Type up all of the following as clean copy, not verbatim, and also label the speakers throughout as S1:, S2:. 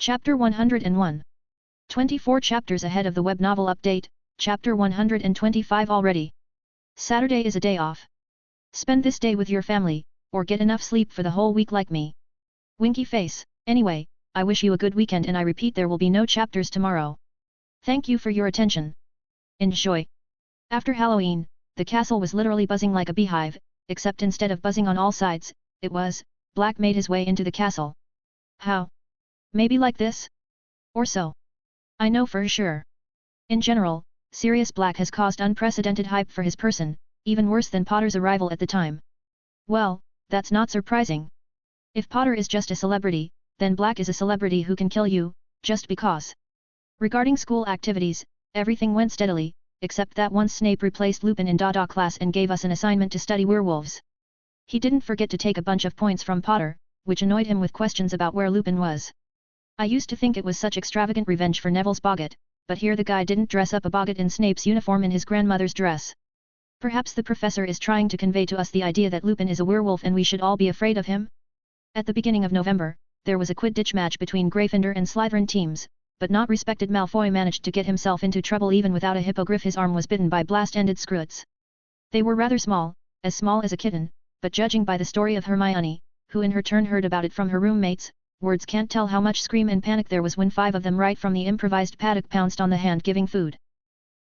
S1: Chapter 101. 24 chapters ahead of the web novel update, Chapter 125 already. Saturday is a day off. Spend this day with your family, or get enough sleep for the whole week like me. Winky face. Anyway, I wish you a good weekend and I repeat there will be no chapters tomorrow. Thank you for your attention. Enjoy. After Halloween, the castle was literally buzzing like a beehive, except instead of buzzing on all sides, it was, Black made his way into the castle. How? Maybe like this? Or so. I know for sure. In general, Sirius Black has caused unprecedented hype for his person, even worse than Potter's arrival at the time. Well, that's not surprising. If Potter is just a celebrity, then Black is a celebrity who can kill you, just because. Regarding school activities, everything went steadily, except that once Snape replaced Lupin in Dada class and gave us an assignment to study werewolves. He didn't forget to take a bunch of points from Potter, which annoyed him with questions about where Lupin was. I used to think it was such extravagant revenge for Neville's boggart, but here the guy didn't dress up a boggart in Snape's uniform in his grandmother's dress. Perhaps the professor is trying to convey to us the idea that Lupin is a werewolf and we should all be afraid of him? At the beginning of November, there was a Quidditch match between Gryffindor and Slytherin teams, but not respected Malfoy managed to get himself into trouble even without a hippogriff. His arm was bitten by blast-ended Screwits. They were rather small as a kitten, but judging by the story of Hermione, who in her turn heard about it from her roommates, words can't tell how much scream and panic there was when 5 of them right from the improvised paddock pounced on the hand giving food.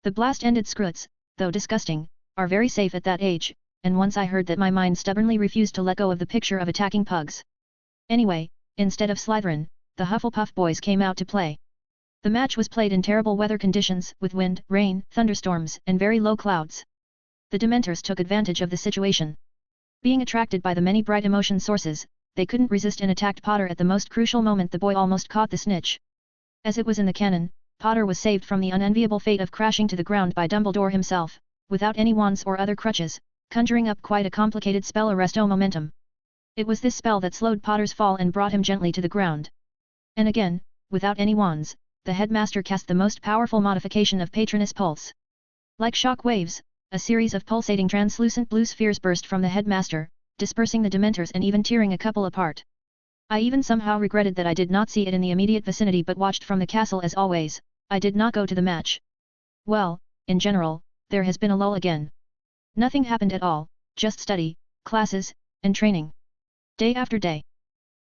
S1: The blast-ended Screwits, though disgusting, are very safe at that age, and once I heard that my mind stubbornly refused to let go of the picture of attacking pugs. Anyway, instead of Slytherin, the Hufflepuff boys came out to play. The match was played in terrible weather conditions, with wind, rain, thunderstorms, and very low clouds. The Dementors took advantage of the situation. Being attracted by the many bright emotion sources, they couldn't resist and attacked Potter at the most crucial moment. The boy almost caught the snitch. As it was in the canon, Potter was saved from the unenviable fate of crashing to the ground by Dumbledore himself, without any wands or other crutches, conjuring up quite a complicated spell, Arresto Momentum. It was this spell that slowed Potter's fall and brought him gently to the ground. And again, without any wands, the headmaster cast the most powerful modification of Patronus Pulse. Like shock waves, a series of pulsating translucent blue spheres burst from the headmaster, dispersing the Dementors and even tearing a couple apart. I even somehow regretted that I did not see it in the immediate vicinity but watched from the castle as always. I did not go to the match. Well, in general, there has been a lull again. Nothing happened at all, just study, classes, and training. Day after day.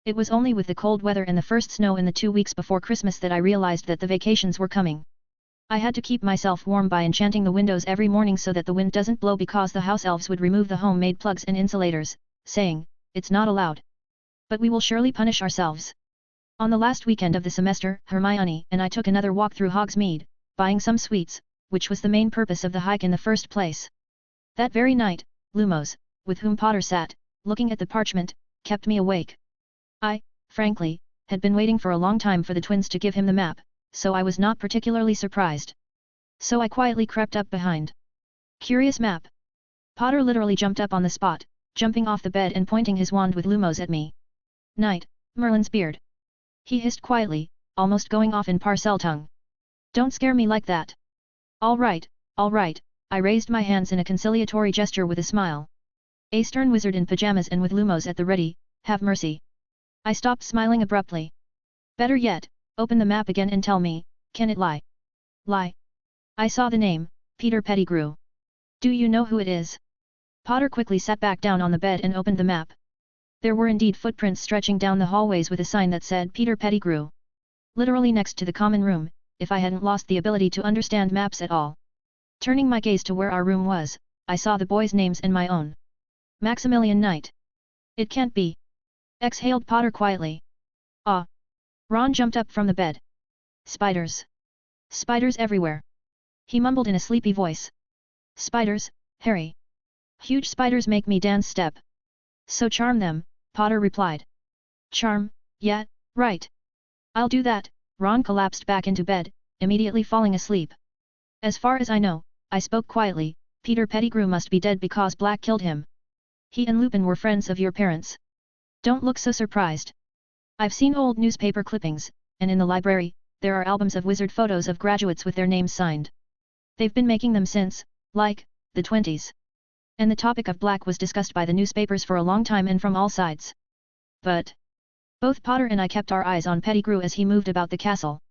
S1: It was only with the cold weather and the first snow in the 2 weeks before Christmas that I realized that the vacations were coming. I had to keep myself warm by enchanting the windows every morning so that the wind doesn't blow, because the house elves would remove the homemade plugs and insulators, saying, "It's not allowed. But we will surely punish ourselves." On the last weekend of the semester, Hermione and I took another walk through Hogsmeade, buying some sweets, which was the main purpose of the hike in the first place. That very night, Lumos, with whom Potter sat, looking at the parchment, kept me awake. I, frankly, had been waiting for a long time for the twins to give him the map, so I was not particularly surprised. So I quietly crept up behind. Curious map. Potter literally jumped up on the spot, jumping off the bed and pointing his wand with Lumos at me. "Knight, Merlin's beard." He hissed quietly, almost going off in Parseltongue. "Don't scare me like that." All right, I raised my hands in a conciliatory gesture with a smile. "A stern wizard in pajamas and with Lumos at the ready, have mercy." I stopped smiling abruptly. "Better yet, open the map again and tell me, can it lie?" "Lie?" "I saw the name, Peter Pettigrew." "Do you know who it is?" Potter quickly sat back down on the bed and opened the map. There were indeed footprints stretching down the hallways with a sign that said Peter Pettigrew. Literally next to the common room, if I hadn't lost the ability to understand maps at all. Turning my gaze to where our room was, I saw the boys' names and my own. Maximilian Knight. "It can't be," exhaled Potter quietly. "Ah!" Ron jumped up from the bed. "Spiders. Spiders everywhere." He mumbled in a sleepy voice. "Spiders, Harry. Huge spiders make me dance step." "So charm them," Potter replied. "Charm, yeah, right. I'll do that." Ron collapsed back into bed, immediately falling asleep. "As far as I know," I spoke quietly, "Peter Pettigrew must be dead because Black killed him. He and Lupin were friends of your parents." "Don't look so surprised. I've seen old newspaper clippings, and in the library, there are albums of wizard photos of graduates with their names signed. They've been making them since, like, the 20s. And the topic of Black was discussed by the newspapers for a long time and from all sides. But Both Potter and I kept our eyes on Pettigrew as he moved about the castle.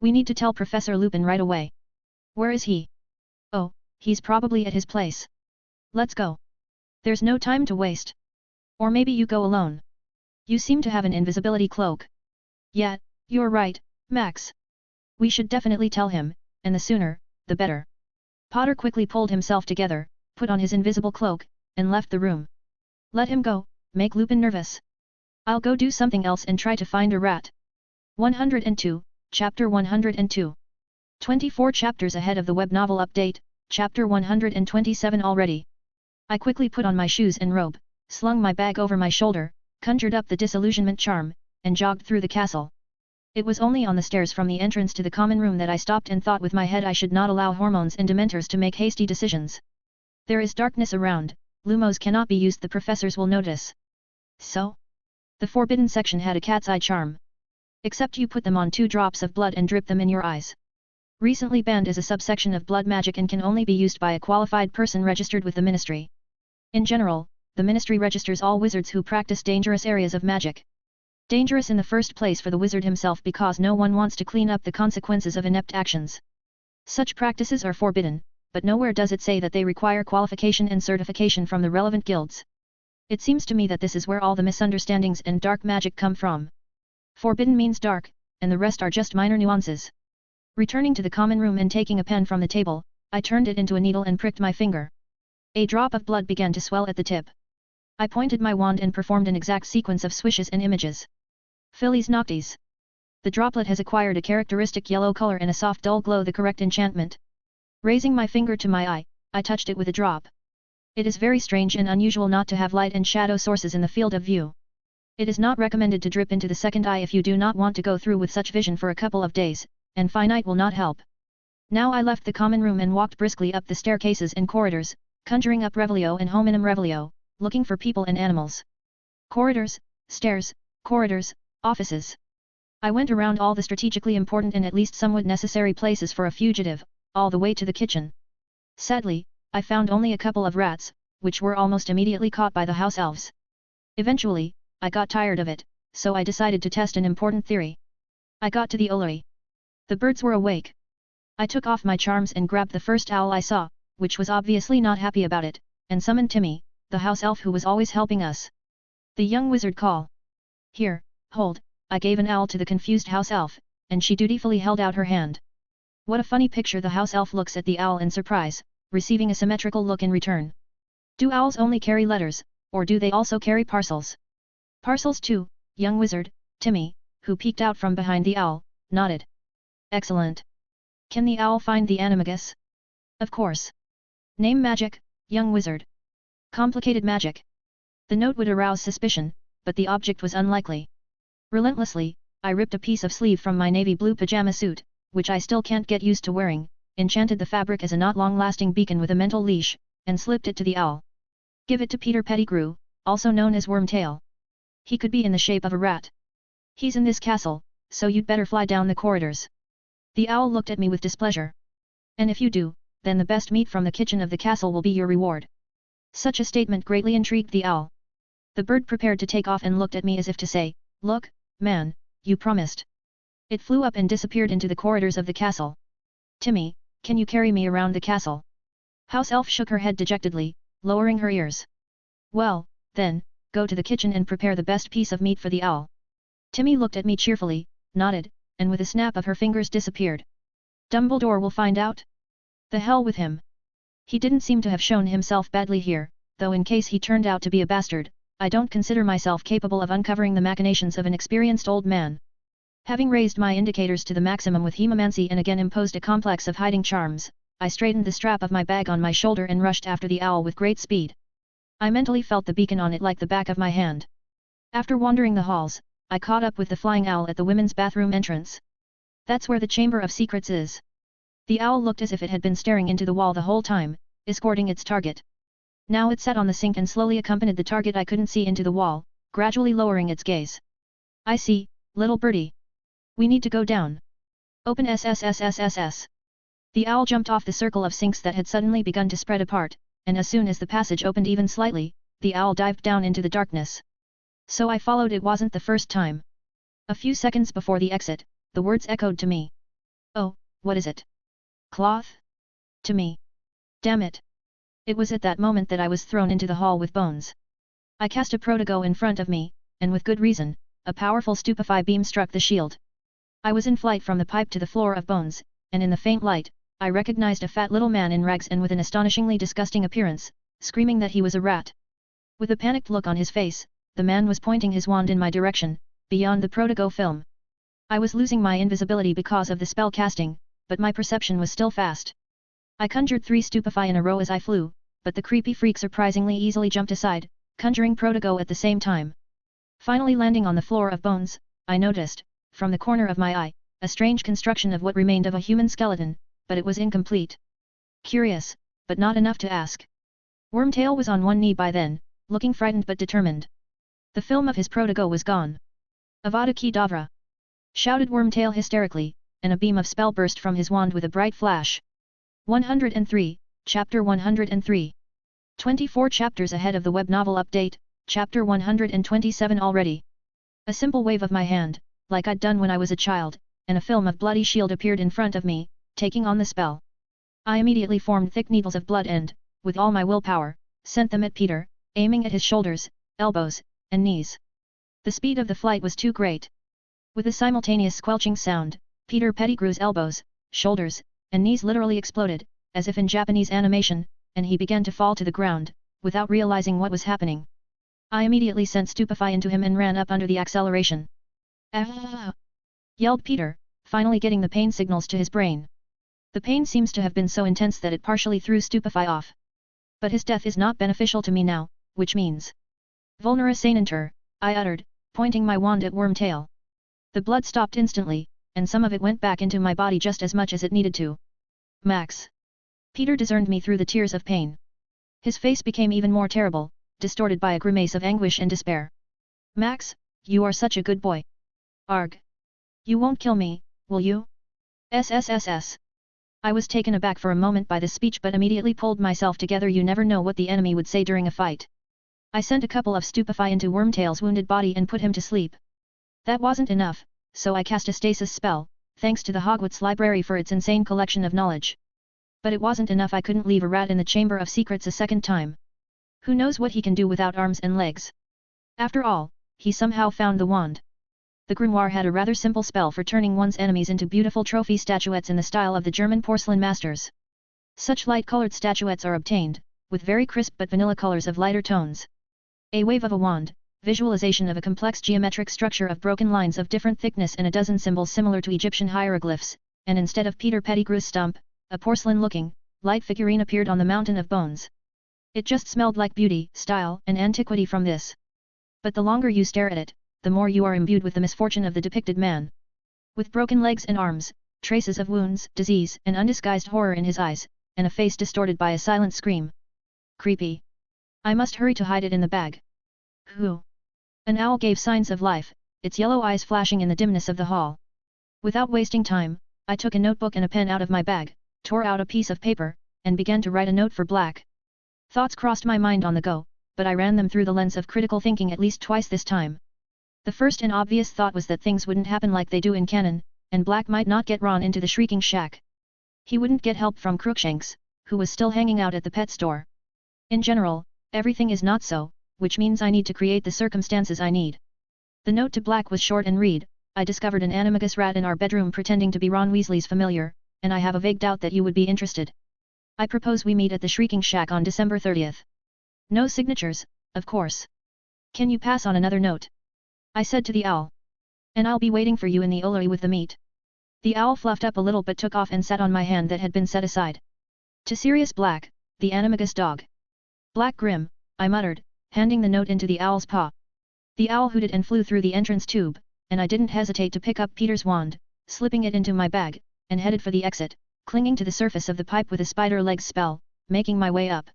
S1: We need to tell Professor Lupin right away. Where is he? Oh, he's probably at his place. Let's go. There's no time to waste. Or maybe you go alone. You seem to have an invisibility cloak. Yeah, you're right, Max. We should definitely tell him, and the sooner, the better. Potter quickly pulled himself together, put on his invisible cloak, and left the room. Let him go, make Lupin nervous. I'll go do something else and try to find a rat. 102, Chapter 102. 24 chapters ahead of the web novel update, Chapter 127 already. I quickly put on my shoes and robe, slung my bag over my shoulder, conjured up the disillusionment charm, and jogged through the castle. It was only on the stairs from the entrance to the common room that I stopped and thought with my head I should not allow hormones and dementors to make hasty decisions. There is darkness around, lumos cannot be used, the professors will notice. So? The forbidden section had a cat's eye charm. Except you put them on 2 drops of blood and drip them in your eyes. Recently banned as a subsection of blood magic and can only be used by a qualified person registered with the ministry. In general, the ministry registers all wizards who practice dangerous areas of magic. Dangerous in the first place for the wizard himself because no one wants to clean up the consequences of inept actions. Such practices are forbidden, but nowhere does it say that they require qualification and certification from the relevant guilds. It seems to me that this is where all the misunderstandings and dark magic come from. Forbidden means dark, and the rest are just minor nuances. Returning to the common room and taking a pen from the table, I turned it into a needle and pricked my finger. A drop of blood began to swell at the tip. I pointed my wand and performed an exact sequence of swishes and images. Phillies Noctis. The droplet has acquired a characteristic yellow color and a soft dull glow, the correct enchantment. Raising my finger to my eye, I touched it with a drop. It is very strange and unusual not to have light and shadow sources in the field of view. It is not recommended to drip into the second eye if you do not want to go through with such vision for a couple of days, and finite will not help. Now I left the common room and walked briskly up the staircases and corridors, conjuring up Revelio and Hominum Revelio, looking for people and animals. Corridors, stairs, corridors, offices. I went around all the strategically important and at least somewhat necessary places for a fugitive, all the way to the kitchen. Sadly, I found only a couple of rats, which were almost immediately caught by the house elves. Eventually, I got tired of it, so I decided to test an important theory. I got to the Olary. The birds were awake. I took off my charms and grabbed the first owl I saw, which was obviously not happy about it, and summoned Timmy, the house elf who was always helping us. The young wizard call. Here, hold, I gave an owl to the confused house elf, and she dutifully held out her hand. What a funny picture, the house elf looks at the owl in surprise, receiving a symmetrical look in return. Do owls only carry letters, or do they also carry parcels? Parcels too, young wizard, Timmy, who peeked out from behind the owl, nodded. Excellent. Can the owl find the animagus? Of course. Name magic, young wizard. Complicated magic. The note would arouse suspicion, but the object was unlikely. Relentlessly, I ripped a piece of sleeve from my navy blue pajama suit, which I still can't get used to wearing, enchanted the fabric as a not long-lasting beacon with a mental leash, and slipped it to the owl. Give it to Peter Pettigrew, also known as Wormtail. He could be in the shape of a rat. He's in this castle, so you'd better fly down the corridors. The owl looked at me with displeasure. And if you do, then the best meat from the kitchen of the castle will be your reward. Such a statement greatly intrigued the owl. The bird prepared to take off and looked at me as if to say, "Look, man, you promised." It flew up and disappeared into the corridors of the castle. Timmy, can you carry me around the castle? House elf shook her head dejectedly, lowering her ears. Well, then, go to the kitchen and prepare the best piece of meat for the owl. Timmy looked at me cheerfully, nodded, and with a snap of her fingers disappeared. Dumbledore will find out? The hell with him. He didn't seem to have shown himself badly here, though in case he turned out to be a bastard, I don't consider myself capable of uncovering the machinations of an experienced old man. Having raised my indicators to the maximum with hemomancy and again imposed a complex of hiding charms, I straightened the strap of my bag on my shoulder and rushed after the owl with great speed. I mentally felt the beacon on it like the back of my hand. After wandering the halls, I caught up with the flying owl at the women's bathroom entrance. That's where the Chamber of Secrets is. The owl looked as if it had been staring into the wall the whole time, escorting its target. Now it sat on the sink and slowly accompanied the target I couldn't see into the wall, gradually lowering its gaze. I see, little birdie. We need to go down. Open SSSSSS. The owl jumped off the circle of sinks that had suddenly begun to spread apart, and as soon as the passage opened even slightly, the owl dived down into the darkness. So I followed. It wasn't the first time. A few seconds before the exit, the words echoed to me. Oh, what is it? Cloth? To me. Damn it. It was at that moment that I was thrown into the hall with Bones. I cast a protego in front of me, and with good reason, a powerful stupefy beam struck the shield. I was in flight from the pipe to the floor of Bones, and in the faint light, I recognized a fat little man in rags and with an astonishingly disgusting appearance, screaming that he was a rat. With a panicked look on his face, the man was pointing his wand in my direction, beyond the protego film. I was losing my invisibility because of the spell casting, but my perception was still fast. I conjured 3 stupefy in a row as I flew, but the creepy freak surprisingly easily jumped aside, conjuring protego at the same time. Finally landing on the floor of Bones, I noticed, from the corner of my eye, a strange construction of what remained of a human skeleton, but it was incomplete. Curious, but not enough to ask. Wormtail was on one knee by then, looking frightened but determined. The film of his protego was gone. Avada Kedavra! Shouted Wormtail hysterically, and a beam of spell burst from his wand with a bright flash. 103, Chapter 103. 24 chapters ahead of the web novel update, Chapter 127 already. A simple wave of my hand, like I'd done when I was a child, and a film of bloody shield appeared in front of me, taking on the spell. I immediately formed thick needles of blood and, with all my willpower, sent them at Peter, aiming at his shoulders, elbows, and knees. The speed of the flight was too great. With a simultaneous squelching sound, Peter Pettigrew's elbows, shoulders, and knees literally exploded, as if in Japanese animation, and he began to fall to the ground, without realizing what was happening. I immediately sent stupefy into him and ran up under the acceleration. Ah! Yelled Peter, finally getting the pain signals to his brain. The pain seems to have been so intense that it partially threw stupefy off. But his death is not beneficial to me now, which means... Vulnera Sanenter, I uttered, pointing my wand at Wormtail. The blood stopped instantly, and some of it went back into my body just as much as it needed to. Max. Peter discerned me through the tears of pain. His face became even more terrible, distorted by a grimace of anguish and despair. Max, you are such a good boy. Arg. You won't kill me, will you? SSSS. I was taken aback for a moment by this speech but immediately pulled myself together. You never know what the enemy would say during a fight. I sent a couple of stupefy into Wormtail's wounded body and put him to sleep. That wasn't enough, so I cast a stasis spell, thanks to the Hogwarts library for its insane collection of knowledge. But it wasn't enough. I couldn't leave a rat in the Chamber of Secrets a second time. Who knows what he can do without arms and legs? After all, he somehow found the wand. The grimoire had a rather simple spell for turning one's enemies into beautiful trophy statuettes in the style of the German porcelain masters. Such light-colored statuettes are obtained, with very crisp but vanilla colors of lighter tones. A wave of a wand, visualization of a complex geometric structure of broken lines of different thickness and a dozen symbols similar to Egyptian hieroglyphs, and instead of Peter Pettigrew's stump, a porcelain-looking, light figurine appeared on the mountain of bones. It just smelled like beauty, style, and antiquity from this. But the longer you stare at it, the more you are imbued with the misfortune of the depicted man. With broken legs and arms, traces of wounds, disease, and undisguised horror in his eyes, and a face distorted by a silent scream. Creepy. I must hurry to hide it in the bag. Who? An owl gave signs of life, its yellow eyes flashing in the dimness of the hall. Without wasting time, I took a notebook and a pen out of my bag, tore out a piece of paper, and began to write a note for Black. Thoughts crossed my mind on the go, but I ran them through the lens of critical thinking at least twice this time. The first and obvious thought was that things wouldn't happen like they do in canon, and Black might not get Ron into the Shrieking Shack. He wouldn't get help from Crookshanks, who was still hanging out at the pet store. In general, everything is not so, which means I need to create the circumstances I need. The note to Black was short and read, I discovered an animagus rat in our bedroom pretending to be Ron Weasley's familiar, and I have a vague doubt that you would be interested. I propose we meet at the Shrieking Shack on December 30th. No signatures, of course. Can you pass on another note? I said to the owl. And I'll be waiting for you in the Olary with the meat. The owl fluffed up a little but took off and sat on my hand that had been set aside. To Sirius Black, the animagus dog. Black Grim, I muttered, handing the note into the owl's paw. The owl hooted and flew through the entrance tube, and I didn't hesitate to pick up Peter's wand, slipping it into my bag, and headed for the exit, clinging to the surface of the pipe with a spider legs spell, making my way up.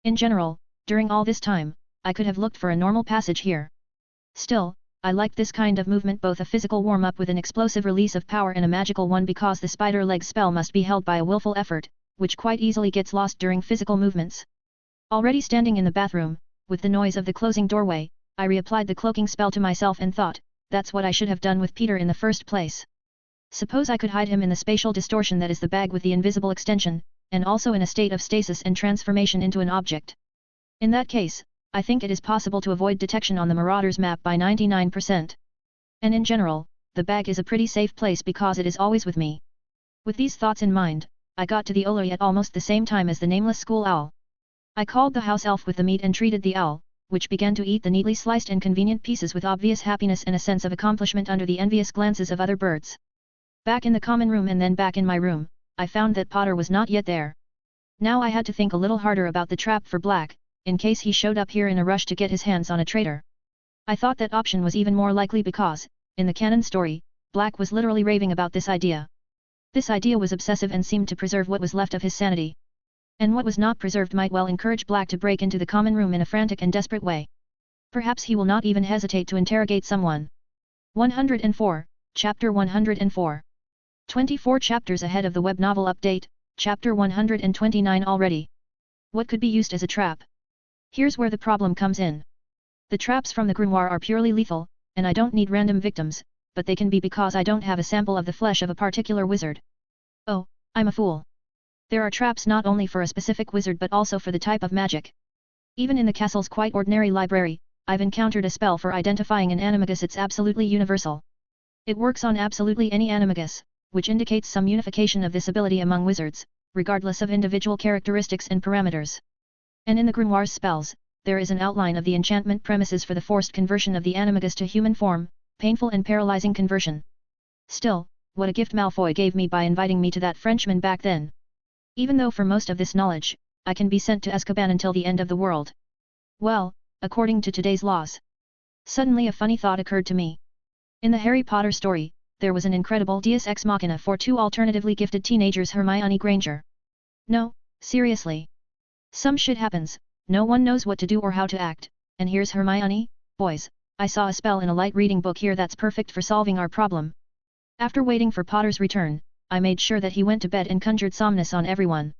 S1: In general, during all this time, I could have looked for a normal passage here. Still, I liked this kind of movement, both a physical warm-up with an explosive release of power and a magical one because the spider leg spell must be held by a willful effort, which quite easily gets lost during physical movements. Already standing in the bathroom, with the noise of the closing doorway, I reapplied the cloaking spell to myself and thought, That's what I should have done with Peter in the first place. Suppose I could hide him in the spatial distortion that is the bag with the invisible extension, and also in a state of stasis and transformation into an object. In that case, I think it is possible to avoid detection on the Marauder's map by 99%. And in general, the bag is a pretty safe place because it is always with me. With these thoughts in mind, I got to the Ola at almost the same time as the nameless school owl. I called the house elf with the meat and treated the owl, which began to eat the neatly sliced and convenient pieces with obvious happiness and a sense of accomplishment under the envious glances of other birds. Back in the common room and then back in my room, I found that Potter was not yet there. Now I had to think a little harder about the trap for Black, in case he showed up here in a rush to get his hands on a traitor. I thought that option was even more likely because, in the canon story, Black was literally raving about this idea. This idea was obsessive and seemed to preserve what was left of his sanity. And what was not preserved might well encourage Black to break into the common room in a frantic and desperate way. Perhaps he will not even hesitate to interrogate someone. 104, Chapter 104. 24 chapters ahead of the web novel update, Chapter 129 already. What could be used as a trap? Here's where the problem comes in. The traps from the grimoire are purely lethal, and I don't need random victims, but they can be because I don't have a sample of the flesh of a particular wizard. Oh, I'm a fool. There are traps not only for a specific wizard but also for the type of magic. Even in the castle's quite ordinary library, I've encountered a spell for identifying an animagus. It's absolutely universal. It works on absolutely any animagus, which indicates some unification of this ability among wizards, regardless of individual characteristics and parameters. And in the grimoire's spells, there is an outline of the enchantment premises for the forced conversion of the animagus to human form, painful and paralyzing conversion. Still, what a gift Malfoy gave me by inviting me to that Frenchman back then. Even though for most of this knowledge, I can be sent to Azkaban until the end of the world. Well, according to today's laws. Suddenly a funny thought occurred to me. In the Harry Potter story, there was an incredible deus ex machina for two alternatively gifted teenagers, Hermione Granger. No, seriously. Some shit happens, no one knows what to do or how to act, and here's Hermione. Boys, I saw a spell in a light reading book here that's perfect for solving our problem. After waiting for Potter's return, I made sure that he went to bed and conjured Somnus on everyone.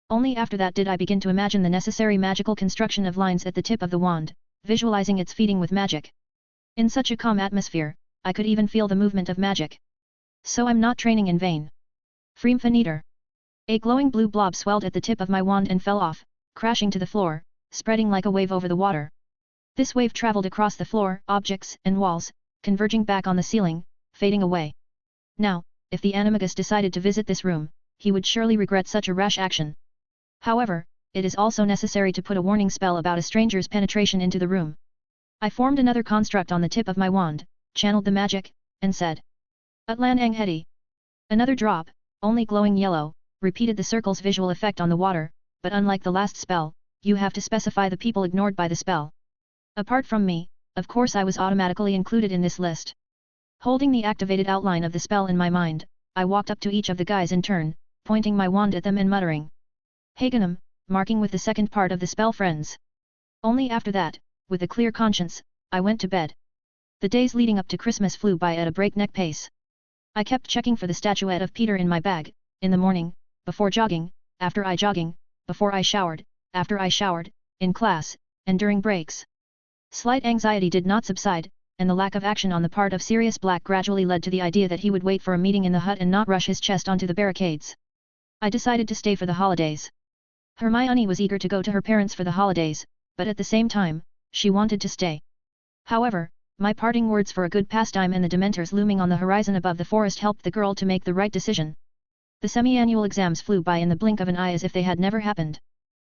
S1: Only after that did I begin to imagine the necessary magical construction of lines at the tip of the wand, visualizing its feeding with magic. In such a calm atmosphere, I could even feel the movement of magic. So I'm not training in vain. Freemfaneater. A glowing blue blob swelled at the tip of my wand and fell off, crashing to the floor, spreading like a wave over the water. This wave traveled across the floor, objects, and walls, converging back on the ceiling, fading away. Now, if the animagus decided to visit this room, he would surely regret such a rash action. However, it is also necessary to put a warning spell about a stranger's penetration into the room. I formed another construct on the tip of my wand, channeled the magic, and said, Utlan Anghedi. Another drop, only glowing yellow, repeated the circle's visual effect on the water, but unlike the last spell, you have to specify the people ignored by the spell. Apart from me, of course I was automatically included in this list. Holding the activated outline of the spell in my mind, I walked up to each of the guys in turn, pointing my wand at them and muttering, Hagenum, marking with the second part of the spell friends. Only after that, with a clear conscience, I went to bed. The days leading up to Christmas flew by at a breakneck pace. I kept checking for the statuette of Peter in my bag, in the morning, before jogging, after I jogging, before I showered, after I showered, in class, and during breaks. Slight anxiety did not subside, and the lack of action on the part of Sirius Black gradually led to the idea that he would wait for a meeting in the hut and not rush his chest onto the barricades. I decided to stay for the holidays. Hermione was eager to go to her parents for the holidays, but at the same time, she wanted to stay. However, my parting words for a good pastime and the Dementors looming on the horizon above the forest helped the girl to make the right decision. The semi-annual exams flew by in the blink of an eye as if they had never happened.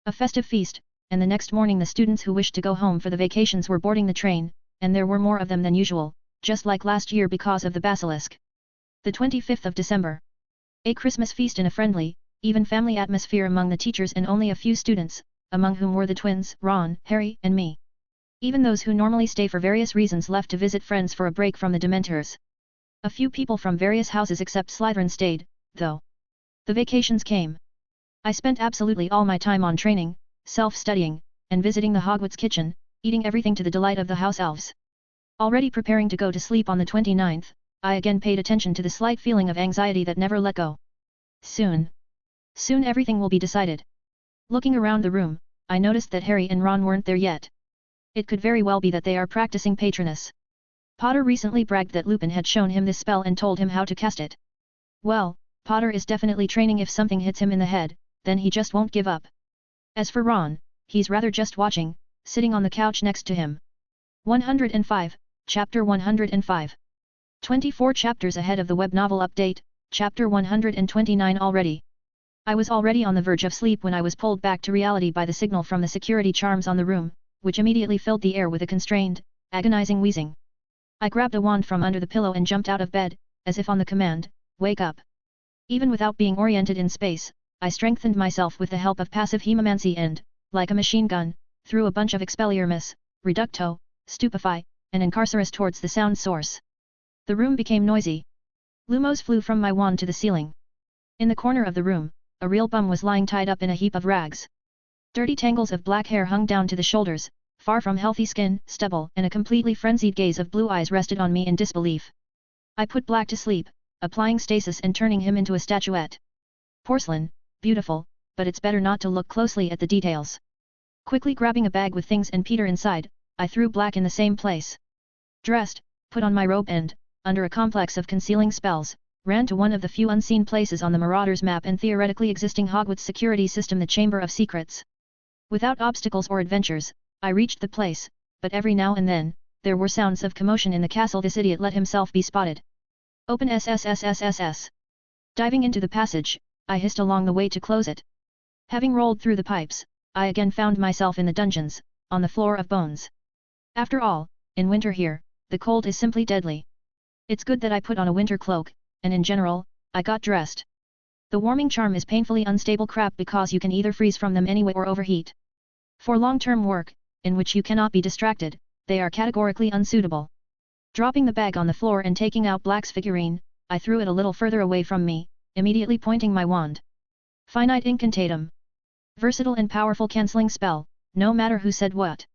S1: A festive feast, and the next morning the students who wished to go home for the vacations were boarding the train, and there were more of them than usual, just like last year because of the basilisk. The 25th of December. A Christmas feast in a friendly, even family atmosphere among the teachers and only a few students, among whom were the twins, Ron, Harry, and me. Even those who normally stay for various reasons left to visit friends for a break from the Dementors. A few people from various houses except Slytherin stayed, though. The vacations came. I spent absolutely all my time on training, self-studying, and visiting the Hogwarts kitchen, eating everything to the delight of the house elves. Already preparing to go to sleep on the 29th, I again paid attention to the slight feeling of anxiety that never let go. Soon everything will be decided. Looking around the room, I noticed that Harry and Ron weren't there yet. It could very well be that they are practicing Patronus. Potter recently bragged that Lupin had shown him this spell and told him how to cast it. Well, Potter is definitely training. If something hits him in the head, then he just won't give up. As for Ron, he's rather just watching, sitting on the couch next to him. 105, Chapter 105. 24 chapters ahead of the web novel update, Chapter 129 already. I was already on the verge of sleep when I was pulled back to reality by the signal from the security charms on the room, which immediately filled the air with a constrained, agonizing wheezing. I grabbed a wand from under the pillow and jumped out of bed, as if on the command, "Wake up." Even without being oriented in space, I strengthened myself with the help of passive hemomancy and, like a machine gun, threw a bunch of Expelliarmus, Reducto, Stupefy, and Incarcerus towards the sound source. The room became noisy. Lumos flew from my wand to the ceiling. In the corner of the room, a real bum was lying tied up in a heap of rags. Dirty tangles of black hair hung down to the shoulders, far from healthy skin, stubble, and a completely frenzied gaze of blue eyes rested on me in disbelief. I put Black to sleep, applying stasis and turning him into a statuette. Porcelain, beautiful, but it's better not to look closely at the details. Quickly grabbing a bag with things and Peter inside, I threw Black in the same place. Dressed, put on my robe and, under a complex of concealing spells, ran to one of the few unseen places on the Marauders map and theoretically existing Hogwarts security system, the Chamber of Secrets. Without obstacles or adventures, I reached the place, but every now and then, there were sounds of commotion in the castle. This idiot let himself be spotted. Open SSSSSS. Diving into the passage, I hissed along the way to close it. Having rolled through the pipes, I again found myself in the dungeons, on the floor of bones. After all, in winter here, the cold is simply deadly. It's good that I put on a winter cloak, and in general, I got dressed. The warming charm is painfully unstable crap because you can either freeze from them anyway or overheat. For long-term work, in which you cannot be distracted, they are categorically unsuitable. Dropping the bag on the floor and taking out Black's figurine, I threw it a little further away from me, immediately pointing my wand. Finite Incantatum. Versatile and powerful cancelling spell, no matter who said what.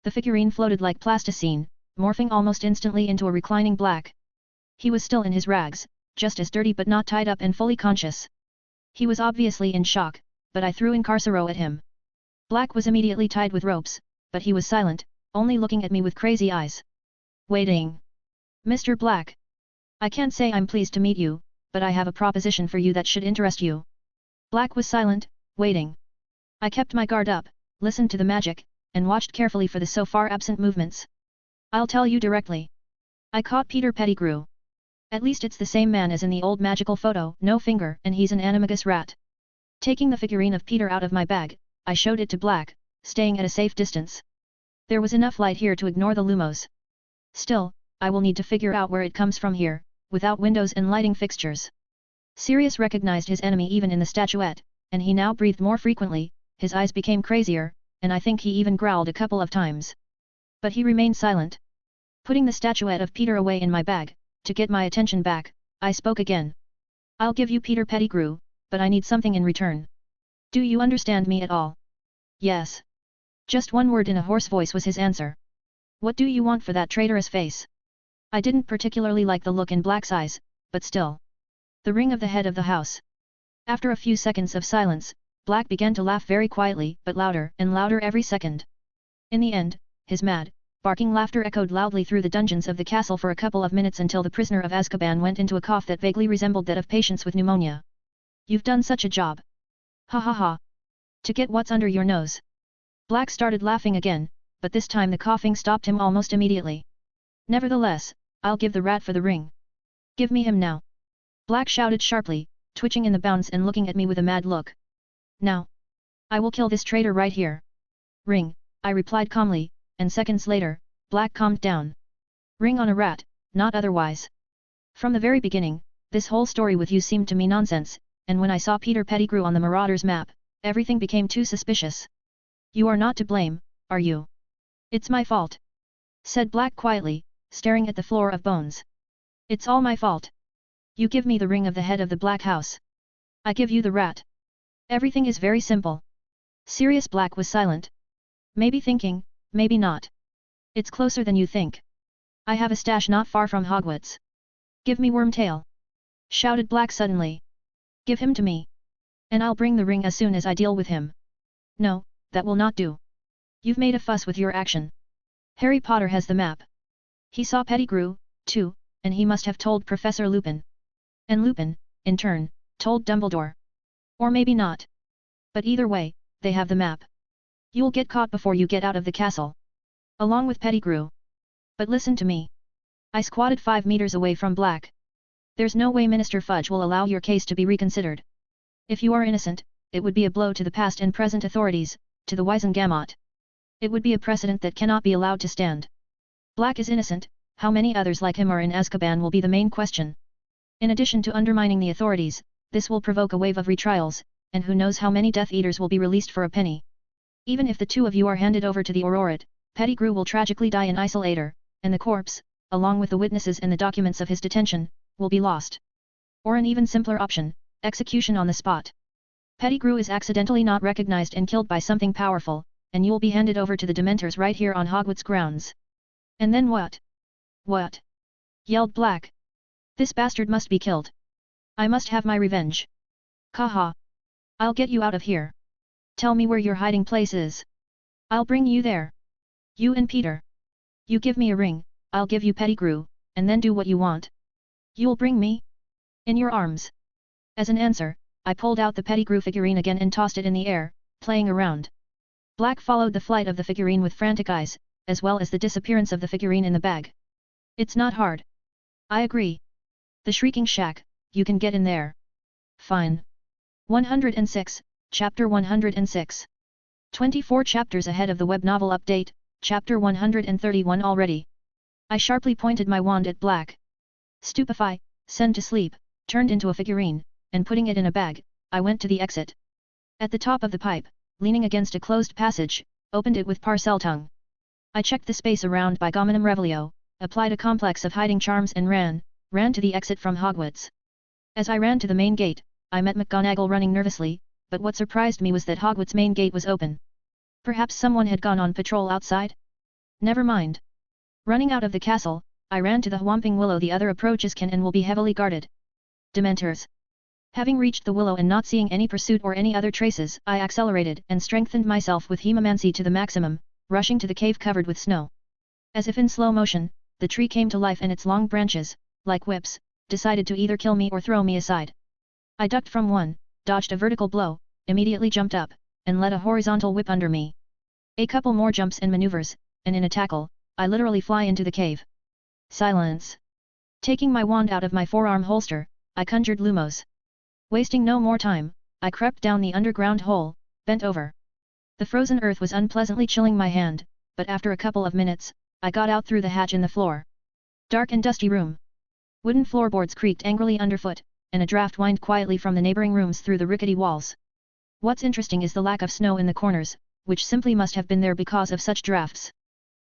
S1: The figurine floated like plasticine, morphing almost instantly into a reclining Black. He was still in his rags, just as dirty but not tied up and fully conscious. He was obviously in shock, but I threw Incarcero at him. Black was immediately tied with ropes, but he was silent, only looking at me with crazy eyes. Waiting. Mr. Black. I can't say I'm pleased to meet you, but I have a proposition for you that should interest you. Black was silent, waiting. I kept my guard up, listened to the magic, and watched carefully for the so far absent movements. I'll tell you directly. I caught Peter Pettigrew. At least it's the same man as in the old magical photo, no finger, and he's an animagus rat. Taking the figurine of Peter out of my bag, I showed it to Black, staying at a safe distance. There was enough light here to ignore the lumos. Still, I will need to figure out where it comes from here, without windows and lighting fixtures. Sirius recognized his enemy even in the statuette, and he now breathed more frequently, his eyes became crazier, and I think he even growled a couple of times. But he remained silent. Putting the statuette of Peter away in my bag, to get my attention back, I spoke again. I'll give you Peter Pettigrew, but I need something in return. Do you understand me at all? Yes. Just one word in a hoarse voice was his answer. What do you want for that traitorous face? I didn't particularly like the look in Black's eyes, but still. The ring of the head of the house. After a few seconds of silence, Black began to laugh very quietly, but louder and louder every second. In the end, his mad, barking laughter echoed loudly through the dungeons of the castle for a couple of minutes until the prisoner of Azkaban went into a cough that vaguely resembled that of patients with pneumonia. You've done such a job. Ha ha ha. To get what's under your nose. Black started laughing again, but this time the coughing stopped him almost immediately. Nevertheless, I'll give the rat for the ring. Give me him now. Black shouted sharply, twitching in the bounds and looking at me with a mad look. Now. I will kill this traitor right here. Ring, I replied calmly, and seconds later, Black calmed down. Ring on a rat, not otherwise. From the very beginning, this whole story with you seemed to me nonsense, and when I saw Peter Pettigrew on the Marauders map, everything became too suspicious. You are not to blame, are you? It's my fault. Said Black quietly, staring at the floor of bones. It's all my fault. You give me the ring of the head of the Black House. I give you the rat. Everything is very simple. Sirius Black was silent. Maybe thinking, maybe not. It's closer than you think. I have a stash not far from Hogwarts. Give me Wormtail. Shouted Black suddenly. Give him to me. And I'll bring the ring as soon as I deal with him. No, that will not do. You've made a fuss with your action. Harry Potter has the map. He saw Pettigrew, too, and he must have told Professor Lupin. And Lupin, in turn, told Dumbledore. Or maybe not. But either way, they have the map. You'll get caught before you get out of the castle. Along with Pettigrew. But listen to me. I squatted 5 meters away from Black. There's no way Minister Fudge will allow your case to be reconsidered. If you are innocent, it would be a blow to the past and present authorities, to the Wizengamot. It would be a precedent that cannot be allowed to stand. Black is innocent, how many others like him are in Azkaban will be the main question. In addition to undermining the authorities, this will provoke a wave of retrials, and who knows how many Death Eaters will be released for a penny. Even if the two of you are handed over to the Aurorat, Pettigrew will tragically die in Isolator, and the corpse, along with the witnesses and the documents of his detention, will be lost. Or an even simpler option, execution on the spot. Pettigrew is accidentally not recognized and killed by something powerful, and you will be handed over to the Dementors right here on Hogwarts grounds. And then what? What? Yelled Black. This bastard must be killed. I must have my revenge. Kaha. I'll get you out of here. Tell me where your hiding place is. I'll bring you there. You and Peter. You give me a ring, I'll give you Pettigrew, and then do what you want. You'll bring me? In your arms. As an answer, I pulled out the Pettigrew figurine again and tossed it in the air, playing around. Black followed the flight of the figurine with frantic eyes, as well as the disappearance of the figurine in the bag. It's not hard. I agree. The Shrieking Shack, you can get in there. Fine. 106, Chapter 106. 24 chapters ahead of the web novel update, Chapter 131 already. I sharply pointed my wand at Black. Stupefy, send to sleep, turned into a figurine, and putting it in a bag, I went to the exit. At the top of the pipe, leaning against a closed passage, opened it with Parseltongue. I checked the space around by Gomenum Revelio, applied a complex of hiding charms and ran to the exit from Hogwarts. As I ran to the main gate, I met McGonagall running nervously, but what surprised me was that Hogwarts' main gate was open. Perhaps someone had gone on patrol outside? Never mind. Running out of the castle, I ran to the Whomping Willow. The other approaches can and will be heavily guarded. Dementors. Having reached the willow and not seeing any pursuit or any other traces, I accelerated and strengthened myself with Hemomancy to the maximum, rushing to the cave covered with snow. As if in slow motion, the tree came to life and its long branches, like whips, decided to either kill me or throw me aside. I ducked from one, dodged a vertical blow, immediately jumped up, and let a horizontal whip under me. A couple more jumps and maneuvers, and in a tackle, I literally fly into the cave. Silence. Taking my wand out of my forearm holster, I conjured Lumos. Wasting no more time, I crept down the underground hole, bent over. The frozen earth was unpleasantly chilling my hand, but after a couple of minutes, I got out through the hatch in the floor. Dark and dusty room. Wooden floorboards creaked angrily underfoot, and a draft whined quietly from the neighboring rooms through the rickety walls. What's interesting is the lack of snow in the corners, which simply must have been there because of such drafts.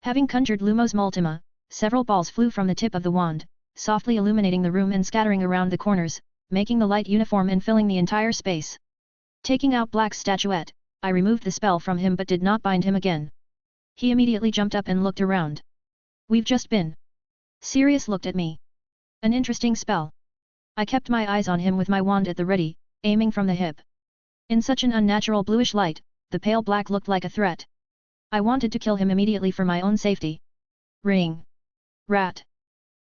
S1: Having conjured Lumos Multima, several balls flew from the tip of the wand, softly illuminating the room and scattering around the corners, making the light uniform and filling the entire space. Taking out Black's statuette, I removed the spell from him but did not bind him again. He immediately jumped up and looked around. We've just been. Sirius looked at me. An interesting spell. I kept my eyes on him with my wand at the ready, aiming from the hip. In such an unnatural bluish light, the pale black looked like a threat. I wanted to kill him immediately for my own safety. Ring. Rat.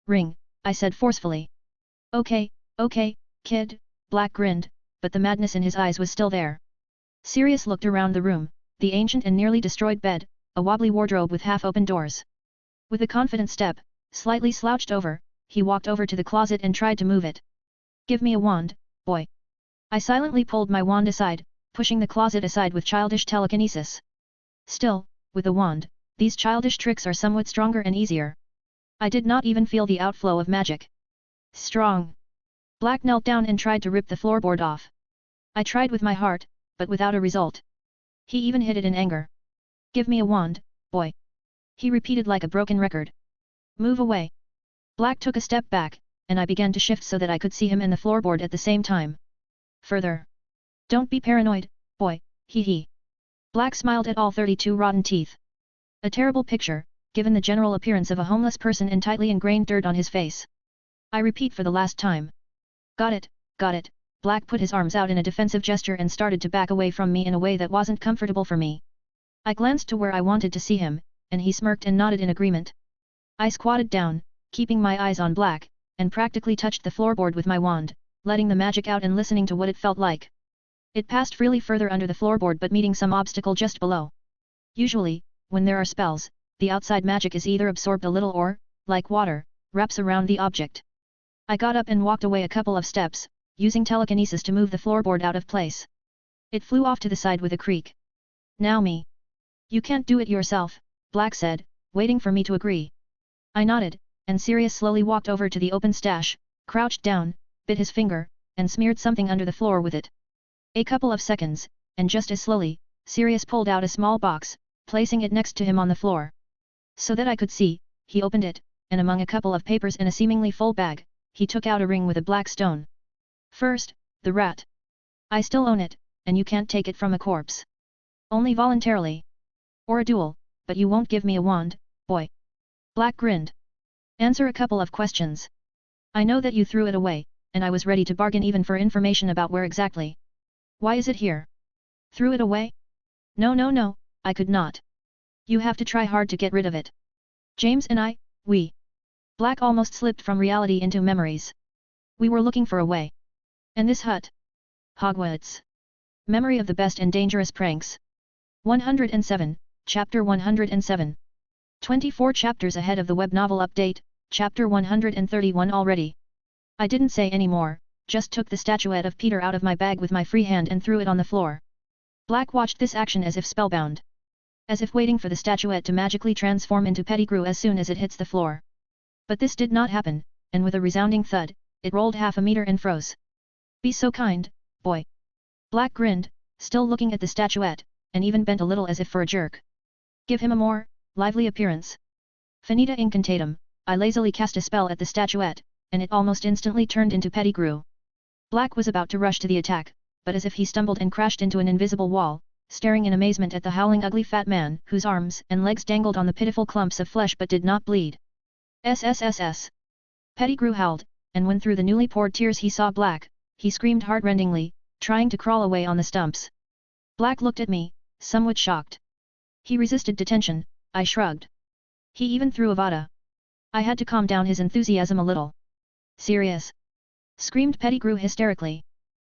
S1: Ring, I said forcefully. Okay, kid, Black grinned, but the madness in his eyes was still there. Sirius looked around the room, the ancient and nearly destroyed bed, a wobbly wardrobe with half-open doors. With a confident step, slightly slouched over, he walked over to the closet and tried to move it. Give me a wand, boy. I silently pulled my wand aside, pushing the closet aside with childish telekinesis. Still, with a wand, these childish tricks are somewhat stronger and easier. I did not even feel the outflow of magic. Strong. Black knelt down and tried to rip the floorboard off. I tried with my heart, but without a result. He even hit it in anger. Give me a wand, boy. He repeated like a broken record. Move away. Black took a step back, and I began to shift so that I could see him and the floorboard at the same time. Further. Don't be paranoid, boy, hee. Black smiled at all 32 rotten teeth. A terrible picture, given the general appearance of a homeless person and tightly ingrained dirt on his face. I repeat for the last time. Got it, Black put his arms out in a defensive gesture and started to back away from me in a way that wasn't comfortable for me. I glanced to where I wanted to see him, and he smirked and nodded in agreement. I squatted down, keeping my eyes on Black, and practically touched the floorboard with my wand, letting the magic out and listening to what it felt like. It passed freely further under the floorboard but meeting some obstacle just below. Usually, when there are spells, the outside magic is either absorbed a little or, like water, wraps around the object. I got up and walked away a couple of steps, using telekinesis to move the floorboard out of place. It flew off to the side with a creak. Now me. You can't do it yourself, Black said, waiting for me to agree. I nodded, and Sirius slowly walked over to the open stash, crouched down, bit his finger, and smeared something under the floor with it. A couple of seconds, and just as slowly, Sirius pulled out a small box, placing it next to him on the floor. So that I could see, he opened it, and among a couple of papers in a seemingly full bag, he took out a ring with a black stone. First, the rat. I still own it, and you can't take it from a corpse. Only voluntarily. Or a duel, but you won't give me a wand, boy. Black grinned. Answer a couple of questions. I know that you threw it away, and I was ready to bargain even for information about where exactly. Why is it here? Threw it away? No, I could not. You have to try hard to get rid of it. James and I, we. Black almost slipped from reality into memories. We were looking for a way. And this hut? Hogwarts. Memory of the best and dangerous pranks. 107, Chapter 107. 24 chapters ahead of the web novel update, Chapter 131 already. I didn't say any more, just took the statuette of Peter out of my bag with my free hand and threw it on the floor. Black watched this action as if spellbound. As if waiting for the statuette to magically transform into Pettigrew as soon as it hits the floor. But this did not happen, and with a resounding thud, it rolled half a meter and froze. Be so kind, boy. Black grinned, still looking at the statuette, and even bent a little as if for a jerk. Give him a more lively appearance. Finita incantatem, I lazily cast a spell at the statuette, and it almost instantly turned into Pettigrew. Black was about to rush to the attack, but as if he stumbled and crashed into an invisible wall, staring in amazement at the howling ugly fat man whose arms and legs dangled on the pitiful clumps of flesh but did not bleed. SSSS. Pettigrew howled, and when through the newly poured tears he saw Black, he screamed heartrendingly, trying to crawl away on the stumps. Black looked at me, somewhat shocked. He resisted detention, I shrugged. He even threw Avada. I had to calm down his enthusiasm a little. Sirius! Screamed Pettigrew hysterically.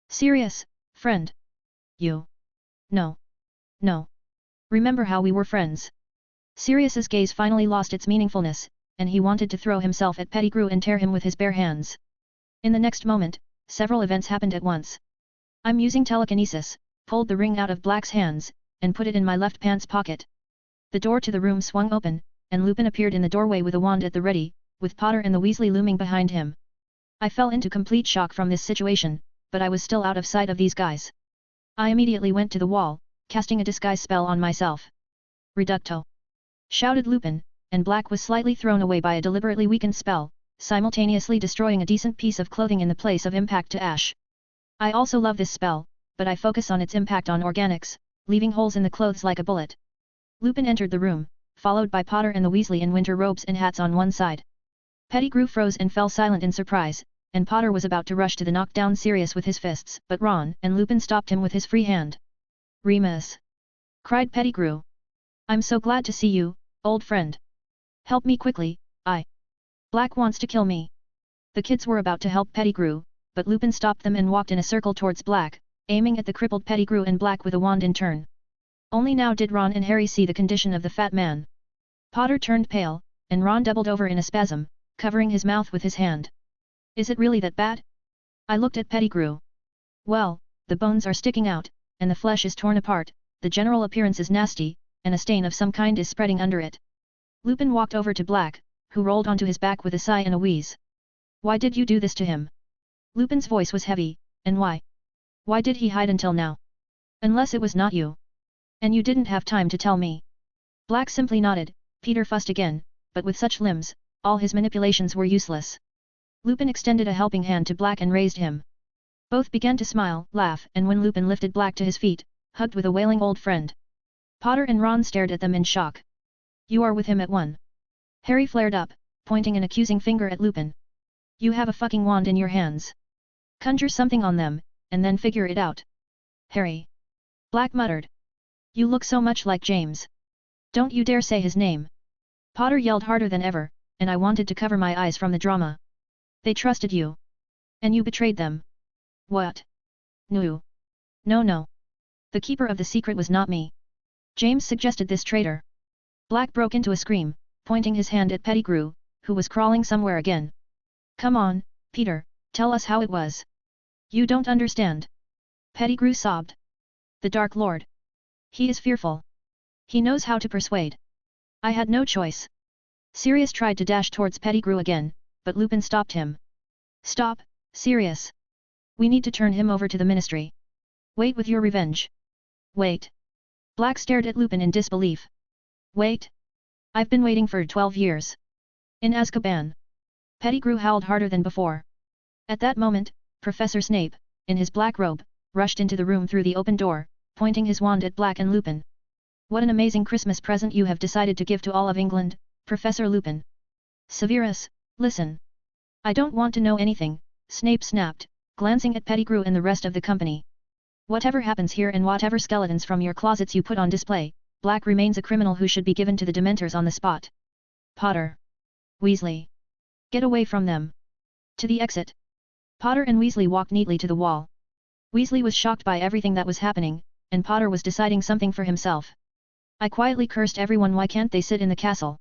S1: Sirius, friend! You! No! Remember how we were friends? Sirius's gaze finally lost its meaningfulness, and he wanted to throw himself at Pettigrew and tear him with his bare hands. In the next moment, several events happened at once. I'm using telekinesis, pulled the ring out of Black's hands, and put it in my left pants pocket. The door to the room swung open, and Lupin appeared in the doorway with a wand at the ready, with Potter and the Weasley looming behind him. I fell into complete shock from this situation, but I was still out of sight of these guys. I immediately went to the wall, casting a disguise spell on myself. Reducto! Shouted Lupin, and Black was slightly thrown away by a deliberately weakened spell, simultaneously destroying a decent piece of clothing in the place of impact to ash. I also love this spell, but I focus on its impact on organics, leaving holes in the clothes like a bullet. Lupin entered the room, followed by Potter and the Weasley in winter robes and hats on one side. Pettigrew froze and fell silent in surprise, and Potter was about to rush to the knockdown Sirius with his fists, but Ron and Lupin stopped him with his free hand. Remus! Cried Pettigrew. I'm so glad to see you, old friend. Help me quickly, Black wants to kill me. The kids were about to help Pettigrew, but Lupin stopped them and walked in a circle towards Black, aiming at the crippled Pettigrew and Black with a wand in turn. Only now did Ron and Harry see the condition of the fat man. Potter turned pale, and Ron doubled over in a spasm, covering his mouth with his hand. Is it really that bad? I looked at Pettigrew. Well, the bones are sticking out, and the flesh is torn apart, the general appearance is nasty, and a stain of some kind is spreading under it. Lupin walked over to Black, who rolled onto his back with a sigh and a wheeze. Why did you do this to him? Lupin's voice was heavy, and why? Why did he hide until now? Unless it was not you. And you didn't have time to tell me. Black simply nodded. Peter fussed again, but with such limbs, all his manipulations were useless. Lupin extended a helping hand to Black and raised him. Both began to smile, laugh, and when Lupin lifted Black to his feet, hugged with a wailing old friend. Potter and Ron stared at them in shock. You are with him at one. Harry flared up, pointing an accusing finger at Lupin. You have a fucking wand in your hands. Conjure something on them, and then figure it out. Harry. Black muttered. You look so much like James. Don't you dare say his name. Potter yelled harder than ever, and I wanted to cover my eyes from the drama. They trusted you. And you betrayed them. What? No. No. The keeper of the secret was not me. James suggested this traitor. Black broke into a scream, pointing his hand at Pettigrew, who was crawling somewhere again. Come on, Peter, tell us how it was. You don't understand. Pettigrew sobbed. The Dark Lord. He is fearful. He knows how to persuade. I had no choice. Sirius tried to dash towards Pettigrew again, but Lupin stopped him. Stop, Sirius. We need to turn him over to the Ministry. Wait with your revenge. Wait. Black stared at Lupin in disbelief. Wait. I've been waiting for 12 years. In Azkaban. Pettigrew howled harder than before. At that moment, Professor Snape, in his black robe, rushed into the room through the open door, pointing his wand at Black and Lupin. What an amazing Christmas present you have decided to give to all of England, Professor Lupin. Severus, listen. I don't want to know anything, Snape snapped, glancing at Pettigrew and the rest of the company. Whatever happens here and whatever skeletons from your closets you put on display, Black remains a criminal who should be given to the Dementors on the spot. Potter. Weasley. Get away from them. To the exit. Potter and Weasley walked neatly to the wall. Weasley was shocked by everything that was happening, and Potter was deciding something for himself. I quietly cursed everyone. Why can't they sit in the castle?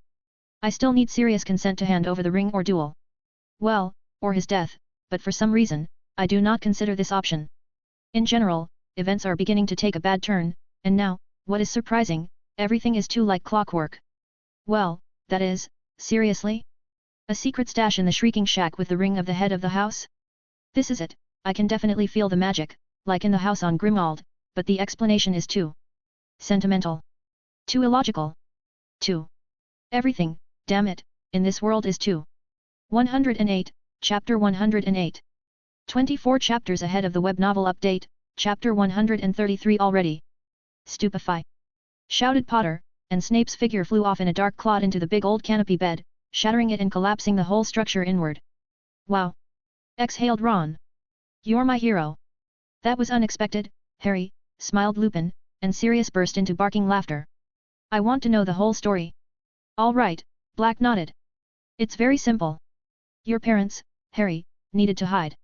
S1: I still need Sirius' consent to hand over the ring or duel. Well, or his death, but for some reason, I do not consider this option. In general, events are beginning to take a bad turn, and now, what is surprising, everything is too like clockwork. Well, that is, seriously? A secret stash in the Shrieking Shack with the ring of the head of the house? This is it. I can definitely feel the magic, like in the house on Grimmauld, but the explanation is too sentimental. Too illogical. Too everything, damn it, in this world is too. 108, Chapter 108. 24 chapters ahead of the web novel update, Chapter 133 already. Stupefy! Shouted Potter, and Snape's figure flew off in a dark clod into the big old canopy bed, shattering it and collapsing the whole structure inward. Wow! Exhaled Ron. You're my hero. That was unexpected, Harry, smiled Lupin, and Sirius burst into barking laughter. I want to know the whole story. All right, Black nodded. It's very simple. Your parents, Harry, needed to hide.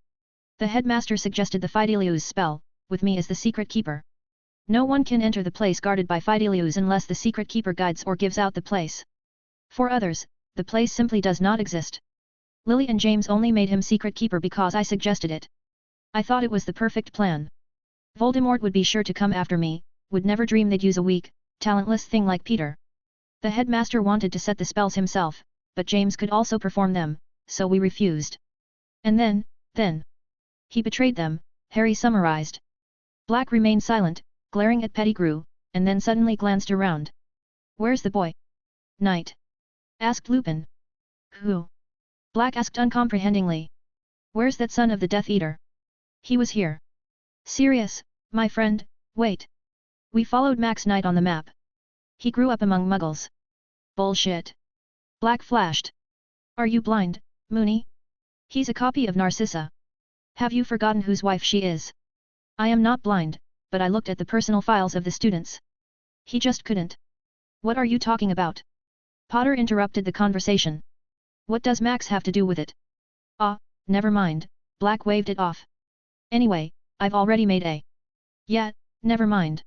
S1: The headmaster suggested the Fidelius spell, with me as the secret keeper. No one can enter the place guarded by Fidelius unless the secret keeper guides or gives out the place. For others, the place simply does not exist. Lily and James only made him secret keeper because I suggested it. I thought it was the perfect plan. Voldemort would be sure to come after me, would never dream they'd use a weak, talentless thing like Peter. The headmaster wanted to set the spells himself, but James could also perform them, so we refused. And then, he betrayed them, Harry summarized. Black remained silent, glaring at Pettigrew, and then suddenly glanced around. Where's the boy? Knight? Asked Lupin. Who? Black asked uncomprehendingly. Where's that son of the Death Eater? He was here. Sirius, my friend, wait. We followed Max Knight on the map. He grew up among muggles. Bullshit. Black flashed. Are you blind, Moony? He's a copy of Narcissa. Have you forgotten whose wife she is? I am not blind, but I looked at the personal files of the students. He just couldn't. What are you talking about? Potter interrupted the conversation. What does Max have to do with it? Ah, never mind, Black waved it off. Anyway, I've already made a. Yeah, never mind.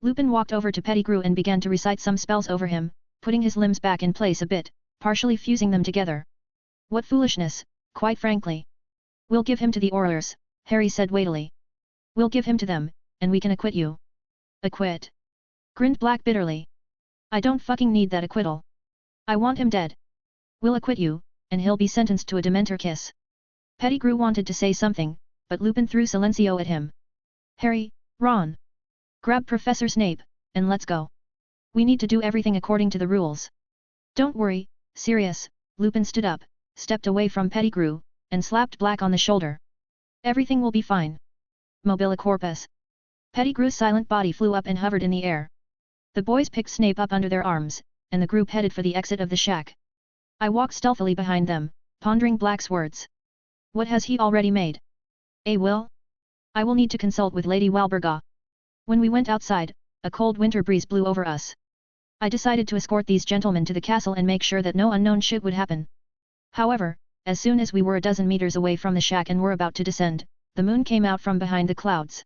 S1: Lupin walked over to Pettigrew and began to recite some spells over him, putting his limbs back in place a bit, partially fusing them together. What foolishness, quite frankly. We'll give him to the Aurors, Harry said weightily. We'll give him to them, and we can acquit you. Acquit? Grinned Black bitterly. I don't fucking need that acquittal. I want him dead. We'll acquit you, and he'll be sentenced to a Dementor kiss. Pettigrew wanted to say something, but Lupin threw Silencio at him. Harry, Ron. Grab Professor Snape, and let's go. We need to do everything according to the rules. Don't worry, Sirius, Lupin stood up, stepped away from Pettigrew, and slapped Black on the shoulder. Everything will be fine. Mobile corpus. Pettigrew's silent body flew up and hovered in the air. The boys picked Snape up under their arms, and the group headed for the exit of the shack. I walked stealthily behind them, pondering Black's words. What has he already made? A will? I will need to consult with Lady Walburga. When we went outside, a cold winter breeze blew over us. I decided to escort these gentlemen to the castle and make sure that no unknown shit would happen, However, as soon as we were a dozen meters away from the shack and were about to descend, the moon came out from behind the clouds.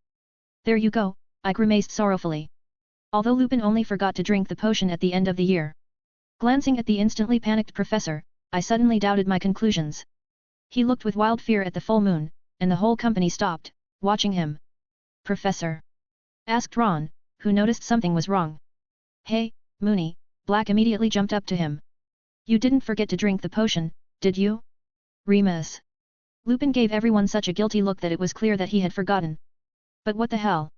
S1: There you go, I grimaced sorrowfully. Although Lupin only forgot to drink the potion at the end of the year. Glancing at the instantly panicked professor, I suddenly doubted my conclusions. He looked with wild fear at the full moon, and the whole company stopped, watching him. Professor? Asked Ron, who noticed something was wrong. Hey, Moony, Black immediately jumped up to him. You didn't forget to drink the potion, did you? Remus. Lupin gave everyone such a guilty look that it was clear that he had forgotten. But what the hell?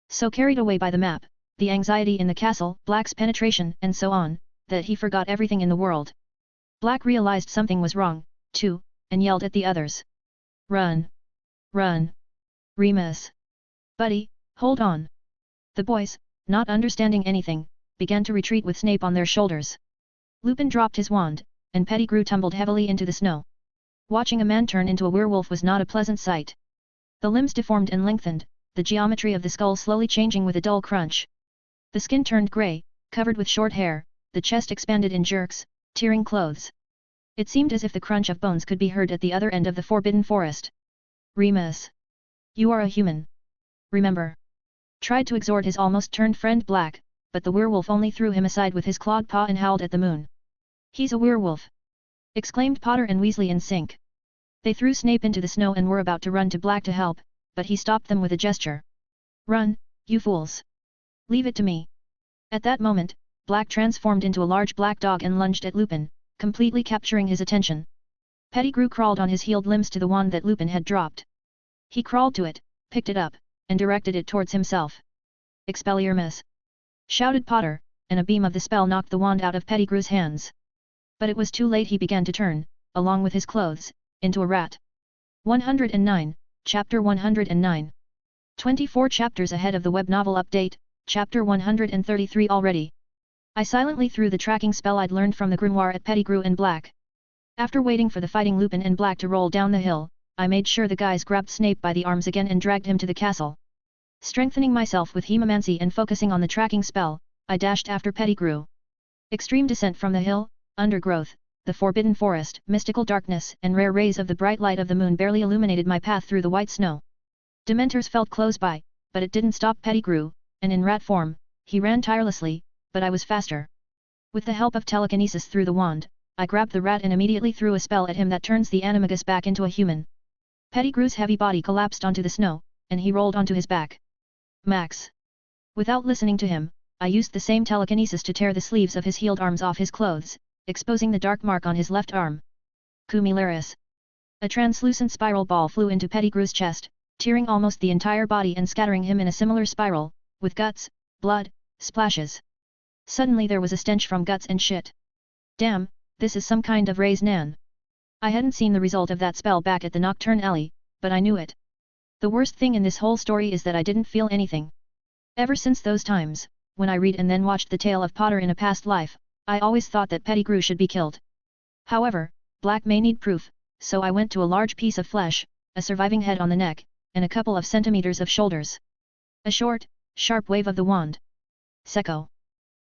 S1: So carried away by the map, the anxiety in the castle, Black's penetration, and so on, that he forgot everything in the world. Black realized something was wrong, too, and yelled at the others. Run! Run! Remus! Buddy, hold on! The boys, not understanding anything, began to retreat with Snape on their shoulders. Lupin dropped his wand, and Pettigrew tumbled heavily into the snow. Watching a man turn into a werewolf was not a pleasant sight. The limbs deformed and lengthened, the geometry of the skull slowly changing with a dull crunch. The skin turned grey, covered with short hair, the chest expanded in jerks, tearing clothes. It seemed as if the crunch of bones could be heard at the other end of the Forbidden Forest. Remus. You are a human. Remember. Tried to exhort his almost turned friend Black, but the werewolf only threw him aside with his clawed paw and howled at the moon. He's a werewolf! Exclaimed Potter and Weasley in sync. They threw Snape into the snow and were about to run to Black to help, but he stopped them with a gesture. Run, you fools! Leave it to me! At that moment, Black transformed into a large black dog and lunged at Lupin, completely capturing his attention. Pettigrew crawled on his heeled limbs to the wand that Lupin had dropped. He crawled to it, picked it up, and directed it towards himself. Expelliarmus! Shouted Potter, and a beam of the spell knocked the wand out of Pettigrew's hands. But it was too late. He began to turn, along with his clothes, into a rat. 109, Chapter 109. 24 chapters ahead of the web novel update, Chapter 133 already. I silently threw the tracking spell I'd learned from the grimoire at Pettigrew and Black. After waiting for the fighting Lupin and Black to roll down the hill, I made sure the guys grabbed Snape by the arms again and dragged him to the castle. Strengthening myself with hemomancy and focusing on the tracking spell, I dashed after Pettigrew. Extreme descent from the hill, undergrowth, the forbidden forest, mystical darkness and rare rays of the bright light of the moon barely illuminated my path through the white snow. Dementors felt close by, but it didn't stop Pettigrew, and in rat form, he ran tirelessly, but I was faster. With the help of telekinesis through the wand, I grabbed the rat and immediately threw a spell at him that turns the animagus back into a human. Pettigrew's heavy body collapsed onto the snow, and he rolled onto his back. Max! Without listening to him, I used the same telekinesis to tear the sleeves of his healed arms off his clothes, exposing the dark mark on his left arm. Cumillaris! A translucent spiral ball flew into Pettigrew's chest, tearing almost the entire body and scattering him in a similar spiral, with guts, blood, splashes. Suddenly there was a stench from guts and shit. Damn, this is some kind of Raise Nan. I hadn't seen the result of that spell back at the Nocturne Alley, but I knew it. The worst thing in this whole story is that I didn't feel anything. Ever since those times, when I read and then watched the tale of Potter in a past life, I always thought that Pettigrew should be killed. However, Black may need proof, so I went to a large piece of flesh, a surviving head on the neck, and a couple of centimeters of shoulders. A short, sharp wave of the wand. Secco.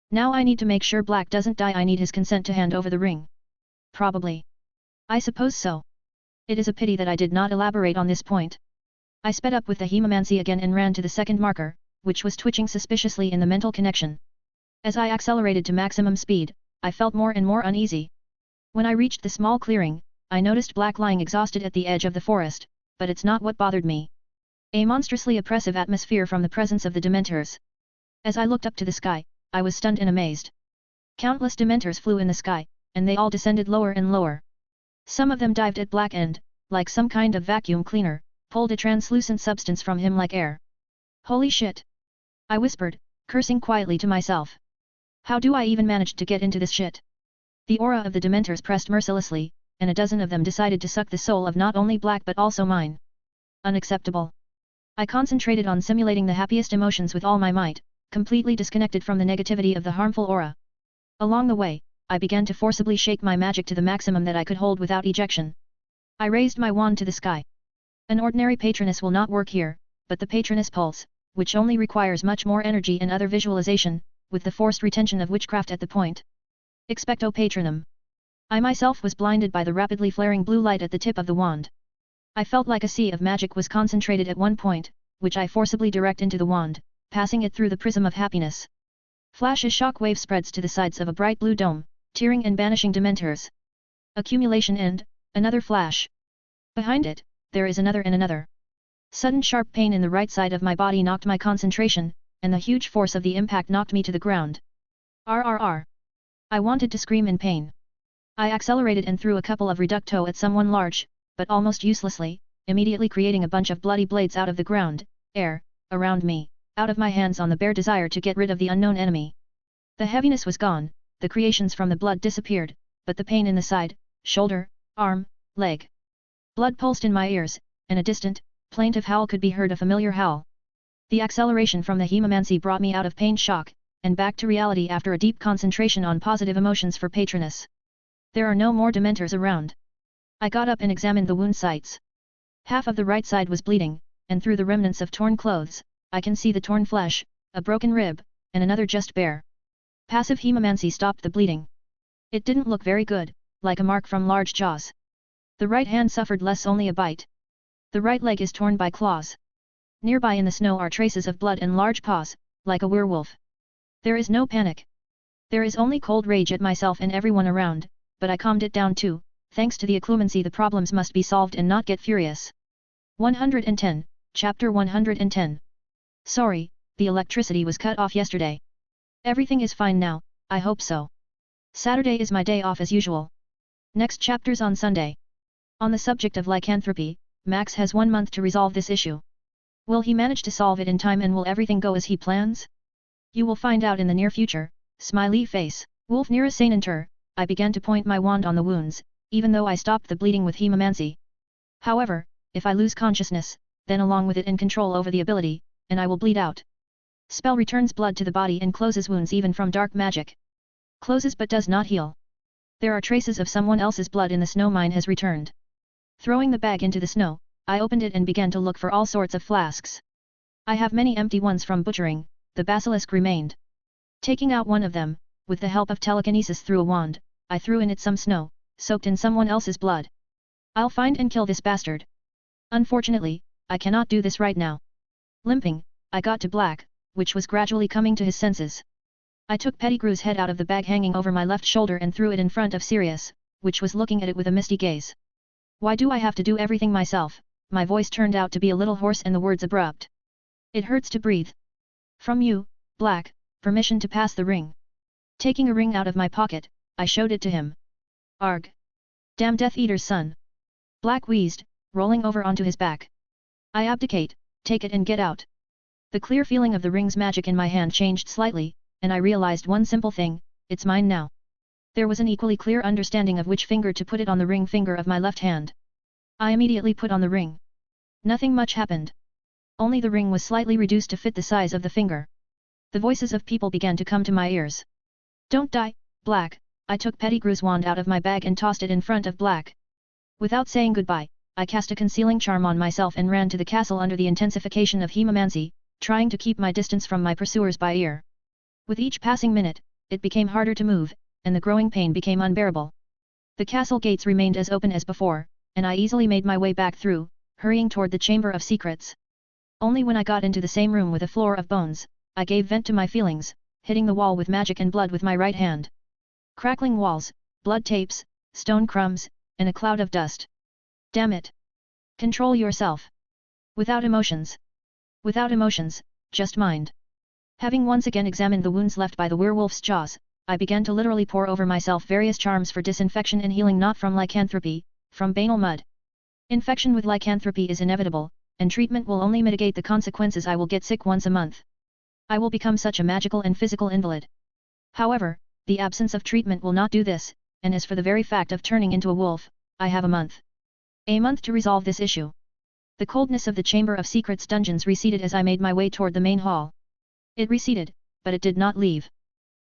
S1: Now I need to make sure Black doesn't die. I need his consent to hand over the ring. Probably. I suppose so. It is a pity that I did not elaborate on this point. I sped up with the hemomancy again and ran to the second marker, which was twitching suspiciously in the mental connection. As I accelerated to maximum speed, I felt more and more uneasy. When I reached the small clearing, I noticed Black lying exhausted at the edge of the forest, but it's not what bothered me. A monstrously oppressive atmosphere from the presence of the Dementors. As I looked up to the sky, I was stunned and amazed. Countless Dementors flew in the sky, and they all descended lower and lower. Some of them dived at Black and, like some kind of vacuum cleaner, pulled a translucent substance from him like air. Holy shit! I whispered, cursing quietly to myself. How do I even manage to get into this shit? The aura of the Dementors pressed mercilessly, and a dozen of them decided to suck the soul of not only Black but also mine. Unacceptable. I concentrated on simulating the happiest emotions with all my might, completely disconnected from the negativity of the harmful aura. Along the way, I began to forcibly shake my magic to the maximum that I could hold without ejection. I raised my wand to the sky. An ordinary patronus will not work here, but the patronus pulse, which only requires much more energy and other visualization, with the forced retention of witchcraft at the point. Expecto Patronum. I myself was blinded by the rapidly flaring blue light at the tip of the wand. I felt like a sea of magic was concentrated at one point, which I forcibly direct into the wand, passing it through the prism of happiness. Flash as shock wave spreads to the sides of a bright blue dome, tearing and banishing dementors. Accumulation end, another flash. Behind it, there is another and another. Sudden sharp pain in the right side of my body knocked my concentration, and the huge force of the impact knocked me to the ground. RRR. I wanted to scream in pain. I accelerated and threw a couple of reducto at someone large, but almost uselessly, immediately creating a bunch of bloody blades out of the ground, air, around me, out of my hands on the bare desire to get rid of the unknown enemy. The heaviness was gone, the creations from the blood disappeared, but the pain in the side, shoulder, arm, leg. Blood pulsed in my ears, and a distant, plaintive howl could be heard, a familiar howl. The acceleration from the hemomancy brought me out of pain shock, and back to reality after a deep concentration on positive emotions for Patronus. There are no more dementors around. I got up and examined the wound sites. Half of the right side was bleeding, and through the remnants of torn clothes, I can see the torn flesh, a broken rib, and another just bare. Passive hemomancy stopped the bleeding. It didn't look very good, like a mark from large jaws. The right hand suffered less, only a bite. The right leg is torn by claws. Nearby in the snow are traces of blood and large paws, like a werewolf. There is no panic. There is only cold rage at myself and everyone around, but I calmed it down too. Thanks to the occlumency, the problems must be solved and not get furious. 110, Chapter 110. Sorry, the electricity was cut off yesterday. Everything is fine now, I hope so. Saturday is my day off as usual. Next chapters on Sunday. On the subject of lycanthropy, Max has 1 month to resolve this issue. Will he manage to solve it in time, and will everything go as he plans? You will find out in the near future. Smiley face. Wolf near a Sainenter. I began to point my wand on the wounds, even though I stopped the bleeding with hemomancy. However, if I lose consciousness, then along with it and control over the ability, and I will bleed out. Spell returns blood to the body and closes wounds even from dark magic. Closes but does not heal. There are traces of someone else's blood in the snow. Mine has returned. Throwing the bag into the snow, I opened it and began to look for all sorts of flasks. I have many empty ones from butchering. The basilisk remained. Taking out one of them, with the help of telekinesis through a wand, I threw in it some snow, soaked in someone else's blood. I'll find and kill this bastard. Unfortunately, I cannot do this right now. Limping, I got to Black, which was gradually coming to his senses. I took Pettigrew's head out of the bag hanging over my left shoulder and threw it in front of Sirius, which was looking at it with a misty gaze. Why do I have to do everything myself? My voice turned out to be a little hoarse and the words abrupt. It hurts to breathe. From you, Black, permission to pass the ring. Taking a ring out of my pocket, I showed it to him. Arg! Damn Death Eater's son! Black wheezed, rolling over onto his back. I abdicate, take it and get out. The clear feeling of the ring's magic in my hand changed slightly, and I realized one simple thing: it's mine now. There was an equally clear understanding of which finger to put it on. The ring finger of my left hand. I immediately put on the ring. Nothing much happened. Only the ring was slightly reduced to fit the size of the finger. The voices of people began to come to my ears. Don't die, Black. I took Pettigrew's wand out of my bag and tossed it in front of Black. Without saying goodbye, I cast a concealing charm on myself and ran to the castle under the intensification of hemomancy, trying to keep my distance from my pursuers by ear. With each passing minute, it became harder to move, and the growing pain became unbearable. The castle gates remained as open as before, and I easily made my way back through, hurrying toward the Chamber of Secrets. Only when I got into the same room with a floor of bones, I gave vent to my feelings, hitting the wall with magic and blood with my right hand. Crackling walls, blood tapes, stone crumbs, and a cloud of dust. Damn it! Control yourself. Without emotions. Without emotions, just mind. Having once again examined the wounds left by the werewolf's jaws, I began to literally pour over myself various charms for disinfection and healing, not from lycanthropy, from banal mud. Infection with lycanthropy is inevitable, and treatment will only mitigate the consequences. I will get sick once a month. I will become such a magical and physical invalid. However, the absence of treatment will not do this, and as for the very fact of turning into a wolf, I have a month. A month to resolve this issue. The coldness of the Chamber of Secrets dungeons receded as I made my way toward the main hall. It receded, but it did not leave.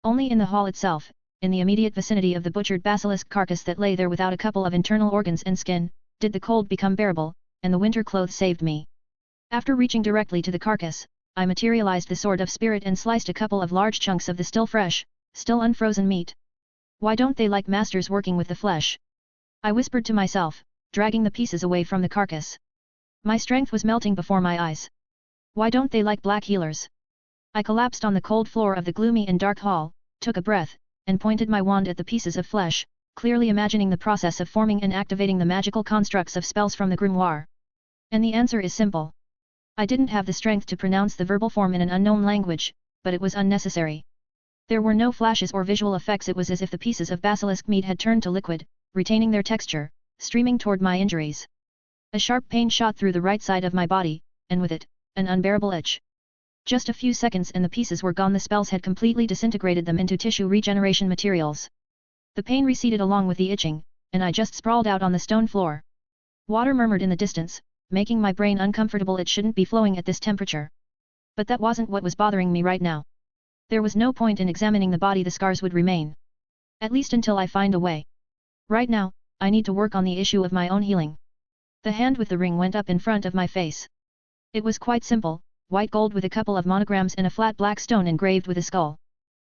S1: Only in the hall itself, in the immediate vicinity of the butchered basilisk carcass that lay there without a couple of internal organs and skin, did the cold become bearable, and the winter clothes saved me. After reaching directly to the carcass, I materialized the sword of spirit and sliced a couple of large chunks of the still fresh, still unfrozen meat. Why don't they like masters working with the flesh? I whispered to myself, dragging the pieces away from the carcass. My strength was melting before my eyes. Why don't they like black healers? I collapsed on the cold floor of the gloomy and dark hall, took a breath, and pointed my wand at the pieces of flesh, clearly imagining the process of forming and activating the magical constructs of spells from the grimoire. And the answer is simple. I didn't have the strength to pronounce the verbal form in an unknown language, but it was unnecessary. There were no flashes or visual effects. It was as if the pieces of basilisk meat had turned to liquid, retaining their texture, streaming toward my injuries. A sharp pain shot through the right side of my body, and with it, an unbearable itch. Just a few seconds and the pieces were gone. The spells had completely disintegrated them into tissue regeneration materials. The pain receded along with the itching, and I just sprawled out on the stone floor. Water murmured in the distance, making my brain uncomfortable. It shouldn't be flowing at this temperature. But that wasn't what was bothering me right now. There was no point in examining the body. The scars would remain. At least until I find a way. Right now, I need to work on the issue of my own healing. The hand with the ring went up in front of my face. It was quite simple, white gold with a couple of monograms and a flat black stone engraved with a skull.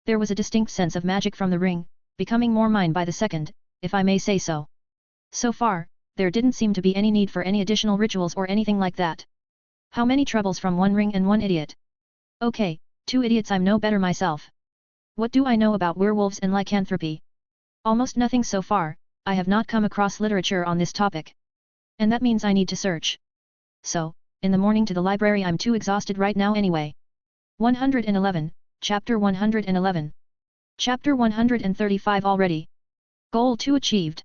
S1: There was a distinct sense of magic from the ring, becoming more mine by the second, if I may say so. So far, there didn't seem to be any need for any additional rituals or anything like that. How many troubles from one ring and one idiot? Okay, 2 idiots. I'm no better myself. What do I know about werewolves and lycanthropy? Almost nothing so far. I have not come across literature on this topic. And that means I need to search. So, in the morning to the library. I'm too exhausted right now anyway. 111, Chapter 111. Chapter 135 already. Goal 2 achieved.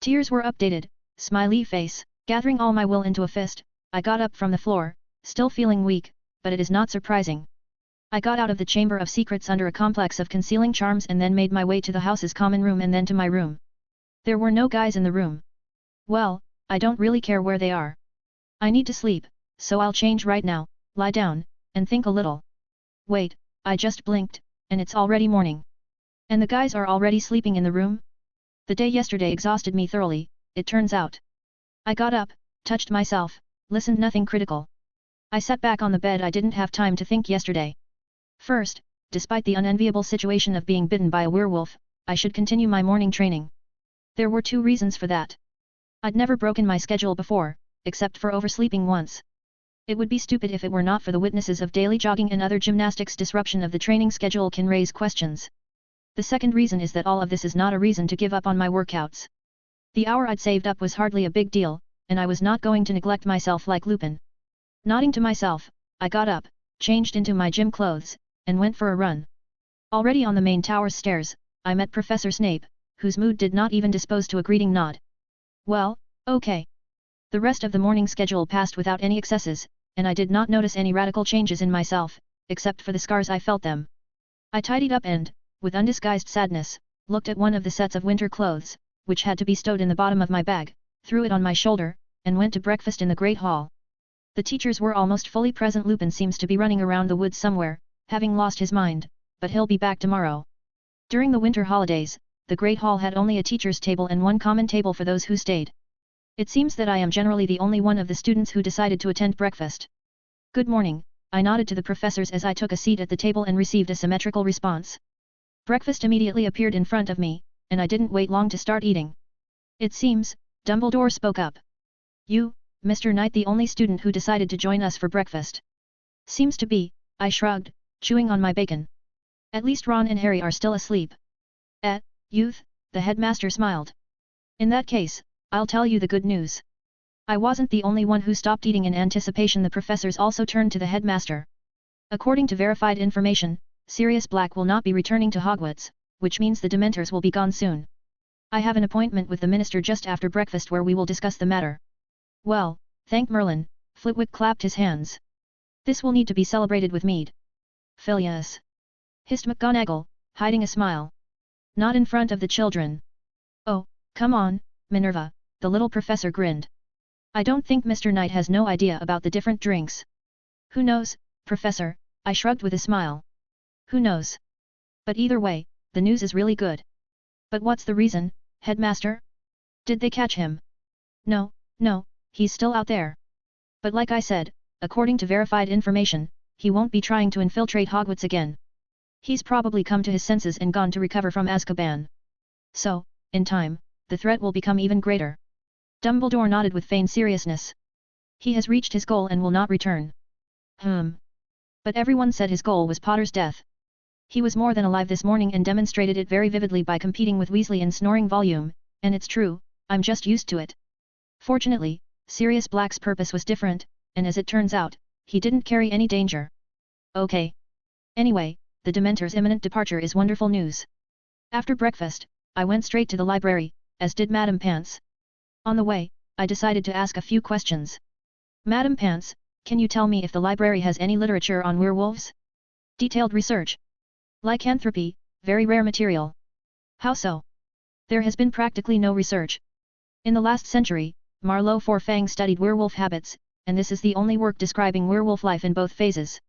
S1: Tears were updated, smiley face, gathering all my will into a fist. I got up from the floor, still feeling weak, but it is not surprising. I got out of the Chamber of Secrets under a complex of concealing charms and then made my way to the house's common room and then to my room. There were no guys in the room. Well, I don't really care where they are. I need to sleep, so I'll change right now, lie down, and think a little. Wait, I just blinked, and it's already morning. And the guys are already sleeping in the room? The day yesterday exhausted me thoroughly, it turns out. I got up, touched myself, listened. Nothing critical. I sat back on the bed. I didn't have time to think yesterday. First, despite the unenviable situation of being bitten by a werewolf, I should continue my morning training. There were 2 reasons for that. I'd never broken my schedule before, except for oversleeping once. It would be stupid if it were not for the witnesses of daily jogging and other gymnastics. Disruption of the training schedule can raise questions. The second reason is that all of this is not a reason to give up on my workouts. The hour I'd saved up was hardly a big deal, and I was not going to neglect myself like Lupin. Nodding to myself, I got up, changed into my gym clothes, and went for a run. Already on the main tower's stairs, I met Professor Snape, whose mood did not even dispose to a greeting nod. Well, okay. The rest of the morning schedule passed without any excesses, and I did not notice any radical changes in myself, except for the scars. I felt them. I tidied up and, with undisguised sadness, looked at one of the sets of winter clothes, which had to be stowed in the bottom of my bag, threw it on my shoulder, and went to breakfast in the Great Hall. The teachers were almost fully present. Lupin seems to be running around the woods somewhere, having lost his mind, but he'll be back tomorrow. During the winter holidays, the Great Hall had only a teacher's table and one common table for those who stayed. It seems that I am generally the only one of the students who decided to attend breakfast. Good morning, I nodded to the professors as I took a seat at the table and received a symmetrical response. Breakfast immediately appeared in front of me, and I didn't wait long to start eating. It seems, Dumbledore spoke up. You, Mr. Knight, the only student who decided to join us for breakfast. Seems to be, I shrugged, chewing on my bacon. At least Ron and Harry are still asleep. Youth, the headmaster smiled. In that case, I'll tell you the good news. I wasn't the only one who stopped eating in anticipation. The professors also turned to the headmaster. According to verified information, Sirius Black will not be returning to Hogwarts, which means the Dementors will be gone soon. I have an appointment with the minister just after breakfast where we will discuss the matter. Well, thank Merlin, Flitwick clapped his hands. This will need to be celebrated with mead. Phileas, hissed McGonagall, hiding a smile. Not in front of the children. Oh, come on, Minerva, the little professor grinned. I don't think Mr. Knight has no idea about the different drinks. Who knows, Professor, I shrugged with a smile. Who knows? But either way, the news is really good. But what's the reason, Headmaster? Did they catch him? No, he's still out there. But like I said, according to verified information, he won't be trying to infiltrate Hogwarts again. He's probably come to his senses and gone to recover from Azkaban. So, in time, the threat will become even greater. Dumbledore nodded with feigned seriousness. He has reached his goal and will not return. But everyone said his goal was Potter's death. He was more than alive this morning and demonstrated it very vividly by competing with Weasley in snoring volume, and it's true, I'm just used to it. Fortunately, Sirius Black's purpose was different, and as it turns out, he didn't carry any danger. Okay. Anyway, the Dementor's imminent departure is wonderful news. After breakfast, I went straight to the library, as did Madame Pants. On the way, I decided to ask a few questions. Madame Pants, can you tell me if the library has any literature on werewolves? Detailed research. Lycanthropy, very rare material. How so? There has been practically no research. In the last century, Marlowe Forfang studied werewolf habits, and this is the only work describing werewolf life in both phases.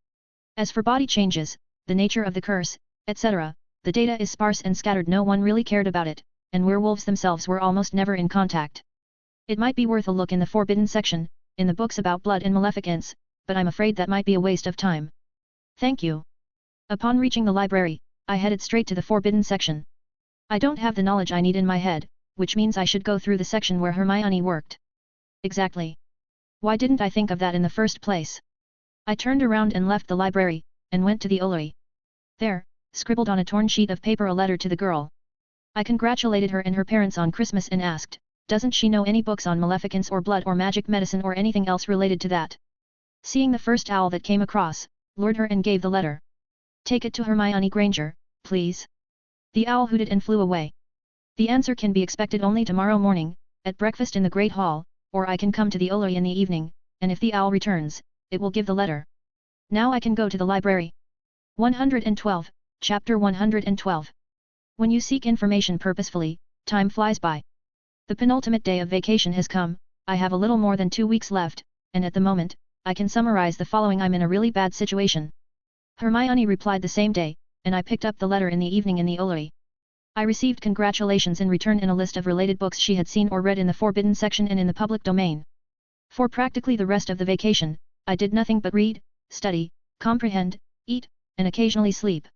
S1: As for body changes, the nature of the curse, etc., the data is sparse and scattered. No one really cared about it, and werewolves themselves were almost never in contact. It might be worth a look in the forbidden section, in the books about blood and maleficence, but I'm afraid that might be a waste of time. Thank you. Upon reaching the library, I headed straight to the forbidden section. I don't have the knowledge I need in my head, which means I should go through the section where Hermione worked. Exactly. Why didn't I think of that in the first place? I turned around and left the library, and went to the Ollery. There, scribbled on a torn sheet of paper, a letter to the girl. I congratulated her and her parents on Christmas and asked, doesn't she know any books on maleficence or blood or magic medicine or anything else related to that? Seeing the first owl that came across, lured her and gave the letter. Take it to Hermione Granger, please. The owl hooted and flew away. The answer can be expected only tomorrow morning, at breakfast in the Great Hall, or I can come to the Ollery in the evening, and if the owl returns, it will give the letter. Now I can go to the library. 112, Chapter 112. When you seek information purposefully, time flies by. The penultimate day of vacation has come, I have a little more than 2 weeks left, and at the moment, I can summarize the following: I'm in a really bad situation. Hermione replied the same day, and I picked up the letter in the evening in the Ollery. I received congratulations in return and a list of related books she had seen or read in the forbidden section and in the public domain. For practically the rest of the vacation, I did nothing but read, study, comprehend, eat, and occasionally sleep.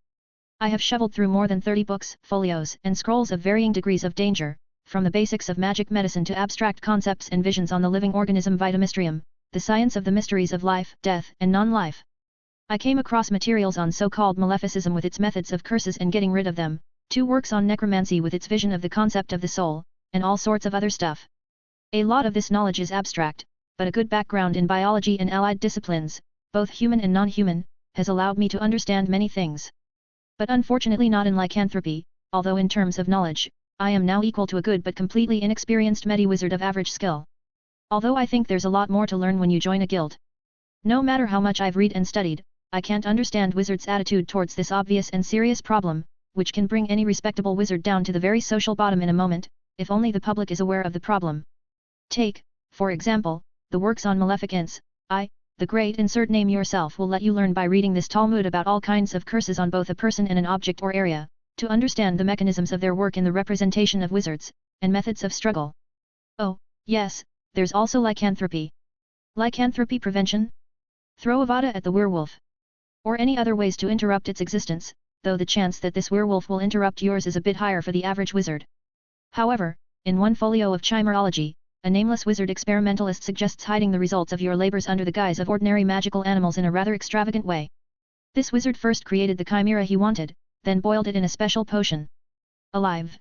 S1: I have shoveled through more than 30 books, folios, and scrolls of varying degrees of danger, from the basics of magic medicine to abstract concepts and visions on the living organism Vitamistrium, the science of the mysteries of life, death, and non-life. I came across materials on so-called maleficism with its methods of curses and getting rid of them, 2 works on necromancy with its vision of the concept of the soul, and all sorts of other stuff. A lot of this knowledge is abstract, but a good background in biology and allied disciplines, both human and non-human, has allowed me to understand many things. But unfortunately not in lycanthropy, although in terms of knowledge, I am now equal to a good but completely inexperienced medi-wizard of average skill. Although I think there's a lot more to learn when you join a guild. No matter how much I've read and studied, I can't understand wizards' attitude towards this obvious and serious problem, which can bring any respectable wizard down to the very social bottom in a moment, if only the public is aware of the problem. Take, for example, the works on maleficence. The great insert name yourself will let you learn by reading this Talmud about all kinds of curses on both a person and an object or area, to understand the mechanisms of their work in the representation of wizards, and methods of struggle. Oh, yes, there's also lycanthropy. Lycanthropy prevention? Throw Avada at the werewolf. Or any other ways to interrupt its existence, though the chance that this werewolf will interrupt yours is a bit higher for the average wizard. However, in one folio of Chimerology, a nameless wizard experimentalist suggests hiding the results of your labors under the guise of ordinary magical animals in a rather extravagant way. This wizard first created the chimera he wanted, then boiled it in a special potion. Alive.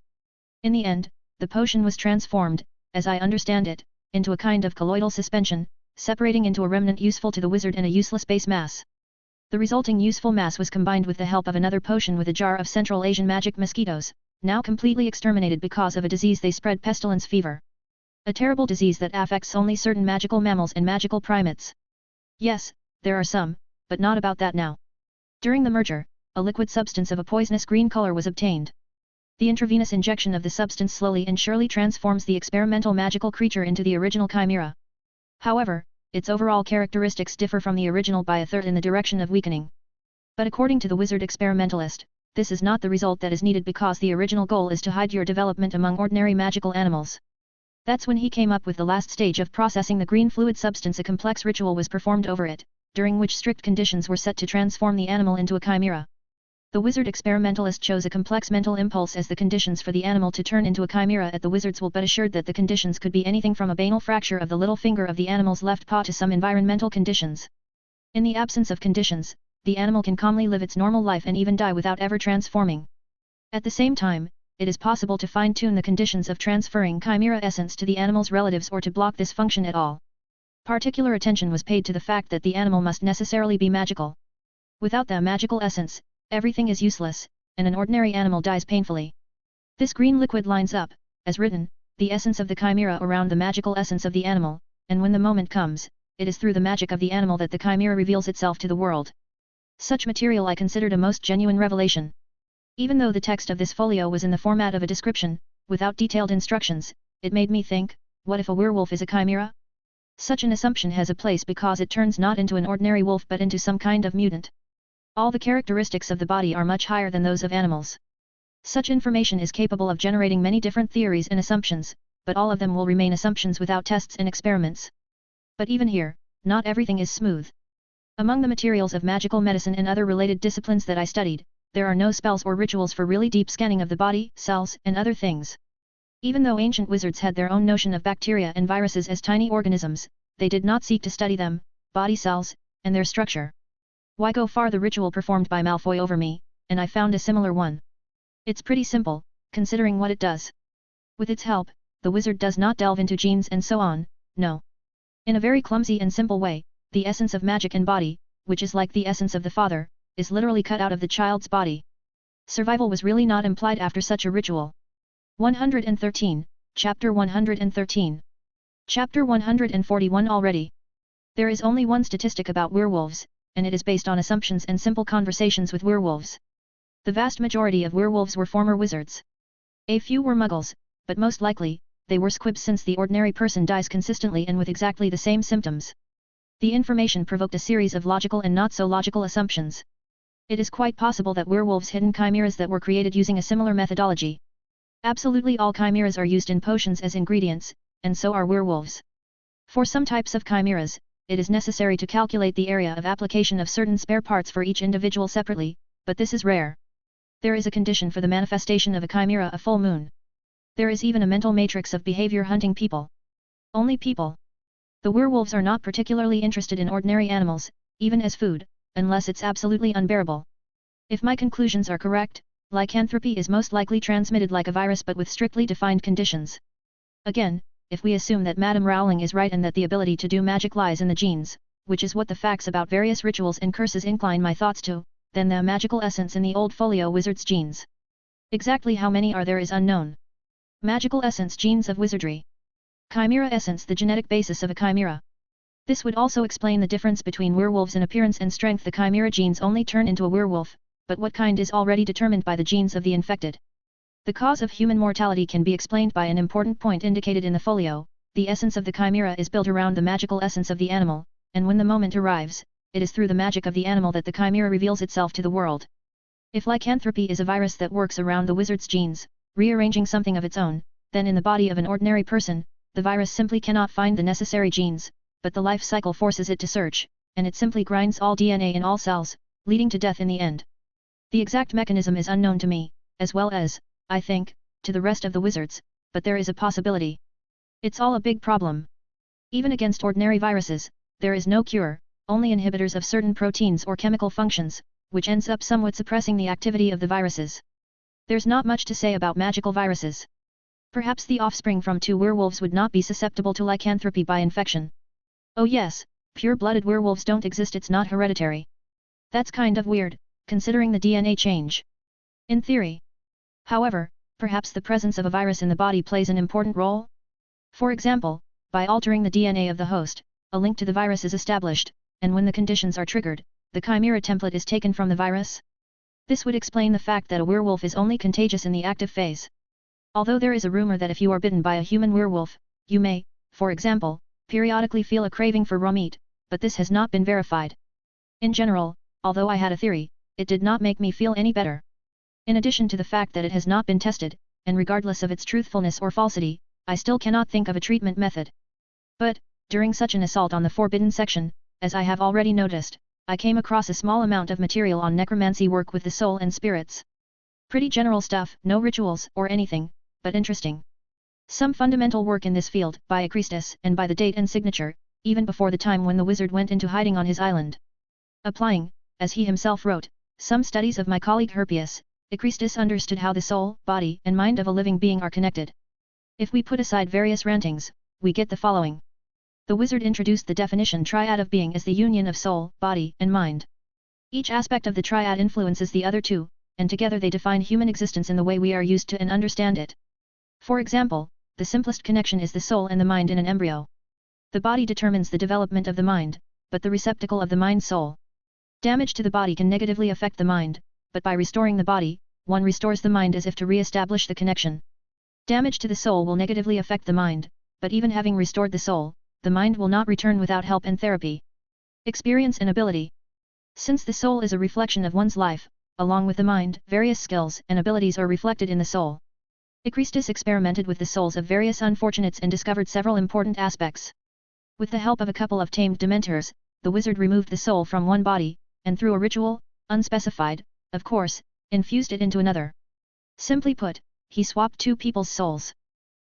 S1: In the end, the potion was transformed, as I understand it, into a kind of colloidal suspension, separating into a remnant useful to the wizard and a useless base mass. The resulting useful mass was combined with the help of another potion with a jar of Central Asian magic mosquitoes, now completely exterminated because of a disease they spread, pestilence fever. A terrible disease that affects only certain magical mammals and magical primates. Yes, there are some, but not about that now. During the merger, a liquid substance of a poisonous green color was obtained. The intravenous injection of the substance slowly and surely transforms the experimental magical creature into the original chimera. However, its overall characteristics differ from the original by a third in the direction of weakening. But according to the wizard experimentalist, this is not the result that is needed because the original goal is to hide your development among ordinary magical animals. That's when he came up with the last stage of processing the green fluid substance. A complex ritual was performed over it, during which strict conditions were set to transform the animal into a chimera. The wizard experimentalist chose a complex mental impulse as the conditions for the animal to turn into a chimera at the wizard's will, but assured that the conditions could be anything from a banal fracture of the little finger of the animal's left paw to some environmental conditions. In the absence of conditions, the animal can calmly live its normal life and even die without ever transforming. At the same time, it is possible to fine-tune the conditions of transferring chimera essence to the animal's relatives or to block this function at all. Particular attention was paid to the fact that the animal must necessarily be magical. Without the magical essence, everything is useless, and an ordinary animal dies painfully. This green liquid lines up, as written, the essence of the chimera around the magical essence of the animal, and when the moment comes, it is through the magic of the animal that the chimera reveals itself to the world. Such material I considered a most genuine revelation. Even though the text of this folio was in the format of a description, without detailed instructions, it made me think, what if a werewolf is a chimera? Such an assumption has a place because it turns not into an ordinary wolf but into some kind of mutant. All the characteristics of the body are much higher than those of animals. Such information is capable of generating many different theories and assumptions, but all of them will remain assumptions without tests and experiments. But even here, not everything is smooth. Among the materials of magical medicine and other related disciplines that I studied, there are no spells or rituals for really deep scanning of the body, cells, and other things. Even though ancient wizards had their own notion of bacteria and viruses as tiny organisms, they did not seek to study them, body cells, and their structure. Why go far the ritual performed by Malfoy over me, and I found a similar one. It's pretty simple, considering what it does. With its help, the wizard does not delve into genes and so on, no. In a very clumsy and simple way, the essence of magic and body, which is like the essence of the father, is literally cut out of the child's body. Survival was really not implied after such a ritual. 113, Chapter 113. Chapter 141 already. There is only one statistic about werewolves, and it is based on assumptions and simple conversations with werewolves. The vast majority of werewolves were former wizards. A few were muggles, but most likely, they were squibs since the ordinary person dies consistently and with exactly the same symptoms. The information provoked a series of logical and not so logical assumptions. It is quite possible that werewolves hidden chimeras that were created using a similar methodology. Absolutely all chimeras are used in potions as ingredients, and so are werewolves. For some types of chimeras, it is necessary to calculate the area of application of certain spare parts for each individual separately, but this is rare. There is a condition for the manifestation of a chimera, a full moon. There is even a mental matrix of behavior hunting people. Only people. The werewolves are not particularly interested in ordinary animals, even as food, unless it's absolutely unbearable. If my conclusions are correct, lycanthropy is most likely transmitted like a virus but with strictly defined conditions. Again, if we assume that Madame Rowling is right and that the ability to do magic lies in the genes, which is what the facts about various rituals and curses incline my thoughts to, then the magical essence in the old folio wizard's genes. Exactly how many are there is unknown. Magical essence genes of wizardry. Chimera essence, the genetic basis of a chimera. This would also explain the difference between werewolves in appearance and strength. The chimera genes only turn into a werewolf, but what kind is already determined by the genes of the infected. The cause of human mortality can be explained by an important point indicated in the folio. The essence of the chimera is built around the magical essence of the animal, and when the moment arrives, it is through the magic of the animal that the chimera reveals itself to the world. If lycanthropy is a virus that works around the wizard's genes, rearranging something of its own, then in the body of an ordinary person, the virus simply cannot find the necessary genes, but the life cycle forces it to search, and it simply grinds all DNA in all cells, leading to death in the end. The exact mechanism is unknown to me, as well as, I think, to the rest of the wizards, but there is a possibility. It's all a big problem. Even against ordinary viruses, there is no cure, only inhibitors of certain proteins or chemical functions, which ends up somewhat suppressing the activity of the viruses. There's not much to say about magical viruses. Perhaps the offspring from two werewolves would not be susceptible to lycanthropy by infection. Oh yes, pure-blooded werewolves don't exist. It's not hereditary. That's kind of weird, considering the DNA change. In theory. However, perhaps the presence of a virus in the body plays an important role? For example, by altering the DNA of the host, a link to the virus is established, and when the conditions are triggered, the chimera template is taken from the virus. This would explain the fact that a werewolf is only contagious in the active phase. Although there is a rumor that if you are bitten by a human werewolf, you may, for example, periodically feel a craving for raw meat, but this has not been verified. In general, although I had a theory, it did not make me feel any better. In addition to the fact that it has not been tested, and regardless of its truthfulness or falsity, I still cannot think of a treatment method. But, during such an assault on the forbidden section, as I have already noticed, I came across a small amount of material on necromancy work with the soul and spirits. Pretty general stuff, no rituals or anything, but interesting. Some fundamental work in this field, by a priestess and by the date and signature, even before the time when the wizard went into hiding on his island. Applying, as he himself wrote, some studies of my colleague Herpius, Echristus understood how the soul, body and mind of a living being are connected. If we put aside various rantings, we get the following. The wizard introduced the definition triad of being as the union of soul, body and mind. Each aspect of the triad influences the other two, and together they define human existence in the way we are used to and understand it. For example, the simplest connection is the soul and the mind in an embryo. The body determines the development of the mind, but the receptacle of the mind-soul. Damage to the body can negatively affect the mind, but by restoring the body, one restores the mind as if to re-establish the connection. Damage to the soul will negatively affect the mind, but even having restored the soul, the mind will not return without help and therapy. Experience and ability. Since the soul is a reflection of one's life, along with the mind, various skills and abilities are reflected in the soul. Echristus experimented with the souls of various unfortunates and discovered several important aspects. With the help of a couple of tamed dementors, the wizard removed the soul from one body, and through a ritual, unspecified, of course, infused it into another. Simply put, he swapped two people's souls.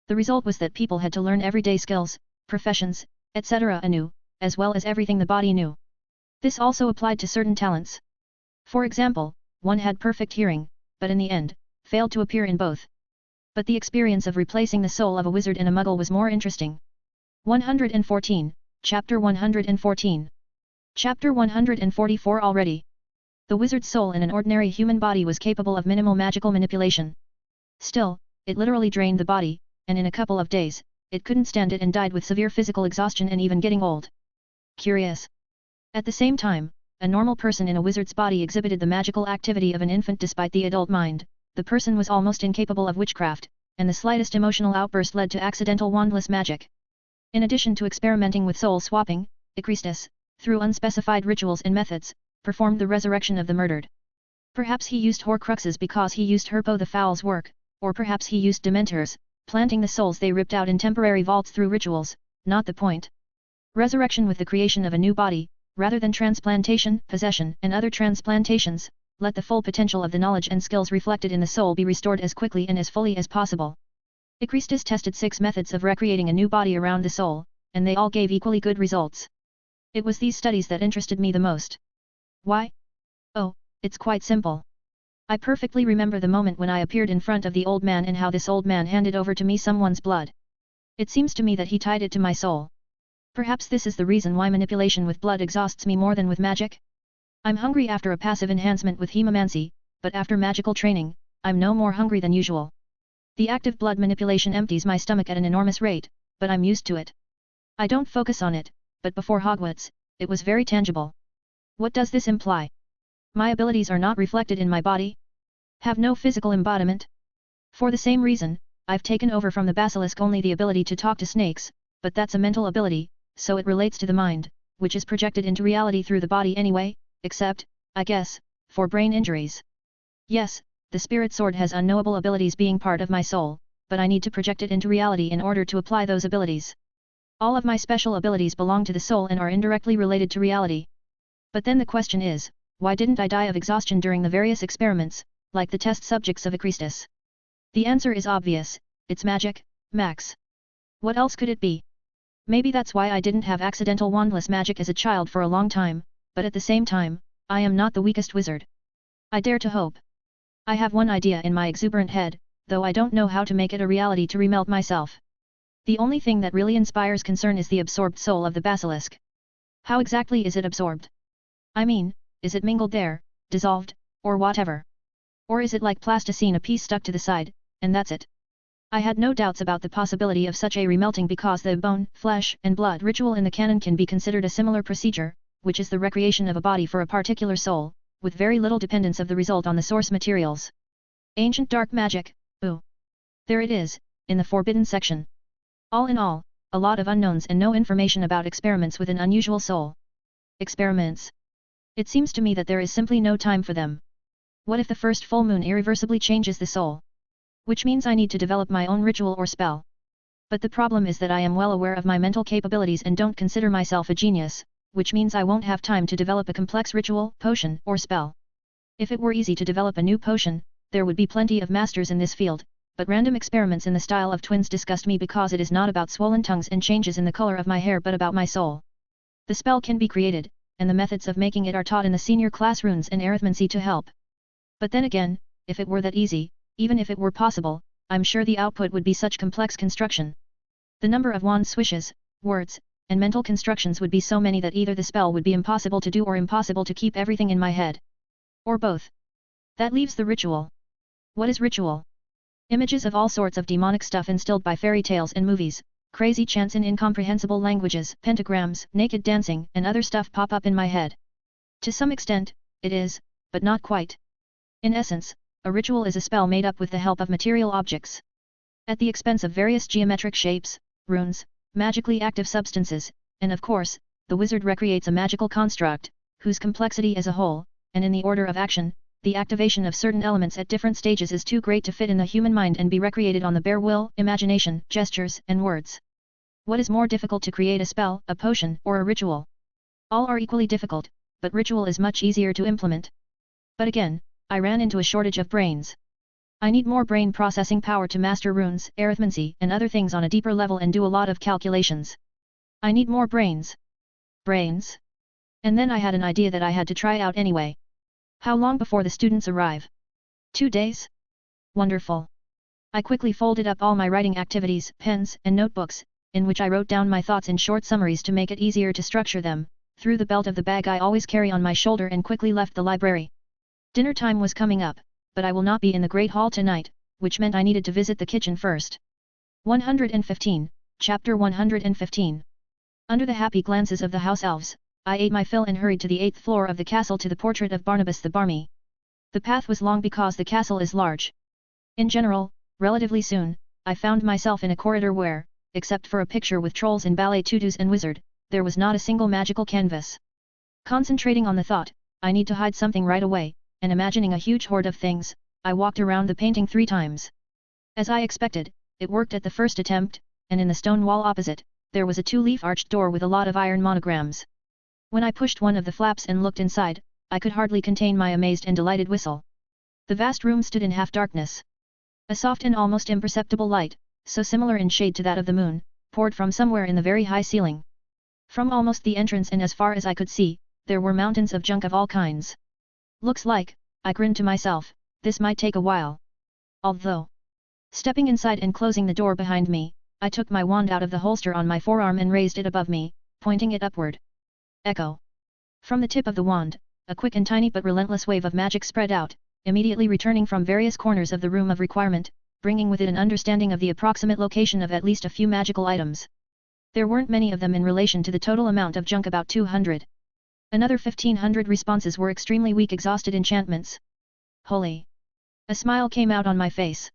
S1: The result was that people had to learn everyday skills, professions, etc. anew, as well as everything the body knew. This also applied to certain talents. For example, one had perfect hearing, but in the end, failed to appear in both. But the experience of replacing the soul of a wizard and a muggle was more interesting. 114, Chapter 114. Chapter 144 already. The wizard's soul in an ordinary human body was capable of minimal magical manipulation. Still, it literally drained the body, and in a couple of days, it couldn't stand it and died with severe physical exhaustion and even getting old. Curious. At the same time, a normal person in a wizard's body exhibited the magical activity of an infant despite the adult mind. The person was almost incapable of witchcraft, and the slightest emotional outburst led to accidental wandless magic. In addition to experimenting with soul swapping, Echristus, through unspecified rituals and methods, performed the resurrection of the murdered. Perhaps he used Horcruxes because he used Herpo the Fowl's work, or perhaps he used Dementors, planting the souls they ripped out in temporary vaults through rituals, not the point. Resurrection with the creation of a new body, rather than transplantation, possession and other transplantations, let the full potential of the knowledge and skills reflected in the soul be restored as quickly and as fully as possible. Echristus tested 6 methods of recreating a new body around the soul, and they all gave equally good results. It was these studies that interested me the most. Why? Oh, it's quite simple. I perfectly remember the moment when I appeared in front of the old man and how this old man handed over to me someone's blood. It seems to me that he tied it to my soul. Perhaps this is the reason why manipulation with blood exhausts me more than with magic? I'm hungry after a passive enhancement with hemomancy, but after magical training, I'm no more hungry than usual. The active blood manipulation empties my stomach at an enormous rate, but I'm used to it. I don't focus on it, but before Hogwarts, it was very tangible. What does this imply? My abilities are not reflected in my body? Have no physical embodiment? For the same reason, I've taken over from the basilisk only the ability to talk to snakes, but that's a mental ability, so it relates to the mind, which is projected into reality through the body anyway, except, I guess, for brain injuries. Yes, the spirit sword has unknowable abilities being part of my soul, but I need to project it into reality in order to apply those abilities. All of my special abilities belong to the soul and are indirectly related to reality. But then the question is, why didn't I die of exhaustion during the various experiments, like the test subjects of Echristus? The answer is obvious, it's magic, Max. What else could it be? Maybe that's why I didn't have accidental wandless magic as a child for a long time, but at the same time, I am not the weakest wizard. I dare to hope. I have one idea in my exuberant head, though I don't know how to make it a reality to remelt myself. The only thing that really inspires concern is the absorbed soul of the basilisk. How exactly is it absorbed? I mean, is it mingled there, dissolved, or whatever? Or is it like plasticine, a piece stuck to the side, and that's it? I had no doubts about the possibility of such a remelting because the bone, flesh, and blood ritual in the canon can be considered a similar procedure, which is the recreation of a body for a particular soul, with very little dependence of the result on the source materials. Ancient dark magic, ooh. There it is, in the forbidden section. All in all, a lot of unknowns and no information about experiments with an unusual soul. Experiments. It seems to me that there is simply no time for them. What if the first full moon irreversibly changes the soul? Which means I need to develop my own ritual or spell. But the problem is that I am well aware of my mental capabilities and don't consider myself a genius, which means I won't have time to develop a complex ritual, potion, or spell. If it were easy to develop a new potion, there would be plenty of masters in this field, but random experiments in the style of twins disgust me because it is not about swollen tongues and changes in the color of my hair but about my soul. The spell can be created, and the methods of making it are taught in the senior class runes and arithmancy to help. But then again, if it were that easy, even if it were possible, I'm sure the output would be such complex construction. The number of wand swishes, words, and mental constructions would be so many that either the spell would be impossible to do or impossible to keep everything in my head. Or both. That leaves the ritual. What is ritual? Images of all sorts of demonic stuff instilled by fairy tales and movies, crazy chants in incomprehensible languages, pentagrams, naked dancing, and other stuff pop up in my head. To some extent, it is, but not quite. In essence, a ritual is a spell made up with the help of material objects. At the expense of various geometric shapes, runes, magically active substances, and of course, the wizard recreates a magical construct, whose complexity as a whole, and in the order of action, the activation of certain elements at different stages is too great to fit in the human mind and be recreated on the bare will, imagination, gestures, and words. What is more difficult to create, a spell, a potion, or a ritual? All are equally difficult, but ritual is much easier to implement. But again, I ran into a shortage of brains. I need more brain processing power to master runes, arithmancy, and other things on a deeper level and do a lot of calculations. I need more brains. Brains? And then I had an idea that I had to try out anyway. How long before the students arrive? 2 days? Wonderful. I quickly folded up all my writing activities, pens, and notebooks, in which I wrote down my thoughts in short summaries to make it easier to structure them, threw the belt of the bag I always carry on my shoulder and quickly left the library. Dinner time was coming up, but I will not be in the Great Hall tonight, which meant I needed to visit the kitchen first. 115, Chapter 115. Under the happy glances of the house elves, I ate my fill and hurried to the 8th floor of the castle to the portrait of Barnabas the Barmy. The path was long because the castle is large. In general, relatively soon, I found myself in a corridor where, except for a picture with trolls in ballet tutus and wizard, there was not a single magical canvas. Concentrating on the thought, I need to hide something right away, and imagining a huge hoard of things, I walked around the painting 3 times. As I expected, it worked at the first attempt, and in the stone wall opposite, there was a 2-leaf arched door with a lot of iron monograms. When I pushed one of the flaps and looked inside, I could hardly contain my amazed and delighted whistle. The vast room stood in half-darkness. A soft and almost imperceptible light, so similar in shade to that of the moon, poured from somewhere in the very high ceiling. From almost the entrance and as far as I could see, there were mountains of junk of all kinds. Looks like, I grinned to myself, this might take a while. Although, stepping inside and closing the door behind me, I took my wand out of the holster on my forearm and raised it above me, pointing it upward. Echo. From the tip of the wand, a quick and tiny but relentless wave of magic spread out, immediately returning from various corners of the room of requirement, bringing with it an understanding of the approximate location of at least a few magical items. There weren't many of them in relation to the total amount of junk, about 200. Another 1500 responses were extremely weak exhausted enchantments. Holy! A smile came out on my face.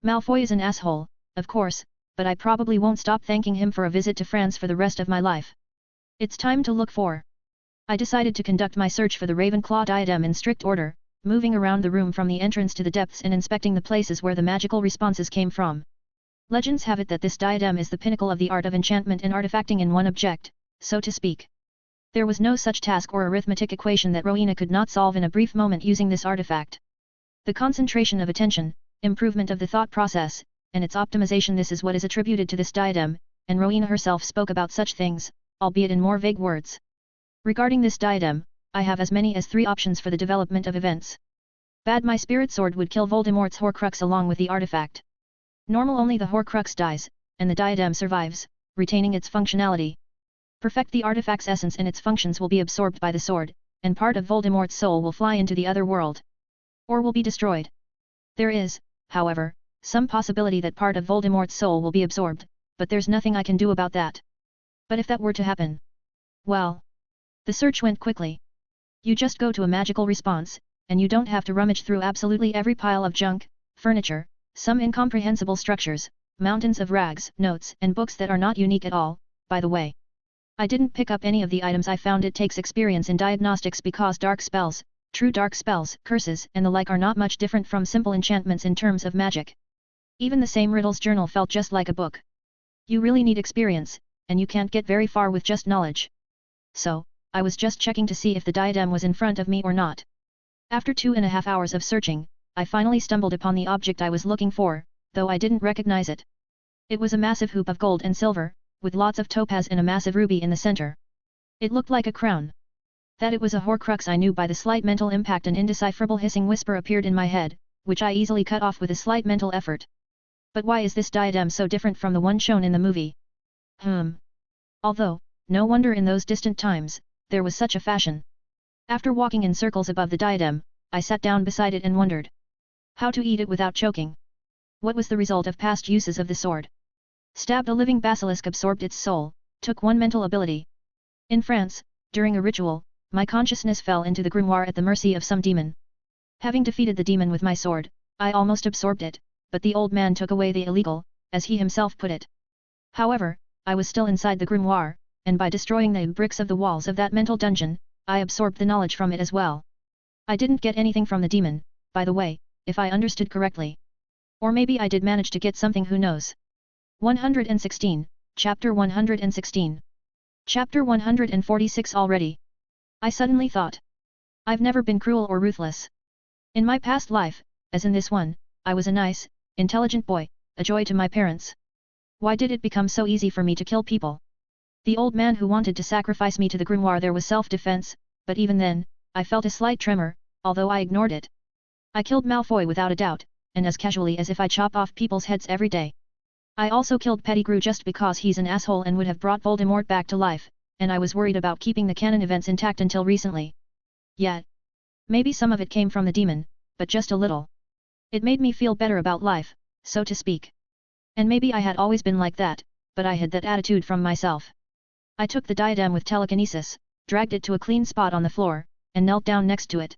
S1: Malfoy is an asshole, of course, but I probably won't stop thanking him for a visit to France for the rest of my life. It's time to look for. I decided to conduct my search for the Ravenclaw diadem in strict order, moving around the room from the entrance to the depths and inspecting the places where the magical responses came from. Legends have it that this diadem is the pinnacle of the art of enchantment and artifacting in one object, so to speak. There was no such task or arithmetic equation that Rowena could not solve in a brief moment using this artifact. The concentration of attention, improvement of the thought process, and its optimization, this is what is attributed to this diadem, and Rowena herself spoke about such things, albeit in more vague words. Regarding this diadem, I have as many as 3 options for the development of events. Bad, my spirit sword would kill Voldemort's Horcrux along with the artifact. Normal, only the Horcrux dies, and the diadem survives, retaining its functionality. Perfect, the artifact's essence and its functions will be absorbed by the sword, and part of Voldemort's soul will fly into the other world. Or will be destroyed. There is, however, some possibility that part of Voldemort's soul will be absorbed, but there's nothing I can do about that. But if that were to happen, well, the search went quickly. You just go to a magical response, and you don't have to rummage through absolutely every pile of junk, furniture, some incomprehensible structures, mountains of rags, notes, and books that are not unique at all, by the way. I didn't pick up any of the items I found. It takes experience in diagnostics because dark spells, true dark spells, curses, and the like are not much different from simple enchantments in terms of magic. Even the same riddles journal felt just like a book. You really need experience, and you can't get very far with just knowledge. so, I was just checking to see if the diadem was in front of me or not. After 2.5 hours of searching, I finally stumbled upon the object I was looking for, though I didn't recognize it. It was a massive hoop of gold and silver, with lots of topaz and a massive ruby in the center. It looked like a crown. That it was a Horcrux I knew by the slight mental impact. An indecipherable hissing whisper appeared in my head, which I easily cut off with a slight mental effort. But why is this diadem so different from the one shown in the movie? Although, no wonder in those distant times, there was such a fashion. After walking in circles above the diadem, I sat down beside it and wondered how to eat it without choking. What was the result of past uses of the sword? Stabbed a living basilisk, absorbed its soul, took one mental ability. In France, during a ritual, my consciousness fell into the grimoire at the mercy of some demon. Having defeated the demon with my sword, I almost absorbed it, but the old man took away the illegal, as he himself put it. However, I was still inside the grimoire, and by destroying the bricks of the walls of that mental dungeon, I absorbed the knowledge from it as well. I didn't get anything from the demon, by the way, if I understood correctly. Or maybe I did manage to get something, who knows. 116, Chapter 116. Chapter 146 already. I suddenly thought. I've never been cruel or ruthless. In my past life, as in this one, I was a nice, intelligent boy, a joy to my parents. Why did it become so easy for me to kill people? The old man who wanted to sacrifice me to the grimoire, there was self-defense, but even then, I felt a slight tremor, although I ignored it. I killed Malfoy without a doubt, and as casually as if I chop off people's heads every day. I also killed Pettigrew just because he's an asshole and would have brought Voldemort back to life, and I was worried about keeping the canon events intact until recently. Yet, maybe some of it came from the demon, but just a little. It made me feel better about life, so to speak. And maybe I had always been like that, but I had that attitude from myself. I took the diadem with telekinesis, dragged it to a clean spot on the floor, and knelt down next to it.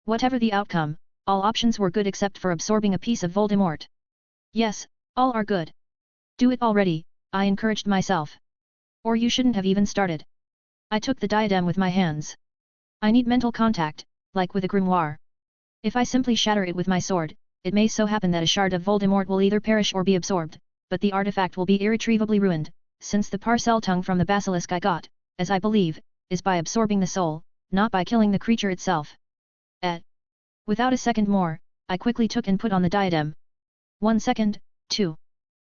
S1: Whatever the outcome, all options were good except for absorbing a piece of Voldemort. Yes, all are good. Do it already, I encouraged myself. Or you shouldn't have even started. I took the diadem with my hands. I need mental contact, like with a grimoire. If I simply shatter it with my sword, it may so happen that a shard of Voldemort will either perish or be absorbed, but the artifact will be irretrievably ruined, since the parcel tongue from the basilisk I got, as I believe, is by absorbing the soul, not by killing the creature itself. Without a second more, I quickly took and put on the diadem. 1 second, 2.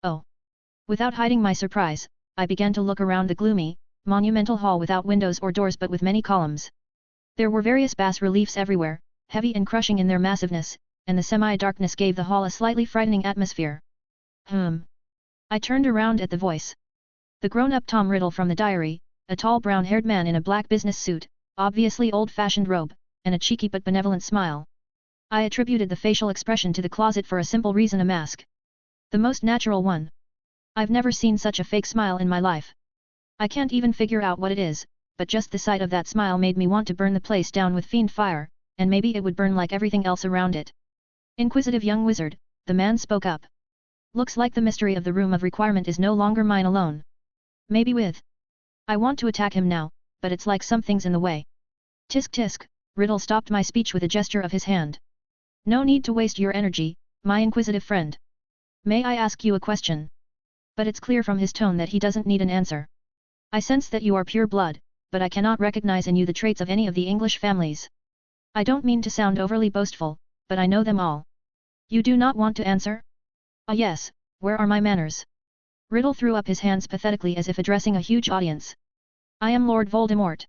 S1: Oh. Without hiding my surprise, I began to look around the gloomy, monumental hall without windows or doors but with many columns. There were various bas-reliefs everywhere, heavy and crushing in their massiveness, and the semi-darkness gave the hall a slightly frightening atmosphere. I turned around at the voice. The grown-up Tom Riddle from the diary, a tall brown-haired man in a black business suit, obviously old-fashioned robe, and a cheeky but benevolent smile. I attributed the facial expression to the closet for a simple reason: a mask. The most natural one. I've never seen such a fake smile in my life. I can't even figure out what it is, but just the sight of that smile made me want to burn the place down with fiend fire, and maybe it would burn like everything else around it. Inquisitive young wizard, the man spoke up. Looks like the mystery of the Room of Requirement is no longer mine alone. Maybe with. I want to attack him now, but it's like something's in the way. Tisk tisk, Riddle stopped my speech with a gesture of his hand. No need to waste your energy, my inquisitive friend. May I ask you a question? But it's clear from his tone that he doesn't need an answer. I sense that you are pure blood, but I cannot recognize in you the traits of any of the English families. I don't mean to sound overly boastful, but I know them all. You do not want to answer? Ah yes, where are my manners? Riddle threw up his hands pathetically as if addressing a huge audience. I am Lord Voldemort.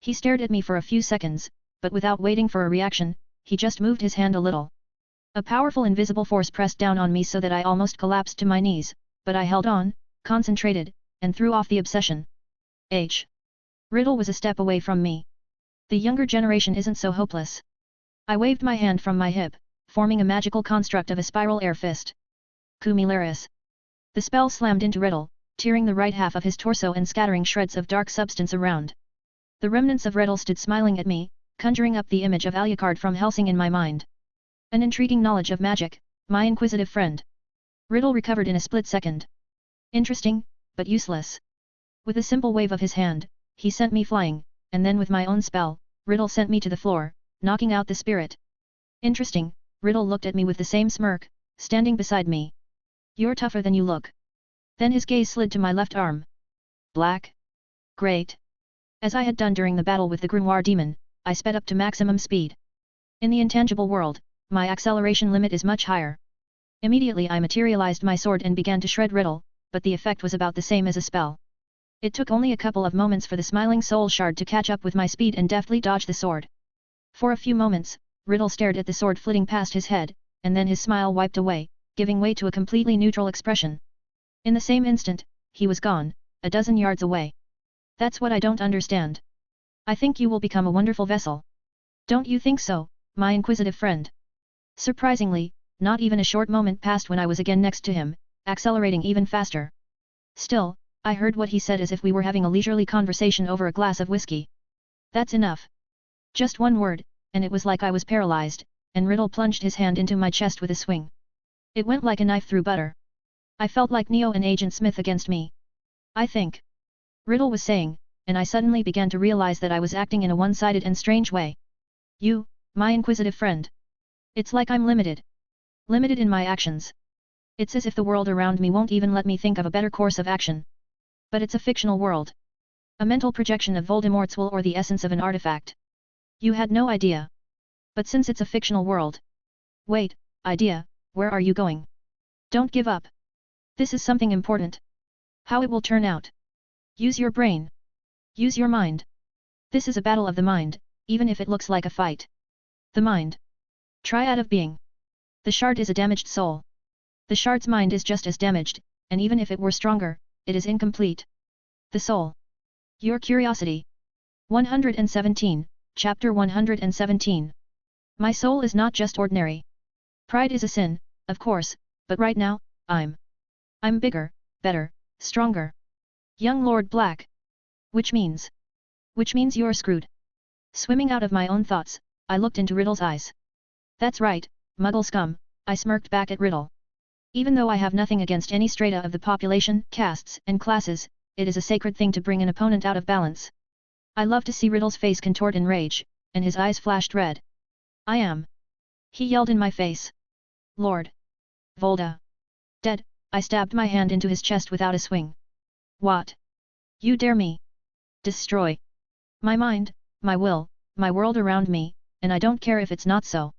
S1: He stared at me for a few seconds, but without waiting for a reaction, he just moved his hand a little. A powerful invisible force pressed down on me so that I almost collapsed to my knees, but I held on, concentrated, and threw off the obsession. Riddle was a step away from me. The younger generation isn't so hopeless. I waved my hand from my hip, forming a magical construct of a spiral air fist. Cumularis. The spell slammed into Riddle, tearing the right half of his torso and scattering shreds of dark substance around. The remnants of Riddle stood smiling at me, conjuring up the image of Alucard from Helsing in my mind. An intriguing knowledge of magic, my inquisitive friend. Riddle recovered in a split second. Interesting, but useless. With a simple wave of his hand, he sent me flying, and then with my own spell, Riddle sent me to the floor, knocking out the spirit. Interesting, Riddle looked at me with the same smirk, standing beside me. You're tougher than you look. Then his gaze slid to my left arm. Black? Great. As I had done during the battle with the Grimoire Demon, I sped up to maximum speed. In the intangible world, my acceleration limit is much higher. Immediately I materialized my sword and began to shred Riddle, but the effect was about the same as a spell. It took only a couple of moments for the smiling soul shard to catch up with my speed and deftly dodge the sword. For a few moments, Riddle stared at the sword flitting past his head, and then his smile wiped away, giving way to a completely neutral expression. In the same instant, he was gone, a dozen yards away. That's what I don't understand. I think you will become a wonderful vessel. Don't you think so, my inquisitive friend? Surprisingly, not even a short moment passed when I was again next to him, accelerating even faster. Still, I heard what he said as if we were having a leisurely conversation over a glass of whiskey. That's enough. Just one word, and it was like I was paralyzed, and Riddle plunged his hand into my chest with a swing. It went like a knife through butter. I felt like Neo and Agent Smith against me. I think. Riddle was saying, and I suddenly began to realize that I was acting in a one-sided and strange way. You, my inquisitive friend. It's like I'm limited. Limited in my actions. It's as if the world around me won't even let me think of a better course of action. But it's a fictional world. A mental projection of Voldemort's will or the essence of an artifact. You had no idea. But since it's a fictional world. Wait, idea, where are you going? Don't give up. This is something important. How it will turn out. Use your brain. Use your mind. This is a battle of the mind, even if it looks like a fight. The mind. Triad of being. The shard is a damaged soul. The shard's mind is just as damaged, and even if it were stronger, it is incomplete. The soul. Your curiosity. 117, Chapter 117. My soul is not just ordinary. Pride is a sin, of course, but right now, I'm bigger, better, stronger. Young Lord Black. Which means you're screwed. Swimming out of my own thoughts, I looked into Riddle's eyes. That's right, Muggle scum, I smirked back at Riddle. Even though I have nothing against any strata of the population, castes, and classes, it is a sacred thing to bring an opponent out of balance. I love to see Riddle's face contort in rage, and his eyes flashed red. I am. He yelled in my face. Lord Volda. Dead, I stabbed my hand into his chest without a swing. What? You dare me? Destroy my mind, my will, my world around me, and I don't care if it's not so.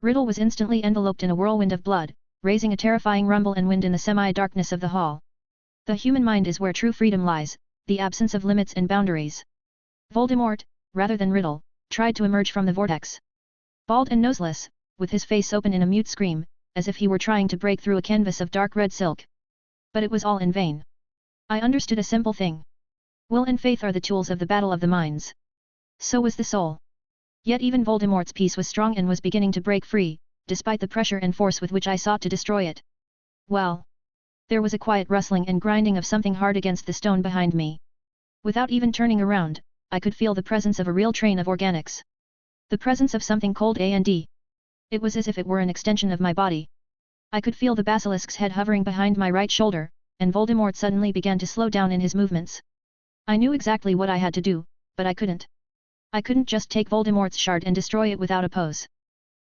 S1: Riddle was instantly enveloped in a whirlwind of blood, raising a terrifying rumble and wind in the semi-darkness of the hall. The human mind is where true freedom lies, the absence of limits and boundaries. Voldemort, rather than Riddle, tried to emerge from the vortex. Bald and noseless, with his face open in a mute scream, as if he were trying to break through a canvas of dark red silk. But it was all in vain. I understood a simple thing. Will and faith are the tools of the battle of the minds. So was the soul. Yet even Voldemort's peace was strong and was beginning to break free, despite the pressure and force with which I sought to destroy it. Well. There was a quiet rustling and grinding of something hard against the stone behind me. Without even turning around, I could feel the presence of a real train of organics. The presence of something cold and it was as if it were an extension of my body. I could feel the basilisk's head hovering behind my right shoulder, and Voldemort suddenly began to slow down in his movements. I knew exactly what I had to do, but I couldn't. I couldn't just take Voldemort's shard and destroy it without a pose.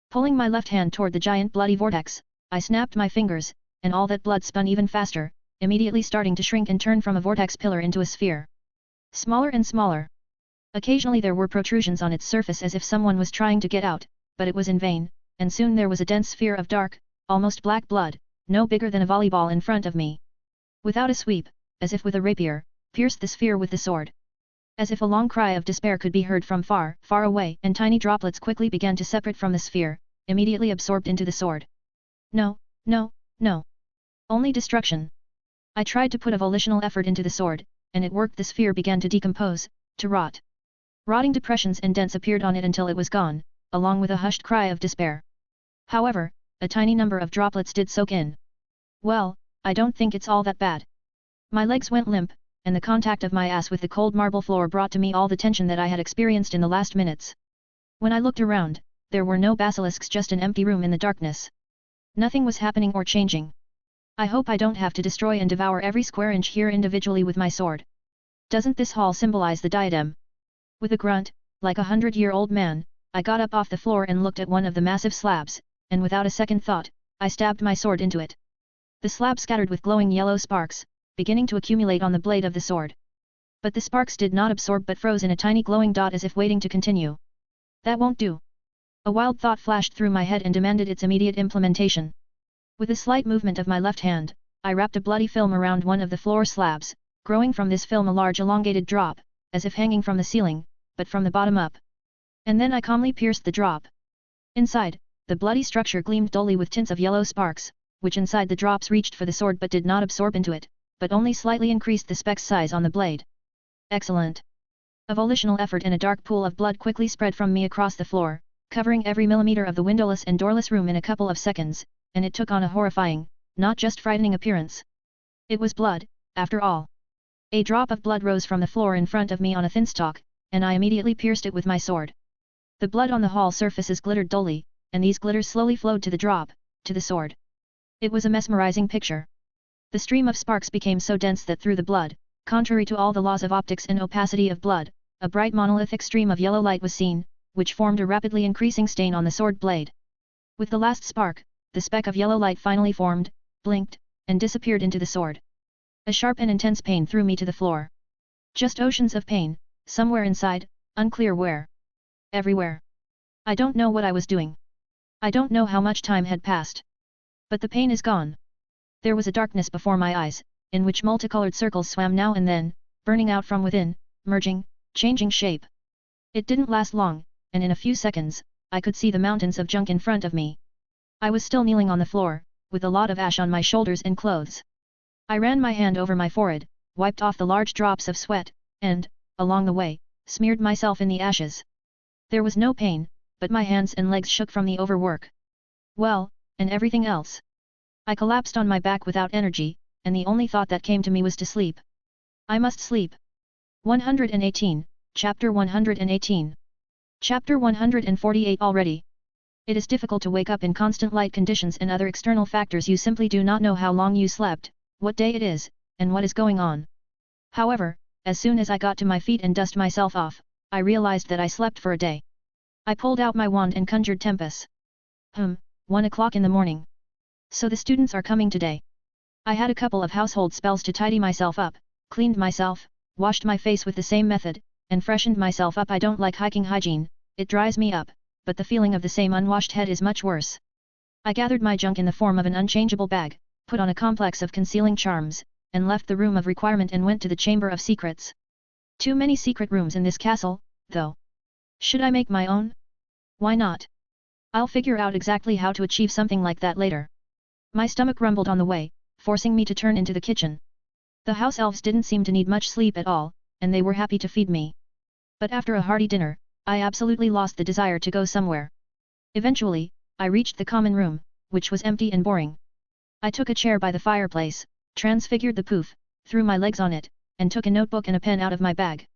S1: Pulling my left hand toward the giant bloody vortex, I snapped my fingers, and all that blood spun even faster, immediately starting to shrink and turn from a vortex pillar into a sphere. Smaller and smaller. Occasionally there were protrusions on its surface as if someone was trying to get out, but it was in vain, and soon there was a dense sphere of dark, almost black blood, no bigger than a volleyball in front of me. Without a sweep, as if with a rapier, pierced the sphere with the sword. As if a long cry of despair could be heard from far, far away, and tiny droplets quickly began to separate from the sphere, immediately absorbed into the sword. No, no, no. Only destruction. I tried to put a volitional effort into the sword, and it worked. The sphere began to decompose, to rot. Rotting depressions and dents appeared on it until it was gone, along with a hushed cry of despair. However, a tiny number of droplets did soak in. Well, I don't think it's all that bad. My legs went limp, and the contact of my ass with the cold marble floor brought to me all the tension that I had experienced in the last minutes. When I looked around, there were no basilisks, just an empty room in the darkness. Nothing was happening or changing. I hope I don't have to destroy and devour every square inch here individually with my sword. Doesn't this hall symbolize the diadem? With a grunt, like a 100-year-old man, I got up off the floor and looked at one of the massive slabs, and without a second thought, I stabbed my sword into it. The slab scattered with glowing yellow sparks, beginning to accumulate on the blade of the sword. But the sparks did not absorb but froze in a tiny glowing dot as if waiting to continue. That won't do. A wild thought flashed through my head and demanded its immediate implementation. With a slight movement of my left hand, I wrapped a bloody film around one of the floor slabs, growing from this film a large elongated drop, as if hanging from the ceiling, but from the bottom up. And then I calmly pierced the drop. Inside, the bloody structure gleamed dully with tints of yellow sparks, which inside the drops reached for the sword but did not absorb into it, but only slightly increased the speck's size on the blade. Excellent! A volitional effort and a dark pool of blood quickly spread from me across the floor, covering every millimeter of the windowless and doorless room in a couple of seconds, and it took on a horrifying, not just frightening appearance. It was blood, after all. A drop of blood rose from the floor in front of me on a thin stalk, and I immediately pierced it with my sword. The blood on the hall surfaces glittered dully, and these glitters slowly flowed to the drop, to the sword. It was a mesmerizing picture. The stream of sparks became so dense that through the blood, contrary to all the laws of optics and opacity of blood, a bright monolithic stream of yellow light was seen, which formed a rapidly increasing stain on the sword blade. With the last spark, the speck of yellow light finally formed, blinked, and disappeared into the sword. A sharp and intense pain threw me to the floor. Just oceans of pain, somewhere inside, unclear where. Everywhere. I don't know what I was doing. I don't know how much time had passed. But the pain is gone. There was a darkness before my eyes, in which multicolored circles swam now and then, burning out from within, merging, changing shape. It didn't last long, and in a few seconds, I could see the mountains of junk in front of me. I was still kneeling on the floor, with a lot of ash on my shoulders and clothes. I ran my hand over my forehead, wiped off the large drops of sweat, and, along the way, smeared myself in the ashes. There was no pain, but my hands and legs shook from the overwork. Well, and everything else. I collapsed on my back without energy, and the only thought that came to me was to sleep. I must sleep. 118, Chapter 118. Chapter 148 already. It is difficult to wake up in constant light conditions and other external factors. You simply do not know how long you slept, what day it is, and what is going on. However, as soon as I got to my feet and dusted myself off, I realized that I slept for a day. I pulled out my wand and conjured Tempest. 1 o'clock in the morning. So the students are coming today. I had a couple of household spells to tidy myself up, cleaned myself, washed my face with the same method, and freshened myself up. I don't like hiking hygiene, it dries me up, but the feeling of the same unwashed head is much worse. I gathered my junk in the form of an unchangeable bag, put on a complex of concealing charms, and left the room of requirement and went to the Chamber of Secrets. Too many secret rooms in this castle, though. Should I make my own? Why not? I'll figure out exactly how to achieve something like that later. My stomach rumbled on the way, forcing me to turn into the kitchen. The house elves didn't seem to need much sleep at all, and they were happy to feed me. But after a hearty dinner, I absolutely lost the desire to go somewhere. Eventually, I reached the common room, which was empty and boring. I took a chair by the fireplace, transfigured the poof, threw my legs on it, and took a notebook and a pen out of my bag.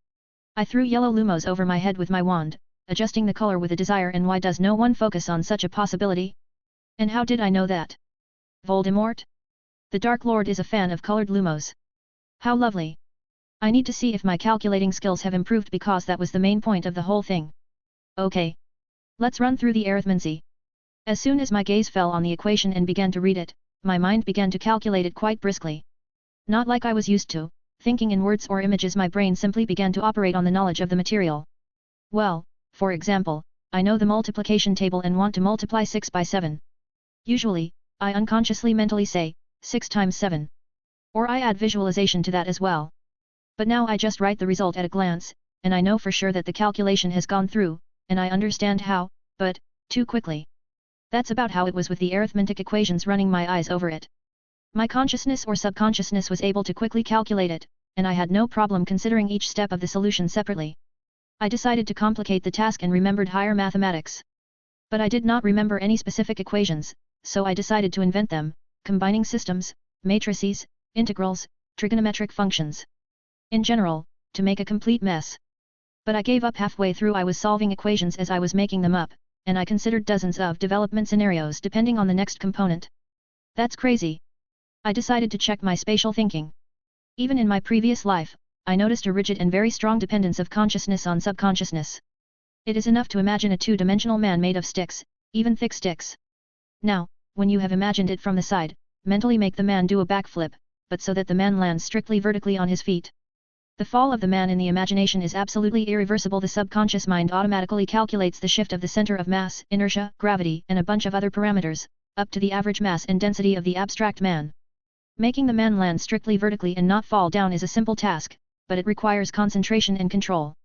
S1: I threw yellow lumos over my head with my wand, adjusting the color with a desire. And why does no one focus on such a possibility? And how did I know that? Voldemort? The Dark Lord is a fan of colored lumos. How lovely. I need to see if my calculating skills have improved, because that was the main point of the whole thing. Okay. Let's run through the arithmancy. As soon as my gaze fell on the equation and began to read it, my mind began to calculate it quite briskly. Not like I was used to, thinking in words or images. My brain simply began to operate on the knowledge of the material. Well, for example, I know the multiplication table and want to multiply 6 by 7. Usually, I unconsciously mentally say, 6 times 7. Or I add visualization to that as well. But now I just write the result at a glance, and I know for sure that the calculation has gone through, and I understand how, but, too quickly. That's about how it was with the arithmetic equations running my eyes over it. My consciousness or subconsciousness was able to quickly calculate it, and I had no problem considering each step of the solution separately. I decided to complicate the task and remembered higher mathematics. But I did not remember any specific equations, so I decided to invent them, combining systems, matrices, integrals, trigonometric functions. In general, to make a complete mess. But I gave up halfway through. I was solving equations as I was making them up, and I considered dozens of development scenarios depending on the next component. That's crazy. I decided to check my spatial thinking. Even in my previous life, I noticed a rigid and very strong dependence of consciousness on subconsciousness. It is enough to imagine a two-dimensional man made of sticks, even thick sticks. Now, when you have imagined it from the side, mentally make the man do a backflip, but so that the man lands strictly vertically on his feet. The fall of the man in the imagination is absolutely irreversible. The subconscious mind automatically calculates the shift of the center of mass, inertia, gravity, and a bunch of other parameters, up to the average mass and density of the abstract man. Making the man land strictly vertically and not fall down is a simple task, but it requires concentration and control.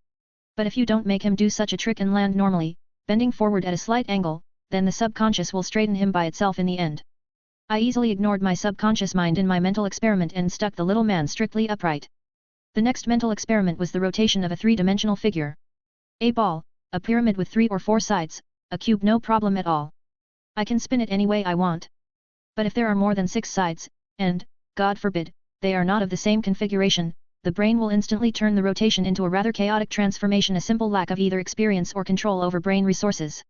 S1: But if you don't make him do such a trick and land normally, bending forward at a slight angle, then the subconscious will straighten him by itself in the end. I easily ignored my subconscious mind in my mental experiment and stuck the little man strictly upright. The next mental experiment was the rotation of a three-dimensional figure. A ball, a pyramid with 3 or 4 sides, a cube, no problem at all. I can spin it any way I want. But if there are more than 6 sides, and, God forbid, they are not of the same configuration, the brain will instantly turn the rotation into a rather chaotic transformation, a simple lack of either experience or control over brain resources.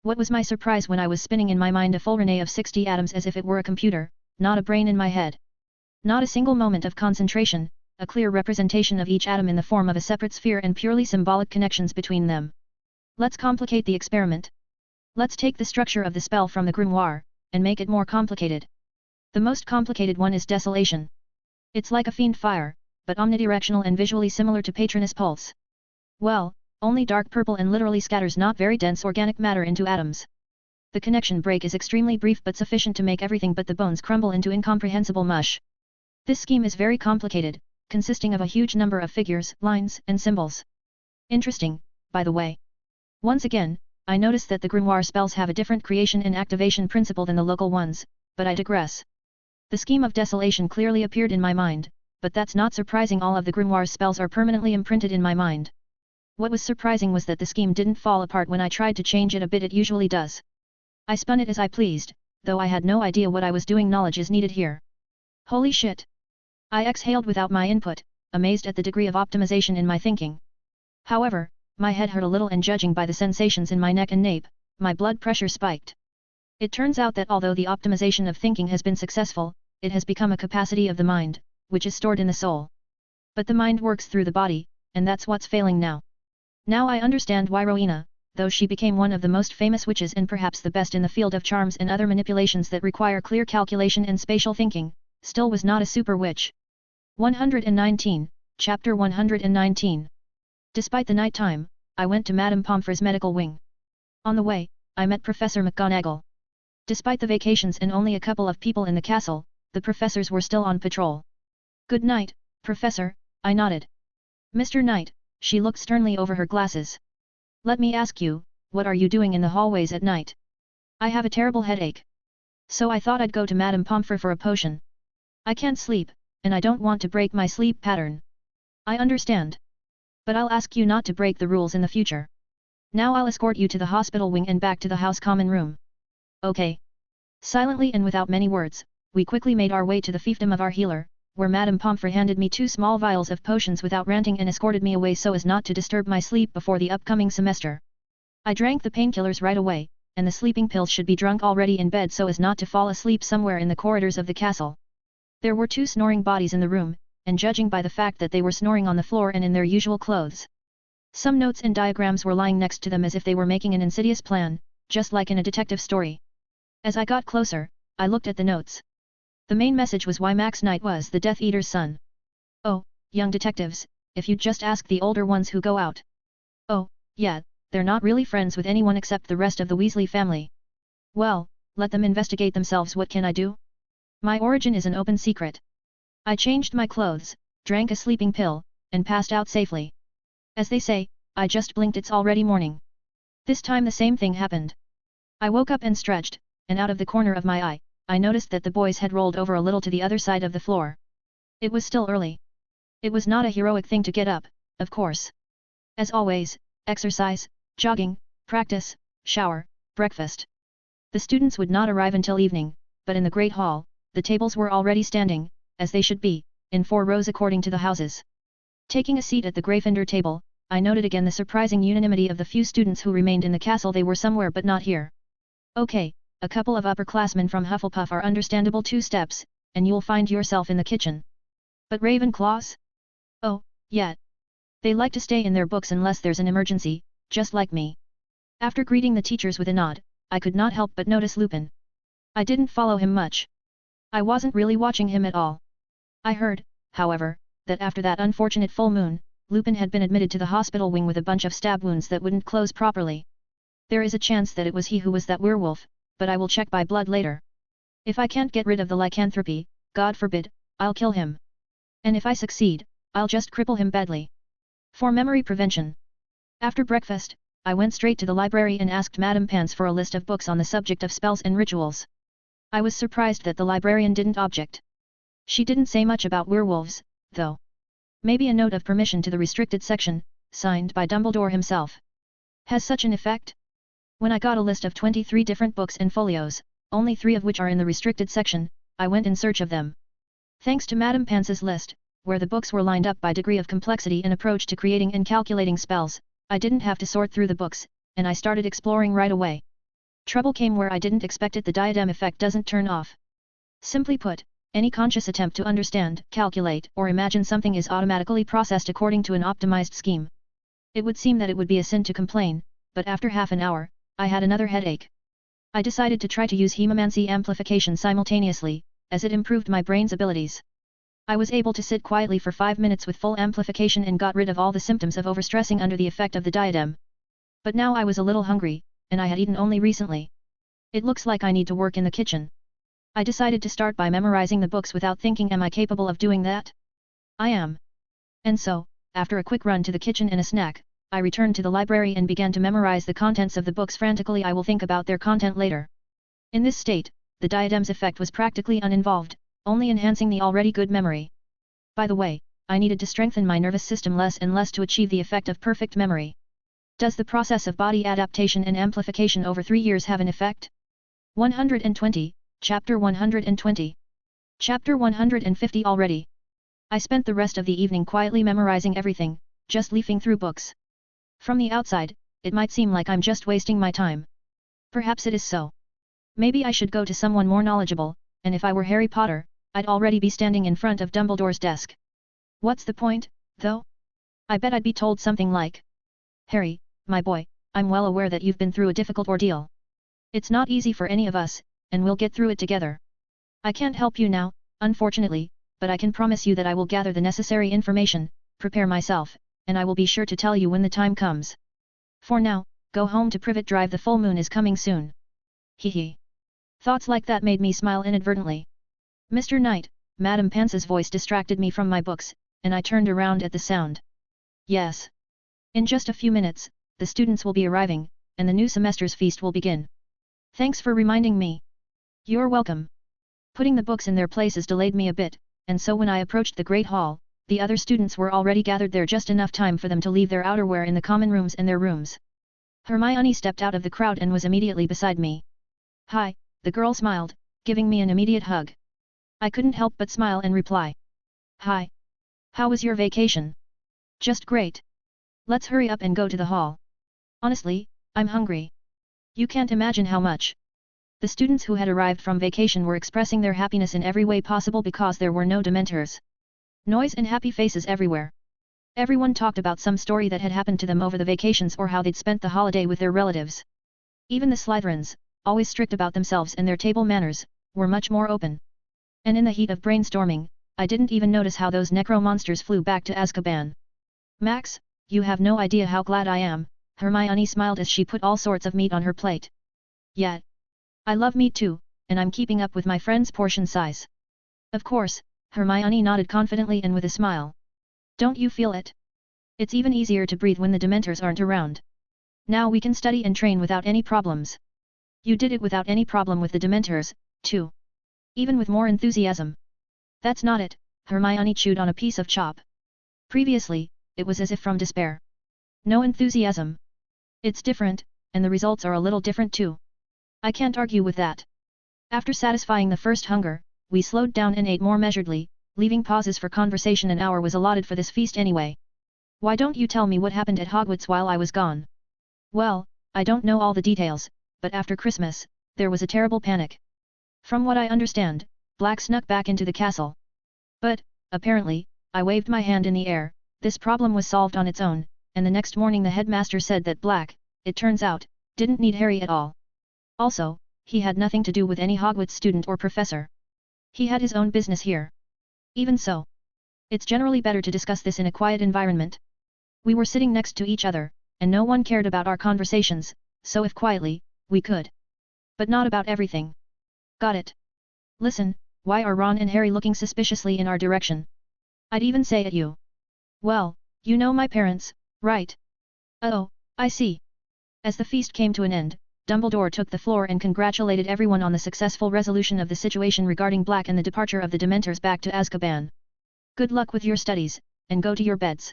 S1: What was my surprise when I was spinning in my mind a full Rennet of 60 atoms as if it were a computer, not a brain in my head. Not a single moment of concentration, a clear representation of each atom in the form of a separate sphere and purely symbolic connections between them. Let's complicate the experiment. Let's take the structure of the spell from the grimoire, and make it more complicated. The most complicated one is desolation. It's like a fiend fire, but omnidirectional and visually similar to Patronus Pulse. Well, only dark purple and literally scatters not very dense organic matter into atoms. The connection break is extremely brief but sufficient to make everything but the bones crumble into incomprehensible mush. This scheme is very complicated, consisting of a huge number of figures, lines, and symbols. Interesting, by the way. Once again, I notice that the grimoire spells have a different creation and activation principle than the local ones, but I digress. The scheme of desolation clearly appeared in my mind, but that's not surprising. All of the grimoire's spells are permanently imprinted in my mind. What was surprising was that the scheme didn't fall apart when I tried to change it a bit. It usually does. I spun it as I pleased, though I had no idea what I was doing. Knowledge is needed here. Holy shit! I exhaled without my input, amazed at the degree of optimization in my thinking. However, my head hurt a little, and judging by the sensations in my neck and nape, my blood pressure spiked. It turns out that although the optimization of thinking has been successful, it has become a capacity of the mind, which is stored in the soul. But the mind works through the body, and that's what's failing now. Now I understand why Rowena, though she became one of the most famous witches and perhaps the best in the field of charms and other manipulations that require clear calculation and spatial thinking, still was not a super witch. 119, Chapter 119. Despite the night time, I went to Madame Pomfrey's medical wing. On the way, I met Professor McGonagall. Despite the vacations and only a couple of people in the castle, the professors were still on patrol. "Good night, Professor," I nodded. "Mr. Knight," she looked sternly over her glasses. "Let me ask you, what are you doing in the hallways at night?" "I have a terrible headache. So I thought I'd go to Madame Pomfrey for a potion. I can't sleep, and I don't want to break my sleep pattern." "I understand. But I'll ask you not to break the rules in the future. Now I'll escort you to the hospital wing and back to the house common room." "Okay." Silently and without many words, we quickly made our way to the fiefdom of our healer, where Madame Pomfrey handed me 2 small vials of potions without ranting and escorted me away so as not to disturb my sleep before the upcoming semester. I drank the painkillers right away, and the sleeping pills should be drunk already in bed so as not to fall asleep somewhere in the corridors of the castle. There were 2 snoring bodies in the room, and judging by the fact that they were snoring on the floor and in their usual clothes. Some notes and diagrams were lying next to them as if they were making an insidious plan, just like in a detective story. As I got closer, I looked at the notes. The main message was why Max Knight was the Death Eater's son. "Oh, young detectives, if you'd just ask the older ones who go out." "Oh, yeah, they're not really friends with anyone except the rest of the Weasley family." "Well, let them investigate themselves. What can I do? My origin is an open secret." I changed my clothes, drank a sleeping pill, and passed out safely. As they say, I just blinked, it's already morning. This time the same thing happened. I woke up and stretched, and out of the corner of my eye, I noticed that the boys had rolled over a little to the other side of the floor. It was still early. It was not a heroic thing to get up, of course. As always, exercise, jogging, practice, shower, breakfast. The students would not arrive until evening, but in the Great Hall, the tables were already standing, as they should be, in 4 rows according to the houses. Taking a seat at the Gryffindor table, I noted again the surprising unanimity of the few students who remained in the castle. They were somewhere but not here. Okay, a couple of upperclassmen from Hufflepuff are understandable 2 steps, and you'll find yourself in the kitchen. But Ravenclaws? Oh, yeah. They like to stay in their books unless there's an emergency, just like me. After greeting the teachers with a nod, I could not help but notice Lupin. I didn't follow him much. I wasn't really watching him at all. I heard, however, that after that unfortunate full moon, Lupin had been admitted to the hospital wing with a bunch of stab wounds that wouldn't close properly. There is a chance that it was he who was that werewolf, but I will check by blood later. If I can't get rid of the lycanthropy, God forbid, I'll kill him. And if I succeed, I'll just cripple him badly. For memory prevention. After breakfast, I went straight to the library and asked Madame Pants for a list of books on the subject of spells and rituals. I was surprised that the librarian didn't object. She didn't say much about werewolves, though. Maybe a note of permission to the restricted section, signed by Dumbledore himself. Has such an effect? When I got a list of 23 different books and folios, only 3 of which are in the restricted section, I went in search of them. Thanks to Madame Pants's list, where the books were lined up by degree of complexity and approach to creating and calculating spells, I didn't have to sort through the books, and I started exploring right away. Trouble came where I didn't expect it. The diadem effect doesn't turn off. Simply put, any conscious attempt to understand, calculate, or imagine something is automatically processed according to an optimized scheme. It would seem that it would be a sin to complain, but after half an hour, I had another headache. I decided to try to use hemomancy amplification simultaneously, as it improved my brain's abilities. I was able to sit quietly for 5 minutes with full amplification and got rid of all the symptoms of overstressing under the effect of the diadem. But now I was a little hungry, and I had eaten only recently. It looks like I need to work in the kitchen. I decided to start by memorizing the books without thinking, am I capable of doing that? I am. And so, after a quick run to the kitchen and a snack, I returned to the library and began to memorize the contents of the books frantically. I will think about their content later. In this state, the diadem's effect was practically uninvolved, only enhancing the already good memory. By the way, I needed to strengthen my nervous system less and less to achieve the effect of perfect memory. Does the process of body adaptation and amplification over 3 years have an effect? 120, Chapter 120. Chapter 150 already. I spent the rest of the evening quietly memorizing everything, just leafing through books. From the outside, it might seem like I'm just wasting my time. Perhaps it is so. Maybe I should go to someone more knowledgeable, and if I were Harry Potter, I'd already be standing in front of Dumbledore's desk. What's the point, though? I bet I'd be told something like, Harry, my boy, I'm well aware that you've been through a difficult ordeal. It's not easy for any of us, and we'll get through it together. I can't help you now, unfortunately, but I can promise you that I will gather the necessary information, prepare myself, and I will be sure to tell you when the time comes. For now, go home to Privet Drive. The full moon is coming soon. Hee hee. Thoughts like that made me smile inadvertently. Mr. Knight, Madame Pants's voice distracted me from my books, and I turned around at the sound. Yes. In just a few minutes, the students will be arriving, and the new semester's feast will begin. Thanks for reminding me. You're welcome. Putting the books in their places delayed me a bit, and so when I approached the Great Hall, the other students were already gathered there, just enough time for them to leave their outerwear in the common rooms and their rooms. Hermione stepped out of the crowd and was immediately beside me. Hi, the girl smiled, giving me an immediate hug. I couldn't help but smile and reply. Hi. How was your vacation? Just great. Let's hurry up and go to the hall. Honestly, I'm hungry. You can't imagine how much. The students who had arrived from vacation were expressing their happiness in every way possible because there were no Dementors. Noise and happy faces everywhere. Everyone talked about some story that had happened to them over the vacations or how they'd spent the holiday with their relatives. Even the Slytherins, always strict about themselves and their table manners, were much more open. And in the heat of brainstorming, I didn't even notice how those necro-monsters flew back to Azkaban. Max, you have no idea how glad I am, Hermione smiled as she put all sorts of meat on her plate. Yeah. I love meat too, and I'm keeping up with my friend's portion size. Of course, Hermione nodded confidently and with a smile. Don't you feel it? It's even easier to breathe when the Dementors aren't around. Now we can study and train without any problems. You did it without any problem with the Dementors, too. Even with more enthusiasm. That's not it, Hermione chewed on a piece of chop. Previously, it was as if from despair. No enthusiasm. It's different, and the results are a little different too. I can't argue with that. After satisfying the first hunger, we slowed down and ate more measuredly, leaving pauses for conversation. An hour was allotted for this feast anyway. Why don't you tell me what happened at Hogwarts while I was gone? Well, I don't know all the details, but after Christmas, there was a terrible panic. From what I understand, Black snuck back into the castle. But, apparently, I waved my hand in the air, this problem was solved on its own, and the next morning the headmaster said that Black, it turns out, didn't need Harry at all. Also, he had nothing to do with any Hogwarts student or professor. He had his own business here. Even so, It's generally better to discuss this in a quiet environment. We were sitting next to each other, and no one cared about our conversations, so if quietly, we could. But not about everything. Got it. Listen, why are Ron and Harry looking suspiciously in our direction? I'd even say at you. Well, you know my parents, right? Oh, I see. As the feast came to an end, Dumbledore took the floor and congratulated everyone on the successful resolution of the situation regarding Black and the departure of the Dementors back to Azkaban. Good luck with your studies, and go to your beds.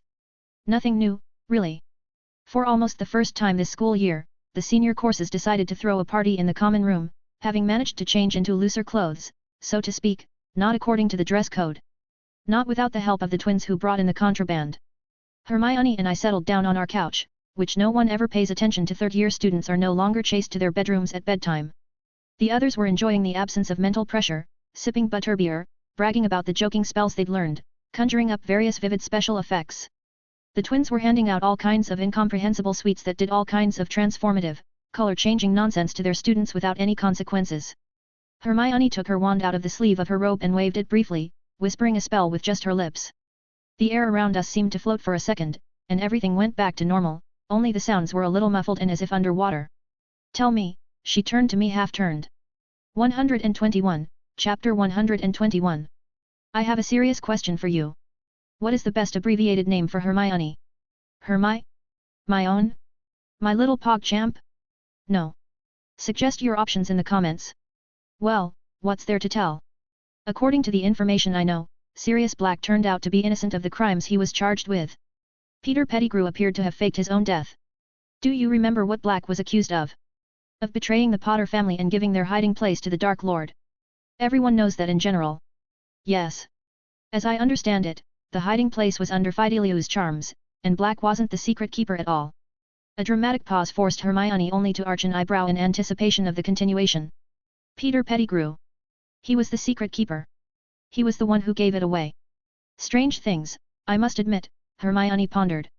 S1: Nothing new, really. For almost the first time this school year, the senior courses decided to throw a party in the common room, having managed to change into looser clothes, so to speak, not according to the dress code. Not without the help of the twins who brought in the contraband. Hermione and I settled down on our couch, which no one ever pays attention to. Third-year students are no longer chased to their bedrooms at bedtime. The others were enjoying the absence of mental pressure, sipping butterbeer, bragging about the joking spells they'd learned, conjuring up various vivid special effects. The twins were handing out all kinds of incomprehensible sweets that did all kinds of transformative, color-changing nonsense to their students without any consequences. Hermione took her wand out of the sleeve of her robe and waved it briefly, whispering a spell with just her lips. The air around us seemed to float for a second, and everything went back to normal, only the sounds were a little muffled and as if underwater. Tell me, she turned to me half-turned. 121, Chapter 121. I have a serious question for you. What is the best abbreviated name for Hermione? Hermi? My own? My little PogChamp? No. Suggest your options in the comments. Well, what's there to tell? According to the information I know, Sirius Black turned out to be innocent of the crimes he was charged with. Peter Pettigrew appeared to have faked his own death. Do you remember what Black was accused of? Of betraying the Potter family and giving their hiding place to the Dark Lord. Everyone knows that in general. Yes. As I understand it, the hiding place was under Fidelius's charms, and Black wasn't the secret keeper at all. A dramatic pause forced Hermione only to arch an eyebrow in anticipation of the continuation. Peter Pettigrew. He was the secret keeper. He was the one who gave it away. Strange things, I must admit, Hermione pondered.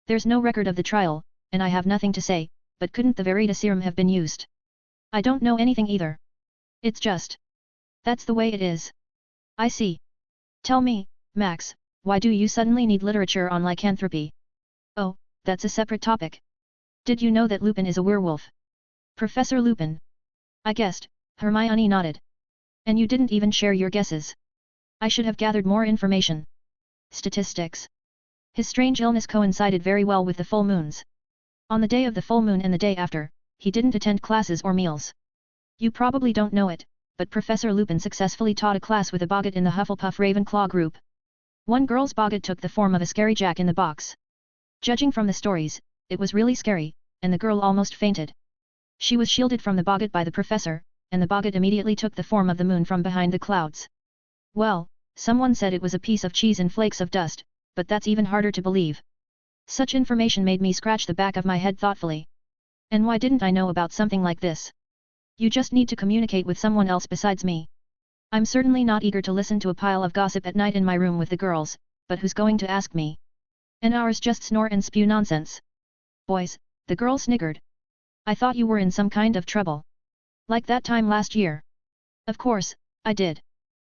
S1: There's no record of the trial, and I have nothing to say, but couldn't the Veritaserum have been used? I don't know anything either. It's just. That's the way it is. I see. Tell me, Max, why do you suddenly need literature on lycanthropy? Oh, that's a separate topic. Did you know that Lupin is a werewolf? Professor Lupin. I guessed, Hermione nodded. And you didn't even share your guesses. I should have gathered more information. Statistics. His strange illness coincided very well with the full moons. On the day of the full moon and the day after, he didn't attend classes or meals. You probably don't know it, but Professor Lupin successfully taught a class with a boggart in the Hufflepuff Ravenclaw group. One girl's boggart took the form of a scary Jack in the Box. Judging from the stories, it was really scary, and the girl almost fainted. She was shielded from the boggart by the professor, and the boggart immediately took the form of the moon from behind the clouds. Well, someone said it was a piece of cheese and flakes of dust, but that's even harder to believe. Such information made me scratch the back of my head thoughtfully. And why didn't I know about something like this? You just need to communicate with someone else besides me. I'm certainly not eager to listen to a pile of gossip at night in my room with the girls, but who's going to ask me? And ours just snore and spew nonsense. Boys, the girl sniggered. I thought you were in some kind of trouble. Like that time last year. Of course, I did.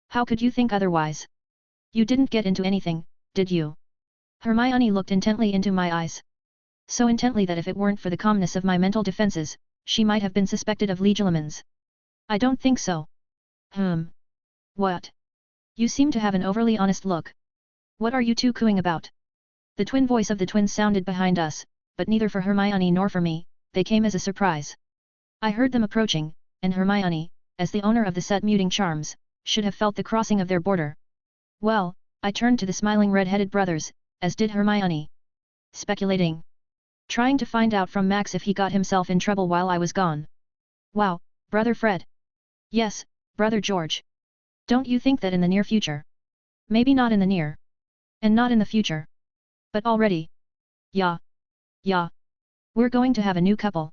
S1: How could you think otherwise? You didn't get into anything, did you? Hermione looked intently into my eyes. So intently that if it weren't for the calmness of my mental defenses, she might have been suspected of legilimens. I don't think so. What? You seem to have an overly honest look. What are you two cooing about? The twin voice of the twins sounded behind us, but neither for Hermione nor for me, they came as a surprise. I heard them approaching, and Hermione, as the owner of the set muting charms, should have felt the crossing of their border. Well, I turned to the smiling red-headed brothers, as did Hermione. Speculating. Trying to find out from Max if he got himself in trouble while I was gone. Wow, Brother Fred. Yes, Brother George. Don't you think that in the near future? Maybe not in the near. And not in the future. But already. Yeah. Yeah. We're going to have a new couple.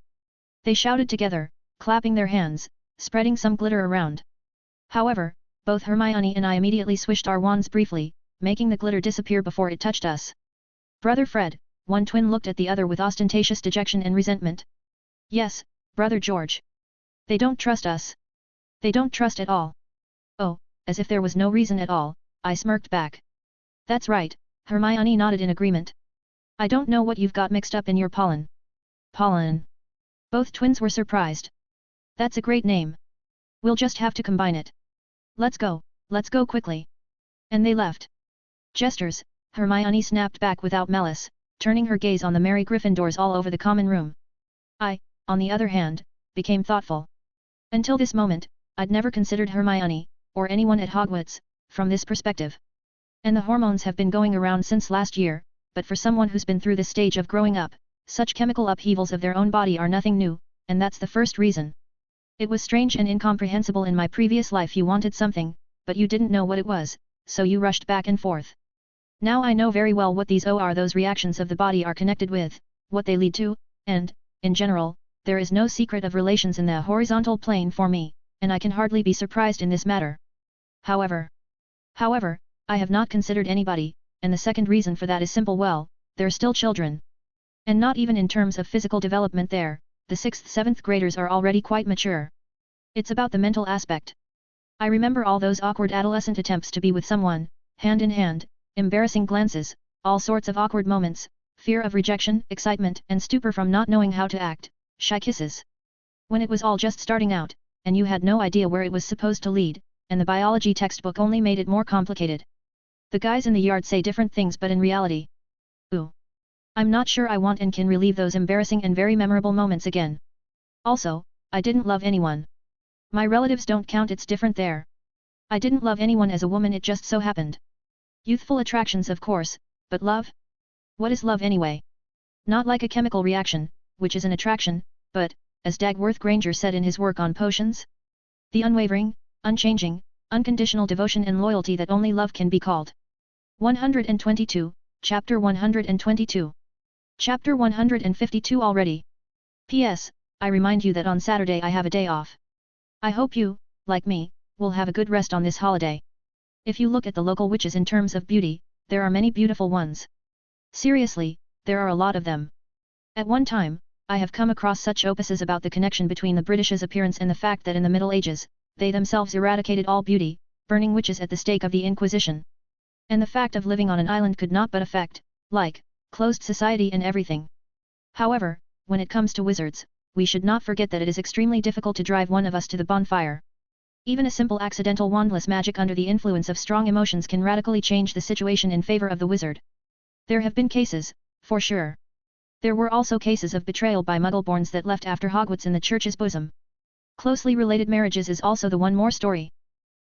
S1: They shouted together, clapping their hands, spreading some glitter around. However, both Hermione and I immediately swished our wands briefly, making the glitter disappear before it touched us. Brother Fred, one twin looked at the other with ostentatious dejection and resentment. Yes, Brother George. They don't trust us. They don't trust at all. Oh, as if there was no reason at all, I smirked back. That's right, Hermione nodded in agreement. I don't know what you've got mixed up in your pollen. Pollen. Both twins were surprised. That's a great name. We'll just have to combine it. Let's go quickly. And they left. Jesters, Hermione snapped back without malice, turning her gaze on the merry Gryffindors all over the common room. I, on the other hand, became thoughtful. Until this moment, I'd never considered Hermione, or anyone at Hogwarts, from this perspective. And the hormones have been going around since last year, but for someone who's been through this stage of growing up, such chemical upheavals of their own body are nothing new, and that's the first reason. It was strange and incomprehensible in my previous life you wanted something, but you didn't know what it was, so you rushed back and forth. Now I know very well what those reactions of the body are connected with, what they lead to, and, in general, there is no secret of relations in the horizontal plane for me, and I can hardly be surprised in this matter. However, I have not considered anybody, and the second reason for that is simple. Well, they're still children. And not even in terms of physical development there, the 6th 7th graders are already quite mature. It's about the mental aspect. I remember all those awkward adolescent attempts to be with someone, hand in hand, embarrassing glances, all sorts of awkward moments, fear of rejection, excitement and stupor from not knowing how to act, shy kisses. When it was all just starting out, and you had no idea where it was supposed to lead, and the biology textbook only made it more complicated. The guys in the yard say different things, but in reality, ooh. I'm not sure I want and can relive those embarrassing and very memorable moments again. Also, I didn't love anyone. My relatives don't count, it's different there. I didn't love anyone as a woman, it just so happened. Youthful attractions of course, but love? What is love anyway? Not like a chemical reaction, which is an attraction, but, as Dagworth Granger said in his work on potions, the unwavering, unchanging, unconditional devotion and loyalty that only love can be called. 122, Chapter 122. Chapter 152 already. P.S. I remind you that on Saturday I have a day off. I hope you, like me, will have a good rest on this holiday. If you look at the local witches in terms of beauty, there are many beautiful ones. Seriously, there are a lot of them. At one time, I have come across such opuses about the connection between the British's appearance and the fact that in the Middle Ages, they themselves eradicated all beauty, burning witches at the stake of the Inquisition. And the fact of living on an island could not but affect, like, closed society and everything. However, when it comes to wizards, we should not forget that it is extremely difficult to drive one of us to the bonfire. Even a simple accidental wandless magic under the influence of strong emotions can radically change the situation in favor of the wizard. There have been cases, for sure. There were also cases of betrayal by Muggleborns that left after Hogwarts in the Church's bosom. Closely related marriages is also the one more story.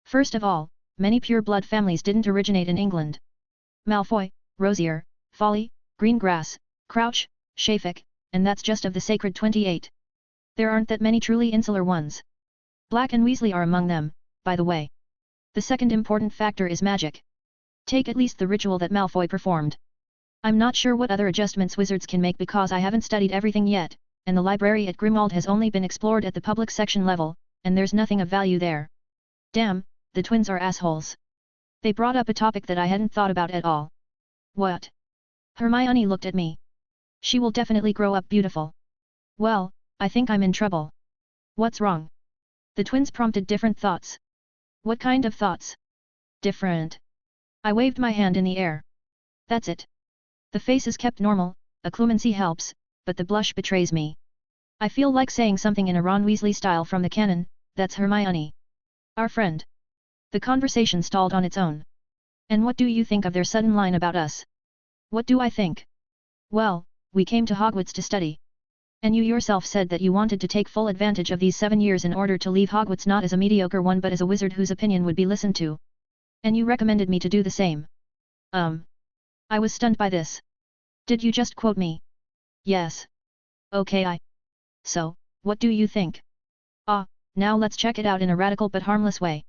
S1: First of all, many pure-blood families didn't originate in England. Malfoy, Rosier, Folly, Greengrass, Crouch, Shafik, and that's just of the sacred 28. There aren't that many truly insular ones. Black and Weasley are among them, by the way. The second important factor is magic. Take at least the ritual that Malfoy performed. I'm not sure what other adjustments wizards can make because I haven't studied everything yet, and the library at Grimmauld has only been explored at the public section level, and there's nothing of value there. Damn, the twins are assholes. They brought up a topic that I hadn't thought about at all. What? Hermione looked at me. She will definitely grow up beautiful. Well, I think I'm in trouble. What's wrong? The twins prompted different thoughts. What kind of thoughts? Different. I waved my hand in the air. That's it. The face is kept normal, a clemency helps, but the blush betrays me. I feel like saying something in a Ron Weasley style from the canon, that's Hermione. Our friend. The conversation stalled on its own. And what do you think of their sudden line about us? What do I think? Well, we came to Hogwarts to study. And you yourself said that you wanted to take full advantage of these 7 years in order to leave Hogwarts not as a mediocre one but as a wizard whose opinion would be listened to. And you recommended me to do the same. I was stunned by this. Did you just quote me? Yes. Okay. So, what do you think? Now let's check it out in a radical but harmless way.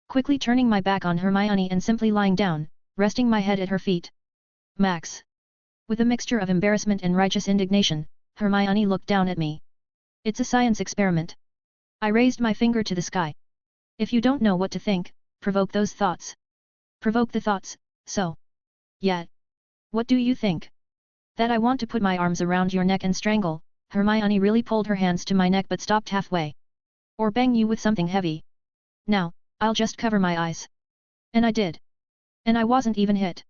S1: Quickly turning my back on Hermione and simply lying down, resting my head at her feet. Max. With a mixture of embarrassment and righteous indignation, Hermione looked down at me. It's a science experiment. I raised my finger to the sky. If you don't know what to think, provoke those thoughts. Provoke the thoughts, so. Yeah. What do you think? That I want to put my arms around your neck and strangle. Hermione really pulled her hands to my neck but stopped halfway. Or bang you with something heavy. Now, I'll just cover my eyes. And I did. And I wasn't even hit.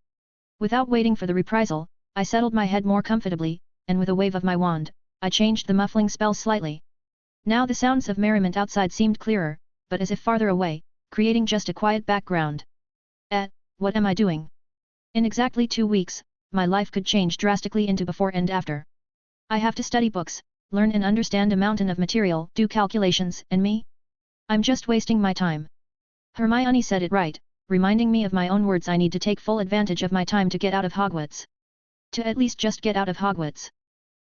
S1: Without waiting for the reprisal, I settled my head more comfortably, and with a wave of my wand, I changed the muffling spell slightly. Now the sounds of merriment outside seemed clearer, but as if farther away, creating just a quiet background. What am I doing? In exactly 2 weeks, my life could change drastically into before and after. I have to study books, learn and understand a mountain of material, do calculations, and me? I'm just wasting my time. Hermione said it right, reminding me of my own words. I need to take full advantage of my time to get out of Hogwarts. To at least just get out of Hogwarts.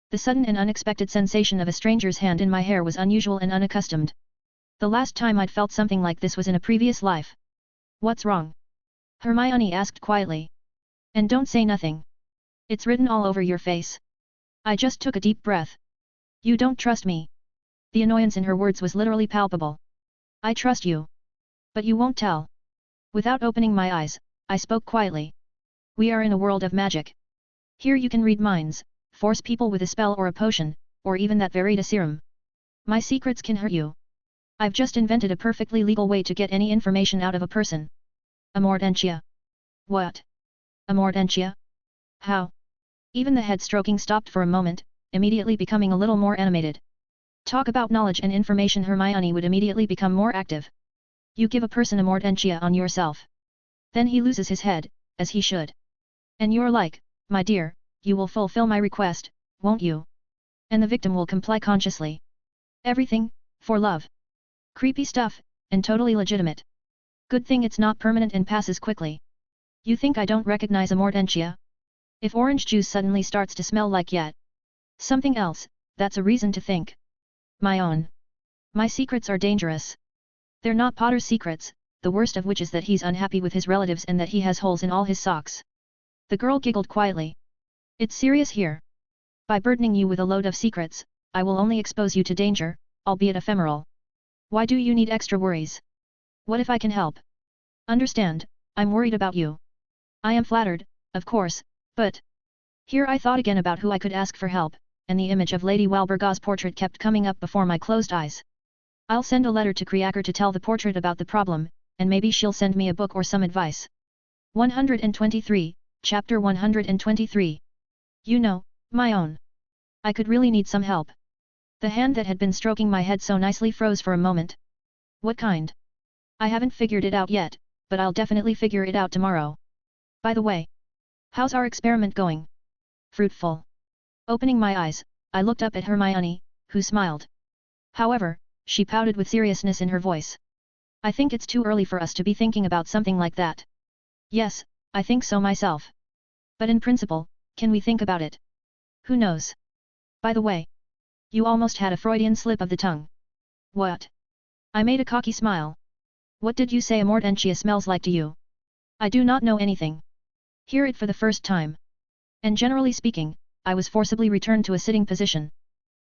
S1: The sudden and unexpected sensation of a stranger's hand in my hair was unusual and unaccustomed. The last time I'd felt something like this was in a previous life. What's wrong? Hermione asked quietly. And don't say nothing. It's written all over your face. I just took a deep breath. You don't trust me. The annoyance in her words was literally palpable. I trust you. But you won't tell. Without opening my eyes, I spoke quietly. We are in a world of magic. Here you can read minds, force people with a spell or a potion, or even that Verita serum. My secrets can hurt you. I've just invented a perfectly legal way to get any information out of a person. Amortentia. What? Amortentia? How? Even the head stroking stopped for a moment, immediately becoming a little more animated. Talk about knowledge and information. Hermione would immediately become more active. You give a person Amortentia on yourself. Then he loses his head, as he should. And you're like, my dear, you will fulfill my request, won't you? And the victim will comply consciously. Everything, for love. Creepy stuff, and totally legitimate. Good thing it's not permanent and passes quickly. You think I don't recognize Amortentia? If orange juice suddenly starts to smell like yet something else, that's a reason to think. My own. My secrets are dangerous. They're not Potter's secrets, the worst of which is that he's unhappy with his relatives and that he has holes in all his socks. The girl giggled quietly. It's serious here. By burdening you with a load of secrets, I will only expose you to danger, albeit ephemeral. Why do you need extra worries? What if I can help? Understand, I'm worried about you. I am flattered, of course, but... Here I thought again about who I could ask for help, and the image of Lady Walburga's portrait kept coming up before my closed eyes. I'll send a letter to Kriaker to tell the portrait about the problem, and maybe she'll send me a book or some advice. 123, Chapter 123. You know, my own. I could really need some help. The hand that had been stroking my head so nicely froze for a moment. What kind? I haven't figured it out yet, but I'll definitely figure it out tomorrow. By the way, how's our experiment going? Fruitful. Opening my eyes, I looked up at Hermione, who smiled. However, she pouted with seriousness in her voice. I think it's too early for us to be thinking about something like that. Yes, I think so myself. But in principle, can we think about it? Who knows? By the way, you almost had a Freudian slip of the tongue. What? I made a cocky smile. What did you say Amortentia smells like to you? I do not know anything. Hear it for the first time. And generally speaking, I was forcibly returned to a sitting position.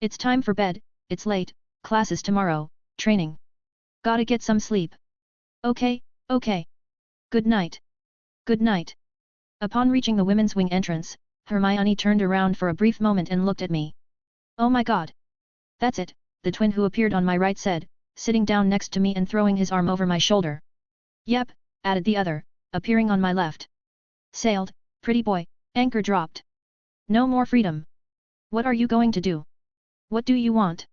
S1: It's time for bed, it's late, classes tomorrow, training. Gotta get some sleep. Okay, okay. Good night. Good night. Upon reaching the women's wing entrance, Hermione turned around for a brief moment and looked at me. Oh my god. That's it, the twin who appeared on my right said, sitting down next to me and throwing his arm over my shoulder. Yep, added the other, appearing on my left. Sailed, pretty boy, anchor dropped. No more freedom. What are you going to do? What do you want?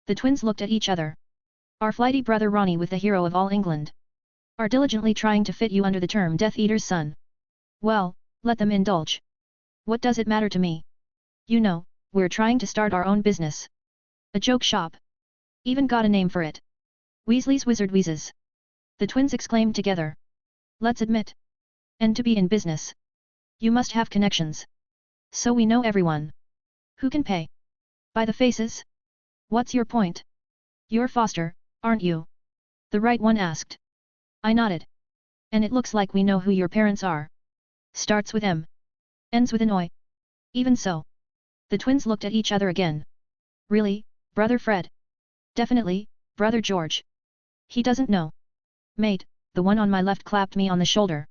S1: The twins looked at each other. Our flighty brother Ronnie with the hero of all England. Are diligently trying to fit you under the term Death Eater's son. Well, let them indulge. What does it matter to me? You know, we're trying to start our own business. A joke shop. Even got a name for it. Weasley's Wizard Wheezes. The twins exclaimed together. Let's admit. And to be in business, you must have connections. So we know everyone. Who can pay? By the faces? What's your point? You're Foster, aren't you? The right one asked. I nodded. And it looks like we know who your parents are. Starts with M. Ends with an Oi. Even so. The twins looked at each other again. Really, brother Fred? Definitely, brother George. He doesn't know. Mate, the one on my left clapped me on the shoulder.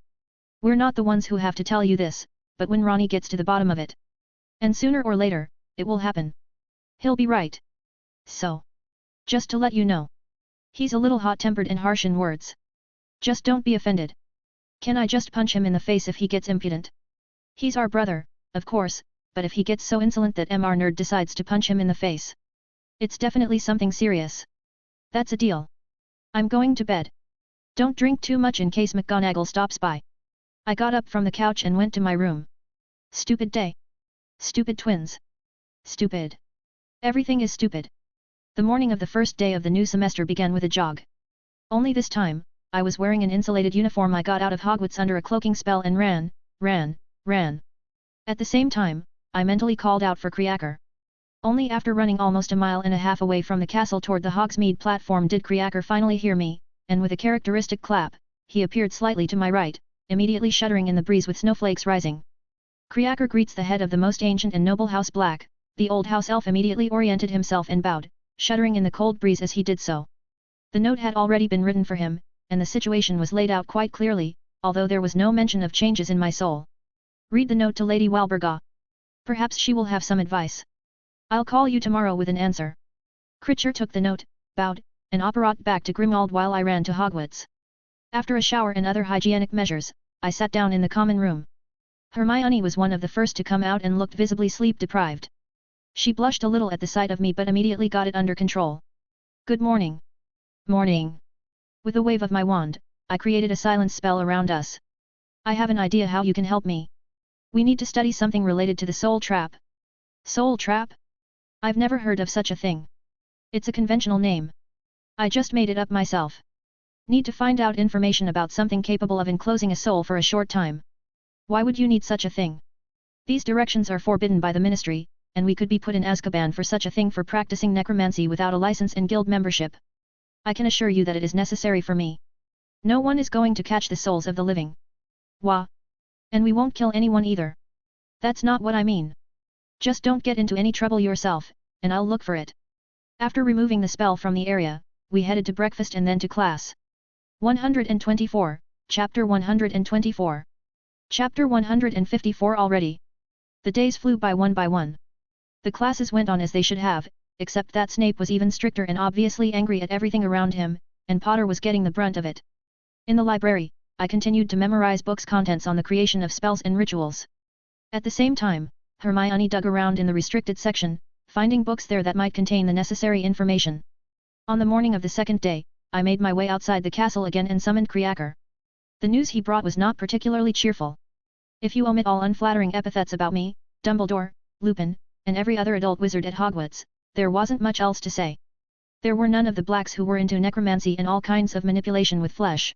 S1: We're not the ones who have to tell you this, but when Ronnie gets to the bottom of it. And sooner or later, it will happen. He'll be right. So. Just to let you know. He's a little hot-tempered and harsh in words. Just don't be offended. Can I just punch him in the face if he gets impudent? He's our brother, of course, but if he gets so insolent that MR Nerd decides to punch him in the face, it's definitely something serious. That's a deal. I'm going to bed. Don't drink too much in case McGonagall stops by. I got up from the couch and went to my room. Stupid day. Stupid twins. Stupid. Everything is stupid. The morning of the first day of the new semester began with a jog. Only this time, I was wearing an insulated uniform. I got out of Hogwarts under a cloaking spell and ran. At the same time, I mentally called out for Creaker. Only after running almost a mile and a half away from the castle toward the Hogsmeade platform did Creaker finally hear me, and with a characteristic clap, he appeared slightly to my right, immediately shuddering in the breeze with snowflakes rising. Creaker greets the head of the most ancient and noble House Black. The old house elf immediately oriented himself and bowed, shuddering in the cold breeze as he did so. The note had already been written for him, and the situation was laid out quite clearly, although there was no mention of changes in my soul. Read the note to Lady Walburga. Perhaps she will have some advice. I'll call you tomorrow with an answer. Critcher took the note, bowed, and operated back to Grimmauld while I ran to Hogwarts. After a shower and other hygienic measures, I sat down in the common room. Hermione was one of the first to come out and looked visibly sleep-deprived. She blushed a little at the sight of me but immediately got it under control. Good morning. Morning. With a wave of my wand, I created a silence spell around us. I have an idea how you can help me. We need to study something related to the soul trap. Soul trap? I've never heard of such a thing. It's a conventional name. I just made it up myself. Need to find out information about something capable of enclosing a soul for a short time. Why would you need such a thing? These directions are forbidden by the Ministry, and we could be put in Azkaban for such a thing for practicing necromancy without a license and guild membership. I can assure you that it is necessary for me. No one is going to catch the souls of the living. Wah! And we won't kill anyone either. That's not what I mean. Just don't get into any trouble yourself, and I'll look for it. After removing the spell from the area, we headed to breakfast and then to class. 124, Chapter 124. Chapter 154 already. The days flew by one. The classes went on as they should have, except that Snape was even stricter and obviously angry at everything around him, and Potter was getting the brunt of it. In the library, I continued to memorize books' contents on the creation of spells and rituals. At the same time, Hermione dug around in the restricted section, finding books there that might contain the necessary information. On the morning of the second day, I made my way outside the castle again and summoned Creaker. The news he brought was not particularly cheerful. If you omit all unflattering epithets about me, Dumbledore, Lupin, and every other adult wizard at Hogwarts, there wasn't much else to say. There were none of the Blacks who were into necromancy and all kinds of manipulation with flesh.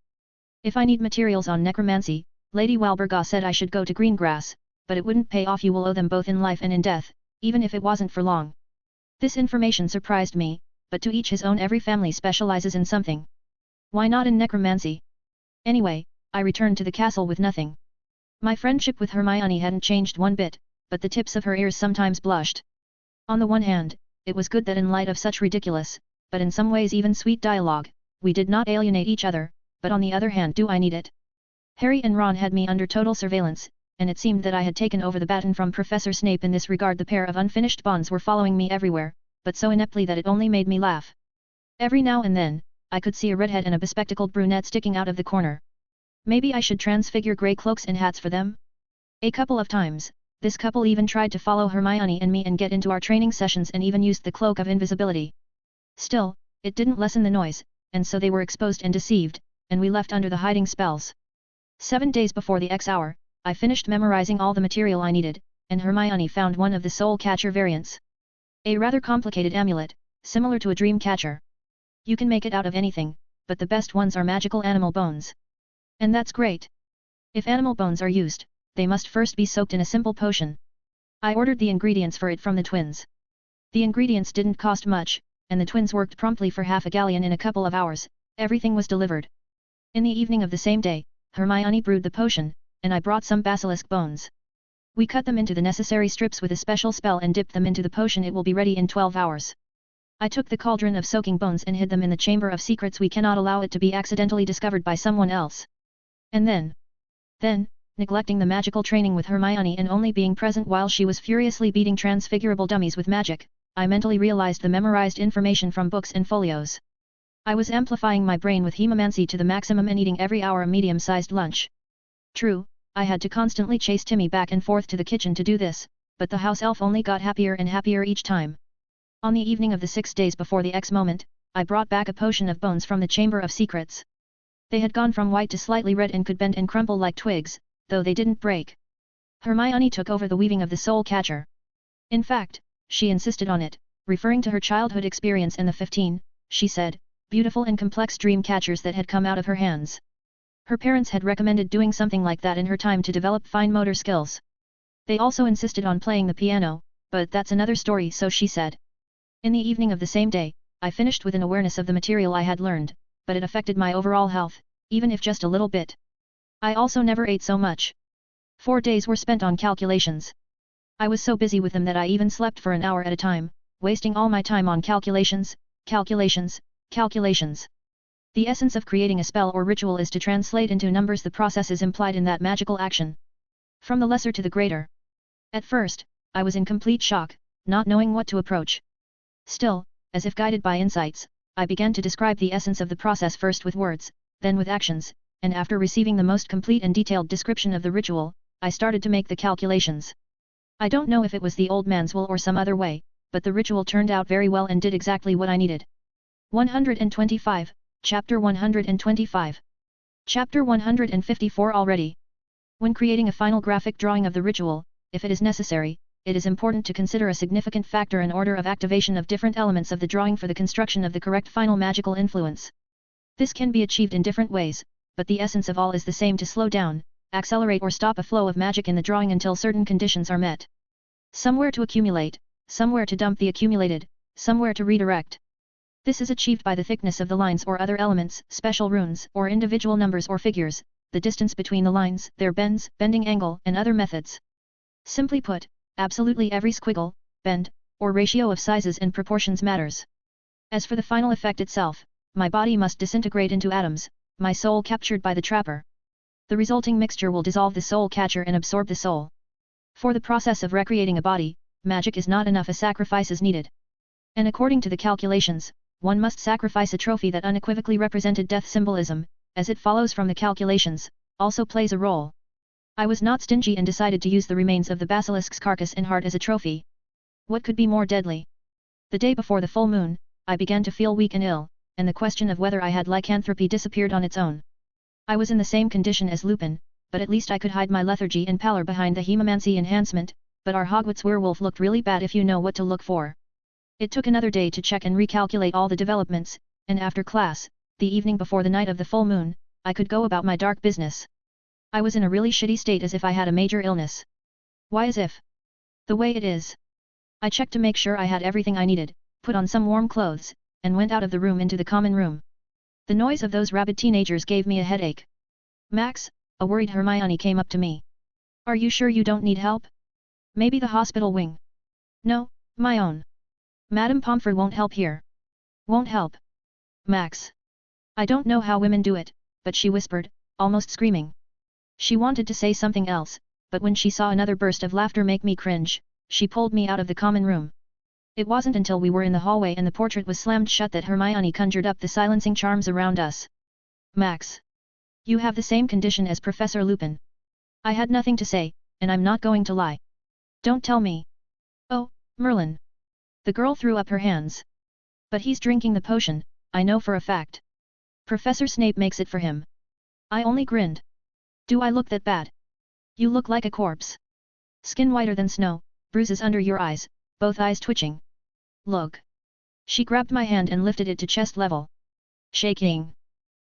S1: If I need materials on necromancy, Lady Walburga said I should go to Greengrass, but it wouldn't pay off. You will owe them both in life and in death, even if it wasn't for long. This information surprised me, but to each his own. Every family specializes in something. Why not in necromancy? Anyway, I returned to the castle with nothing. My friendship with Hermione hadn't changed one bit, but the tips of her ears sometimes blushed. On the one hand, it was good that in light of such ridiculous, but in some ways even sweet dialogue, we did not alienate each other, but on the other hand, do I need it? Harry and Ron had me under total surveillance, and it seemed that I had taken over the baton from Professor Snape in this regard. The pair of unfinished bonds were following me everywhere, but so ineptly that it only made me laugh. Every now and then, I could see a redhead and a bespectacled brunette sticking out of the corner. Maybe I should transfigure grey cloaks and hats for them? A couple of times, this couple even tried to follow Hermione and me and get into our training sessions and even used the cloak of invisibility. Still, it didn't lessen the noise, and so they were exposed and deceived, and we left under the hiding spells. 7 days before the X hour, I finished memorizing all the material I needed, and Hermione found one of the soul catcher variants. A rather complicated amulet, similar to a dream catcher. You can make it out of anything, but the best ones are magical animal bones. And that's great. If animal bones are used, they must first be soaked in a simple potion. I ordered the ingredients for it from the twins. The ingredients didn't cost much, and the twins worked promptly for half a galleon in a couple of hours. Everything was delivered. In the evening of the same day, Hermione brewed the potion, and I brought some basilisk bones. We cut them into the necessary strips with a special spell and dipped them into the potion. It will be ready in 12 hours. I took the cauldron of soaking bones and hid them in the Chamber of Secrets. We cannot allow it to be accidentally discovered by someone else. And then, neglecting the magical training with Hermione and only being present while she was furiously beating transfigurable dummies with magic, I mentally realized the memorized information from books and folios. I was amplifying my brain with hemomancy to the maximum and eating every hour a medium-sized lunch. True, I had to constantly chase Timmy back and forth to the kitchen to do this, but the house elf only got happier and happier each time. On the evening of the 6 days before the X moment, I brought back a potion of bones from the Chamber of Secrets. They had gone from white to slightly red and could bend and crumple like twigs, though they didn't break. Hermione took over the weaving of the soul catcher. In fact, she insisted on it, referring to her childhood experience and the 15, she said, beautiful and complex dream catchers that had come out of her hands. Her parents had recommended doing something like that in her time to develop fine motor skills. They also insisted on playing the piano, but that's another story, so she said. In the evening of the same day, I finished with an awareness of the material I had learned, but it affected my overall health, even if just a little bit. I also never ate so much. 4 days were spent on calculations. I was so busy with them that I even slept for an hour at a time, wasting all my time on calculations, calculations, calculations. The essence of creating a spell or ritual is to translate into numbers the processes implied in that magical action. From the lesser to the greater. At first, I was in complete shock, not knowing what to approach. Still, as if guided by insights, I began to describe the essence of the process first with words, then with actions, and after receiving the most complete and detailed description of the ritual, I started to make the calculations. I don't know if it was the old man's will or some other way, but the ritual turned out very well and did exactly what I needed. 125, Chapter 125. Chapter 154 already. When creating a final graphic drawing of the ritual, if it is necessary, it is important to consider a significant factor in order of activation of different elements of the drawing for the construction of the correct final magical influence. This can be achieved in different ways, but the essence of all is the same: to slow down, accelerate or stop a flow of magic in the drawing until certain conditions are met. Somewhere to accumulate, somewhere to dump the accumulated, somewhere to redirect. This is achieved by the thickness of the lines or other elements, special runes, or individual numbers or figures, the distance between the lines, their bends, bending angle, and other methods. Simply put, absolutely every squiggle, bend, or ratio of sizes and proportions matters. As for the final effect itself, my body must disintegrate into atoms, my soul captured by the trapper. The resulting mixture will dissolve the soul catcher and absorb the soul. For the process of recreating a body, magic is not enough, a sacrifice is needed. And according to the calculations, one must sacrifice a trophy that unequivocally represented death. Symbolism, as it follows from the calculations, also plays a role. I was not stingy and decided to use the remains of the basilisk's carcass and heart as a trophy. What could be more deadly? The day before the full moon, I began to feel weak and ill, and the question of whether I had lycanthropy disappeared on its own. I was in the same condition as Lupin, but at least I could hide my lethargy and pallor behind the hemomancy enhancement, but our Hogwarts werewolf looked really bad if you know what to look for. It took another day to check and recalculate all the developments, and after class, the evening before the night of the full moon, I could go about my dark business. I was in a really shitty state, as if I had a major illness. Why as if? The way it is. I checked to make sure I had everything I needed, put on some warm clothes, and went out of the room into the common room. The noise of those rabid teenagers gave me a headache. Max, a worried Hermione came up to me. Are you sure you don't need help? Maybe the hospital wing? No, my own. Madame Pomfrey won't help here. Won't help. Max. I don't know how women do it, but she whispered, almost screaming. She wanted to say something else, but when she saw another burst of laughter make me cringe, she pulled me out of the common room. It wasn't until we were in the hallway and the portrait was slammed shut that Hermione conjured up the silencing charms around us. Max. You have the same condition as Professor Lupin. I had nothing to say, and I'm not going to lie. Don't tell me. Oh, Merlin. The girl threw up her hands. But he's drinking the potion, I know for a fact. Professor Snape makes it for him. I only grinned. Do I look that bad? You look like a corpse. Skin whiter than snow, bruises under your eyes, both eyes twitching. Look. She grabbed my hand and lifted it to chest level. Shaking.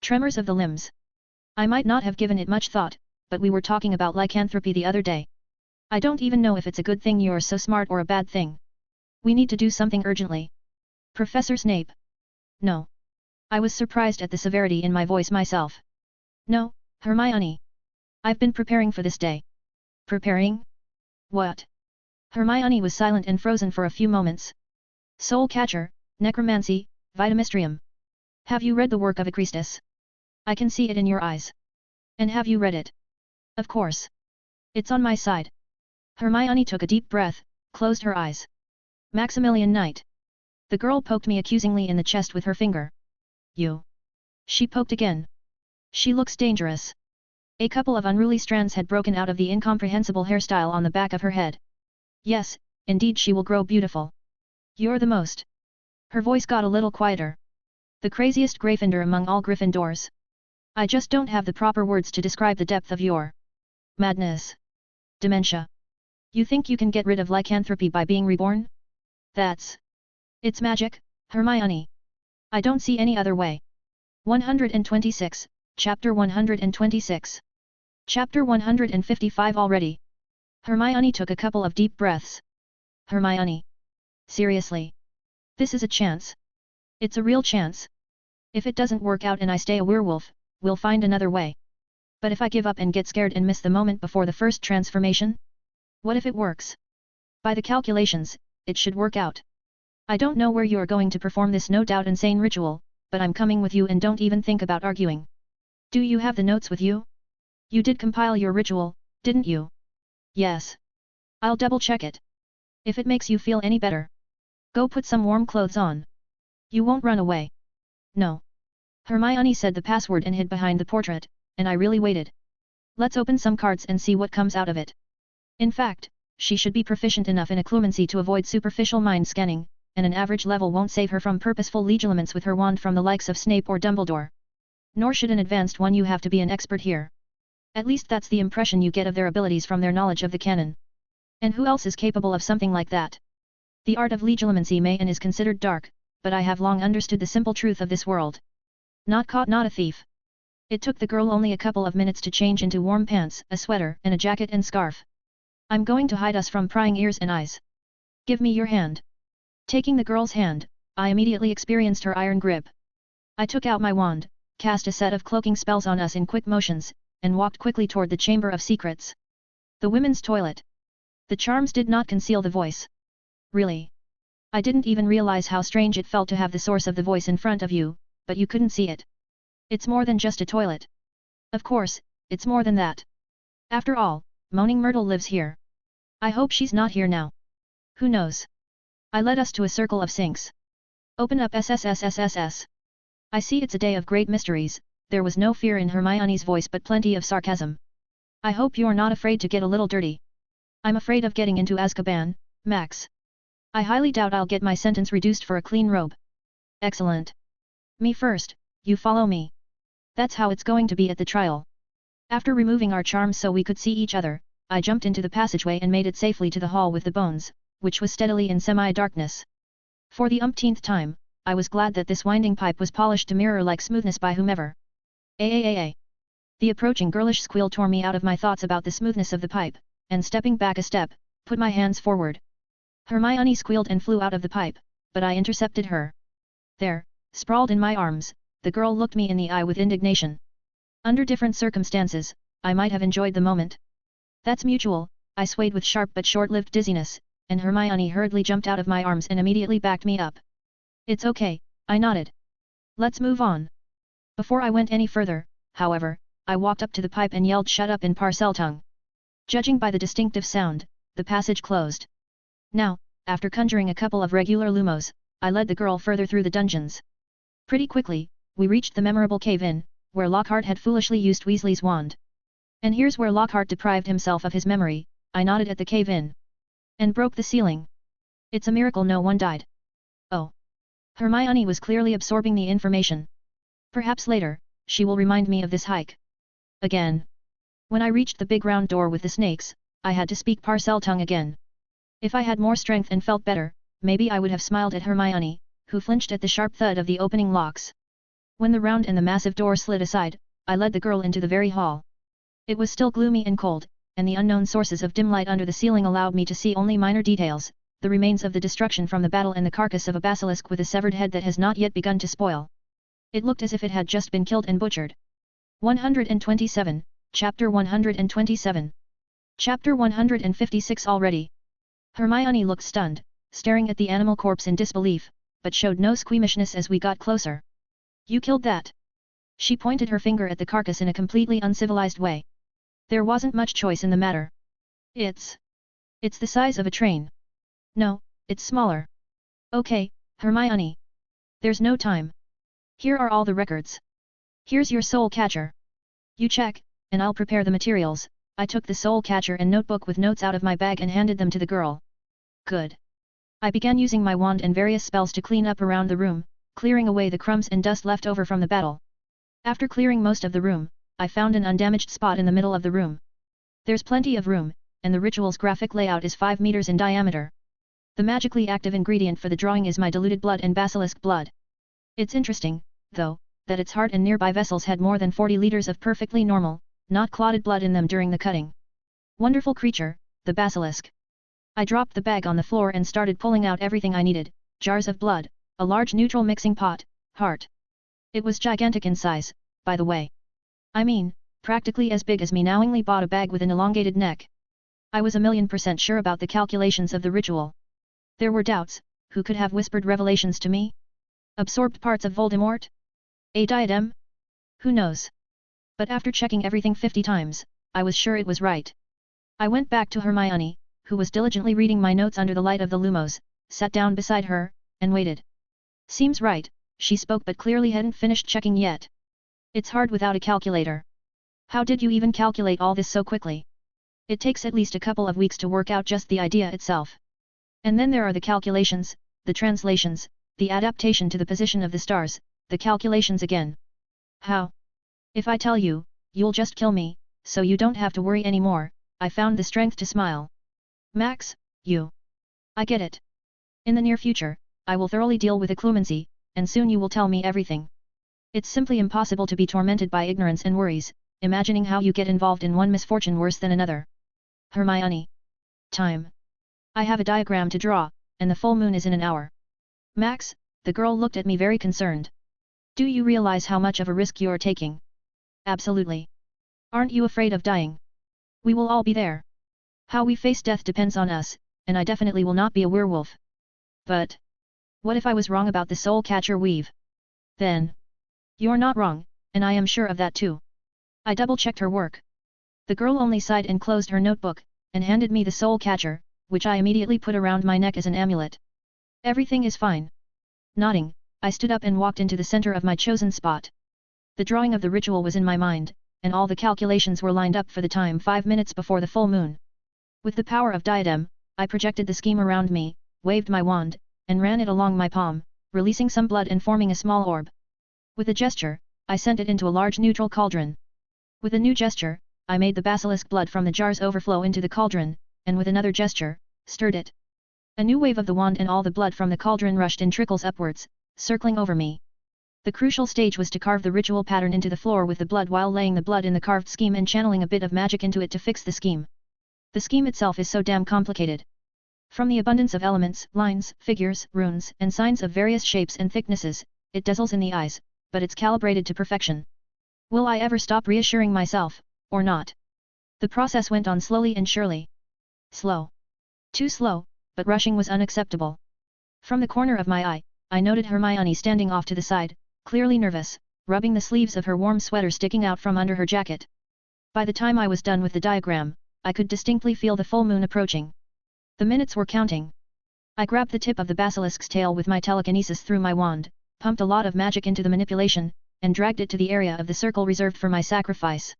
S1: Tremors of the limbs. I might not have given it much thought, but we were talking about lycanthropy the other day. I don't even know if it's a good thing you're so smart or a bad thing. We need to do something urgently. Professor Snape. No. I was surprised at the severity in my voice myself. No, Hermione. I've been preparing for this day. Preparing? What? Hermione was silent and frozen for a few moments. Soul Catcher, Necromancy, Vitamistrium. Have you read the work of Acristus? I can see it in your eyes. And have you read it? Of course. It's on my side. Hermione took a deep breath, closed her eyes. Maximilian Knight. The girl poked me accusingly in the chest with her finger. You. She poked again. She looks dangerous. A couple of unruly strands had broken out of the incomprehensible hairstyle on the back of her head. Yes, indeed she will grow beautiful. You're the most. Her voice got a little quieter. The craziest Gryffindor among all Gryffindors. I just don't have the proper words to describe the depth of your madness. Dementia. You think you can get rid of lycanthropy by being reborn? It's magic, Hermione. I don't see any other way. 126, Chapter 126. Chapter 155 already. Hermione took a couple of deep breaths. Hermione. Seriously. This is a chance. It's a real chance. If it doesn't work out and I stay a werewolf, we'll find another way. But if I give up and get scared and miss the moment before the first transformation? What if it works? By the calculations, it should work out. I don't know where you are going to perform this no doubt insane ritual, but I'm coming with you and don't even think about arguing. Do you have the notes with you? You did compile your ritual, didn't you? Yes. I'll double check it. If it makes you feel any better. Go put some warm clothes on. You won't run away. No. Hermione said the password and hid behind the portrait, and I really waited. Let's open some cards and see what comes out of it. In fact, she should be proficient enough in occlumency to avoid superficial mind scanning, and an average level won't save her from purposeful legiliments with her wand from the likes of Snape or Dumbledore. Nor should an advanced one you have to be an expert here. At least that's the impression you get of their abilities from their knowledge of the canon. And who else is capable of something like that? The art of legilimency may and is considered dark, but I have long understood the simple truth of this world. Not caught, not a thief. It took the girl only a couple of minutes to change into warm pants, a sweater, and a jacket and scarf. I'm going to hide us from prying ears and eyes. Give me your hand. Taking the girl's hand, I immediately experienced her iron grip. I took out my wand, cast a set of cloaking spells on us in quick motions, and walked quickly toward the Chamber of Secrets. The women's toilet. The charms did not conceal the voice. Really? I didn't even realize how strange it felt to have the source of the voice in front of you, but you couldn't see it. It's more than just a toilet. Of course, it's more than that. After all, Moaning Myrtle lives here. I hope she's not here now. Who knows? I led us to a circle of sinks. Open up SSSSSS. I see it's a day of great mysteries. There was no fear in Hermione's voice but plenty of sarcasm. I hope you're not afraid to get a little dirty. I'm afraid of getting into Azkaban, Max. I highly doubt I'll get my sentence reduced for a clean robe. Excellent. Me first, you follow me. That's how it's going to be at the trial. After removing our charms so we could see each other, I jumped into the passageway and made it safely to the hall with the bones, which was steadily in semi-darkness. For the umpteenth time, I was glad that this winding pipe was polished to mirror-like smoothness by whomever. Aaaaa. The approaching girlish squeal tore me out of my thoughts about the smoothness of the pipe, and stepping back a step, put my hands forward. Hermione squealed and flew out of the pipe, but I intercepted her. There, sprawled in my arms, the girl looked me in the eye with indignation. Under different circumstances, I might have enjoyed the moment. That's mutual, I swayed with sharp but short-lived dizziness, and Hermione hurriedly jumped out of my arms and immediately backed me up. It's okay, I nodded. Let's move on. Before I went any further, however, I walked up to the pipe and yelled shut up in Parseltongue. Judging by the distinctive sound, the passage closed. Now, after conjuring a couple of regular lumos, I led the girl further through the dungeons. Pretty quickly, we reached the memorable cave-in, where Lockhart had foolishly used Weasley's wand. And here's where Lockhart deprived himself of his memory, I nodded at the cave-in. And broke the ceiling. It's a miracle no one died. Oh. Hermione was clearly absorbing the information. Perhaps later, she will remind me of this hike. Again. When I reached the big round door with the snakes, I had to speak Parseltongue again. If I had more strength and felt better, maybe I would have smiled at Hermione, who flinched at the sharp thud of the opening locks. When the round and the massive door slid aside, I led the girl into the very hall. It was still gloomy and cold, and the unknown sources of dim light under the ceiling allowed me to see only minor details, the remains of the destruction from the battle and the carcass of a basilisk with a severed head that has not yet begun to spoil. It looked as if it had just been killed and butchered. 127, Chapter 127. Chapter 156 already. Hermione looked stunned, staring at the animal corpse in disbelief, but showed no squeamishness as we got closer. You killed that? She pointed her finger at the carcass in a completely uncivilized way. There wasn't much choice in the matter. It's the size of a train. No, it's smaller. Okay, Hermione. There's no time. Here are all the records. Here's your soul catcher. You check, and I'll prepare the materials. I took the soul catcher and notebook with notes out of my bag and handed them to the girl. Good. I began using my wand and various spells to clean up around the room, clearing away the crumbs and dust left over from the battle. After clearing most of the room, I found an undamaged spot in the middle of the room. There's plenty of room, and the ritual's graphic layout is 5 meters in diameter. The magically active ingredient for the drawing is my diluted blood and basilisk blood. It's interesting, though, that its heart and nearby vessels had more than 40 liters of perfectly normal, not clotted blood in them during the cutting. Wonderful creature, the basilisk. I dropped the bag on the floor and started pulling out everything I needed: jars of blood, a large neutral mixing pot, heart. It was gigantic in size, by the way. I mean, practically as big as me. Knowingly bought a bag with an elongated neck. I was 1,000,000% sure about the calculations of the ritual. There were doubts: who could have whispered revelations to me? Absorbed parts of Voldemort? A diadem? Who knows? But after checking everything 50 times, I was sure it was right. I went back to Hermione, who was diligently reading my notes under the light of the lumos, sat down beside her, and waited. Seems right, she spoke, but clearly hadn't finished checking yet. It's hard without a calculator. How did you even calculate all this so quickly? It takes at least a couple of weeks to work out just the idea itself. And then there are the calculations, the translations, the adaptation to the position of the stars, the calculations again. How? If I tell you, you'll just kill me, so you don't have to worry anymore. I found the strength to smile. Max, you. I get it. In the near future, I will thoroughly deal with occlumency, and soon you will tell me everything. It's simply impossible to be tormented by ignorance and worries, imagining how you get involved in one misfortune worse than another. Hermione. Time. I have a diagram to draw, and the full moon is in an hour. Max, the girl looked at me very concerned. Do you realize how much of a risk you're taking? Absolutely. Aren't you afraid of dying? We will all be there. How we face death depends on us, and I definitely will not be a werewolf. But what if I was wrong about the soul catcher weave? Then you're not wrong, and I am sure of that too. I double-checked her work. The girl only sighed and closed her notebook, and handed me the soul catcher, which I immediately put around my neck as an amulet. Everything is fine. Nodding, I stood up and walked into the center of my chosen spot. The drawing of the ritual was in my mind, and all the calculations were lined up for the time 5 minutes before the full moon. With the power of diadem, I projected the scheme around me, waved my wand, and ran it along my palm, releasing some blood and forming a small orb. With a gesture, I sent it into a large neutral cauldron. With a new gesture, I made the basilisk blood from the jars overflow into the cauldron, and with another gesture, stirred it. A new wave of the wand and all the blood from the cauldron rushed in trickles upwards, circling over me. The crucial stage was to carve the ritual pattern into the floor with the blood while laying the blood in the carved scheme and channeling a bit of magic into it to fix the scheme. The scheme itself is so damn complicated. From the abundance of elements, lines, figures, runes, and signs of various shapes and thicknesses, it dazzles in the eyes, but it's calibrated to perfection. Will I ever stop reassuring myself, or not? The process went on slowly and surely. Slow. Too slow, but rushing was unacceptable. From the corner of my eye, I noted Hermione standing off to the side, clearly nervous, rubbing the sleeves of her warm sweater sticking out from under her jacket. By the time I was done with the diagram, I could distinctly feel the full moon approaching. The minutes were counting. I grabbed the tip of the basilisk's tail with my telekinesis through my wand, pumped a lot of magic into the manipulation, and dragged it to the area of the circle reserved for my sacrifice.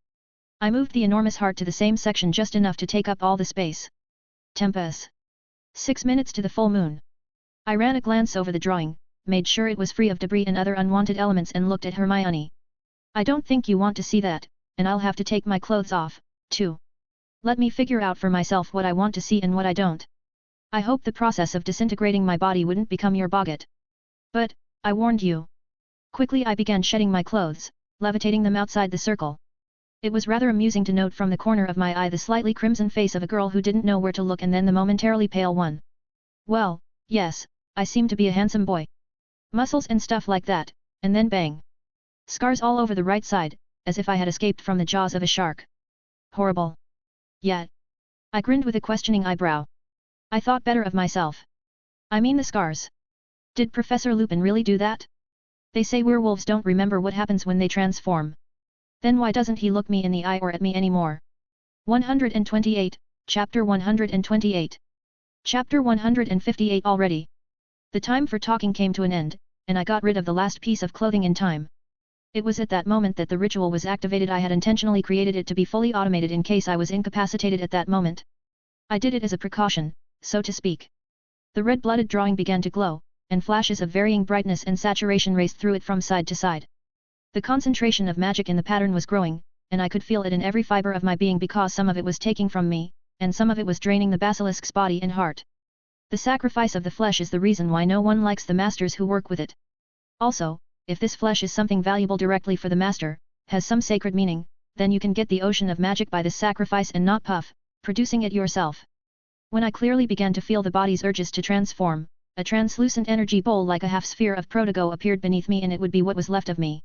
S1: I moved the enormous heart to the same section just enough to take up all the space. Tempus. 6 minutes to the full moon. I ran a glance over the drawing, made sure it was free of debris and other unwanted elements and looked at Hermione. I don't think you want to see that, and I'll have to take my clothes off, too. Let me figure out for myself what I want to see and what I don't. I hope the process of disintegrating my body wouldn't become your boggart. But, I warned you. Quickly I began shedding my clothes, levitating them outside the circle. It was rather amusing to note from the corner of my eye the slightly crimson face of a girl who didn't know where to look and then the momentarily pale one. Well, yes, I seem to be a handsome boy. Muscles and stuff like that, and then bang. Scars all over the right side, as if I had escaped from the jaws of a shark. Horrible. Yet. I grinned with a questioning eyebrow. I thought better of myself. I mean the scars. Did Professor Lupin really do that? They say werewolves don't remember what happens when they transform. Then why doesn't he look me in the eye or at me anymore? 128, Chapter 128. Chapter 158 already. The time for talking came to an end, and I got rid of the last piece of clothing in time. It was at that moment that the ritual was activated. I had intentionally created it to be fully automated in case I was incapacitated at that moment. I did it as a precaution, so to speak. The red-blooded drawing began to glow, and flashes of varying brightness and saturation raced through it from side to side. The concentration of magic in the pattern was growing, and I could feel it in every fiber of my being because some of it was taking from me, and some of it was draining the basilisk's body and heart. The sacrifice of the flesh is the reason why no one likes the masters who work with it. Also, if this flesh is something valuable directly for the master, has some sacred meaning, then you can get the ocean of magic by this sacrifice and not puff, producing it yourself. When I clearly began to feel the body's urges to transform, a translucent energy bowl like a half-sphere of Protogo appeared beneath me, and it would be what was left of me.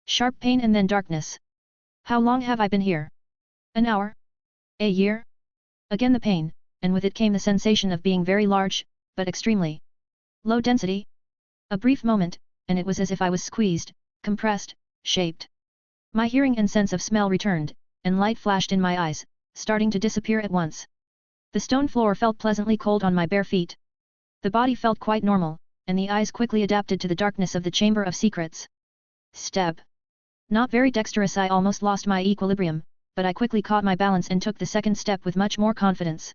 S1: Sharp pain and then darkness. How long have I been here? An hour? A year? Again the pain, and with it came the sensation of being very large, but extremely low density. A brief moment, and it was as if I was squeezed, compressed, shaped. My hearing and sense of smell returned, and light flashed in my eyes, starting to disappear at once. The stone floor felt pleasantly cold on my bare feet. The body felt quite normal, and the eyes quickly adapted to the darkness of the Chamber of Secrets. Step. Not very dexterous, I almost lost my equilibrium, but I quickly caught my balance and took the second step with much more confidence.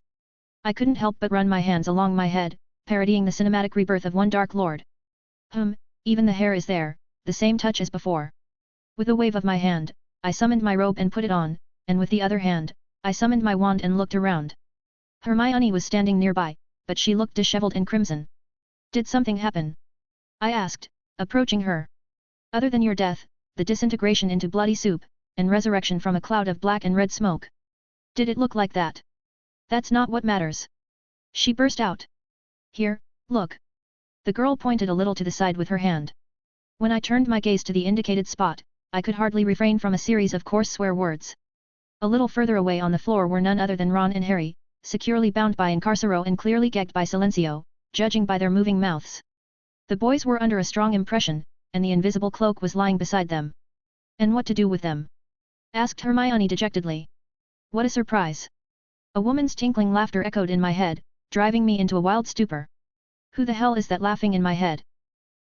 S1: I couldn't help but run my hands along my head, parodying the cinematic rebirth of one Dark Lord. Even the hair is there, the same touch as before. With a wave of my hand, I summoned my robe and put it on, and with the other hand, I summoned my wand and looked around. Hermione was standing nearby, but she looked disheveled and crimson. Did something happen? I asked, approaching her. Other than your death, the disintegration into bloody soup, and resurrection from a cloud of black and red smoke. Did it look like that? That's not what matters. She burst out. Here, look. The girl pointed a little to the side with her hand. When I turned my gaze to the indicated spot, I could hardly refrain from a series of coarse swear words. A little further away on the floor were none other than Ron and Harry, securely bound by Incarcero and clearly gagged by Silencio, judging by their moving mouths. The boys were under a strong impression, and the invisible cloak was lying beside them. And what to do with them? Asked Hermione dejectedly. What a surprise! A woman's tinkling laughter echoed in my head, driving me into a wild stupor. Who the hell is that laughing in my head?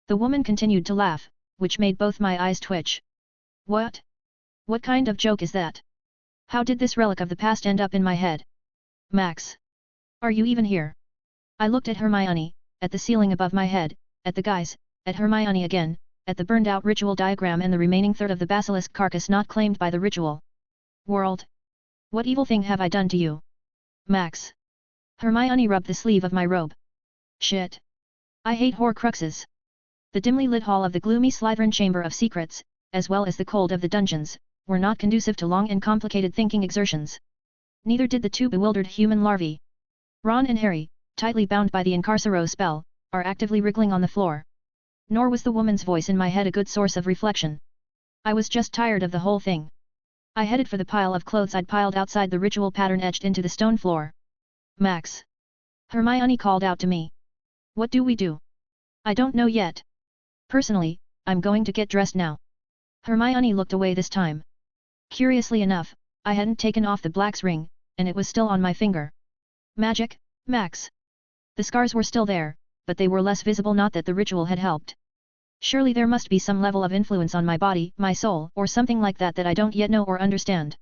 S1: The woman continued to laugh, which made both my eyes twitch. What? What kind of joke is that? How did this relic of the past end up in my head? Max! Are you even here? I looked at Hermione, at the ceiling above my head, at the guys, at Hermione again, at the burned-out ritual diagram and the remaining third of the basilisk carcass not claimed by the ritual. World! What evil thing have I done to you? Max! Hermione rubbed the sleeve of my robe. Shit! I hate Horcruxes. The dimly lit hall of the gloomy Slytherin Chamber of Secrets, as well as the cold of the dungeons, were not conducive to long and complicated thinking exertions. Neither did the two bewildered human larvae. Ron and Harry, tightly bound by the Incarcero spell, are actively wriggling on the floor. Nor was the woman's voice in my head a good source of reflection. I was just tired of the whole thing. I headed for the pile of clothes I'd piled outside the ritual pattern etched into the stone floor. Max! Hermione called out to me. What do we do? I don't know yet. Personally, I'm going to get dressed now. Hermione looked away this time. Curiously enough, I hadn't taken off the black's ring, and it was still on my finger. Magic, Max. The scars were still there, but they were less visible, not that the ritual had helped. Surely there must be some level of influence on my body, my soul, or something like that that I don't yet know or understand.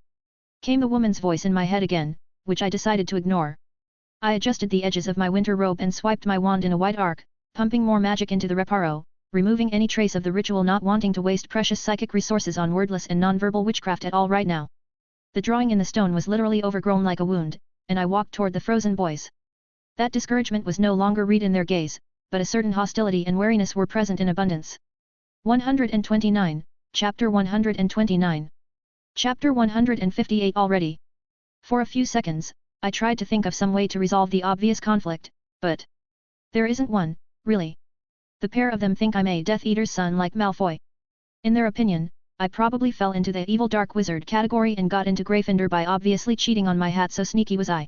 S1: Came the woman's voice in my head again, which I decided to ignore. I adjusted the edges of my winter robe and swiped my wand in a wide arc, pumping more magic into the reparo, removing any trace of the ritual, not wanting to waste precious psychic resources on wordless and non-verbal witchcraft at all right now. The drawing in the stone was literally overgrown like a wound, and I walked toward the frozen boys. That discouragement was no longer read in their gaze, but a certain hostility and wariness were present in abundance. 129, Chapter 129. Chapter 158 already. For a few seconds, I tried to think of some way to resolve the obvious conflict, but there isn't one, really. The pair of them think I'm a Death Eater's son like Malfoy. In their opinion, I probably fell into the evil dark wizard category and got into Gryffindor by obviously cheating on my hat, so sneaky was I.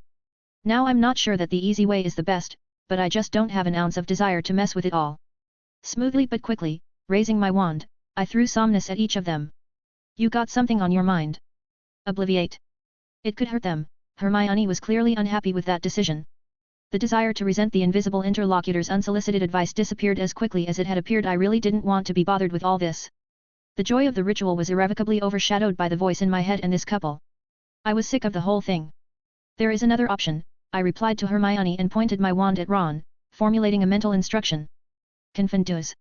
S1: Now I'm not sure that the easy way is the best, but I just don't have an ounce of desire to mess with it all. Smoothly but quickly, raising my wand, I threw Somnus at each of them. You got something on your mind? Obliviate. It could hurt them. Hermione was clearly unhappy with that decision. The desire to resent the invisible interlocutor's unsolicited advice disappeared as quickly as it had appeared. I really didn't want to be bothered with all this. The joy of the ritual was irrevocably overshadowed by the voice in my head and this couple. I was sick of the whole thing. There is another option, I replied to Hermione and pointed my wand at Ron, formulating a mental instruction. Confundus.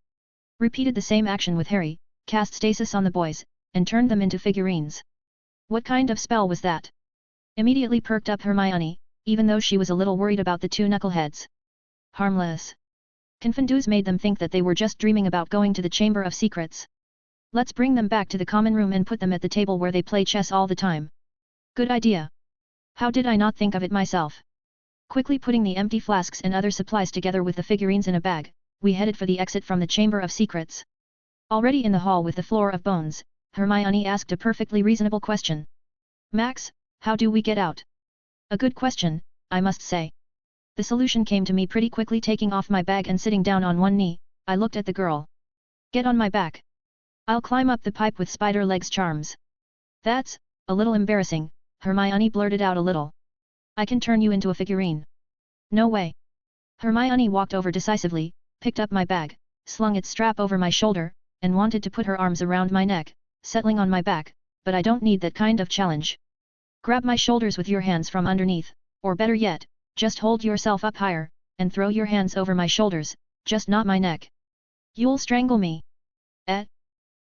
S1: Repeated the same action with Harry, cast stasis on the boys, and turned them into figurines. What kind of spell was that? Immediately perked up Hermione, even though she was a little worried about the two knuckleheads. Harmless. Confundus made them think that they were just dreaming about going to the Chamber of Secrets. Let's bring them back to the common room and put them at the table where they play chess all the time. Good idea. How did I not think of it myself? Quickly putting the empty flasks and other supplies together with the figurines in a bag, we headed for the exit from the Chamber of Secrets. Already in the hall with the floor of bones, Hermione asked a perfectly reasonable question. Max, how do we get out? A good question, I must say. The solution came to me pretty quickly. Taking off my bag and sitting down on one knee, I looked at the girl. Get on my back. I'll climb up the pipe with spider legs charms. That's a little embarrassing, Hermione blurted out a little. I can turn you into a figurine. No way. Hermione walked over decisively, picked up my bag, slung its strap over my shoulder, and wanted to put her arms around my neck, settling on my back, but I don't need that kind of challenge. Grab my shoulders with your hands from underneath, or better yet, just hold yourself up higher, and throw your hands over my shoulders, just not my neck. You'll strangle me.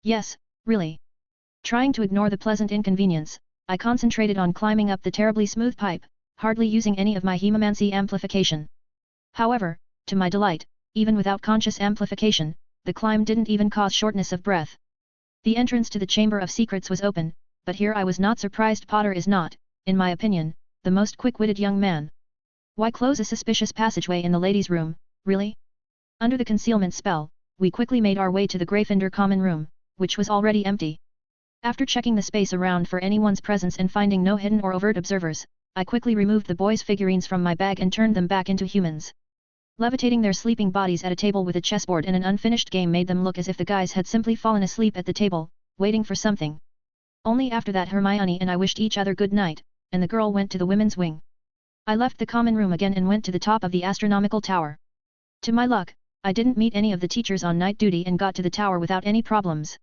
S1: Yes, really. Trying to ignore the pleasant inconvenience, I concentrated on climbing up the terribly smooth pipe, hardly using any of my hemomancy amplification. However, to my delight, even without conscious amplification, the climb didn't even cause shortness of breath. The entrance to the Chamber of Secrets was open, but here I was not surprised. Potter is not, in my opinion, the most quick-witted young man. Why close a suspicious passageway in the ladies' room, really? Under the concealment spell, we quickly made our way to the Gryffindor common room, which was already empty. After checking the space around for anyone's presence and finding no hidden or overt observers, I quickly removed the boys' figurines from my bag and turned them back into humans. Levitating their sleeping bodies at a table with a chessboard and an unfinished game made them look as if the guys had simply fallen asleep at the table, waiting for something. Only after that Hermione and I wished each other good night, and the girl went to the women's wing. I left the common room again and went to the top of the astronomical tower. To my luck, I didn't meet any of the teachers on night duty and got to the tower without any problems.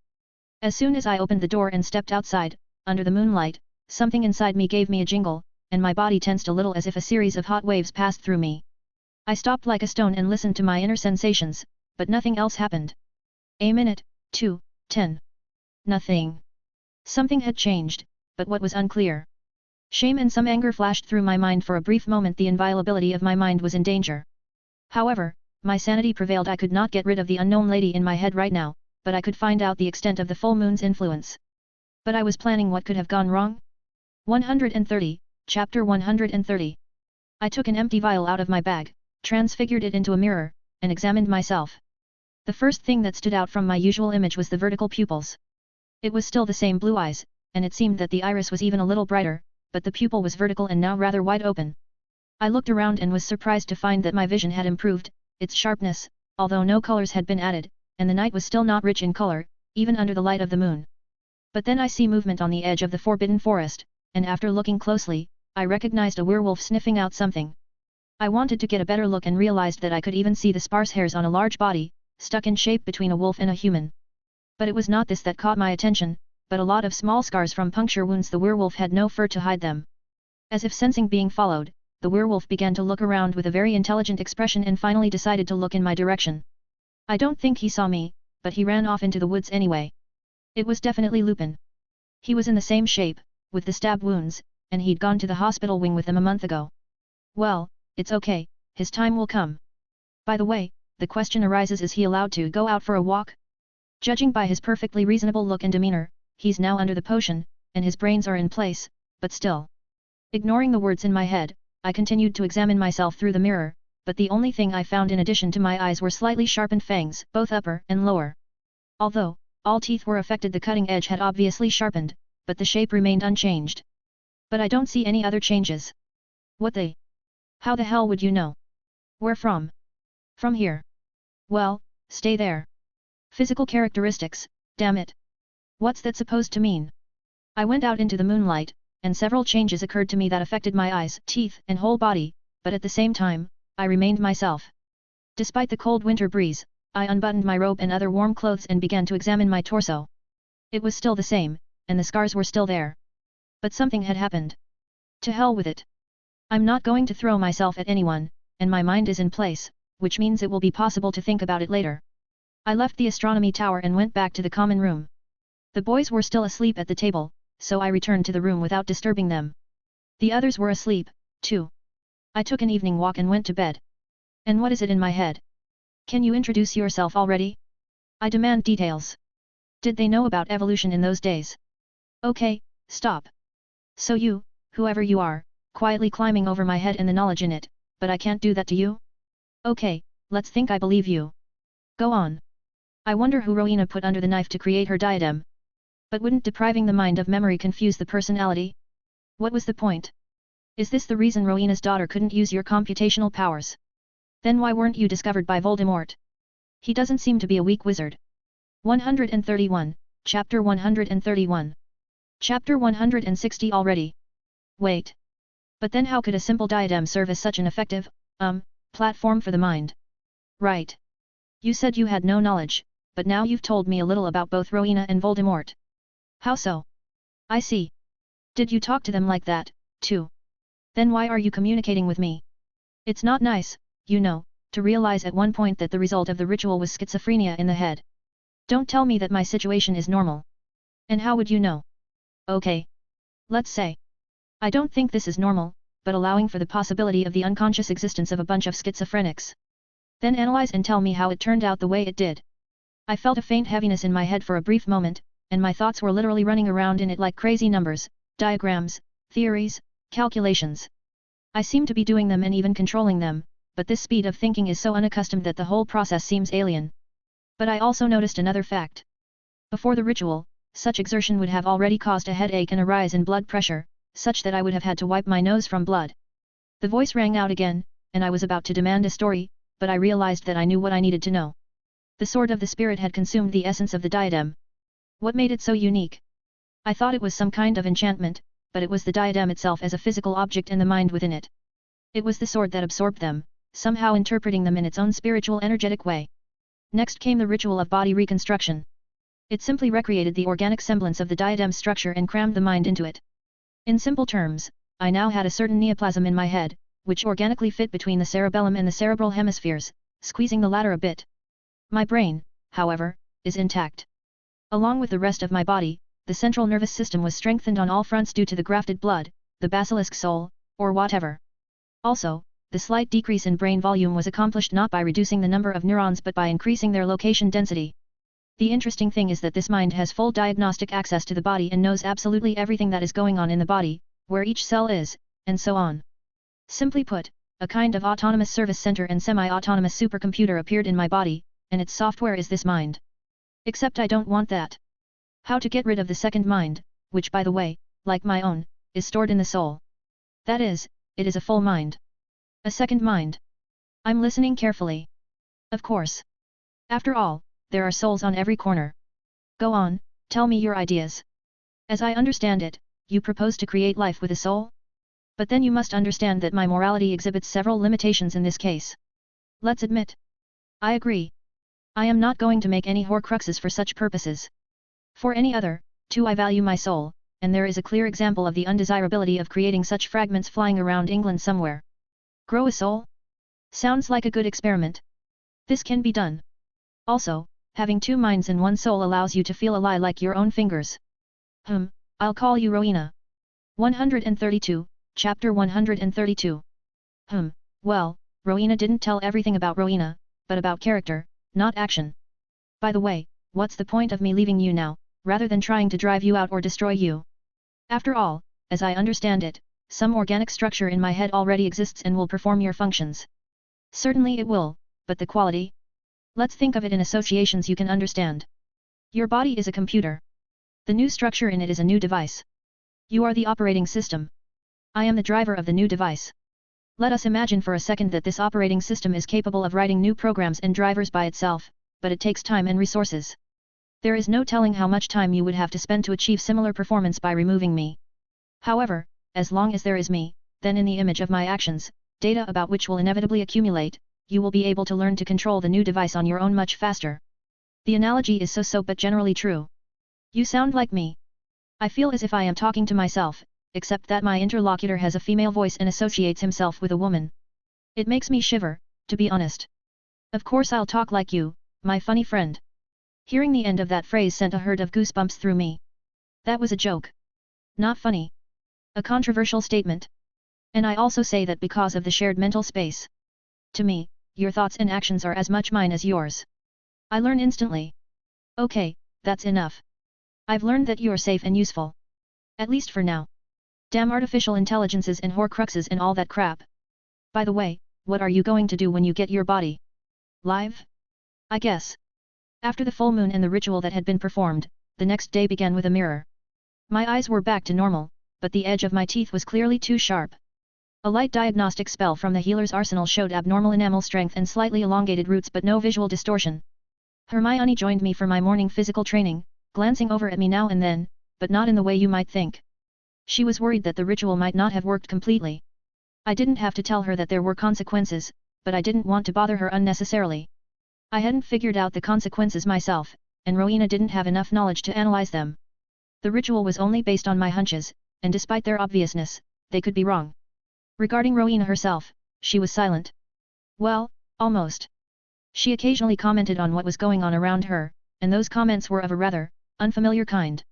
S1: As soon as I opened the door and stepped outside, under the moonlight, something inside me gave me a jingle, and my body tensed a little as if a series of hot waves passed through me. I stopped like a stone and listened to my inner sensations, but nothing else happened. A minute, 2, 10. Nothing. Something had changed, but what was unclear. Shame and some anger flashed through my mind. For a brief moment the inviolability of my mind was in danger. However, my sanity prevailed. I could not get rid of the unknown lady in my head right now, but I could find out the extent of the full moon's influence. But I was planning what could have gone wrong? 130, Chapter 130. I took an empty vial out of my bag, transfigured it into a mirror, and examined myself. The first thing that stood out from my usual image was the vertical pupils. It was still the same blue eyes, and it seemed that the iris was even a little brighter, but the pupil was vertical and now rather wide open. I looked around and was surprised to find that my vision had improved, its sharpness, although no colors had been added, and the night was still not rich in color, even under the light of the moon. But then I see movement on the edge of the Forbidden Forest, and after looking closely, I recognized a werewolf sniffing out something. I wanted to get a better look and realized that I could even see the sparse hairs on a large body, stuck in shape between a wolf and a human. But it was not this that caught my attention, but a lot of small scars from puncture wounds. The werewolf had no fur to hide them. As if sensing being followed, the werewolf began to look around with a very intelligent expression and finally decided to look in my direction. I don't think he saw me, but he ran off into the woods anyway. It was definitely Lupin. He was in the same shape, with the stab wounds, and he'd gone to the hospital wing with them a month ago. Well, it's okay, his time will come. By the way, the question arises, is he allowed to go out for a walk? Judging by his perfectly reasonable look and demeanor, he's now under the potion, and his brains are in place, but still. Ignoring the words in my head, I continued to examine myself through the mirror, but the only thing I found in addition to my eyes were slightly sharpened fangs, both upper and lower. Although all teeth were affected, the cutting edge had obviously sharpened, but the shape remained unchanged. But I don't see any other changes. What the? How the hell would you know? Where from? From here. Well, stay there. Physical characteristics, damn it. What's that supposed to mean? I went out into the moonlight, and several changes occurred to me that affected my eyes, teeth, and whole body, but at the same time, I remained myself. Despite the cold winter breeze, I unbuttoned my robe and other warm clothes and began to examine my torso. It was still the same, and the scars were still there. But something had happened. To hell with it. I'm not going to throw myself at anyone, and my mind is in place, which means it will be possible to think about it later. I left the astronomy tower and went back to the common room. The boys were still asleep at the table, so I returned to the room without disturbing them. The others were asleep, too. I took an evening walk and went to bed. And what is it in my head? Can you introduce yourself already? I demand details. Did they know about evolution in those days? Okay, stop. So you, whoever you are, quietly climbing over my head and the knowledge in it, but I can't do that to you? Okay, let's think I believe you. Go on. I wonder who Rowena put under the knife to create her diadem. But wouldn't depriving the mind of memory confuse the personality? What was the point? Is this the reason Rowena's daughter couldn't use your computational powers? Then why weren't you discovered by Voldemort? He doesn't seem to be a weak wizard. 131, Chapter 131. Chapter 160 already. Wait. But then how could a simple diadem serve as such an effective, platform for the mind? Right. You said you had no knowledge, but now you've told me a little about both Rowena and Voldemort. How so? I see. Did you talk to them like that, too? Then why are you communicating with me? It's not nice, you know, to realize at one point that the result of the ritual was schizophrenia in the head. Don't tell me that my situation is normal. And how would you know? Okay. Let's say. I don't think this is normal, but allowing for the possibility of the unconscious existence of a bunch of schizophrenics. Then analyze and tell me how it turned out the way it did. I felt a faint heaviness in my head for a brief moment, and my thoughts were literally running around in it like crazy numbers, diagrams, theories, calculations. I seem to be doing them and even controlling them, but this speed of thinking is so unaccustomed that the whole process seems alien. But I also noticed another fact. Before the ritual, such exertion would have already caused a headache and a rise in blood pressure, such that I would have had to wipe my nose from blood. The voice rang out again, and I was about to demand a story, but I realized that I knew what I needed to know. The sword of the spirit had consumed the essence of the diadem. What made it so unique? I thought it was some kind of enchantment, but it was the diadem itself as a physical object and the mind within it. It was the sword that absorbed them, somehow interpreting them in its own spiritual energetic way. Next came the ritual of body reconstruction. It simply recreated the organic semblance of the diadem's structure and crammed the mind into it. In simple terms, I now had a certain neoplasm in my head, which organically fit between the cerebellum and the cerebral hemispheres, squeezing the latter a bit. My brain, however, is intact. Along with the rest of my body, the central nervous system was strengthened on all fronts due to the grafted blood, the basilisk soul, or whatever. Also, the slight decrease in brain volume was accomplished not by reducing the number of neurons but by increasing their location density. The interesting thing is that this mind has full diagnostic access to the body and knows absolutely everything that is going on in the body, where each cell is, and so on. Simply put, a kind of autonomous service center and semi-autonomous supercomputer appeared in my body, and its software is this mind. Except I don't want that. How to get rid of the second mind, which by the way, like my own, is stored in the soul. That is, it is a full mind. A second mind. I'm listening carefully. Of course. After all, there are souls on every corner. Go on, tell me your ideas. As I understand it, you propose to create life with a soul? But then you must understand that my morality exhibits several limitations in this case. Let's admit. I agree. I am not going to make any horcruxes for such purposes. For any other, too, I value my soul, and there is a clear example of the undesirability of creating such fragments flying around England somewhere. Grow a soul? Sounds like a good experiment. This can be done. Also, having two minds and one soul allows you to feel a lie like your own fingers. I'll call you Rowena. 132, Chapter 132. Well, Rowena didn't tell everything about Rowena, but about character, not action. By the way, what's the point of me leaving you now, rather than trying to drive you out or destroy you? After all, as I understand it, some organic structure in my head already exists and will perform your functions. Certainly it will, but the quality? Let's think of it in associations you can understand. Your body is a computer. The new structure in it is a new device. You are the operating system. I am the driver of the new device. Let us imagine for a second that this operating system is capable of writing new programs and drivers by itself, but it takes time and resources. There is no telling how much time you would have to spend to achieve similar performance by removing me. However, as long as there is me, then in the image of my actions, data about which will inevitably accumulate, you will be able to learn to control the new device on your own much faster. The analogy is so but generally true. You sound like me. I feel as if I am talking to myself, except that my interlocutor has a female voice and associates himself with a woman. It makes me shiver, to be honest. Of course I'll talk like you, my funny friend. Hearing the end of that phrase sent a herd of goosebumps through me. That was a joke. Not funny. A controversial statement. And I also say that because of the shared mental space. To me, your thoughts and actions are as much mine as yours. I learn instantly. Okay, that's enough. I've learned that you're safe and useful. At least for now. Damn artificial intelligences and horcruxes and all that crap. By the way, what are you going to do when you get your body? Live? I guess. After the full moon and the ritual that had been performed, the next day began with a mirror. My eyes were back to normal, but the edge of my teeth was clearly too sharp. A light diagnostic spell from the healer's arsenal showed abnormal enamel strength and slightly elongated roots but no visual distortion. Hermione joined me for my morning physical training, glancing over at me now and then, but not in the way you might think. She was worried that the ritual might not have worked completely. I didn't have to tell her that there were consequences, but I didn't want to bother her unnecessarily. I hadn't figured out the consequences myself, and Rowena didn't have enough knowledge to analyze them. The ritual was only based on my hunches, and despite their obviousness, they could be wrong. Regarding Rowena herself, she was silent. Well, almost. She occasionally commented on what was going on around her, and those comments were of a rather unfamiliar kind.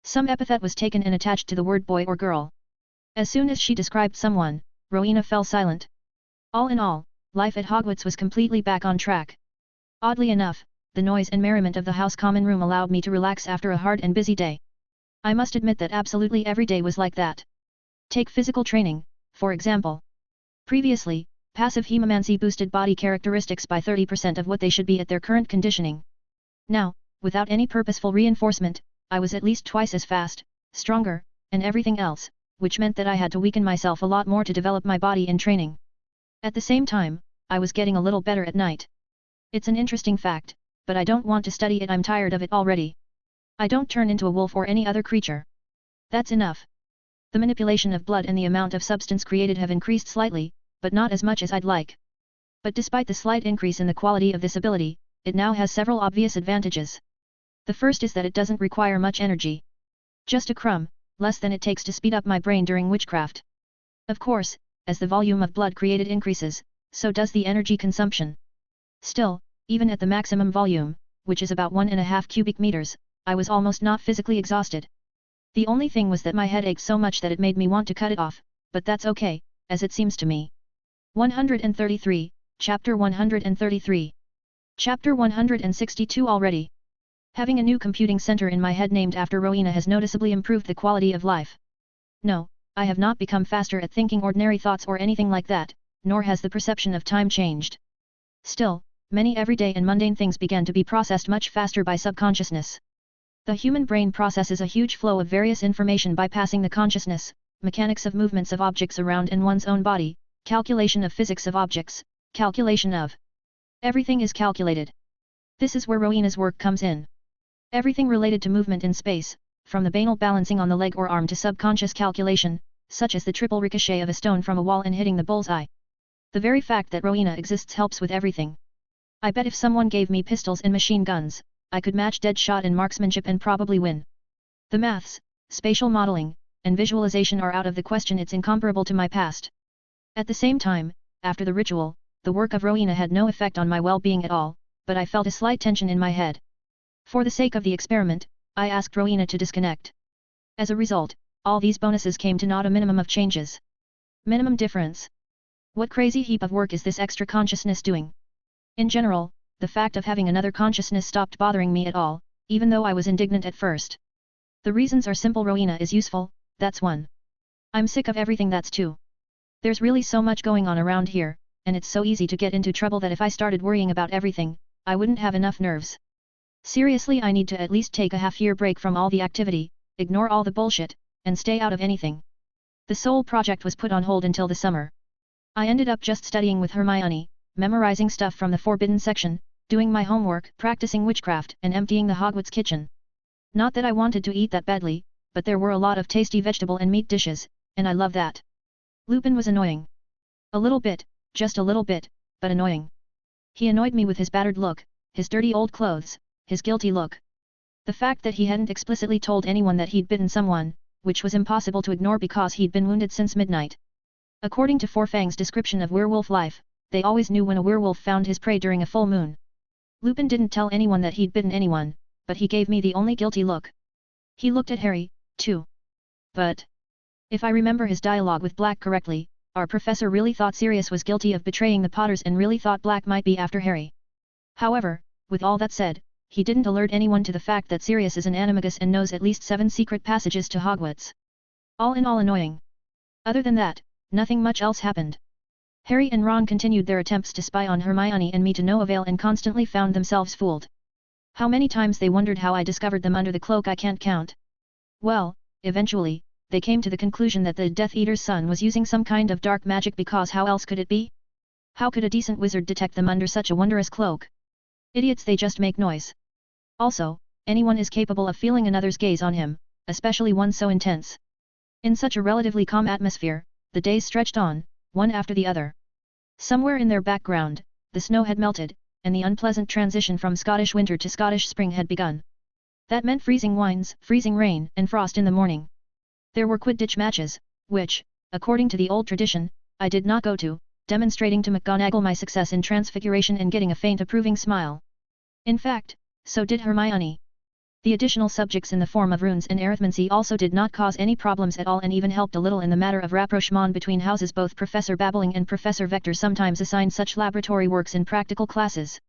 S1: Some epithet was taken and attached to the word boy or girl. As soon as she described someone, Rowena fell silent. All in all, life at Hogwarts was completely back on track. Oddly enough, the noise and merriment of the house common room allowed me to relax after a hard and busy day. I must admit that absolutely every day was like that. Take physical training, for example. Previously, passive hemomancy boosted body characteristics by 30% of what they should be at their current conditioning. Now, without any purposeful reinforcement, I was at least twice as fast, stronger, and everything else, which meant that I had to weaken myself a lot more to develop my body in training. At the same time, I was getting a little better at night. It's an interesting fact, but I don't want to study it. I'm tired of it already. I don't turn into a wolf or any other creature. That's enough. The manipulation of blood and the amount of substance created have increased slightly, but not as much as I'd like. But despite the slight increase in the quality of this ability, it now has several obvious advantages. The first is that it doesn't require much energy. Just a crumb, less than it takes to speed up my brain during witchcraft. Of course, as the volume of blood created increases, so does the energy consumption. Still, even at the maximum volume, which is about 1.5 cubic meters, I was almost not physically exhausted. The only thing was that my head ached so much that it made me want to cut it off, but that's okay, as it seems to me. 133, Chapter 133. Chapter 162 already. Having a new computing center in my head named after Rowena has noticeably improved the quality of life. No, I have not become faster at thinking ordinary thoughts or anything like that, nor has the perception of time changed. Still, many everyday and mundane things began to be processed much faster by subconsciousness. The human brain processes a huge flow of various information bypassing the consciousness, mechanics of movements of objects around in one's own body, calculation of physics of objects, calculation of everything is calculated. This is where Rowena's work comes in. Everything related to movement in space, from the banal balancing on the leg or arm to subconscious calculation, such as the triple ricochet of a stone from a wall and hitting the bullseye. The very fact that Rowena exists helps with everything. I bet if someone gave me pistols and machine guns, I could match Deadshot in marksmanship and probably win. The maths, spatial modeling, and visualization are out of the question. It's incomparable to my past. At the same time, after the ritual, the work of Rowena had no effect on my well-being at all, but I felt a slight tension in my head. For the sake of the experiment, I asked Rowena to disconnect. As a result, all these bonuses came to not a minimum of changes. Minimum difference. What crazy heap of work is this extra consciousness doing? In general, the fact of having another consciousness stopped bothering me at all, even though I was indignant at first. The reasons are simple. Rowena is useful, that's one. I'm sick of everything, that's two. There's really so much going on around here, and it's so easy to get into trouble that if I started worrying about everything, I wouldn't have enough nerves. Seriously, I need to at least take a half-year break from all the activity, ignore all the bullshit, and stay out of anything. The Soul Project was put on hold until the summer. I ended up just studying with Hermione, memorizing stuff from the forbidden section, doing my homework, practicing witchcraft, and emptying the Hogwarts kitchen. Not that I wanted to eat that badly, but there were a lot of tasty vegetable and meat dishes, and I love that. Lupin was annoying. A little bit, just a little bit, but annoying. He annoyed me with his battered look, his dirty old clothes, his guilty look. The fact that he hadn't explicitly told anyone that he'd bitten someone, which was impossible to ignore because he'd been wounded since midnight. According to Forfang's description of werewolf life, they always knew when a werewolf found his prey during a full moon. Lupin didn't tell anyone that he'd bitten anyone, but he gave me the only guilty look. He looked at Harry, too. But if I remember his dialogue with Black correctly, our professor really thought Sirius was guilty of betraying the Potters and really thought Black might be after Harry. However, with all that said, he didn't alert anyone to the fact that Sirius is an animagus and knows at least 7 secret passages to Hogwarts. All in all annoying. Other than that, nothing much else happened. Harry and Ron continued their attempts to spy on Hermione and me to no avail and constantly found themselves fooled. How many times they wondered how I discovered them under the cloak I can't count. Well, eventually, they came to the conclusion that the Death Eater's son was using some kind of dark magic because how else could it be? How could a decent wizard detect them under such a wondrous cloak? Idiots, they just make noise. Also, anyone is capable of feeling another's gaze on him, especially one so intense. In such a relatively calm atmosphere, the days stretched on, one after the other. Somewhere in their background, the snow had melted, and the unpleasant transition from Scottish winter to Scottish spring had begun. That meant freezing winds, freezing rain, and frost in the morning. There were Quidditch matches, which, according to the old tradition, I did not go to, demonstrating to McGonagall my success in transfiguration and getting a faint approving smile. In fact, so did Hermione. The additional subjects in the form of runes and arithmancy also did not cause any problems at all and even helped a little in the matter of rapprochement between houses. Both Professor Babbling and Professor Vector sometimes assigned such laboratory works in practical classes.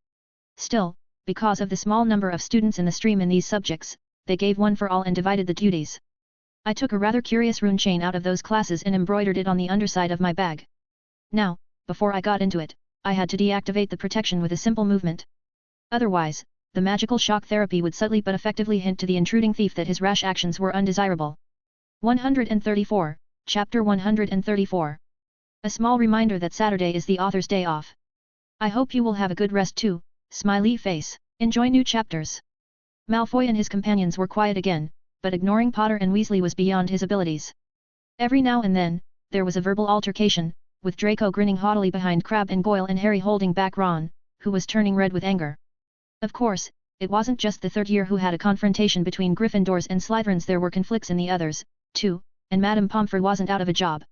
S1: Still, because of the small number of students in the stream in these subjects, they gave one for all and divided the duties. I took a rather curious rune chain out of those classes and embroidered it on the underside of my bag. Now, before I got into it, I had to deactivate the protection with a simple movement. Otherwise, the magical shock therapy would subtly but effectively hint to the intruding thief that his rash actions were undesirable. 134, Chapter 134. A small reminder that Saturday is the author's day off. I hope you will have a good rest too, smiley face. Enjoy new chapters. Malfoy and his companions were quiet again, but ignoring Potter and Weasley was beyond his abilities. Every now and then, there was a verbal altercation, with Draco grinning haughtily behind Crabbe and Goyle and Harry holding back Ron, who was turning red with anger. Of course, it wasn't just the third year who had a confrontation between Gryffindors and Slytherins, there were conflicts in the others, too, and Madame Pomfrey wasn't out of a job.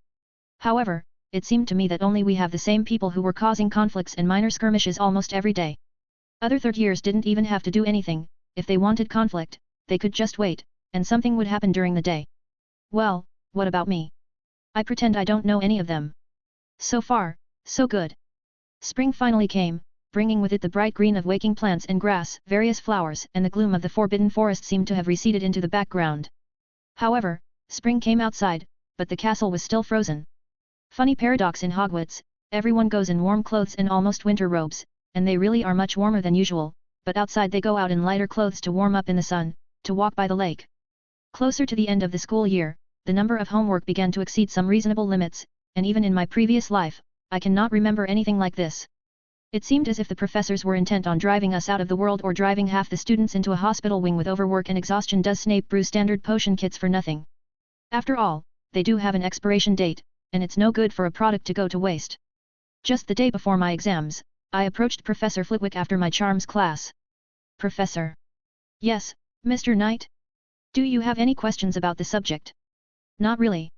S1: However, it seemed to me that only we have the same people who were causing conflicts and minor skirmishes almost every day. Other third years didn't even have to do anything. If they wanted conflict, they could just wait, and something would happen during the day. Well, what about me? I pretend I don't know any of them. So far, so good. Spring finally came, bringing with it the bright green of waking plants and grass, various flowers, and the gloom of the Forbidden Forest seemed to have receded into the background. However, spring came outside, but the castle was still frozen. Funny paradox in Hogwarts, everyone goes in warm clothes and almost winter robes, and they really are much warmer than usual, but outside they go out in lighter clothes to warm up in the sun, to walk by the lake. Closer to the end of the school year, the number of homework began to exceed some reasonable limits, and even in my previous life, I cannot remember anything like this. It seemed as if the professors were intent on driving us out of the world or driving half the students into a hospital wing with overwork and exhaustion. Does Snape brew standard potion kits for nothing? After all, they do have an expiration date, and it's no good for a product to go to waste. Just the day before my exams, I approached Professor Flitwick after my charms class. Professor. Yes, Mr. Knight? Do you have any questions about the subject? Not really.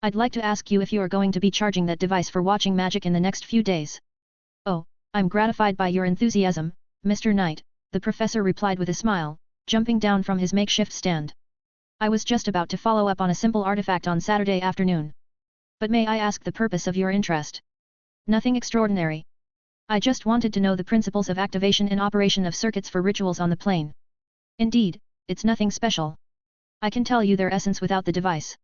S1: I'd like to ask you if you are going to be charging that device for watching magic in the next few days. Oh, I'm gratified by your enthusiasm, Mr. Knight, the professor replied with a smile, jumping down from his makeshift stand. I was just about to follow up on a simple artifact on Saturday afternoon. But may I ask the purpose of your interest? Nothing extraordinary. I just wanted to know the principles of activation and operation of circuits for rituals on the plane. Indeed, it's nothing special. I can tell you their essence without the device.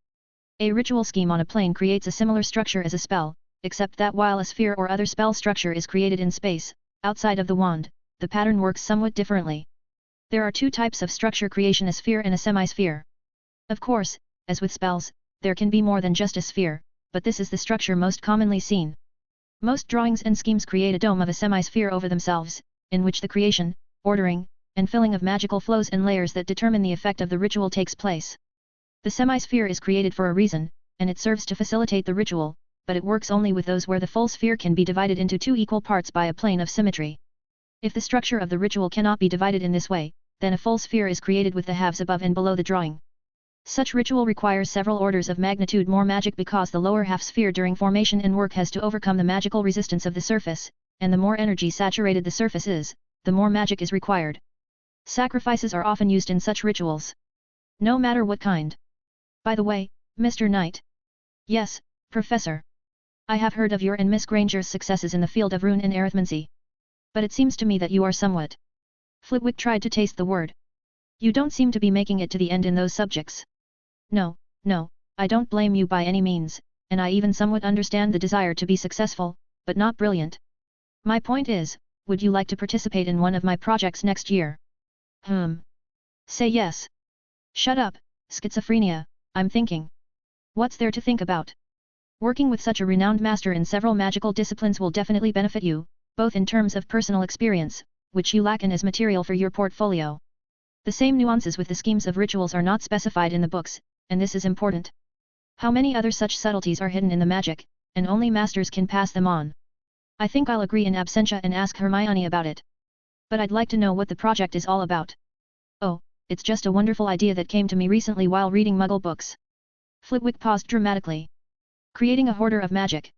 S1: A ritual scheme on a plane creates a similar structure as a spell, except that while a sphere or other spell structure is created in space, outside of the wand, the pattern works somewhat differently. There are two types of structure creation: a sphere and a semi-sphere. Of course, as with spells, there can be more than just a sphere, but this is the structure most commonly seen. Most drawings and schemes create a dome of a semi-sphere over themselves, in which the creation, ordering, and filling of magical flows and layers that determine the effect of the ritual takes place. The semi-sphere is created for a reason, and it serves to facilitate the ritual, but it works only with those where the full sphere can be divided into two equal parts by a plane of symmetry. If the structure of the ritual cannot be divided in this way, then a full sphere is created with the halves above and below the drawing. Such ritual requires several orders of magnitude more magic because the lower half sphere during formation and work has to overcome the magical resistance of the surface, and the more energy saturated the surface is, the more magic is required. Sacrifices are often used in such rituals. No matter what kind. By the way, Mr. Knight. Yes, Professor. I have heard of your and Miss Granger's successes in the field of rune and arithmancy. But it seems to me that you are somewhat. Flitwick tried to taste the word. You don't seem to be making it to the end in those subjects. No, I don't blame you by any means, and I even somewhat understand the desire to be successful, but not brilliant. My point is, would you like to participate in one of my projects next year? Say yes. Shut up, schizophrenia, I'm thinking. What's there to think about? Working with such a renowned master in several magical disciplines will definitely benefit you, both in terms of personal experience, which you lack, and as material for your portfolio. The same nuances with the schemes of rituals are not specified in the books, and this is important. How many other such subtleties are hidden in the magic, and only masters can pass them on. I think I'll agree in absentia and ask Hermione about it. But I'd like to know what the project is all about. Oh, it's just a wonderful idea that came to me recently while reading Muggle books. Flitwick paused dramatically. Creating a hoarder of magic.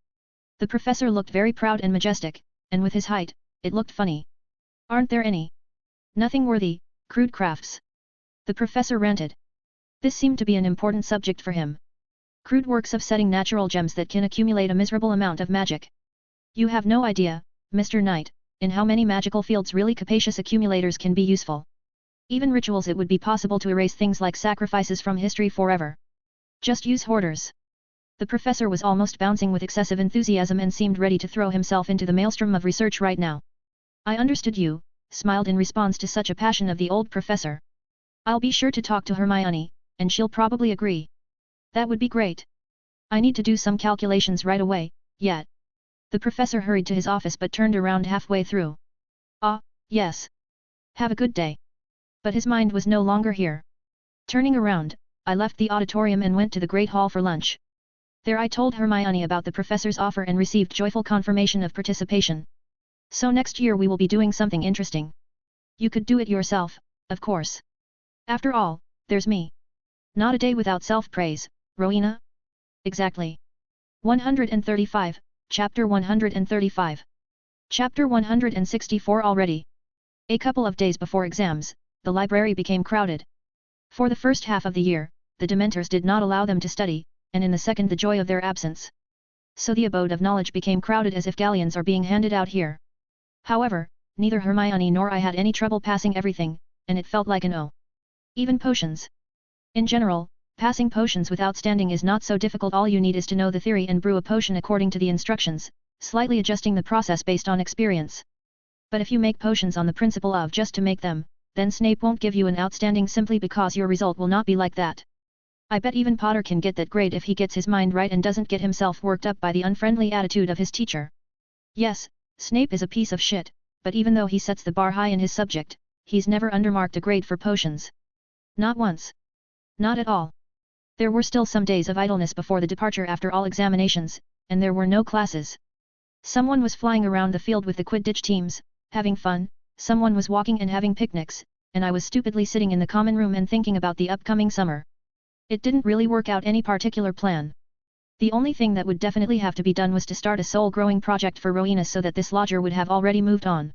S1: The professor looked very proud and majestic, and with his height, it looked funny. Aren't there any? Nothing worthy, crude crafts. The professor ranted. This seemed to be an important subject for him. Crude works of setting natural gems that can accumulate a miserable amount of magic. You have no idea, Mr. Knight, in how many magical fields really capacious accumulators can be useful. Even rituals, it would be possible to erase things like sacrifices from history forever. Just use hoarders. The professor was almost bouncing with excessive enthusiasm and seemed ready to throw himself into the maelstrom of research right now. I understood you, smiled in response to such a passion of the old professor. I'll be sure to talk to Hermione, and she'll probably agree. That would be great. I need to do some calculations right away, yet. The professor hurried to his office but turned around halfway through. Ah, yes. Have a good day. But his mind was no longer here. Turning around, I left the auditorium and went to the Great Hall for lunch. There I told Hermione about the professor's offer and received joyful confirmation of participation. So next year we will be doing something interesting. You could do it yourself, of course. After all, there's me. Not a day without self-praise, Rowena? Exactly. 135, Chapter 135. Chapter 164 already. A couple of days before exams, the library became crowded. For the first half of the year, the Dementors did not allow them to study, and in the second the joy of their absence. So the abode of knowledge became crowded as if galleons are being handed out here. However, neither Hermione nor I had any trouble passing everything, and it felt like an O. Even potions. In general, passing potions with outstanding is not so difficult. All you need is to know the theory and brew a potion according to the instructions, slightly adjusting the process based on experience. But if you make potions on the principle of just to make them, then Snape won't give you an outstanding simply because your result will not be like that. I bet even Potter can get that grade if he gets his mind right and doesn't get himself worked up by the unfriendly attitude of his teacher. Yes, Snape is a piece of shit, but even though he sets the bar high in his subject, he's never undermarked a grade for potions. Not once. Not at all. There were still some days of idleness before the departure after all examinations, and there were no classes. Someone was flying around the field with the Quidditch teams, having fun, someone was walking and having picnics, and I was stupidly sitting in the common room and thinking about the upcoming summer. It didn't really work out any particular plan. The only thing that would definitely have to be done was to start a soul-growing project for Rowena so that this lodger would have already moved on.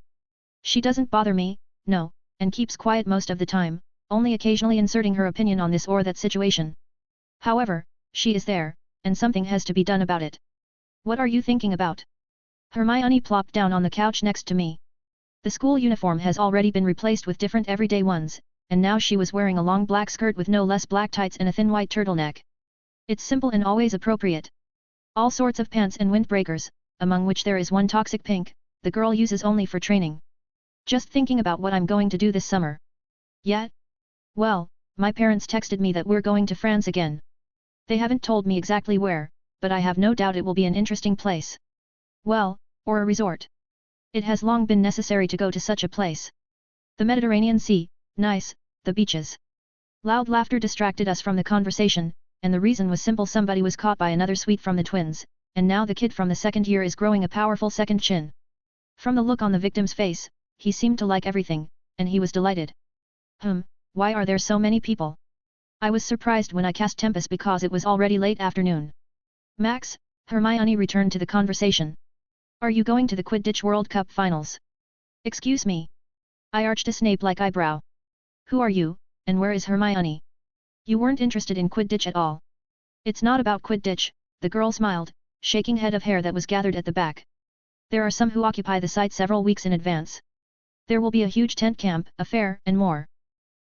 S1: She doesn't bother me, no, and keeps quiet most of the time, only occasionally inserting her opinion on this or that situation. However, she is there, and something has to be done about it. What are you thinking about? Hermione plopped down on the couch next to me. The school uniform has already been replaced with different everyday ones, and now she was wearing a long black skirt with no less black tights and a thin white turtleneck. It's simple and always appropriate. All sorts of pants and windbreakers, among which there is one toxic pink, the girl uses only for training. Just thinking about what I'm going to do this summer. Yet? Well, my parents texted me that we're going to France again. They haven't told me exactly where, but I have no doubt it will be an interesting place. Well, or a resort. It has long been necessary to go to such a place. The Mediterranean Sea, nice, the beaches. Loud laughter distracted us from the conversation, and the reason was simple: somebody was caught by another sweet from the twins, and now the kid from the second year is growing a powerful second chin. From the look on the victim's face, he seemed to like everything, and he was delighted. Why are there so many people? I was surprised when I cast Tempest because it was already late afternoon. Max, Hermione returned to the conversation. Are you going to the Quidditch World Cup finals? Excuse me. I arched a Snape-like eyebrow. Who are you, and where is Hermione? You weren't interested in Quidditch at all. It's not about Quidditch, the girl smiled, shaking head of hair that was gathered at the back. There are some who occupy the site several weeks in advance. There will be a huge tent camp, a fair, and more.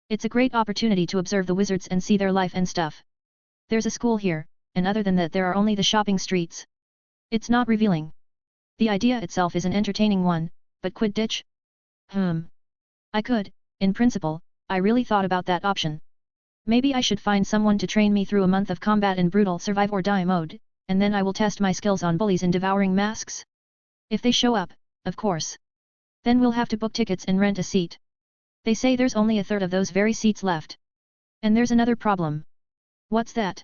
S1: It's a great opportunity to observe the wizards and see their life and stuff. There's a school here, and other than that there are only the shopping streets. It's not revealing. The idea itself is an entertaining one, but Quidditch? I could, in principle, I really thought about that option. Maybe I should find someone to train me through a month of combat in brutal survive or die mode, and then I will test my skills on bullies in devouring masks. If they show up, of course. Then we'll have to book tickets and rent a seat. They say there's only a third of those very seats left. And there's another problem. What's that?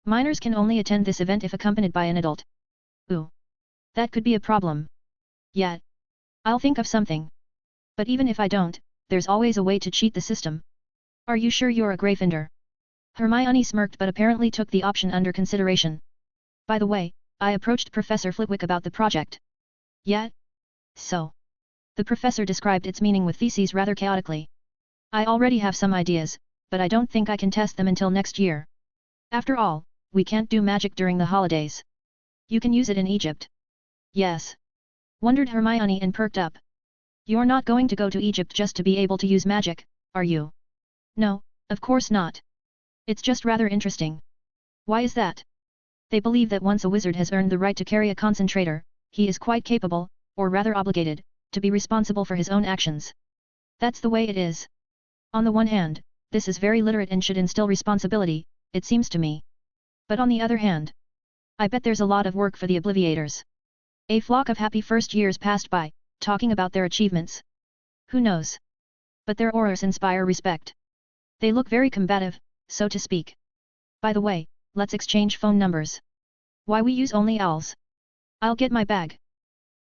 S1: Minors can only attend this event if accompanied by an adult. Ooh. That could be a problem. Yeah. I'll think of something. But even if I don't, there's always a way to cheat the system. Are you sure you're a Gryffindor? Hermione smirked but apparently took the option under consideration. By the way, I approached Professor Flitwick about the project. Yeah? So. The professor described its meaning with theses rather chaotically. I already have some ideas, but I don't think I can test them until next year. After all, we can't do magic during the holidays. You can use it in Egypt. Yes. Wondered Hermione and perked up. You're not going to go to Egypt just to be able to use magic, are you? No, of course not. It's just rather interesting. Why is that? They believe that once a wizard has earned the right to carry a concentrator, he is quite capable, or rather obligated, to be responsible for his own actions. That's the way it is. On the one hand, this is very literate and should instill responsibility, it seems to me. But on the other hand, I bet there's a lot of work for the Obliviators. A flock of happy first years passed by, talking about their achievements. Who knows? But their auras inspire respect. They look very combative, so to speak. By the way, let's exchange phone numbers. Why we use only owls? I'll get my bag.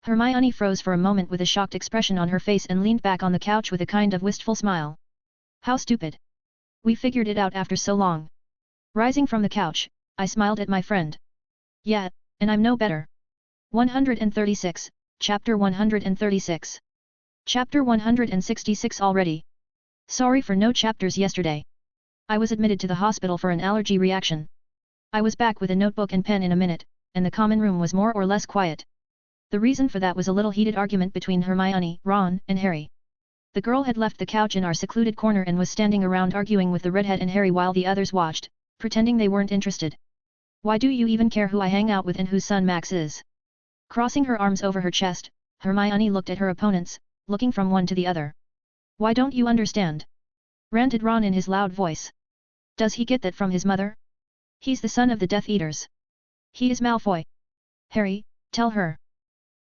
S1: Hermione froze for a moment with a shocked expression on her face and leaned back on the couch with a kind of wistful smile. How stupid. We figured it out after so long. Rising from the couch, I smiled at my friend. Yeah, and I'm no better. 136, Chapter 136. Chapter 166 already. Sorry for no chapters yesterday. I was admitted to the hospital for an allergy reaction. I was back with a notebook and pen in a minute, and the common room was more or less quiet. The reason for that was a little heated argument between Hermione, Ron, and Harry. The girl had left the couch in our secluded corner and was standing around arguing with the redhead and Harry while the others watched, pretending they weren't interested. Why do you even care who I hang out with and whose son Max is? Crossing her arms over her chest, Hermione looked at her opponents, looking from one to the other. Why don't you understand? Ranted Ron in his loud voice. Does he get that from his mother? He's the son of the Death Eaters. He is Malfoy. Harry, tell her.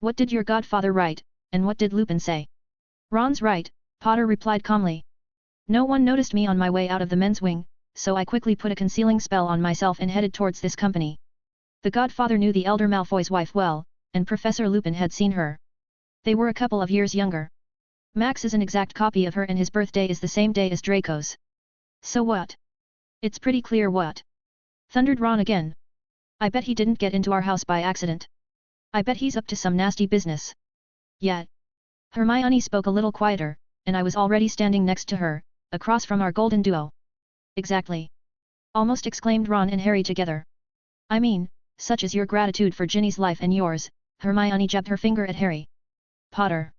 S1: What did your godfather write, and what did Lupin say? Ron's right, Potter replied calmly. No one noticed me on my way out of the men's wing, so I quickly put a concealing spell on myself and headed towards this company. The godfather knew the elder Malfoy's wife well, and Professor Lupin had seen her. They were a couple of years younger. Max is an exact copy of her and his birthday is the same day as Draco's. So what? It's pretty clear what? Thundered Ron again. I bet he didn't get into our house by accident. I bet he's up to some nasty business. Yeah. Hermione spoke a little quieter, and I was already standing next to her, across from our golden duo. Exactly. Almost exclaimed Ron and Harry together. I mean, such is your gratitude for Ginny's life and yours, Hermione jabbed her finger at Harry. Potter.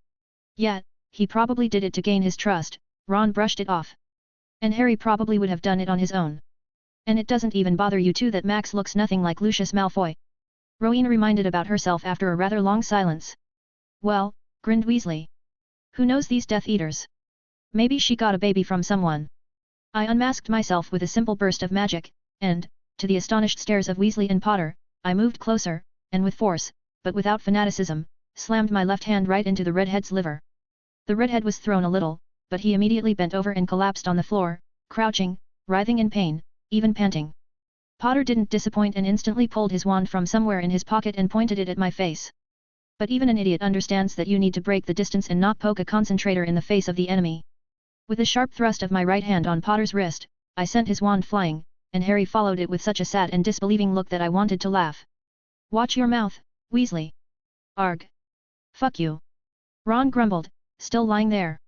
S1: Yeah, he probably did it to gain his trust, Ron brushed it off. And Harry probably would have done it on his own. And it doesn't even bother you two that Max looks nothing like Lucius Malfoy? Rowena reminded about herself after a rather long silence. Well, grinned Weasley. Who knows these Death Eaters? Maybe she got a baby from someone. I unmasked myself with a simple burst of magic, and, to the astonished stares of Weasley and Potter, I moved closer, and with force, but without fanaticism, slammed my left hand right into the redhead's liver. The redhead was thrown a little, but he immediately bent over and collapsed on the floor, crouching, writhing in pain, even panting. Potter didn't disappoint and instantly pulled his wand from somewhere in his pocket and pointed it at my face. But even an idiot understands that you need to break the distance and not poke a concentrator in the face of the enemy. With a sharp thrust of my right hand on Potter's wrist, I sent his wand flying, and Harry followed it with such a sad and disbelieving look that I wanted to laugh. Watch your mouth, Weasley. Arg. Fuck you. Ron grumbled, still lying there.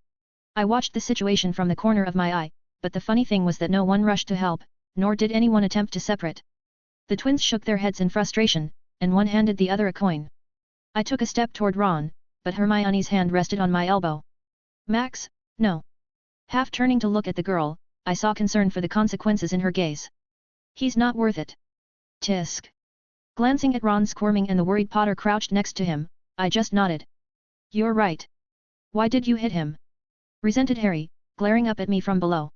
S1: I watched the situation from the corner of my eye, but the funny thing was that no one rushed to help, nor did anyone attempt to separate. The twins shook their heads in frustration, and one handed the other a coin. I took a step toward Ron, but Hermione's hand rested on my elbow. Max, no. Half turning to look at the girl, I saw concern for the consequences in her gaze. He's not worth it. Tisk. Glancing at Ron squirming and the worried Potter crouched next to him, I just nodded. You're right. Why did you hit him? Resented Harry, glaring up at me from below.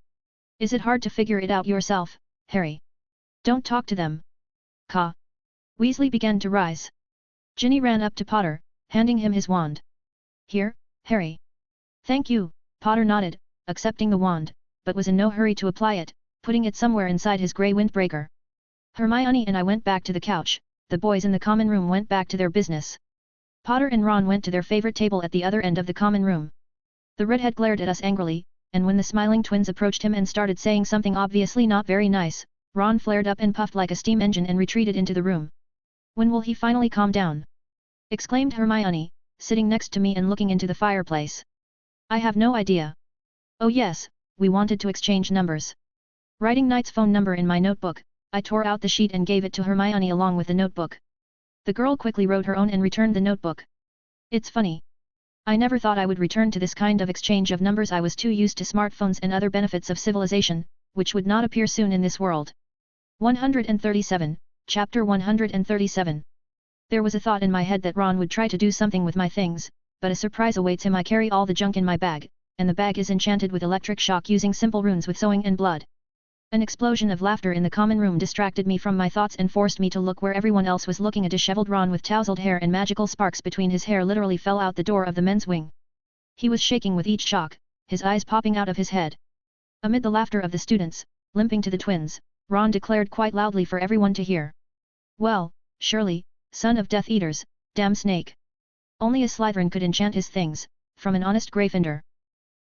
S1: Is it hard to figure it out yourself, Harry? Don't talk to them. Ka. Weasley began to rise. Ginny ran up to Potter, handing him his wand. Here, Harry. Thank you, Potter nodded, accepting the wand, but was in no hurry to apply it, putting it somewhere inside his grey windbreaker. Hermione and I went back to the couch, the boys in the common room went back to their business. Potter and Ron went to their favorite table at the other end of the common room. The redhead glared at us angrily, and when the smiling twins approached him and started saying something obviously not very nice, Ron flared up and puffed like a steam engine and retreated into the room. When will he finally calm down? Exclaimed Hermione, sitting next to me and looking into the fireplace. I have no idea. Oh yes, we wanted to exchange numbers. Writing Knight's phone number in my notebook, I tore out the sheet and gave it to Hermione along with the notebook. The girl quickly wrote her own and returned the notebook. It's funny. I never thought I would return to this kind of exchange of numbers. I was too used to smartphones and other benefits of civilization, which would not appear soon in this world. 137, Chapter 137. There was a thought in my head that Ron would try to do something with my things, but a surprise awaits him. I carry all the junk in my bag, and the bag is enchanted with electric shock using simple runes with sewing and blood. An explosion of laughter in the common room distracted me from my thoughts and forced me to look where everyone else was looking. A disheveled Ron with tousled hair and magical sparks between his hair literally fell out the door of the men's wing. He was shaking with each shock, his eyes popping out of his head. Amid the laughter of the students, limping to the twins, Ron declared quite loudly for everyone to hear. Well, surely, son of Death Eaters, damn snake. Only a Slytherin could enchant his things, from an honest Gryffindor.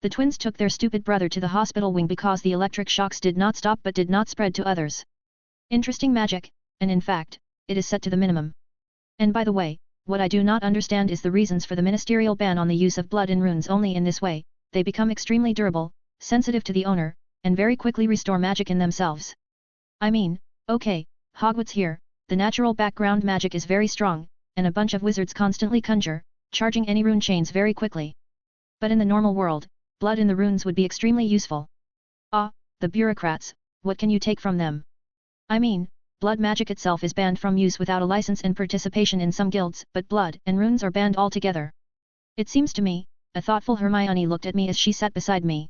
S1: The twins took their stupid brother to the hospital wing because the electric shocks did not stop but did not spread to others. Interesting magic, and in fact, it is set to the minimum. And by the way, what I do not understand is the reasons for the ministerial ban on the use of blood and runes. Only in this way, they become extremely durable, sensitive to the owner, and very quickly restore magic in themselves. I mean, okay, Hogwarts here, the natural background magic is very strong, and a bunch of wizards constantly conjure, charging any rune chains very quickly. But in the normal world, blood in the runes would be extremely useful. Ah, the bureaucrats, what can you take from them? I mean, blood magic itself is banned from use without a license and participation in some guilds, but blood and runes are banned altogether. It seems to me, a thoughtful Hermione looked at me as she sat beside me,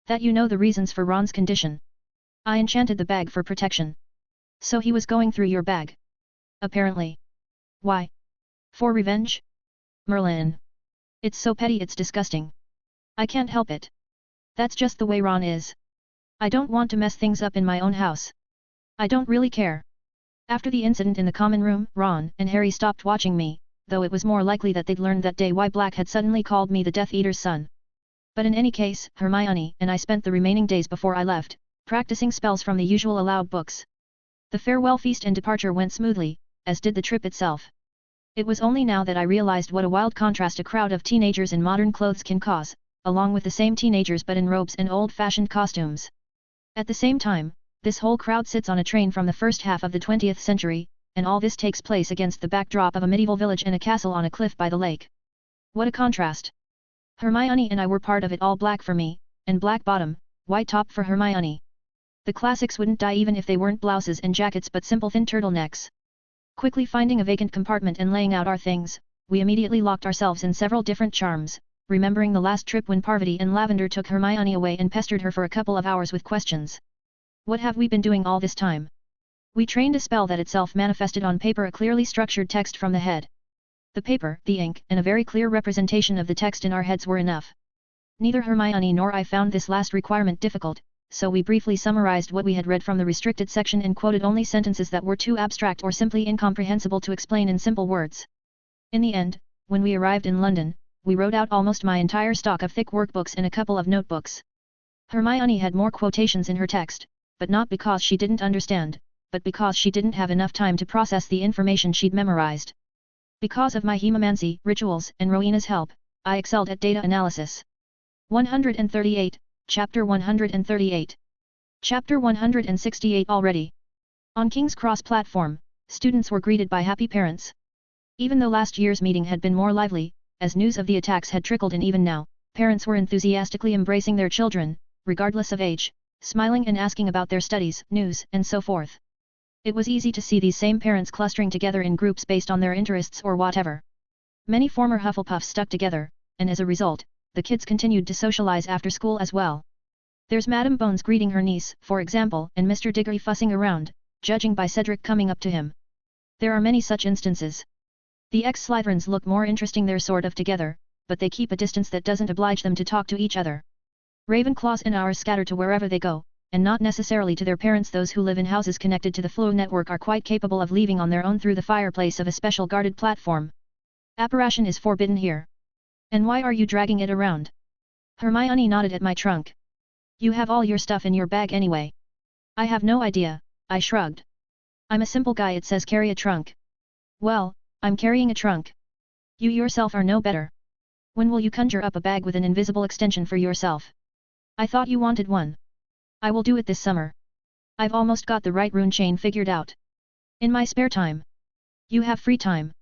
S1: that you know the reasons for Ron's condition. I enchanted the bag for protection. So he was going through your bag. Apparently. Why? For revenge? Merlin. It's so petty it's disgusting. I can't help it. That's just the way Ron is. I don't want to mess things up in my own house. I don't really care. After the incident in the common room, Ron and Harry stopped watching me, though it was more likely that they'd learned that day why Black had suddenly called me the Death Eater's son. But in any case, Hermione and I spent the remaining days before I left, practicing spells from the usual allowed books. The farewell feast and departure went smoothly, as did the trip itself. It was only now that I realized what a wild contrast a crowd of teenagers in modern clothes can cause, along with the same teenagers but in robes and old-fashioned costumes. At the same time, this whole crowd sits on a train from the first half of the 20th century, and all this takes place against the backdrop of a medieval village and a castle on a cliff by the lake. What a contrast! Hermione and I were part of it. All black for me, and black bottom, white top for Hermione. The classics wouldn't die even if they weren't blouses and jackets but simple thin turtlenecks. Quickly finding a vacant compartment and laying out our things, we immediately locked ourselves in several different charms, remembering the last trip when Parvati and Lavender took Hermione away and pestered her for a couple of hours with questions. What have we been doing all this time? We trained a spell that itself manifested on paper a clearly structured text from the head. The paper, the ink, and a very clear representation of the text in our heads were enough. Neither Hermione nor I found this last requirement difficult, so we briefly summarized what we had read from the restricted section and quoted only sentences that were too abstract or simply incomprehensible to explain in simple words. In the end, when we arrived in London, we wrote out almost my entire stock of thick workbooks and a couple of notebooks. Hermione had more quotations in her text, but not because she didn't understand, but because she didn't have enough time to process the information she'd memorized. Because of my hemomancy rituals and Rowena's help, I excelled at data analysis. 138, Chapter 138. Chapter 168 already. On King's Cross platform, students were greeted by happy parents. Even though last year's meeting had been more lively, as news of the attacks had trickled in even now, parents were enthusiastically embracing their children, regardless of age, smiling and asking about their studies, news, and so forth. It was easy to see these same parents clustering together in groups based on their interests or whatever. Many former Hufflepuffs stuck together, and as a result, the kids continued to socialize after school as well. There's Madame Bones greeting her niece, for example, and Mr. Diggory fussing around, judging by Cedric coming up to him. There are many such instances. The ex-Slytherins look more interesting they're sort of together, but they keep a distance that doesn't oblige them to talk to each other. Ravenclaws and ours scatter to wherever they go, and not necessarily to their parents. Those who live in houses connected to the Floo network are quite capable of leaving on their own through the fireplace of a special guarded platform. Apparition is forbidden here. And why are you dragging it around? Hermione nodded at my trunk. You have all your stuff in your bag anyway. I have no idea, I shrugged. I'm a simple guy, it says carry a trunk. Well, I'm carrying a trunk. You yourself are no better. When will you conjure up a bag with an invisible extension for yourself? I thought you wanted one. I will do it this summer. I've almost got the right rune chain figured out. In my spare time. You have free time.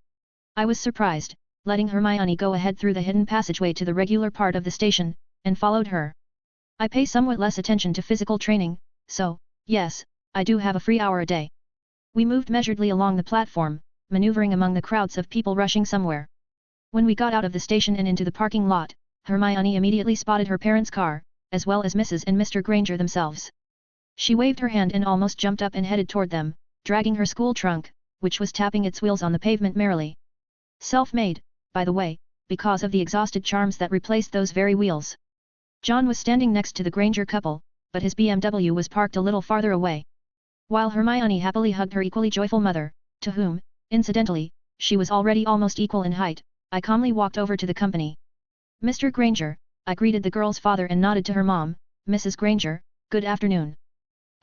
S1: I was surprised, letting Hermione go ahead through the hidden passageway to the regular part of the station, and followed her. I pay somewhat less attention to physical training, so, yes, I do have a free hour a day. We moved measuredly along the platform, maneuvering among the crowds of people rushing somewhere. When we got out of the station and into the parking lot, Hermione immediately spotted her parents' car, as well as Mrs. and Mr. Granger themselves. She waved her hand and almost jumped up and headed toward them, dragging her school trunk, which was tapping its wheels on the pavement merrily. Self-made, by the way, because of the exhausted charms that replaced those very wheels. John was standing next to the Granger couple, but his BMW was parked a little farther away. While Hermione happily hugged her equally joyful mother, to whom, incidentally, she was already almost equal in height, I calmly walked over to the company. Mr. Granger, I greeted the girl's father and nodded to her mom, Mrs. Granger, good afternoon.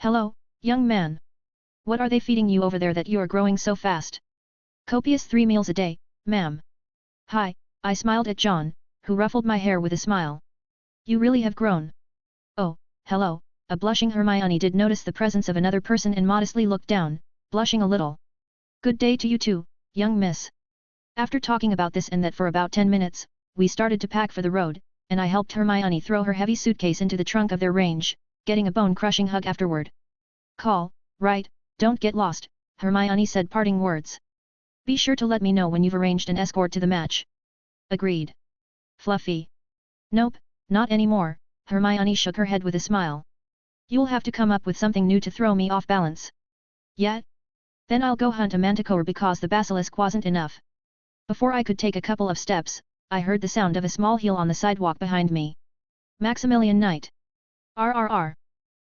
S1: Hello, young man. What are they feeding you over there that you are growing so fast? Copious 3 meals a day, ma'am. Hi, I smiled at John, who ruffled my hair with a smile. You really have grown. Oh, hello, a blushing Hermione did notice the presence of another person and modestly looked down, blushing a little. Good day to you too, young miss. After talking about this and that for about 10 minutes, we started to pack for the road, and I helped Hermione throw her heavy suitcase into the trunk of their range, getting a bone-crushing hug afterward. Call, right, don't get lost, Hermione said parting words. Be sure to let me know when you've arranged an escort to the match. Agreed. Fluffy. Nope, not anymore, Hermione shook her head with a smile. You'll have to come up with something new to throw me off balance. Yet? Then I'll go hunt a manticore because the basilisk wasn't enough. Before I could take a couple of steps, I heard the sound of a small heel on the sidewalk behind me. Maximilian Knight. RRR.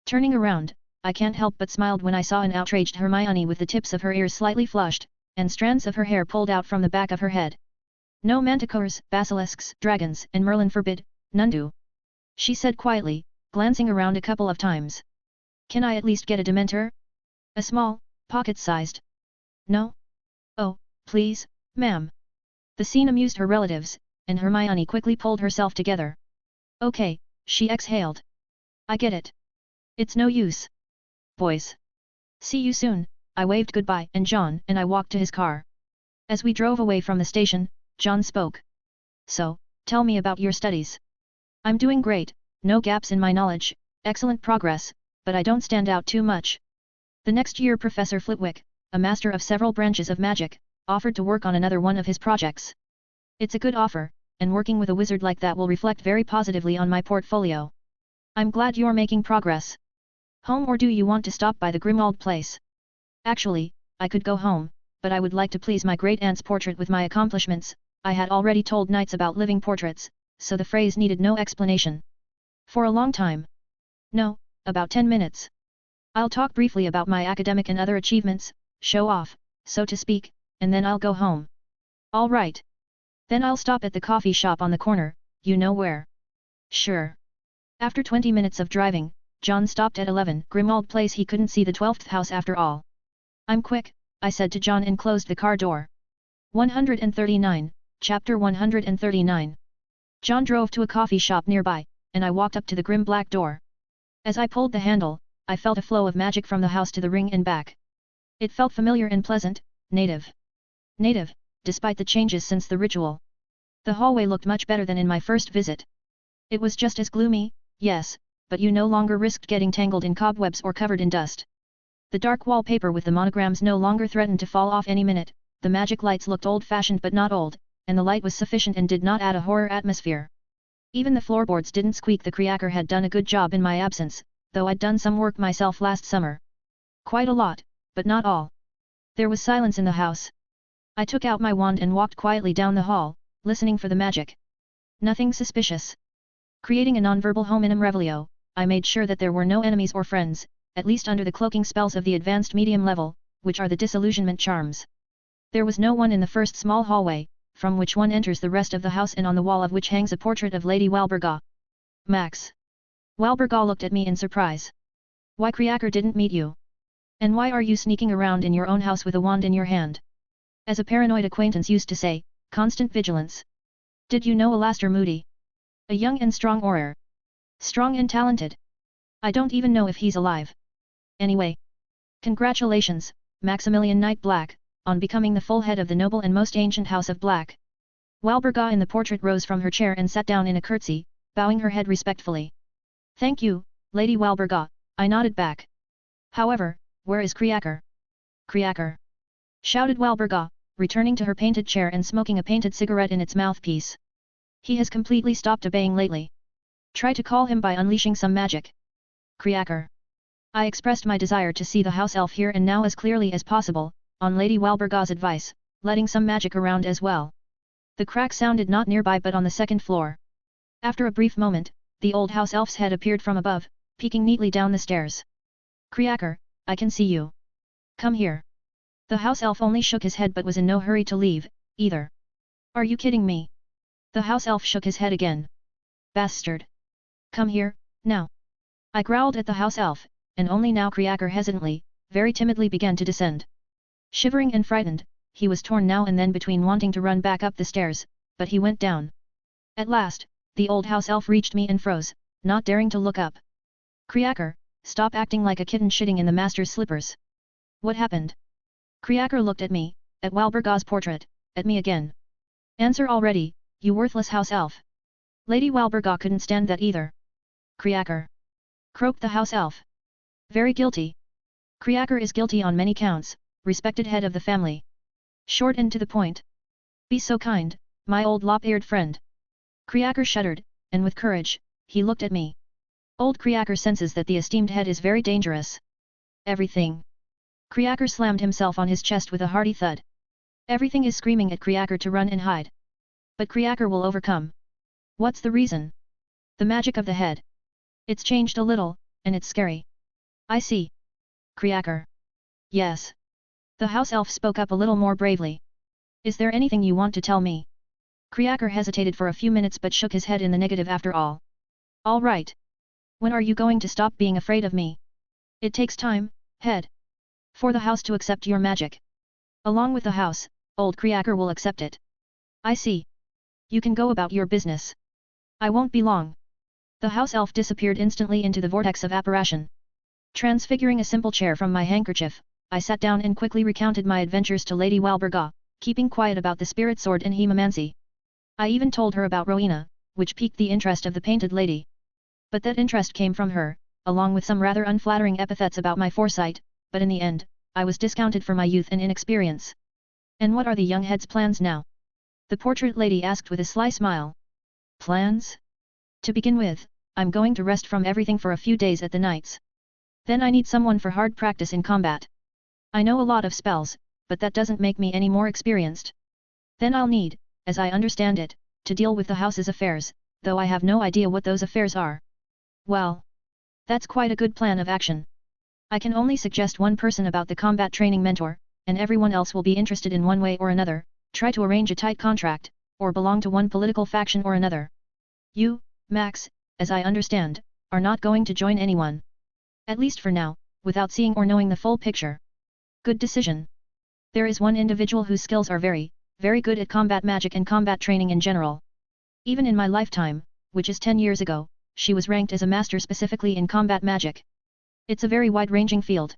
S1: Turning around, I can't help but smiled when I saw an outraged Hermione with the tips of her ears slightly flushed, and strands of her hair pulled out from the back of her head. No manticores, basilisks, dragons, and Merlin forbid, none do. She said quietly, glancing around a couple of times. Can I at least get a Dementor? A small, pocket-sized. No? Oh, please, ma'am. The scene amused her relatives, and Hermione quickly pulled herself together. Okay, she exhaled. I get it. It's no use. Boys. See you soon, I waved goodbye and John and I walked to his car. As we drove away from the station, John spoke. So, tell me about your studies. I'm doing great, no gaps in my knowledge, excellent progress, but I don't stand out too much. The next year Professor Flitwick, a master of several branches of magic, offered to work on another one of his projects. It's a good offer, and working with a wizard like that will reflect very positively on my portfolio. I'm glad you're making progress. Home, or do you want to stop by the Grimmauld place? Actually, I could go home, but I would like to please my great-aunt's portrait with my accomplishments. I had already told Knights about living portraits, so the phrase needed no explanation. For a long time. No, about 10 minutes. I'll talk briefly about my academic and other achievements, show off, so to speak, and then I'll go home. All right. Then I'll stop at the coffee shop on the corner, you know where. Sure. After 20 minutes of driving, John stopped at 11 Grimald Place. He couldn't see the 12th house after all. I'm quick, I said to John and closed the car door. 139, Chapter 139. John drove to a coffee shop nearby, and I walked up to the grim black door. As I pulled the handle, I felt a flow of magic from the house to the ring and back. It felt familiar and pleasant, native. Native, despite the changes since the ritual. The hallway looked much better than in my first visit. It was just as gloomy, yes, but you no longer risked getting tangled in cobwebs or covered in dust. The dark wallpaper with the monograms no longer threatened to fall off any minute, the magic lights looked old-fashioned but not old, and the light was sufficient and did not add a horror atmosphere. Even the floorboards didn't squeak. The Kriaker had done a good job in my absence, though I'd done some work myself last summer. Quite a lot, but not all. There was silence in the house. I took out my wand and walked quietly down the hall, listening for the magic. Nothing suspicious. Creating a non-verbal hominum revelio, I made sure that there were no enemies or friends, at least under the cloaking spells of the advanced medium level, which are the disillusionment charms. There was no one in the first small hallway, from which one enters the rest of the house and on the wall of which hangs a portrait of Lady Walburga. Max. Walburga looked at me in surprise. Why Kriaker didn't meet you? And why are you sneaking around in your own house with a wand in your hand? As a paranoid acquaintance used to say, constant vigilance. Did you know Alastair Moody? A young and strong warrior. Strong and talented. I don't even know if he's alive. Anyway. Congratulations, Maximilian Knight Black, on becoming the full head of the noble and most ancient House of Black. Walburga in the portrait rose from her chair and sat down in a curtsy, bowing her head respectfully. Thank you, Lady Walburga, I nodded back. However, where is Kriaker? Kriaker! Shouted Walburga, returning to her painted chair and smoking a painted cigarette in its mouthpiece. He has completely stopped obeying lately. Try to call him by unleashing some magic. Kriaker. I expressed my desire to see the house elf here and now as clearly as possible, on Lady Walburga's advice, letting some magic around as well. The crack sounded not nearby but on the second floor. After a brief moment, the old house elf's head appeared from above, peeking neatly down the stairs. Kriaker, I can see you. Come here. The house elf only shook his head but was in no hurry to leave, either. Are you kidding me? The house elf shook his head again. Bastard. Come here, now. I growled at the house elf, and only now Kriaker hesitantly, very timidly began to descend. Shivering and frightened, he was torn now and then between wanting to run back up the stairs, but he went down. At last, the old house elf reached me and froze, not daring to look up. Kriaker, stop acting like a kitten shitting in the master's slippers. What happened? Kriaker looked at me, at Walburga's portrait, at me again. Answer already, you worthless house elf. Lady Walburga couldn't stand that either. Kriaker. Croaked the house elf. Very guilty. Kriaker is guilty on many counts, respected head of the family. Short and to the point. Be so kind, my old lop-eared friend. Kriaker shuddered, and with courage, he looked at me. Old Kriaker senses that the esteemed head is very dangerous. Everything. Kriaker slammed himself on his chest with a hearty thud. Everything is screaming at Kriaker to run and hide. But Kriaker will overcome. What's the reason? The magic of the head. It's changed a little, and it's scary. I see. Kriaker. Yes. The house elf spoke up a little more bravely. Is there anything you want to tell me? Kriaker hesitated for a few minutes but shook his head in the negative after all. All right. When are you going to stop being afraid of me? It takes time, head. For the house to accept your magic. Along with the house, old Kriaker will accept it. I see. You can go about your business. I won't be long. The house elf disappeared instantly into the vortex of apparition. Transfiguring a simple chair from my handkerchief, I sat down and quickly recounted my adventures to Lady Walburga, keeping quiet about the spirit sword and hemomancy. I even told her about Rowena, which piqued the interest of the painted lady. But that interest came from her, along with some rather unflattering epithets about my foresight, but in the end, I was discounted for my youth and inexperience. And what are the young head's plans now? The portrait lady asked with a sly smile. Plans? To begin with, I'm going to rest from everything for a few days at the Knights. Then I need someone for hard practice in combat. I know a lot of spells, but that doesn't make me any more experienced. Then I'll need, as I understand it, to deal with the house's affairs, though I have no idea what those affairs are. Well, that's quite a good plan of action. I can only suggest one person about the combat training mentor, and everyone else will be interested in one way or another, try to arrange a tight contract, or belong to one political faction or another. You, Max, as I understand, are not going to join anyone. At least for now, without seeing or knowing the full picture. Good decision. There is one individual whose skills are very, very good at combat magic and combat training in general. Even in my lifetime, which is 10 years ago, she was ranked as a master specifically in combat magic. It's a very wide-ranging field.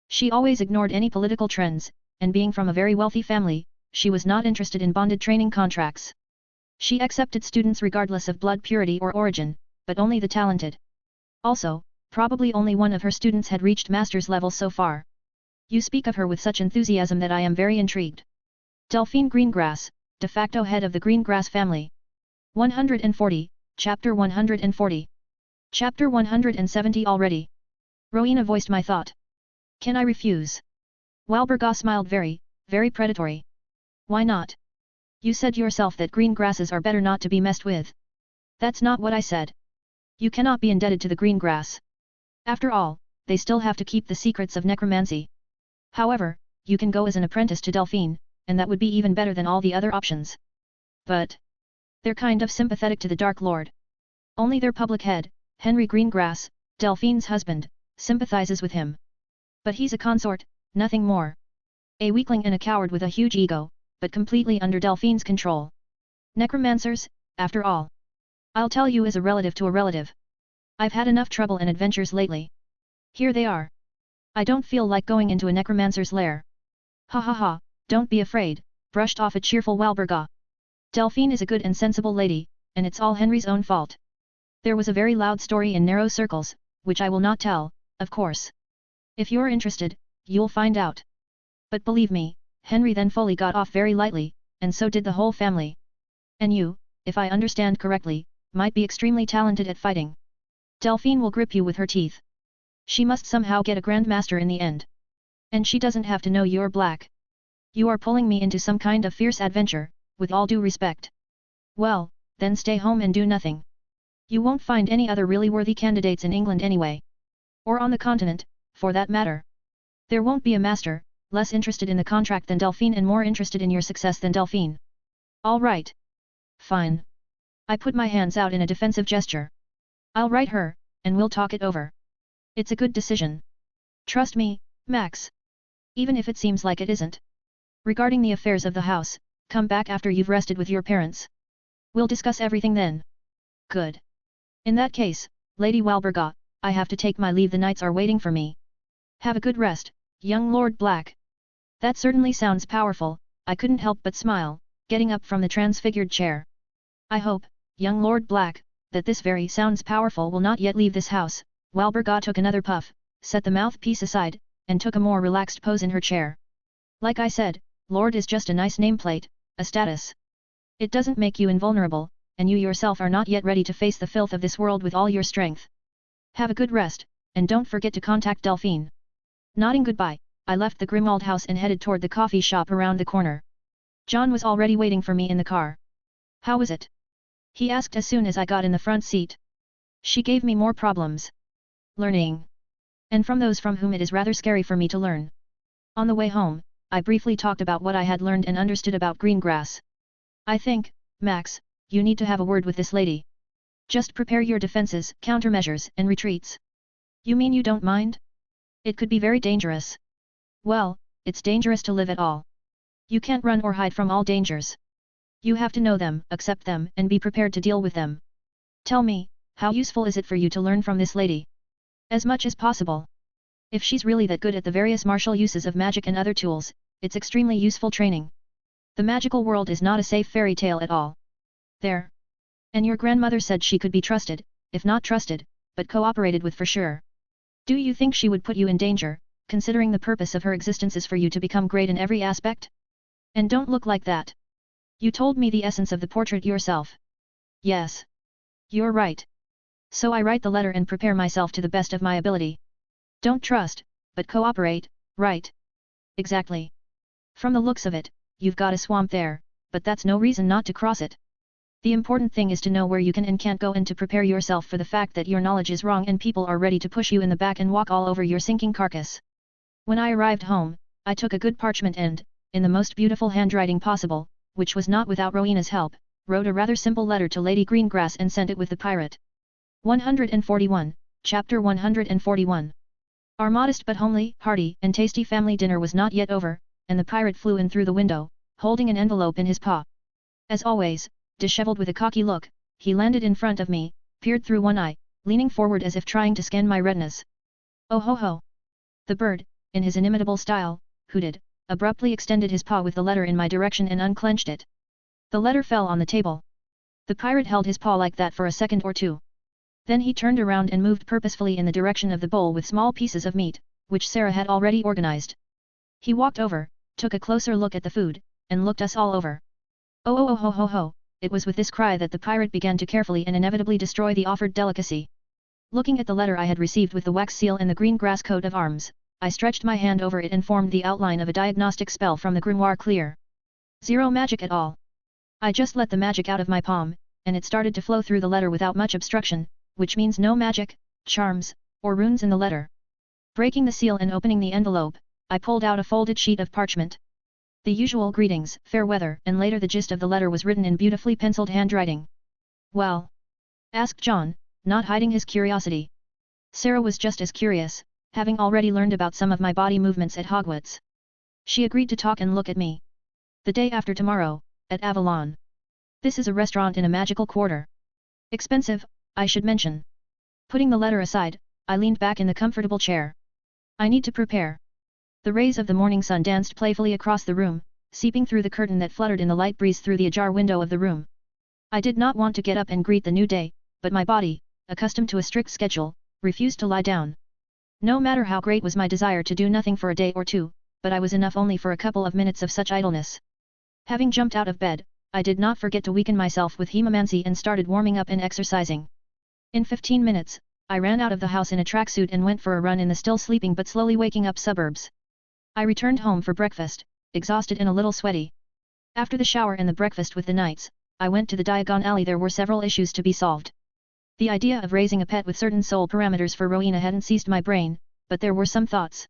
S1: She always ignored any political trends, and being from a very wealthy family, she was not interested in bonded training contracts. She accepted students regardless of blood purity or origin, but only the talented. Also, probably only one of her students had reached master's level so far. You speak of her with such enthusiasm that I am very intrigued. Delphine Greengrass, de facto head of the Greengrass family. 140, Chapter 140. Chapter 170 already. Rowena voiced my thought. Can I refuse? Walburga smiled very, very predatory. Why not? You said yourself that green grasses are better not to be messed with. That's not what I said. You cannot be indebted to the green grass. After all, they still have to keep the secrets of necromancy. However, you can go as an apprentice to Delphine, and that would be even better than all the other options. But they're kind of sympathetic to the Dark Lord. Only their public head, Henry Greengrass, Delphine's husband, sympathizes with him. But he's a consort, nothing more. A weakling and a coward with a huge ego, but completely under Delphine's control. Necromancers, after all. I'll tell you as a relative to a relative. I've had enough trouble and adventures lately. Here they are. I don't feel like going into a necromancer's lair. Ha ha ha, don't be afraid, brushed off a cheerful Walburga. Delphine is a good and sensible lady, and it's all Henry's own fault. There was a very loud story in narrow circles, which I will not tell, of course. If you're interested, you'll find out. But believe me, Henry then fully got off very lightly, and so did the whole family. And you, if I understand correctly, might be extremely talented at fighting. Delphine will grip you with her teeth. She must somehow get a grandmaster in the end. And she doesn't have to know you're black. You are pulling me into some kind of fierce adventure, with all due respect. Well, then stay home and do nothing. You won't find any other really worthy candidates in England anyway. Or on the continent, for that matter. There won't be a master, less interested in the contract than Delphine and more interested in your success than Delphine. All right. Fine. I put my hands out in a defensive gesture. I'll write her, and we'll talk it over. It's a good decision. Trust me, Max. Even if it seems like it isn't. Regarding the affairs of the house, come back after you've rested with your parents. We'll discuss everything then. Good. In that case, Lady Walburga, I have to take my leave. The knights are waiting for me. Have a good rest, young Lord Black. That certainly sounds powerful, I couldn't help but smile, getting up from the transfigured chair. I hope, young Lord Black, that this very sounds powerful will not yet leave this house. Walburga took another puff, set the mouthpiece aside, and took a more relaxed pose in her chair. Like I said, Lord is just a nice nameplate, a status. It doesn't make you invulnerable, and you yourself are not yet ready to face the filth of this world with all your strength. Have a good rest, and don't forget to contact Delphine. Nodding goodbye, I left the Grimwald house and headed toward the coffee shop around the corner. John was already waiting for me in the car. How was it? He asked as soon as I got in the front seat. She gave me more problems. Learning. And from those from whom it is rather scary for me to learn. On the way home, I briefly talked about what I had learned and understood about Greengrass. I think, Max, you need to have a word with this lady. Just prepare your defenses, countermeasures, and retreats. You mean you don't mind? It could be very dangerous. Well, it's dangerous to live at all. You can't run or hide from all dangers. You have to know them, accept them, and be prepared to deal with them. Tell me, how useful is it for you to learn from this lady? As much as possible. If she's really that good at the various martial uses of magic and other tools, it's extremely useful training. The magical world is not a safe fairy tale at all. There. And your grandmother said she could be trusted, if not trusted, but cooperated with for sure. Do you think she would put you in danger, considering the purpose of her existence is for you to become great in every aspect? And don't look like that. You told me the essence of the portrait yourself. Yes. You're right. So I write the letter and prepare myself to the best of my ability. Don't trust, but cooperate, right? Exactly. From the looks of it, you've got a swamp there, but that's no reason not to cross it. The important thing is to know where you can and can't go and to prepare yourself for the fact that your knowledge is wrong and people are ready to push you in the back and walk all over your sinking carcass. When I arrived home, I took a good parchment and, in the most beautiful handwriting possible, which was not without Rowena's help, wrote a rather simple letter to Lady Greengrass and sent it with the pirate. 141, Chapter 141. Our modest but homely, hearty, and tasty family dinner was not yet over, and the pirate flew in through the window, holding an envelope in his paw. As always, disheveled with a cocky look, he landed in front of me, peered through one eye, leaning forward as if trying to scan my retinas. Oh ho ho! The bird, in his inimitable style, hooted, abruptly extended his paw with the letter in my direction and unclenched it. The letter fell on the table. The pirate held his paw like that for a second or two. Then he turned around and moved purposefully in the direction of the bowl with small pieces of meat, which Sarah had already organized. He walked over, took a closer look at the food, and looked us all over. Oh oh oh ho ho ho! It was with this cry that the pirate began to carefully and inevitably destroy the offered delicacy. Looking at the letter I had received with the wax seal and the green grass coat of arms, I stretched my hand over it and formed the outline of a diagnostic spell from the grimoire clear. Zero magic at all. I just let the magic out of my palm, and it started to flow through the letter without much obstruction, which means no magic, charms, or runes in the letter. Breaking the seal and opening the envelope, I pulled out a folded sheet of parchment. The usual greetings, fair weather, and later the gist of the letter was written in beautifully penciled handwriting. Well? Asked John, not hiding his curiosity. Sarah was just as curious, having already learned about some of my body movements at Hogwarts. She agreed to talk and look at me. The day after tomorrow, at Avalon. This is a restaurant in a magical quarter. Expensive, I should mention. Putting the letter aside, I leaned back in the comfortable chair. I need to prepare. The rays of the morning sun danced playfully across the room, seeping through the curtain that fluttered in the light breeze through the ajar window of the room. I did not want to get up and greet the new day, but my body, accustomed to a strict schedule, refused to lie down. No matter how great was my desire to do nothing for a day or two, but I was enough only for a couple of minutes of such idleness. Having jumped out of bed, I did not forget to weaken myself with hemomancy and started warming up and exercising. In 15 minutes, I ran out of the house in a tracksuit and went for a run in the still sleeping but slowly waking up suburbs. I returned home for breakfast, exhausted and a little sweaty. After the shower and the breakfast with the knights, I went to the Diagon Alley. There were several issues to be solved. The idea of raising a pet with certain soul parameters for Rowena hadn't seized my brain, but there were some thoughts.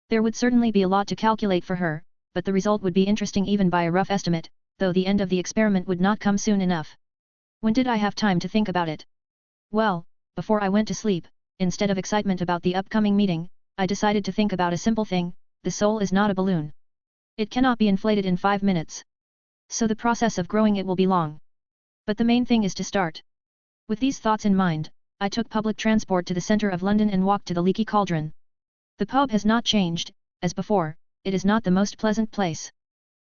S1: There would certainly be a lot to calculate for her, but the result would be interesting even by a rough estimate, though the end of the experiment would not come soon enough. When did I have time to think about it? Well, before I went to sleep, instead of excitement about the upcoming meeting, I decided to think about a simple thing: the soul is not a balloon. It cannot be inflated in 5 minutes. So the process of growing it will be long. But the main thing is to start. With these thoughts in mind, I took public transport to the centre of London and walked to the Leaky Cauldron. The pub has not changed, as before, it is not the most pleasant place.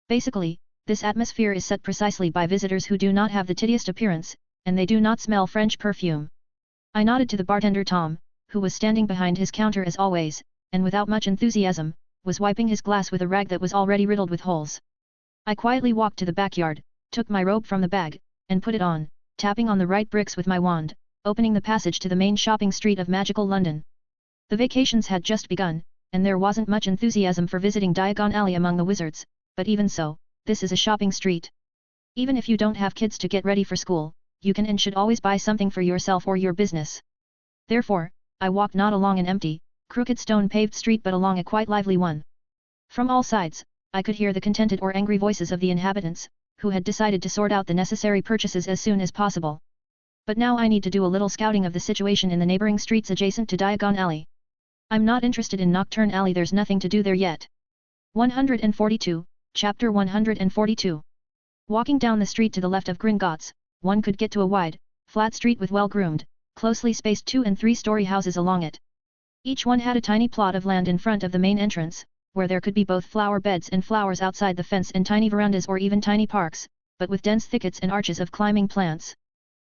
S1: Basically, this atmosphere is set precisely by visitors who do not have the tittiest appearance, and they do not smell French perfume. I nodded to the bartender Tom, who was standing behind his counter as always, and without much enthusiasm, was wiping his glass with a rag that was already riddled with holes. I quietly walked to the backyard, took my robe from the bag, and put it on, tapping on the right bricks with my wand, opening the passage to the main shopping street of magical London. The vacations had just begun, and there wasn't much enthusiasm for visiting Diagon Alley among the wizards, but even so, this is a shopping street. Even if you don't have kids to get ready for school, you can and should always buy something for yourself or your business. Therefore, I walked not along an empty, crooked stone-paved street but along a quite lively one. From all sides, I could hear the contented or angry voices of the inhabitants, who had decided to sort out the necessary purchases as soon as possible. But now I need to do a little scouting of the situation in the neighboring streets adjacent to Diagon Alley. I'm not interested in Nocturne Alley, there's nothing to do there yet. 142, Chapter 142. Walking down the street to the left of Gringotts, one could get to a wide, flat street with well-groomed, closely spaced 2- and 3-story houses along it. Each one had a tiny plot of land in front of the main entrance, where there could be both flower beds and flowers outside the fence and tiny verandas or even tiny parks, but with dense thickets and arches of climbing plants.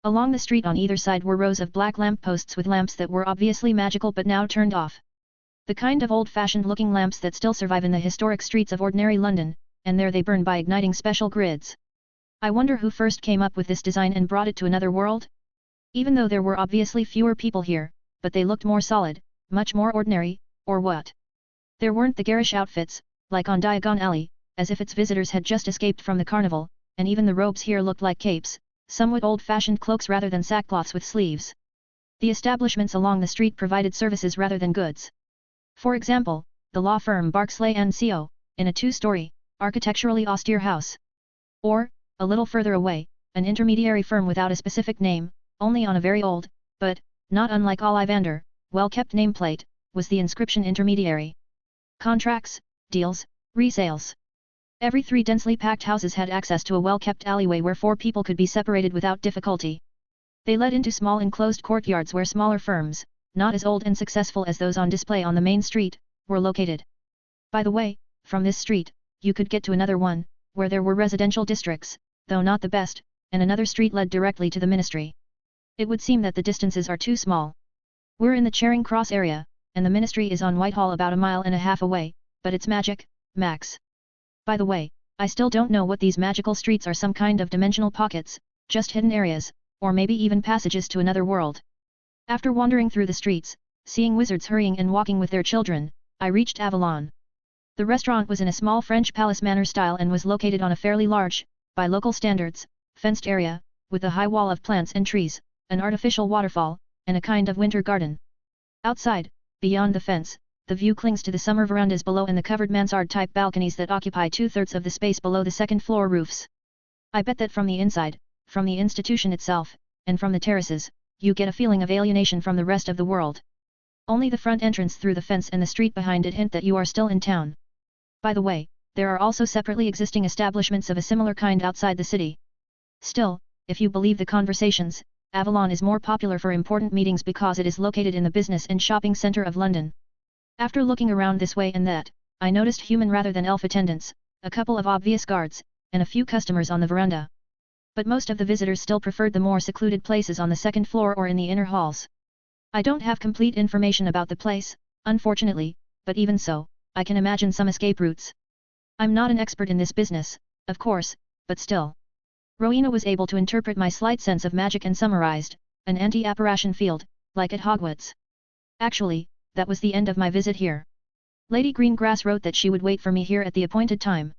S1: Along the street on either side were rows of black lampposts with lamps that were obviously magical but now turned off. The kind of old-fashioned looking lamps that still survive in the historic streets of ordinary London, and there they burn by igniting special grids. I wonder who first came up with this design and brought it to another world? Even though there were obviously fewer people here, but they looked more solid, much more ordinary, or what? There weren't the garish outfits, like on Diagon Alley, as if its visitors had just escaped from the carnival, and even the robes here looked like capes, somewhat old-fashioned cloaks rather than sackcloths with sleeves. The establishments along the street provided services rather than goods. For example, the law firm Barksley & Co., in a 2-story, architecturally austere house. Or, a little further away, an intermediary firm without a specific name, only on a very old, But, not unlike Ollivander, well-kept nameplate, was the inscription intermediary. Contracts, deals, resales. Every 3 densely packed houses had access to a well-kept alleyway where 4 people could be separated without difficulty. They led into small enclosed courtyards where smaller firms, not as old and successful as those on display on the main street, were located. By the way, from this street, you could get to another one, where there were residential districts, though not the best, and another street led directly to the ministry. It would seem that the distances are too small. We're in the Charing Cross area, and the ministry is on Whitehall about 1.5 miles away, but it's magic, Max. By the way, I still don't know what these magical streets are, some kind of dimensional pockets, just hidden areas, or maybe even passages to another world. After wandering through the streets, seeing wizards hurrying and walking with their children, I reached Avalon. The restaurant was in a small French palace manor style and was located on a fairly large, by local standards, fenced area, with a high wall of plants and trees, an artificial waterfall, and a kind of winter garden. Outside, beyond the fence, the view clings to the summer verandas below and the covered mansard-type balconies that occupy 2/3 of the space below the second-floor roofs. I bet that from the inside, from the institution itself, and from the terraces, you get a feeling of alienation from the rest of the world. Only the front entrance through the fence and the street behind it hint that you are still in town. By the way, there are also separately existing establishments of a similar kind outside the city. Still, if you believe the conversations, Avalon is more popular for important meetings because it is located in the business and shopping centre of London. After looking around this way and that, I noticed human rather than elf attendants, a couple of obvious guards, and a few customers on the veranda. But most of the visitors still preferred the more secluded places on the second floor or in the inner halls. I don't have complete information about the place, unfortunately, but even so, I can imagine some escape routes. I'm not an expert in this business, of course, but still. Rowena was able to interpret my slight sense of magic and summarized, an anti-apparition field, like at Hogwarts. Actually, that was the end of my visit here. Lady Greengrass wrote that she would wait for me here at the appointed time.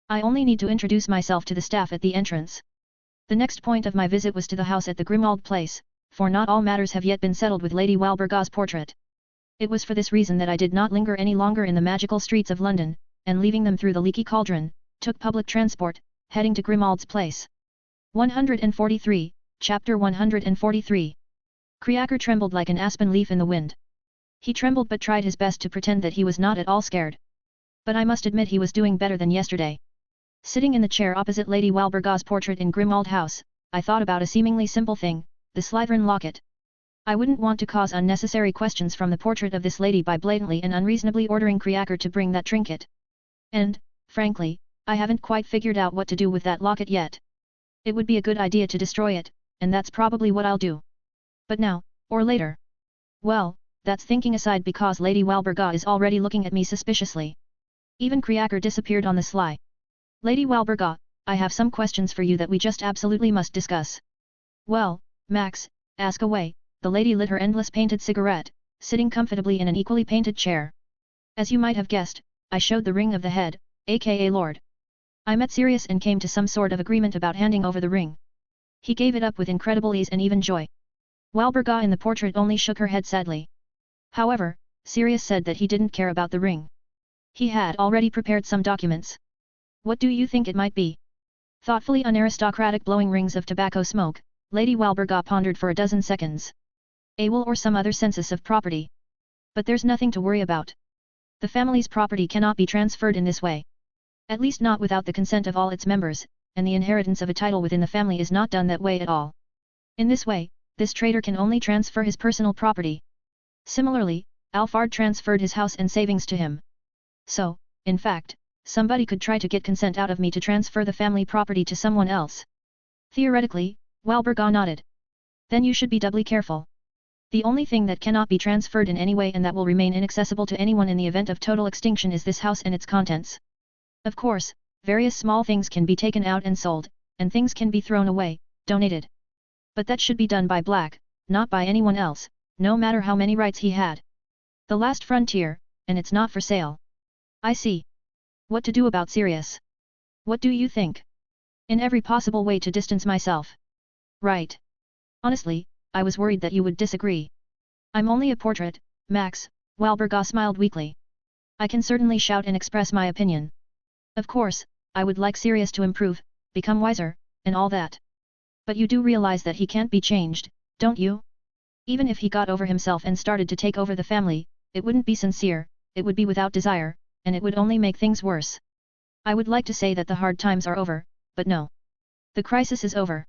S1: I only need to introduce myself to the staff at the entrance. The next point of my visit was to the house at the Grimmauld Place, for not all matters have yet been settled with Lady Walburga's portrait. It was for this reason that I did not linger any longer in the magical streets of London, and leaving them through the leaky cauldron, took public transport, heading to Grimauld's place. 143, Chapter 143. Kriaker trembled like an aspen leaf in the wind. He trembled but tried his best to pretend that he was not at all scared. But I must admit he was doing better than yesterday. Sitting in the chair opposite Lady Walburga's portrait in Grimmauld House, I thought about a seemingly simple thing, the Slytherin locket. I wouldn't want to cause unnecessary questions from the portrait of this lady by blatantly and unreasonably ordering Kriaker to bring that trinket. And, frankly, I haven't quite figured out what to do with that locket yet. It would be a good idea to destroy it, and that's probably what I'll do. But now, or later? Well, that's thinking aside because Lady Walburga is already looking at me suspiciously. Even Kriaker disappeared on the sly. Lady Walburga, I have some questions for you that we just absolutely must discuss. Well, Max, ask away. The lady lit her endless painted cigarette, sitting comfortably in an equally painted chair. As you might have guessed, I showed the ring of the head, aka Lord. I met Sirius and came to some sort of agreement about handing over the ring. He gave it up with incredible ease and even joy. Walburga in the portrait only shook her head sadly. However, Sirius said that he didn't care about the ring. He had already prepared some documents. What do you think it might be? Thoughtfully unaristocratic blowing rings of tobacco smoke, Lady Walburga pondered for a dozen seconds. A will or some other census of property. But there's nothing to worry about. The family's property cannot be transferred in this way. At least not without the consent of all its members, and the inheritance of a title within the family is not done that way at all. In this way, this traitor can only transfer his personal property. Similarly, Alfard transferred his house and savings to him. So, in fact, somebody could try to get consent out of me to transfer the family property to someone else. Theoretically, Walburga nodded. Then you should be doubly careful. The only thing that cannot be transferred in any way and that will remain inaccessible to anyone in the event of total extinction is this house and its contents. Of course, various small things can be taken out and sold, and things can be thrown away, donated. But that should be done by Black, not by anyone else, no matter how many rights he had. The last frontier, and it's not for sale. I see. What to do about Sirius? What do you think? In every possible way to distance myself. Right. Honestly, I was worried that you would disagree. I'm only a portrait, Max, Walburga smiled weakly. I can certainly shout and express my opinion. Of course, I would like Sirius to improve, become wiser, and all that. But you do realize that he can't be changed, don't you? Even if he got over himself and started to take over the family, it wouldn't be sincere, it would be without desire, and it would only make things worse. I would like to say that the hard times are over, but no. The crisis is over.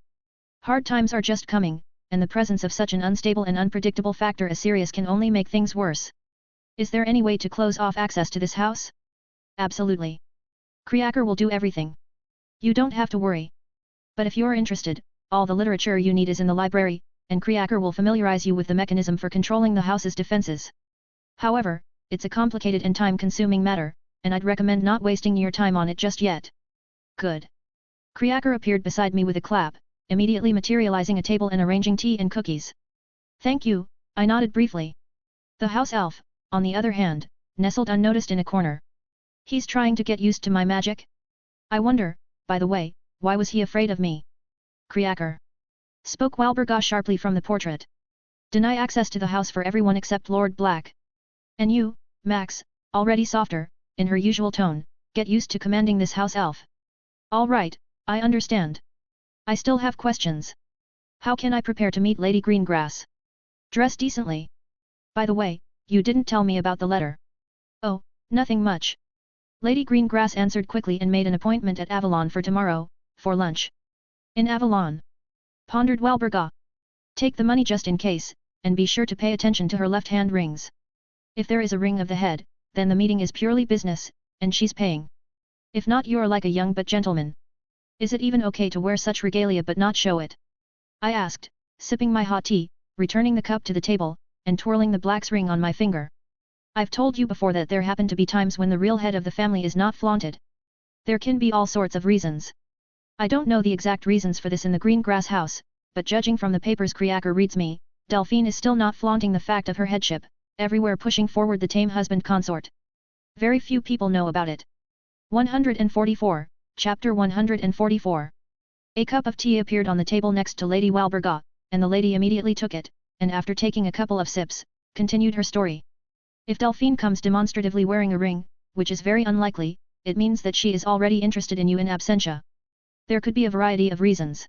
S1: Hard times are just coming, and the presence of such an unstable and unpredictable factor as Sirius can only make things worse. Is there any way to close off access to this house? Absolutely. Kriaker will do everything. You don't have to worry. But if you're interested, all the literature you need is in the library, and Kriaker will familiarize you with the mechanism for controlling the house's defenses. However, it's a complicated and time-consuming matter, and I'd recommend not wasting your time on it just yet. Good. Kriaker appeared beside me with a clap, immediately materializing a table and arranging tea and cookies. Thank you, I nodded briefly. The house elf, on the other hand, nestled unnoticed in a corner. He's trying to get used to my magic? I wonder, by the way, why was he afraid of me? Kriaker. Spoke Walburga sharply from the portrait. Deny access to the house for everyone except Lord Black. And you, Max, already softer, in her usual tone, get used to commanding this house elf. All right, I understand. I still have questions. How can I prepare to meet Lady Greengrass? Dress decently. By the way, you didn't tell me about the letter. Oh, nothing much. Lady Greengrass answered quickly and made an appointment at Avalon for tomorrow, for lunch. In Avalon? Pondered Walburga. Take the money just in case, and be sure to pay attention to her left-hand rings. If there is a ring of the head, then the meeting is purely business, and she's paying. If not, you're like a young but gentleman. Is it even okay to wear such regalia but not show it? I asked, sipping my hot tea, returning the cup to the table, and twirling the Black's ring on my finger. I've told you before that there happen to be times when the real head of the family is not flaunted. There can be all sorts of reasons. I don't know the exact reasons for this in the Greengrass house, but judging from the papers Kriaker reads me, Delphine is still not flaunting the fact of her headship, everywhere pushing forward the tame husband consort. Very few people know about it. 144, Chapter 144. A cup of tea appeared on the table next to Lady Walburga, and the lady immediately took it, and after taking a couple of sips, continued her story. If Delphine comes demonstratively wearing a ring, which is very unlikely, it means that she is already interested in you in absentia. There could be a variety of reasons.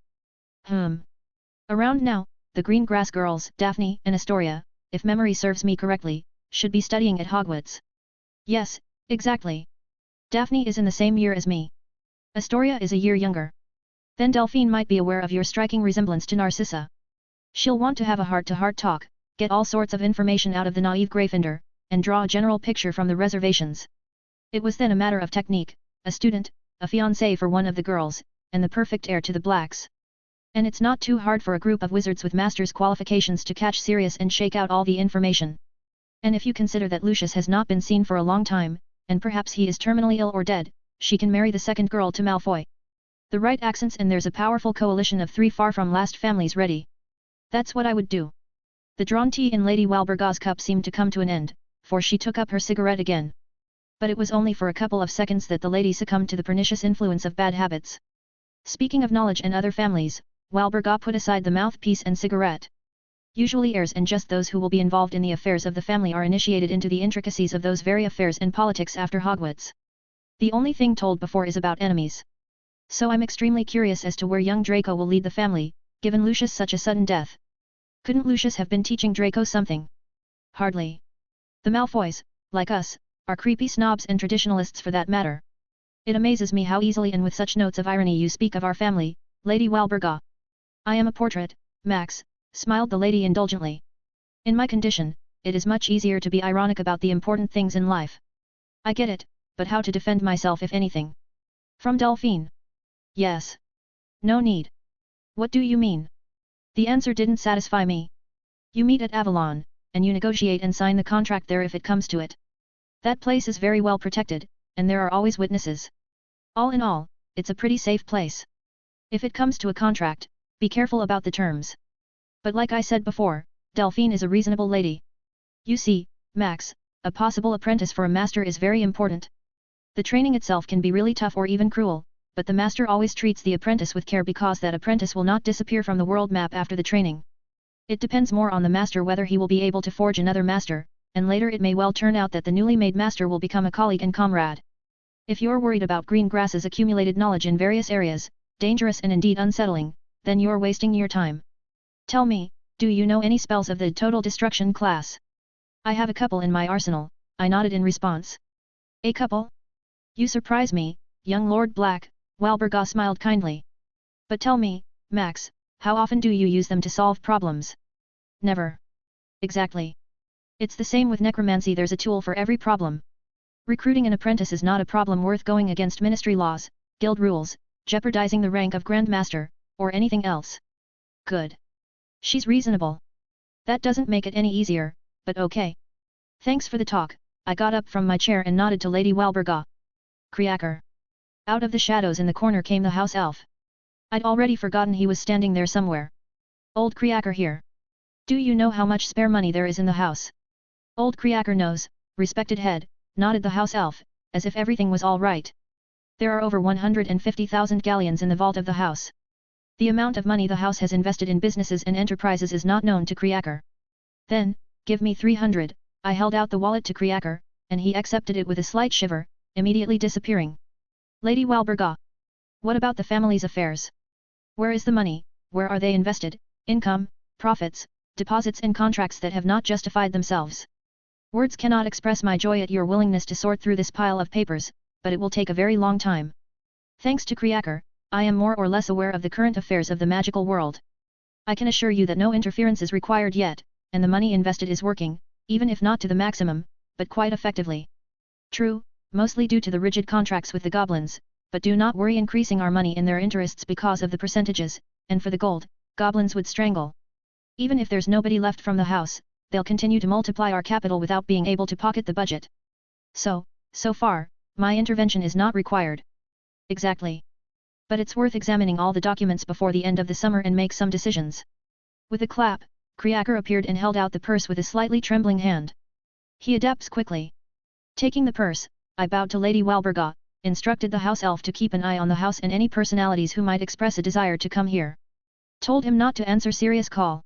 S1: Around now, the Greengrass girls, Daphne and Astoria, if memory serves me correctly, should be studying at Hogwarts. Yes, exactly. Daphne is in the same year as me. Astoria is a year younger. Then Delphine might be aware of your striking resemblance to Narcissa. She'll want to have a heart-to-heart talk, get all sorts of information out of the naive Gryffindor, and draw a general picture from the reservations. It was then a matter of technique, a student, a fiancé for one of the girls, and the perfect heir to the Blacks. And it's not too hard for a group of wizards with master's qualifications to catch Sirius and shake out all the information. And if you consider that Lucius has not been seen for a long time, and perhaps he is terminally ill or dead, she can marry the second girl to Malfoy. The right accents and there's a powerful coalition of 3 far-from-last families ready. That's what I would do. The drawn tea in Lady Walburga's cup seemed to come to an end, for she took up her cigarette again. But it was only for a couple of seconds that the lady succumbed to the pernicious influence of bad habits. Speaking of knowledge and other families, Walburga put aside the mouthpiece and cigarette. Usually heirs and just those who will be involved in the affairs of the family are initiated into the intricacies of those very affairs and politics after Hogwarts. The only thing told before is about enemies. So I'm extremely curious as to where young Draco will lead the family, given Lucius such a sudden death. Couldn't Lucius have been teaching Draco something? Hardly. The Malfoys, like us, are creepy snobs and traditionalists for that matter. It amazes me how easily and with such notes of irony you speak of our family, Lady Walburga. I am a portrait, Max, smiled the lady indulgently. In my condition, it is much easier to be ironic about the important things in life. I get it, but how to defend myself if anything? From Delphine. Yes. No need. What do you mean? The answer didn't satisfy me. You meet at Avalon, and you negotiate and sign the contract there if it comes to it. That place is very well protected, and there are always witnesses. All in all, it's a pretty safe place. If it comes to a contract, be careful about the terms. But like I said before, Delphine is a reasonable lady. You see, Max, a possible apprentice for a master is very important. The training itself can be really tough or even cruel, but the master always treats the apprentice with care because that apprentice will not disappear from the world map after the training. It depends more on the master whether he will be able to forge another master, and later it may well turn out that the newly made master will become a colleague and comrade. If you're worried about Greengrass's accumulated knowledge in various areas, dangerous and indeed unsettling, then you're wasting your time. Tell me, Do you know any spells of the total destruction class? I have a couple in my arsenal, I nodded in response. A couple? You surprise me, young Lord Black, Walburga smiled kindly. But tell me, Max, how often do you use them to solve problems? Never. Exactly. It's the same with necromancy, there's a tool for every problem. Recruiting an apprentice is not a problem worth going against ministry laws, guild rules, jeopardizing the rank of Grand Master, or anything else. Good. She's reasonable. That doesn't make it any easier, but okay. Thanks for the talk, I got up from my chair and nodded to Lady Walburga. Kriaker. Out of the shadows in the corner came the house elf. I'd already forgotten he was standing there somewhere. Old Kriaker here. Do you know how much spare money there is in the house? Old Kriaker knows, respected head, nodded the house elf, as if everything was all right. There are over 150,000 galleons in the vault of the house. The amount of money the house has invested in businesses and enterprises is not known to Kriaker. Then, give me 300, I held out the wallet to Kriaker, and he accepted it with a slight shiver, immediately disappearing. Lady Walburga. What about the family's affairs? Where is the money, where are they invested, income, profits, deposits and contracts that have not justified themselves? Words cannot express my joy at your willingness to sort through this pile of papers, but it will take a very long time. Thanks to Kriaker, I am more or less aware of the current affairs of the magical world. I can assure you that no interference is required yet, and the money invested is working, even if not to the maximum, but quite effectively. True, mostly due to the rigid contracts with the goblins, but do not worry increasing our money in their interests because of the percentages, and for the gold, goblins would strangle. Even if there's nobody left from the house, they'll continue to multiply our capital without being able to pocket the budget. So far, my intervention is not required. Exactly. But it's worth examining all the documents before the end of the summer and make some decisions. With a clap, Kriaker appeared and held out the purse with a slightly trembling hand. He adapts quickly. Taking the purse, I bowed to Lady Walburga, instructed the house elf to keep an eye on the house and any personalities who might express a desire to come here. Told him not to answer serious call.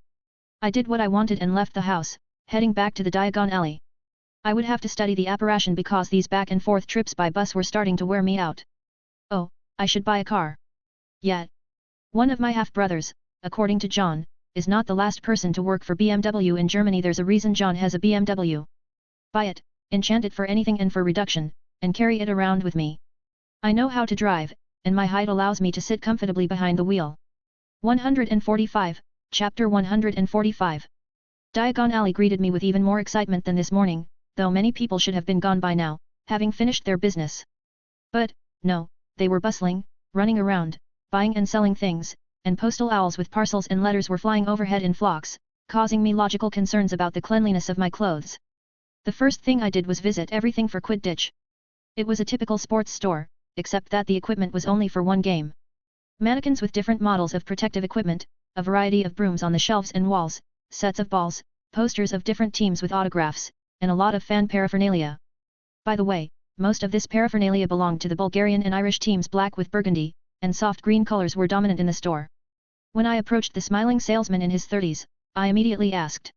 S1: I did what I wanted and left the house, heading back to the Diagon Alley. I would have to study the apparition because these back and forth trips by bus were starting to wear me out. Oh, I should buy a car. Yet. One of my half-brothers, according to John, is not the last person to work for BMW in Germany. There's a reason John has a BMW. Buy it, enchant it for anything and for reduction, and carry it around with me. I know how to drive, and my height allows me to sit comfortably behind the wheel. 145, Chapter 145. Diagon Alley greeted me with even more excitement than this morning, though many people should have been gone by now, having finished their business. But, no, they were bustling, running around, buying and selling things, and postal owls with parcels and letters were flying overhead in flocks, causing me logical concerns about the cleanliness of my clothes. The first thing I did was visit everything for Quidditch. It was a typical sports store, except that the equipment was only for one game. Mannequins with different models of protective equipment, a variety of brooms on the shelves and walls, sets of balls, posters of different teams with autographs, and a lot of fan paraphernalia. By the way, most of this paraphernalia belonged to the Bulgarian and Irish teams. Black with burgundy, and soft green colors were dominant in the store. When I approached the smiling salesman in his 30s, I immediately asked.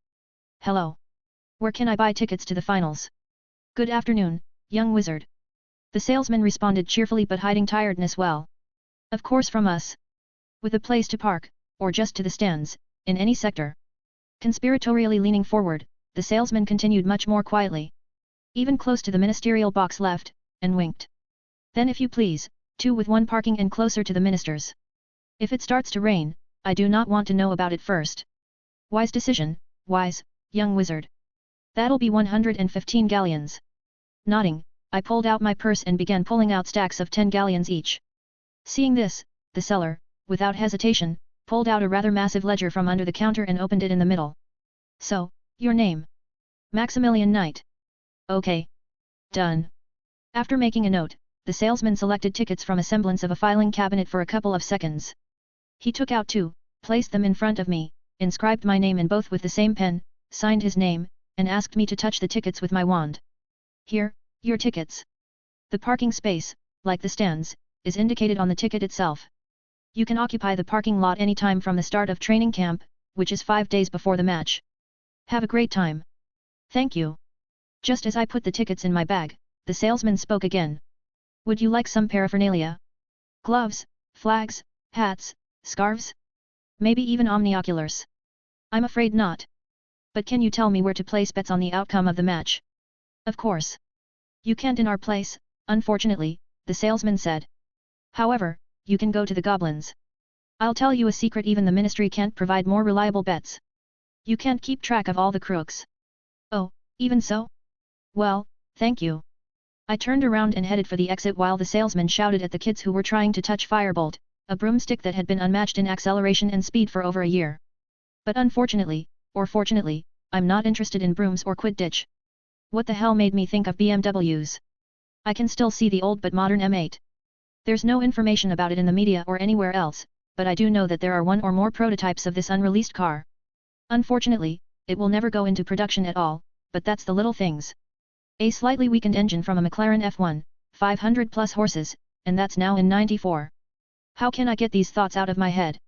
S1: Hello. Where can I buy tickets to the finals? Good afternoon, young wizard. The salesman responded cheerfully but hiding tiredness well. Of course from us. With a place to park, or just to the stands, in any sector. Conspiratorially leaning forward, the salesman continued much more quietly. Even close to the ministerial box left, and winked. Then if you please, 2 with 1 parking and closer to the ministers. If it starts to rain, I do not want to know about it first. Wise decision, wise, young wizard. That'll be 115 galleons. Nodding, I pulled out my purse and began pulling out stacks of 10 galleons each. Seeing this, the seller, without hesitation, pulled out a rather massive ledger from under the counter and opened it in the middle. So, your name? Maximilian Knight. Okay. Done. After making a note, the salesman selected tickets from a semblance of a filing cabinet for a couple of seconds. He took out 2, placed them in front of me, inscribed my name in both with the same pen, signed his name, and asked me to touch the tickets with my wand. Here, your tickets. The parking space, like the stands, is indicated on the ticket itself. You can occupy the parking lot any time from the start of training camp, which is 5 days before the match. Have a great time. Thank you. Just as I put the tickets in my bag, the salesman spoke again. Would you like some paraphernalia? Gloves, flags, hats, scarves? Maybe even omnioculars. I'm afraid not. But can you tell me where to place bets on the outcome of the match? Of course. You can't in our place, unfortunately, the salesman said. However, you can go to the goblins. I'll tell you a secret, even the ministry can't provide more reliable bets. You can't keep track of all the crooks. Oh, even so? Well, thank you. I turned around and headed for the exit while the salesman shouted at the kids who were trying to touch Firebolt, a broomstick that had been unmatched in acceleration and speed for over a year. But unfortunately, or fortunately, I'm not interested in brooms or Quidditch. What the hell made me think of BMWs? I can still see the old but modern M8. There's no information about it in the media or anywhere else, but I do know that there are one or more prototypes of this unreleased car. Unfortunately, it will never go into production at all, but that's the little things. A slightly weakened engine from a McLaren F1, 500 plus horses, and that's now in 94. How can I get these thoughts out of my head?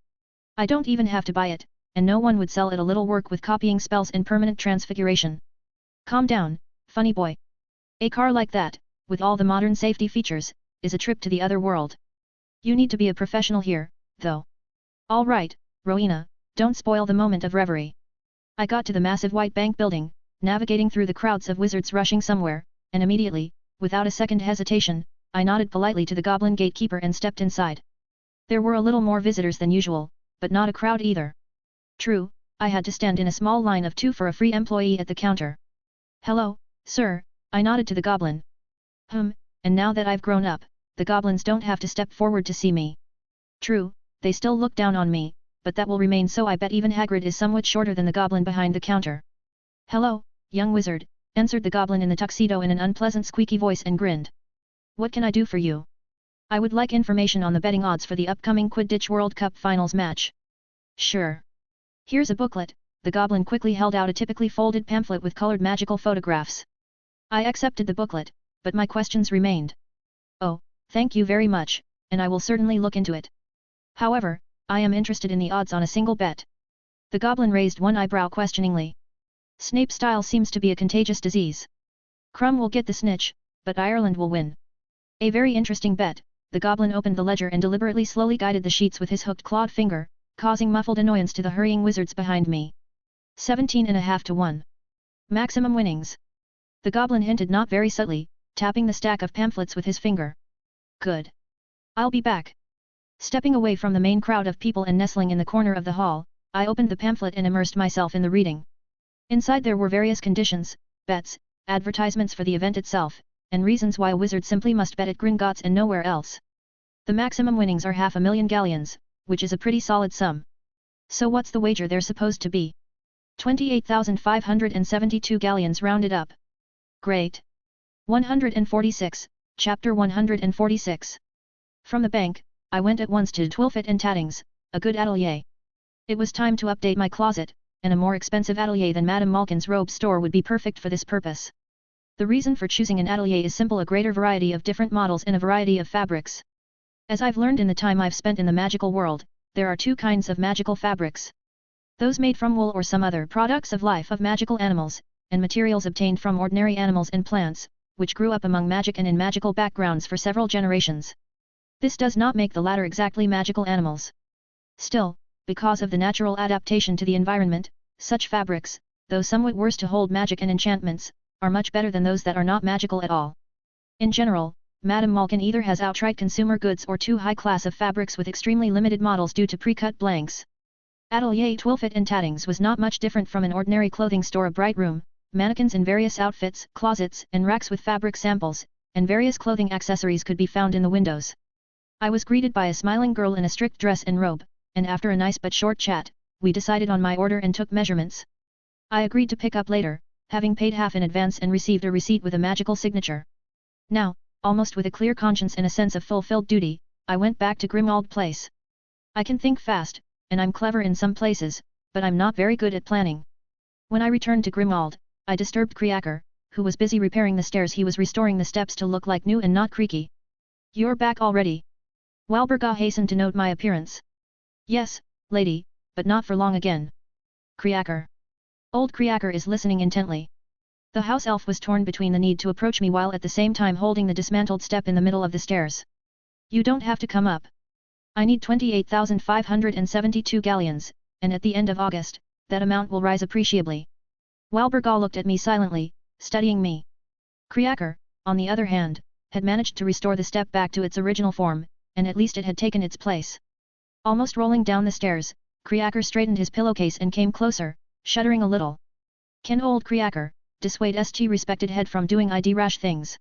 S1: I don't even have to buy it, and no one would sell it. A little work with copying spells and permanent transfiguration. Calm down, funny boy. A car like that, with all the modern safety features, is a trip to the other world. You need to be a professional here, though. All right, Rowena, don't spoil the moment of reverie. I got to the massive white bank building, navigating through the crowds of wizards rushing somewhere, and immediately, without a second hesitation, I nodded politely to the goblin gatekeeper and stepped inside. There were a little more visitors than usual, but not a crowd either. True, I had to stand in a small line of 2 for a free employee at the counter. Hello, sir, I nodded to the goblin. And now that I've grown up, the goblins don't have to step forward to see me. True, they still look down on me, but that will remain so. I bet even Hagrid is somewhat shorter than the goblin behind the counter. Hello, young wizard, answered the goblin in the tuxedo in an unpleasant squeaky voice and grinned. What can I do for you? I would like information on the betting odds for the upcoming Quidditch World Cup Finals match. Sure. Here's a booklet. The goblin quickly held out a typically folded pamphlet with colored magical photographs. I accepted the booklet, but my questions remained. Oh, thank you very much, and I will certainly look into it. However, I am interested in the odds on a single bet. The goblin raised one eyebrow questioningly. Snape style seems to be a contagious disease. Krum will get the snitch, but Ireland will win. A very interesting bet. The goblin opened the ledger and deliberately slowly guided the sheets with his hooked clawed finger, causing muffled annoyance to the hurrying wizards behind me. 17.5 to 1. Maximum winnings. The goblin hinted not very subtly, tapping the stack of pamphlets with his finger. Good. I'll be back. Stepping away from the main crowd of people and nestling in the corner of the hall, I opened the pamphlet and immersed myself in the reading. Inside there were various conditions, bets, advertisements for the event itself, and reasons why a wizard simply must bet at Gringotts and nowhere else. The maximum winnings are 500,000 galleons, which is a pretty solid sum. So what's the wager they're supposed to be? 28,572 galleons rounded up. Great. 146, Chapter 146. From the bank, I went at once to Twilfit and Tattings, a good atelier. It was time to update my closet, and a more expensive atelier than Madame Malkin's robe store would be perfect for this purpose. The reason for choosing an atelier is simple: a greater variety of different models and a variety of fabrics. As I've learned in the time I've spent in the magical world, there are 2 kinds of magical fabrics. Those made from wool or some other products of life of magical animals, and materials obtained from ordinary animals and plants, which grew up among magic and in magical backgrounds for several generations. This does not make the latter exactly magical animals. Still, because of the natural adaptation to the environment, such fabrics, though somewhat worse to hold magic and enchantments, are much better than those that are not magical at all. In general, Madame Malkin either has outright consumer goods or too high class of fabrics with extremely limited models due to pre-cut blanks. Atelier Twilfit and Tattings was not much different from an ordinary clothing store. A bright room, mannequins in various outfits, closets and racks with fabric samples, and various clothing accessories could be found in the windows. I was greeted by a smiling girl in a strict dress and robe, and after a nice but short chat, we decided on my order and took measurements. I agreed to pick up later, having paid half in advance and received a receipt with a magical signature. Now, almost with a clear conscience and a sense of fulfilled duty, I went back to Grimmauld Place. I can think fast, and I'm clever in some places, but I'm not very good at planning. When I returned to Grimmauld, I disturbed Creaker, who was busy repairing the stairs. He was restoring the steps to look like new and not creaky. You're back already? Walburga hastened to note my appearance. Yes, lady, but not for long again. Creaker. Old Creaker is listening intently. The house elf was torn between the need to approach me while at the same time holding the dismantled step in the middle of the stairs. You don't have to come up. I need 28,572 galleons, and at the end of August, that amount will rise appreciably. Walbergal looked at me silently, studying me. Kriaker, on the other hand, had managed to restore the step back to its original form, and at least it had taken its place. Almost rolling down the stairs, Kriaker straightened his pillowcase and came closer, shuddering a little. Can old Kriaker dissuade st respected head from doing id rash things?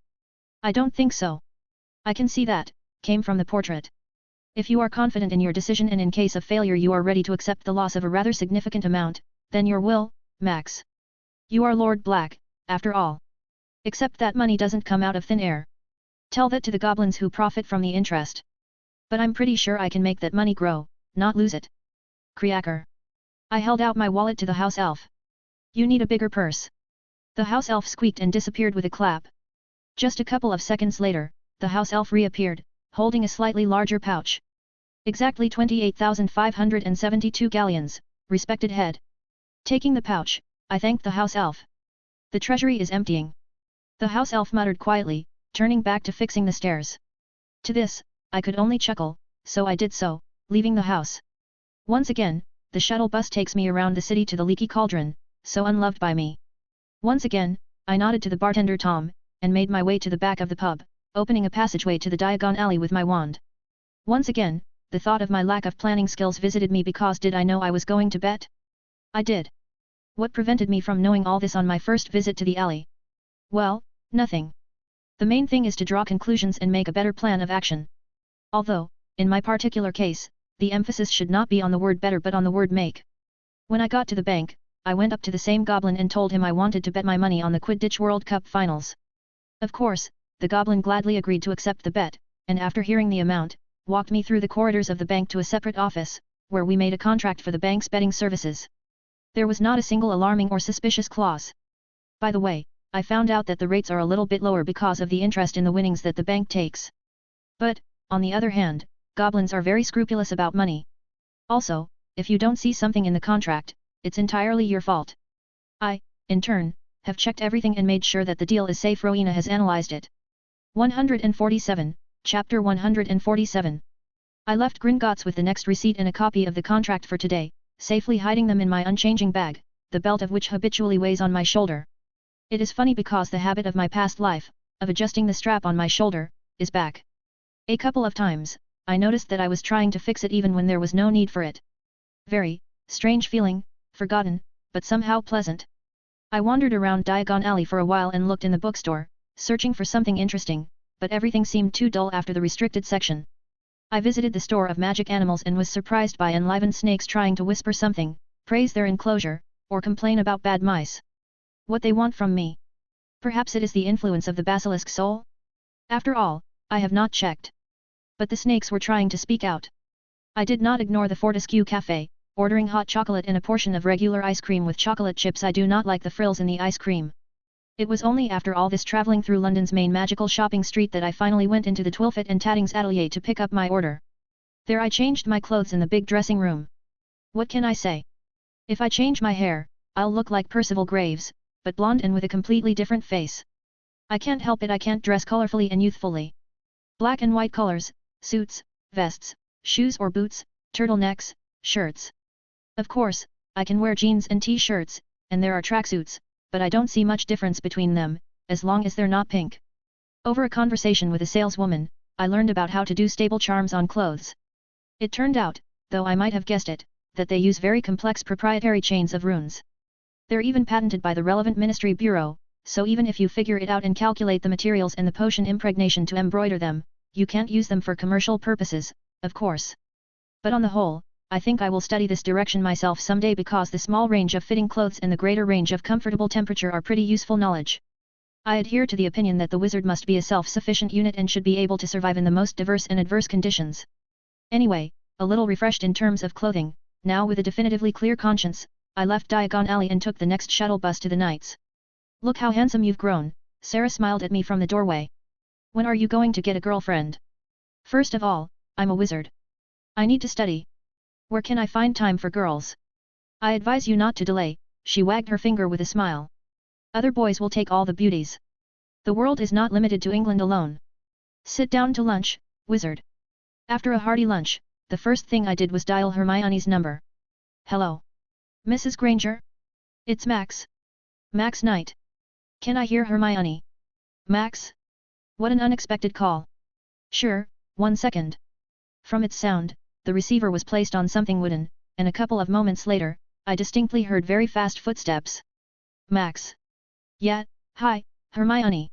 S1: I don't think so. I can see that, came from the portrait. If you are confident in your decision and in case of failure you are ready to accept the loss of a rather significant amount, then your will, Max. You are Lord Black, after all. Except that money doesn't come out of thin air. Tell that to the goblins who profit from the interest. But I'm pretty sure I can make that money grow, not lose it. Kriaker. I held out my wallet to the house elf. You need a bigger purse. The house elf squeaked and disappeared with a clap. Just a couple of seconds later, the house elf reappeared, holding a slightly larger pouch. Exactly 28,572 galleons, respected head. Taking the pouch, I thanked the house elf. The treasury is emptying. The house elf muttered quietly, turning back to fixing the stairs. To this, I could only chuckle, so I did so, leaving the house. Once again, the shuttle bus takes me around the city to the Leaky Cauldron, so unloved by me. Once again, I nodded to the bartender Tom, and made my way to the back of the pub, opening a passageway to the Diagon Alley with my wand. Once again, the thought of my lack of planning skills visited me because did I know I was going to bet? I did. What prevented me from knowing all this on my first visit to the alley? Well, nothing. The main thing is to draw conclusions and make a better plan of action. Although, in my particular case, the emphasis should not be on the word better but on the word make. When I got to the bank, I went up to the same goblin and told him I wanted to bet my money on the Quidditch World Cup finals. Of course, the goblin gladly agreed to accept the bet, and after hearing the amount, walked me through the corridors of the bank to a separate office, where we made a contract for the bank's betting services. There was not a single alarming or suspicious clause. By the way, I found out that the rates are a little bit lower because of the interest in the winnings that the bank takes. But, on the other hand, goblins are very scrupulous about money. Also, if you don't see something in the contract, it's entirely your fault. I, in turn, have checked everything and made sure that the deal is safe. Rowena has analyzed it. 147, Chapter 147. I left Gringotts with the next receipt and a copy of the contract for today, safely hiding them in my unchanging bag, the belt of which habitually weighs on my shoulder. It is funny because the habit of my past life, of adjusting the strap on my shoulder, is back. A couple of times, I noticed that I was trying to fix it even when there was no need for it. Very strange feeling, forgotten, but somehow pleasant. I wandered around Diagon Alley for a while and looked in the bookstore, searching for something interesting, but everything seemed too dull after the restricted section. I visited the store of magic animals and was surprised by enlivened snakes trying to whisper something, praise their enclosure, or complain about bad mice. What they want from me? Perhaps it is the influence of the basilisk soul? After all, I have not checked. But the snakes were trying to speak out. I did not ignore the Fortescue Cafe, ordering hot chocolate and a portion of regular ice cream with chocolate chips. I do not like the frills in the ice cream. It was only after all this travelling through London's main magical shopping street that I finally went into the Twilfit and Tattings atelier to pick up my order. There I changed my clothes in the big dressing room. What can I say? If I change my hair, I'll look like Percival Graves, but blonde and with a completely different face. I can't help it, I can't dress colorfully and youthfully. Black and white colors, suits, vests, shoes or boots, turtlenecks, shirts. Of course, I can wear jeans and t-shirts, and there are tracksuits, but I don't see much difference between them, as long as they're not pink. Over a conversation with a saleswoman, I learned about how to do stable charms on clothes. It turned out, though I might have guessed it, that they use very complex proprietary chains of runes. They're even patented by the relevant Ministry Bureau, so even if you figure it out and calculate the materials and the potion impregnation to embroider them, you can't use them for commercial purposes, of course. But on the whole, I think I will study this direction myself someday because the small range of fitting clothes and the greater range of comfortable temperature are pretty useful knowledge. I adhere to the opinion that the wizard must be a self-sufficient unit and should be able to survive in the most diverse and adverse conditions. Anyway, a little refreshed in terms of clothing, now with a definitively clear conscience, I left Diagon Alley and took the next shuttle bus to the Knights. Look how handsome you've grown, Sarah smiled at me from the doorway. When are you going to get a girlfriend? First of all, I'm a wizard. I need to study. Where can I find time for girls? I advise you not to delay, she wagged her finger with a smile. Other boys will take all the beauties. The world is not limited to England alone. Sit down to lunch, wizard. After a hearty lunch, the first thing I did was dial Hermione's number. Hello. Mrs. Granger? It's Max. Max Knight. Can I hear Hermione? Max? What an unexpected call. Sure, 1 second. From its sound, the receiver was placed on something wooden, and a couple of moments later, I distinctly heard very fast footsteps. Max. Yeah, hi, Hermione.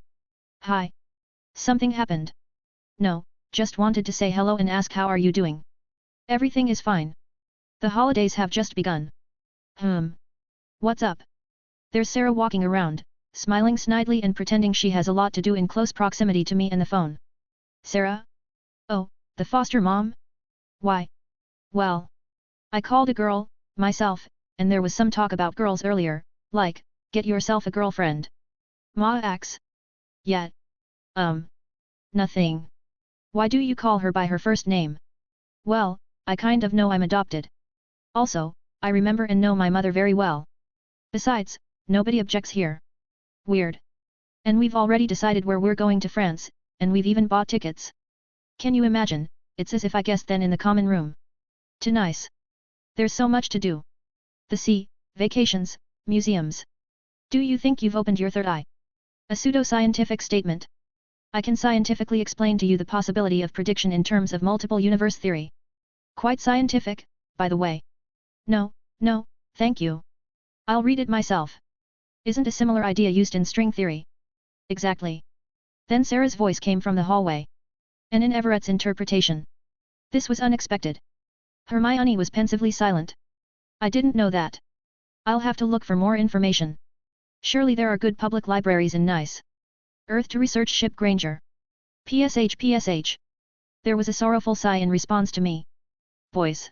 S1: Hi. Something happened. No, just wanted to say hello and ask how are you doing. Everything is fine. The holidays have just begun. What's up? There's Sarah walking around, smiling snidely and pretending she has a lot to do in close proximity to me and the phone. Sarah? Oh, the foster mom? Why? Well, I called a girl, myself, and there was some talk about girls earlier, like, get yourself a girlfriend. Ma acts? Yeah. Nothing. Why do you call her by her first name? Well, I kind of know I'm adopted. Also, I remember and know my mother very well. Besides, nobody objects here. Weird. And we've already decided where we're going to France, and we've even bought tickets. Can you imagine, it's as if I guessed then in the common room. Too nice. There's so much to do. The sea, vacations, museums. Do you think you've opened your third eye? A pseudo-scientific statement. I can scientifically explain to you the possibility of prediction in terms of multiple universe theory. Quite scientific, by the way. No, thank you. I'll read it myself. Isn't a similar idea used in string theory? Exactly. Then Sarah's voice came from the hallway. And in Everett's interpretation. This was unexpected. Hermione was pensively silent. I didn't know that. I'll have to look for more information. Surely there are good public libraries in Nice. Earth to research ship Granger. PSH. There was a sorrowful sigh in response to me. Boys.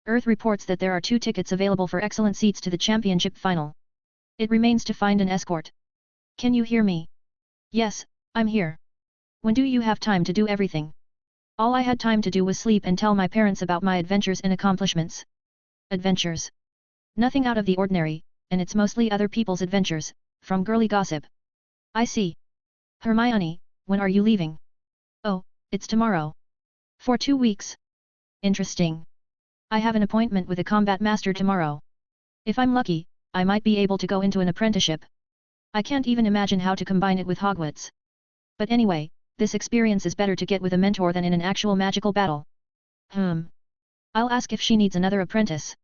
S1: Earth reports that there are 2 tickets available for excellent seats to the championship final. It remains to find an escort. Can you hear me? Yes, I'm here. When do you have time to do everything? All I had time to do was sleep and tell my parents about my adventures and accomplishments. Adventures. Nothing out of the ordinary, and it's mostly other people's adventures, from girly gossip. I see. Hermione, when are you leaving? Oh, it's tomorrow. For 2 weeks. Interesting. I have an appointment with a combat master tomorrow. If I'm lucky, I might be able to go into an apprenticeship. I can't even imagine how to combine it with Hogwarts. But anyway, this experience is better to get with a mentor than in an actual magical battle. I'll ask if she needs another apprentice.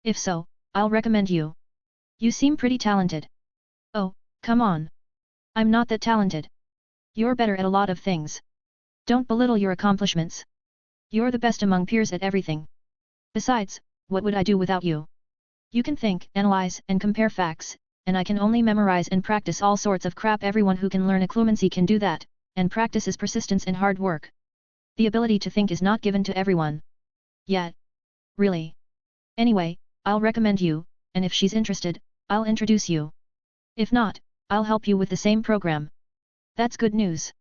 S1: If so, I'll recommend you. You seem pretty talented. Oh, come on. I'm not that talented. You're better at a lot of things. Don't belittle your accomplishments. You're the best among peers at everything. Besides, what would I do without you? You can think, analyze, and compare facts, and I can only memorize and practice all sorts of crap. Everyone who can learn occlumency can do that, and practice is persistence and hard work. The ability to think is not given to everyone. Yet. Really. Anyway, I'll recommend you, and if she's interested, I'll introduce you. If not, I'll help you with the same program. That's good news.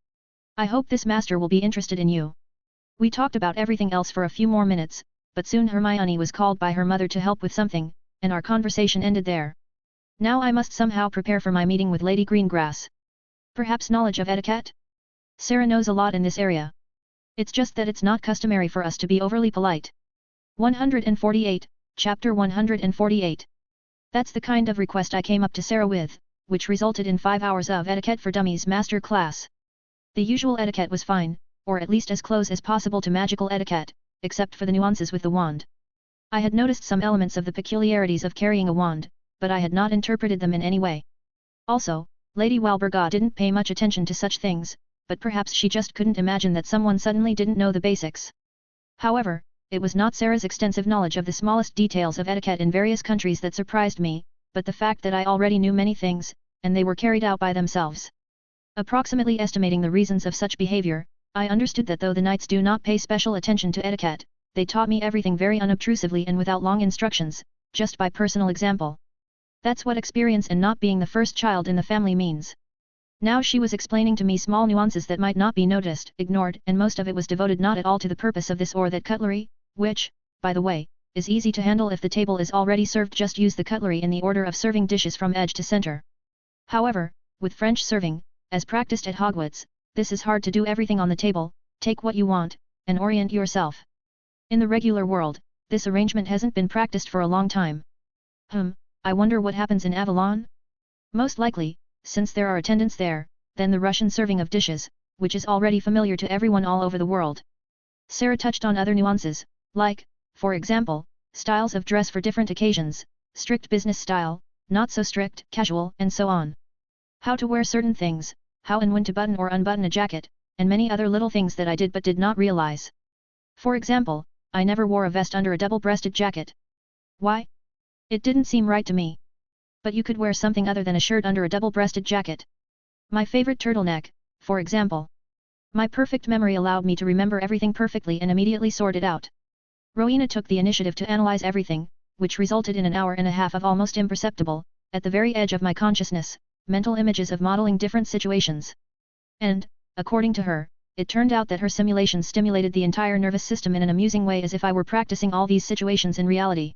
S1: I hope this master will be interested in you. We talked about everything else for a few more minutes, but soon Hermione was called by her mother to help with something, and our conversation ended there. Now I must somehow prepare for my meeting with Lady Greengrass. Perhaps knowledge of etiquette? Sarah knows a lot in this area. It's just that it's not customary for us to be overly polite. 148, Chapter 148. That's the kind of request I came up to Sarah with, which resulted in 5 hours of Etiquette for Dummies master class. The usual etiquette was fine, or at least as close as possible to magical etiquette, except for the nuances with the wand. I had noticed some elements of the peculiarities of carrying a wand, but I had not interpreted them in any way. Also, Lady Walburga didn't pay much attention to such things, but perhaps she just couldn't imagine that someone suddenly didn't know the basics. However, it was not Sarah's extensive knowledge of the smallest details of etiquette in various countries that surprised me, but the fact that I already knew many things, and they were carried out by themselves. Approximately estimating the reasons of such behavior, I understood that though the knights do not pay special attention to etiquette, they taught me everything very unobtrusively and without long instructions, just by personal example. That's what experience and not being the first child in the family means. Now she was explaining to me small nuances that might not be noticed, ignored, and most of it was devoted not at all to the purpose of this or that cutlery, which, by the way, is easy to handle if the table is already served. Just use the cutlery in the order of serving dishes from edge to center. However, with French serving, as practiced at Hogwarts, this is hard to do everything on the table, take what you want, and orient yourself. In the regular world, this arrangement hasn't been practiced for a long time. I wonder what happens in Avalon? Most likely, since there are attendants there, then the Russian serving of dishes, which is already familiar to everyone all over the world. Sarah touched on other nuances, like, for example, styles of dress for different occasions, strict business style, not so strict, casual, and so on. How to wear certain things, how and when to button or unbutton a jacket, and many other little things that I did but did not realize. For example, I never wore a vest under a double-breasted jacket. Why? It didn't seem right to me. But you could wear something other than a shirt under a double-breasted jacket. My favorite turtleneck, for example. My perfect memory allowed me to remember everything perfectly and immediately sort it out. Rowena took the initiative to analyze everything, which resulted in an hour and a half of almost imperceptible, at the very edge of my consciousness, mental images of modeling different situations. And, according to her, it turned out that her simulation stimulated the entire nervous system in an amusing way as if I were practicing all these situations in reality.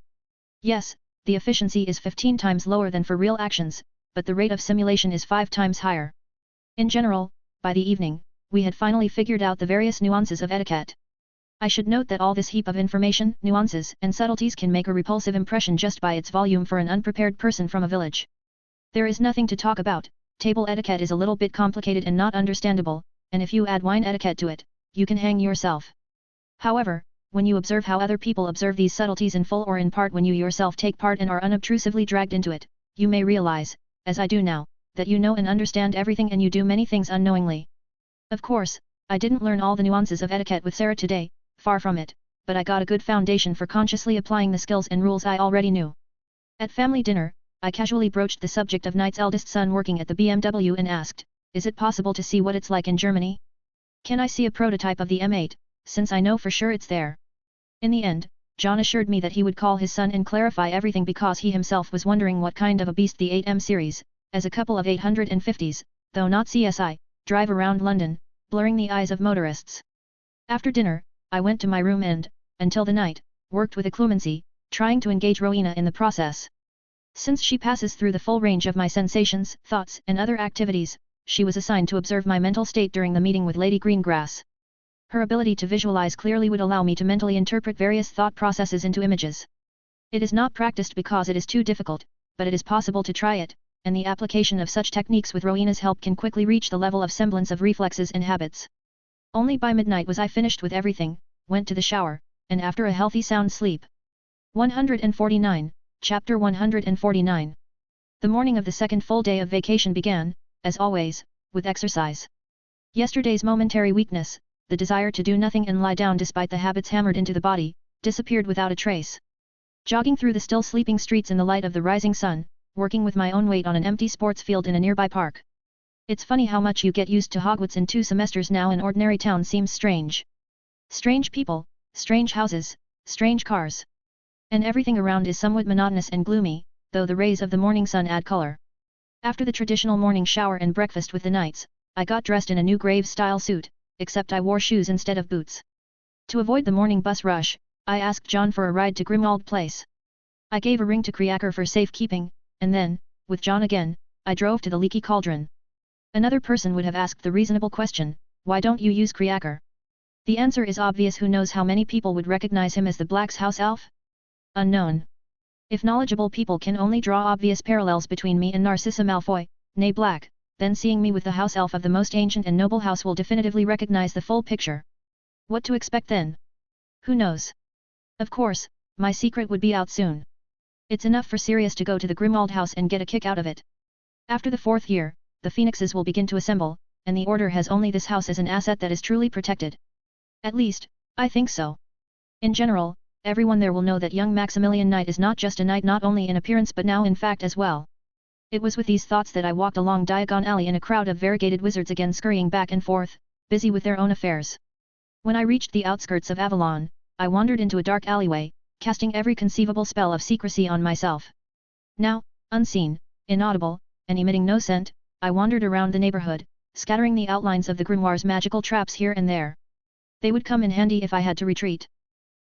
S1: Yes, the efficiency is 15 times lower than for real actions, but the rate of simulation is 5 times higher. In general, by the evening, we had finally figured out the various nuances of etiquette. I should note that all this heap of information, nuances, and subtleties can make a repulsive impression just by its volume for an unprepared person from a village. There is nothing to talk about, table etiquette is a little bit complicated and not understandable, and if you add wine etiquette to it, you can hang yourself. However, when you observe how other people observe these subtleties in full or in part when you yourself take part and are unobtrusively dragged into it, you may realize, as I do now, that you know and understand everything and you do many things unknowingly. Of course, I didn't learn all the nuances of etiquette with Sarah today, far from it, but I got a good foundation for consciously applying the skills and rules I already knew. At family dinner, I casually broached the subject of Knight's eldest son working at the BMW and asked, is it possible to see what it's like in Germany? Can I see a prototype of the M8, since I know for sure it's there? In the end, John assured me that he would call his son and clarify everything because he himself was wondering what kind of a beast the 8M series, as a couple of 850s, though not CSI, drive around London, blurring the eyes of motorists. After dinner, I went to my room and, until the night, worked with Acclumency, trying to engage Rowena in the process. Since she passes through the full range of my sensations, thoughts, and other activities, she was assigned to observe my mental state during the meeting with Lady Greengrass. Her ability to visualize clearly would allow me to mentally interpret various thought processes into images. It is not practiced because it is too difficult, but it is possible to try it, and the application of such techniques with Rowena's help can quickly reach the level of semblance of reflexes and habits. Only by midnight was I finished with everything, went to the shower, and after a healthy sound sleep. 149, Chapter 149. The morning of the second full day of vacation began, as always, with exercise. Yesterday's momentary weakness, the desire to do nothing and lie down despite the habits hammered into the body, disappeared without a trace. Jogging through the still sleeping streets in the light of the rising sun, working with my own weight on an empty sports field in a nearby park. It's funny how much you get used to Hogwarts in 2 semesters now. An ordinary town seems strange. Strange people, strange houses, strange cars. And everything around is somewhat monotonous and gloomy, though the rays of the morning sun add color. After the traditional morning shower and breakfast with the Knights, I got dressed in a new Graves-style suit, except I wore shoes instead of boots. To avoid the morning bus rush, I asked John for a ride to Grimmauld Place. I gave a ring to Kriaker for safekeeping, and then, with John again, I drove to the Leaky Cauldron. Another person would have asked the reasonable question, why don't you use Kriaker? The answer is obvious. Who knows how many people would recognize him as the Black's house elf? Unknown. If knowledgeable people can only draw obvious parallels between me and Narcissa Malfoy, née Black, then seeing me with the house elf of the most ancient and noble house will definitively recognize the full picture. What to expect then? Who knows? Of course, my secret would be out soon. It's enough for Sirius to go to the Grimmauld house and get a kick out of it. After the 4th year, the Phoenixes will begin to assemble, and the Order has only this house as an asset that is truly protected. At least, I think so. In general, everyone there will know that young Maximilian Knight is not just a knight not only in appearance but now in fact as well. It was with these thoughts that I walked along Diagon Alley in a crowd of variegated wizards again scurrying back and forth, busy with their own affairs. When I reached the outskirts of Avalon, I wandered into a dark alleyway, casting every conceivable spell of secrecy on myself. Now, unseen, inaudible, and emitting no scent, I wandered around the neighborhood, scattering the outlines of the grimoire's magical traps here and there. They would come in handy if I had to retreat.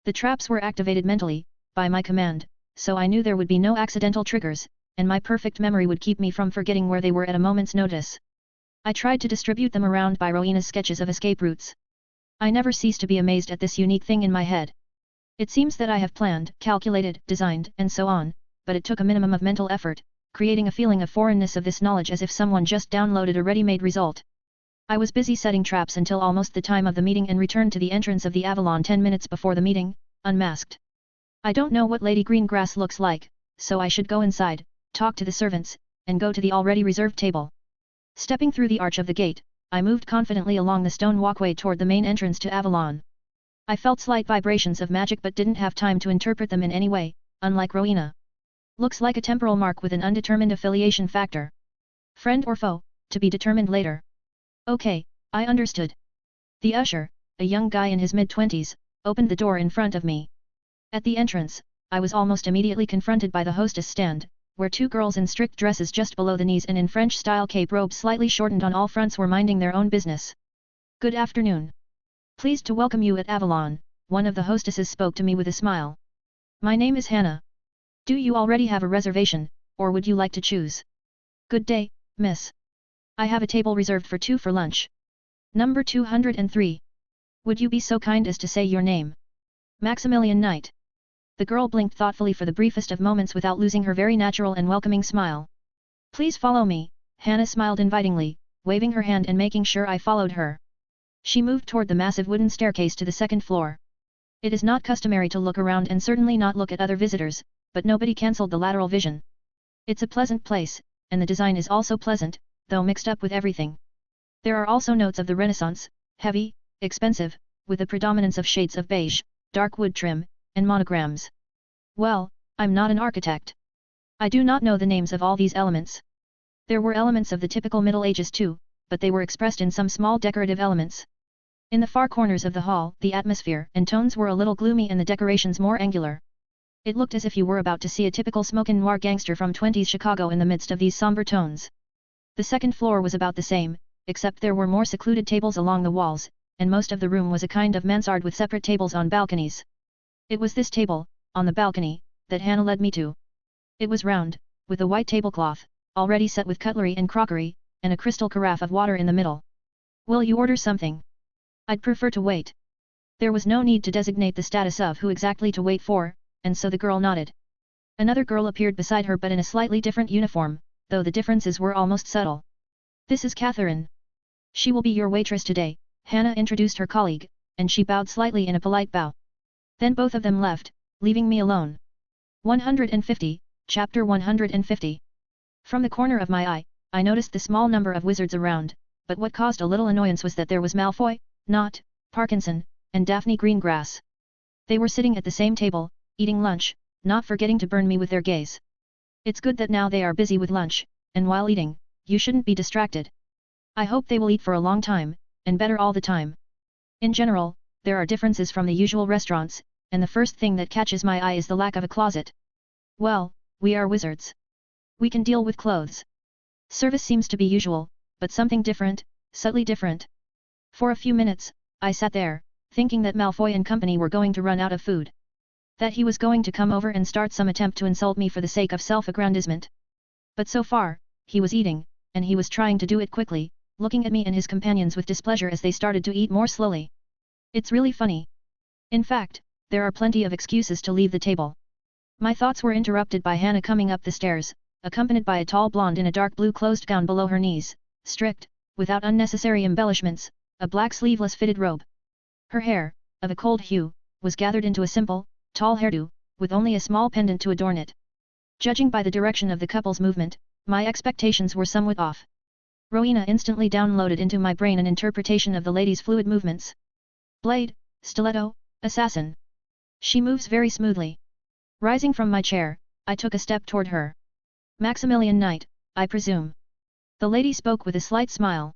S1: The traps were activated mentally, by my command, so I knew there would be no accidental triggers, and my perfect memory would keep me from forgetting where they were at a moment's notice. I tried to distribute them around by Rowena's sketches of escape routes. I never cease to be amazed at this unique thing in my head. It seems that I have planned, calculated, designed, and so on, but it took a minimum of mental effort, creating a feeling of foreignness of this knowledge as if someone just downloaded a ready-made result. I was busy setting traps until almost the time of the meeting and returned to the entrance of the Avalon 10 minutes before the meeting, unmasked. I don't know what Lady Greengrass looks like, so I should go inside, talk to the servants, and go to the already reserved table. Stepping through the arch of the gate, I moved confidently along the stone walkway toward the main entrance to Avalon. I felt slight vibrations of magic but didn't have time to interpret them in any way, unlike Rowena. Looks like a temporal mark with an undetermined affiliation factor. Friend or foe, to be determined later. Okay, I understood. The usher, a young guy in his mid-20s, opened the door in front of me. At the entrance, I was almost immediately confronted by the hostess stand, where two girls in strict dresses just below the knees and in French-style cape robes slightly shortened on all fronts were minding their own business. Good afternoon. Pleased to welcome you at Avalon, one of the hostesses spoke to me with a smile. My name is Hannah. Do you already have a reservation, or would you like to choose? Good day, miss. I have a table reserved for two for lunch. Number 203. Would you be so kind as to say your name? Maximilian Knight. The girl blinked thoughtfully for the briefest of moments without losing her very natural and welcoming smile. Please follow me, Hannah smiled invitingly, waving her hand and making sure I followed her. She moved toward the massive wooden staircase to the second floor. It is not customary to look around and certainly not look at other visitors, but nobody cancelled the lateral vision. It's a pleasant place, and the design is also pleasant, though mixed up with everything. There are also notes of the Renaissance, heavy, expensive, with a predominance of shades of beige, dark wood trim, and monograms. Well, I'm not an architect. I do not know the names of all these elements. There were elements of the typical Middle Ages too, but they were expressed in some small decorative elements. In the far corners of the hall, the atmosphere and tones were a little gloomy and the decorations more angular. It looked as if you were about to see a typical smokin' noir gangster from 20s Chicago in the midst of these somber tones. The second floor was about the same, except there were more secluded tables along the walls, and most of the room was a kind of mansard with separate tables on balconies. It was this table, on the balcony, that Hannah led me to. It was round, with a white tablecloth, already set with cutlery and crockery, and a crystal carafe of water in the middle. Will you order something? I'd prefer to wait. There was no need to designate the status of who exactly to wait for, and so the girl nodded. Another girl appeared beside her but in a slightly different uniform, though the differences were almost subtle. This is Catherine. She will be your waitress today, Hannah introduced her colleague, and she bowed slightly in a polite bow. Then both of them left, leaving me alone. 150, Chapter 150. From the corner of my eye, I noticed the small number of wizards around, but what caused a little annoyance was that there was Malfoy, Nott, Parkinson, and Daphne Greengrass. They were sitting at the same table, eating lunch, not forgetting to burn me with their gaze. It's good that now they are busy with lunch, and while eating, you shouldn't be distracted. I hope they will eat for a long time, and better all the time. In general, there are differences from the usual restaurants, and the first thing that catches my eye is the lack of a closet. Well, we are wizards. We can deal with clothes. Service seems to be usual, but something different, subtly different. For a few minutes, I sat there, thinking that Malfoy and company were going to run out of food. That he was going to come over and start some attempt to insult me for the sake of self-aggrandizement. But so far, he was eating, and he was trying to do it quickly, looking at me and his companions with displeasure as they started to eat more slowly. It's really funny. In fact, there are plenty of excuses to leave the table. My thoughts were interrupted by Hannah coming up the stairs, accompanied by a tall blonde in a dark blue closed gown below her knees, strict, without unnecessary embellishments, a black sleeveless fitted robe. Her hair, of a cold hue, was gathered into a simple, tall hairdo, with only a small pendant to adorn it. Judging by the direction of the couple's movement, my expectations were somewhat off. Rowena instantly downloaded into my brain an interpretation of the lady's fluid movements. Blade, stiletto, assassin. She moves very smoothly. Rising from my chair, I took a step toward her. Maximilian Knight, I presume. The lady spoke with a slight smile.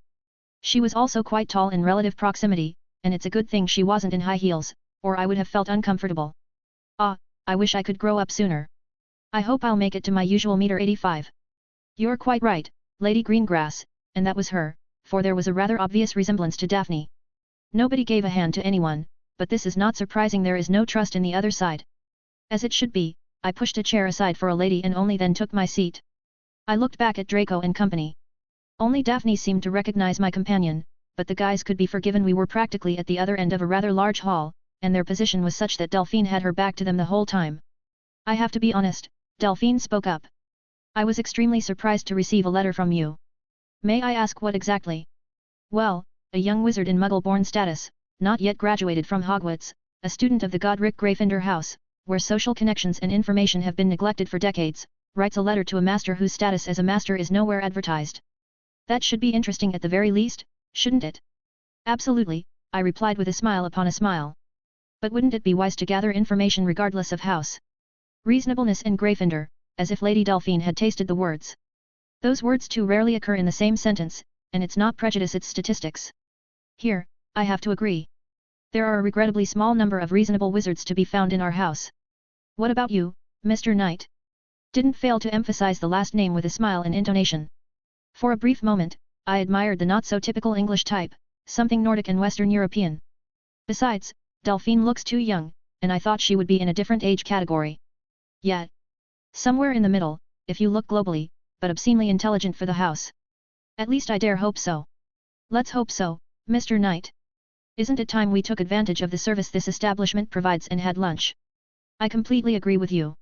S1: She was also quite tall in relative proximity, and it's a good thing she wasn't in high heels, or I would have felt uncomfortable. Ah, I wish I could grow up sooner. I hope I'll make it to my usual meter 85. You're quite right, Lady Greengrass, and that was her, for there was a rather obvious resemblance to Daphne. Nobody gave a hand to anyone, but this is not surprising, there is no trust in the other side. As it should be, I pushed a chair aside for a lady and only then took my seat. I looked back at Draco and company. Only Daphne seemed to recognize my companion, but the guys could be forgiven, we were practically at the other end of a rather large hall, and their position was such that Delphine had her back to them the whole time. I have to be honest, Delphine spoke up. I was extremely surprised to receive a letter from you. May I ask what exactly? Well, a young wizard in Muggle-born status, not yet graduated from Hogwarts, a student of the Godric Gryffindor House, where social connections and information have been neglected for decades, writes a letter to a master whose status as a master is nowhere advertised. That should be interesting at the very least, shouldn't it? Absolutely, I replied with a smile upon a smile. But wouldn't it be wise to gather information regardless of house? Reasonableness in Gryffindor, as if Lady Delphine had tasted the words. Those words too rarely occur in the same sentence, and it's not prejudice, it's statistics. Here, I have to agree. There are a regrettably small number of reasonable wizards to be found in our house. What about you, Mr. Knight? Didn't fail to emphasize the last name with a smile and intonation. For a brief moment, I admired the not-so-typical English type, something Nordic and Western European. Besides, Delphine looks too young, and I thought she would be in a different age category. Yet, somewhere in the middle, if you look globally, but obscenely intelligent for the house. At least I dare hope so. Let's hope so, Mr. Knight. Isn't it time we took advantage of the service this establishment provides and had lunch? I completely agree with you.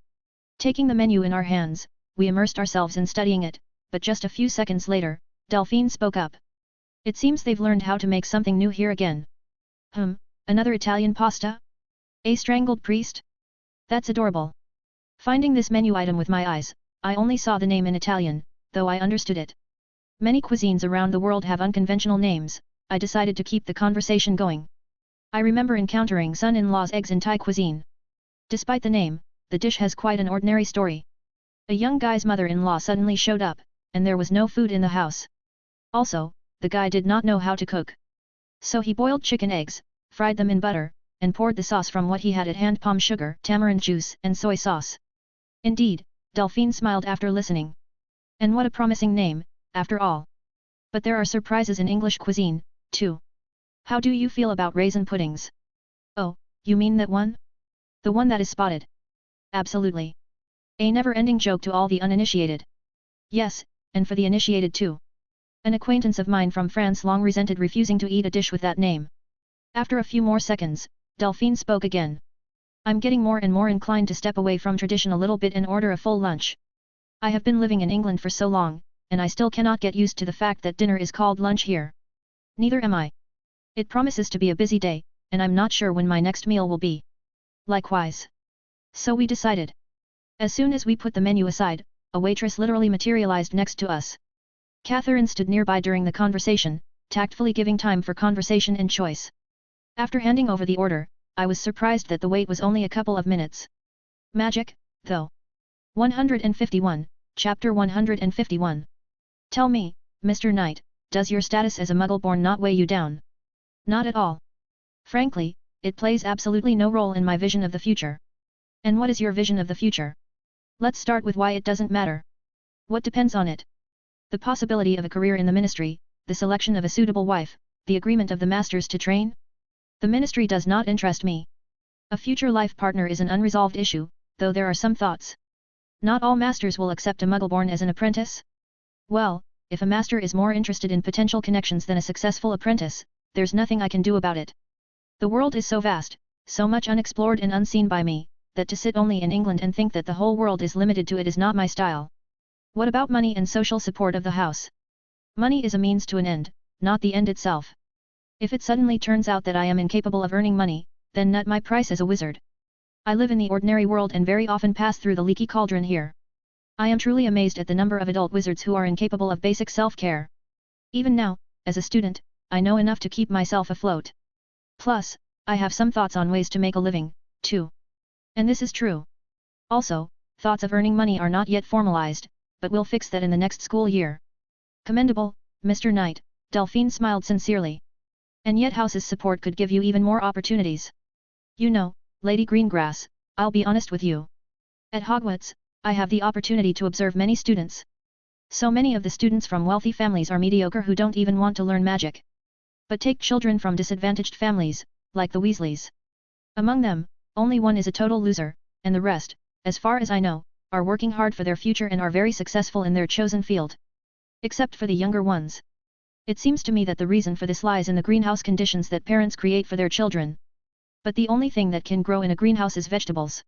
S1: Taking the menu in our hands, we immersed ourselves in studying it, but just a few seconds later, Delphine spoke up. It seems they've learned how to make something new here again. Another Italian pasta? A strangled priest? That's adorable. Finding this menu item with my eyes, I only saw the name in Italian, though I understood it. Many cuisines around the world have unconventional names. I decided to keep the conversation going. I remember encountering son-in-law's eggs in Thai cuisine. Despite the name, the dish has quite an ordinary story. A young guy's mother-in-law suddenly showed up, and there was no food in the house. Also, the guy did not know how to cook. So he boiled chicken eggs, fried them in butter, and poured the sauce from what he had at hand: palm sugar, tamarind juice, and soy sauce. Indeed, Delphine smiled after listening. And what a promising name, after all. But there are surprises in English cuisine, too. How do you feel about raisin puddings? Oh, you mean that one? The one that is spotted? Absolutely. A never-ending joke to all the uninitiated. Yes, and for the initiated too. An acquaintance of mine from France long resented refusing to eat a dish with that name. After a few more seconds, Delphine spoke again. I'm getting more and more inclined to step away from tradition a little bit and order a full lunch. I have been living in England for so long, and I still cannot get used to the fact that dinner is called lunch here. Neither am I. It promises to be a busy day, and I'm not sure when my next meal will be. Likewise. So we decided. As soon as we put the menu aside, a waitress literally materialized next to us. Catherine stood nearby during the conversation, tactfully giving time for conversation and choice. After handing over the order, I was surprised that the wait was only a couple of minutes. Magic, though. 151, Chapter 151. Tell me, Mr. Knight, does your status as a Muggle-born not weigh you down? Not at all. Frankly, it plays absolutely no role in my vision of the future. And what is your vision of the future? Let's start with why it doesn't matter. What depends on it? The possibility of a career in the ministry, the selection of a suitable wife, the agreement of the masters to train? The ministry does not interest me. A future life partner is an unresolved issue, though there are some thoughts. Not all masters will accept a Muggle-born as an apprentice. Well, if a master is more interested in potential connections than a successful apprentice, there's nothing I can do about it. The world is so vast, so much unexplored and unseen by me, that to sit only in England and think that the whole world is limited to it is not my style. What about money and social support of the house? Money is a means to an end, not the end itself. If it suddenly turns out that I am incapable of earning money, then nut my price as a wizard. I live in the ordinary world and very often pass through the leaky cauldron here. I am truly amazed at the number of adult wizards who are incapable of basic self-care. Even now, as a student, I know enough to keep myself afloat. Plus, I have some thoughts on ways to make a living, too. And this is true. Also, thoughts of earning money are not yet formalized, but we'll fix that in the next school year. Commendable, Mr. Knight, Delphine smiled sincerely. And yet house's support could give you even more opportunities. You know, Lady Greengrass, I'll be honest with you. At Hogwarts, I have the opportunity to observe many students. So many of the students from wealthy families are mediocre who don't even want to learn magic. But take children from disadvantaged families, like the Weasleys. Among them, only one is a total loser, and the rest, as far as I know, are working hard for their future and are very successful in their chosen field. Except for the younger ones. It seems to me that the reason for this lies in the greenhouse conditions that parents create for their children. But the only thing that can grow in a greenhouse is vegetables.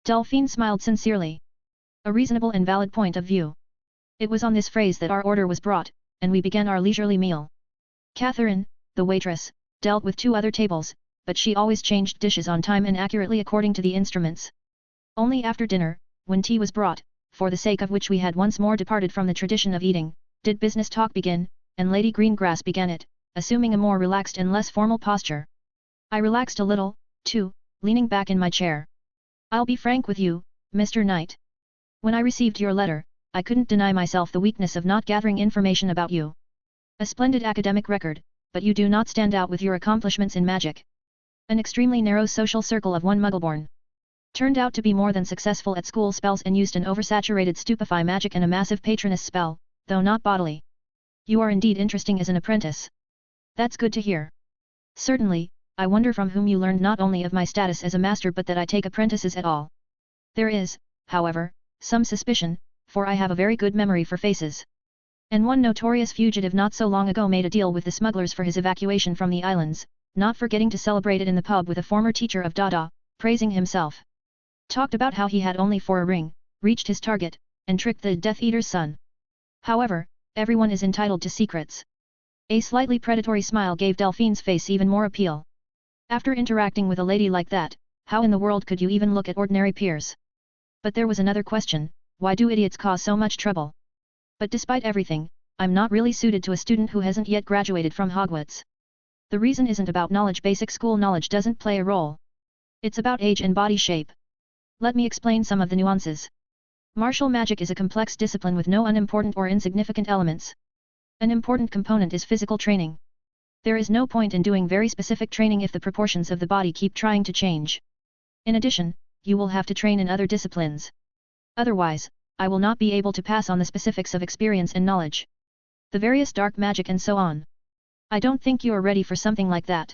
S1: Delphine smiled sincerely. A reasonable and valid point of view. It was on this phrase that our order was brought, and we began our leisurely meal. Catherine, the waitress, dealt with 2 other tables, but she always changed dishes on time and accurately according to the instruments. Only after dinner, when tea was brought, for the sake of which we had once more departed from the tradition of eating, did business talk begin, and Lady Greengrass began it, assuming a more relaxed and less formal posture. I relaxed a little, too, leaning back in my chair. I'll be frank with you, Mr. Knight. When I received your letter, I couldn't deny myself the weakness of not gathering information about you. A splendid academic record, but you do not stand out with your accomplishments in magic. An extremely narrow social circle of one Muggleborn. Turned out to be more than successful at school spells and used an oversaturated stupefy magic and a massive patroness spell, though not bodily. You are indeed interesting as an apprentice. That's good to hear. Certainly, I wonder from whom you learned not only of my status as a master but that I take apprentices at all. There is, however, some suspicion, for I have a very good memory for faces. And one notorious fugitive not so long ago made a deal with the smugglers for his evacuation from the islands, not forgetting to celebrate it in the pub with a former teacher of Dada, praising himself. Talked about how he had only for a ring, reached his target, and tricked the Death Eater's son. However, everyone is entitled to secrets. A slightly predatory smile gave Delphine's face even more appeal. After interacting with a lady like that, how in the world could you even look at ordinary peers? But there was another question, why do idiots cause so much trouble? But despite everything, I'm not really suited to a student who hasn't yet graduated from Hogwarts. The reason isn't about knowledge. Basic school knowledge doesn't play a role. It's about age and body shape. Let me explain some of the nuances. Martial magic is a complex discipline with no unimportant or insignificant elements. An important component is physical training. There is no point in doing very specific training if the proportions of the body keep trying to change. In addition, you will have to train in other disciplines. Otherwise, I will not be able to pass on the specifics of experience and knowledge. The various dark magic and so on. I don't think you are ready for something like that.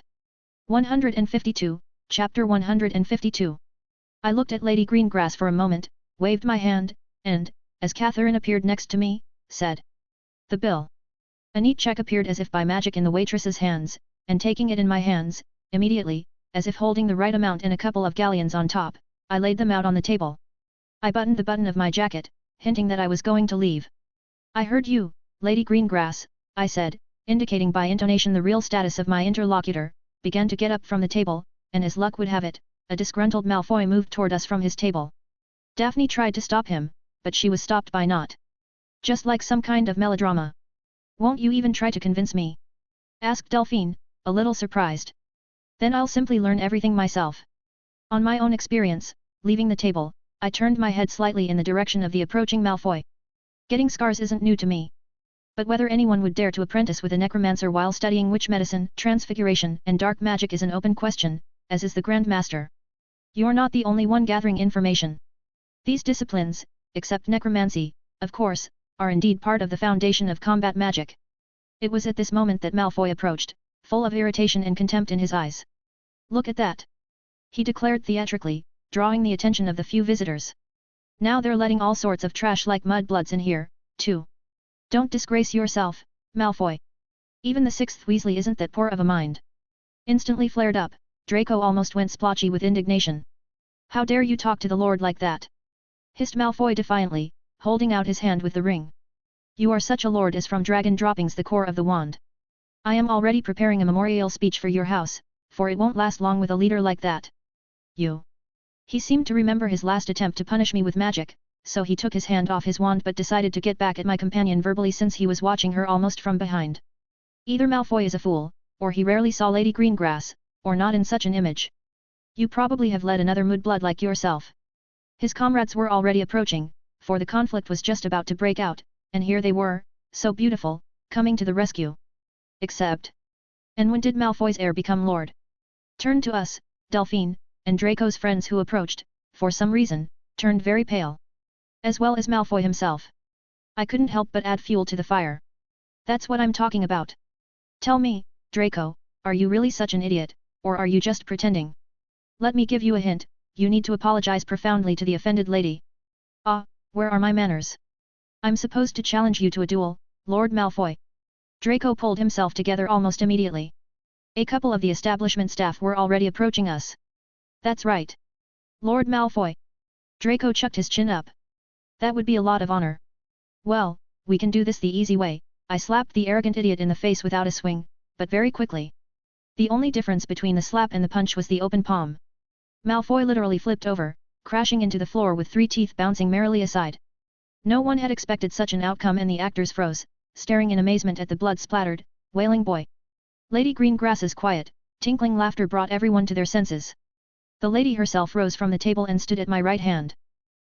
S1: 152, Chapter 152. I looked at Lady Greengrass for a moment, waved my hand, and, as Catherine appeared next to me, said, "The bill." A neat check appeared as if by magic in the waitress's hands, and taking it in my hands, immediately, as if holding the right amount and a couple of galleons on top, I laid them out on the table. I buttoned the button of my jacket, hinting that I was going to leave. "I heard you, Lady Greengrass," I said, indicating by intonation the real status of my interlocutor, began to get up from the table, and as luck would have it, a disgruntled Malfoy moved toward us from his table. Daphne tried to stop him, but she was stopped by Nott. "Just like some kind of melodrama. Won't you even try to convince me?" asked Delphine, a little surprised. "Then I'll simply learn everything myself." On my own experience, leaving the table, I turned my head slightly in the direction of the approaching Malfoy. Getting scars isn't new to me. But whether anyone would dare to apprentice with a necromancer while studying witch medicine, transfiguration, and dark magic is an open question, as is the Grand Master. You're not the only one gathering information. These disciplines, except necromancy, of course, are indeed part of the foundation of combat magic. It was at this moment that Malfoy approached, full of irritation and contempt in his eyes. "Look at that!" he declared theatrically, drawing the attention of the few visitors. "Now they're letting all sorts of trash like mudbloods in here, too. Don't disgrace yourself, Malfoy. Even the 6th Weasley isn't that poor of a mind." Instantly flared up, Draco almost went splotchy with indignation. "How dare you talk to the Lord like that?" hissed Malfoy defiantly, holding out his hand with the ring. "You are such a lord as from dragon droppings the core of the wand. I am already preparing a memorial speech for your house, for it won't last long with a leader like that. You." He seemed to remember his last attempt to punish me with magic, so he took his hand off his wand but decided to get back at my companion verbally since he was watching her almost from behind. Either Malfoy is a fool, or he rarely saw Lady Greengrass, or not in such an image. "You probably have led another mudblood like yourself." His comrades were already approaching, for the conflict was just about to break out, and here they were, so beautiful, coming to the rescue. Except. And when did Malfoy's heir become lord? Turned to us, Delphine, and Draco's friends who approached, for some reason, turned very pale. As well as Malfoy himself. I couldn't help but add fuel to the fire. "That's what I'm talking about. Tell me, Draco, are you really such an idiot, or are you just pretending? Let me give you a hint, you need to apologize profoundly to the offended lady." "Ah, where are my manners? I'm supposed to challenge you to a duel, Lord Malfoy." Draco pulled himself together almost immediately. A couple of the establishment staff were already approaching us. "That's right. Lord Malfoy." Draco chucked his chin up. That would be a lot of honor. Well, we can do this the easy way. I slapped the arrogant idiot in the face without a swing, but very quickly. The only difference between the slap and the punch was the open palm. Malfoy literally flipped over, crashing into the floor with 3 teeth bouncing merrily aside. No one had expected such an outcome and the actors froze, staring in amazement at the blood-splattered, wailing boy. Lady Greengrass's quiet, tinkling laughter brought everyone to their senses. The lady herself rose from the table and stood at my right hand.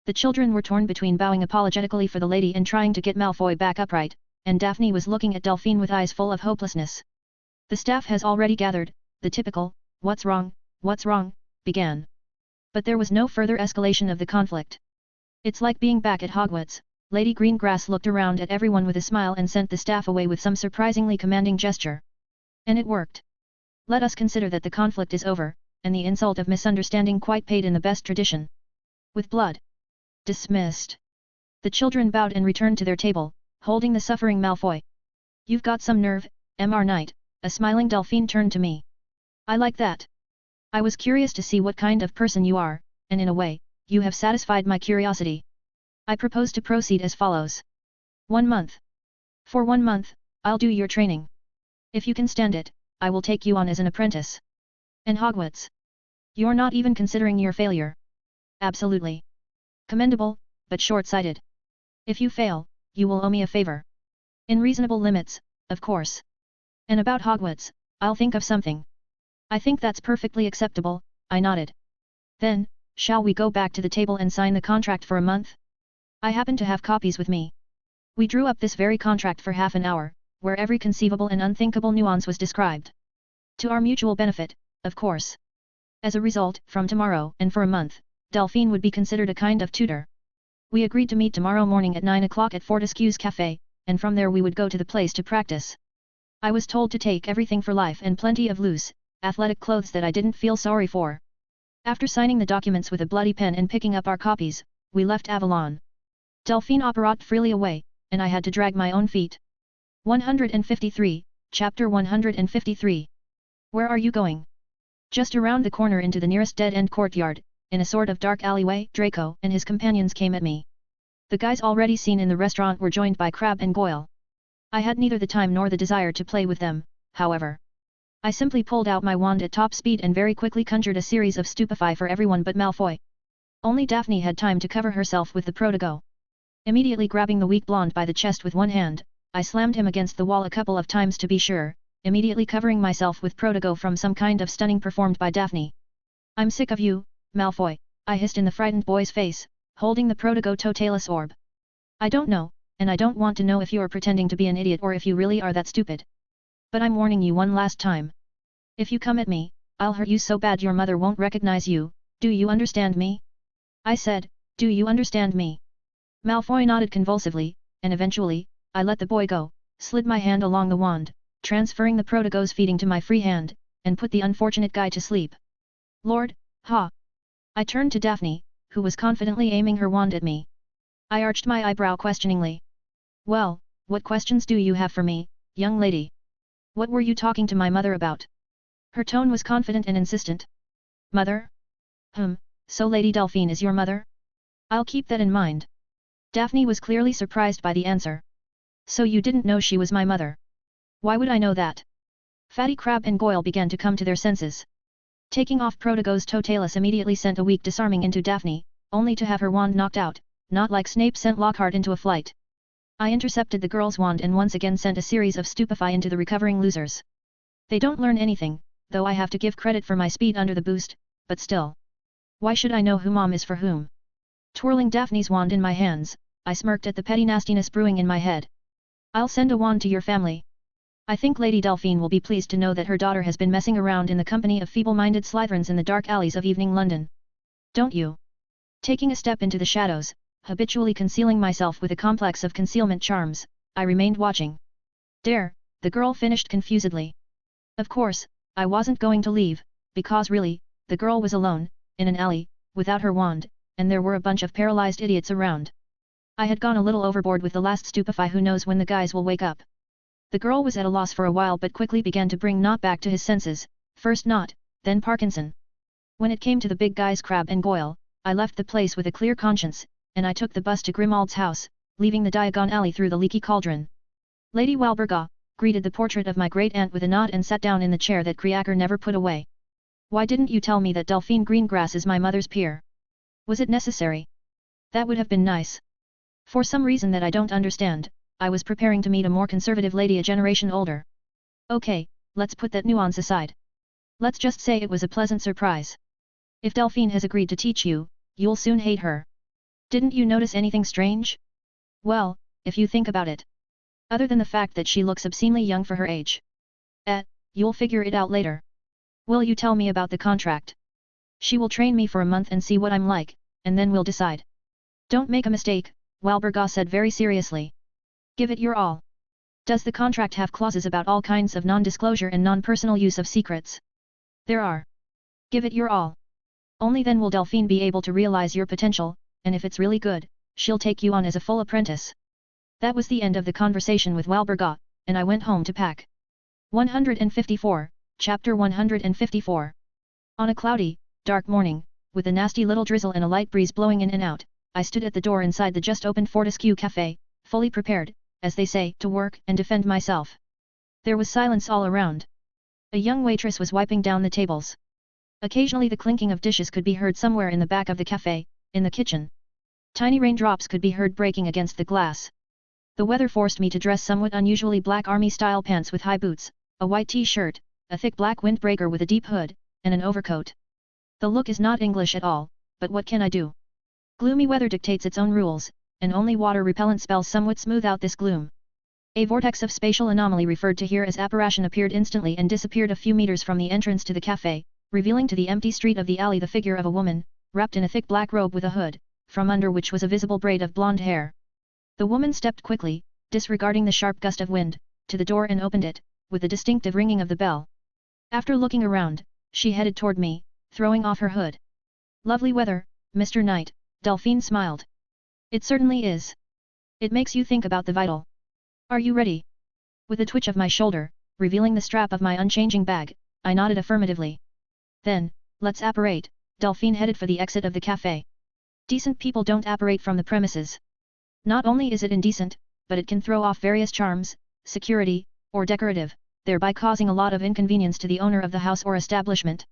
S1: The children were torn between bowing apologetically for the lady and trying to get Malfoy back upright, and Daphne was looking at Delphine with eyes full of hopelessness. The staff has already gathered, the typical, what's wrong, began. But there was no further escalation of the conflict. It's like being back at Hogwarts. Lady Greengrass looked around at everyone with a smile and sent the staff away with some surprisingly commanding gesture. And it worked. Let us consider that the conflict is over, and the insult of misunderstanding quite paid in the best tradition. With blood. Dismissed. The children bowed and returned to their table, holding the suffering Malfoy. You've got some nerve, Mr. Knight, a smiling Delphine turned to me. I like that. I was curious to see what kind of person you are, and in a way, you have satisfied my curiosity. I propose to proceed as follows. 1 month. For 1 month, I'll do your training. If you can stand it, I will take you on as an apprentice. And Hogwarts. You're not even considering your failure. Absolutely. Commendable, but short-sighted. If you fail, you will owe me a favor. In reasonable limits, of course. And about Hogwarts, I'll think of something. I think that's perfectly acceptable, I nodded. Then, shall we go back to the table and sign the contract for a month? I happen to have copies with me. We drew up this very contract for half an hour, where every conceivable and unthinkable nuance was described. To our mutual benefit, of course. As a result, from tomorrow and for a month, Delphine would be considered a kind of tutor. We agreed to meet tomorrow morning at 9 o'clock at Fortescue's Cafe, and from there we would go to the place to practice. I was told to take everything for life and plenty of loose, athletic clothes that I didn't feel sorry for. After signing the documents with a bloody pen and picking up our copies, we left Avalon. Delphine operated freely away, and I had to drag my own feet. 153, Chapter 153. Where are you going? Just around the corner into the nearest dead-end courtyard, in a sort of dark alleyway, Draco and his companions came at me. The guys already seen in the restaurant were joined by Crabbe and Goyle. I had neither the time nor the desire to play with them, however. I simply pulled out my wand at top speed and very quickly conjured a series of stupefy for everyone but Malfoy. Only Daphne had time to cover herself with the Protego. Immediately grabbing the weak blonde by the chest with one hand, I slammed him against the wall a couple of times to be sure, immediately covering myself with Protego from some kind of stunning performed by Daphne. I'm sick of you, Malfoy, I hissed in the frightened boy's face, holding the Protego Totalis orb. I don't know, and I don't want to know if you're pretending to be an idiot or if you really are that stupid. But I'm warning you one last time. If you come at me, I'll hurt you so bad your mother won't recognize you, do you understand me? I said, do you understand me? Malfoy nodded convulsively, and eventually, I let the boy go, slid my hand along the wand, transferring the Protego's feeding to my free hand, and put the unfortunate guy to sleep. Lord, ha! I turned to Daphne, who was confidently aiming her wand at me. I arched my eyebrow questioningly. Well, what questions do you have for me, young lady? What were you talking to my mother about? Her tone was confident and insistent. Mother? So Lady Delphine is your mother? I'll keep that in mind. Daphne was clearly surprised by the answer. So you didn't know she was my mother? Why would I know that? Fatty Crabbe and Goyle began to come to their senses. Taking off Protego's Totalis immediately sent a weak disarming into Daphne, only to have her wand knocked out, not like Snape sent Lockhart into a flight. I intercepted the girl's wand and once again sent a series of stupefy into the recovering losers. They don't learn anything, though I have to give credit for my speed under the boost, but still. Why should I know who mom is for whom? Twirling Daphne's wand in my hands, I smirked at the petty nastiness brewing in my head. I'll send a wand to your family. I think Lady Delphine will be pleased to know that her daughter has been messing around in the company of feeble-minded Slytherins in the dark alleys of evening London. Don't you? Taking a step into the shadows, habitually concealing myself with a complex of concealment charms, I remained watching. Dare, the girl finished confusedly. Of course, I wasn't going to leave, because really, the girl was alone, in an alley, without her wand, and there were a bunch of paralyzed idiots around. I had gone a little overboard with the last stupefy. Who knows when the guys will wake up. The girl was at a loss for a while but quickly began to bring Nott back to his senses, first Nott, then Parkinson. When it came to the big guys Crabbe and Goyle, I left the place with a clear conscience, and I took the bus to Grimald's house, leaving the Diagon alley through the leaky cauldron. Lady Walburga greeted the portrait of my great-aunt with a nod and sat down in the chair that Kriaker never put away. Why didn't you tell me that Delphine Greengrass is my mother's peer? Was it necessary? That would have been nice. For some reason that I don't understand, I was preparing to meet a more conservative lady a generation older. Okay, let's put that nuance aside. Let's just say it was a pleasant surprise. If Delphine has agreed to teach you, you'll soon hate her. Didn't you notice anything strange? Well, if you think about it. Other than the fact that she looks obscenely young for her age. You'll figure it out later. Will you tell me about the contract? She will train me for a month and see what I'm like, and then we'll decide. Don't make a mistake, Walburga said very seriously. Give it your all. Does the contract have clauses about all kinds of non-disclosure and non-personal use of secrets? There are. Give it your all. Only then will Delphine be able to realize your potential, and if it's really good, she'll take you on as a full apprentice. That was the end of the conversation with Walburga, and I went home to pack. 154, Chapter 154. On a cloudy, dark morning, with a nasty little drizzle and a light breeze blowing in and out, I stood at the door inside the just opened Fortescue Café, fully prepared, as they say, to work and defend myself. There was silence all around. A young waitress was wiping down the tables. Occasionally the clinking of dishes could be heard somewhere in the back of the café, in the kitchen. Tiny raindrops could be heard breaking against the glass. The weather forced me to dress somewhat unusually black army-style pants with high boots, a white t-shirt, a thick black windbreaker with a deep hood, and an overcoat. The look is not English at all, but what can I do? Gloomy weather dictates its own rules, and only water-repellent spells somewhat smooth out this gloom. A vortex of spatial anomaly referred to here as apparition appeared instantly and disappeared a few meters from the entrance to the café, revealing to the empty street of the alley the figure of a woman, wrapped in a thick black robe with a hood, from under which was a visible braid of blonde hair. The woman stepped quickly, disregarding the sharp gust of wind, to the door and opened it, with the distinctive ringing of the bell. After looking around, she headed toward me, throwing off her hood. Lovely weather, Mr. Knight, Delphine smiled. It certainly is. It makes you think about the vital. Are you ready? With a twitch of my shoulder, revealing the strap of my unchanging bag, I nodded affirmatively. Then, let's apparate. Delphine headed for the exit of the café. Decent people don't apparate from the premises. Not only is it indecent, but it can throw off various charms, security, or decorative, thereby causing a lot of inconvenience to the owner of the house or establishment.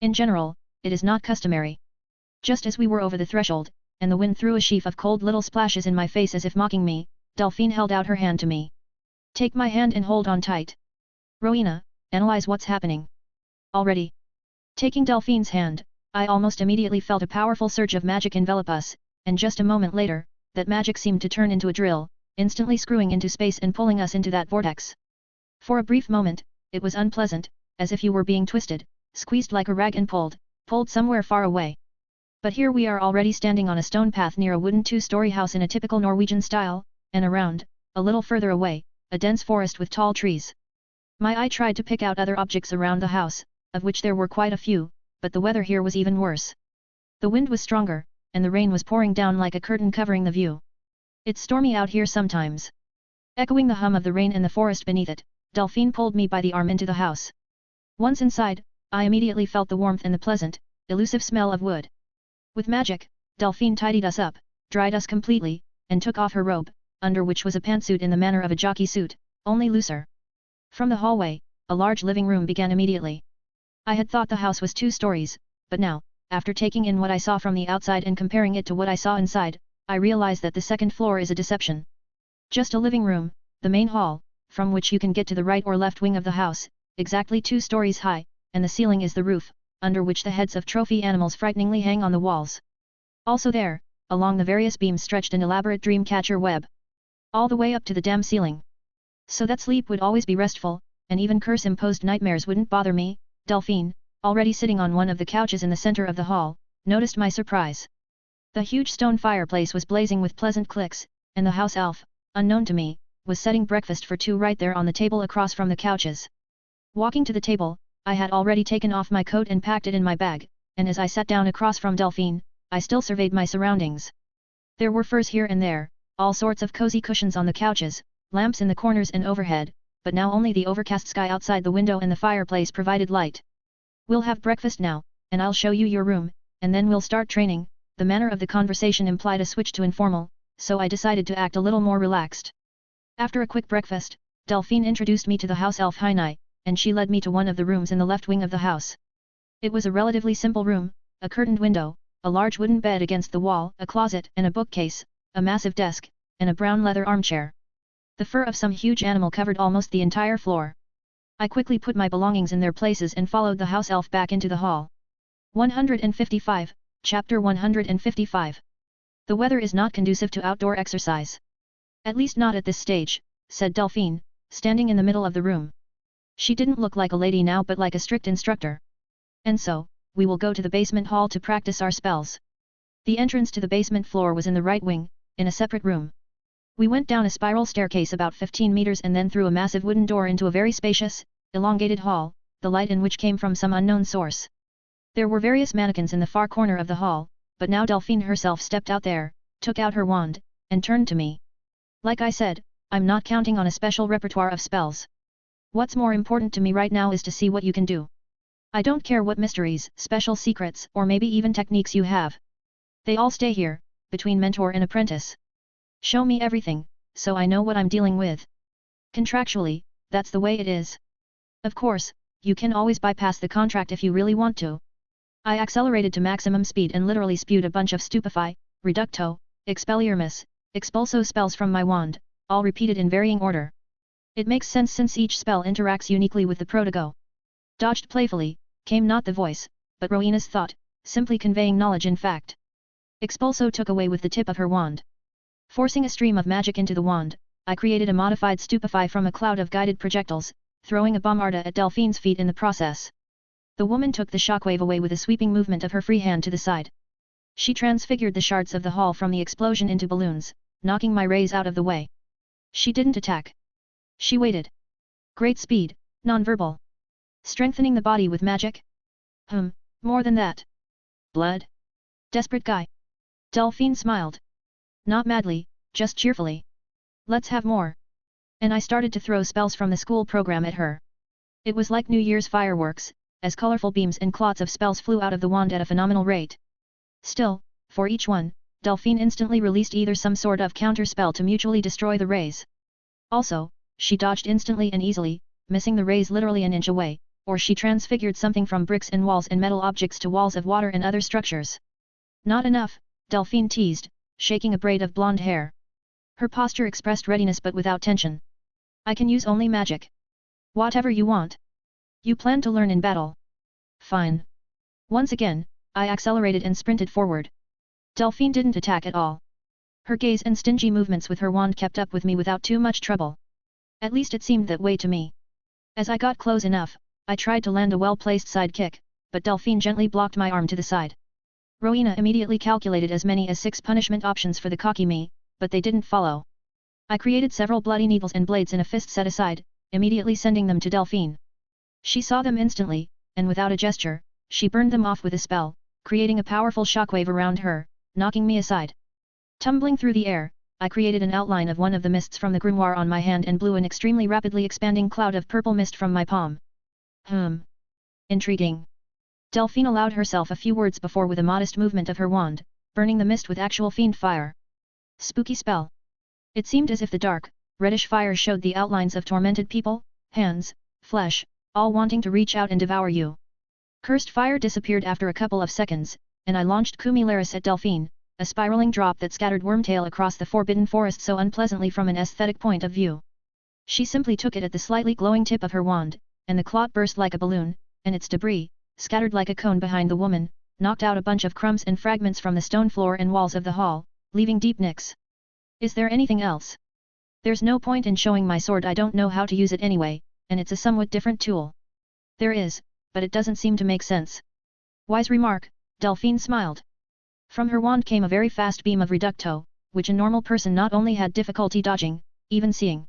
S1: In general, it is not customary. Just as we were over the threshold, and the wind threw a sheaf of cold little splashes in my face as if mocking me, Delphine held out her hand to me. Take my hand and hold on tight. Rowena, analyze what's happening. Already. Taking Delphine's hand, I almost immediately felt a powerful surge of magic envelop us, and just a moment later, that magic seemed to turn into a drill, instantly screwing into space and pulling us into that vortex. For a brief moment, it was unpleasant, as if you were being twisted, squeezed like a rag and pulled somewhere far away. But here we are already standing on a stone path near a wooden two-story house in a typical Norwegian style, and around, a little further away, a dense forest with tall trees. My eye tried to pick out other objects around the house, of which there were quite a few, but the weather here was even worse. The wind was stronger, and the rain was pouring down like a curtain covering the view. It's stormy out here sometimes. Echoing the hum of the rain and the forest beneath it, Delphine pulled me by the arm into the house. Once inside, I immediately felt the warmth and the pleasant, elusive smell of wood. With magic, Delphine tidied us up, dried us completely, and took off her robe, under which was a pantsuit in the manner of a jockey suit, only looser. From the hallway, a large living room began immediately. I had thought the house was 2 stories, but now, after taking in what I saw from the outside and comparing it to what I saw inside, I realized that the second floor is a deception. Just a living room, the main hall, from which you can get to the right or left wing of the house, exactly 2 stories high, and the ceiling is the roof, under which the heads of trophy animals frighteningly hang on the walls. Also there, along the various beams stretched an elaborate dream catcher web. All the way up to the damn ceiling. So that sleep would always be restful, and even curse-imposed nightmares wouldn't bother me. Delphine, already sitting on one of the couches in the center of the hall, noticed my surprise. The huge stone fireplace was blazing with pleasant clicks, and the house elf, unknown to me, was setting breakfast for 2 right there on the table across from the couches. Walking to the table, I had already taken off my coat and packed it in my bag, and as I sat down across from Delphine, I still surveyed my surroundings. There were furs here and there, all sorts of cozy cushions on the couches, lamps in the corners and overhead, but now only the overcast sky outside the window and the fireplace provided light. We'll have breakfast now, and I'll show you your room, and then we'll start training, the manner of the conversation implied a switch to informal, so I decided to act a little more relaxed. After a quick breakfast, Delphine introduced me to the house elf Hainai, and she led me to one of the rooms in the left wing of the house. It was a relatively simple room, a curtained window, a large wooden bed against the wall, a closet and a bookcase, a massive desk, and a brown leather armchair. The fur of some huge animal covered almost the entire floor. I quickly put my belongings in their places and followed the house elf back into the hall. 155, Chapter 155. The weather is not conducive to outdoor exercise. At least not at this stage, said Delphine, standing in the middle of the room. She didn't look like a lady now but like a strict instructor. And so, we will go to the basement hall to practice our spells. The entrance to the basement floor was in the right wing, in a separate room. We went down a spiral staircase about 15 meters and then through a massive wooden door into a very spacious, elongated hall, the light in which came from some unknown source. There were various mannequins in the far corner of the hall, but now Delphine herself stepped out there, took out her wand, and turned to me. Like I said, I'm not counting on a special repertoire of spells. What's more important to me right now is to see what you can do. I don't care what mysteries, special secrets, or maybe even techniques you have. They all stay here, between mentor and apprentice. Show me everything, so I know what I'm dealing with. Contractually, that's the way it is. Of course, you can always bypass the contract if you really want to. I accelerated to maximum speed and literally spewed a bunch of Stupefy, Reducto, Expelliarmus, Expulso spells from my wand, all repeated in varying order. It makes sense since each spell interacts uniquely with the Protego. Dodged playfully, came not the voice, but Rowena's thought, simply conveying knowledge in fact. Expulso took away with the tip of her wand. Forcing a stream of magic into the wand, I created a modified Stupefy from a cloud of guided projectiles, throwing a bombarda at Delphine's feet in the process. The woman took the shockwave away with a sweeping movement of her free hand to the side. She transfigured the shards of the hall from the explosion into balloons, knocking my rays out of the way. She didn't attack. She waited. Great speed, non-verbal. Strengthening the body with magic? More than that. Blood? Desperate guy. Delphine smiled. Not madly, just cheerfully. Let's have more. And I started to throw spells from the school program at her. It was like New Year's fireworks, as colorful beams and clots of spells flew out of the wand at a phenomenal rate. Still, for each one, Delphine instantly released either some sort of counter spell to mutually destroy the rays. Also, she dodged instantly and easily, missing the rays literally an inch away, or she transfigured something from bricks and walls and metal objects to walls of water and other structures. Not enough, Delphine teased, shaking a braid of blonde hair. Her posture expressed readiness but without tension. I can use only magic. Whatever you want. You plan to learn in battle. Fine. Once again, I accelerated and sprinted forward. Delphine didn't attack at all. Her gaze and stingy movements with her wand kept up with me without too much trouble. At least it seemed that way to me. As I got close enough, I tried to land a well-placed side kick, but Delphine gently blocked my arm to the side. Rowena immediately calculated as many as 6 punishment options for the cocky me, but they didn't follow. I created several bloody needles and blades in a fist set aside, immediately sending them to Delphine. She saw them instantly, and without a gesture, she burned them off with a spell, creating a powerful shockwave around her, knocking me aside. Tumbling through the air, I created an outline of one of the mists from the grimoire on my hand and blew an extremely rapidly expanding cloud of purple mist from my palm. Intriguing. Delphine allowed herself a few words before with a modest movement of her wand, burning the mist with actual fiend fire. Spooky spell. It seemed as if the dark, reddish fire showed the outlines of tormented people, hands, flesh, all wanting to reach out and devour you. Cursed fire disappeared after a couple of seconds, and I launched Cumilaris at Delphine, a spiraling drop that scattered Wormtail across the forbidden forest so unpleasantly from an aesthetic point of view. She simply took it at the slightly glowing tip of her wand, and the clot burst like a balloon, and its debris, scattered like a cone behind the woman, knocked out a bunch of crumbs and fragments from the stone floor and walls of the hall, leaving deep nicks. Is there anything else? There's no point in showing my sword, I don't know how to use it anyway, and it's a somewhat different tool. There is, but it doesn't seem to make sense. Wise remark, Delphine smiled. From her wand came a very fast beam of Reducto, which a normal person not only had difficulty dodging, even seeing.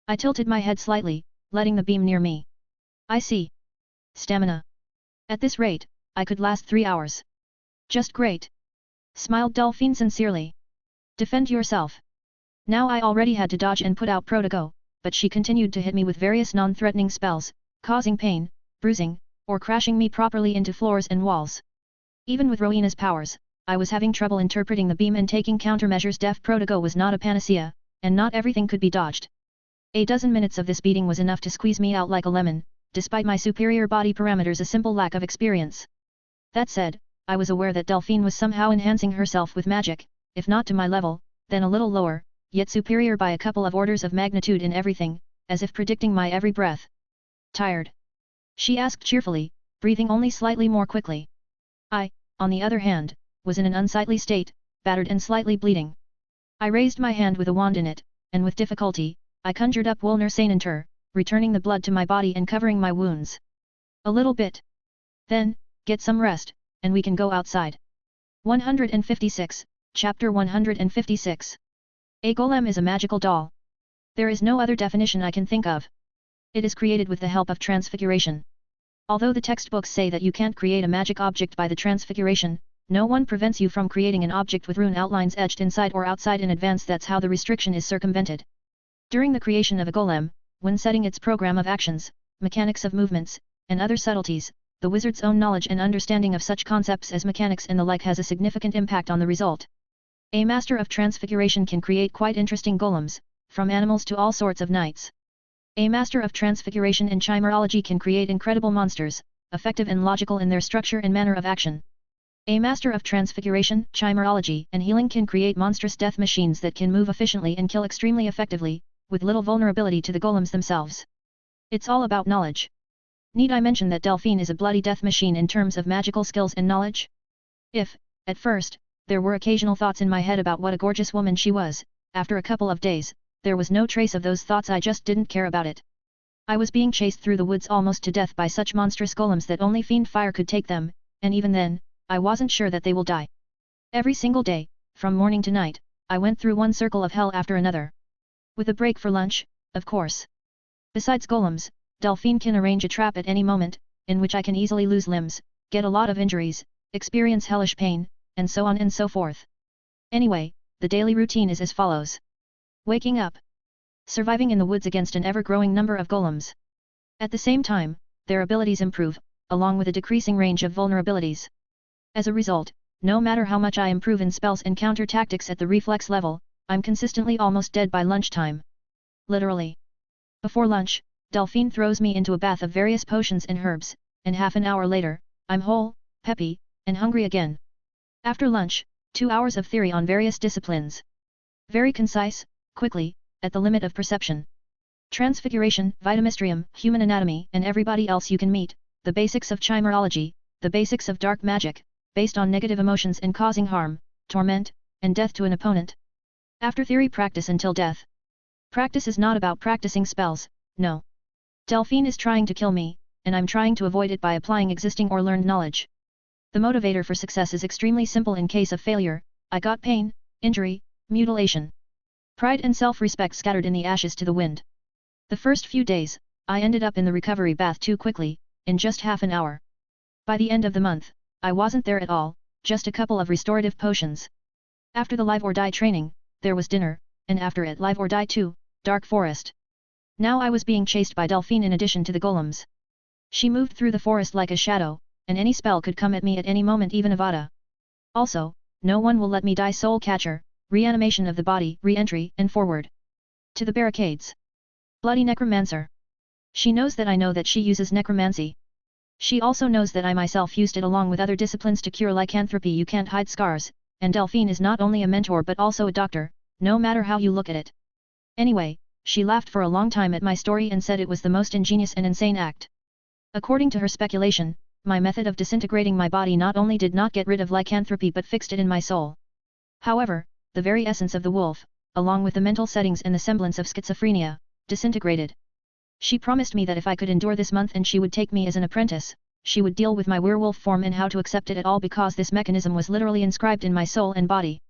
S1: I tilted my head slightly, letting the beam near me. I see. Stamina. At this rate, I could last 3 hours. Just great. Smiled Delphine sincerely. Defend yourself. Now I already had to dodge and put out Protego, but she continued to hit me with various non-threatening spells, causing pain, bruising, or crashing me properly into floors and walls. Even with Rowena's powers, I was having trouble interpreting the beam and taking countermeasures. Def Protego was not a panacea, and not everything could be dodged. A dozen minutes of this beating was enough to squeeze me out like a lemon, despite my superior body parameters, a simple lack of experience. That said, I was aware that Delphine was somehow enhancing herself with magic, if not to my level, then a little lower, yet superior by a couple of orders of magnitude in everything, as if predicting my every breath. Tired? She asked cheerfully, breathing only slightly more quickly. I, on the other hand, was in an unsightly state, battered and slightly bleeding. I raised my hand with a wand in it, and with difficulty, I conjured up Wollner Sainenter, returning the blood to my body and covering my wounds. A little bit. Then, get some rest, and we can go outside. 156, Chapter 156. A golem is a magical doll. There is no other definition I can think of. It is created with the help of transfiguration. Although the textbooks say that you can't create a magic object by the transfiguration, no one prevents you from creating an object with rune outlines etched inside or outside in advance. That's how the restriction is circumvented. During the creation of a golem, when setting its program of actions, mechanics of movements, and other subtleties, the wizard's own knowledge and understanding of such concepts as mechanics and the like has a significant impact on the result. A master of transfiguration can create quite interesting golems, from animals to all sorts of knights. A master of transfiguration and chimerology can create incredible monsters, effective and logical in their structure and manner of action. A master of transfiguration, chimerology, and healing can create monstrous death machines that can move efficiently and kill extremely effectively, with little vulnerability to the golems themselves. It's all about knowledge. Need I mention that Delphine is a bloody death machine in terms of magical skills and knowledge? If, at first, there were occasional thoughts in my head about what a gorgeous woman she was, after a couple of days, there was no trace of those thoughts. I just didn't care about it. I was being chased through the woods almost to death by such monstrous golems that only fiend fire could take them, and even then, I wasn't sure that they will die. Every single day, from morning to night, I went through one circle of hell after another. With a break for lunch, of course. Besides golems, Delphine can arrange a trap at any moment, in which I can easily lose limbs, get a lot of injuries, experience hellish pain, and so on and so forth. Anyway, the daily routine is as follows. Waking up. Surviving in the woods against an ever-growing number of golems. At the same time, their abilities improve, along with a decreasing range of vulnerabilities. As a result, no matter how much I improve in spells and counter tactics at the reflex level, I'm consistently almost dead by lunchtime. Literally. Before lunch, Delphine throws me into a bath of various potions and herbs, and half an hour later, I'm whole, peppy, and hungry again. After lunch, 2 hours of theory on various disciplines. Very concise, quickly, at the limit of perception. Transfiguration, Vitamistrium, human anatomy, and everybody else you can meet, the basics of chimerology, the basics of dark magic, based on negative emotions and causing harm, torment, and death to an opponent. After theory, practice until death. Practice is not about practicing spells, no. Delphine is trying to kill me, and I'm trying to avoid it by applying existing or learned knowledge. The motivator for success is extremely simple. In case of failure, I got pain, injury, mutilation. Pride and self-respect scattered in the ashes to the wind. The first few days, I ended up in the recovery bath too quickly, in just half an hour. By the end of the month, I wasn't there at all, just a couple of restorative potions. After the Live or Die training, there was dinner, and after it Live or Die 2, Dark Forest. Now I was being chased by Delphine in addition to the golems. She moved through the forest like a shadow, and any spell could come at me at any moment, even Avada. Also, no one will let me die. Soul Catcher, reanimation of the body, re-entry, and forward. To the barricades. Bloody Necromancer. She knows that I know that she uses necromancy. She also knows that I myself used it along with other disciplines to cure lycanthropy. You can't hide scars, and Delphine is not only a mentor but also a doctor, no matter how you look at it. Anyway, she laughed for a long time at my story and said it was the most ingenious and insane act. According to her speculation, my method of disintegrating my body not only did not get rid of lycanthropy but fixed it in my soul. However, the very essence of the wolf, along with the mental settings and the semblance of schizophrenia, disintegrated. She promised me that if I could endure this month and she would take me as an apprentice, she would deal with my werewolf form and how to accept it at all, because this mechanism was literally inscribed in my soul and body.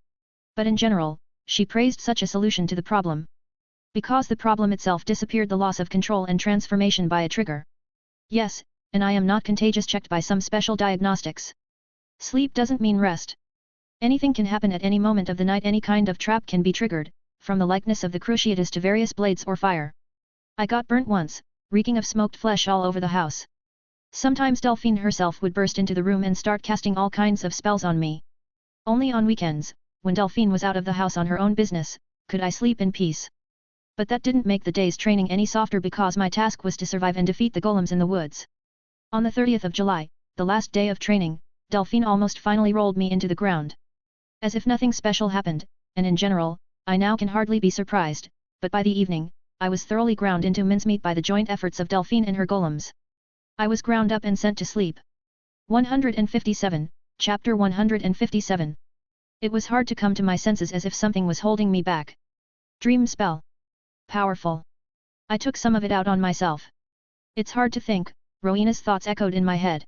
S1: But in general, she praised such a solution to the problem. Because the problem itself disappeared, the loss of control and transformation by a trigger. Yes, and I am not contagious, checked by some special diagnostics. Sleep doesn't mean rest. Anything can happen at any moment of the night. Any kind of trap can be triggered, from the likeness of the Cruciatus to various blades or fire. I got burnt once, reeking of smoked flesh all over the house. Sometimes Delphine herself would burst into the room and start casting all kinds of spells on me. Only on weekends, when Delphine was out of the house on her own business, could I sleep in peace. But that didn't make the day's training any softer because my task was to survive and defeat the golems in the woods. On the 30th of July, the last day of training, Delphine almost finally rolled me into the ground. As if nothing special happened, and in general, I now can hardly be surprised, but by the evening, I was thoroughly ground into mincemeat by the joint efforts of Delphine and her golems. I was ground up and sent to sleep. 157, Chapter 157. It was hard to come to my senses as if something was holding me back. Dream spell. Powerful. I took some of it out on myself. It's hard to think, Rowena's thoughts echoed in my head.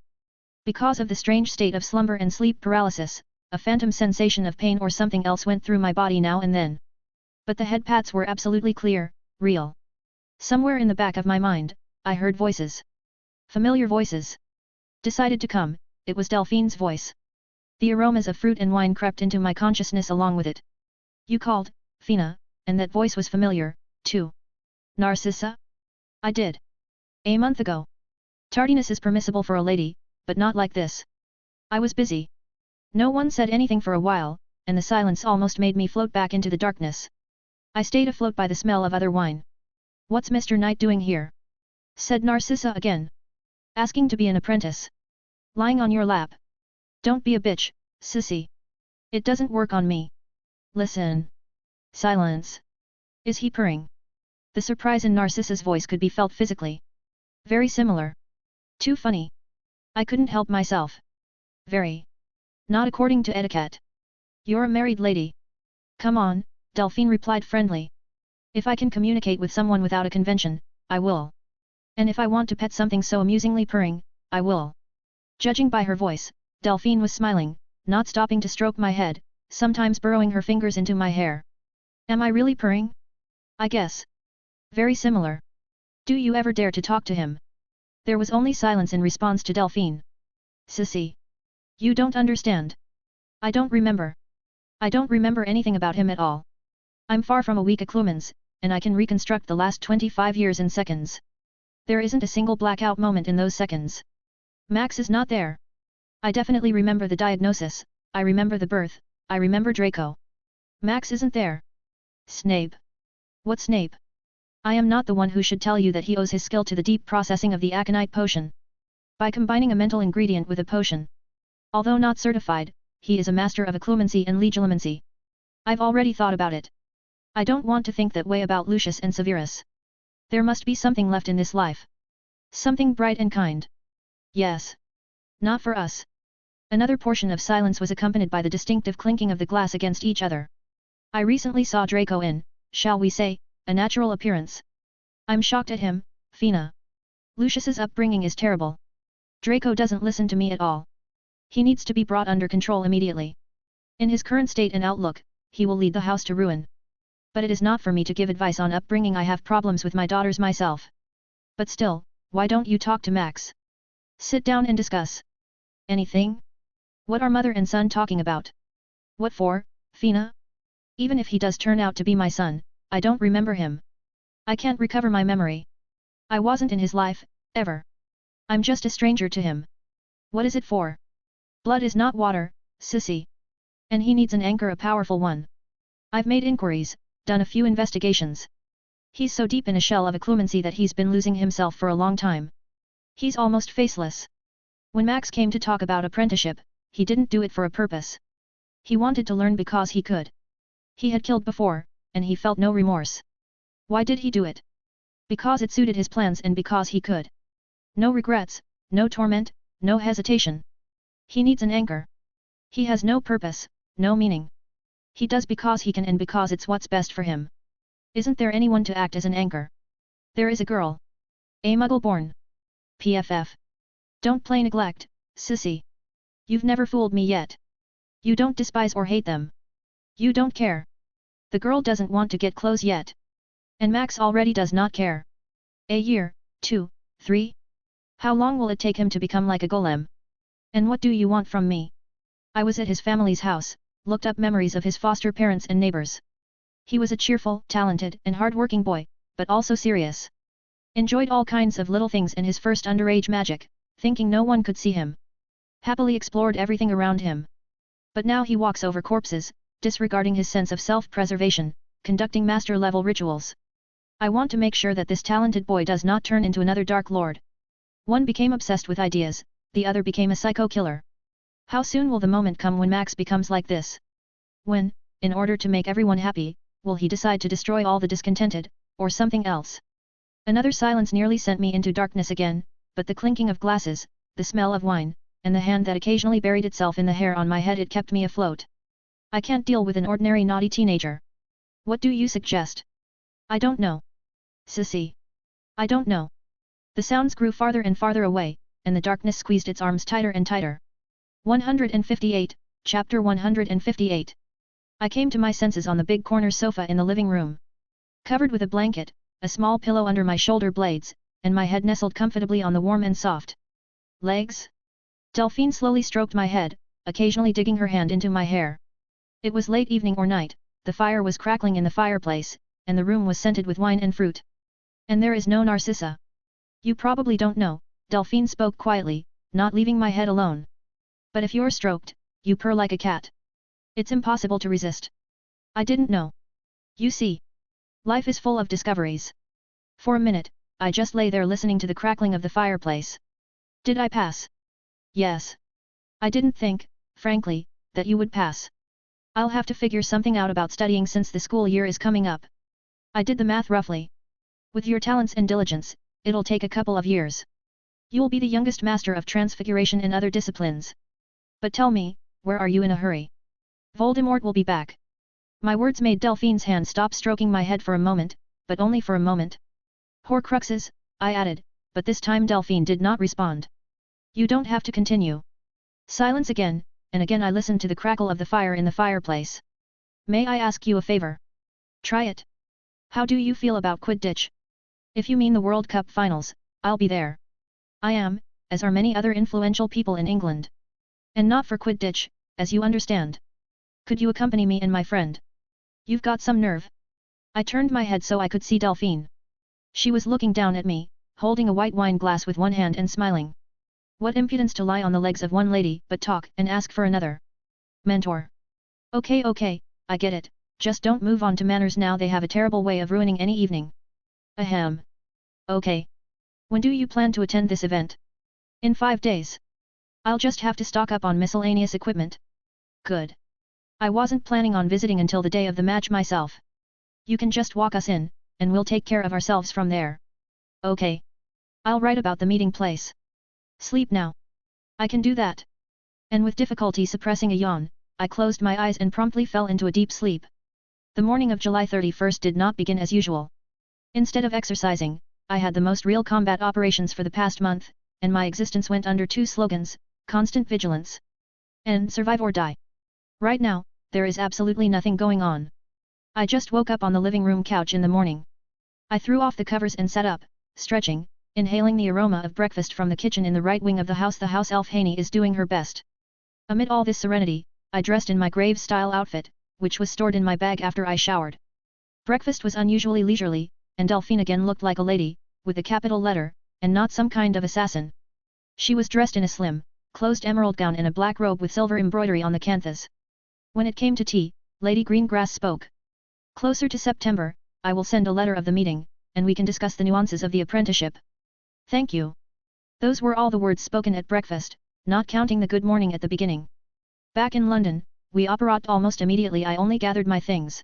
S1: Because of the strange state of slumber and sleep paralysis, a phantom sensation of pain or something else went through my body now and then. But the head pats were absolutely clear, real. Somewhere in the back of my mind, I heard voices. Familiar voices. Decided to come, it was Delphine's voice. The aromas of fruit and wine crept into my consciousness along with it. You called, Fina, and that voice was familiar, too. Narcissa? I did. A month ago. Tardiness is permissible for a lady, but not like this. I was busy. No one said anything for a while, and the silence almost made me float back into the darkness. I stayed afloat by the smell of other wine. What's Mr. Knight doing here? Said Narcissa again. Asking to be an apprentice. Lying on your lap. Don't be a bitch, sissy. It doesn't work on me. Listen. Silence. Is he purring? The surprise in Narcissa's voice could be felt physically. Very similar. Too funny. I couldn't help myself. Very. Not according to etiquette. You're a married lady. Come on, Delphine replied friendly. If I can communicate with someone without a convention, I will. And if I want to pet something so amusingly purring, I will. Judging by her voice, Delphine was smiling, not stopping to stroke my head, sometimes burrowing her fingers into my hair. Am I really purring? I guess. Very similar. Do you ever dare to talk to him? There was only silence in response to Delphine. Sissy. You don't understand. I don't remember. I don't remember anything about him at all. I'm far from a weak Occlumens, and I can reconstruct the last 25 years in seconds. There isn't a single blackout moment in those seconds. Max is not there. I definitely remember the diagnosis, I remember the birth, I remember Draco. Max isn't there. Snape. What Snape? I am not the one who should tell you that he owes his skill to the deep processing of the aconite potion. By combining a mental ingredient with a potion. Although not certified, he is a master of occlumency and legilimency. I've already thought about it. I don't want to think that way about Lucius and Severus. There must be something left in this life. Something bright and kind. Yes. Not for us. Another portion of silence was accompanied by the distinctive clinking of the glass against each other. I recently saw Draco in, shall we say, a natural appearance. I'm shocked at him, Fina. Lucius's upbringing is terrible. Draco doesn't listen to me at all. He needs to be brought under control immediately. In his current state and outlook, he will lead the house to ruin. But it is not for me to give advice on upbringing. I have problems with my daughters myself. But still, why don't you talk to Max? Sit down and discuss. Anything? What are mother and son talking about? What for, Fina? Even if he does turn out to be my son, I don't remember him. I can't recover my memory. I wasn't in his life, ever. I'm just a stranger to him. What is it for? Blood is not water, sissy. And he needs an anchor, a powerful one. I've made inquiries, done a few investigations. He's so deep in a shell of occlumency that he's been losing himself for a long time. He's almost faceless. When Max came to talk about apprenticeship, he didn't do it for a purpose. He wanted to learn because he could. He had killed before, and he felt no remorse. Why did he do it? Because it suited his plans and because he could. No regrets, no torment, no hesitation. He needs an anchor. He has no purpose, no meaning. He does because he can and because it's what's best for him. Isn't there anyone to act as an anchor? There is a girl. A Muggle born. PFF. Don't play neglect, sissy. You've never fooled me yet. You don't despise or hate them. You don't care. The girl doesn't want to get close yet. And Max already does not care. A year, 2, 3? How long will it take him to become like a golem? And what do you want from me? I was at his family's house, looked up memories of his foster parents and neighbors. He was a cheerful, talented, and hard-working boy, but also serious. Enjoyed all kinds of little things in his first underage magic, thinking no one could see him. Happily explored everything around him. But now he walks over corpses, disregarding his sense of self-preservation, conducting master-level rituals. I want to make sure that this talented boy does not turn into another Dark Lord. One became obsessed with ideas, the other became a psycho killer. How soon will the moment come when Max becomes like this? When, in order to make everyone happy, will he decide to destroy all the discontented, or something else? Another silence nearly sent me into darkness again, but the clinking of glasses, the smell of wine, and the hand that occasionally buried itself in the hair on my head, it kept me afloat. I can't deal with an ordinary naughty teenager. What do you suggest? I don't know. Sissy. I don't know. The sounds grew farther and farther away, and the darkness squeezed its arms tighter and tighter. 158, Chapter 158. I came to my senses on the big corner sofa in the living room. Covered with a blanket, a small pillow under my shoulder blades, and my head nestled comfortably on the warm and soft legs. Delphine slowly stroked my head, occasionally digging her hand into my hair. It was late evening or night, the fire was crackling in the fireplace, and the room was scented with wine and fruit. And there is no Narcissa. You probably don't know, Delphine spoke quietly, not leaving my head alone. But if you're stroked, you purr like a cat. It's impossible to resist. I didn't know. You see. Life is full of discoveries. For a minute, I just lay there listening to the crackling of the fireplace. Did I pass? Yes. I didn't think, frankly, that you would pass. I'll have to figure something out about studying since the school year is coming up. I did the math roughly. With your talents and diligence, it'll take a couple of years. You'll be the youngest master of transfiguration in other disciplines. But tell me, where are you in a hurry? Voldemort will be back. My words made Delphine's hand stop stroking my head for a moment, but only for a moment. Horcruxes, I added, but this time Delphine did not respond. You don't have to continue. Silence again, and again I listened to the crackle of the fire in the fireplace. May I ask you a favor? Try it. How do you feel about Quidditch? If you mean the World Cup finals, I'll be there. I am, as are many other influential people in England. And not for Quidditch, as you understand. Could you accompany me and my friend? You've got some nerve. I turned my head so I could see Delphine. She was looking down at me, holding a white wine glass with one hand and smiling. What impudence to lie on the legs of one lady but talk and ask for another. Mentor. Okay, I get it, just don't move on to manners now, they have a terrible way of ruining any evening. Ahem. Okay. When do you plan to attend this event? In 5 days. I'll just have to stock up on miscellaneous equipment. Good. I wasn't planning on visiting until the day of the match myself. You can just walk us in, and we'll take care of ourselves from there. Okay. I'll write about the meeting place. Sleep now. I can do that. And with difficulty suppressing a yawn, I closed my eyes and promptly fell into a deep sleep. The morning of July 31st did not begin as usual. Instead of exercising, I had the most real combat operations for the past month, and my existence went under 2 slogans, constant vigilance and survive or die. Right now, there is absolutely nothing going on. I just woke up on the living room couch in the morning. I threw off the covers and sat up, stretching, inhaling the aroma of breakfast from the kitchen in the right wing of the house. The house elf Haney is doing her best. Amid all this serenity, I dressed in my grave-style outfit, which was stored in my bag after I showered. Breakfast was unusually leisurely, and Delphine again looked like a lady, with a capital letter, and not some kind of assassin. She was dressed in a slim, closed emerald gown and a black robe with silver embroidery on the canthus. When it came to tea, Lady Greengrass spoke. Closer to September, I will send a letter of the meeting, and we can discuss the nuances of the apprenticeship. Thank you. Those were all the words spoken at breakfast, not counting the good morning at the beginning. Back in London, we operated almost immediately. I only gathered my things.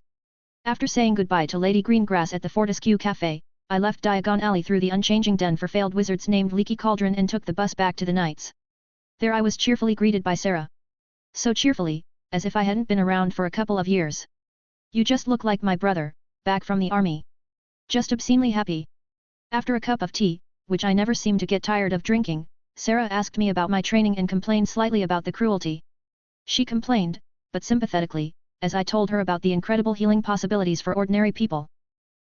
S1: After saying goodbye to Lady Greengrass at the Fortescue Café, I left Diagon Alley through the unchanging den for failed wizards named Leaky Cauldron and took the bus back to the Knights. There I was cheerfully greeted by Sarah. So cheerfully, as if I hadn't been around for a couple of years. You just look like my brother, back from the army. Just obscenely happy. After a cup of tea, which I never seem to get tired of drinking, Sarah asked me about my training and complained slightly about the cruelty. She complained, but sympathetically, as I told her about the incredible healing possibilities for ordinary people.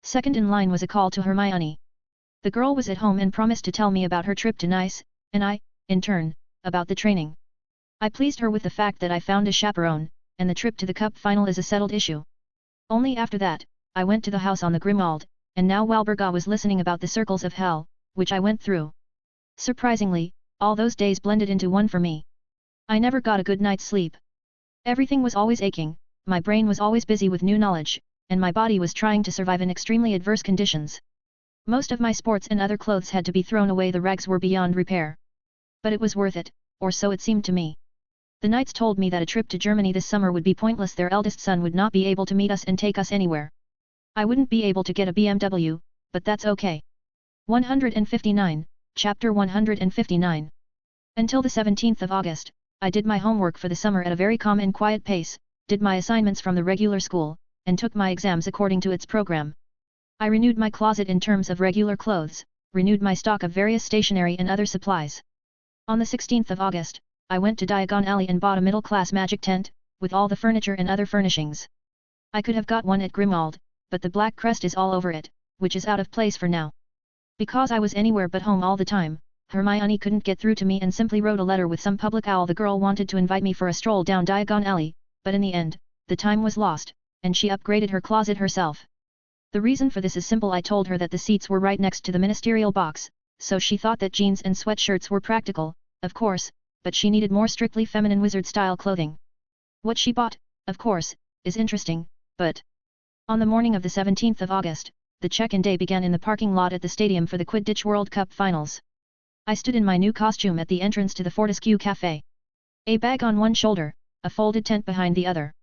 S1: Second in line was a call to Hermione. The girl was at home and promised to tell me about her trip to Nice, and I, in turn, about the training. I pleased her with the fact that I found a chaperone, and the trip to the cup final is a settled issue. Only after that, I went to the house on the Grimmauld, and now Walburga was listening about the circles of hell, which I went through. Surprisingly, all those days blended into one for me. I never got a good night's sleep. Everything was always aching, my brain was always busy with new knowledge, and my body was trying to survive in extremely adverse conditions. Most of my sports and other clothes had to be thrown away, the rags were beyond repair. But it was worth it, or so it seemed to me. The knights told me that a trip to Germany this summer would be pointless, their eldest son would not be able to meet us and take us anywhere. I wouldn't be able to get a BMW, but that's okay. 159, Chapter 159. Until the 17th of August, I did my homework for the summer at a very calm and quiet pace, did my assignments from the regular school, and took my exams according to its program. I renewed my closet in terms of regular clothes, renewed my stock of various stationery and other supplies. On the 16th of August, I went to Diagon Alley and bought a middle-class magic tent, with all the furniture and other furnishings. I could have got one at Grimald, but the black crest is all over it, which is out of place for now. Because I was anywhere but home all the time, Hermione couldn't get through to me and simply wrote a letter with some public owl. The girl wanted to invite me for a stroll down Diagon Alley, but in the end, the time was lost, and she upgraded her closet herself. The reason for this is simple. I told her that the seats were right next to the ministerial box, so she thought that jeans and sweatshirts were practical, of course, but she needed more strictly feminine wizard-style clothing. What she bought, of course, is interesting, but... On the morning of the 17th of August, the check-in day began in the parking lot at the stadium for the Quidditch World Cup finals. I stood in my new costume at the entrance to the Fortescue Café. A bag on one shoulder, a folded tent behind the other.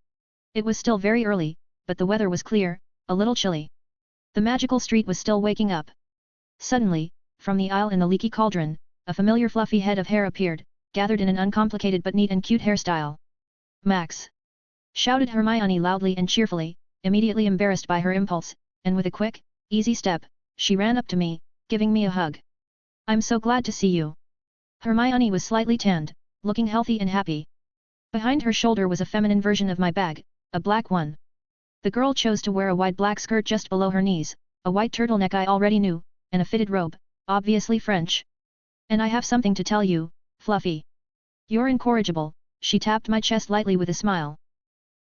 S1: It was still very early, but the weather was clear, a little chilly. The magical street was still waking up. Suddenly, from the aisle in the leaky cauldron, a familiar fluffy head of hair appeared, gathered in an uncomplicated but neat and cute hairstyle. "Max!" shouted Hermione loudly and cheerfully, immediately embarrassed by her impulse, and with a quick, easy step, she ran up to me, giving me a hug. "I'm so glad to see you." Hermione was slightly tanned, looking healthy and happy. Behind her shoulder was a feminine version of my bag, a black one. The girl chose to wear a wide black skirt just below her knees, a white turtleneck I already knew, and a fitted robe, obviously French. "And I have something to tell you, Fluffy. You're incorrigible," she tapped my chest lightly with a smile.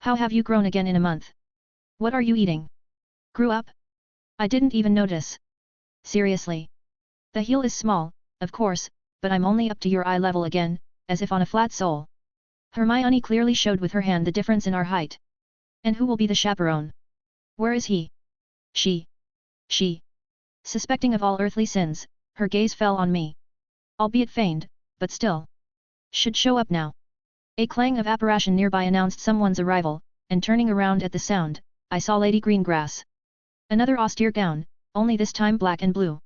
S1: "How have you grown again in a month? What are you eating? Grew up? I didn't even notice." "Seriously. The heel is small, of course, but I'm only up to your eye level again, as if on a flat sole." Hermione clearly showed with her hand the difference in our height. "And who will be the chaperone? Where is he?" She. Suspecting of all earthly sins, her gaze fell on me. Albeit feigned, but still. "Should show up now." A clang of apparition nearby announced someone's arrival, and turning around at the sound, I saw Lady Greengrass. Another austere gown, only this time black and blue.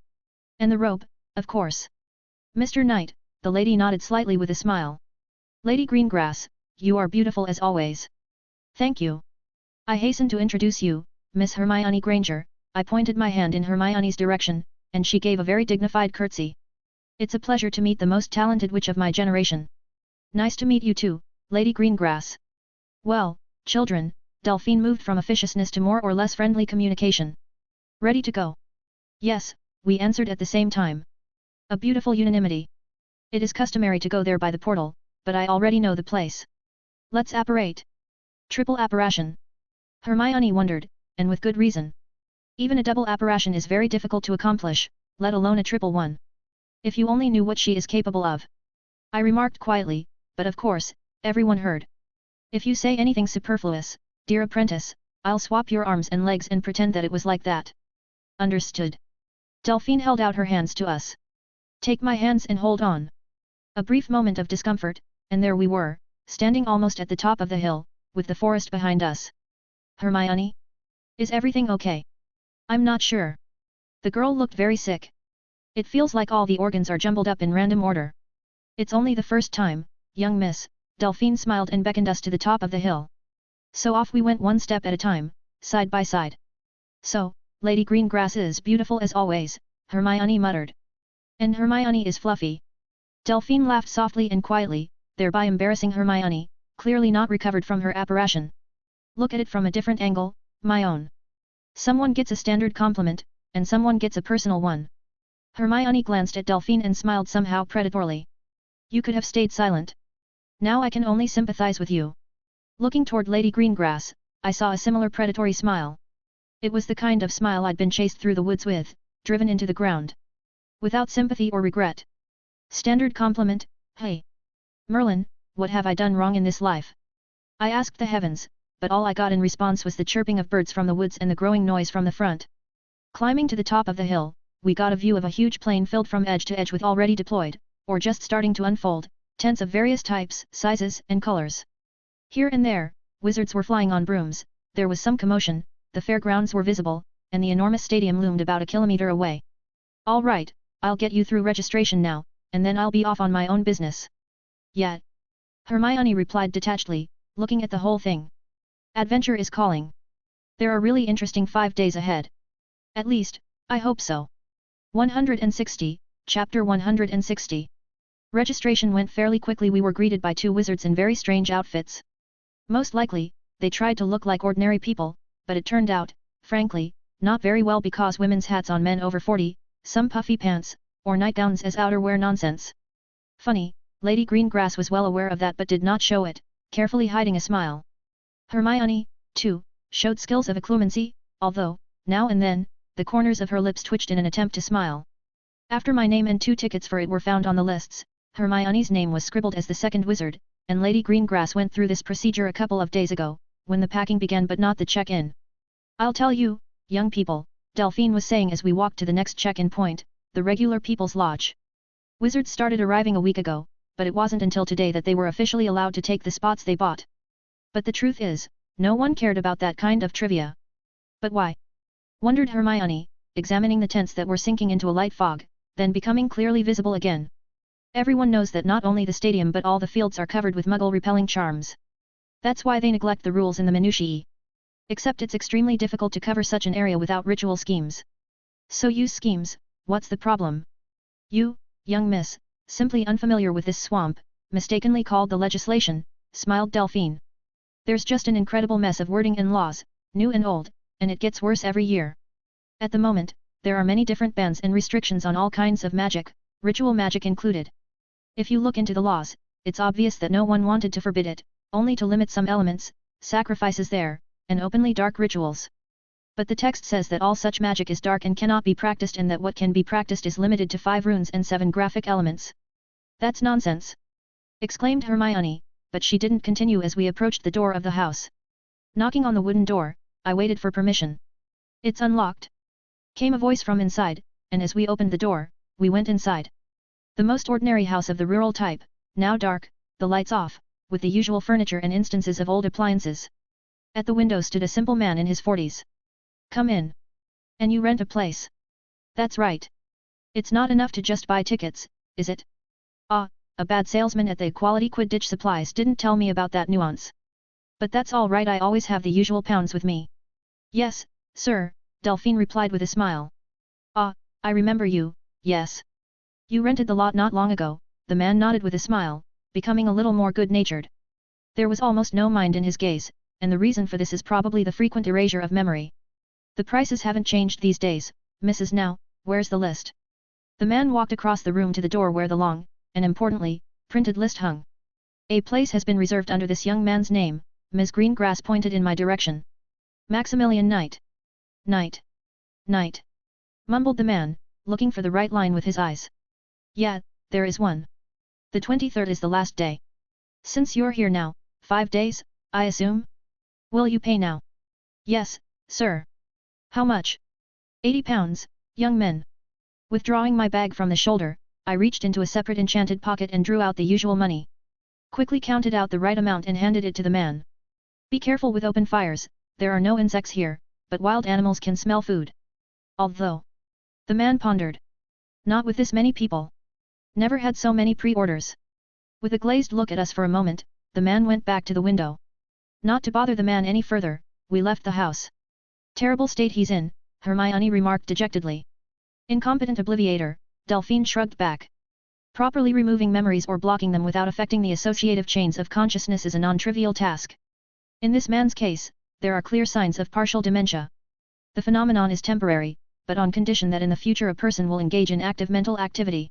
S1: And the robe, of course. "Mr. Knight," the lady nodded slightly with a smile. "Lady Greengrass, you are beautiful as always." "Thank you. I hasten to introduce you, Miss Hermione Granger." I pointed my hand in Hermione's direction, and she gave a very dignified curtsy. "It's a pleasure to meet the most talented witch of my generation." "Nice to meet you too, Lady Greengrass." "Well, children," Delphine moved from officiousness to more or less friendly communication. "Ready to go?" "Yes," we answered at the same time. A beautiful unanimity. It is customary to go there by the portal, but I already know the place. "Let's apparate." Triple apparition. Hermione wondered, and with good reason. Even a double apparition is very difficult to accomplish, let alone a triple one. "If you only knew what she is capable of," I remarked quietly, but of course, everyone heard. "If you say anything superfluous, dear apprentice, I'll swap your arms and legs and pretend that it was like that." "Understood." Delphine held out her hands to us. "Take my hands and hold on." A brief moment of discomfort, and there we were, standing almost at the top of the hill, with the forest behind us. "Hermione? Is everything okay?" "I'm not sure." The girl looked very sick. "It feels like all the organs are jumbled up in random order." "It's only the first time, young miss," Delphine smiled and beckoned us to the top of the hill. So off we went one step at a time, side by side. "So, Lady Greengrass is beautiful as always," Hermione muttered. "And Hermione is fluffy." Delphine laughed softly and quietly, thereby embarrassing Hermione, clearly not recovered from her apparition. "Look at it from a different angle, my own. Someone gets a standard compliment, and someone gets a personal one." Hermione glanced at Delphine and smiled somehow predatorily. "You could have stayed silent. Now I can only sympathize with you." Looking toward Lady Greengrass, I saw a similar predatory smile. It was the kind of smile I'd been chased through the woods with, driven into the ground. Without sympathy or regret. Standard compliment, "Hey! Merlin, what have I done wrong in this life? I asked the heavens, but all I got in response was the chirping of birds from the woods and the growing noise from the front. Climbing to the top of the hill, we got a view of a huge plain filled from edge to edge with already deployed, or just starting to unfold, tents of various types, sizes, and colors. Here and there, wizards were flying on brooms, there was some commotion, the fairgrounds were visible, and the enormous stadium loomed about a kilometer away. All right, I'll get you through registration now, and then I'll be off on my own business. Yet. Hermione replied detachedly, looking at the whole thing. Adventure is calling. There are really interesting 5 days ahead. At least, I hope so. 160, Chapter 160. Registration went fairly quickly. We were greeted by 2 wizards in very strange outfits. Most likely, they tried to look like ordinary people, but it turned out, frankly, not very well because women's hats on men over 40, some puffy pants, or nightgowns as outerwear nonsense. Funny, Lady Greengrass was well aware of that but did not show it, carefully hiding a smile. Hermione, too, showed skills of occlumency, although, now and then, the corners of her lips twitched in an attempt to smile. After my name and 2 tickets for it were found on the lists, Hermione's name was scribbled as the second wizard, and Lady Greengrass went through this procedure a couple of days ago, when the packing began but not the check-in. I'll tell you, young people, Delphine was saying as we walked to the next check-in point, the regular people's lodge. Wizards started arriving a week ago, but it wasn't until today that they were officially allowed to take the spots they bought. But the truth is, no one cared about that kind of trivia. But why? Wondered Hermione, examining the tents that were sinking into a light fog, then becoming clearly visible again. Everyone knows that not only the stadium but all the fields are covered with Muggle-repelling charms. That's why they neglect the rules in the minutiae. Except it's extremely difficult to cover such an area without ritual schemes. So use schemes, what's the problem? You, young miss, simply unfamiliar with this swamp, mistakenly called the legislation, smiled Delphine. There's just an incredible mess of wording and laws, new and old, and it gets worse every year. At the moment, there are many different bans and restrictions on all kinds of magic, ritual magic included. If you look into the laws, it's obvious that no one wanted to forbid it, only to limit some elements, sacrifices there, and openly dark rituals. But the text says that all such magic is dark and cannot be practiced and that what can be practiced is limited to 5 runes and 7 graphic elements. That's nonsense! Exclaimed Hermione, but she didn't continue as we approached the door of the house. Knocking on the wooden door, I waited for permission. It's unlocked. Came a voice from inside, and as we opened the door, we went inside. The most ordinary house of the rural type, now dark, the lights off, with the usual furniture and instances of old appliances. At the window stood a simple man in his 40s. Come in. And you rent a place? That's right. It's not enough to just buy tickets, is it? Ah, a bad salesman at the Equality Quidditch Supplies didn't tell me about that nuance. But that's all right, I always have the usual pounds with me. Yes, sir, Delphine replied with a smile. Ah, I remember you, yes. You rented the lot not long ago, the man nodded with a smile, becoming a little more good-natured. There was almost no mind in his gaze, and the reason for this is probably the frequent erasure of memory. The prices haven't changed these days, Mrs. Now, where's the list? The man walked across the room to the door where the long, and importantly, printed list hung. A place has been reserved under this young man's name, Ms. Greengrass pointed in my direction. Maximilian Knight. Knight. Knight. Mumbled the man, looking for the right line with his eyes. Yeah, there is one. The 23rd is the last day. Since you're here now, 5 days, I assume? Will you pay now? Yes, sir. How much? 80 pounds, young men. Withdrawing my bag from the shoulder, I reached into a separate enchanted pocket and drew out the usual money. Quickly counted out the right amount and handed it to the man. Be careful with open fires, there are no insects here, but wild animals can smell food. Although. The man pondered. Not with this many people. Never had so many pre-orders. With a glazed look at us for a moment, the man went back to the window. Not to bother the man any further, we left the house. Terrible state he's in, Hermione remarked dejectedly. Incompetent obliviator, Delphine shrugged back. Properly removing memories or blocking them without affecting the associative chains of consciousness is a non-trivial task. In this man's case, there are clear signs of partial dementia. The phenomenon is temporary, but on condition that in the future a person will engage in active mental activity.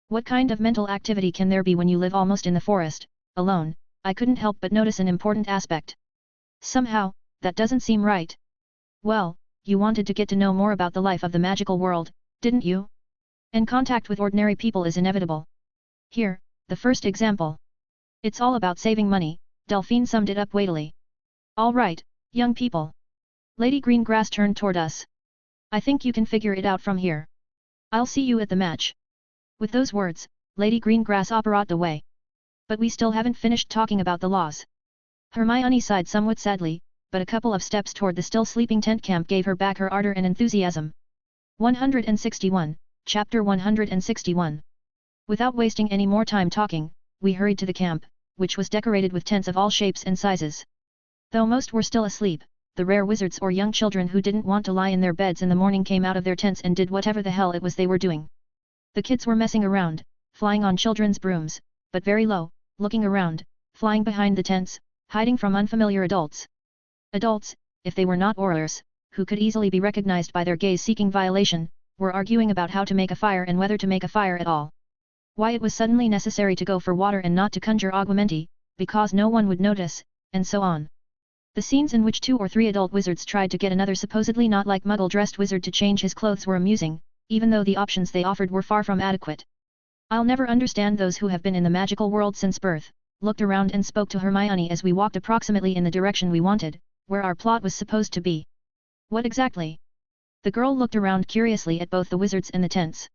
S1: What kind of mental activity can there be when you live almost in the forest, alone? I couldn't help but notice an important aspect. Somehow, that doesn't seem right. Well, you wanted to get to know more about the life of the magical world, didn't you? And contact with ordinary people is inevitable. Here, the first example. It's all about saving money, Delphine summed it up weightily. All right, young people. Lady Greengrass turned toward us. I think you can figure it out from here. I'll see you at the match. With those words, Lady Greengrass operated away. But we still haven't finished talking about the laws. Hermione sighed somewhat sadly, but a couple of steps toward the still sleeping tent camp gave her back her ardor and enthusiasm. 161, Chapter 161. Without wasting any more time talking, we hurried to the camp, which was decorated with tents of all shapes and sizes. Though most were still asleep, the rare wizards or young children who didn't want to lie in their beds in the morning came out of their tents and did whatever the hell it was they were doing. The kids were messing around, flying on children's brooms, but very low, looking around, flying behind the tents, hiding from unfamiliar adults. Adults, if they were not Aurors, who could easily be recognized by their gaze-seeking violation, were arguing about how to make a fire and whether to make a fire at all. Why it was suddenly necessary to go for water and not to conjure aguamenti, because no one would notice, and so on. The scenes in which 2 or 3 adult wizards tried to get another supposedly not like muggle-dressed wizard to change his clothes were amusing, even though the options they offered were far from adequate. I'll never understand those who have been in the magical world since birth, looked around and spoke to Hermione as we walked approximately in the direction we wanted, where our plot was supposed to be. What exactly? The girl looked around curiously at both the wizards and the tents.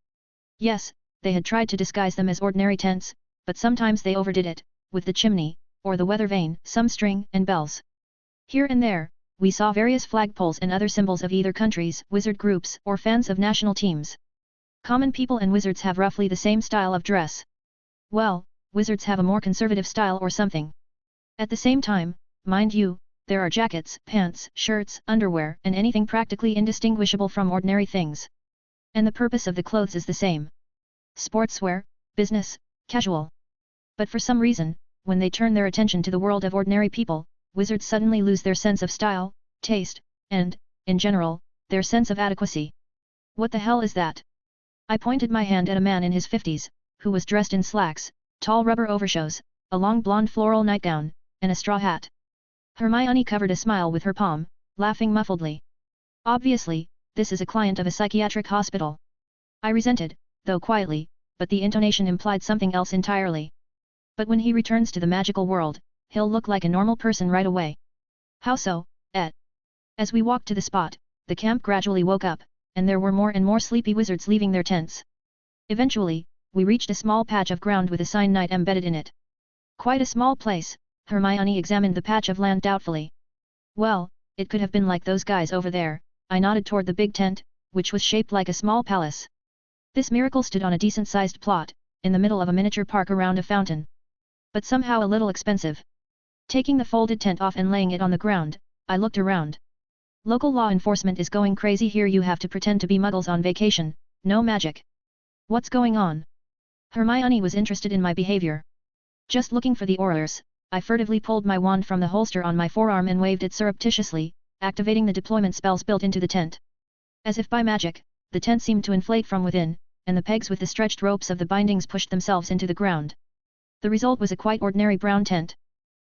S1: Yes, they had tried to disguise them as ordinary tents, but sometimes they overdid it, with the chimney, or the weather vane, some string and bells. Here and there, we saw various flagpoles and other symbols of either countries, wizard groups, or fans of national teams. Common people and wizards have roughly the same style of dress. Well, wizards have a more conservative style or something. At the same time, mind you, there are jackets, pants, shirts, underwear, and anything practically indistinguishable from ordinary things. And the purpose of the clothes is the same. Sportswear, business, casual. But for some reason, when they turn their attention to the world of ordinary people, wizards suddenly lose their sense of style, taste, and, in general, their sense of adequacy. What the hell is that? I pointed my hand at a man in his 50s, who was dressed in slacks, tall rubber overshoes, a long blonde floral nightgown, and a straw hat. Hermione covered a smile with her palm, laughing muffledly. Obviously, this is a client of a psychiatric hospital. I resented, though quietly, but the intonation implied something else entirely. But when he returns to the magical world, he'll look like a normal person right away. How so, Ed? As we walked to the spot, the camp gradually woke up, and there were more and more sleepy wizards leaving their tents. Eventually, we reached a small patch of ground with a sign "Night" embedded in it. Quite a small place. Hermione examined the patch of land doubtfully. Well, it could have been like those guys over there. I nodded toward the big tent, which was shaped like a small palace. This miracle stood on a decent-sized plot, in the middle of a miniature park around a fountain. But somehow a little expensive. Taking the folded tent off and laying it on the ground, I looked around. Local law enforcement is going crazy here. You have to pretend to be muggles on vacation, no magic. What's going on? Hermione was interested in my behavior. Just looking for the Aurors. I furtively pulled my wand from the holster on my forearm and waved it surreptitiously, activating the deployment spells built into the tent. As if by magic, the tent seemed to inflate from within, and the pegs with the stretched ropes of the bindings pushed themselves into the ground. The result was a quite ordinary brown tent.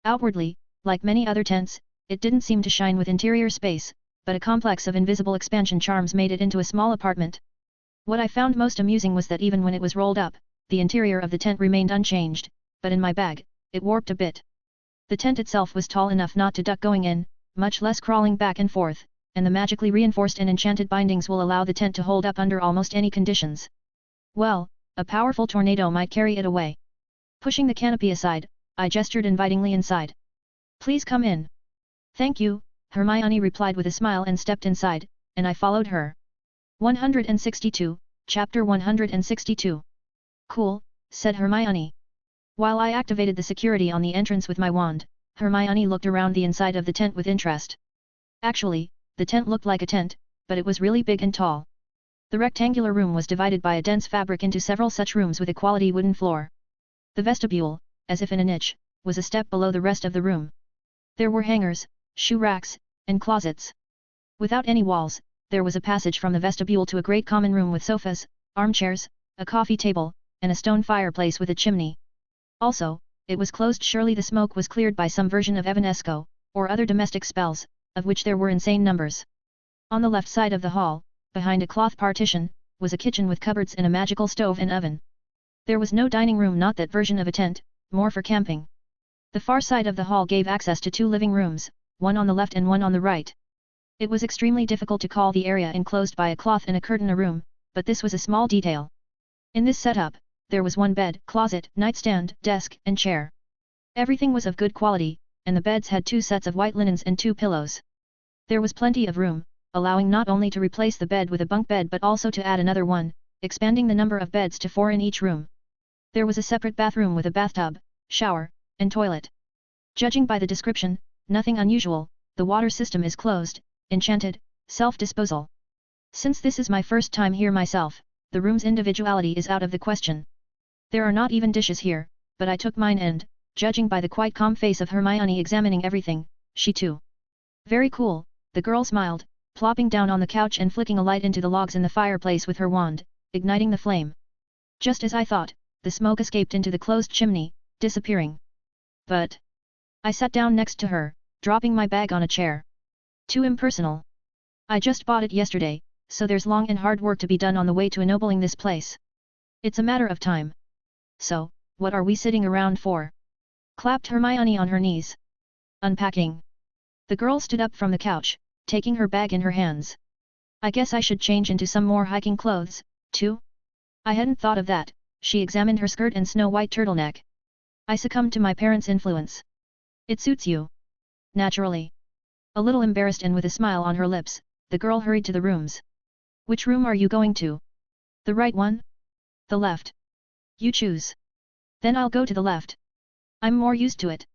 S1: Outwardly, like many other tents, it didn't seem to shine with interior space, but a complex of invisible expansion charms made it into a small apartment. What I found most amusing was that even when it was rolled up, the interior of the tent remained unchanged, but in my bag, it warped a bit. The tent itself was tall enough not to duck going in, much less crawling back and forth, and the magically reinforced and enchanted bindings will allow the tent to hold up under almost any conditions. Well, a powerful tornado might carry it away. Pushing the canopy aside, I gestured invitingly inside. Please come in. Thank you, Hermione replied with a smile and stepped inside, and I followed her. 162, Chapter 162. Cool, said Hermione. While I activated the security on the entrance with my wand, Hermione looked around the inside of the tent with interest. Actually, the tent looked like a tent, but it was really big and tall. The rectangular room was divided by a dense fabric into several such rooms with a quality wooden floor. The vestibule, as if in a niche, was a step below the rest of the room. There were hangers, shoe racks, and closets. Without any walls, there was a passage from the vestibule to a great common room with sofas, armchairs, a coffee table, and a stone fireplace with a chimney. Also, it was closed. Surely the smoke was cleared by some version of Evanesco, or other domestic spells, of which there were insane numbers. On the left side of the hall, behind a cloth partition, was a kitchen with cupboards and a magical stove and oven. There was no dining room, not that version of a tent, more for camping. The far side of the hall gave access to 2 living rooms, one on the left and one on the right. It was extremely difficult to call the area enclosed by a cloth and a curtain a room, but this was a small detail. In this setup, there was one bed, closet, nightstand, desk, and chair. Everything was of good quality, and the beds had 2 sets of white linens and 2 pillows. There was plenty of room, allowing not only to replace the bed with a bunk bed but also to add another one, expanding the number of beds to 4 in each room. There was a separate bathroom with a bathtub, shower, and toilet. Judging by the description, nothing unusual, the water system is closed, enchanted, self-disposal. Since this is my first time here myself, the room's individuality is out of the question. There are not even dishes here, but I took mine and, judging by the quite calm face of Hermione examining everything, she too. Very cool, the girl smiled, plopping down on the couch and flicking a light into the logs in the fireplace with her wand, igniting the flame. Just as I thought, the smoke escaped into the closed chimney, disappearing. But I sat down next to her, dropping my bag on a chair. Too impersonal. I just bought it yesterday, so there's long and hard work to be done on the way to ennobling this place. It's a matter of time. So, what are we sitting around for? Clapped Hermione on her knees. Unpacking. The girl stood up from the couch, taking her bag in her hands. I guess I should change into some more hiking clothes, too? I hadn't thought of that, she examined her skirt and snow-white turtleneck. I succumbed to my parents' influence. It suits you. Naturally. A little embarrassed and with a smile on her lips, the girl hurried to the rooms. Which room are you going to? The right one? The left. You choose. Then I'll go to the left. I'm more used to it.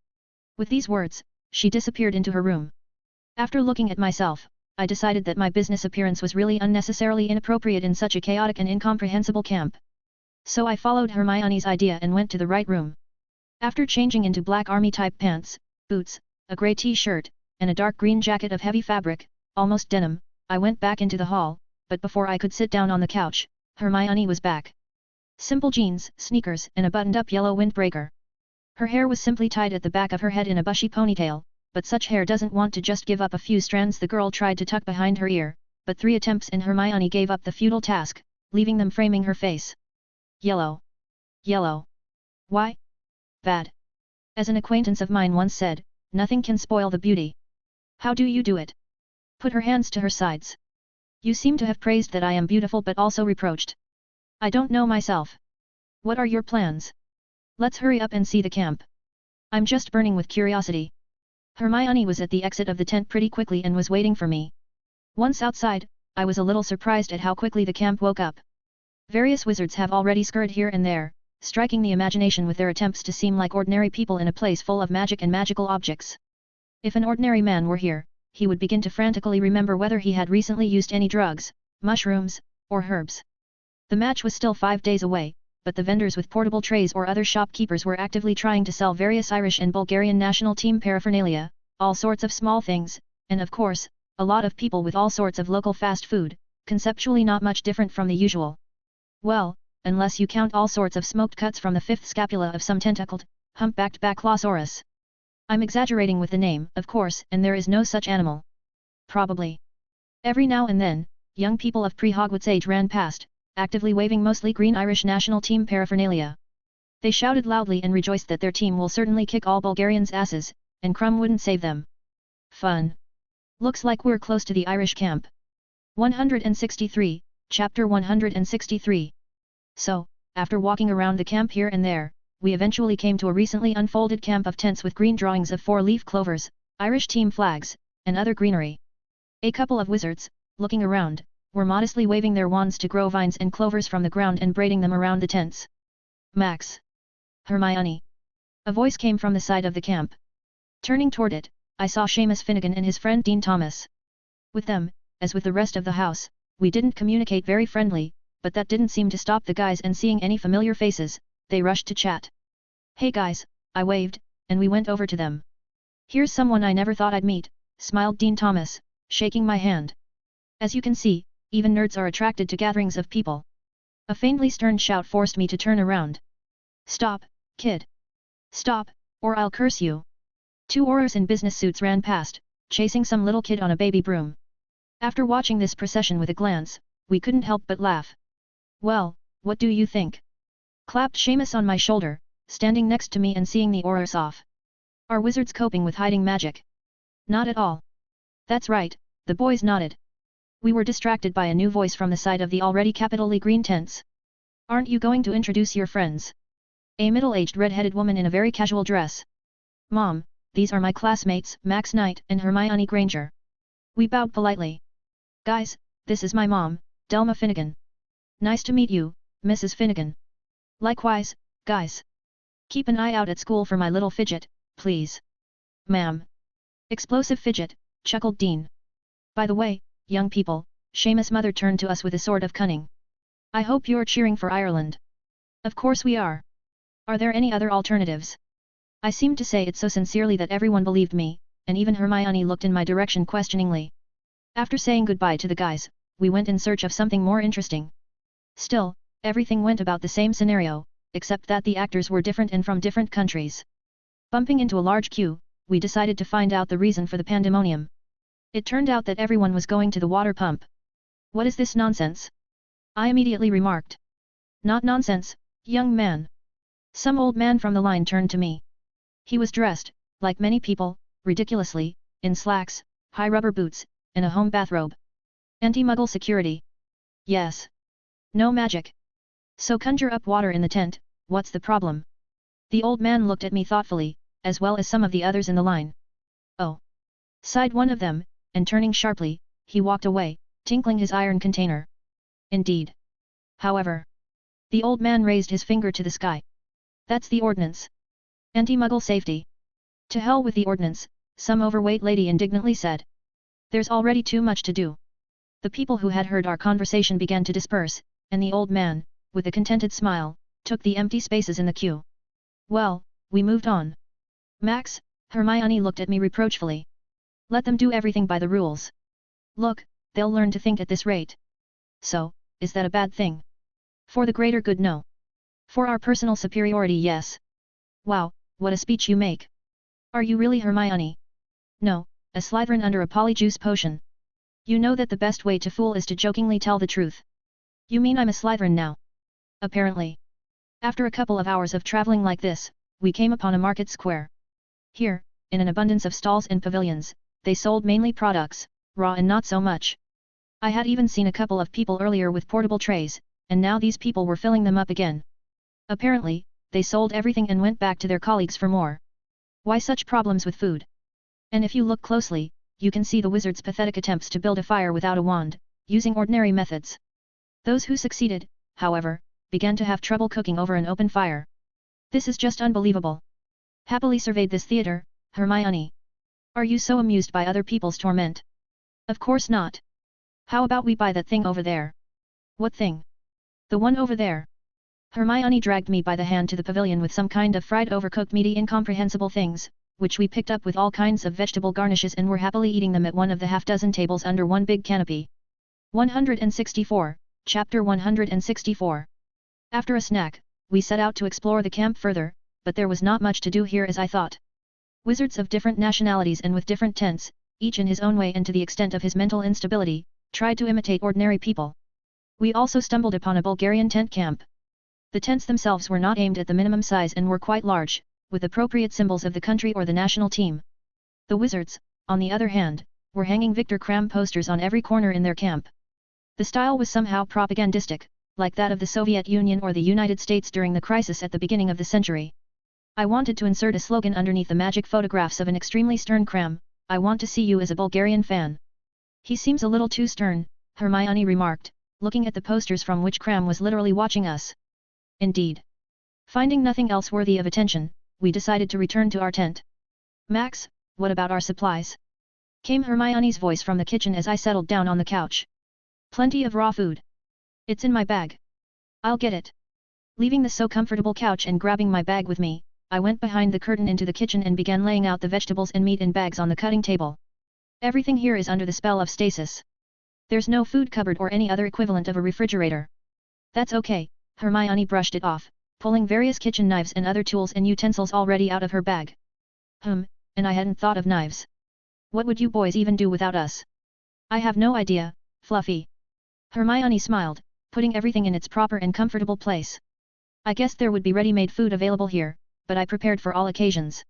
S1: With these words, she disappeared into her room. After looking at myself, I decided that my business appearance was really unnecessarily inappropriate in such a chaotic and incomprehensible camp. So I followed Hermione's idea and went to the right room. After changing into black army-type pants, boots, a grey t-shirt, and a dark green jacket of heavy fabric, almost denim, I went back into the hall, but before I could sit down on the couch, Hermione was back. Simple jeans, sneakers, and a buttoned-up yellow windbreaker. Her hair was simply tied at the back of her head in a bushy ponytail, but such hair doesn't want to just give up a few strands. The girl tried to tuck behind her ear, but 3 attempts and Hermione gave up the futile task, leaving them framing her face. Yellow. Yellow. Why? Bad. As an acquaintance of mine once said, nothing can spoil the beauty. How do you do it? Put her hands to her sides. You seem to have praised that I am beautiful but also reproached. I don't know myself. What are your plans? Let's hurry up and see the camp. I'm just burning with curiosity. Hermione was at the exit of the tent pretty quickly and was waiting for me. Once outside, I was a little surprised at how quickly the camp woke up. Various wizards have already scurried here and there, striking the imagination with their attempts to seem like ordinary people in a place full of magic and magical objects. If an ordinary man were here, he would begin to frantically remember whether he had recently used any drugs, mushrooms, or herbs. The match was still 5 days away, but the vendors with portable trays or other shopkeepers were actively trying to sell various Irish and Bulgarian national team paraphernalia, all sorts of small things, and of course, a lot of people with all sorts of local fast food, conceptually not much different from the usual. Well, unless you count all sorts of smoked cuts from the 5th scapula of some tentacled, humpbacked Baclosaurus. I'm exaggerating with the name, of course, and there is no such animal. Probably. Every now and then, young people of pre-Hogwarts age ran past, actively waving mostly green Irish national team paraphernalia. They shouted loudly and rejoiced that their team will certainly kick all Bulgarians' asses, and Crumb wouldn't save them. Fun. Looks like we're close to the Irish camp. 163, Chapter 163. So, after walking around the camp here and there, we eventually came to a recently unfolded camp of tents with green drawings of 4-leaf clovers, Irish team flags, and other greenery. A couple of wizards, looking around, were modestly waving their wands to grow vines and clovers from the ground and braiding them around the tents. Max. Hermione. A voice came from the side of the camp. Turning toward it, I saw Seamus Finnegan and his friend Dean Thomas. With them, as with the rest of the house, we didn't communicate very friendly, but that didn't seem to stop the guys, and seeing any familiar faces, they rushed to chat. Hey guys, I waved, and we went over to them. Here's someone I never thought I'd meet, smiled Dean Thomas, shaking my hand. As you can see, even nerds are attracted to gatherings of people. A faintly stern shout forced me to turn around. Stop, kid. Stop, or I'll curse you. 2 Aurors in business suits ran past, chasing some little kid on a baby broom. After watching this procession with a glance, we couldn't help but laugh. Well, what do you think? Clapped Seamus on my shoulder, standing next to me and seeing the Aurors off. Are wizards coping with hiding magic? Not at all. That's right, the boys nodded. We were distracted by a new voice from the side of the already capitally green tents. Aren't you going to introduce your friends? A middle-aged red-headed woman in a very casual dress. Mom, these are my classmates, Max Knight and Hermione Granger. We bowed politely. Guys, this is my mom, Delma Finnegan. Nice to meet you, Mrs. Finnegan. Likewise, guys. Keep an eye out at school for my little Fidget, please. Ma'am. Explosive Fidget, chuckled Dean. By the way, young people, Seamus' mother turned to us with a sort of cunning. I hope you're cheering for Ireland. Of course we are. Are there any other alternatives? I seemed to say it so sincerely that everyone believed me, and even Hermione looked in my direction questioningly. After saying goodbye to the guys, we went in search of something more interesting. Still, everything went about the same scenario, except that the actors were different and from different countries. Bumping into a large queue, we decided to find out the reason for the pandemonium. It turned out that everyone was going to the water pump. What is this nonsense? I immediately remarked. Not nonsense, young man. Some old man from the line turned to me. He was dressed, like many people, ridiculously, in slacks, high rubber boots, and a home bathrobe. Anti-muggle security. Yes. No magic. So conjure up water in the tent, what's the problem? The old man looked at me thoughtfully, as well as some of the others in the line. Oh. Sighed one of them, and turning sharply, he walked away, tinkling his iron container. Indeed. However. The old man raised his finger to the sky. That's the ordnance. Anti-muggle safety. To hell with the ordnance, some overweight lady indignantly said. There's already too much to do. The people who had heard our conversation began to disperse, and the old man, with a contented smile, took the empty spaces in the queue. Well, we moved on. Max, Hermione looked at me reproachfully. Let them do everything by the rules. Look, they'll learn to think at this rate. So, is that a bad thing? For the greater good, no. For our personal superiority, yes. Wow, what a speech you make. Are you really Hermione? No, a Slytherin under a polyjuice potion. You know that the best way to fool is to jokingly tell the truth. You mean I'm a Slytherin now? Apparently. After a couple of hours of traveling like this, we came upon a market square. Here, in an abundance of stalls and pavilions, they sold mainly products, raw and not so much. I had even seen a couple of people earlier with portable trays, and now these people were filling them up again. Apparently, they sold everything and went back to their colleagues for more. Why such problems with food? And if you look closely, you can see the wizard's pathetic attempts to build a fire without a wand, using ordinary methods. Those who succeeded, however, began to have trouble cooking over an open fire. This is just unbelievable. Happily surveyed this theater, Hermione. Are you so amused by other people's torment? Of course not. How about we buy that thing over there? What thing? The one over there. Hermione dragged me by the hand to the pavilion with some kind of fried overcooked meaty incomprehensible things, which we picked up with all kinds of vegetable garnishes and were happily eating them at one of the half-dozen tables under one big canopy. 164, Chapter 164. After a snack, we set out to explore the camp further, but there was not much to do here as I thought. Wizards of different nationalities and with different tents, each in his own way and to the extent of his mental instability, tried to imitate ordinary people. We also stumbled upon a Bulgarian tent camp. The tents themselves were not aimed at the minimum size and were quite large, with appropriate symbols of the country or the national team. The wizards, on the other hand, were hanging Viktor Kram posters on every corner in their camp. The style was somehow propagandistic, like that of the Soviet Union or the United States during the crisis at the beginning of the century. I wanted to insert a slogan underneath the magic photographs of an extremely stern Kram, I want to see you as a Bulgarian fan. He seems a little too stern, Hermione remarked, looking at the posters from which Kram was literally watching us. Indeed. Finding nothing else worthy of attention, we decided to return to our tent. Max, what about our supplies? Came Hermione's voice from the kitchen as I settled down on the couch. Plenty of raw food. It's in my bag. I'll get it. Leaving the so comfortable couch and grabbing my bag with me, I went behind the curtain into the kitchen and began laying out the vegetables and meat in bags on the cutting table. Everything here is under the spell of stasis. There's no food cupboard or any other equivalent of a refrigerator. That's okay, Hermione brushed it off, pulling various kitchen knives and other tools and utensils already out of her bag. And I hadn't thought of knives. What would you boys even do without us? I have no idea, Fluffy. Hermione smiled, putting everything in its proper and comfortable place. I guessed there would be ready-made food available here, but I prepared for all occasions.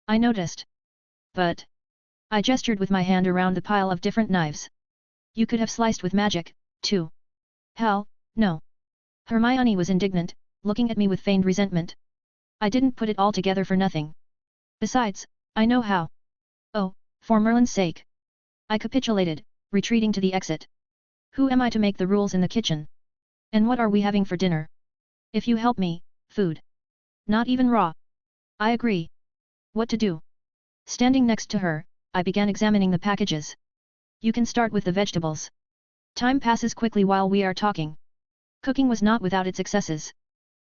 S1: I noticed. But I gestured with my hand around the pile of different knives. You could have sliced with magic, too. Hell, no. Hermione was indignant, looking at me with feigned resentment. I didn't put it all together for nothing. Besides, I know how. Oh, for Merlin's sake. I capitulated, retreating to the exit. Who am I to make the rules in the kitchen? And what are we having for dinner? If you help me, food. Not even raw. I agree. What to do? Standing next to her, I began examining the packages. You can start with the vegetables. Time passes quickly while we are talking. Cooking was not without its excesses.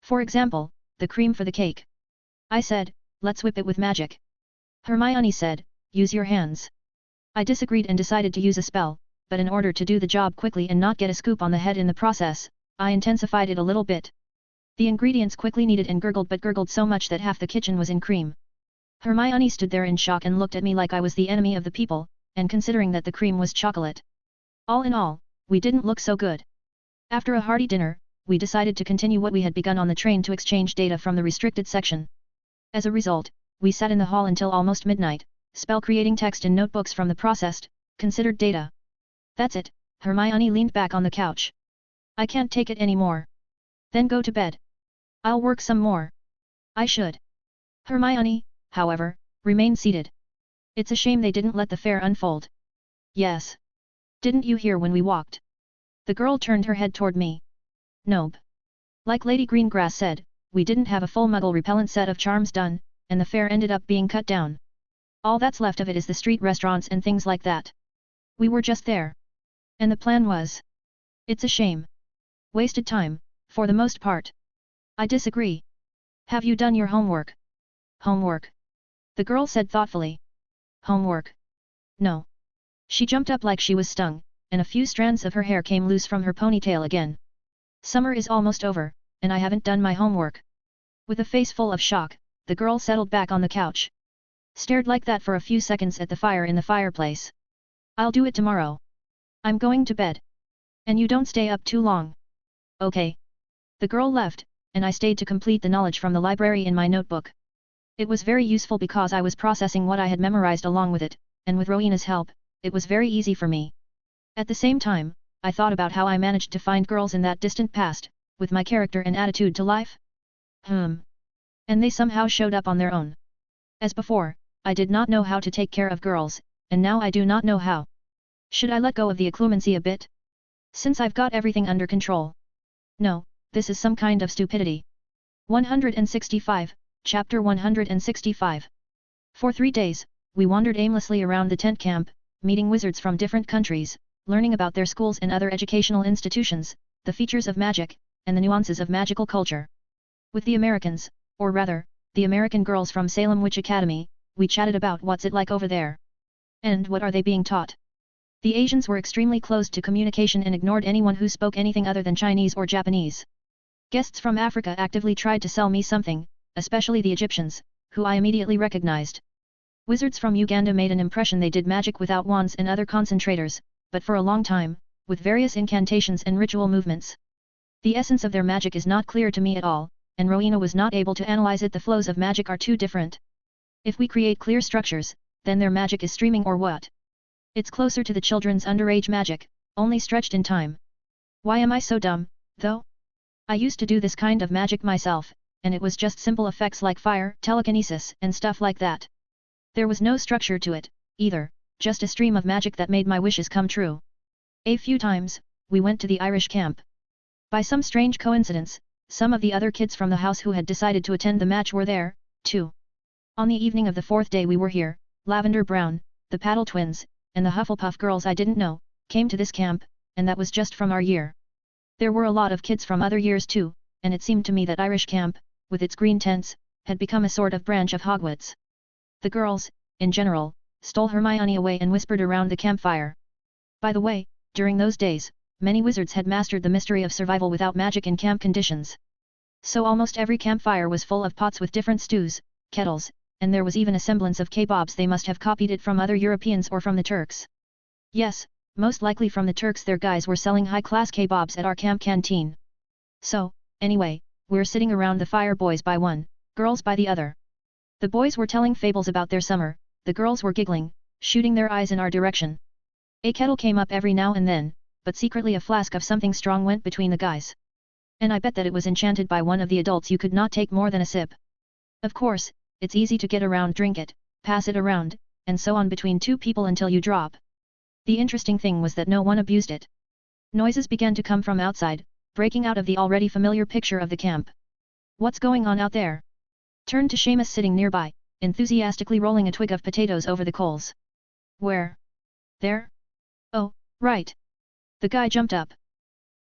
S1: For example, the cream for the cake. I said, let's whip it with magic. Hermione said, use your hands. I disagreed and decided to use a spell, but in order to do the job quickly and not get a scoop on the head in the process, I intensified it a little bit. The ingredients quickly kneaded and gurgled so much that half the kitchen was in cream. Hermione stood there in shock and looked at me like I was the enemy of the people, and considering that the cream was chocolate. All in all, we didn't look so good. After a hearty dinner, we decided to continue what we had begun on the train to exchange data from the restricted section. As a result, we sat in the hall until almost midnight, spell creating text in notebooks from the processed, considered data. That's it, Hermione leaned back on the couch. I can't take it anymore. Then go to bed. I'll work some more. I should. Hermione, however, remained seated. It's a shame they didn't let the fair unfold. Yes. Didn't you hear when we walked? The girl turned her head toward me. Nope. Like Lady Greengrass said, we didn't have a full Muggle repellent set of charms done, and the fair ended up being cut down. All that's left of it is the street restaurants and things like that. We were just there. And the plan was. It's a shame. Wasted time, for the most part. I disagree. Have you done your homework? Homework? The girl said thoughtfully. Homework? No. She jumped up like she was stung, and a few strands of her hair came loose from her ponytail again. Summer is almost over, and I haven't done my homework. With a face full of shock, the girl settled back on the couch. Stared like that for a few seconds at the fire in the fireplace. I'll do it tomorrow. I'm going to bed. And you don't stay up too long. Okay. The girl left, and I stayed to complete the knowledge from the library in my notebook. It was very useful because I was processing what I had memorized along with it, and with Rowena's help, it was very easy for me. At the same time, I thought about how I managed to find girls in that distant past, with my character and attitude to life. And they somehow showed up on their own. As before, I did not know how to take care of girls, and now I do not know how. Should I let go of the occlumency a bit? Since I've got everything under control. No, this is some kind of stupidity. 165, Chapter 165. For 3 days, we wandered aimlessly around the tent camp, meeting wizards from different countries, learning about their schools and other educational institutions, the features of magic, and the nuances of magical culture. With the Americans, or rather, the American girls from Salem Witch Academy, we chatted about what's it like over there. And what are they being taught? The Asians were extremely closed to communication and ignored anyone who spoke anything other than Chinese or Japanese. Guests from Africa actively tried to sell me something, especially the Egyptians, who I immediately recognized. Wizards from Uganda made an impression. They did magic without wands and other concentrators, but for a long time, with various incantations and ritual movements. The essence of their magic is not clear to me at all, and Rowena was not able to analyze it. The flows of magic are too different. If we create clear structures, then their magic is streaming or what? It's closer to the children's underage magic, only stretched in time. Why am I so dumb, though? I used to do this kind of magic myself, and it was just simple effects like fire, telekinesis, and stuff like that. There was no structure to it, either, just a stream of magic that made my wishes come true. A few times, we went to the Irish camp. By some strange coincidence, some of the other kids from the house who had decided to attend the match were there, too. On the evening of the 4th day we were here, Lavender Brown, the Paddle Twins, and the Hufflepuff girls I didn't know, came to this camp, and that was just from our year. There were a lot of kids from other years too, and it seemed to me that Irish camp, with its green tents, had become a sort of branch of Hogwarts. The girls, in general, stole Hermione away and whispered around the campfire. By the way, during those days, many wizards had mastered the mystery of survival without magic in camp conditions. So almost every campfire was full of pots with different stews, kettles, and there was even a semblance of kebabs. They must have copied it from other Europeans or from the Turks. Yes, most likely from the Turks. Their guys were selling high-class kebabs at our camp canteen. So, anyway, we're sitting around the fire, boys by one, girls by the other. The boys were telling fables about their summer, the girls were giggling, shooting their eyes in our direction. A kettle came up every now and then, but secretly a flask of something strong went between the guys. And I bet that it was enchanted by one of the adults. You could not take more than a sip. Of course, it's easy to get around, drink it, pass it around, and so on between two people until you drop. The interesting thing was that no one abused it. Noises began to come from outside, breaking out of the already familiar picture of the camp. What's going on out there? Turned to Seamus sitting nearby, enthusiastically rolling a twig of potatoes over the coals. Where? There? Oh, right. The guy jumped up.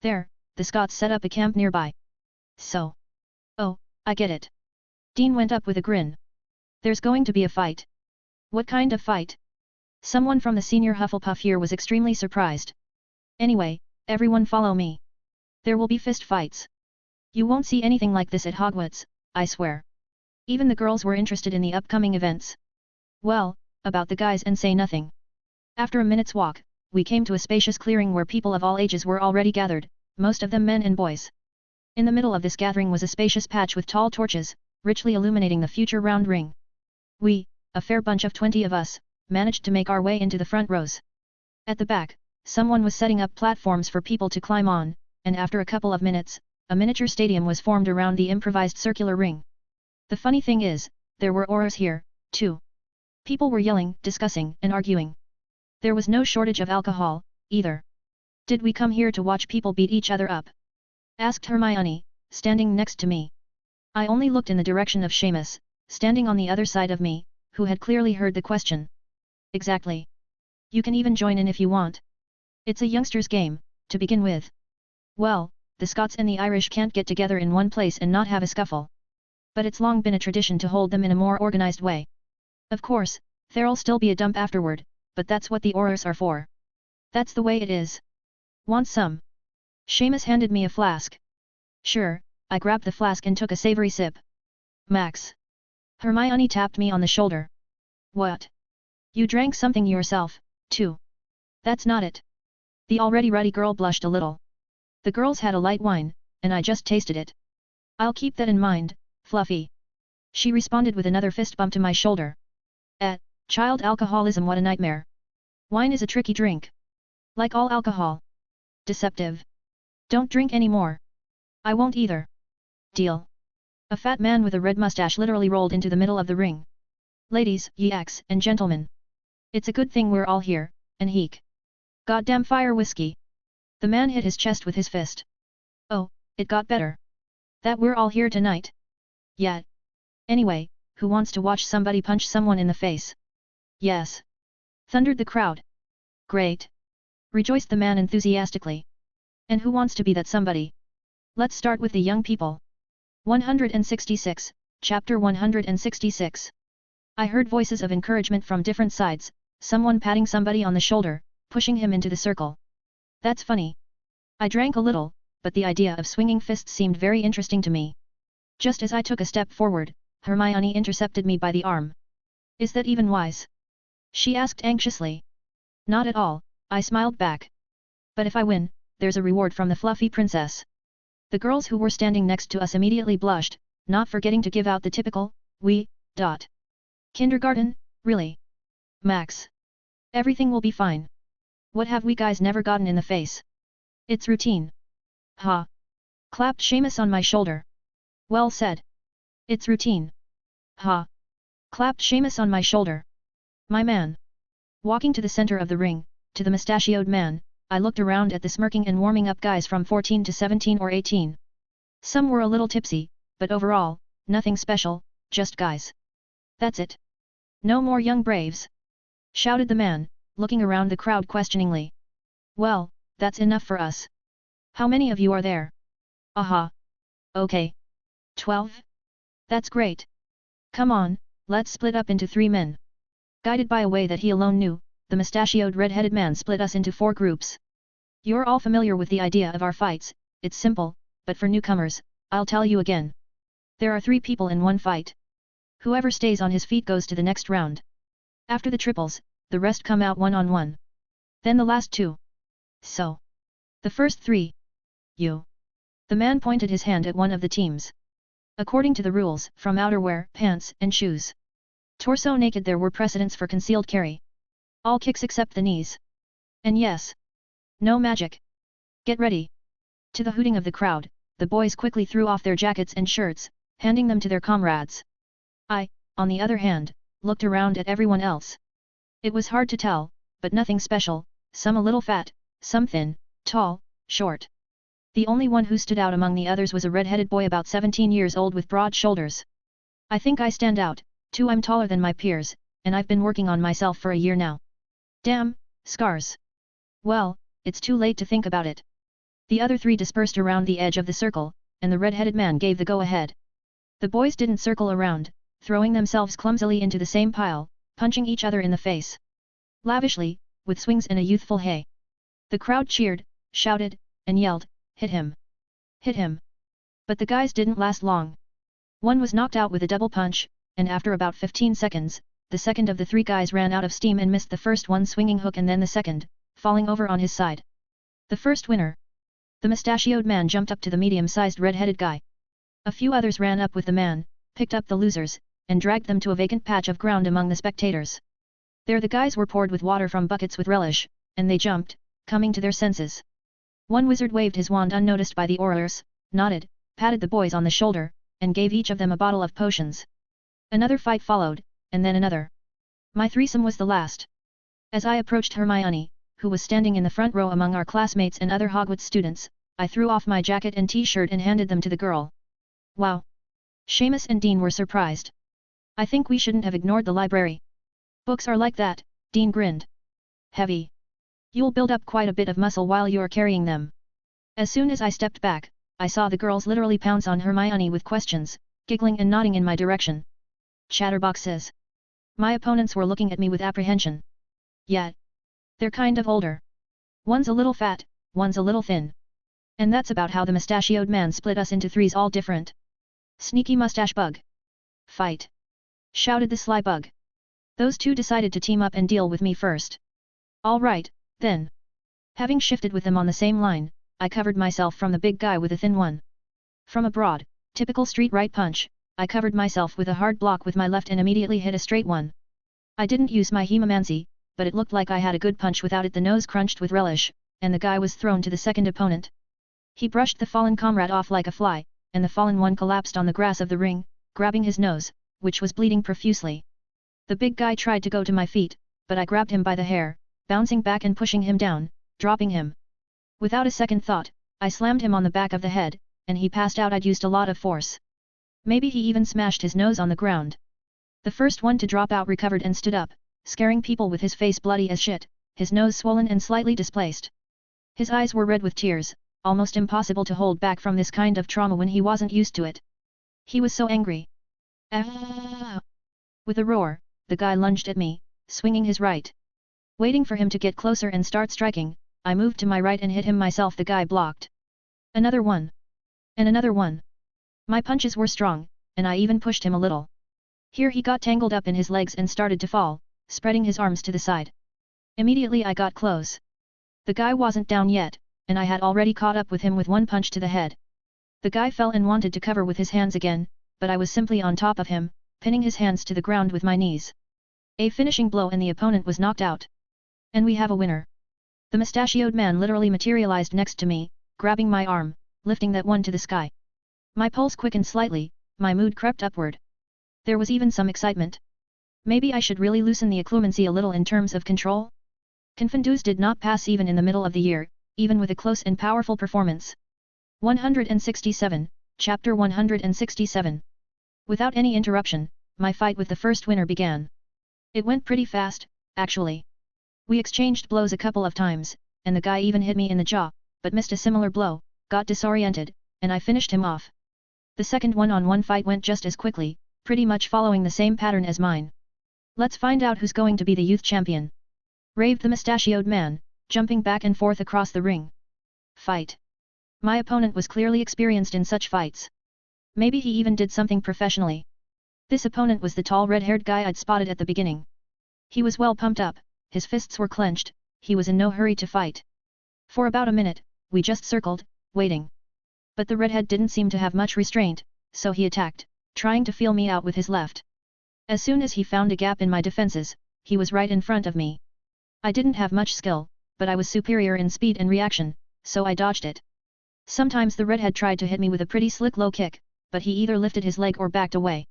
S1: There, the Scots set up a camp nearby. So. Oh, I get it. Dean went up with a grin. There's going to be a fight. What kind of fight? Someone from the senior Hufflepuff here was extremely surprised. Anyway, everyone follow me. There will be fist fights. You won't see anything like this at Hogwarts, I swear. Even the girls were interested in the upcoming events. Well, about the guys and say nothing. After a minute's walk, we came to a spacious clearing where people of all ages were already gathered, most of them men and boys. In the middle of this gathering was a spacious patch with tall torches, richly illuminating the future round ring. We, a fair bunch of 20 of us, managed to make our way into the front rows. At the back, someone was setting up platforms for people to climb on, and after a couple of minutes, a miniature stadium was formed around the improvised circular ring. The funny thing is, there were Aurors here, too. People were yelling, discussing, and arguing. There was no shortage of alcohol, either. Did we come here to watch people beat each other up? Asked Hermione, standing next to me. I only looked in the direction of Seamus, standing on the other side of me, who had clearly heard the question. Exactly. You can even join in if you want. It's a youngster's game, to begin with. Well, the Scots and the Irish can't get together in one place and not have a scuffle. But it's long been a tradition to hold them in a more organized way. Of course, there'll still be a dump afterward, but that's what the Aurors are for. That's the way it is. Want some? Seamus handed me a flask. Sure, I grabbed the flask and took a savory sip. Max. Hermione tapped me on the shoulder. What? You drank something yourself, too. That's not it. The already ruddy girl blushed a little. The girls had a light wine, and I just tasted it. I'll keep that in mind, Fluffy. She responded with another fist bump to my shoulder. Child alcoholism, what a nightmare. Wine is a tricky drink. Like all alcohol. Deceptive. Don't drink any more. I won't either. Deal. A fat man with a red mustache literally rolled into the middle of the ring. Ladies, yaks, and gentlemen. It's a good thing we're all here, and heek. Goddamn fire whiskey. The man hit his chest with his fist. Oh, it got better. That we're all here tonight? Yeah. Anyway, who wants to watch somebody punch someone in the face? Yes. Thundered the crowd. Great. Rejoiced the man enthusiastically. And who wants to be that somebody? Let's start with the young people. 166, Chapter 166. I heard voices of encouragement from different sides, someone patting somebody on the shoulder, pushing him into the circle. That's funny. I drank a little, but the idea of swinging fists seemed very interesting to me. Just as I took a step forward, Hermione intercepted me by the arm. Is that even wise? She asked anxiously. Not at all, I smiled back. But if I win, there's a reward from the fluffy princess. The girls who were standing next to us immediately blushed, not forgetting to give out the typical, Kindergarten, really? Max. Everything will be fine. What have we guys never gotten in the face? It's routine. Ha. Clapped Seamus on my shoulder. Well said. It's routine. Ha. Clapped Seamus on my shoulder. My man. Walking to the center of the ring, to the mustachioed man, I looked around at the smirking and warming up guys from 14 to 17 or 18. Some were a little tipsy, but overall, nothing special, just guys. That's it. No more young braves. Shouted the man, looking around the crowd questioningly. Well, that's enough for us. How many of you are there? Aha. Okay. 12? That's great. Come on, let's split up into 3 men. Guided by a way that he alone knew, the mustachioed red-headed man split us into 4 groups. You're all familiar with the idea of our fights, it's simple, but for newcomers, I'll tell you again. There are 3 people in one fight. Whoever stays on his feet goes to the next round. After the triples, the rest come out one-on-one. Then the last 2. So. The first 3. You. The man pointed his hand at one of the teams. According to the rules, from outerwear, pants, and shoes. Torso naked, there were precedents for concealed carry. All kicks except the knees. And yes, no magic. Get ready. To the hooting of the crowd, the boys quickly threw off their jackets and shirts, handing them to their comrades. I, on the other hand, looked around at everyone else. It was hard to tell, but nothing special, some a little fat, some thin, tall, short. The only one who stood out among the others was a red-headed boy about 17 years old with broad shoulders. I think I stand out, too. I'm taller than my peers, and I've been working on myself for a year now. Damn, scars. Well, it's too late to think about it. The other three dispersed around the edge of the circle, and the red-headed man gave the go-ahead. The boys didn't circle around, throwing themselves clumsily into the same pile, punching each other in the face. Lavishly, with swings and a youthful hey. The crowd cheered, shouted, and yelled, "Hit him! Hit him!" But the guys didn't last long. One was knocked out with a double punch, and after about 15 seconds, the second of the three guys ran out of steam and missed the first one swinging hook and then the second, falling over on his side. The first winner. The mustachioed man jumped up to the medium-sized red-headed guy. A few others ran up with the man, picked up the losers, and dragged them to a vacant patch of ground among the spectators. There the guys were poured with water from buckets with relish, and they jumped, coming to their senses. One wizard waved his wand unnoticed by the orators, nodded, patted the boys on the shoulder, and gave each of them a bottle of potions. Another fight followed, and then another. My threesome was the last. As I approached Hermione, who was standing in the front row among our classmates and other Hogwarts students, I threw off my jacket and t-shirt and handed them to the girl. Wow! Seamus and Dean were surprised. I think we shouldn't have ignored the library. Books are like that, Dean grinned. Heavy. You'll build up quite a bit of muscle while you're carrying them. As soon as I stepped back, I saw the girls literally pounce on Hermione with questions, giggling and nodding in my direction. Chatterboxes. My opponents were looking at me with apprehension. Yet. They're kind of older. One's a little fat, one's a little thin. And that's about how the mustachioed man split us into threes, all different. Sneaky mustache bug. Fight! Shouted the sly bug. Those two decided to team up and deal with me first. All right, then. Having shifted with them on the same line, I covered myself from the big guy with a thin one. From a broad, typical street right punch, I covered myself with a hard block with my left and immediately hit a straight one. I didn't use my hemomancy, but it looked like I had a good punch without it. The nose crunched with relish, and the guy was thrown to the second opponent. He brushed the fallen comrade off like a fly, and the fallen one collapsed on the grass of the ring, grabbing his nose, which was bleeding profusely. The big guy tried to go to my feet, but I grabbed him by the hair, bouncing back and pushing him down, dropping him. Without a second thought, I slammed him on the back of the head, and he passed out. I'd used a lot of force. Maybe he even smashed his nose on the ground. The first one to drop out recovered and stood up, scaring people with his face bloody as shit, his nose swollen and slightly displaced. His eyes were red with tears, almost impossible to hold back from this kind of trauma when he wasn't used to it. He was so angry. Ah! With a roar, the guy lunged at me, swinging his right. Waiting for him to get closer and start striking, I moved to my right and hit him myself. The guy blocked. Another one. And another one. My punches were strong, and I even pushed him a little. Here he got tangled up in his legs and started to fall, spreading his arms to the side. Immediately I got close. The guy wasn't down yet, and I had already caught up with him with one punch to the head. The guy fell and wanted to cover with his hands again, but I was simply on top of him, pinning his hands to the ground with my knees. A finishing blow and the opponent was knocked out. And we have a winner. The mustachioed man literally materialized next to me, grabbing my arm, lifting that one to the sky. My pulse quickened slightly, my mood crept upward. There was even some excitement. Maybe I should really loosen the occlumency a little in terms of control? Confundus did not pass even in the middle of the year, even with a close and powerful performance. 167, Chapter 167. Without any interruption, my fight with the first winner began. It went pretty fast, actually. We exchanged blows a couple of times, and the guy even hit me in the jaw, but missed a similar blow, got disoriented, and I finished him off. The second one-on-one fight went just as quickly, pretty much following the same pattern as mine. Let's find out who's going to be the youth champion. Raved the mustachioed man, jumping back and forth across the ring. Fight. My opponent was clearly experienced in such fights. Maybe he even did something professionally. This opponent was the tall red-haired guy I'd spotted at the beginning. He was well pumped up, his fists were clenched, he was in no hurry to fight. For about a minute, we just circled, waiting. But the redhead didn't seem to have much restraint, so he attacked, trying to feel me out with his left. As soon as he found a gap in my defenses, he was right in front of me. I didn't have much skill, but I was superior in speed and reaction, so I dodged it. Sometimes the redhead tried to hit me with a pretty slick low kick, but he either lifted his leg or backed away.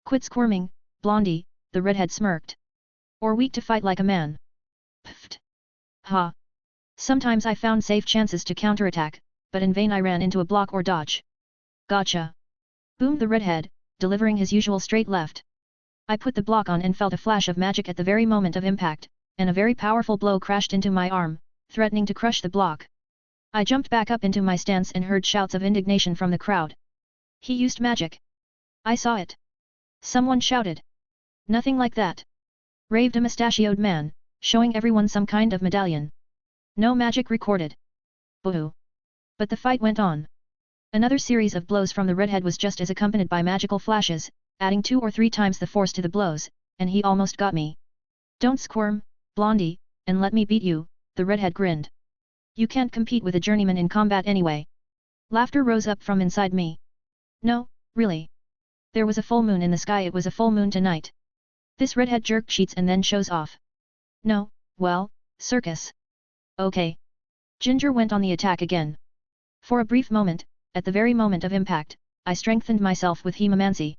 S1: Quit squirming, Blondie, the redhead smirked. Or weak to fight like a man. Pfft. Ha. Sometimes I found safe chances to counterattack, but in vain I ran into a block or dodge. Gotcha! Boomed the redhead, delivering his usual straight left. I put the block on and felt a flash of magic at the very moment of impact, and a very powerful blow crashed into my arm, threatening to crush the block. I jumped back up into my stance and heard shouts of indignation from the crowd. He used magic. I saw it. Someone shouted. Nothing like that. Raved a mustachioed man, showing everyone some kind of medallion. No magic recorded. Boo! But the fight went on. Another series of blows from the redhead was just as accompanied by magical flashes, adding 2 or 3 times the force to the blows, and he almost got me. Don't squirm, Blondie, and let me beat you, the redhead grinned. You can't compete with a journeyman in combat anyway. Laughter rose up from inside me. No, really. There was a full moon in the sky. It was a full moon tonight. This redhead jerked sheets and then shows off. No, well, circus. Okay. Ginger went on the attack again. For a brief moment, at the very moment of impact, I strengthened myself with hemomancy.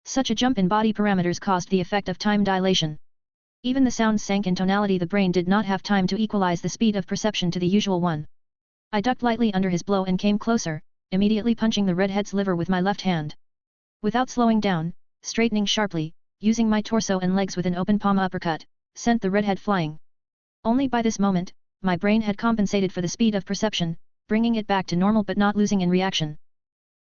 S1: Such a jump in body parameters caused the effect of time dilation. Even the sounds sank in tonality. The brain did not have time to equalize the speed of perception to the usual one. I ducked lightly under his blow and came closer, immediately punching the redhead's liver with my left hand. Without slowing down, straightening sharply, using my torso and legs with an open palm uppercut, sent the redhead flying. Only by this moment, my brain had compensated for the speed of perception, bringing it back to normal but not losing in reaction.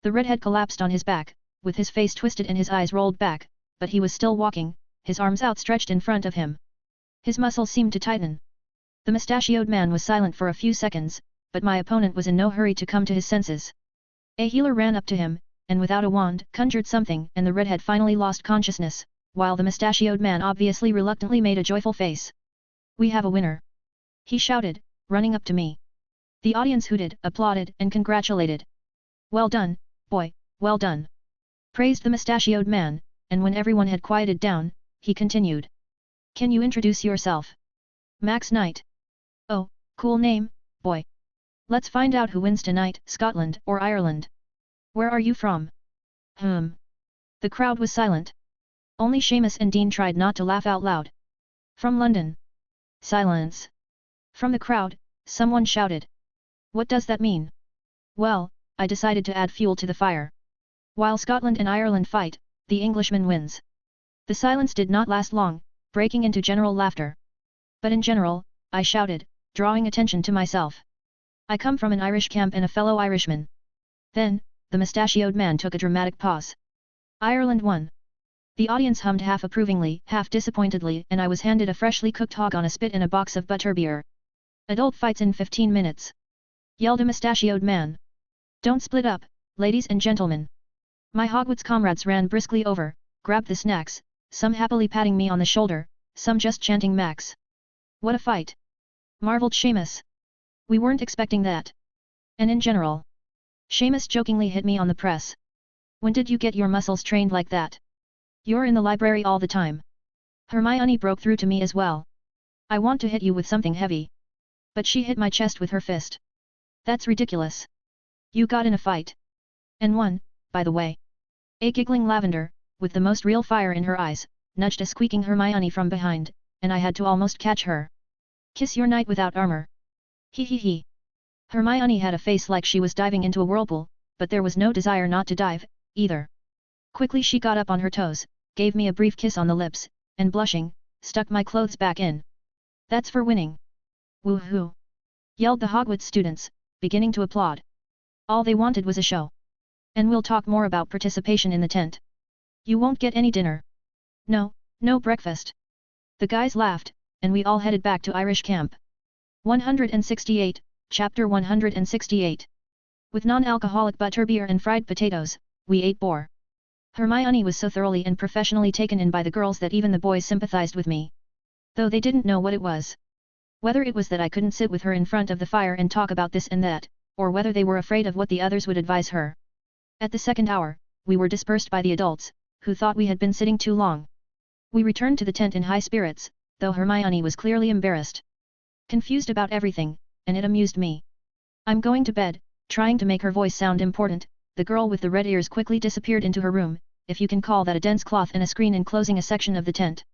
S1: The redhead collapsed on his back, with his face twisted and his eyes rolled back, but he was still walking, his arms outstretched in front of him. His muscles seemed to tighten. The mustachioed man was silent for a few seconds, but my opponent was in no hurry to come to his senses. A healer ran up to him, and without a wand, conjured something, and the redhead finally lost consciousness, while the mustachioed man obviously reluctantly made a joyful face. We have a winner! He shouted, running up to me. The audience hooted, applauded, and congratulated. Well done, boy, well done! Praised the mustachioed man, and when everyone had quieted down, he continued. Can you introduce yourself? Max Knight. Oh, cool name, boy. Let's find out who wins tonight, Scotland or Ireland. Where are you from? The crowd was silent. Only Seamus and Dean tried not to laugh out loud. From London. Silence. From the crowd, someone shouted. What does that mean? Well, I decided to add fuel to the fire. While Scotland and Ireland fight, the Englishman wins. The silence did not last long, breaking into general laughter. But in general, I shouted, drawing attention to myself. I come from an Irish camp and a fellow Irishman. Then, the mustachioed man took a dramatic pause. Ireland won. The audience hummed half approvingly, half disappointedly, and I was handed a freshly cooked hog on a spit and a box of butterbeer. Adult fights in 15 minutes. Yelled a mustachioed man. Don't split up, ladies and gentlemen. My Hogwarts comrades ran briskly over, grabbed the snacks, some happily patting me on the shoulder, some just chanting Max. What a fight! Marveled Seamus. We weren't expecting that. And in general. Seamus jokingly hit me on the press. When did you get your muscles trained like that? You're in the library all the time. Hermione broke through to me as well. I want to hit you with something heavy. But she hit my chest with her fist. That's ridiculous. You got in a fight. And won, by the way. A giggling Lavender, with the most real fire in her eyes, nudged a squeaking Hermione from behind, and I had to almost catch her. Kiss your knight without armor. Hee hee hee. Hermione had a face like she was diving into a whirlpool, but there was no desire not to dive, either. Quickly she got up on her toes, gave me a brief kiss on the lips, and blushing, stuck my clothes back in. That's for winning. Woohoo! Yelled the Hogwarts students, beginning to applaud. All they wanted was a show. And we'll talk more about participation in the tent. You won't get any dinner. No, no breakfast. The guys laughed, and we all headed back to Irish camp. 168, Chapter 168. With non-alcoholic butterbeer and fried potatoes, we ate boar. Hermione was so thoroughly and professionally taken in by the girls that even the boys sympathized with me. Though they didn't know what it was. Whether it was that I couldn't sit with her in front of the fire and talk about this and that, or whether they were afraid of what the others would advise her. At the second hour, we were dispersed by the adults, who thought we had been sitting too long. We returned to the tent in high spirits, though Hermione was clearly embarrassed. Confused about everything, and it amused me. I'm going to bed, trying to make her voice sound important, the girl with the red ears quickly disappeared into her room, if you can call that a dense cloth and a screen enclosing a section of the tent.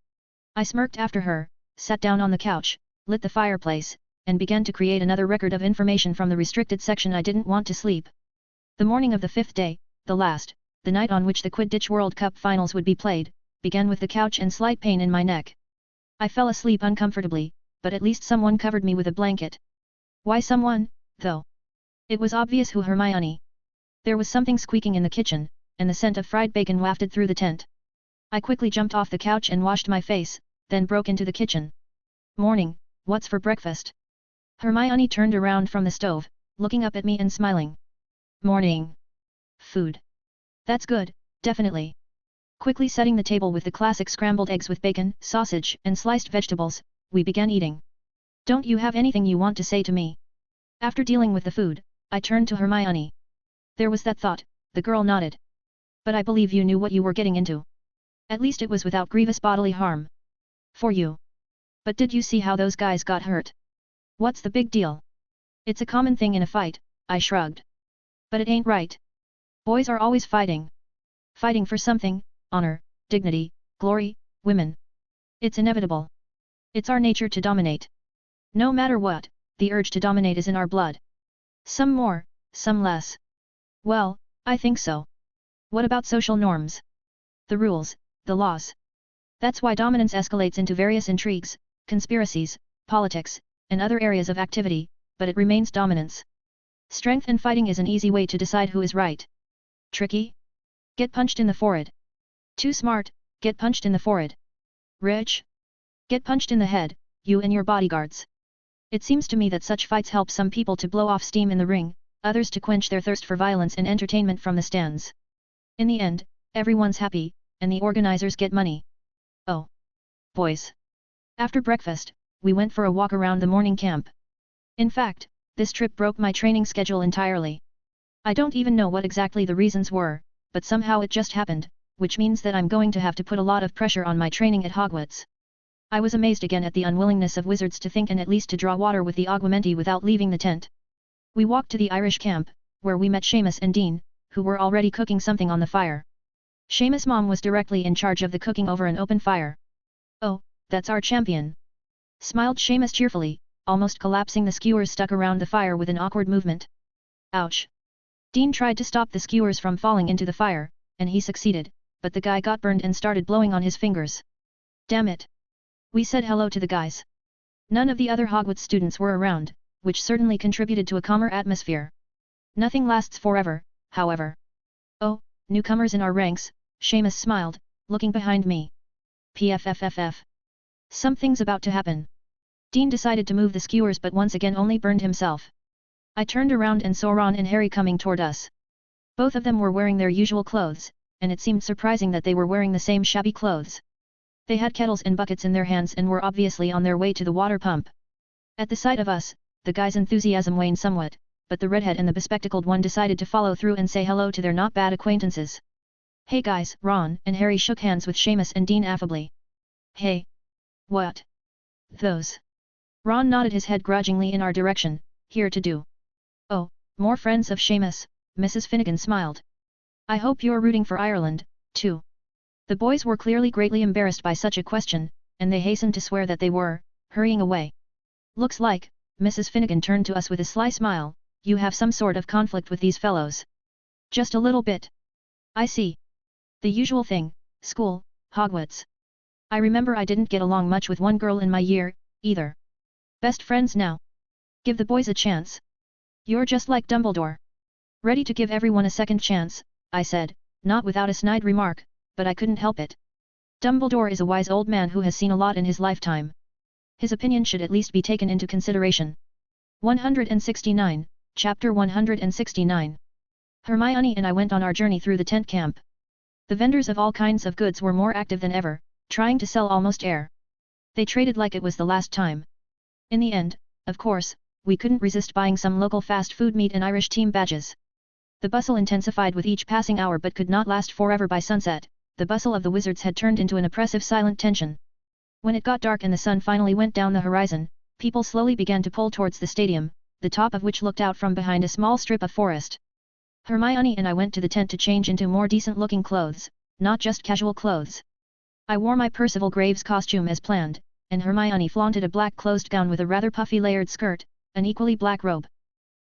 S1: I smirked after her, sat down on the couch, lit the fireplace, and began to create another record of information from the restricted section. I didn't want to sleep. The morning of the 5th day, the last, the night on which the Quidditch World Cup finals would be played, began with the couch and slight pain in my neck. I fell asleep uncomfortably, but at least someone covered me with a blanket. Why someone, though? It was obvious who. Hermione. There was something squeaking in the kitchen, and the scent of fried bacon wafted through the tent. I quickly jumped off the couch and washed my face, then broke into the kitchen. Morning, what's for breakfast? Hermione turned around from the stove, looking up at me and smiling. Morning. Food. That's good, definitely. Quickly setting the table with the classic scrambled eggs with bacon, sausage, and sliced vegetables, we began eating. Don't you have anything you want to say to me? After dealing with the food, I turned to Hermione. There was that thought, the girl nodded. But I believe you knew what you were getting into. At least it was without grievous bodily harm. For you. But did you see how those guys got hurt? What's the big deal? It's a common thing in a fight, I shrugged. But it ain't right. Boys are always fighting. Fighting for something, honor, dignity, glory, women. It's inevitable. It's our nature to dominate. No matter what, the urge to dominate is in our blood. Some more, some less. Well, I think so. What about social norms? The rules, the laws. That's why dominance escalates into various intrigues, conspiracies, politics, and other areas of activity, but it remains dominance. Strength and fighting is an easy way to decide who is right. Tricky? Get punched in the forehead. Too smart, get punched in the forehead. Rich? Get punched in the head, you and your bodyguards. It seems to me that such fights help some people to blow off steam in the ring, others to quench their thirst for violence and entertainment from the stands. In the end, everyone's happy, and the organizers get money. Oh. Boys. After breakfast, we went for a walk around the morning camp. In fact, this trip broke my training schedule entirely. I don't even know what exactly the reasons were, but somehow it just happened, which means that I'm going to have to put a lot of pressure on my training at Hogwarts. I was amazed again at the unwillingness of wizards to think and at least to draw water with the augmenti without leaving the tent. We walked to the Irish camp, where we met Seamus and Dean, who were already cooking something on the fire. Seamus' mom was directly in charge of the cooking over an open fire. Oh, that's our champion. Smiled Seamus cheerfully, almost collapsing the skewers stuck around the fire with an awkward movement. Ouch. Dean tried to stop the skewers from falling into the fire, and he succeeded, but the guy got burned and started blowing on his fingers. Damn it. We said hello to the guys. None of the other Hogwarts students were around, which certainly contributed to a calmer atmosphere. Nothing lasts forever, however. Oh, newcomers in our ranks, Seamus smiled, looking behind me. PFFFF. Something's about to happen. Dean decided to move the skewers but once again only burned himself. I turned around and saw Ron and Harry coming toward us. Both of them were wearing their usual clothes, and it seemed surprising that they were wearing the same shabby clothes. They had kettles and buckets in their hands and were obviously on their way to the water pump. At the sight of us, the guy's enthusiasm waned somewhat, but the redhead and the bespectacled one decided to follow through and say hello to their not bad acquaintances. Hey guys, Ron and Harry shook hands with Seamus and Dean affably. Hey. What? Those. Ron nodded his head grudgingly in our direction, here to do. Oh, more friends of Seamus, Mrs. Finnegan smiled. I hope you're rooting for Ireland, too. The boys were clearly greatly embarrassed by such a question, and they hastened to swear that they were, hurrying away. Looks like, Mrs. Finnegan turned to us with a sly smile, you have some sort of conflict with these fellows. Just a little bit. I see. The usual thing, school, Hogwarts. I remember I didn't get along much with one girl in my year, either. Best friends now. Give the boys a chance. You're just like Dumbledore. Ready to give everyone a second chance, I said, not without a snide remark, but I couldn't help it. Dumbledore is a wise old man who has seen a lot in his lifetime. His opinion should at least be taken into consideration. 169, Chapter 169. Hermione and I went on our journey through the tent camp. The vendors of all kinds of goods were more active than ever, trying to sell almost air. They traded like it was the last time. In the end, of course, we couldn't resist buying some local fast food meat and Irish team badges. The bustle intensified with each passing hour but could not last forever. By sunset, the bustle of the wizards had turned into an oppressive silent tension. When it got dark and the sun finally went down the horizon, people slowly began to pull towards the stadium, the top of which looked out from behind a small strip of forest. Hermione and I went to the tent to change into more decent-looking clothes, not just casual clothes. I wore my Percival Graves costume as planned, and Hermione flaunted a black closed gown with a rather puffy layered skirt, an equally black robe.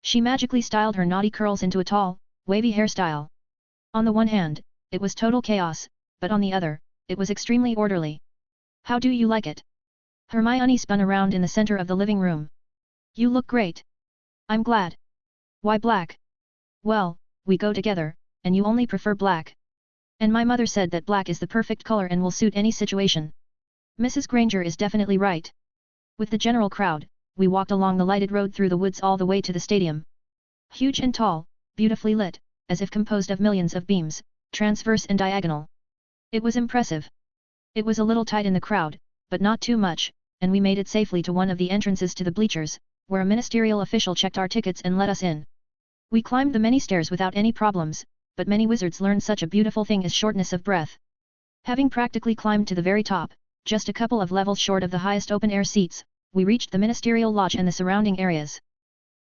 S1: She magically styled her naughty curls into a tall, wavy hairstyle. On the one hand, it was total chaos, but on the other, it was extremely orderly. How do you like it? Hermione spun around in the center of the living room. You look great. I'm glad. Why black? Well, we go together, and you only prefer black. And my mother said that black is the perfect color and will suit any situation. Mrs. Granger is definitely right. With the general crowd, we walked along the lighted road through the woods all the way to the stadium. Huge and tall, beautifully lit, as if composed of millions of beams, transverse and diagonal. It was impressive. It was a little tight in the crowd, but not too much, and we made it safely to one of the entrances to the bleachers, where a ministerial official checked our tickets and let us in. We climbed the many stairs without any problems, but many wizards learn such a beautiful thing as shortness of breath. Having practically climbed to the very top, just a couple of levels short of the highest open-air seats, we reached the ministerial lodge and the surrounding areas.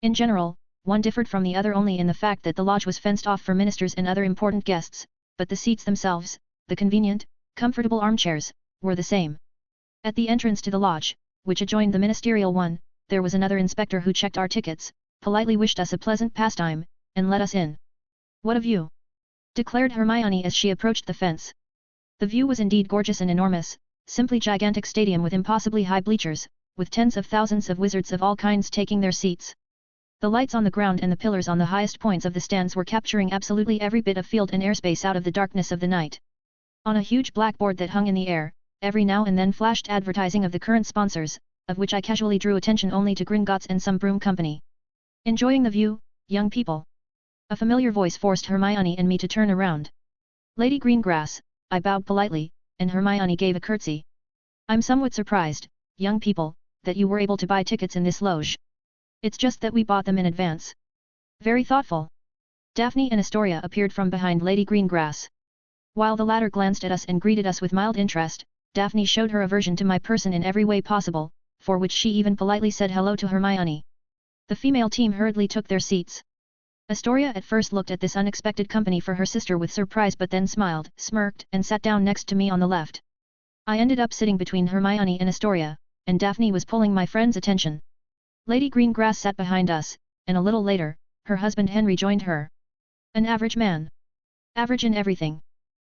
S1: In general, one differed from the other only in the fact that the lodge was fenced off for ministers and other important guests, but the seats themselves, the convenient, comfortable armchairs, were the same. At the entrance to the lodge, which adjoined the ministerial one, there was another inspector who checked our tickets, politely wished us a pleasant pastime, and let us in. What a view! Declared Hermione as she approached the fence. The view was indeed gorgeous and enormous, simply gigantic stadium with impossibly high bleachers, with tens of thousands of wizards of all kinds taking their seats. The lights on the ground and the pillars on the highest points of the stands were capturing absolutely every bit of field and airspace out of the darkness of the night. On a huge blackboard that hung in the air, every now and then flashed advertising of the current sponsors, of which I casually drew attention only to Gringotts and some broom company. Enjoying the view, young people? A familiar voice forced Hermione and me to turn around. Lady Greengrass, I bowed politely, and Hermione gave a curtsy. I'm somewhat surprised, young people, that you were able to buy tickets in this loge. It's just that we bought them in advance. Very thoughtful. Daphne and Astoria appeared from behind Lady Greengrass. While the latter glanced at us and greeted us with mild interest, Daphne showed her aversion to my person in every way possible, for which she even politely said hello to Hermione. The female team hurriedly took their seats. Astoria at first looked at this unexpected company for her sister with surprise but then smiled, smirked, and sat down next to me on the left. I ended up sitting between Hermione and Astoria, and Daphne was pulling my friend's attention. Lady Greengrass sat behind us, and a little later, her husband Henry joined her. An average man. Average in everything.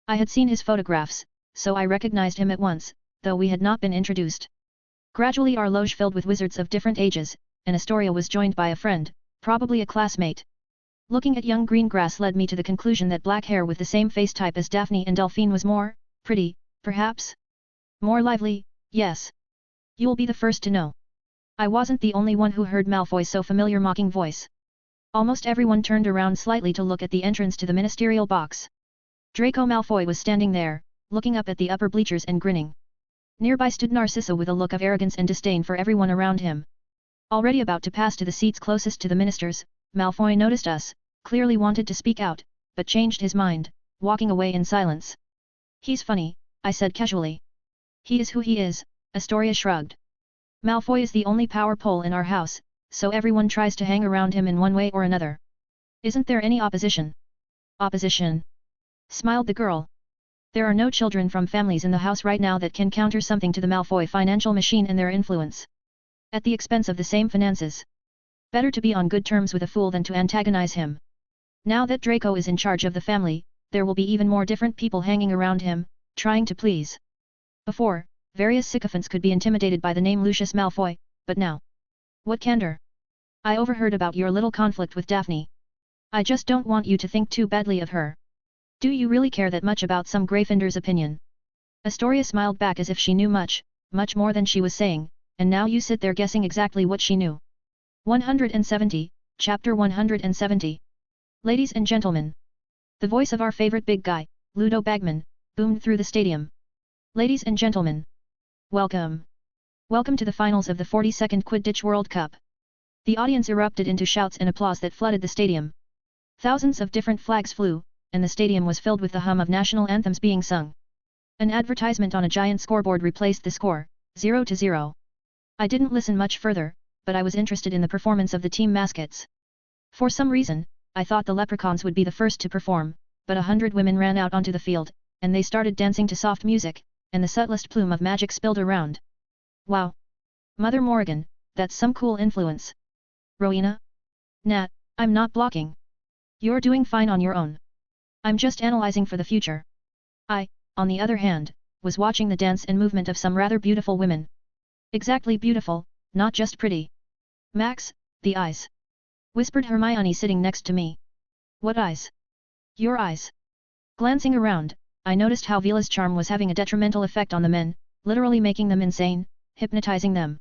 S1: I had seen his photographs, so I recognized him at once, though we had not been introduced. Gradually our loge filled with wizards of different ages, and Astoria was joined by a friend, probably a classmate. Looking at young Greengrass led me to the conclusion that black hair with the same face type as Daphne and Delphine was more pretty, perhaps? More lively, yes. You'll be the first to know. I wasn't the only one who heard Malfoy's so familiar mocking voice. Almost everyone turned around slightly to look at the entrance to the ministerial box. Draco Malfoy was standing there, looking up at the upper bleachers and grinning. Nearby stood Narcissa with a look of arrogance and disdain for everyone around him. Already about to pass to the seats closest to the ministers, Malfoy noticed us, clearly wanted to speak out, but changed his mind, walking away in silence. He's funny, I said casually. He is who he is, Astoria shrugged. Malfoy is the only power pole in our house, so everyone tries to hang around him in one way or another. Isn't there any opposition? Opposition? Smiled the girl. There are no children from families in the house right now that can counter something to the Malfoy financial machine and their influence. At the expense of the same finances. Better to be on good terms with a fool than to antagonize him. Now that Draco is in charge of the family, there will be even more different people hanging around him, trying to please. Before, various sycophants could be intimidated by the name Lucius Malfoy, but now. What candor! I overheard about your little conflict with Daphne. I just don't want you to think too badly of her. Do you really care that much about some Gryffindor's opinion? Astoria smiled back as if she knew much, much more than she was saying, and now you sit there guessing exactly what she knew. 170, Chapter 170. Ladies and gentlemen. The voice of our favorite big guy, Ludo Bagman, boomed through the stadium. Ladies and gentlemen. Welcome. Welcome to the finals of the 42nd Quidditch World Cup. The audience erupted into shouts and applause that flooded the stadium. Thousands of different flags flew, and the stadium was filled with the hum of national anthems being sung. An advertisement on a giant scoreboard replaced the score, 0-0. I didn't listen much further, but I was interested in the performance of the team mascots. For some reason, I thought the leprechauns would be the first to perform, but 100 women ran out onto the field, and they started dancing to soft music, and the subtlest plume of magic spilled around. Wow! Mother Morrigan, that's some cool influence. Rowena? Nat, I'm not blocking. You're doing fine on your own. I'm just analyzing for the future. I, on the other hand, was watching the dance and movement of some rather beautiful women. Exactly beautiful, not just pretty. Max, the eyes. Whispered Hermione sitting next to me. What eyes? Your eyes. Glancing around, I noticed how Veela's charm was having a detrimental effect on the men, literally making them insane, hypnotizing them.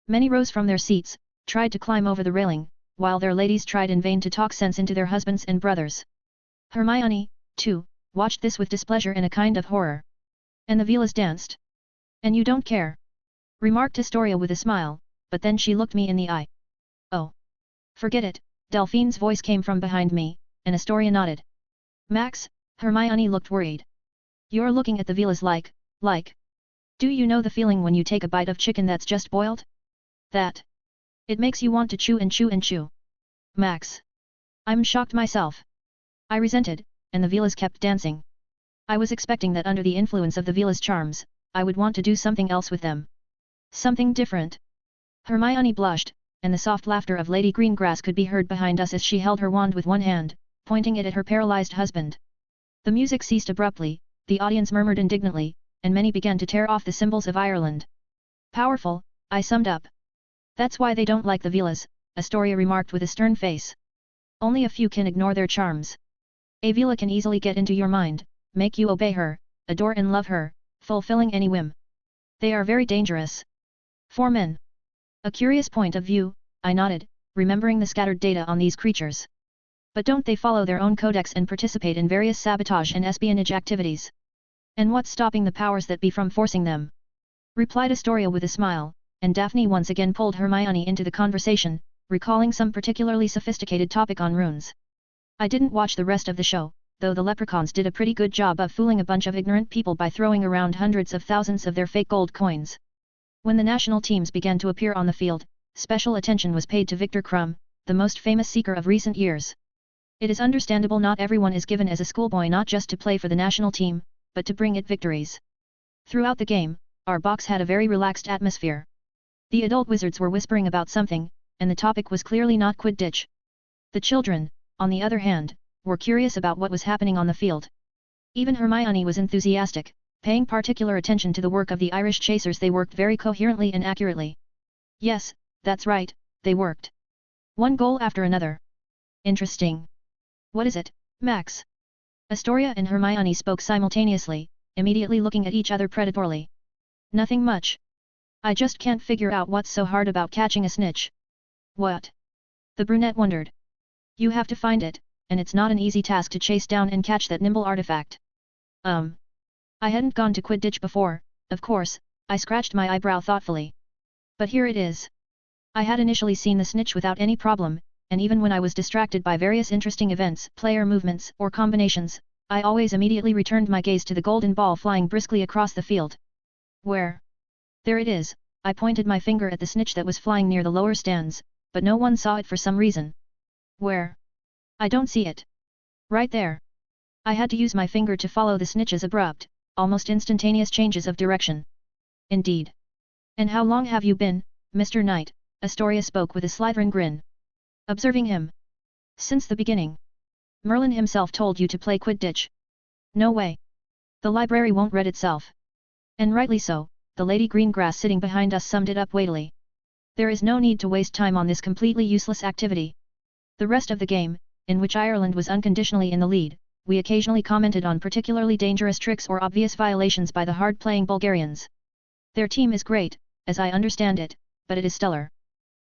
S1: Many rose from their seats, tried to climb over the railing, while their ladies tried in vain to talk sense into their husbands and brothers. Hermione, too, watched this with displeasure and a kind of horror. And the Veelas danced. And you don't care? Remarked Astoria with a smile, but then she looked me in the eye. Oh. Forget it, Delphine's voice came from behind me, and Astoria nodded. Max, Hermione looked worried. You're looking at the Veelas like. Do you know the feeling when you take a bite of chicken that's just boiled? That. It makes you want to chew and chew and chew. Max. I'm shocked myself. I resented, and the Veelas kept dancing. I was expecting that under the influence of the Veelas' charms, I would want to do something else with them. Something different. Hermione blushed, and the soft laughter of Lady Greengrass could be heard behind us as she held her wand with one hand, pointing it at her paralyzed husband. The music ceased abruptly, the audience murmured indignantly, and many began to tear off the symbols of Ireland. Powerful, I summed up. That's why they don't like the Veelas, Astoria remarked with a stern face. Only a few can ignore their charms. A Veela can easily get into your mind, make you obey her, adore and love her, fulfilling any whim. They are very dangerous. For men. A curious point of view, I nodded, remembering the scattered data on these creatures. But don't they follow their own codex and participate in various sabotage and espionage activities? And what's stopping the powers that be from forcing them? Replied Astoria with a smile, and Daphne once again pulled Hermione into the conversation, recalling some particularly sophisticated topic on runes. I didn't watch the rest of the show, though the leprechauns did a pretty good job of fooling a bunch of ignorant people by throwing around hundreds of thousands of their fake gold coins. When the national teams began to appear on the field, special attention was paid to Victor Krum, the most famous seeker of recent years. It is understandable not everyone is given as a schoolboy not just to play for the national team, but to bring it victories. Throughout the game, our box had a very relaxed atmosphere. The adult wizards were whispering about something, and the topic was clearly not Quidditch. The children, on the other hand, were curious about what was happening on the field. Even Hermione was enthusiastic, paying particular attention to the work of the Irish chasers. They worked very coherently and accurately. Yes, that's right, they worked. One goal after another. Interesting. What is it, Max? Astoria and Hermione spoke simultaneously, immediately looking at each other predatorily. Nothing much. I just can't figure out what's so hard about catching a snitch. What? The brunette wondered. You have to find it, and it's not an easy task to chase down and catch that nimble artifact. I hadn't gone to Quidditch before, of course, I scratched my eyebrow thoughtfully. But here it is. I had initially seen the snitch without any problem, and even when I was distracted by various interesting events, player movements, or combinations, I always immediately returned my gaze to the golden ball flying briskly across the field. Where? There it is, I pointed my finger at the snitch that was flying near the lower stands, but no one saw it for some reason. Where? I don't see it. Right there. I had to use my finger to follow the snitch's abrupt, almost instantaneous changes of direction. Indeed. And how long have you been, Mr. Knight? Astoria spoke with a Slytherin grin. Observing him. Since the beginning. Merlin himself told you to play Quidditch. No way. The library won't read itself. And rightly so, the Lady Greengrass sitting behind us summed it up weightily. There is no need to waste time on this completely useless activity. The rest of the game, in which Ireland was unconditionally in the lead, we occasionally commented on particularly dangerous tricks or obvious violations by the hard-playing Bulgarians. Their team is great, as I understand it, but it is stellar.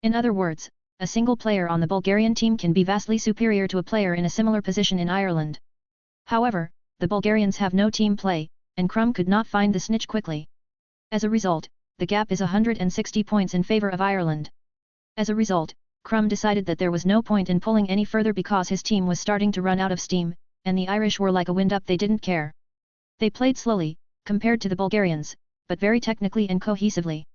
S1: In other words, a single player on the Bulgarian team can be vastly superior to a player in a similar position in Ireland. However, the Bulgarians have no team play, and Krum could not find the snitch quickly. As a result, the gap is 160 points in favor of Ireland. As a result, Krum decided that there was no point in pulling any further because his team was starting to run out of steam, and the Irish were like a wind up, they didn't care. They played slowly, compared to the Bulgarians, but very technically and cohesively.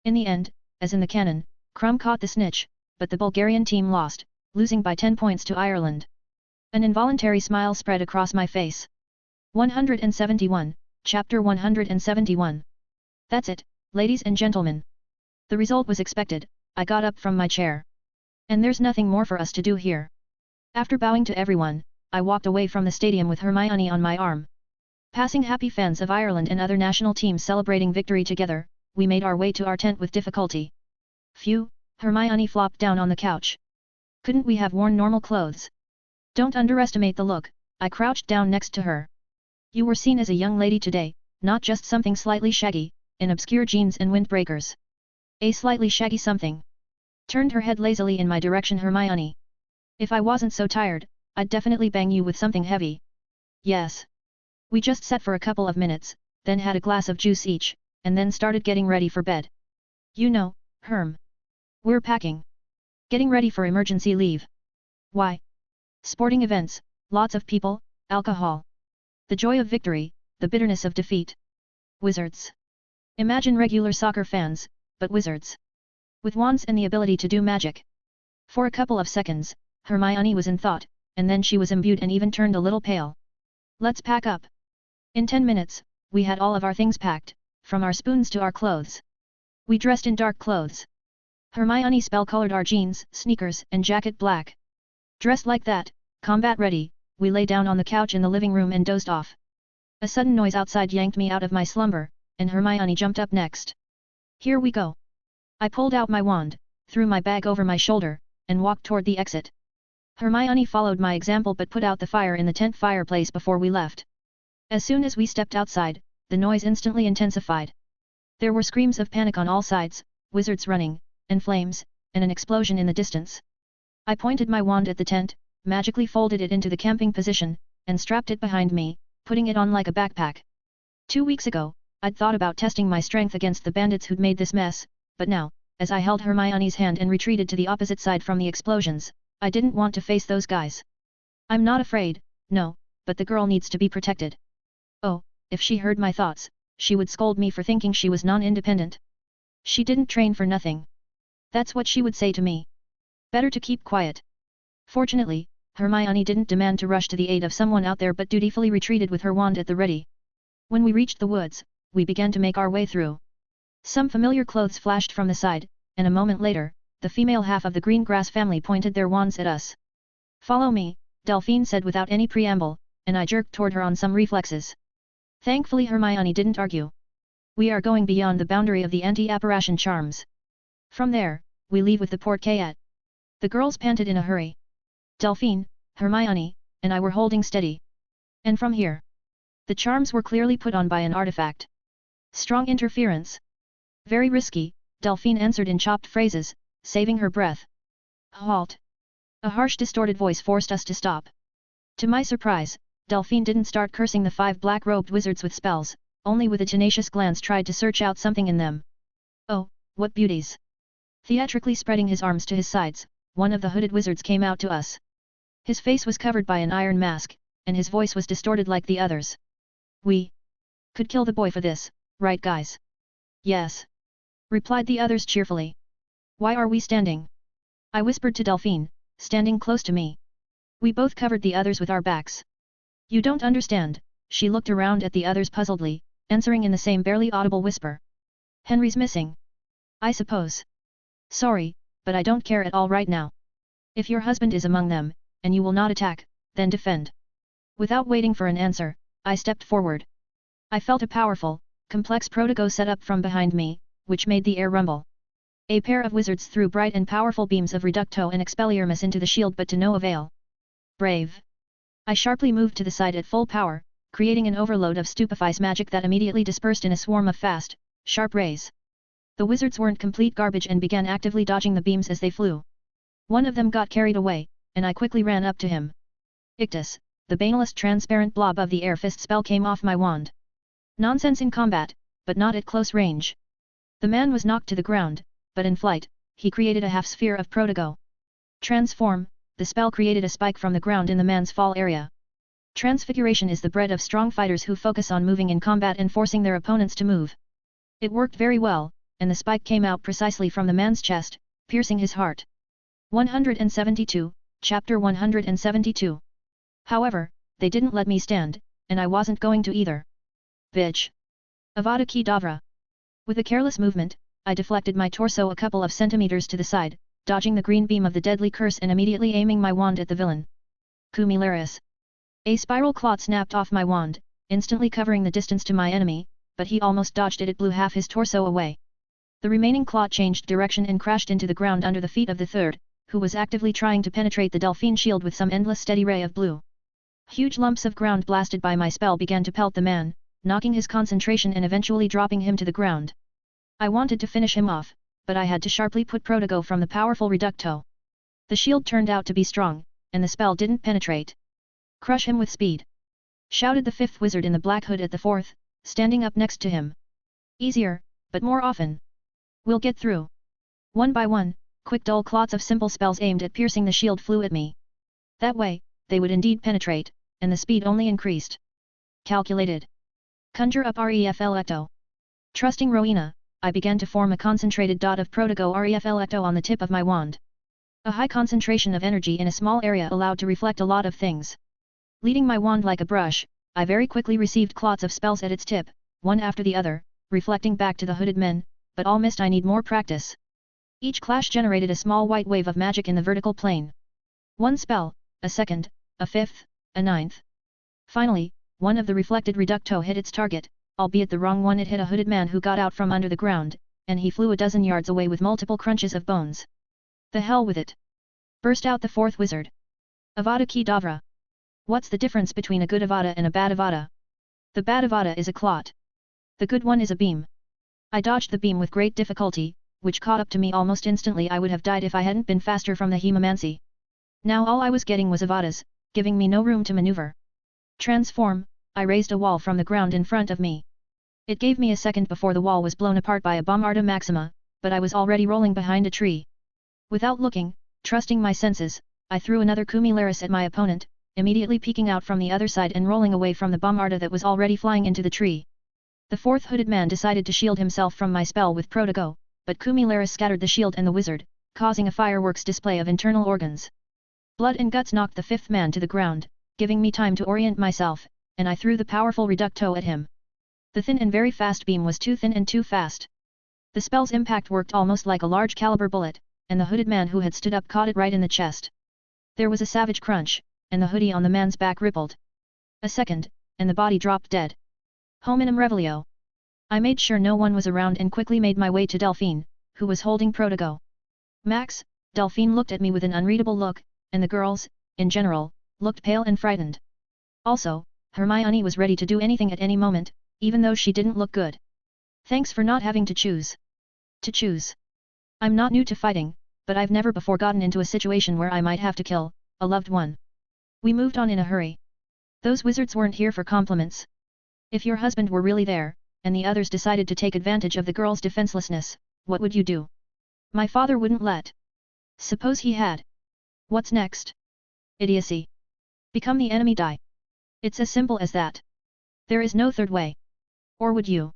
S1: In the end, as in the canon, Crum caught the snitch, but the Bulgarian team lost, losing by 10 points to Ireland. An involuntary smile spread across my face. 171, Chapter 171. That's it, ladies and gentlemen. The result was expected. I got up from my chair. And there's nothing more for us to do here. After bowing to everyone, I walked away from the stadium with Hermione on my arm. Passing happy fans of Ireland and other national teams celebrating victory together, we made our way to our tent with difficulty. Phew, Hermione flopped down on the couch. Couldn't we have worn normal clothes? Don't underestimate the look. I crouched down next to her. You were seen as a young lady today, not just something slightly shaggy, in obscure jeans and windbreakers. A slightly shaggy something. Turned her head lazily in my direction Hermione. If I wasn't so tired, I'd definitely bang you with something heavy. Yes. We just sat for a couple of minutes, then had a glass of juice each, and then started getting ready for bed. You know, Herm. We're packing. Getting ready for emergency leave. Why? Sporting events, lots of people, alcohol. The joy of victory, the bitterness of defeat. Wizards. Imagine regular soccer fans, but wizards. With wands and the ability to do magic. For a couple of seconds, Hermione was in thought, and then she was imbued and even turned a little pale. Let's pack up. In 10 minutes, we had all of our things packed, from our spoons to our clothes. We dressed in dark clothes. Hermione spell-colored our jeans, sneakers, and jacket black. Dressed like that, combat ready, we lay down on the couch in the living room and dozed off. A sudden noise outside yanked me out of my slumber, and Hermione jumped up next. Here we go. I pulled out my wand, threw my bag over my shoulder, and walked toward the exit. Hermione followed my example but put out the fire in the tent fireplace before we left. As soon as we stepped outside, the noise instantly intensified. There were screams of panic on all sides, wizards running, and flames, and an explosion in the distance. I pointed my wand at the tent, magically folded it into the camping position, and strapped it behind me, putting it on like a backpack. 2 weeks ago, I'd thought about testing my strength against the bandits who'd made this mess, but now, as I held Hermione's hand and retreated to the opposite side from the explosions, I didn't want to face those guys. I'm not afraid, no, but the girl needs to be protected. Oh, if she heard my thoughts, she would scold me for thinking she was non-independent. She didn't train for nothing. That's what she would say to me. Better to keep quiet. Fortunately, Hermione didn't demand to rush to the aid of someone out there but dutifully retreated with her wand at the ready. When we reached the woods, we began to make our way through. Some familiar clothes flashed from the side, and a moment later, the female half of the Greengrass family pointed their wands at us. Follow me, Delphine said without any preamble, and I jerked toward her on some reflexes. Thankfully Hermione didn't argue. We are going beyond the boundary of the anti-apparition charms. From there, we leave with the Portkayat. The girls panted in a hurry. Delphine, Hermione, and I were holding steady. And from here. The charms were clearly put on by an artifact. Strong interference. Very risky, Delphine answered in chopped phrases, saving her breath. Halt! A harsh distorted voice forced us to stop. To my surprise, Delphine didn't start cursing the 5 black-robed wizards with spells, only with a tenacious glance tried to search out something in them. Oh, what beauties! Theatrically spreading his arms to his sides, one of the hooded wizards came out to us. His face was covered by an iron mask, and his voice was distorted like the others. We could kill the boy for this, right guys? Yes, replied the others cheerfully. Why are we standing? I whispered to Delphine, standing close to me. We both covered the others with our backs. You don't understand, she looked around at the others puzzledly, answering in the same barely audible whisper. Henry's missing. I suppose. Sorry, but I don't care at all right now. If your husband is among them, and you will not attack, then defend. Without waiting for an answer, I stepped forward. I felt a powerful, complex protego set up from behind me, which made the air rumble. A pair of wizards threw bright and powerful beams of Reducto and Expelliarmus into the shield but to no avail. Brave! I sharply moved to the side at full power, creating an overload of Stupefies magic that immediately dispersed in a swarm of fast, sharp rays. The wizards weren't complete garbage and began actively dodging the beams as they flew. One of them got carried away, and I quickly ran up to him. Ictus, the banalist transparent blob of the air fist spell came off my wand. Nonsense in combat, but not at close range. The man was knocked to the ground, but in flight, he created a half-sphere of protego. Transform, the spell created a spike from the ground in the man's fall area. Transfiguration is the bread of strong fighters who focus on moving in combat and forcing their opponents to move. It worked very well, and the spike came out precisely from the man's chest, piercing his heart. 172, Chapter 172. However, they didn't let me stand, and I wasn't going to either. Bitch! Avada Kedavra! With a careless movement, I deflected my torso a couple of centimeters to the side, dodging the green beam of the deadly curse and immediately aiming my wand at the villain. Kumilaris! A spiral clot snapped off my wand, instantly covering the distance to my enemy, but he almost dodged it. It blew half his torso away. The remaining clot changed direction and crashed into the ground under the feet of the third, who was actively trying to penetrate the Delphine shield with some endless steady ray of blue. Huge lumps of ground blasted by my spell began to pelt the man, knocking his concentration and eventually dropping him to the ground. I wanted to finish him off, but I had to sharply put Protego from the powerful Reducto. The shield turned out to be strong, and the spell didn't penetrate. Crush him with speed! Shouted the fifth wizard in the black hood at the fourth, standing up next to him. Easier, but more often. We'll get through. One by one, quick dull clots of simple spells aimed at piercing the shield flew at me. That way, they would indeed penetrate, and the speed only increased. Calculated. Conjure up Reflecto. Trusting Rowena, I began to form a concentrated dot of Protego Reflecto on the tip of my wand. A high concentration of energy in a small area allowed to reflect a lot of things. Leading my wand like a brush, I very quickly received clots of spells at its tip, one after the other, reflecting back to the hooded men, but all missed. I need more practice. Each clash generated a small white wave of magic in the vertical plane. One spell, a second, a fifth, a ninth. Finally, one of the reflected Reducto hit its target, albeit the wrong one. It hit a hooded man who got out from under the ground, and he flew a dozen yards away with multiple crunches of bones. The hell with it! Burst out the fourth wizard. Avada Kedavra! What's the difference between a good Avada and a bad Avada? The bad Avada is a clot. The good one is a beam. I dodged the beam with great difficulty, which caught up to me almost instantly. I would have died if I hadn't been faster from the hemomancy. Now all I was getting was Avadas, giving me no room to maneuver. Transform! I raised a wall from the ground in front of me. It gave me a second before the wall was blown apart by a Bombarda Maxima, but I was already rolling behind a tree. Without looking, trusting my senses, I threw another Kumilaris at my opponent, immediately peeking out from the other side and rolling away from the Bombarda that was already flying into the tree. The fourth hooded man decided to shield himself from my spell with Protego, but Kumilaris scattered the shield and the wizard, causing a fireworks display of internal organs. Blood and guts knocked the fifth man to the ground, giving me time to orient myself, and I threw the powerful Reducto at him. The thin and very fast beam was too thin and too fast. The spell's impact worked almost like a large caliber bullet, and the hooded man who had stood up caught it right in the chest. There was a savage crunch, and the hoodie on the man's back rippled. A second, and the body dropped dead. Hominum Revelio. I made sure no one was around and quickly made my way to Delphine, who was holding Protego. Max, Delphine looked at me with an unreadable look, and the girls, in general, looked pale and frightened. Also, Hermione was ready to do anything at any moment, even though she didn't look good. Thanks for not having to choose. To choose. I'm not new to fighting, but I've never before gotten into a situation where I might have to kill a loved one. We moved on in a hurry. Those wizards weren't here for compliments. If your husband were really there, and the others decided to take advantage of the girl's defenselessness, what would you do? My father wouldn't let. Suppose he had. What's next? Idiocy. Become the enemy. Die. It's as simple as that. There is no third way. Or would you?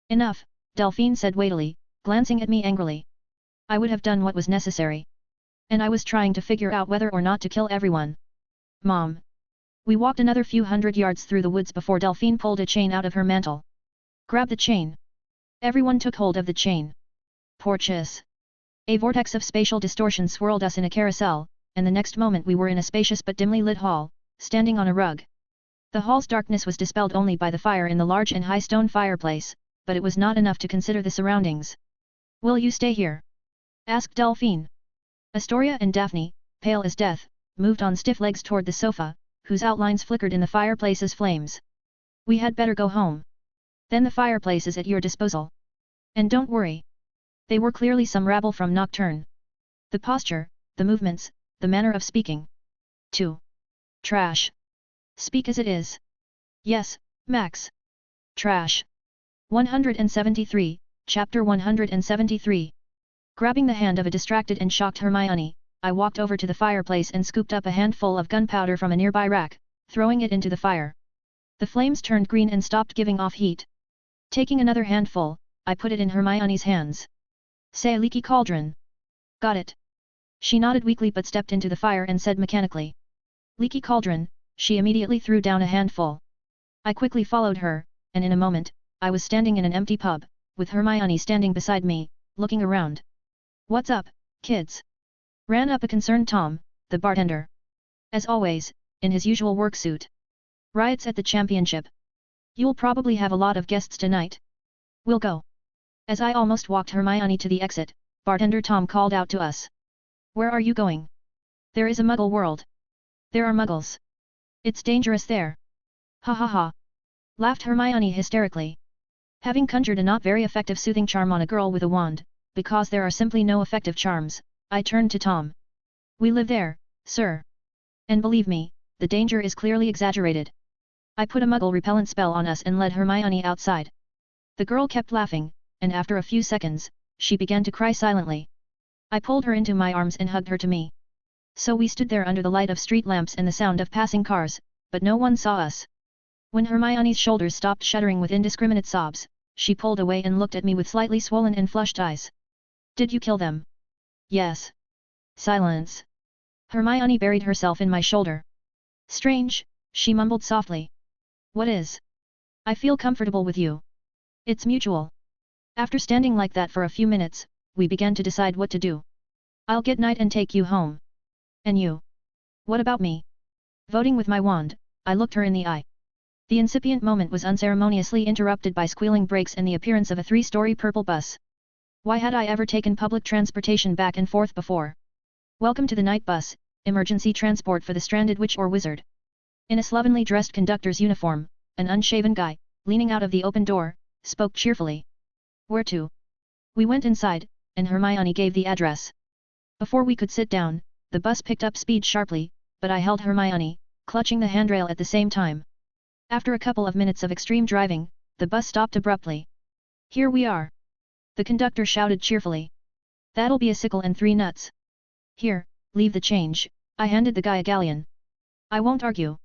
S1: Enough, Delphine said weightily, glancing at me angrily. I would have done what was necessary. And I was trying to figure out whether or not to kill everyone. Mom. We walked another few hundred yards through the woods before Delphine pulled a chain out of her mantle. Grab the chain. Everyone took hold of the chain. Porches. A vortex of spatial distortion swirled us in a carousel, and the next moment we were in a spacious but dimly lit hall, standing on a rug. The hall's darkness was dispelled only by the fire in the large and high stone fireplace, but it was not enough to consider the surroundings. Will you stay here? Asked Delphine. Astoria and Daphne, pale as death, moved on stiff legs toward the sofa, whose outlines flickered in the fireplace's flames. We had better go home. Then the fireplace is at your disposal. And don't worry. They were clearly some rabble from Nocturne. The posture, the movements, the manner of speaking. 2. Trash. Speak as it is. Yes, Max. Trash. 173, Chapter 173. Grabbing the hand of a distracted and shocked Hermione, I walked over to the fireplace and scooped up a handful of gunpowder from a nearby rack, throwing it into the fire. The flames turned green and stopped giving off heat. Taking another handful, I put it in Hermione's hands. Say a leaky cauldron. Got it. She nodded weakly but stepped into the fire and said mechanically. Leaky cauldron, she immediately threw down a handful. I quickly followed her, and in a moment, I was standing in an empty pub, with Hermione standing beside me, looking around. What's up, kids? Ran up a concerned Tom, the bartender. As always, in his usual work suit. Riots at the championship. You'll probably have a lot of guests tonight. We'll go. As I almost walked Hermione to the exit, bartender Tom called out to us. Where are you going? There is a muggle world. There are muggles. It's dangerous there. Ha ha ha. Laughed Hermione hysterically. Having conjured a not very effective soothing charm on a girl with a wand, because there are simply no effective charms, I turned to Tom. We live there, sir. And believe me, the danger is clearly exaggerated. I put a muggle repellent spell on us and led Hermione outside. The girl kept laughing, and after a few seconds, she began to cry silently. I pulled her into my arms and hugged her to me. So we stood there under the light of street lamps and the sound of passing cars, but no one saw us. When Hermione's shoulders stopped shuddering with indiscriminate sobs, she pulled away and looked at me with slightly swollen and flushed eyes. Did you kill them? Yes. Silence. Hermione buried herself in my shoulder. Strange, she mumbled softly. What is? I feel comfortable with you. It's mutual. After standing like that for a few minutes, we began to decide what to do. I'll get Knight and take you home. And you? What about me? Voting with my wand, I looked her in the eye. The incipient moment was unceremoniously interrupted by squealing brakes and the appearance of a 3-story purple bus. Why had I ever taken public transportation back and forth before? Welcome to the night bus, emergency transport for the stranded witch or wizard. In a slovenly dressed conductor's uniform, an unshaven guy, leaning out of the open door, spoke cheerfully. Where to? We went inside, and Hermione gave the address. Before we could sit down, the bus picked up speed sharply, but I held Hermione, clutching the handrail at the same time. After a couple of minutes of extreme driving, the bus stopped abruptly. Here we are. The conductor shouted cheerfully. That'll be a sickle and 3 nuts. Here, leave the change, I handed the guy a galleon. I won't argue.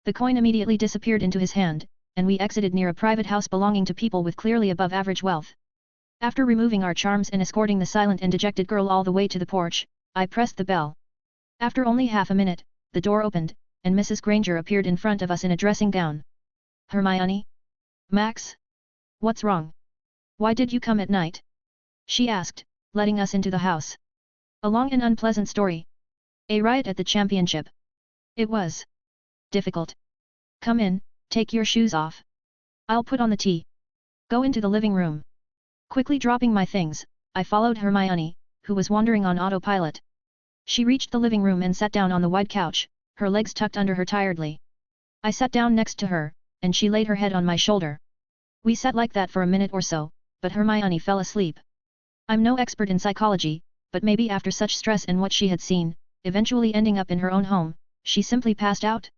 S1: The coin immediately disappeared into his hand, and we exited near a private house belonging to people with clearly above average wealth. After removing our charms and escorting the silent and dejected girl all the way to the porch, I pressed the bell. After only half a minute, the door opened, and Mrs. Granger appeared in front of us in a dressing gown. Hermione? Max? What's wrong? Why did you come at night? She asked, letting us into the house. A long and unpleasant story. A riot at the championship. It was difficult. Come in, take your shoes off. I'll put on the tea. Go into the living room. Quickly dropping my things, I followed Hermione, who was wandering on autopilot. She reached the living room and sat down on the wide couch, her legs tucked under her tiredly. I sat down next to her, and she laid her head on my shoulder. We sat like that for a minute or so, but Hermione fell asleep. I'm no expert in psychology, but maybe after such stress and what she had seen, eventually ending up in her own home, she simply passed out?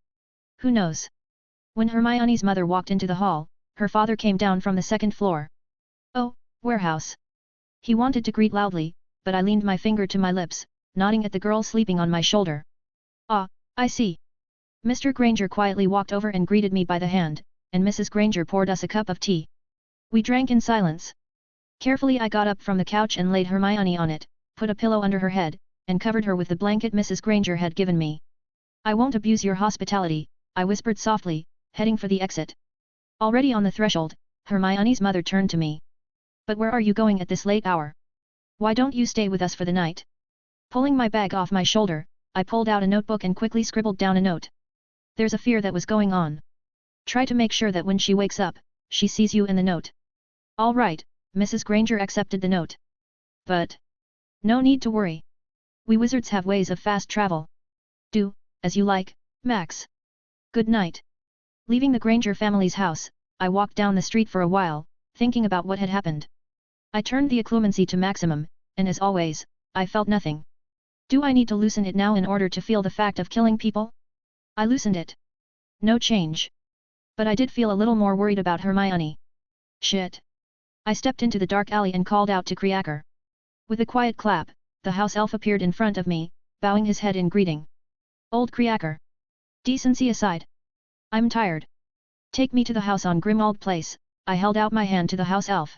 S1: Who knows? When Hermione's mother walked into the hall, her father came down from the second floor. Oh, warehouse. He wanted to greet loudly, but I leaned my finger to my lips, nodding at the girl sleeping on my shoulder. Ah, I see. Mr. Granger quietly walked over and greeted me by the hand, and Mrs. Granger poured us a cup of tea. We drank in silence. Carefully I got up from the couch and laid Hermione on it, put a pillow under her head, and covered her with the blanket Mrs. Granger had given me. I won't abuse your hospitality, I whispered softly, heading for the exit. Already on the threshold, Hermione's mother turned to me. But where are you going at this late hour? Why don't you stay with us for the night? Pulling my bag off my shoulder, I pulled out a notebook and quickly scribbled down a note. There's a fear that was going on. Try to make sure that when she wakes up, she sees you in the note. All right, Mrs. Granger accepted the note. But no need to worry. We wizards have ways of fast travel. Do as you like, Max. Good night. Leaving the Granger family's house, I walked down the street for a while, thinking about what had happened. I turned the occlumency to maximum, and as always, I felt nothing. Do I need to loosen it now in order to feel the fact of killing people? I loosened it. No change. But I did feel a little more worried about Hermione. Shit. I stepped into the dark alley and called out to Kriaker. With a quiet clap, the house elf appeared in front of me, bowing his head in greeting. Old Kriaker. Decency aside, I'm tired. Take me to the house on Grimald Place. I held out my hand to the house elf.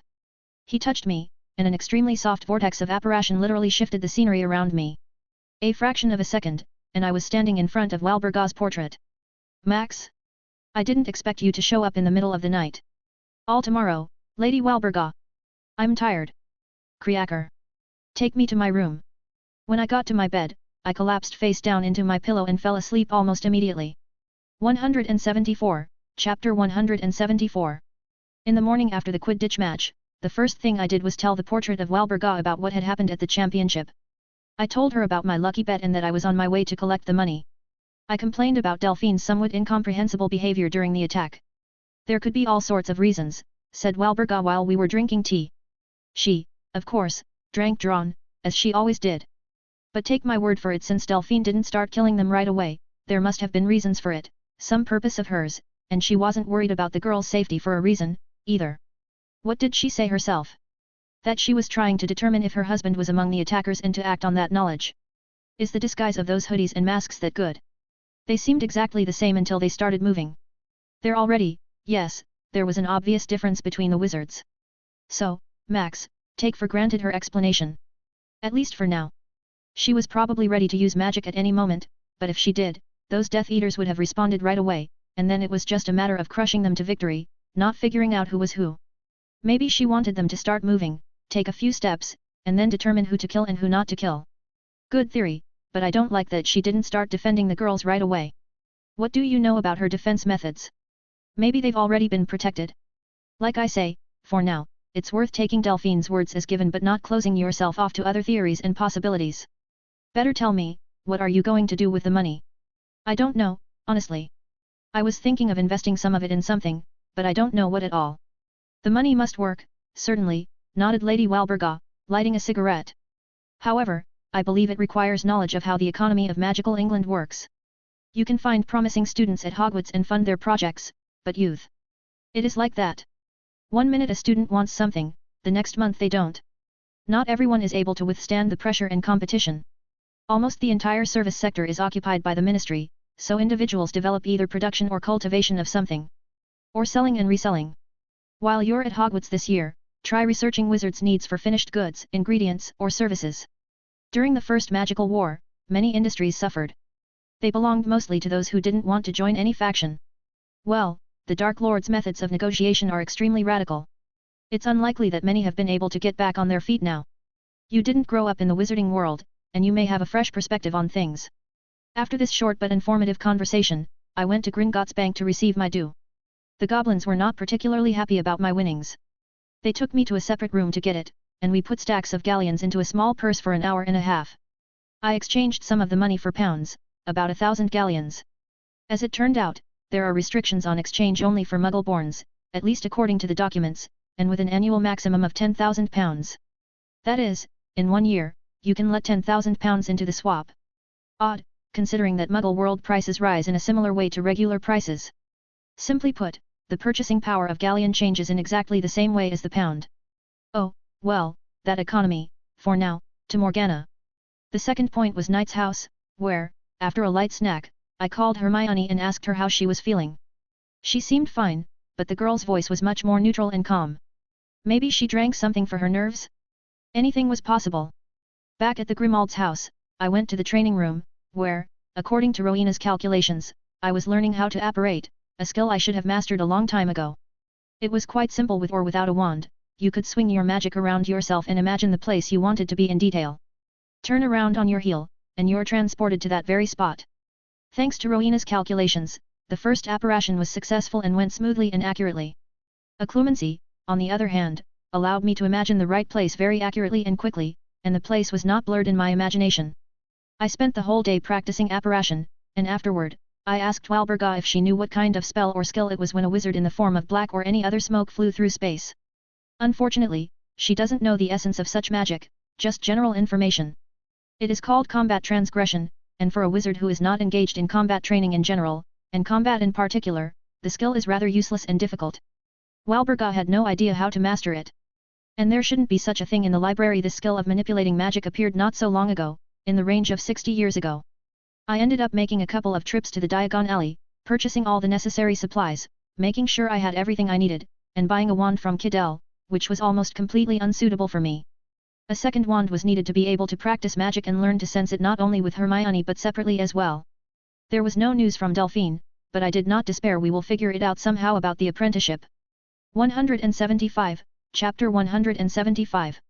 S1: He touched me, and an extremely soft vortex of apparition literally shifted the scenery around me. A fraction of a second, and I was standing in front of Walburga's portrait. Max? I didn't expect you to show up in the middle of the night. All tomorrow, Lady Walburga. I'm tired. Kriaker. Take me to my room. When I got to my bed, I collapsed face down into my pillow and fell asleep almost immediately. 174, Chapter 174. In the morning after the Quidditch match, the first thing I did was tell the portrait of Walburga about what had happened at the championship. I told her about my lucky bet and that I was on my way to collect the money. I complained about Delphine's somewhat incomprehensible behavior during the attack. There could be all sorts of reasons, said Walburga while we were drinking tea. She, of course, drank drawn, as she always did. But take my word for it, since Delphine didn't start killing them right away, there must have been reasons for it, some purpose of hers, and she wasn't worried about the girl's safety for a reason, either. What did she say herself? That she was trying to determine if her husband was among the attackers and to act on that knowledge. Is the disguise of those hoodies and masks that good? They seemed exactly the same until they started moving. There already, yes, there was an obvious difference between the wizards. So, Max, take for granted her explanation. At least for now. She was probably ready to use magic at any moment, but if she did, those Death Eaters would have responded right away, and then it was just a matter of crushing them to victory, not figuring out who was who. Maybe she wanted them to start moving, take a few steps, and then determine who to kill and who not to kill. Good theory, but I don't like that she didn't start defending the girls right away. What do you know about her defense methods? Maybe they've already been protected. Like I say, for now, it's worth taking Delphine's words as given but not closing yourself off to other theories and possibilities. Better tell me, what are you going to do with the money? I don't know, honestly. I was thinking of investing some of it in something, but I don't know what at all. The money must work, certainly, nodded Lady Walburga, lighting a cigarette. However, I believe it requires knowledge of how the economy of magical England works. You can find promising students at Hogwarts and fund their projects, but youth. It is like that. One minute a student wants something, the next month they don't. Not everyone is able to withstand the pressure and competition. Almost the entire service sector is occupied by the ministry, so individuals develop either production or cultivation of something. Or selling and reselling. While you're at Hogwarts this year, try researching wizards' needs for finished goods, ingredients, or services. During the First Magical War, many industries suffered. They belonged mostly to those who didn't want to join any faction. Well, the Dark Lord's methods of negotiation are extremely radical. It's unlikely that many have been able to get back on their feet now. You didn't grow up in the wizarding world, and you may have a fresh perspective on things. After this short but informative conversation, I went to Gringotts Bank to receive my due. The goblins were not particularly happy about my winnings. They took me to a separate room to get it, and we put stacks of galleons into a small purse for an hour and a half. I exchanged some of the money for pounds, about 1,000 galleons. As it turned out, there are restrictions on exchange only for Muggle-borns, at least according to the documents, and with an annual maximum of 10,000 pounds. That is, in 1 year, you can let 10,000 pounds into the swap. Odd, considering that Muggle world prices rise in a similar way to regular prices. Simply put, the purchasing power of galleon changes in exactly the same way as the pound. Oh, well, that economy, for now, to Morgana. The second point was Knight's house, where, after a light snack, I called Hermione and asked her how she was feeling. She seemed fine, but the girl's voice was much more neutral and calm. Maybe she drank something for her nerves? Anything was possible. Back at the Grimald's house, I went to the training room, where, according to Rowena's calculations, I was learning how to apparate, a skill I should have mastered a long time ago. It was quite simple. With or without a wand, you could swing your magic around yourself and imagine the place you wanted to be in detail. Turn around on your heel, and you're transported to that very spot. Thanks to Rowena's calculations, the first apparition was successful and went smoothly and accurately. Occlumency, on the other hand, allowed me to imagine the right place very accurately and quickly, and the place was not blurred in my imagination. I spent the whole day practicing apparition, and afterward, I asked Walburga if she knew what kind of spell or skill it was when a wizard in the form of black or any other smoke flew through space. Unfortunately, she doesn't know the essence of such magic, just general information. It is called combat transgression, and for a wizard who is not engaged in combat training in general, and combat in particular, the skill is rather useless and difficult. Walburga had no idea how to master it. And there shouldn't be such a thing in the library. The skill of manipulating magic appeared not so long ago, in the range of 60 years ago. I ended up making a couple of trips to the Diagon Alley, purchasing all the necessary supplies, making sure I had everything I needed, and buying a wand from Kidel, which was almost completely unsuitable for me. A second wand was needed to be able to practice magic and learn to sense it not only with Hermione but separately as well. There was no news from Delphine, but I did not despair. We will figure it out somehow about the apprenticeship. 175, Chapter 175.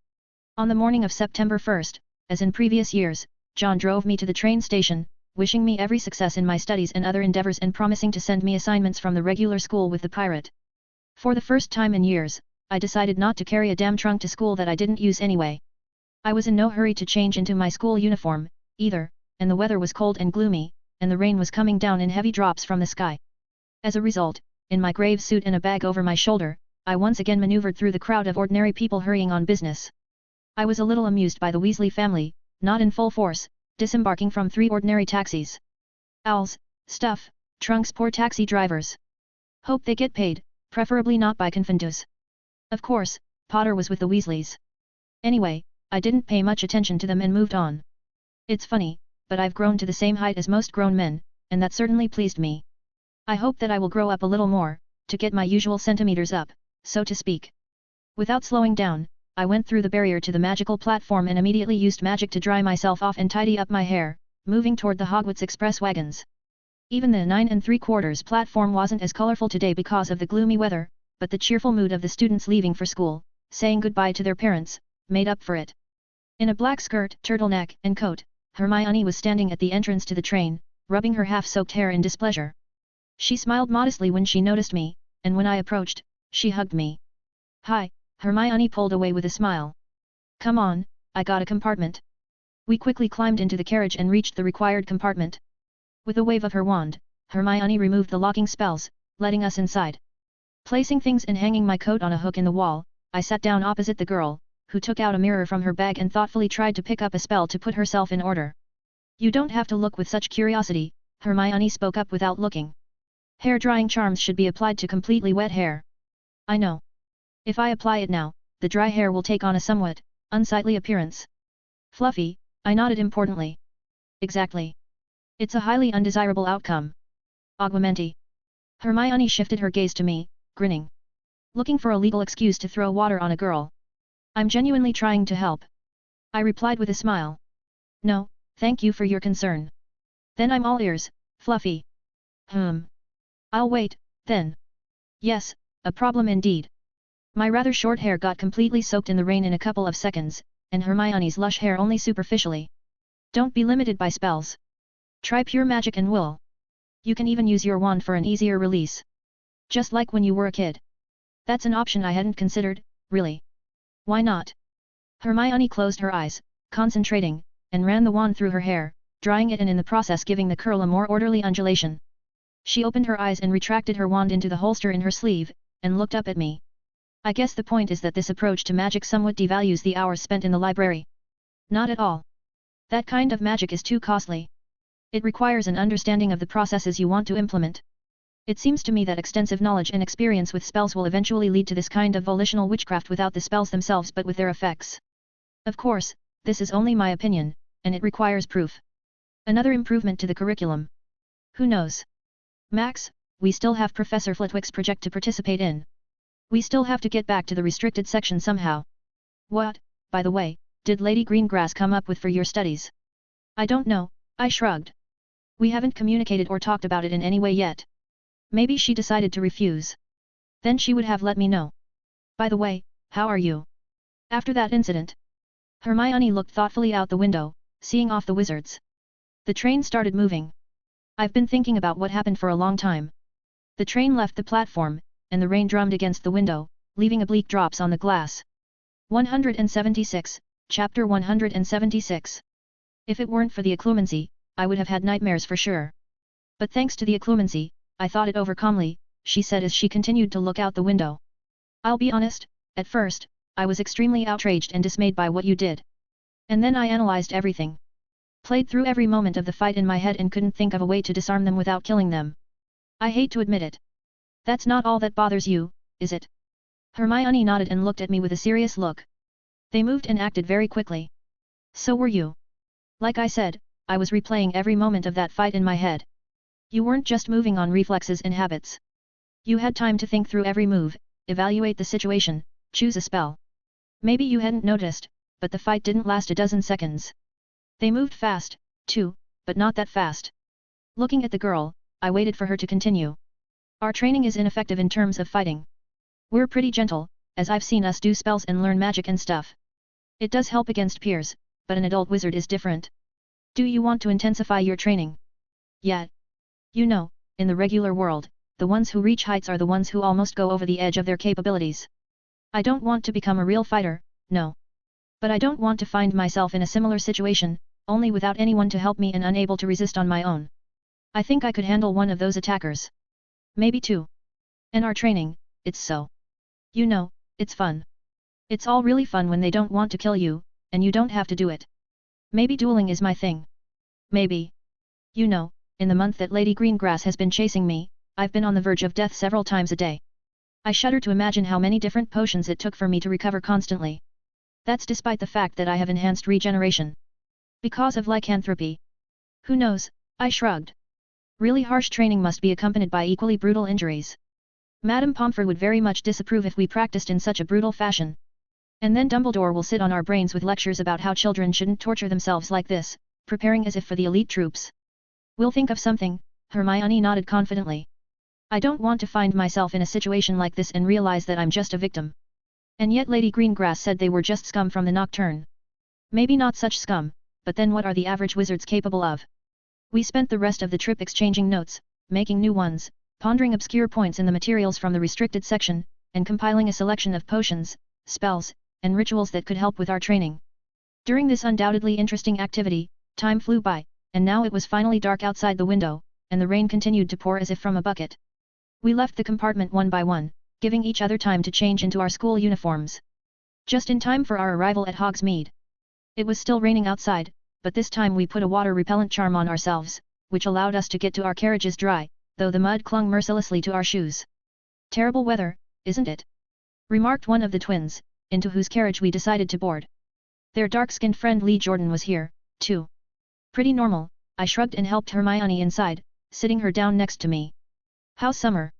S1: On the morning of September 1st, as in previous years, John drove me to the train station, wishing me every success in my studies and other endeavors and promising to send me assignments from the regular school with the pirate. For the first time in years, I decided not to carry a damn trunk to school that I didn't use anyway. I was in no hurry to change into my school uniform, either, and the weather was cold and gloomy, and the rain was coming down in heavy drops from the sky. As a result, in my grave suit and a bag over my shoulder, I once again maneuvered through the crowd of ordinary people hurrying on business. I was a little amused by the Weasley family, not in full force, disembarking from 3 ordinary taxis. Owls, stuff, trunks, poor taxi drivers. Hope they get paid, preferably not by Confundus. Of course, Potter was with the Weasleys. Anyway, I didn't pay much attention to them and moved on. It's funny, but I've grown to the same height as most grown men, and that certainly pleased me. I hope that I will grow up a little more, to get my usual centimeters up, so to speak. Without slowing down, I went through the barrier to the magical platform and immediately used magic to dry myself off and tidy up my hair, moving toward the Hogwarts Express wagons. Even the 9 3/4 platform wasn't as colorful today because of the gloomy weather, but the cheerful mood of the students leaving for school, saying goodbye to their parents, made up for it. In a black skirt, turtleneck, and coat, Hermione was standing at the entrance to the train, rubbing her half-soaked hair in displeasure. She smiled modestly when she noticed me, and when I approached, she hugged me. "Hi," Hermione pulled away with a smile. "Come on, I got a compartment." We quickly climbed into the carriage and reached the required compartment. With a wave of her wand, Hermione removed the locking spells, letting us inside. Placing things and hanging my coat on a hook in the wall, I sat down opposite the girl, who took out a mirror from her bag and thoughtfully tried to pick up a spell to put herself in order. "You don't have to look with such curiosity," Hermione spoke up without looking. "Hair-drying charms should be applied to completely wet hair." "I know. If I apply it now, the dry hair will take on a somewhat unsightly appearance." "Fluffy," I nodded importantly. "Exactly. It's a highly undesirable outcome." "Aguamenti." Hermione shifted her gaze to me, grinning. "Looking for a legal excuse to throw water on a girl." "I'm genuinely trying to help," I replied with a smile. "No, thank you for your concern." "Then I'm all ears, Fluffy." "I'll wait, then." "Yes, a problem indeed." My rather short hair got completely soaked in the rain in a couple of seconds, and Hermione's lush hair only superficially. "Don't be limited by spells. Try pure magic and wool. You can even use your wand for an easier release. Just like when you were a kid." "That's an option I hadn't considered, really." "Why not?" Hermione closed her eyes, concentrating, and ran the wand through her hair, drying it and in the process giving the curl a more orderly undulation. She opened her eyes and retracted her wand into the holster in her sleeve, and looked up at me. "I guess the point is that this approach to magic somewhat devalues the hours spent in the library." "Not at all. That kind of magic is too costly. It requires an understanding of the processes you want to implement. It seems to me that extensive knowledge and experience with spells will eventually lead to this kind of volitional witchcraft without the spells themselves but with their effects. Of course, this is only my opinion, and it requires proof. Another improvement to the curriculum. Who knows? Max, we still have Professor Flitwick's project to participate in. We still have to get back to the restricted section somehow." "What, by the way, did Lady Greengrass come up with for your studies?" "I don't know," I shrugged. "We haven't communicated or talked about it in any way yet. Maybe she decided to refuse. Then she would have let me know. By the way, how are you?" "After that incident?" Hermione looked thoughtfully out the window, seeing off the wizards. The train started moving. "I've been thinking about what happened for a long time." The train left the platform, and the rain drummed against the window, leaving oblique drops on the glass. 176, Chapter 176. If it weren't for the occlumency, I would have had nightmares for sure. But thanks to the occlumency, I thought it over calmly, she said as she continued to look out the window. "I'll be honest, at first, I was extremely outraged and dismayed by what you did. And then I analyzed everything. Played through every moment of the fight in my head and couldn't think of a way to disarm them without killing them. I hate to admit it. That's not all that bothers you, is it?" Hermione nodded and looked at me with a serious look. "They moved and acted very quickly. So were you. Like I said, I was replaying every moment of that fight in my head. You weren't just moving on reflexes and habits. You had time to think through every move, evaluate the situation, choose a spell. Maybe you hadn't noticed, but the fight didn't last a dozen seconds. They moved fast, too, but not that fast. Looking at the girl, I waited for her to continue. Our training is ineffective in terms of fighting. We're pretty gentle, as I've seen us do spells and learn magic and stuff. It does help against peers, but an adult wizard is different. Do you want to intensify your training? Yeah. You know, in the regular world, the ones who reach heights are the ones who almost go over the edge of their capabilities. I don't want to become a real fighter, no. But I don't want to find myself in a similar situation, only without anyone to help me and unable to resist on my own. I think I could handle one of those attackers. Maybe two. In our training, it's so. You know, it's fun. It's all really fun when they don't want to kill you, and you don't have to do it. Maybe dueling is my thing. Maybe. You know, in the month that Lady Greengrass has been chasing me, I've been on the verge of death several times a day. I shudder to imagine how many different potions it took for me to recover constantly. That's despite the fact that I have enhanced regeneration. Because of lycanthropy. Who knows, I shrugged. Really harsh training must be accompanied by equally brutal injuries. Madame Pomfrey would very much disapprove if we practiced in such a brutal fashion. And then Dumbledore will sit on our brains with lectures about how children shouldn't torture themselves like this, preparing as if for the elite troops. We'll think of something, Hermione nodded confidently. I don't want to find myself in a situation like this and realize that I'm just a victim. And yet Lady Greengrass said they were just scum from the Nocturne. Maybe not such scum, but then what are the average wizards capable of? We spent the rest of the trip exchanging notes, making new ones, pondering obscure points in the materials from the restricted section, and compiling a selection of potions, spells, and rituals that could help with our training. During this undoubtedly interesting activity, time flew by, and now it was finally dark outside the window, and the rain continued to pour as if from a bucket. We left the compartment one by one, giving each other time to change into our school uniforms. Just in time for our arrival at Hogsmeade. It was still raining outside, but this time we put a water-repellent charm on ourselves, which allowed us to get to our carriages dry, though the mud clung mercilessly to our shoes. Terrible weather, isn't it? Remarked one of the twins, into whose carriage we decided to board. Their dark-skinned friend Lee Jordan was here, too. Pretty normal, I shrugged and helped Hermione inside, sitting her down next to me. How's summer?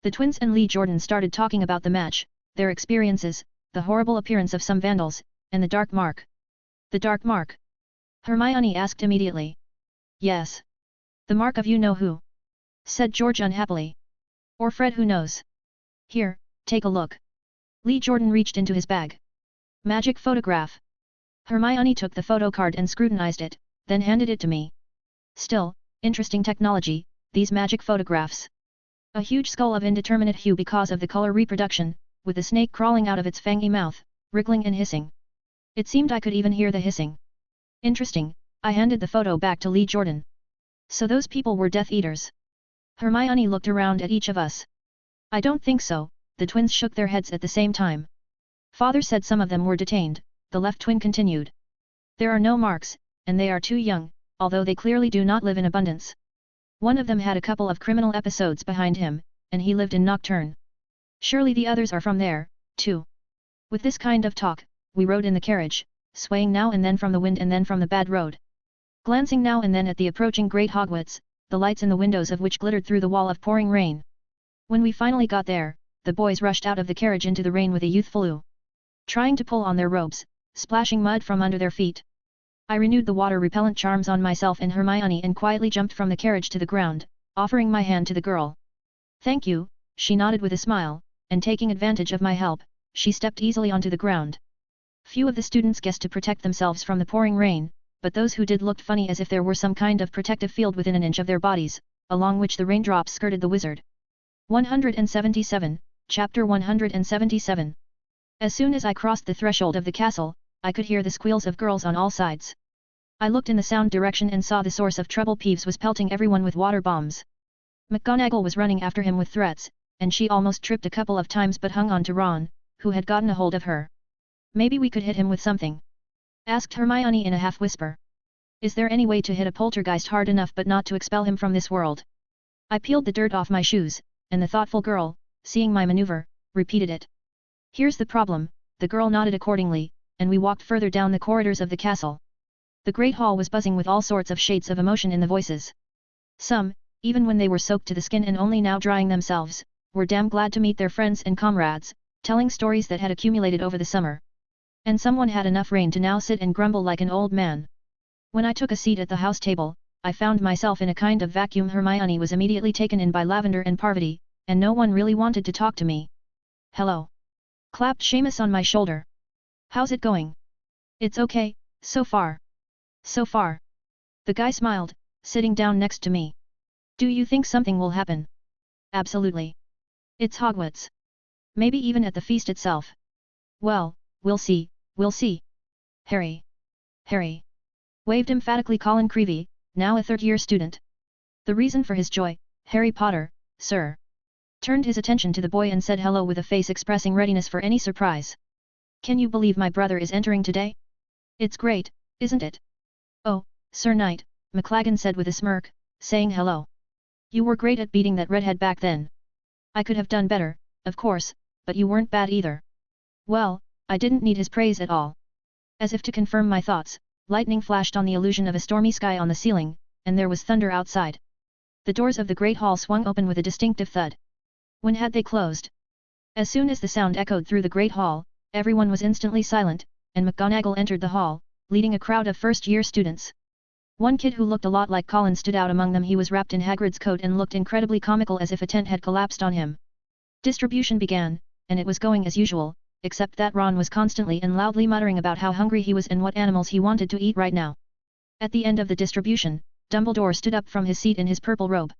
S1: The twins and Lee Jordan started talking about the match, their experiences, the horrible appearance of some vandals, and the dark mark. The dark mark? Hermione asked immediately. Yes. The mark of you-know-who, said George unhappily. Or Fred, who knows. Here, take a look. Lee Jordan reached into his bag. Magic photograph. Hermione took the photo card and scrutinized it, then handed it to me. Still, interesting technology, these magic photographs. A huge skull of indeterminate hue because of the color reproduction, with a snake crawling out of its fangy mouth, wriggling and hissing. It seemed I could even hear the hissing. Interesting, I handed the photo back to Lee Jordan. So those people were Death Eaters. Hermione looked around at each of us. I don't think so, the twins shook their heads at the same time. Father said some of them were detained, the left twin continued. There are no marks, and they are too young, although they clearly do not live in abundance. One of them had a couple of criminal episodes behind him, and he lived in Nocturne. Surely the others are from there, too. With this kind of talk, we rode in the carriage, swaying now and then from the wind and then from the bad road. Glancing now and then at the approaching great Hogwarts, the lights in the windows of which glittered through the wall of pouring rain. When we finally got there, the boys rushed out of the carriage into the rain with a youthful ooh, trying to pull on their robes, splashing mud from under their feet. I renewed the water-repellent charms on myself and Hermione and quietly jumped from the carriage to the ground, offering my hand to the girl. Thank you, she nodded with a smile, and taking advantage of my help, she stepped easily onto the ground. Few of the students guessed to protect themselves from the pouring rain, but those who did looked funny as if there were some kind of protective field within an inch of their bodies, along which the raindrops skirted the wizard. 177, Chapter 177. As soon as I crossed the threshold of the castle, I could hear the squeals of girls on all sides. I looked in the sound direction and saw the source of trouble. Peeves was pelting everyone with water bombs. McGonagall was running after him with threats, and she almost tripped a couple of times but hung on to Ron, who had gotten a hold of her. Maybe we could hit him with something? Asked Hermione in a half-whisper. Is there any way to hit a poltergeist hard enough but not to expel him from this world? I peeled the dirt off my shoes, and the thoughtful girl, seeing my maneuver, repeated it. Here's the problem, the girl nodded accordingly, and we walked further down the corridors of the castle. The Great Hall was buzzing with all sorts of shades of emotion in the voices. Some, even when they were soaked to the skin and only now drying themselves, were damn glad to meet their friends and comrades, telling stories that had accumulated over the summer. And someone had enough rain to now sit and grumble like an old man. When I took a seat at the house table, I found myself in a kind of vacuum. Hermione was immediately taken in by Lavender and Parvati, and no one really wanted to talk to me. Hello. Clapped Seamus on my shoulder. How's it going? It's okay, so far. So far. The guy smiled, sitting down next to me. Do you think something will happen? Absolutely. It's Hogwarts. Maybe even at the feast itself. Well, we'll see, we'll see. Harry. Harry. Waved emphatically Colin Creevey, now a third-year student. The reason for his joy, Harry Potter, sir. Turned his attention to the boy and said hello with a face expressing readiness for any surprise. Can you believe my brother is entering today? It's great, isn't it? Oh, Sir Knight, McLaggen said with a smirk, saying hello. You were great at beating that redhead back then. I could have done better, of course, but you weren't bad either. Well, I didn't need his praise at all. As if to confirm my thoughts, lightning flashed on the illusion of a stormy sky on the ceiling, and there was thunder outside. The doors of the great hall swung open with a distinctive thud. When had they closed? As soon as the sound echoed through the great hall, everyone was instantly silent, and McGonagall entered the hall, leading a crowd of first-year students. One kid who looked a lot like Colin stood out among them. He was wrapped in Hagrid's coat and looked incredibly comical, as if a tent had collapsed on him. Distribution began, and it was going as usual, except that Ron was constantly and loudly muttering about how hungry he was and what animals he wanted to eat right now. At the end of the distribution, Dumbledore stood up from his seat in his purple robe.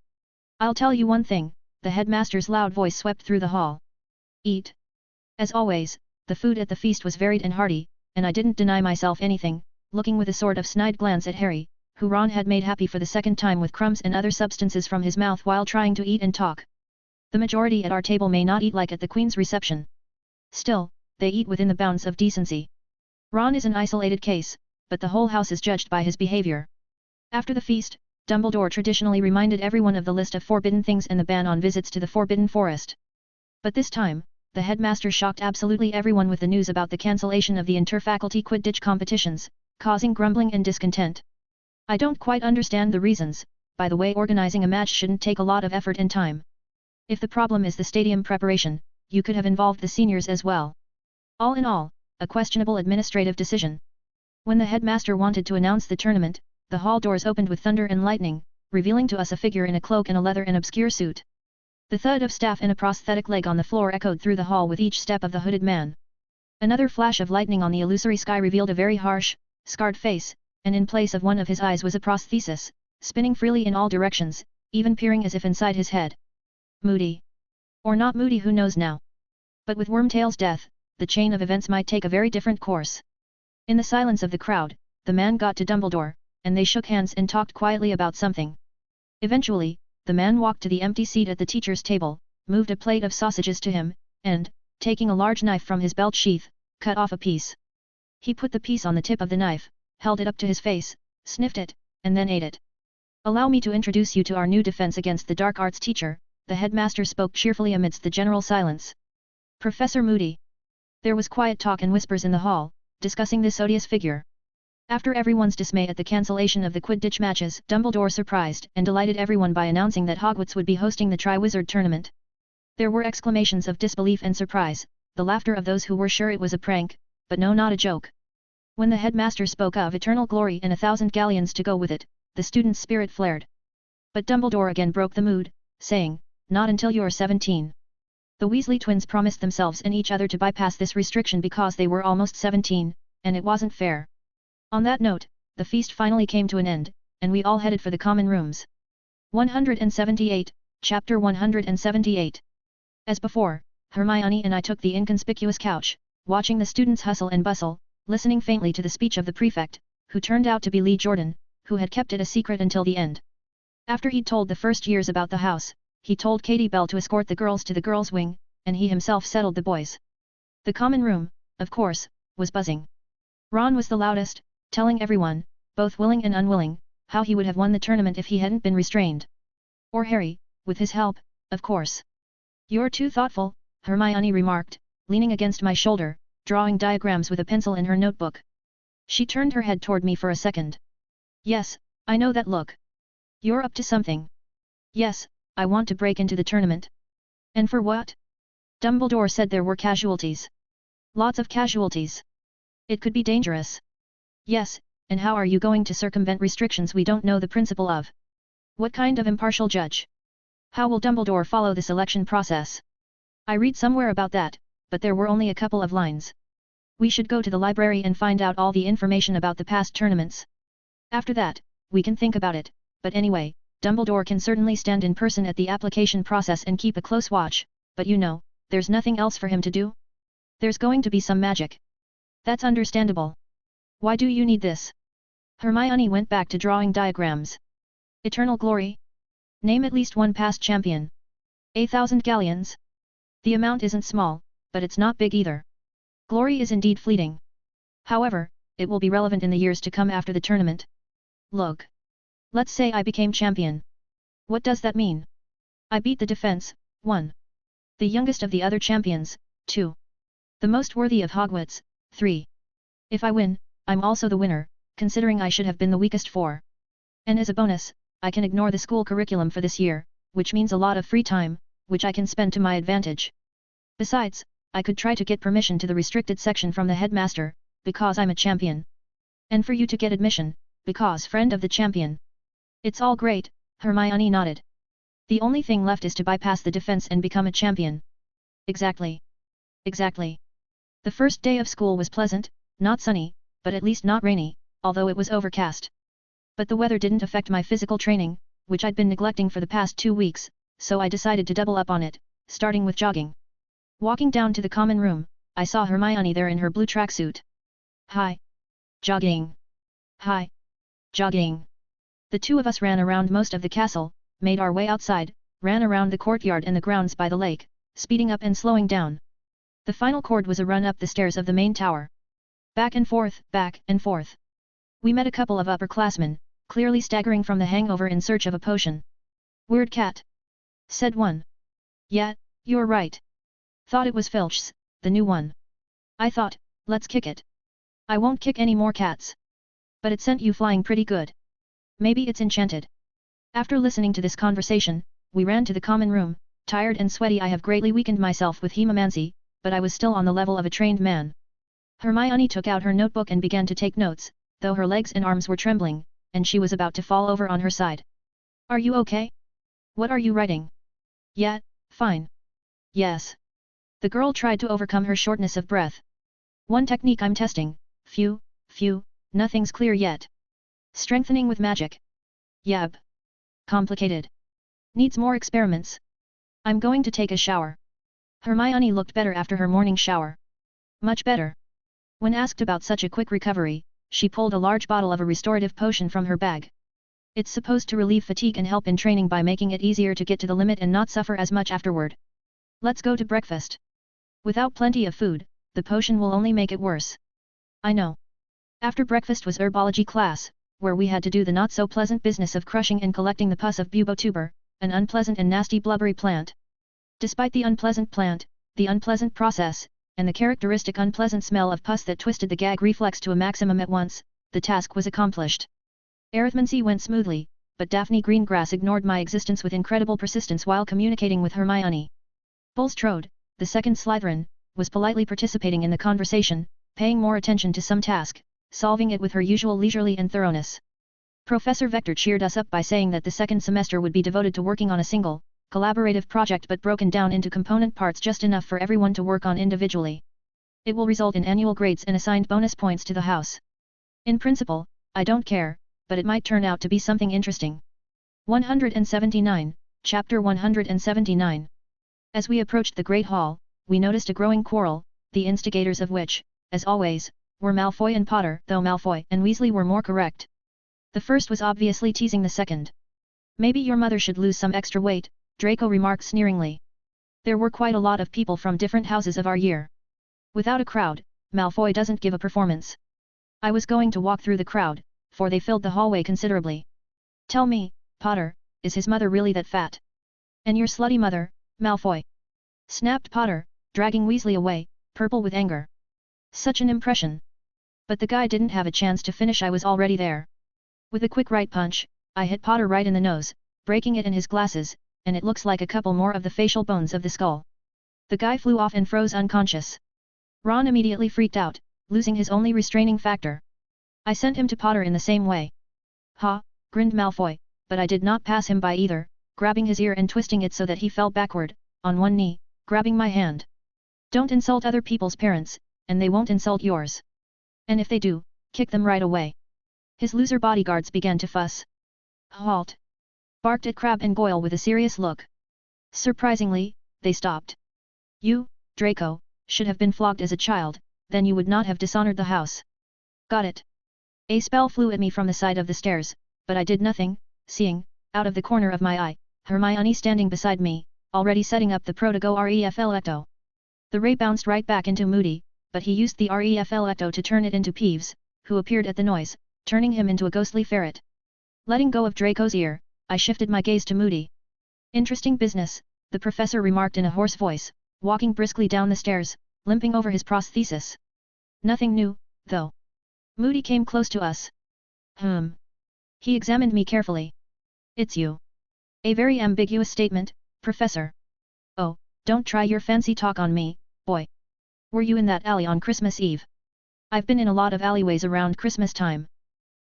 S1: I'll tell you one thing, the headmaster's loud voice swept through the hall. Eat. As always, the food at the feast was varied and hearty, and I didn't deny myself anything, looking with a sort of snide glance at Harry, who Ron had made happy for the second time with crumbs and other substances from his mouth while trying to eat and talk. The majority at our table may not eat like at the Queen's reception. Still, they eat within the bounds of decency. Ron is an isolated case, but the whole house is judged by his behavior. After the feast, Dumbledore traditionally reminded everyone of the list of forbidden things and the ban on visits to the Forbidden Forest. But this time, the headmaster shocked absolutely everyone with the news about the cancellation of the inter-faculty Quidditch competitions, causing grumbling and discontent. I don't quite understand the reasons. By the way, organizing a match shouldn't take a lot of effort and time. If the problem is the stadium preparation, you could have involved the seniors as well. All in all, a questionable administrative decision. When the headmaster wanted to announce the tournament, the hall doors opened with thunder and lightning, revealing to us a figure in a cloak and a leather and obscure suit. The thud of staff and a prosthetic leg on the floor echoed through the hall with each step of the hooded man. Another flash of lightning on the illusory sky revealed a very harsh, scarred face, and in place of one of his eyes was a prosthesis, spinning freely in all directions, even peering as if inside his head. Moody. Or not moody, who knows now. But with Wormtail's death, the chain of events might take a very different course. In the silence of the crowd, the man got to Dumbledore, and they shook hands and talked quietly about something. Eventually, the man walked to the empty seat at the teacher's table, moved a plate of sausages to him, and, taking a large knife from his belt sheath, cut off a piece. He put the piece on the tip of the knife, held it up to his face, sniffed it, and then ate it. Allow me to introduce you to our new defense against the dark arts teacher, the headmaster spoke cheerfully amidst the general silence. Professor Moody. There was quiet talk and whispers in the hall, discussing this odious figure. After everyone's dismay at the cancellation of the Quidditch matches, Dumbledore surprised and delighted everyone by announcing that Hogwarts would be hosting the Triwizard Tournament. There were exclamations of disbelief and surprise, the laughter of those who were sure it was a prank, but no, not a joke. When the headmaster spoke of eternal glory and 1,000 galleons to go with it, the students' spirit flared. But Dumbledore again broke the mood, saying, "Not until you're 17. The Weasley twins promised themselves and each other to bypass this restriction because they were almost 17, and it wasn't fair." On that note, the feast finally came to an end, and we all headed for the common rooms. 178, Chapter 178. As before, Hermione and I took the inconspicuous couch, watching the students hustle and bustle, listening faintly to the speech of the prefect, who turned out to be Lee Jordan, who had kept it a secret until the end. After he'd told the first years about the house, he told Katie Bell to escort the girls to the girls' wing, and he himself settled the boys. The common room, of course, was buzzing. Ron was the loudest, telling everyone, both willing and unwilling, how he would have won the tournament if he hadn't been restrained. Or Harry, with his help, of course. "You're too thoughtful," Hermione remarked, leaning against my shoulder, drawing diagrams with a pencil in her notebook. She turned her head toward me for a second. "Yes, I know that look. You're up to something." Yes, I want to break into the tournament. And for what? Dumbledore said there were casualties. Lots of casualties. It could be dangerous. Yes, and how are you going to circumvent restrictions we don't know the principle of? What kind of impartial judge? How will Dumbledore follow the selection process? I read somewhere about that, but there were only a couple of lines. We should go to the library and find out all the information about the past tournaments. After that, we can think about it, but anyway, Dumbledore can certainly stand in person at the application process and keep a close watch, but you know, there's nothing else for him to do? There's going to be some magic. That's understandable. Why do you need this? Hermione went back to drawing diagrams. Eternal glory? Name at least one past champion. 1,000 galleons? The amount isn't small, but it's not big either. Glory is indeed fleeting. However, it will be relevant in the years to come after the tournament. Look. Let's say I became champion. What does that mean? I beat the defense, 1. The youngest of the other champions, 2. The most worthy of Hogwarts, 3. If I win, I'm also the winner, considering I should have been the weakest 4. And as a bonus, I can ignore the school curriculum for this year, which means a lot of free time, which I can spend to my advantage. Besides, I could try to get permission to the restricted section from the headmaster, because I'm a champion. And for you to get admission, because friend of the champion. It's all great, Hermione nodded. The only thing left is to bypass the defense and become a champion. Exactly. Exactly. The first day of school was pleasant, not sunny, but at least not rainy, although it was overcast. But the weather didn't affect my physical training, which I'd been neglecting for the past 2 weeks, so I decided to double up on it, starting with jogging. Walking down to the common room, I saw Hermione there in her blue tracksuit. Hi. Jogging. Hi. Jogging. The two of us ran around most of the castle, made our way outside, ran around the courtyard and the grounds by the lake, speeding up and slowing down. The final chord was a run up the stairs of the main tower. Back and forth, back and forth. We met a couple of upperclassmen, clearly staggering from the hangover in search of a potion. Weird cat. Said one. Yeah, you're right. Thought it was Filch's, the new one. I thought, let's kick it. I won't kick any more cats. But it sent you flying pretty good. Maybe it's enchanted. After listening to this conversation, we ran to the common room, tired and sweaty. I have greatly weakened myself with hemomancy, but I was still on the level of a trained man. Hermione took out her notebook and began to take notes, though her legs and arms were trembling, and she was about to fall over on her side. Are you okay? What are you writing? Yeah, fine. Yes. The girl tried to overcome her shortness of breath. One technique I'm testing, phew, nothing's clear yet. Strengthening with magic. Yab. Complicated. Needs more experiments. I'm going to take a shower. Hermione looked better after her morning shower. Much better. When asked about such a quick recovery, she pulled a large bottle of a restorative potion from her bag. It's supposed to relieve fatigue and help in training by making it easier to get to the limit and not suffer as much afterward. Let's go to breakfast. Without plenty of food, the potion will only make it worse. I know. After breakfast was herbology class, where we had to do the not-so-pleasant business of crushing and collecting the pus of bubotuber, an unpleasant and nasty blubbery plant. Despite the unpleasant plant, the unpleasant process, and the characteristic unpleasant smell of pus that twisted the gag reflex to a maximum at once, the task was accomplished. Arithmancy went smoothly, but Daphne Greengrass ignored my existence with incredible persistence while communicating with Hermione. Bulstrode, the second Slytherin, was politely participating in the conversation, paying more attention to some task, solving it with her usual leisurely and thoroughness. Professor Vector cheered us up by saying that the second semester would be devoted to working on a single, collaborative project but broken down into component parts just enough for everyone to work on individually. It will result in annual grades and assigned bonus points to the house. In principle, I don't care, but it might turn out to be something interesting. 179, Chapter 179. As we approached the Great Hall, we noticed a growing quarrel, the instigators of which, as always, were Malfoy and Potter, though Malfoy and Weasley were more correct. The first was obviously teasing the second. Maybe your mother should lose some extra weight, Draco remarked sneeringly. There were quite a lot of people from different houses of our year. Without a crowd, Malfoy doesn't give a performance. I was going to walk through the crowd, for they filled the hallway considerably. Tell me, Potter, is his mother really that fat? And your slutty mother, Malfoy? Snapped Potter, dragging Weasley away, purple with anger. Such an impression. But the guy didn't have a chance to finish. I was already there. With a quick right punch, I hit Potter right in the nose, breaking it in his glasses, and it looks like a couple more of the facial bones of the skull. The guy flew off and froze unconscious. Ron immediately freaked out, losing his only restraining factor. I sent him to Potter in the same way. Ha, grinned Malfoy, but I did not pass him by either, grabbing his ear and twisting it so that he fell backward, on one knee, grabbing my hand. Don't insult other people's parents, and they won't insult yours. And if they do, kick them right away. His loser bodyguards began to fuss. Halt! Barked at Crabbe and Goyle with a serious look. Surprisingly, they stopped. You, Draco, should have been flogged as a child, then you would not have dishonored the house. Got it. A spell flew at me from the side of the stairs, but I did nothing, seeing, out of the corner of my eye, Hermione standing beside me, already setting up the Protego Reflecto. The ray bounced right back into Moody, but he used the Reflecto to turn it into Peeves, who appeared at the noise, turning him into a ghostly ferret. Letting go of Draco's ear, I shifted my gaze to Moody. Interesting business, the professor remarked in a hoarse voice, walking briskly down the stairs, limping over his prosthesis. Nothing new, though. Moody came close to us. He examined me carefully. It's you. A very ambiguous statement, Professor. Oh, don't try your fancy talk on me, boy. Were you in that alley on Christmas Eve? I've been in a lot of alleyways around Christmas time.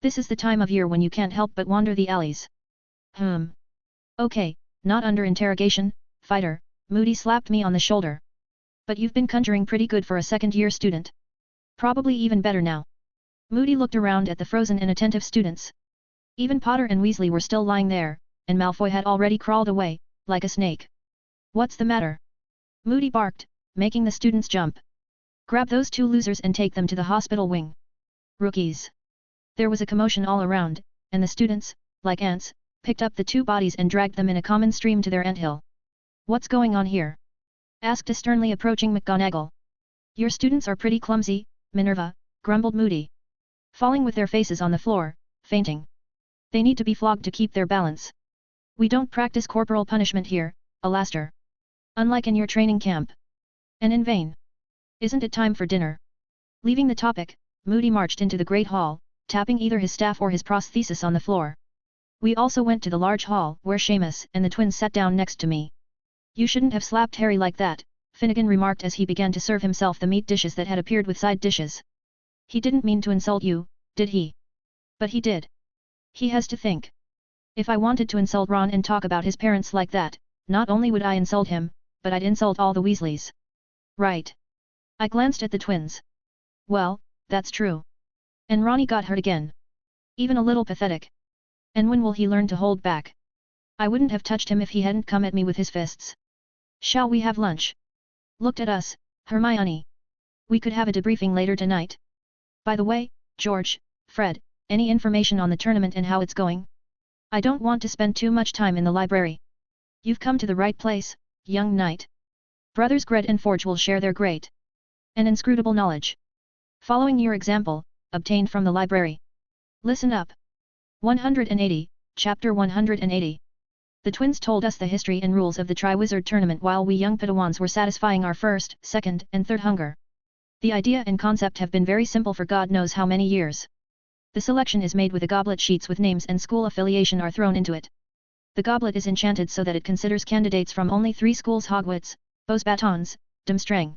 S1: This is the time of year when you can't help but wander the alleys. Okay, not under interrogation, fighter, Moody slapped me on the shoulder. But you've been conjuring pretty good for a second-year student. Probably even better now. Moody looked around at the frozen and attentive students. Even Potter and Weasley were still lying there, and Malfoy had already crawled away, like a snake. What's the matter? Moody barked, making the students jump. Grab those two losers and take them to the hospital wing. Rookies. There was a commotion all around, and the students, like ants, picked up the two bodies and dragged them in a common stream to their anthill. What's going on here? Asked a sternly approaching McGonagall. Your students are pretty clumsy, Minerva, grumbled Moody. Falling with their faces on the floor, fainting. They need to be flogged to keep their balance. We don't practice corporal punishment here, Alastor. Unlike in your training camp. And in vain. Isn't it time for dinner? Leaving the topic, Moody marched into the Great Hall, tapping either his staff or his prosthesis on the floor. We also went to the large hall where Seamus and the twins sat down next to me. You shouldn't have slapped Harry like that, Finnegan remarked as he began to serve himself the meat dishes that had appeared with side dishes. He didn't mean to insult you, did he? But he did. He has to think. If I wanted to insult Ron and talk about his parents like that, not only would I insult him, but I'd insult all the Weasleys. Right. I glanced at the twins. Well, that's true. And Ronnie got hurt again. Even a little pathetic. And when will he learn to hold back? I wouldn't have touched him if he hadn't come at me with his fists. Shall we have lunch? Looked at us, Hermione. We could have a debriefing later tonight. By the way, George, Fred, any information on the tournament and how it's going? I don't want to spend too much time in the library. You've come to the right place, young knight. Brothers Gret and Forge will share their great and inscrutable knowledge. Following your example, obtained from the library. Listen up. 180, Chapter 180. The twins told us the history and rules of the Triwizard Tournament while we young Padawans were satisfying our first, second, and third hunger. The idea and concept have been very simple for God knows how many years. The selection is made with a goblet sheets with names and school affiliation are thrown into it. The goblet is enchanted so that it considers candidates from only 3 schools: Hogwarts, Beauxbatons, Durmstrang.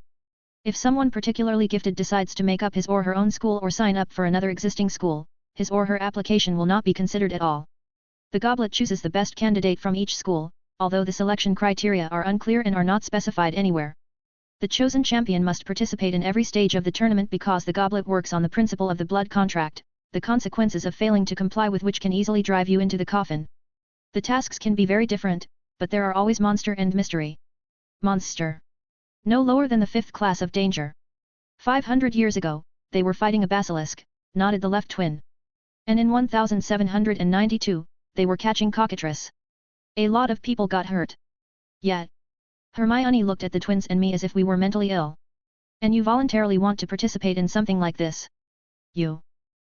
S1: If someone particularly gifted decides to make up his or her own school or sign up for another existing school, his or her application will not be considered at all. The goblet chooses the best candidate from each school, although the selection criteria are unclear and are not specified anywhere. The chosen champion must participate in every stage of the tournament because the goblet works on the principle of the blood contract, the consequences of failing to comply with which can easily drive you into the coffin. The tasks can be very different, but there are always monster and mystery. Monster. No lower than the 5th class of danger. 500 years ago, they were fighting a basilisk, nodded the left twin. And in 1792, they were catching cockatrice. A lot of people got hurt. Yet. Hermione looked at the twins and me as if we were mentally ill. And you voluntarily want to participate in something like this? You.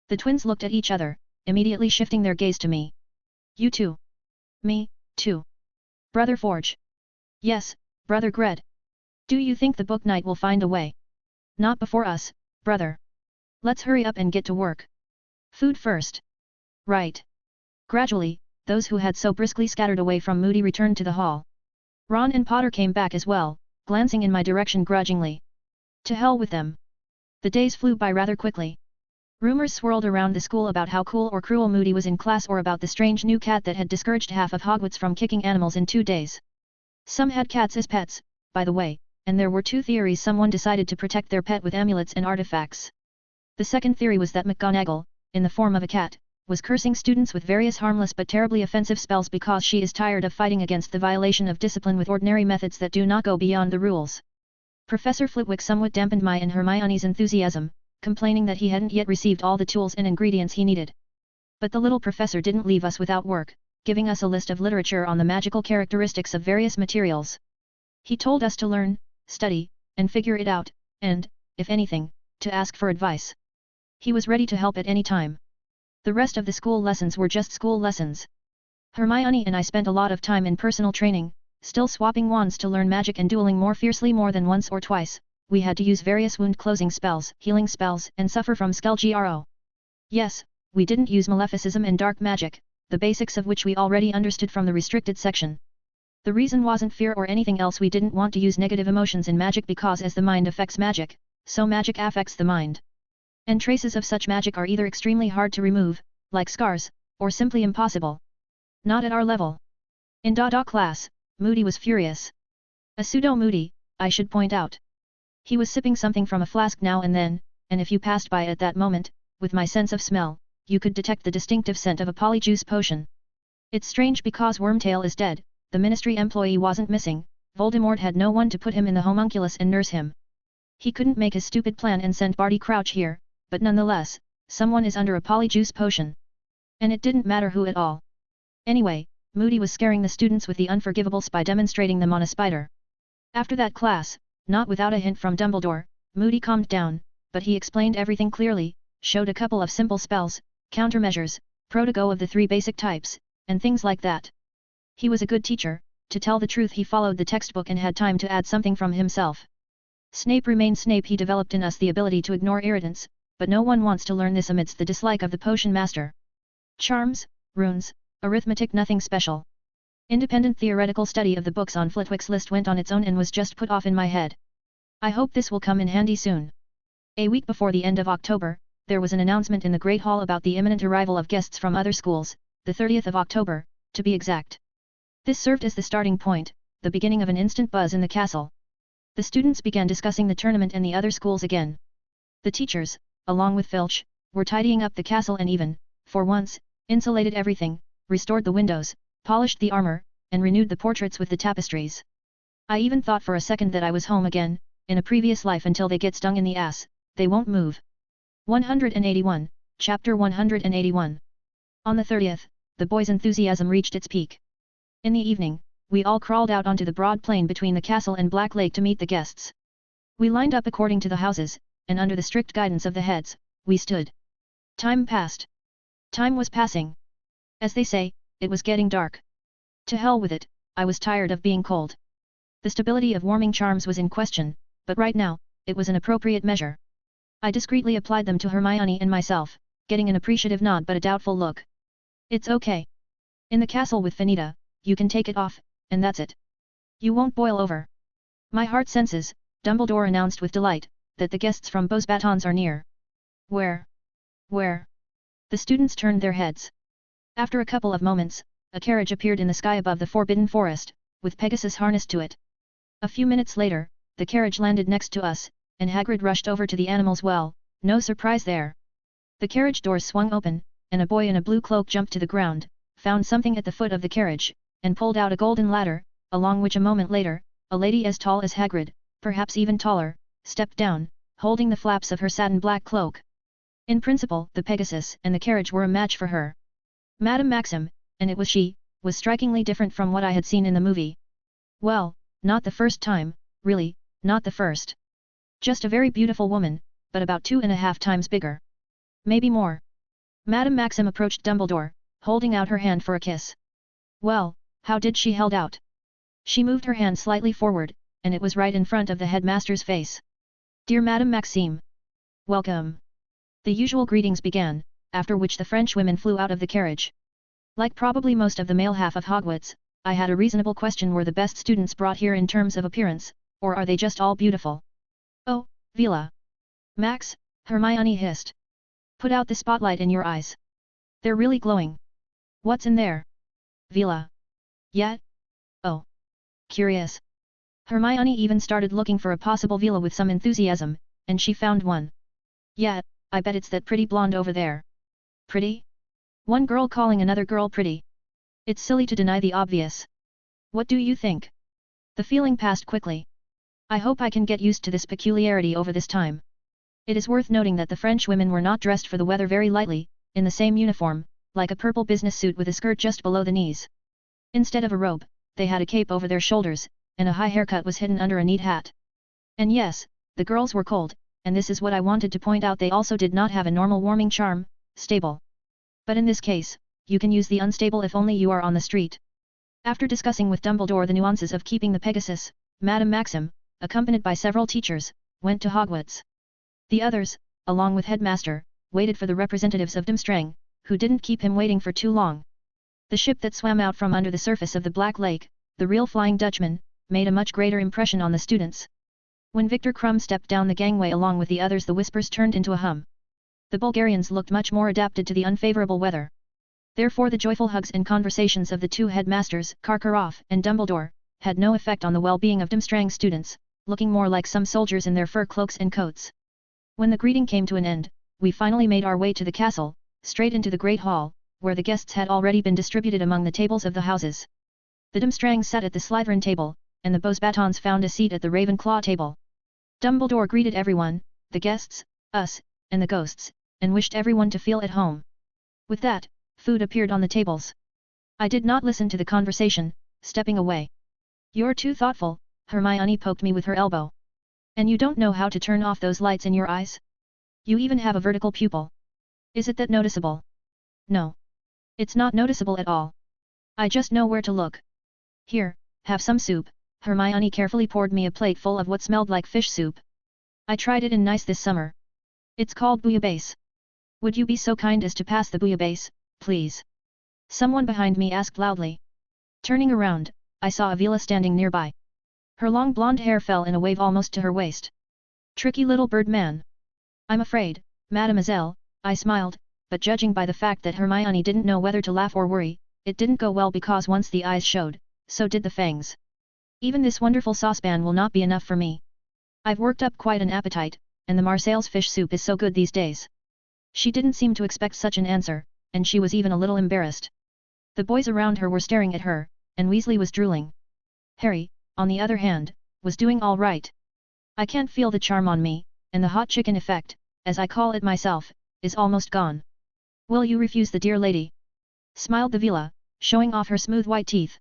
S1: The twins looked at each other, immediately shifting their gaze to me. You too. Me, too. Brother Forge. Yes, Brother Gred. Do you think the Book Knight will find a way? Not before us, brother. Let's hurry up and get to work. Food first. Right. Gradually, those who had so briskly scattered away from Moody returned to the hall. Ron and Potter came back as well, glancing in my direction grudgingly. To hell with them. The days flew by rather quickly. Rumors swirled around the school about how cool or cruel Moody was in class or about the strange new cat that had discouraged half of Hogwarts from kicking animals in 2 days. Some had cats as pets, by the way, and there were 2 theories. Someone decided to protect their pet with amulets and artifacts. The second theory was that McGonagall, in the form of a cat, was cursing students with various harmless but terribly offensive spells because she is tired of fighting against the violation of discipline with ordinary methods that do not go beyond the rules. Professor Flitwick somewhat dampened my and Hermione's enthusiasm, complaining that he hadn't yet received all the tools and ingredients he needed. But the little professor didn't leave us without work, giving us a list of literature on the magical characteristics of various materials. He told us to learn, study, and figure it out, and, if anything, to ask for advice. He was ready to help at any time. The rest of the school lessons were just school lessons. Hermione and I spent a lot of time in personal training, still swapping wands to learn magic and dueling more fiercely more than once or twice. We had to use various wound-closing spells, healing spells, and suffer from Skelgro. Yes, we didn't use maleficism and dark magic, the basics of which we already understood from the restricted section. The reason wasn't fear or anything else. We didn't want to use negative emotions in magic because as the mind affects magic, so magic affects the mind. And traces of such magic are either extremely hard to remove, like scars, or simply impossible. Not at our level. In class, Moody was furious. A pseudo-Moody, I should point out. He was sipping something from a flask now and then, and if you passed by at that moment, with my sense of smell, you could detect the distinctive scent of a polyjuice potion. It's strange because Wormtail is dead, the Ministry employee wasn't missing, Voldemort had no one to put him in the homunculus and nurse him. He couldn't make his stupid plan and send Barty Crouch here, but nonetheless, someone is under a polyjuice potion. And it didn't matter who at all. Anyway, Moody was scaring the students with the unforgivables by demonstrating them on a spider. After that class, not without a hint from Dumbledore, Moody calmed down, but he explained everything clearly, showed a couple of simple spells, countermeasures, protego of the 3 basic types, and things like that. He was a good teacher. To tell the truth, he followed the textbook and had time to add something from himself. Snape remained Snape. He developed in us the ability to ignore irritants, but no one wants to learn this amidst the dislike of the potion master. Charms, runes, arithmetic, nothing special. Independent theoretical study of the books on Flitwick's list went on its own and was just put off in my head. I hope this will come in handy soon. A week before the end of October, there was an announcement in the Great Hall about the imminent arrival of guests from other schools, the 30th of October, to be exact. This served as the starting point, the beginning of an instant buzz in the castle. The students began discussing the tournament and the other schools again. The teachers, along with Filch, were tidying up the castle and even, for once, insulated everything, restored the windows, polished the armor, and renewed the portraits with the tapestries. I even thought for a second that I was home again, in a previous life. Until they get stung in the ass, they won't move. 181, Chapter 181. On the 30th, the boys' enthusiasm reached its peak. In the evening, we all crawled out onto the broad plain between the castle and Black Lake to meet the guests. We lined up according to the houses, and under the strict guidance of the heads, we stood. Time passed. Time was passing. As they say, it was getting dark. To hell with it, I was tired of being cold. The stability of warming charms was in question, but right now, it was an appropriate measure. I discreetly applied them to Hermione and myself, getting an appreciative nod but a doubtful look. It's okay. In the castle with Finita, you can take it off, and that's it. You won't boil over. My heart senses, Dumbledore announced with delight, that the guests from Beauxbatons Batons are near. Where? Where? The students turned their heads. After a couple of moments, a carriage appeared in the sky above the Forbidden Forest, with Pegasus harnessed to it. A few minutes later, the carriage landed next to us, and Hagrid rushed over to the animals. Well, no surprise there. The carriage doors swung open, and a boy in a blue cloak jumped to the ground, found something at the foot of the carriage, and pulled out a golden ladder, along which a moment later, a lady as tall as Hagrid, perhaps even taller, stepped down, holding the flaps of her satin black cloak. In principle, the Pegasus and the carriage were a match for her. Madame Maxim, and it was she, was strikingly different from what I had seen in the movie. Well, not the first time, really, not the first. Just a very beautiful woman, but about 2.5 times bigger. Maybe more. Madame Maxim approached Dumbledore, holding out her hand for a kiss. Well, how did she held out? She moved her hand slightly forward, and it was right in front of the headmaster's face. Dear Madame Maxime. Welcome. The usual greetings began, after which the French women flew out of the carriage. Like probably most of the male half of Hogwarts, I had a reasonable question: were the best students brought here in terms of appearance, or are they just all beautiful? Oh, Veela. Max, Hermione hissed. Put out the spotlight in your eyes. They're really glowing. What's in there? Veela. Yet? Oh. Curious. Hermione even started looking for a possible Veela with some enthusiasm, and she found one. Yeah, I bet it's that pretty blonde over there. Pretty? One girl calling another girl pretty. It's silly to deny the obvious. What do you think? The feeling passed quickly. I hope I can get used to this peculiarity over this time. It is worth noting that the French women were not dressed for the weather very lightly, in the same uniform, like a purple business suit with a skirt just below the knees. Instead of a robe, they had a cape over their shoulders, and a high haircut was hidden under a neat hat. And yes, the girls were cold, and this is what I wanted to point out: they also did not have a normal warming charm, stable. But in this case, you can use the unstable if only you are on the street. After discussing with Dumbledore the nuances of keeping the Pegasus, Madame Maxim, accompanied by several teachers, went to Hogwarts. The others, along with Headmaster, waited for the representatives of Durmstrang, who didn't keep him waiting for too long. The ship that swam out from under the surface of the Black Lake, the real Flying Dutchman, made a much greater impression on the students. When Victor Krum stepped down the gangway along with the others, the whispers turned into a hum. The Bulgarians looked much more adapted to the unfavorable weather. Therefore the joyful hugs and conversations of the two headmasters, Karkaroff and Dumbledore, had no effect on the well-being of Durmstrang students, looking more like some soldiers in their fur cloaks and coats. When the greeting came to an end, we finally made our way to the castle, straight into the Great Hall, where the guests had already been distributed among the tables of the houses. The Durmstrangs sat at the Slytherin table, and the Beauxbatons found a seat at the Ravenclaw table. Dumbledore greeted everyone, the guests, us, and the ghosts, and wished everyone to feel at home. With that, food appeared on the tables. I did not listen to the conversation, stepping away. You're too thoughtful, Hermione poked me with her elbow. And you don't know how to turn off those lights in your eyes? You even have a vertical pupil. Is it that noticeable? No. It's not noticeable at all. I just know where to look. Here, have some soup. Hermione carefully poured me a plate full of what smelled like fish soup. I tried it in Nice this summer. It's called bouillabaisse. Would you be so kind as to pass the bouillabaisse, please? Someone behind me asked loudly. Turning around, I saw Avila standing nearby. Her long blonde hair fell in a wave almost to her waist. Tricky little bird man. I'm afraid, mademoiselle, I smiled, but judging by the fact that Hermione didn't know whether to laugh or worry, it didn't go well, because once the eyes showed, so did the fangs. Even this wonderful saucepan will not be enough for me. I've worked up quite an appetite, and the Marseille's fish soup is so good these days. She didn't seem to expect such an answer, and she was even a little embarrassed. The boys around her were staring at her, and Weasley was drooling. Harry, on the other hand, was doing all right. I can't feel the charm on me, and the hot chicken effect, as I call it myself, is almost gone. Will you refuse the dear lady? Smiled the Veela, showing off her smooth white teeth.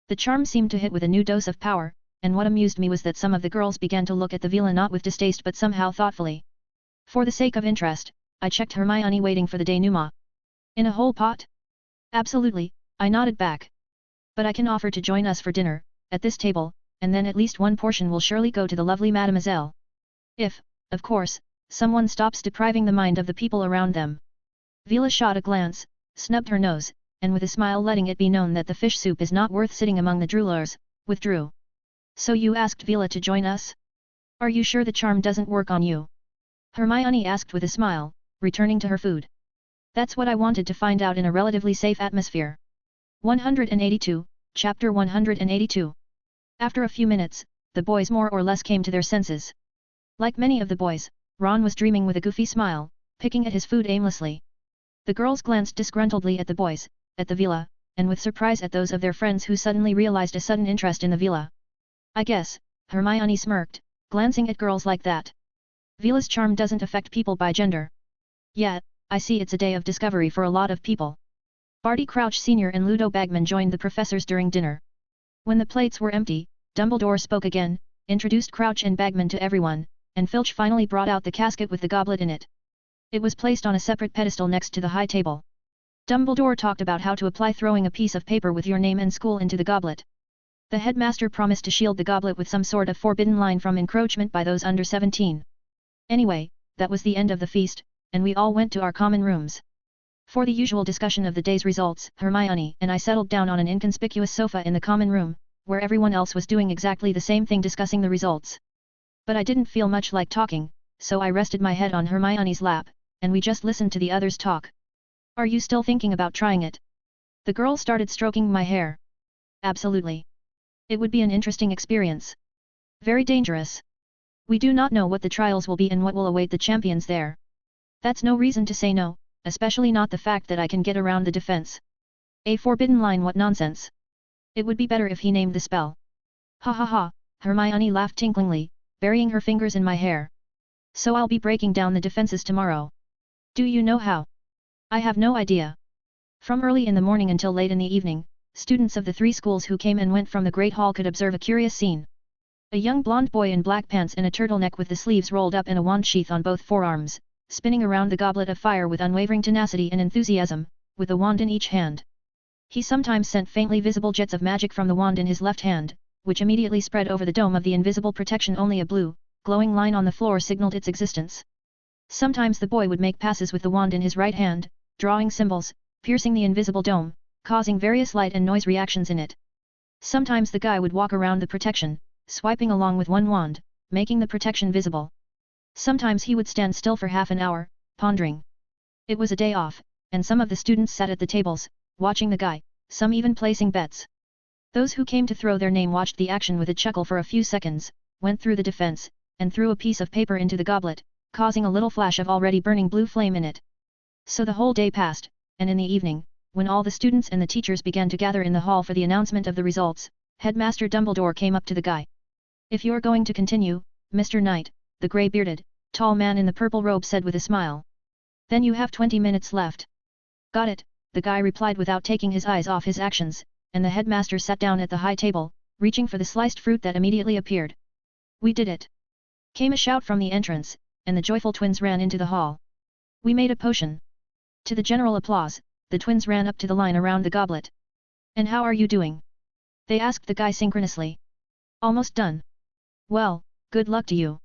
S1: The charm seemed to hit with a new dose of power, and what amused me was that some of the girls began to look at the Veela not with distaste but somehow thoughtfully. For the sake of interest, I checked Hermione, waiting for the denouement. In a whole pot? Absolutely, I nodded back. But I can offer to join us for dinner, at this table, and then at least one portion will surely go to the lovely mademoiselle. If, of course, someone stops depriving the mind of the people around them. Veela shot a glance, snubbed her nose, and with a smile letting it be known that the fish soup is not worth sitting among the droolers, withdrew. So you asked Veela to join us? Are you sure the charm doesn't work on you? Hermione asked with a smile, returning to her food. That's what I wanted to find out in a relatively safe atmosphere. 182, Chapter 182. After a few minutes, the boys more or less came to their senses. Like many of the boys, Ron was dreaming with a goofy smile, picking at his food aimlessly. The girls glanced disgruntledly at the boys, at the Veela, and with surprise at those of their friends who suddenly realized a sudden interest in the Veela. I guess, Hermione smirked, glancing at girls like that. Veela's charm doesn't affect people by gender. Yet, I see it's a day of discovery for a lot of people. Barty Crouch Sr. and Ludo Bagman joined the professors during dinner. When the plates were empty, Dumbledore spoke again, introduced Crouch and Bagman to everyone, and Filch finally brought out the casket with the goblet in it. It was placed on a separate pedestal next to the high table. Dumbledore talked about how to apply throwing a piece of paper with your name and school into the goblet. The headmaster promised to shield the goblet with some sort of forbidden line from encroachment by those under 17. Anyway, that was the end of the feast, and we all went to our common rooms. For the usual discussion of the day's results, Hermione and I settled down on an inconspicuous sofa in the common room, where everyone else was doing exactly the same thing, discussing the results. But I didn't feel much like talking, so I rested my head on Hermione's lap, and we just listened to the others talk. Are you still thinking about trying it? The girl started stroking my hair. Absolutely. It would be an interesting experience. Very dangerous. We do not know what the trials will be and what will await the champions there. That's no reason to say no, especially not the fact that I can get around the defense. A forbidden line, what nonsense. It would be better if he named the spell. Ha ha ha, Hermione laughed tinklingly, burying her fingers in my hair. So I'll be breaking down the defenses tomorrow. Do you know how? I have no idea. From early in the morning until late in the evening, students of the 3 schools who came and went from the Great Hall could observe a curious scene. A young blonde boy in black pants and a turtleneck with the sleeves rolled up and a wand sheath on both forearms, spinning around the goblet of fire with unwavering tenacity and enthusiasm, with a wand in each hand. He sometimes sent faintly visible jets of magic from the wand in his left hand, which immediately spread over the dome of the invisible protection. Only a blue, glowing line on the floor signaled its existence. Sometimes the boy would make passes with the wand in his right hand, drawing symbols, piercing the invisible dome, causing various light and noise reactions in it. Sometimes the guy would walk around the protection, swiping along with one wand, making the protection visible. Sometimes he would stand still for half an hour, pondering. It was a day off, and some of the students sat at the tables, watching the guy, some even placing bets. Those who came to throw their name watched the action with a chuckle for a few seconds, went through the defense, and threw a piece of paper into the goblet, causing a little flash of already burning blue flame in it. So the whole day passed, and in the evening, when all the students and the teachers began to gather in the hall for the announcement of the results, Headmaster Dumbledore came up to the guy. If you're going to continue, Mr. Knight, the grey-bearded, tall man in the purple robe said with a smile. Then you have 20 minutes left. Got it, the guy replied without taking his eyes off his actions, and the headmaster sat down at the high table, reaching for the sliced fruit that immediately appeared. We did it! Came a shout from the entrance, and the joyful twins ran into the hall. We made a potion. To the general applause, the twins ran up to the line around the goblet. And how are you doing? They asked the guy synchronously. Almost done. Well, good luck to you.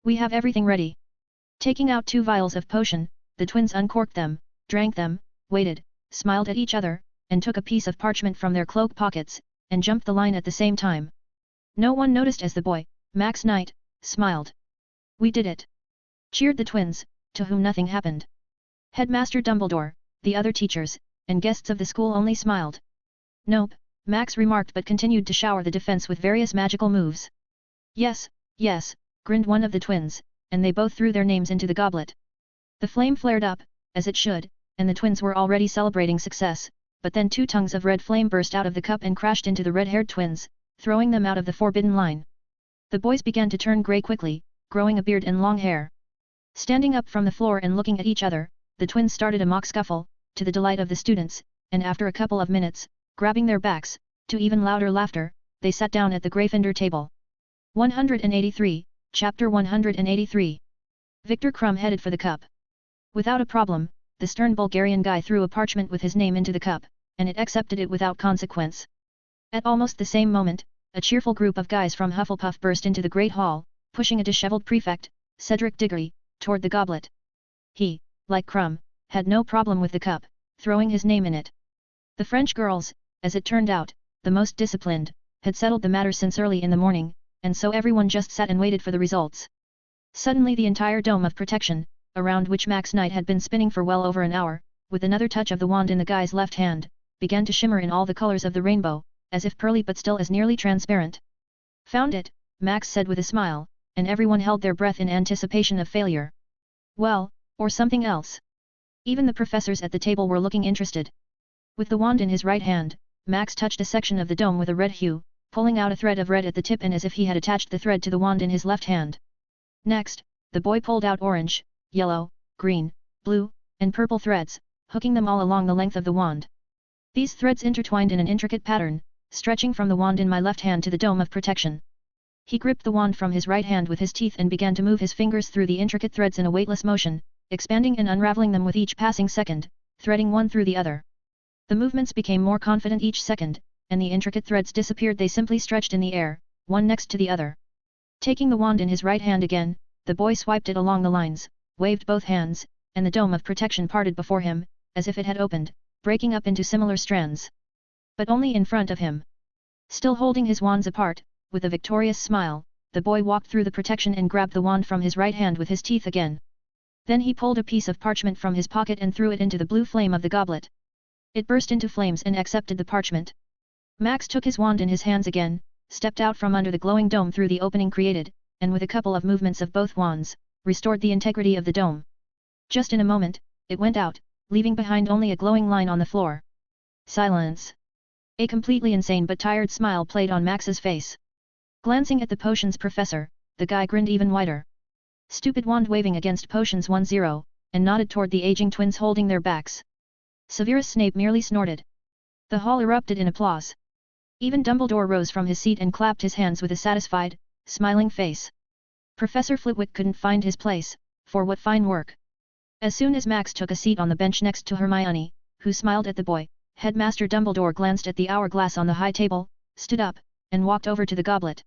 S1: We have everything ready. Taking out 2 vials of potion, the twins uncorked them, drank them, waited, smiled at each other, and took a piece of parchment from their cloak pockets, and jumped the line at the same time. No one noticed as the boy, Max Knight, smiled. We did it! Cheered the twins, to whom nothing happened. Headmaster Dumbledore, the other teachers, and guests of the school only smiled. Nope, Max remarked, but continued to shower the defense with various magical moves. Yes, yes, grinned one of the twins, and they both threw their names into the goblet. The flame flared up, as it should, and the twins were already celebrating success, but then 2 tongues of red flame burst out of the cup and crashed into the red-haired twins, throwing them out of the forbidden line. The boys began to turn grey quickly, growing a beard and long hair. Standing up from the floor and looking at each other, the twins started a mock scuffle, to the delight of the students, and after a couple of minutes, grabbing their backs, to even louder laughter, they sat down at the Gryffindor table. 183, Chapter 183. Victor Krum headed for the cup. Without a problem, the stern Bulgarian guy threw a parchment with his name into the cup, and it accepted it without consequence. At almost the same moment, a cheerful group of guys from Hufflepuff burst into the Great Hall, pushing a disheveled prefect, Cedric Diggory, toward the goblet. He, like Krum, had no problem with the cup, throwing his name in it. The French girls, as it turned out, the most disciplined, had settled the matter since early in the morning, and so everyone just sat and waited for the results. Suddenly the entire dome of protection, around which Max Knight had been spinning for well over an hour, with another touch of the wand in the guy's left hand, began to shimmer in all the colors of the rainbow, as if pearly but still as nearly transparent. Found it, Max said with a smile, and everyone held their breath in anticipation of failure. Well, or something else. Even the professors at the table were looking interested. With the wand in his right hand, Max touched a section of the dome with a red hue, pulling out a thread of red at the tip and as if he had attached the thread to the wand in his left hand. Next, the boy pulled out orange, yellow, green, blue, and purple threads, hooking them all along the length of the wand. These threads intertwined in an intricate pattern, stretching from the wand in my left hand to the dome of protection. He gripped the wand from his right hand with his teeth and began to move his fingers through the intricate threads in a weightless motion, expanding and unraveling them with each passing second, threading one through the other. The movements became more confident each second, and the intricate threads disappeared. They simply stretched in the air, one next to the other. Taking the wand in his right hand again, the boy swiped it along the lines, waved both hands, and the dome of protection parted before him, as if it had opened, breaking up into similar strands. But only in front of him. Still holding his wands apart, with a victorious smile, the boy walked through the protection and grabbed the wand from his right hand with his teeth again. Then he pulled a piece of parchment from his pocket and threw it into the blue flame of the goblet. It burst into flames and accepted the parchment. Max took his wand in his hands again, stepped out from under the glowing dome through the opening created, and with a couple of movements of both wands, restored the integrity of the dome. Just in a moment, it went out, leaving behind only a glowing line on the floor. Silence. A completely insane but tired smile played on Max's face. Glancing at the potions professor, the guy grinned even wider. Stupid wand waving against potions 10, and nodded toward the aging twins holding their backs. Severus Snape merely snorted. The hall erupted in applause. Even Dumbledore rose from his seat and clapped his hands with a satisfied, smiling face. Professor Flitwick couldn't find his place, for what fine work. As soon as Max took a seat on the bench next to Hermione, who smiled at the boy, Headmaster Dumbledore glanced at the hourglass on the high table, stood up, and walked over to the goblet.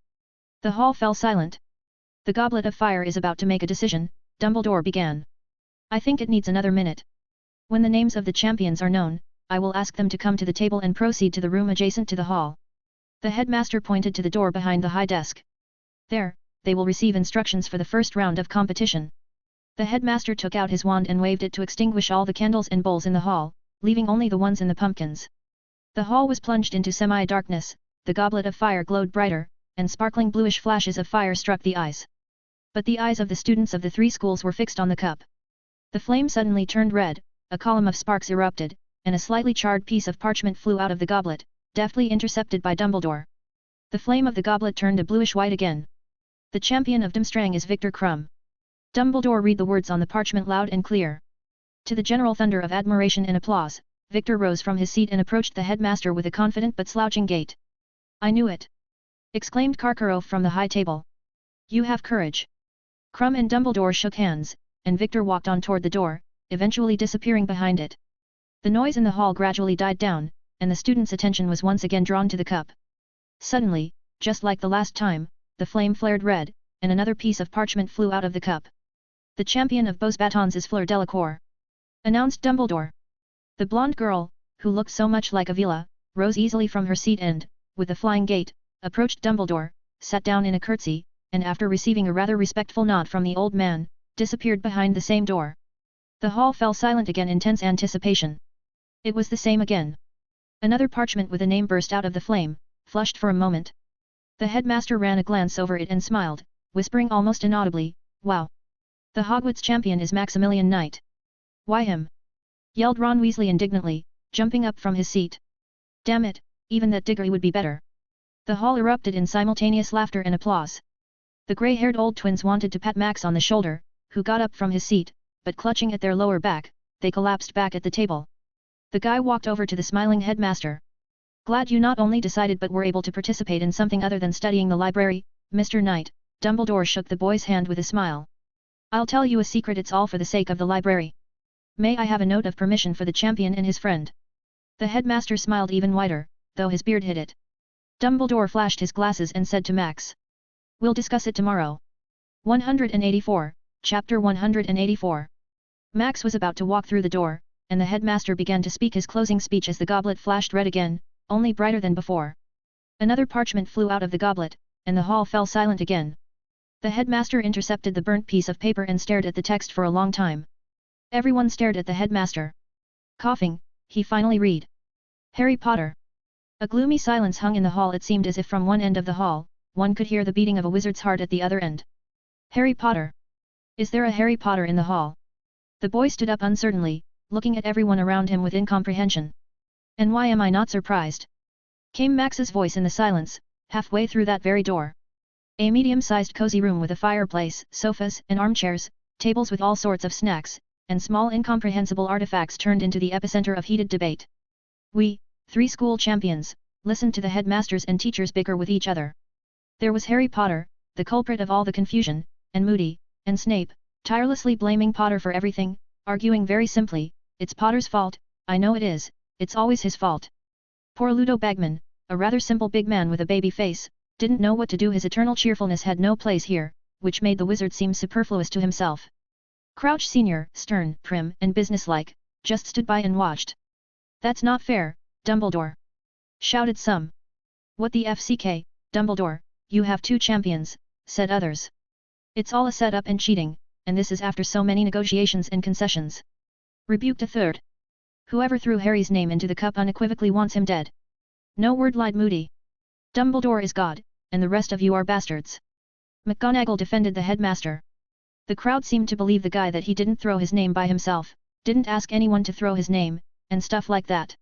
S1: The hall fell silent. The Goblet of Fire is about to make a decision, Dumbledore began. I think it needs another minute. When the names of the champions are known, I will ask them to come to the table and proceed to the room adjacent to the hall. The headmaster pointed to the door behind the high desk. There, they will receive instructions for the first round of competition. The headmaster took out his wand and waved it to extinguish all the candles and bowls in the hall, leaving only the ones in the pumpkins. The hall was plunged into semi-darkness, the Goblet of Fire glowed brighter, and sparkling bluish flashes of fire struck the eyes. But the eyes of the students of the three schools were fixed on the cup. The flame suddenly turned red, a column of sparks erupted, and a slightly charred piece of parchment flew out of the goblet, deftly intercepted by Dumbledore. The flame of the goblet turned a bluish-white again. The champion of Durmstrang is Viktor Krum. Dumbledore read the words on the parchment loud and clear. To the general thunder of admiration and applause, Viktor rose from his seat and approached the headmaster with a confident but slouching gait. I knew it! Exclaimed Karkaroff from the high table. You have courage. Krum and Dumbledore shook hands, and Viktor walked on toward the door, eventually disappearing behind it. The noise in the hall gradually died down, and the students' attention was once again drawn to the cup. Suddenly, just like the last time, the flame flared red, and another piece of parchment flew out of the cup. The champion of Beaux Batons is Fleur Delacour, announced Dumbledore. The blonde girl, who looked so much like Avila, rose easily from her seat and, with a flying gait, approached Dumbledore, sat down in a curtsy, and after receiving a rather respectful nod from the old man, disappeared behind the same door. The hall fell silent again in tense anticipation. It was the same again. Another parchment with a name burst out of the flame, flushed for a moment. The headmaster ran a glance over it and smiled, whispering almost inaudibly, Wow! The Hogwarts champion is Maximilian Knight. Why him? Yelled Ron Weasley indignantly, jumping up from his seat. Damn it, even that Diggory would be better. The hall erupted in simultaneous laughter and applause. The grey-haired old twins wanted to pat Max on the shoulder, who got up from his seat, but clutching at their lower back, they collapsed back at the table. The guy walked over to the smiling headmaster. Glad you not only decided but were able to participate in something other than studying the library, Mr. Knight. Dumbledore shook the boy's hand with a smile. I'll tell you a secret, it's all for the sake of the library. May I have a note of permission for the champion and his friend? The headmaster smiled even wider, though his beard hid it. Dumbledore flashed his glasses and said to Max. We'll discuss it tomorrow. 184, Chapter 184. Max was about to walk through the door, and the headmaster began to speak his closing speech as the goblet flashed red again, only brighter than before. Another parchment flew out of the goblet, and the hall fell silent again. The headmaster intercepted the burnt piece of paper and stared at the text for a long time. Everyone stared at the headmaster. Coughing, he finally read. Harry Potter. A gloomy silence hung in the hall. It seemed as if from one end of the hall, one could hear the beating of a wizard's heart at the other end. Harry Potter. Is there a Harry Potter in the hall? The boy stood up uncertainly, looking at everyone around him with incomprehension. And why am I not surprised? Came Max's voice in the silence, halfway through that very door. A medium-sized cozy room with a fireplace, sofas and armchairs, tables with all sorts of snacks, and small incomprehensible artifacts turned into the epicenter of heated debate. We, three school champions, listened to the headmasters and teachers bicker with each other. There was Harry Potter, the culprit of all the confusion, and Moody, and Snape, tirelessly blaming Potter for everything, arguing very simply, it's Potter's fault, I know it is, it's always his fault. Poor Ludo Bagman, a rather simple big man with a baby face, didn't know what to do. His eternal cheerfulness had no place here, which made the wizard seem superfluous to himself. Crouch Sr., stern, prim, and businesslike, just stood by and watched. That's not fair, Dumbledore! Shouted some. What the FCK, Dumbledore, you have 2 champions, said others. It's all a setup and cheating, and this is after so many negotiations and concessions. Rebuked a third. Whoever threw Harry's name into the cup unequivocally wants him dead. No word, lied Moody. Dumbledore is God, and the rest of you are bastards. McGonagall defended the headmaster. The crowd seemed to believe the guy that he didn't throw his name by himself, didn't ask anyone to throw his name, and stuff like that.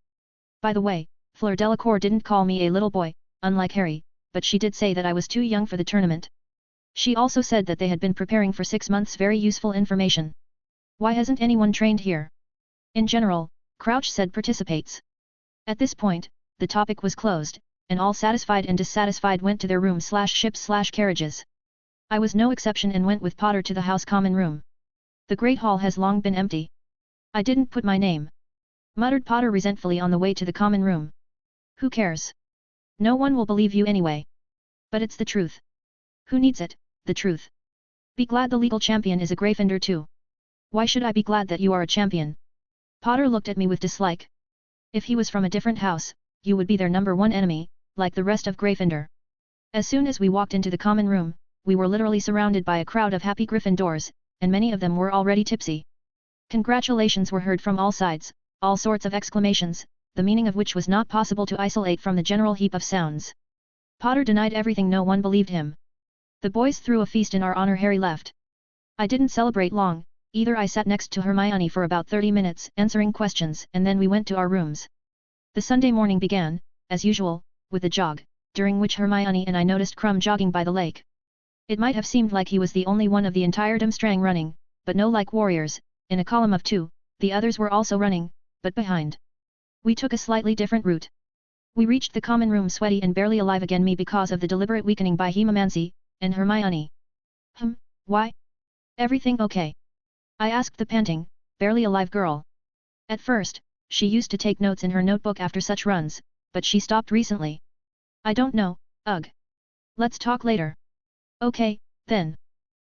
S1: By the way, Fleur Delacour didn't call me a little boy, unlike Harry, but she did say that I was too young for the tournament. She also said that they had been preparing for 6 months. Very useful information. Why hasn't anyone trained here? In general, Crouch said participates. At this point, the topic was closed, and all satisfied and dissatisfied went to their rooms/ships/carriages. I was no exception and went with Potter to the house common room. The Great Hall has long been empty. I didn't put my name, muttered Potter resentfully on the way to the common room. Who cares? No one will believe you anyway. But it's the truth. Who needs it, the truth? Be glad the legal champion is a Gryffindor too. Why should I be glad that you are a champion? Potter looked at me with dislike. If he was from a different house, you would be their #1 enemy, like the rest of Gryffindor. As soon as we walked into the common room, we were literally surrounded by a crowd of happy Gryffindors, and many of them were already tipsy. Congratulations were heard from all sides, all sorts of exclamations, the meaning of which was not possible to isolate from the general heap of sounds. Potter denied everything. No one believed him. The boys threw a feast in our honor. Harry left. I didn't celebrate long, either. I sat next to Hermione for about 30 minutes answering questions, and then we went to our rooms. The Sunday morning began, as usual, with the jog, during which Hermione and I noticed Krum jogging by the lake. It might have seemed like he was the only one of the entire Durmstrang running, but no, like warriors, in a column of 2, the others were also running, but behind. We took a slightly different route. We reached the common room sweaty and barely alive again, me because of the deliberate weakening by hemomancy, and Hermione. Why? Everything okay? I asked the panting, barely alive girl. At first, she used to take notes in her notebook after such runs, but she stopped recently. I don't know, ugh. Let's talk later. Okay, then.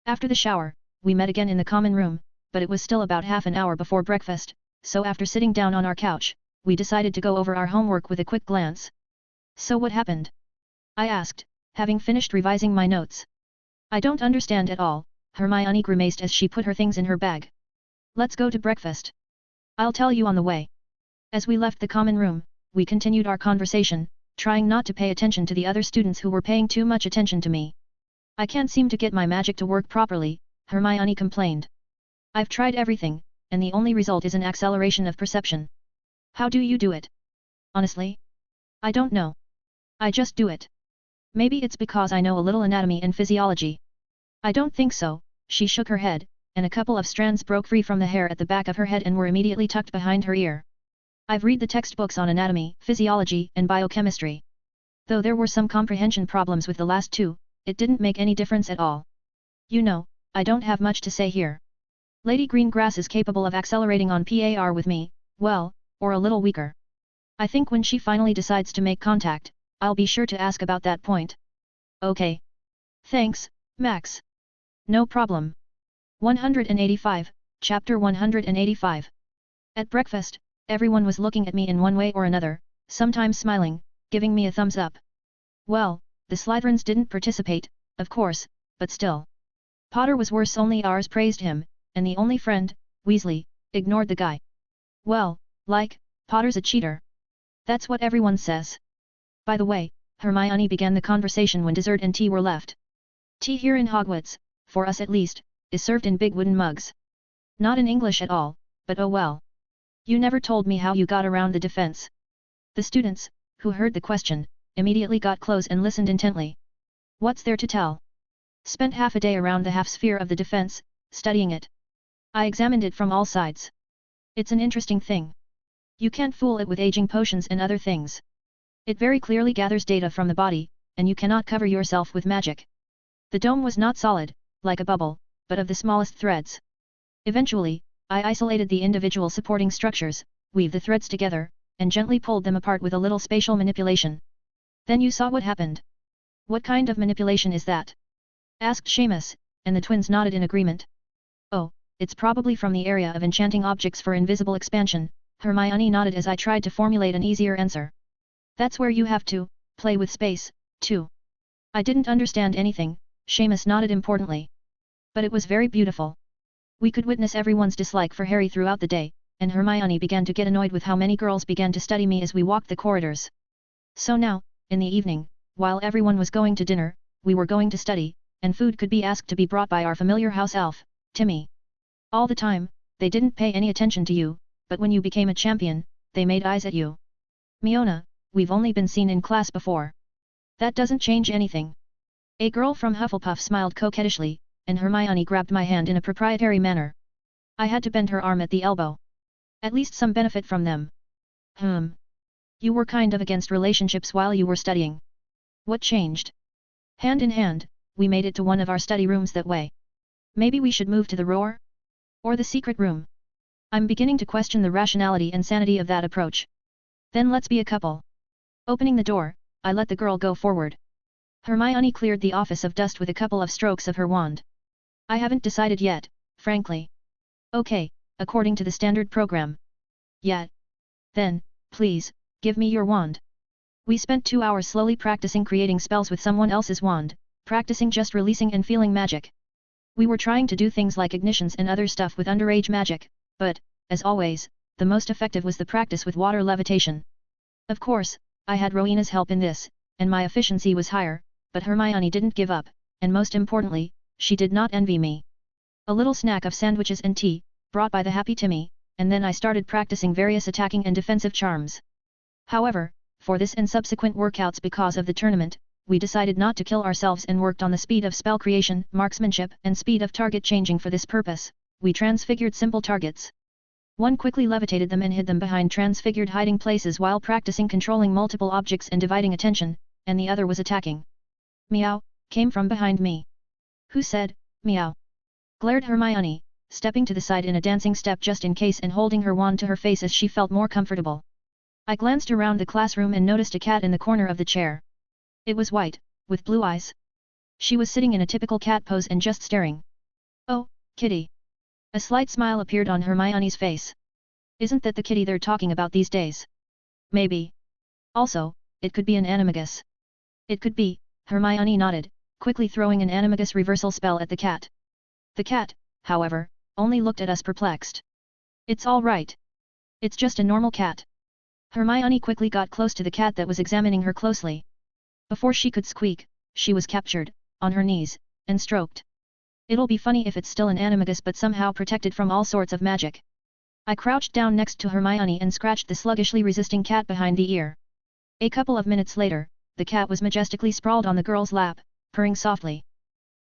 S1: After the shower, we met again in the common room, but it was still about half an hour before breakfast, so after sitting down on our couch, we decided to go over our homework with a quick glance. So what happened? I asked, having finished revising my notes. I don't understand at all, Hermione grimaced as she put her things in her bag. Let's go to breakfast. I'll tell you on the way. As we left the common room, we continued our conversation, trying not to pay attention to the other students who were paying too much attention to me. I can't seem to get my magic to work properly, Hermione complained. I've tried everything, and the only result is an acceleration of perception. How do you do it? Honestly? I don't know. I just do it. Maybe it's because I know a little anatomy and physiology. I don't think so, she shook her head, and a couple of strands broke free from the hair at the back of her head and were immediately tucked behind her ear. I've read the textbooks on anatomy, physiology, and biochemistry. Though there were some comprehension problems with the last 2, it didn't make any difference at all. You know, I don't have much to say here. Lady Greengrass is capable of accelerating on par with me, well, or a little weaker. I think when she finally decides to make contact, I'll be sure to ask about that point. Okay. Thanks, Max. No problem. 185, Chapter 185. At breakfast, everyone was looking at me in one way or another, sometimes smiling, giving me a thumbs up. Well, the Slytherins didn't participate, of course, but still. Potter was worse, only ours praised him, and the only friend, Weasley, ignored the guy. Well, like, Potter's a cheater. That's what everyone says. By the way, Hermione began the conversation when dessert and tea were left. Tea here in Hogwarts, for us at least, is served in big wooden mugs. Not in English at all, but oh well. You never told me how you got around the defense. The students, who heard the question, immediately got close and listened intently. What's there to tell? Spent half a day around the half-sphere of the defense, studying it. I examined it from all sides. It's an interesting thing. You can't fool it with aging potions and other things. It very clearly gathers data from the body, and you cannot cover yourself with magic. The dome was not solid, like a bubble, but of the smallest threads. Eventually, I isolated the individual supporting structures, weaved the threads together, and gently pulled them apart with a little spatial manipulation. Then you saw what happened. What kind of manipulation is that? Asked Seamus, and the twins nodded in agreement. Oh, it's probably from the area of enchanting objects for invisible expansion, Hermione nodded as I tried to formulate an easier answer. That's where you have to play with space, too. I didn't understand anything, Seamus nodded importantly. But it was very beautiful. We could witness everyone's dislike for Harry throughout the day, and Hermione began to get annoyed with how many girls began to study me as we walked the corridors. So now, in the evening, while everyone was going to dinner, we were going to study, and food could be asked to be brought by our familiar house elf, Timmy. All the time, they didn't pay any attention to you, but when you became a champion, they made eyes at you. Miona, we've only been seen in class before. That doesn't change anything. A girl from Hufflepuff smiled coquettishly, and Hermione grabbed my hand in a proprietary manner. I had to bend her arm at the elbow. At least some benefit from them. You were kind of against relationships while you were studying. What changed? Hand in hand, we made it to one of our study rooms that way. Maybe we should move to the roar? Or the secret room? I'm beginning to question the rationality and sanity of that approach. Then let's be a couple. Opening the door, I let the girl go forward. Hermione cleared the office of dust with a couple of strokes of her wand. I haven't decided yet, frankly. Okay, according to the standard program. Yet. Then, please, give me your wand. We spent 2 hours slowly practicing creating spells with someone else's wand, practicing just releasing and feeling magic. We were trying to do things like ignitions and other stuff with underage magic, but, as always, the most effective was the practice with water levitation. Of course, I had Rowena's help in this, and my efficiency was higher, but Hermione didn't give up, and most importantly, she did not envy me. A little snack of sandwiches and tea, brought by the happy Timmy, and then I started practicing various attacking and defensive charms. However, for this and subsequent workouts because of the tournament, we decided not to kill ourselves and worked on the speed of spell creation, marksmanship, and speed of target changing. For this purpose, we transfigured simple targets. One quickly levitated them and hid them behind transfigured hiding places while practicing controlling multiple objects and dividing attention, and the other was attacking. Meow, came from behind me. Who said, meow? Glared Hermione, stepping to the side in a dancing step just in case and holding her wand to her face as she felt more comfortable. I glanced around the classroom and noticed a cat in the corner of the chair. It was white, with blue eyes. She was sitting in a typical cat pose and just staring. Oh, kitty. A slight smile appeared on Hermione's face. Isn't that the kitty they're talking about these days? Maybe. Also, it could be an animagus. It could be, Hermione nodded, quickly throwing an animagus reversal spell at the cat. The cat, however, only looked at us perplexed. It's all right. It's just a normal cat. Hermione quickly got close to the cat that was examining her closely. Before she could squeak, she was captured, on her knees, and stroked. It'll be funny if it's still an animagus but somehow protected from all sorts of magic. I crouched down next to Hermione and scratched the sluggishly resisting cat behind the ear. A couple of minutes later, the cat was majestically sprawled on the girl's lap, purring softly.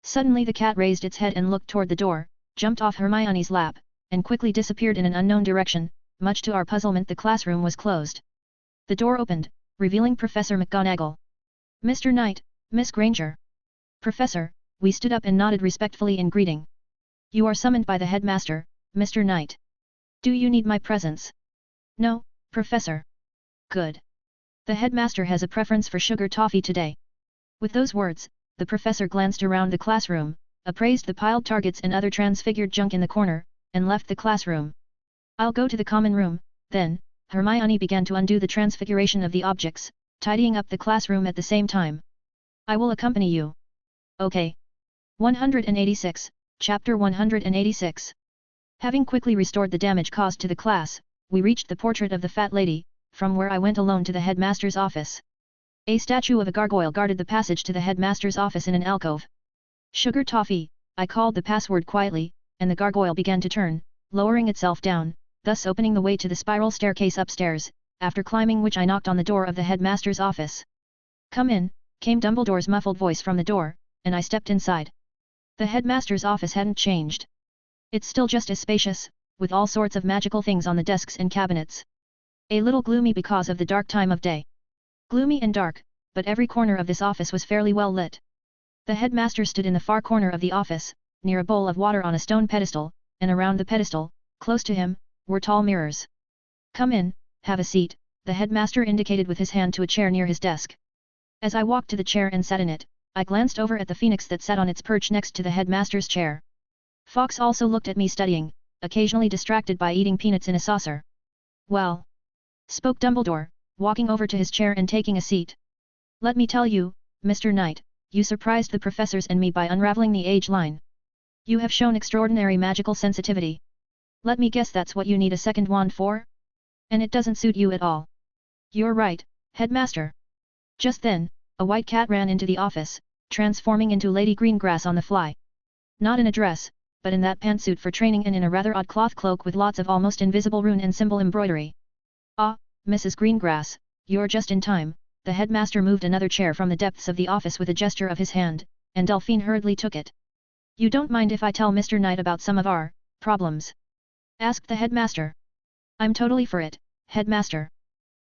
S1: Suddenly the cat raised its head and looked toward the door, jumped off Hermione's lap, and quickly disappeared in an unknown direction. Much to our puzzlement, the classroom was closed. The door opened, revealing Professor McGonagall. Mr. Knight, Miss Granger. Professor, we stood up and nodded respectfully in greeting. You are summoned by the headmaster, Mr. Knight. Do you need my presence? No, Professor. Good. The headmaster has a preference for sugar toffee today. With those words, the professor glanced around the classroom, appraised the piled targets and other transfigured junk in the corner, and left the classroom. I'll go to the common room, then. Hermione began to undo the transfiguration of the objects, tidying up the classroom at the same time. I will accompany you. Okay. 186, Chapter 186. Having quickly restored the damage caused to the class, we reached the portrait of the fat lady, from where I went alone to the headmaster's office. A statue of a gargoyle guarded the passage to the headmaster's office in an alcove. Sugar toffee, I called the password quietly, and the gargoyle began to turn, lowering itself down, thus opening the way to the spiral staircase upstairs, after climbing which I knocked on the door of the headmaster's office. Come in, came Dumbledore's muffled voice from the door, and I stepped inside. The headmaster's office hadn't changed. It's still just as spacious, with all sorts of magical things on the desks and cabinets. A little gloomy because of the dark time of day. Gloomy and dark, but every corner of this office was fairly well lit. The headmaster stood in the far corner of the office, near a bowl of water on a stone pedestal, and around the pedestal, close to him, were tall mirrors. Come in, have a seat, the headmaster indicated with his hand to a chair near his desk. As I walked to the chair and sat in it, I glanced over at the phoenix that sat on its perch next to the headmaster's chair. Fox also looked at me studying, occasionally distracted by eating peanuts in a saucer. Well, spoke Dumbledore, walking over to his chair and taking a seat. Let me tell you, Mr. Knight, you surprised the professors and me by unraveling the age line. You have shown extraordinary magical sensitivity. Let me guess that's what you need a second wand for? And it doesn't suit you at all. You're right, Headmaster. Just then, a white cat ran into the office, transforming into Lady Greengrass on the fly. Not in a dress, but in that pantsuit for training and in a rather odd cloth cloak with lots of almost invisible rune and symbol embroidery. Ah, Mrs. Greengrass, you're just in time. The headmaster moved another chair from the depths of the office with a gesture of his hand, and Delphine hurriedly took it. You don't mind if I tell Mr. Knight about some of our problems? Asked the headmaster. I'm totally for it, headmaster.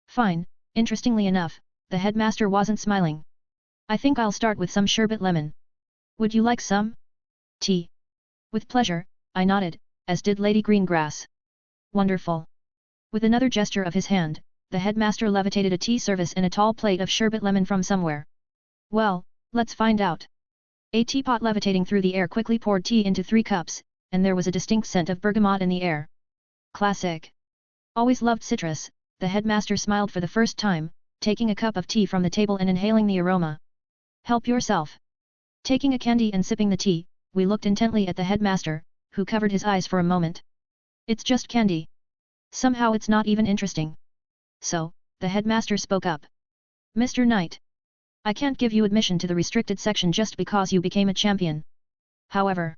S1: Fine. Interestingly enough, the headmaster wasn't smiling. I think I'll start with some sherbet lemon. Would you like some? Tea. With pleasure, I nodded, as did Lady Greengrass. Wonderful. With another gesture of his hand, the headmaster levitated a tea service and a tall plate of sherbet lemon from somewhere. Well, let's find out. A teapot levitating through the air quickly poured tea into 3 cups, and there was a distinct scent of bergamot in the air. Classic. Always loved citrus, the headmaster smiled for the first time, taking a cup of tea from the table and inhaling the aroma. Help yourself. Taking a candy and sipping the tea, we looked intently at the headmaster, who covered his eyes for a moment. It's just candy. Somehow it's not even interesting. So, the headmaster spoke up. Mr. Knight. I can't give you admission to the restricted section just because you became a champion. However,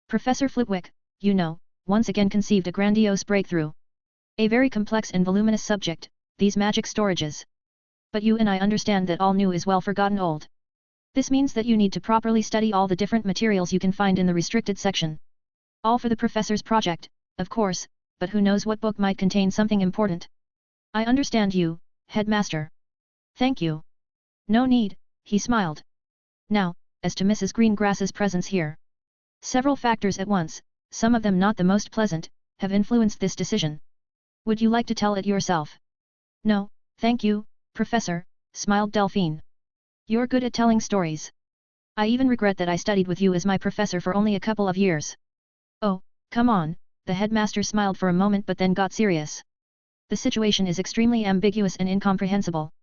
S1: Professor Flitwick, you know, once again conceived a grandiose breakthrough. A very complex and voluminous subject, these magic storages. But you and I understand that all new is well forgotten old. This means that you need to properly study all the different materials you can find in the restricted section. All for the professor's project, of course, but who knows what book might contain something important. I understand you, headmaster. Thank you. No need, he smiled. Now, as to Mrs. Greengrass's presence here. Several factors at once, some of them not the most pleasant, have influenced this decision. Would you like to tell it yourself? No, thank you, Professor, smiled Delphine. You're good at telling stories. I even regret that I studied with you as my professor for only a couple of years. Oh, come on, the headmaster smiled for a moment but then got serious. The situation is extremely ambiguous and incomprehensible.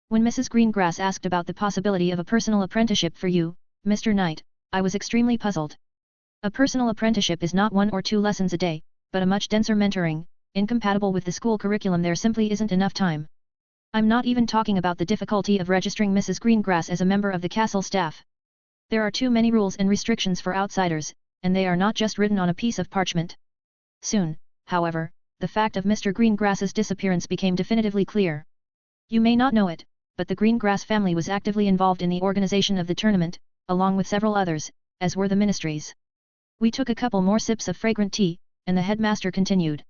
S1: When Mrs. Greengrass asked about the possibility of a personal apprenticeship for you, Mr. Knight, I was extremely puzzled. A personal apprenticeship is not 1 or 2 lessons a day, but a much denser mentoring, incompatible with the school curriculum. There simply isn't enough time. I'm not even talking about the difficulty of registering Mrs. Greengrass as a member of the castle staff. There are too many rules and restrictions for outsiders, and they are not just written on a piece of parchment. Soon, however, the fact of Mr. Greengrass's disappearance became definitively clear. You may not know it, but the Greengrass family was actively involved in the organization of the tournament, along with several others, as were the ministries. We took a couple more sips of fragrant tea, and the headmaster continued.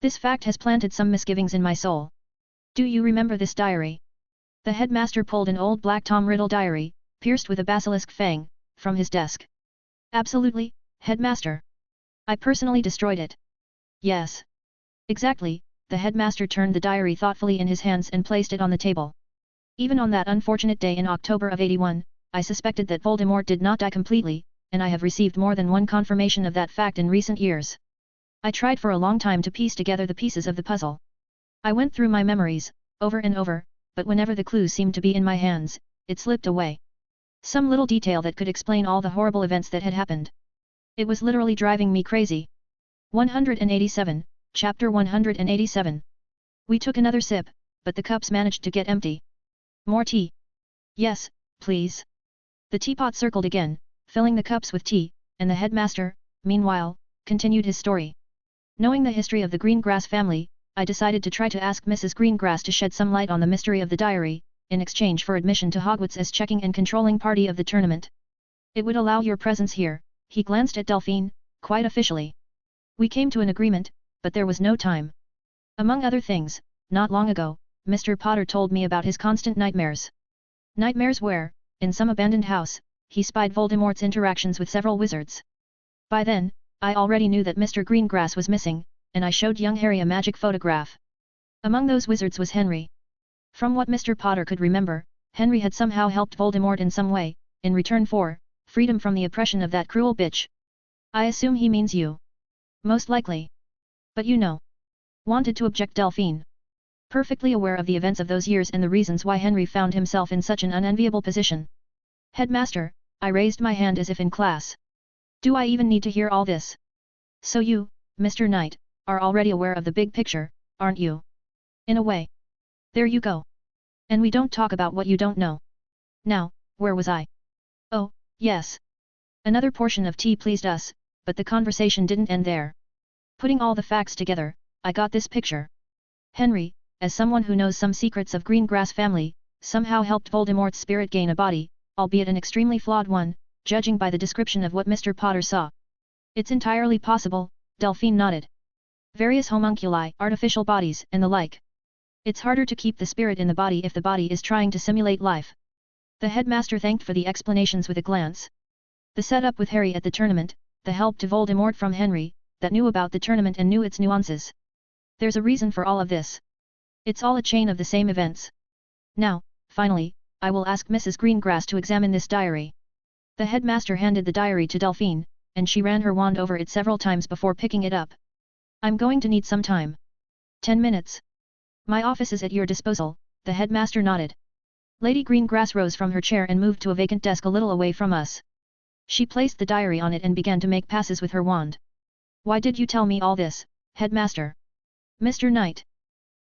S1: This fact has planted some misgivings in my soul. Do you remember this diary? The headmaster pulled an old black Tom Riddle diary, pierced with a basilisk fang, from his desk. Absolutely, headmaster. I personally destroyed it. Yes. Exactly, the headmaster turned the diary thoughtfully in his hands and placed it on the table. Even on that unfortunate day in October of 81, I suspected that Voldemort did not die completely, and I have received more than one confirmation of that fact in recent years. I tried for a long time to piece together the pieces of the puzzle. I went through my memories, over and over, but whenever the clues seemed to be in my hands, it slipped away. Some little detail that could explain all the horrible events that had happened. It was literally driving me crazy. 187, Chapter 187. We took another sip, but the cups managed to get empty. More tea? Yes, please. The teapot circled again, filling the cups with tea, and the headmaster, meanwhile, continued his story. Knowing the history of the Greengrass family, I decided to try to ask Mrs. Greengrass to shed some light on the mystery of the diary, in exchange for admission to Hogwarts as checking and controlling party of the tournament. It would allow your presence here, he glanced at Delphine, quite officially. We came to an agreement, but there was no time. Among other things, not long ago, Mr. Potter told me about his constant nightmares. Nightmares where, in some abandoned house, he spied Voldemort's interactions with several wizards. By then, I already knew that Mr. Greengrass was missing, and I showed young Harry a magic photograph. Among those wizards was Henry. From what Mr. Potter could remember, Henry had somehow helped Voldemort in some way, in return for freedom from the oppression of that cruel bitch. I assume he means you. Most likely. But you know. Wanted to object Delphine. Perfectly aware of the events of those years and the reasons why Henry found himself in such an unenviable position. Headmaster, I raised my hand as if in class. Do I even need to hear all this? So you, Mr. Knight, are already aware of the big picture, aren't you? In a way. There you go. And we don't talk about what you don't know. Now, where was I? Oh, yes. Another portion of tea pleased us, but the conversation didn't end there. Putting all the facts together, I got this picture. Henry, as someone who knows some secrets of Greengrass family, somehow helped Voldemort's spirit gain a body, albeit an extremely flawed one, judging by the description of what Mr. Potter saw. It's entirely possible, Delphine nodded. Various homunculi, artificial bodies, and the like. It's harder to keep the spirit in the body if the body is trying to simulate life. The headmaster thanked for the explanations with a glance. The setup with Harry at the tournament, the help to Voldemort from Henry, that knew about the tournament and knew its nuances. There's a reason for all of this. It's all a chain of the same events. Now, finally, I will ask Mrs. Greengrass to examine this diary. The headmaster handed the diary to Delphine, and she ran her wand over it several times before picking it up. I'm going to need some time. 10 minutes. My office is at your disposal, the headmaster nodded. Lady Greengrass rose from her chair and moved to a vacant desk a little away from us. She placed the diary on it and began to make passes with her wand. Why did you tell me all this, headmaster? Mr. Knight.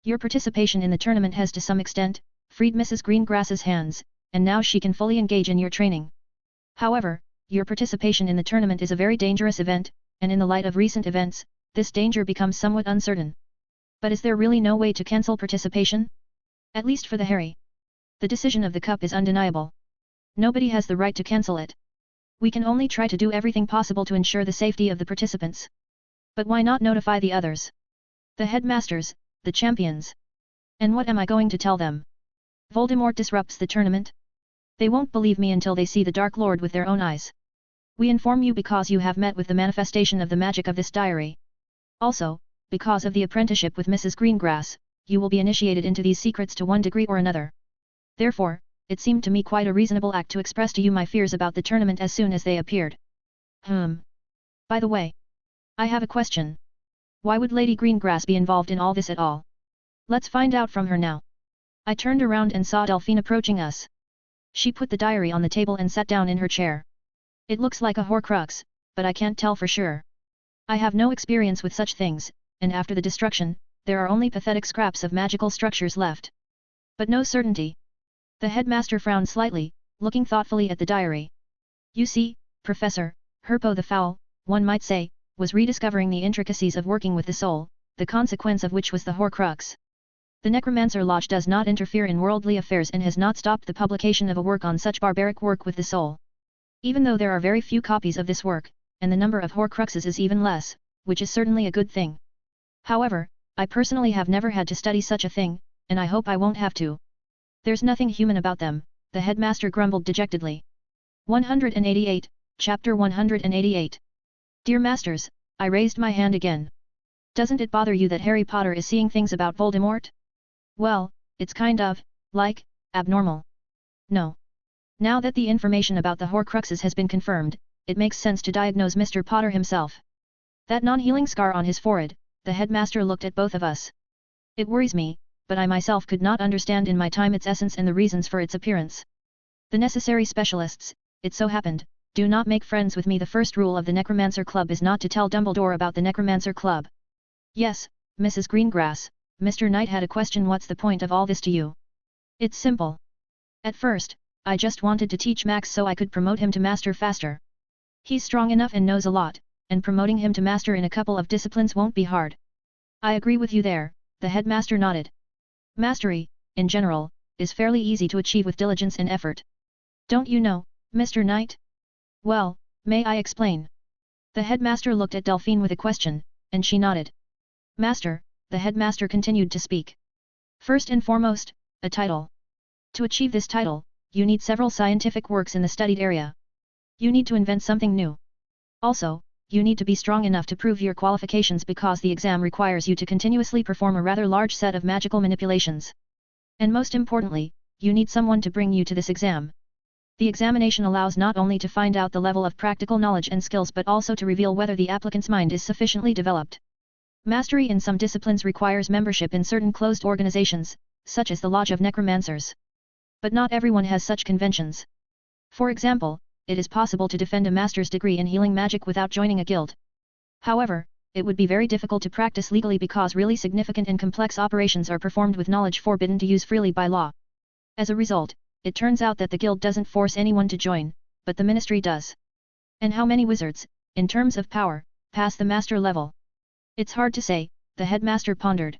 S1: Your participation in the tournament has to some extent freed Mrs. Greengrass's hands, and now she can fully engage in your training. However, your participation in the tournament is a very dangerous event, and in the light of recent events, this danger becomes somewhat uncertain. But is there really no way to cancel participation? At least for the Harry. The decision of the cup is undeniable. Nobody has the right to cancel it. We can only try to do everything possible to ensure the safety of the participants. But why not notify the others? The headmasters, the champions. And what am I going to tell them? Voldemort disrupts the tournament? They won't believe me until they see the Dark Lord with their own eyes. We inform you because you have met with the manifestation of the magic of this diary. Also, because of the apprenticeship with Mrs. Greengrass, you will be initiated into these secrets to one degree or another. Therefore, it seemed to me quite a reasonable act to express to you my fears about the tournament as soon as they appeared. By the way, I have a question. Why would Lady Greengrass be involved in all this at all? Let's find out from her now. I turned around and saw Delphine approaching us. She put the diary on the table and sat down in her chair. It looks like a Horcrux, but I can't tell for sure. I have no experience with such things, and after the destruction, there are only pathetic scraps of magical structures left. But no certainty. The headmaster frowned slightly, looking thoughtfully at the diary. You see, Professor, Herpo the Foul, one might say, was rediscovering the intricacies of working with the soul, the consequence of which was the Horcrux. The Necromancer Lodge does not interfere in worldly affairs and has not stopped the publication of a work on such barbaric work with the soul. Even though there are very few copies of this work, and the number of Horcruxes is even less, which is certainly a good thing. However, I personally have never had to study such a thing, and I hope I won't have to. There's nothing human about them, the headmaster grumbled dejectedly. 188, Chapter 188. Dear Masters, I raised my hand again. Doesn't it bother you that Harry Potter is seeing things about Voldemort? Well, it's kind of, like, abnormal. No. Now that the information about the Horcruxes has been confirmed, it makes sense to diagnose Mr. Potter himself. That non-healing scar on his forehead, the headmaster looked at both of us. It worries me, but I myself could not understand in my time its essence and the reasons for its appearance. The necessary specialists, it so happened, do not make friends with me. The first rule of the Necromancer Club is not to tell Dumbledore about the Necromancer Club. Yes, Mrs. Greengrass, Mr. Knight had a question. What's the point of all this to you? It's simple. At first, I just wanted to teach Max so I could promote him to Master faster. He's strong enough and knows a lot, and promoting him to Master in a couple of disciplines won't be hard. I agree with you there, the headmaster nodded. Mastery, in general, is fairly easy to achieve with diligence and effort. Don't you know, Mr. Knight? Well, may I explain? The headmaster looked at Delphine with a question, and she nodded. Master, the headmaster continued to speak. First and foremost, a title. To achieve this title, you need several scientific works in the studied area. You need to invent something new. Also, you need to be strong enough to prove your qualifications because the exam requires you to continuously perform a rather large set of magical manipulations. And most importantly, you need someone to bring you to this exam. The examination allows not only to find out the level of practical knowledge and skills but also to reveal whether the applicant's mind is sufficiently developed. Mastery in some disciplines requires membership in certain closed organizations, such as the Lodge of Necromancers. But not everyone has such conventions. For example, it is possible to defend a master's degree in healing magic without joining a guild. However, it would be very difficult to practice legally because really significant and complex operations are performed with knowledge forbidden to use freely by law. As a result, it turns out that the guild doesn't force anyone to join, but the ministry does. And how many wizards, in terms of power, pass the master level? It's hard to say, the headmaster pondered.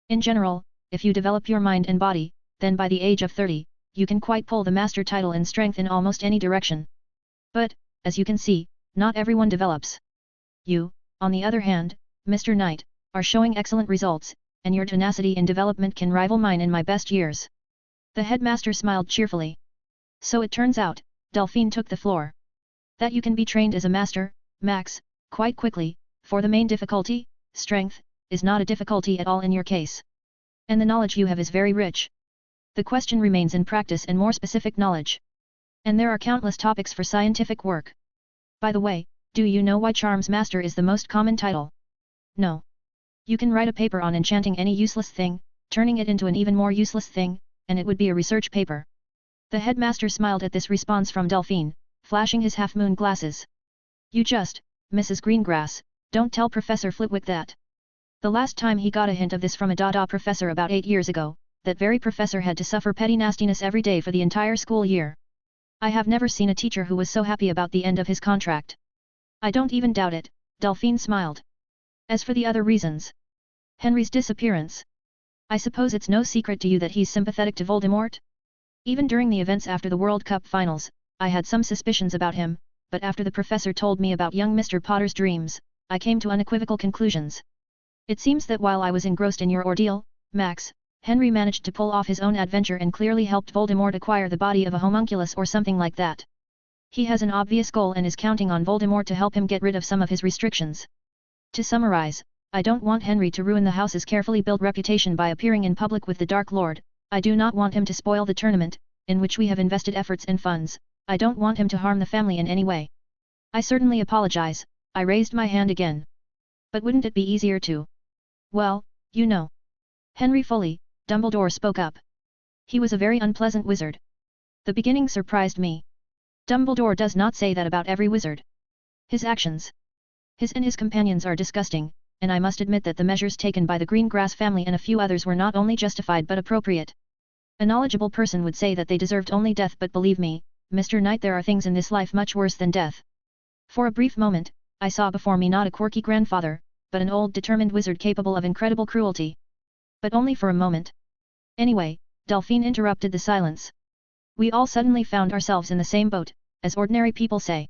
S1: In general, if you develop your mind and body, then by the age of 30, you can quite pull the master title in strength in almost any direction. But, as you can see, not everyone develops. You, on the other hand, Mr. Knight, are showing excellent results, and your tenacity in development can rival mine in my best years. The headmaster smiled cheerfully. So it turns out, Delphine took the floor. That you can be trained as a master, Max, quite quickly, for the main difficulty, strength, is not a difficulty at all in your case. And the knowledge you have is very rich. The question remains in practice and more specific knowledge. And there are countless topics for scientific work. By the way, do you know why Charms Master is the most common title? No. You can write a paper on enchanting any useless thing, turning it into an even more useless thing, and it would be a research paper. The headmaster smiled at this response from Delphine, flashing his half-moon glasses. You just, Mrs. Greengrass, don't tell Professor Flitwick that. The last time he got a hint of this from a Dada professor about 8 years ago, that very professor had to suffer petty nastiness every day for the entire school year. I have never seen a teacher who was so happy about the end of his contract. I don't even doubt it, Delphine smiled. As for the other reasons. Henry's disappearance. I suppose it's no secret to you that he's sympathetic to Voldemort? Even during the events after the World Cup finals, I had some suspicions about him, but after the professor told me about young Mr. Potter's dreams, I came to unequivocal conclusions. It seems that while I was engrossed in your ordeal, Max, Henry managed to pull off his own adventure and clearly helped Voldemort acquire the body of a homunculus or something like that. He has an obvious goal and is counting on Voldemort to help him get rid of some of his restrictions. To summarize, I don't want Henry to ruin the house's carefully built reputation by appearing in public with the Dark Lord, I do not want him to spoil the tournament, in which we have invested efforts and funds, I don't want him to harm the family in any way. I certainly apologize, I raised my hand again. But wouldn't it be easier to? Well, you know. Henry Foley, Dumbledore spoke up. He was a very unpleasant wizard. The beginning surprised me. Dumbledore does not say that about every wizard. His actions. His and his companions are disgusting, and I must admit that the measures taken by the Greengrass family and a few others were not only justified but appropriate. A knowledgeable person would say that they deserved only death, but believe me, Mr. Knight, there are things in this life much worse than death. For a brief moment, I saw before me not a quirky grandfather, but an old determined wizard capable of incredible cruelty. But only for a moment. Anyway, Delphine interrupted the silence. We all suddenly found ourselves in the same boat, as ordinary people say.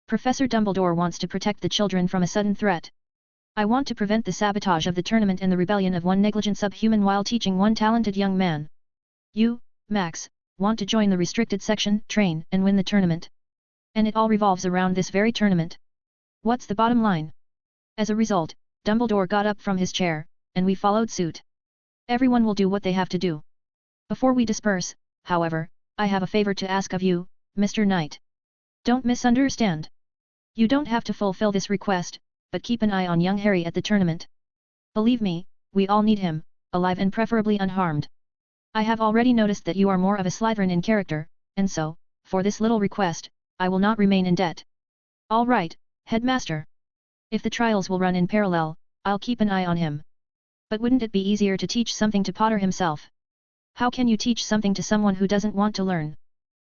S1: Professor Dumbledore wants to protect the children from a sudden threat. I want to prevent the sabotage of the tournament and the rebellion of one negligent subhuman while teaching one talented young man. You, Max, want to join the restricted section, train, and win the tournament. And it all revolves around this very tournament. What's the bottom line? As a result, Dumbledore got up from his chair, and we followed suit. Everyone will do what they have to do. Before we disperse, however, I have a favor to ask of you, Mr. Knight. Don't misunderstand. You don't have to fulfill this request, but keep an eye on young Harry at the tournament. Believe me, we all need him, alive and preferably unharmed. I have already noticed that you are more of a Slytherin in character, and so, for this little request, I will not remain in debt. All right, Headmaster. If the trials will run in parallel, I'll keep an eye on him. But wouldn't it be easier to teach something to Potter himself? How can you teach something to someone who doesn't want to learn?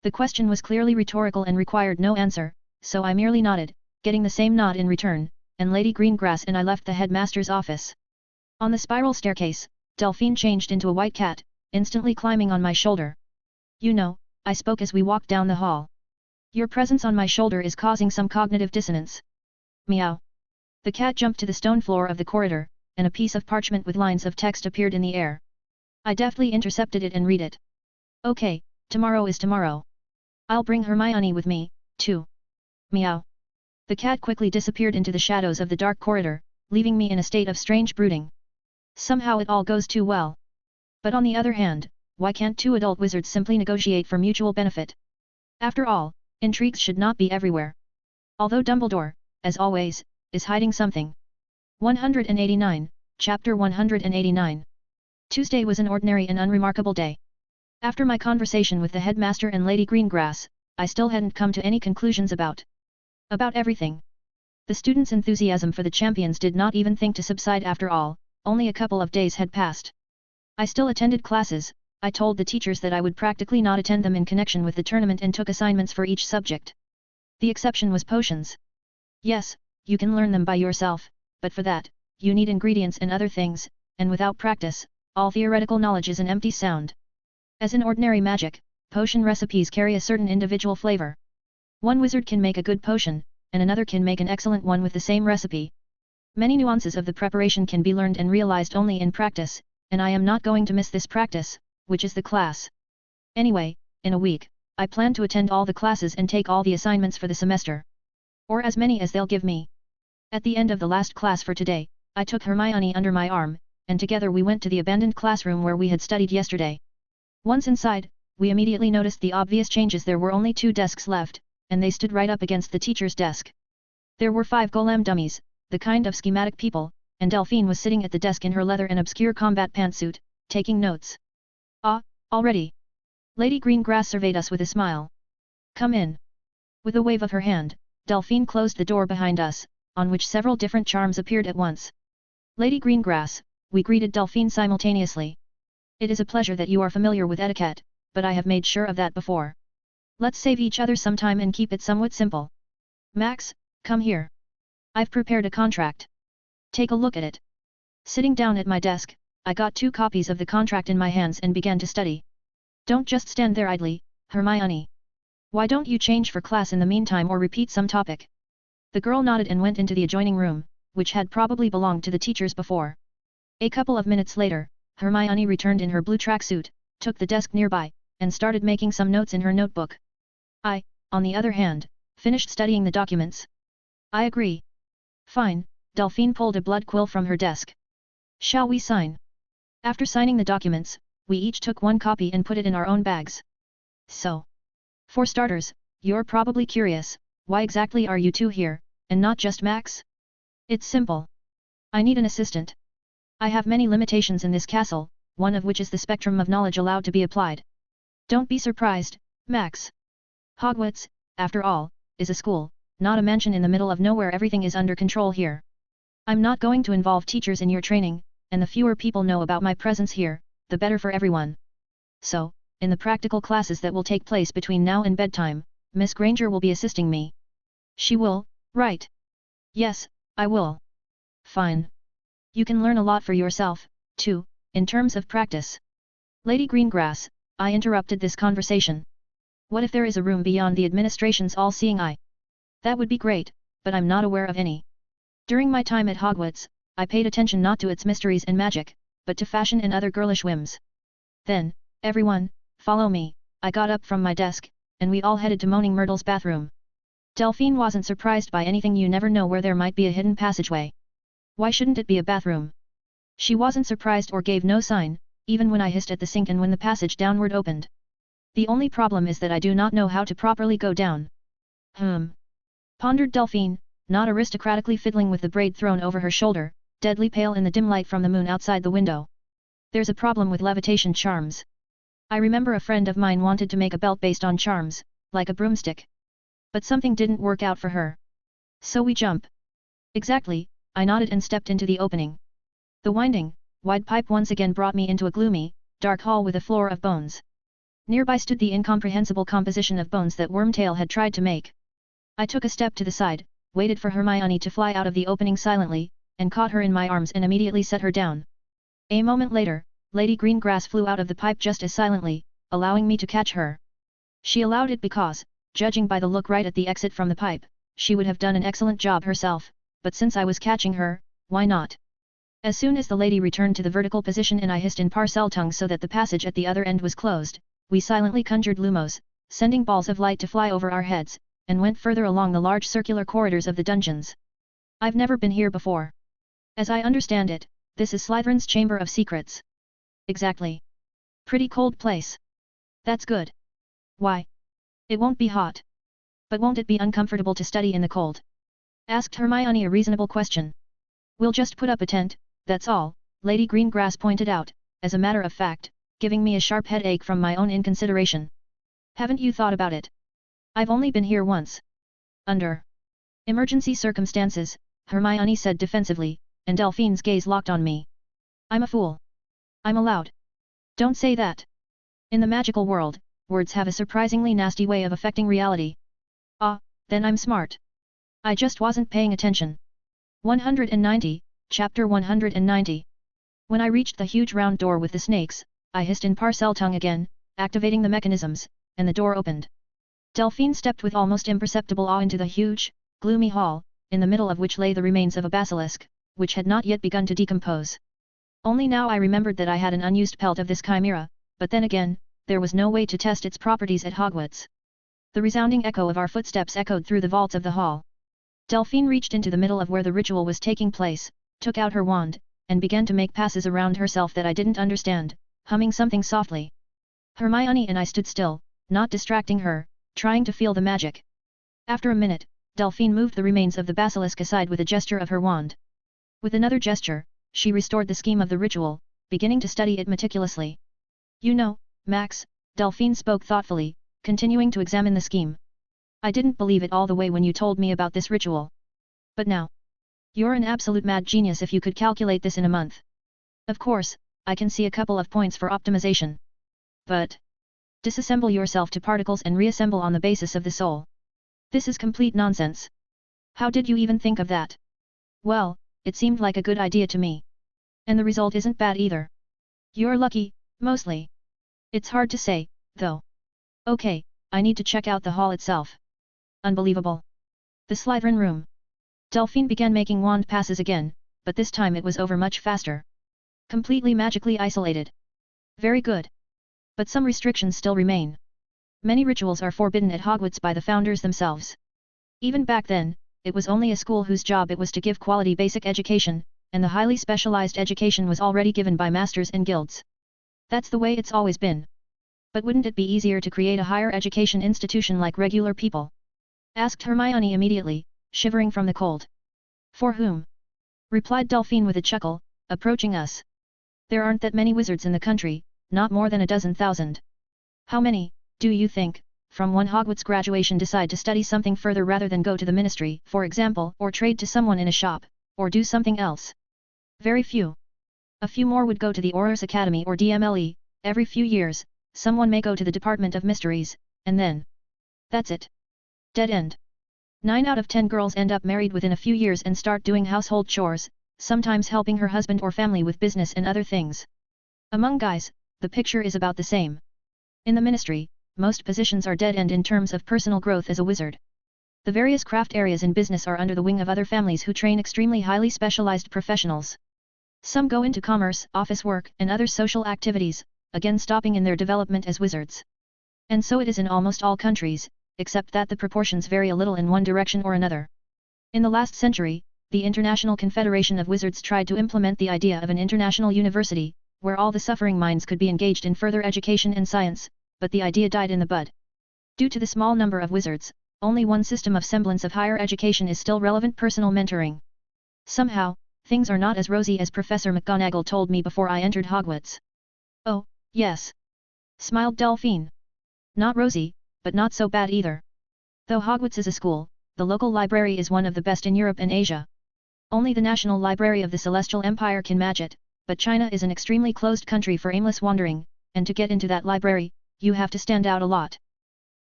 S1: The question was clearly rhetorical and required no answer, so I merely nodded, getting the same nod in return, and Lady Greengrass and I left the headmaster's office. On the spiral staircase, Delphine changed into a white cat, instantly climbing on my shoulder. You know, I spoke as we walked down the hall. Your presence on my shoulder is causing some cognitive dissonance. Meow. The cat jumped to the stone floor of the corridor, and a piece of parchment with lines of text appeared in the air. I deftly intercepted it and read it. Okay, tomorrow is tomorrow. I'll bring Hermione with me, too. Meow. The cat quickly disappeared into the shadows of the dark corridor, leaving me in a state of strange brooding. Somehow it all goes too well. But on the other hand, why can't two adult wizards simply negotiate for mutual benefit? After all, intrigues should not be everywhere. Although Dumbledore, as always, is hiding something. 189, Chapter 189. Tuesday was an ordinary and unremarkable day. After my conversation with the headmaster and Lady Greengrass, I still hadn't come to any conclusions about everything. The students' enthusiasm for the champions did not even think to subside after all, only a couple of days had passed. I still attended classes. I told the teachers that I would practically not attend them in connection with the tournament and took assignments for each subject. The exception was potions. Yes, you can learn them by yourself, but for that, you need ingredients and other things, and without practice, all theoretical knowledge is an empty sound. As in ordinary magic, potion recipes carry a certain individual flavor. One wizard can make a good potion, and another can make an excellent one with the same recipe. Many nuances of the preparation can be learned and realized only in practice, and I am not going to miss this practice, which is the class. Anyway, in a week, I plan to attend all the classes and take all the assignments for the semester. Or as many as they'll give me. At the end of the last class for today, I took Hermione under my arm, and together we went to the abandoned classroom where we had studied yesterday. Once inside, we immediately noticed the obvious changes. There were only 2 desks left, and they stood right up against the teacher's desk. There were 5 golem dummies, the kind of schematic people, and Delphine was sitting at the desk in her leather and obscure combat pantsuit, taking notes. Ah, already? Lady Greengrass surveyed us with a smile. Come in. With a wave of her hand, Delphine closed the door behind us, on which several different charms appeared at once. Lady Greengrass, we greeted Delphine simultaneously. It is a pleasure that you are familiar with etiquette, but I have made sure of that before. Let's save each other some time and keep it somewhat simple. Max, come here. I've prepared a contract. Take a look at it. Sitting down at my desk, I got 2 copies of the contract in my hands and began to study. Don't just stand there idly, Hermione. Why don't you change for class in the meantime or repeat some topic? The girl nodded and went into the adjoining room, which had probably belonged to the teachers before. A couple of minutes later, Hermione returned in her blue tracksuit, took the desk nearby, and started making some notes in her notebook. I, on the other hand, finished studying the documents. I agree. Fine, Delphine pulled a blood quill from her desk. Shall we sign? After signing the documents, we each took 1 copy and put it in our own bags. So. For starters, you're probably curious, why exactly are you 2 here, and not just Max? It's simple. I need an assistant. I have many limitations in this castle, one of which is the spectrum of knowledge allowed to be applied. Don't be surprised, Max. Hogwarts, after all, is a school, not a mansion in the middle of nowhere. Everything is under control here. I'm not going to involve teachers in your training, and the fewer people know about my presence here, the better for everyone. So, in the practical classes that will take place between now and bedtime, Miss Granger will be assisting me. She will, right? Yes, I will. Fine. You can learn a lot for yourself, too, in terms of practice. Lady Greengrass, I interrupted this conversation. What if there is a room beyond the administration's all-seeing eye? That would be great, but I'm not aware of any. During my time at Hogwarts, I paid attention not to its mysteries and magic, but to fashion and other girlish whims. Then, everyone, follow me. I got up from my desk, and we all headed to Moaning Myrtle's bathroom. Delphine wasn't surprised by anything. You never know where there might be a hidden passageway. Why shouldn't it be a bathroom? She wasn't surprised or gave no sign, even when I hissed at the sink and when the passage downward opened. The only problem is that I do not know how to properly go down. Pondered Delphine, not aristocratically fiddling with the braid thrown over her shoulder, deadly pale in the dim light from the moon outside the window. There's a problem with levitation charms. I remember a friend of mine wanted to make a belt based on charms, like a broomstick. But something didn't work out for her. So we jump. Exactly, I nodded and stepped into the opening. The winding, wide pipe once again brought me into a gloomy, dark hall with a floor of bones. Nearby stood the incomprehensible composition of bones that Wormtail had tried to make. I took a step to the side, waited for Hermione to fly out of the opening silently, and caught her in my arms and immediately set her down. A moment later, Lady Greengrass flew out of the pipe just as silently, allowing me to catch her. She allowed it because, judging by the look right at the exit from the pipe, she would have done an excellent job herself, but since I was catching her, why not? As soon as the lady returned to the vertical position and I hissed in Parseltongue so that the passage at the other end was closed, we silently conjured lumos, sending balls of light to fly over our heads, and went further along the large circular corridors of the dungeons. I've never been here before. As I understand it, this is Slytherin's Chamber of Secrets. Exactly. Pretty cold place. That's good. Why? It won't be hot. But won't it be uncomfortable to study in the cold? Asked Hermione a reasonable question. We'll just put up a tent, that's all, Lady Greengrass pointed out, as a matter of fact, giving me a sharp headache from my own inconsideration. Haven't you thought about it? I've only been here once. Under emergency circumstances, Hermione said defensively, and Delphine's gaze locked on me. I'm a fool. I'm allowed. Don't say that. In the magical world, words have a surprisingly nasty way of affecting reality. Ah, then I'm smart. I just wasn't paying attention. 190, Chapter 190. When I reached the huge round door with the snakes, I hissed in Parseltongue again, activating the mechanisms, and the door opened. Delphine stepped with almost imperceptible awe into the huge, gloomy hall, in the middle of which lay the remains of a basilisk, which had not yet begun to decompose. Only now I remembered that I had an unused pelt of this chimera, but then again, there was no way to test its properties at Hogwarts. The resounding echo of our footsteps echoed through the vaults of the hall. Delphine reached into the middle of where the ritual was taking place, took out her wand, and began to make passes around herself that I didn't understand, humming something softly. Hermione and I stood still, not distracting her, trying to feel the magic. After a minute, Delphine moved the remains of the basilisk aside with a gesture of her wand. With another gesture, she restored the scheme of the ritual, beginning to study it meticulously. You know, Max, Delphine spoke thoughtfully, continuing to examine the scheme. I didn't believe it all the way when you told me about this ritual. But now. You're an absolute mad genius if you could calculate this in a month. Of course, I can see a couple of points for optimization. But disassemble yourself to particles and reassemble on the basis of the soul. This is complete nonsense. How did you even think of that? Well, it seemed like a good idea to me. And the result isn't bad either. You're lucky, mostly. It's hard to say, though. Okay, I need to check out the hall itself. Unbelievable. The Slytherin room. Delphine began making wand passes again, but this time it was over much faster. Completely magically isolated. Very good. But some restrictions still remain. Many rituals are forbidden at Hogwarts by the founders themselves. Even back then, it was only a school whose job it was to give quality basic education, and the highly specialized education was already given by masters and guilds. That's the way it's always been. But wouldn't it be easier to create a higher education institution like regular people? Asked Hermione immediately, shivering from the cold. For whom? Replied Delphine with a chuckle, approaching us. There aren't that many wizards in the country, not more than 12,000. How many, do you think, from one Hogwarts graduation decide to study something further rather than go to the ministry, for example, or trade to someone in a shop, or do something else? Very few. A few more would go to the Aurors Academy or DMLE, every few years, someone may go to the Department of Mysteries, and then. That's it. Dead end. 9 out of 10 girls end up married within a few years and start doing household chores, sometimes helping her husband or family with business and other things. Among guys, the picture is about the same. In the ministry, most positions are dead end in terms of personal growth as a wizard. The various craft areas in business are under the wing of other families who train extremely highly specialized professionals. Some go into commerce, office work, and other social activities, again stopping in their development as wizards. And so it is in almost all countries, except that the proportions vary a little in one direction or another. In the last century, the International Confederation of Wizards tried to implement the idea of an international university, where all the suffering minds could be engaged in further education and science, but the idea died in the bud. Due to the small number of wizards, only one system of semblance of higher education is still relevant: personal mentoring. Somehow, things are not as rosy as Professor McGonagall told me before I entered Hogwarts. Oh, yes. Smiled Delphine. Not rosy, but not so bad either. Though Hogwarts is a school, the local library is one of the best in Europe and Asia. Only the National Library of the Celestial Empire can match it, but China is an extremely closed country for aimless wandering, and to get into that library, you have to stand out a lot.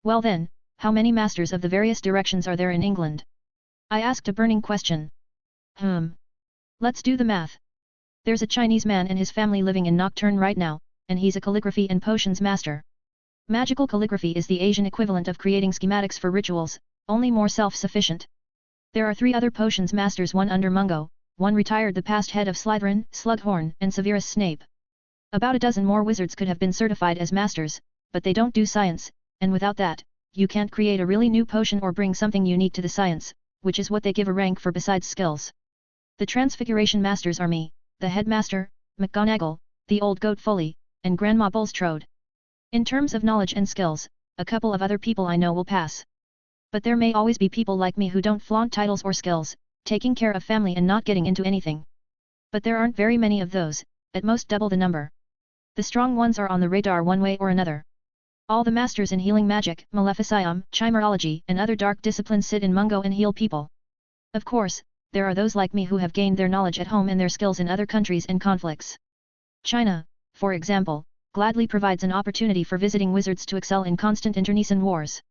S1: Well then, how many masters of the various directions are there in England? I asked a burning question. Let's do the math. There's a Chinese man and his family living in Nocturne right now, and he's a calligraphy and potions master. Magical calligraphy is the Asian equivalent of creating schematics for rituals, only more self-sufficient. There are 3 other potions masters, one under Mungo, one retired the past head of Slytherin, Slughorn, and Severus Snape. About a dozen more wizards could have been certified as masters, but they don't do science, and without that, you can't create a really new potion or bring something unique to the science, which is what they give a rank for besides skills. The Transfiguration Masters are me, the headmaster, McGonagall, the old goat Foley, and Grandma Bulstrode. In terms of knowledge and skills, a couple of other people I know will pass. But there may always be people like me who don't flaunt titles or skills, taking care of family and not getting into anything. But there aren't very many of those, at most double the number. The strong ones are on the radar one way or another. All the masters in healing magic, maleficium, chimerology and other dark disciplines sit in Mungo and heal people. Of course, there are those like me who have gained their knowledge at home and their skills in other countries and conflicts. China, for example, gladly provides an opportunity for visiting wizards to excel in constant internecine wars.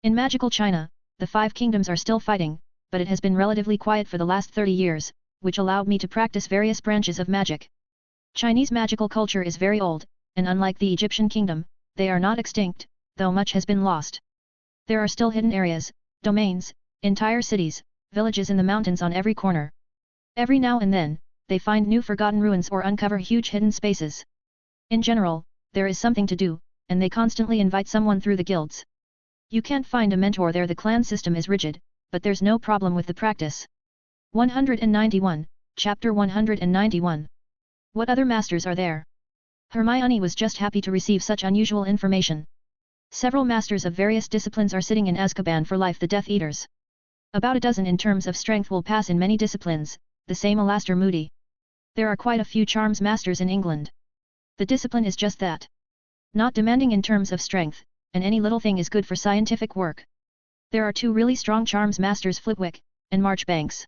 S1: In magical China, the 5 kingdoms are still fighting, but it has been relatively quiet for the last 30 years, which allowed me to practice various branches of magic. Chinese magical culture is very old, and unlike the Egyptian kingdom, they are not extinct, though much has been lost. There are still hidden areas, domains, entire cities, villages in the mountains on every corner. Every now and then, they find new forgotten ruins or uncover huge hidden spaces. In general, there is something to do, and they constantly invite someone through the guilds. You can't find a mentor there. The clan system is rigid, but there's no problem with the practice. 191, Chapter 191. What other masters are there? Hermione was just happy to receive such unusual information. Several masters of various disciplines are sitting in Azkaban for life, the Death Eaters. About a dozen in terms of strength will pass in many disciplines, the same Alastor Moody. There are quite a few charms masters in England. The discipline is just that. Not demanding in terms of strength, and any little thing is good for scientific work. There are 2 really strong charms masters, Flitwick and Marchbanks.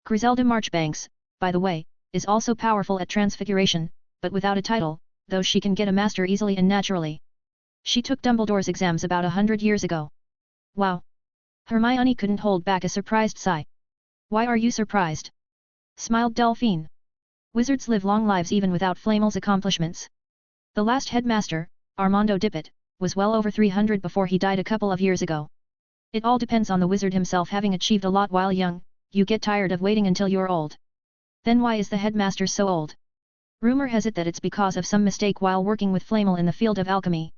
S1: Griselda Marchbanks, by the way, is also powerful at transfiguration, but without a title, though she can get a master easily and naturally. She took Dumbledore's exams about 100 years ago. Wow! Hermione couldn't hold back a surprised sigh. Why are you surprised? Smiled Delphine. Wizards live long lives even without Flamel's accomplishments. The last headmaster, Armando Dippet, was well over 300 before he died a couple of years ago. It all depends on the wizard himself. Having achieved a lot while young, you get tired of waiting until you're old. Then why is the headmaster so old? Rumor has it that it's because of some mistake while working with Flamel in the field of alchemy.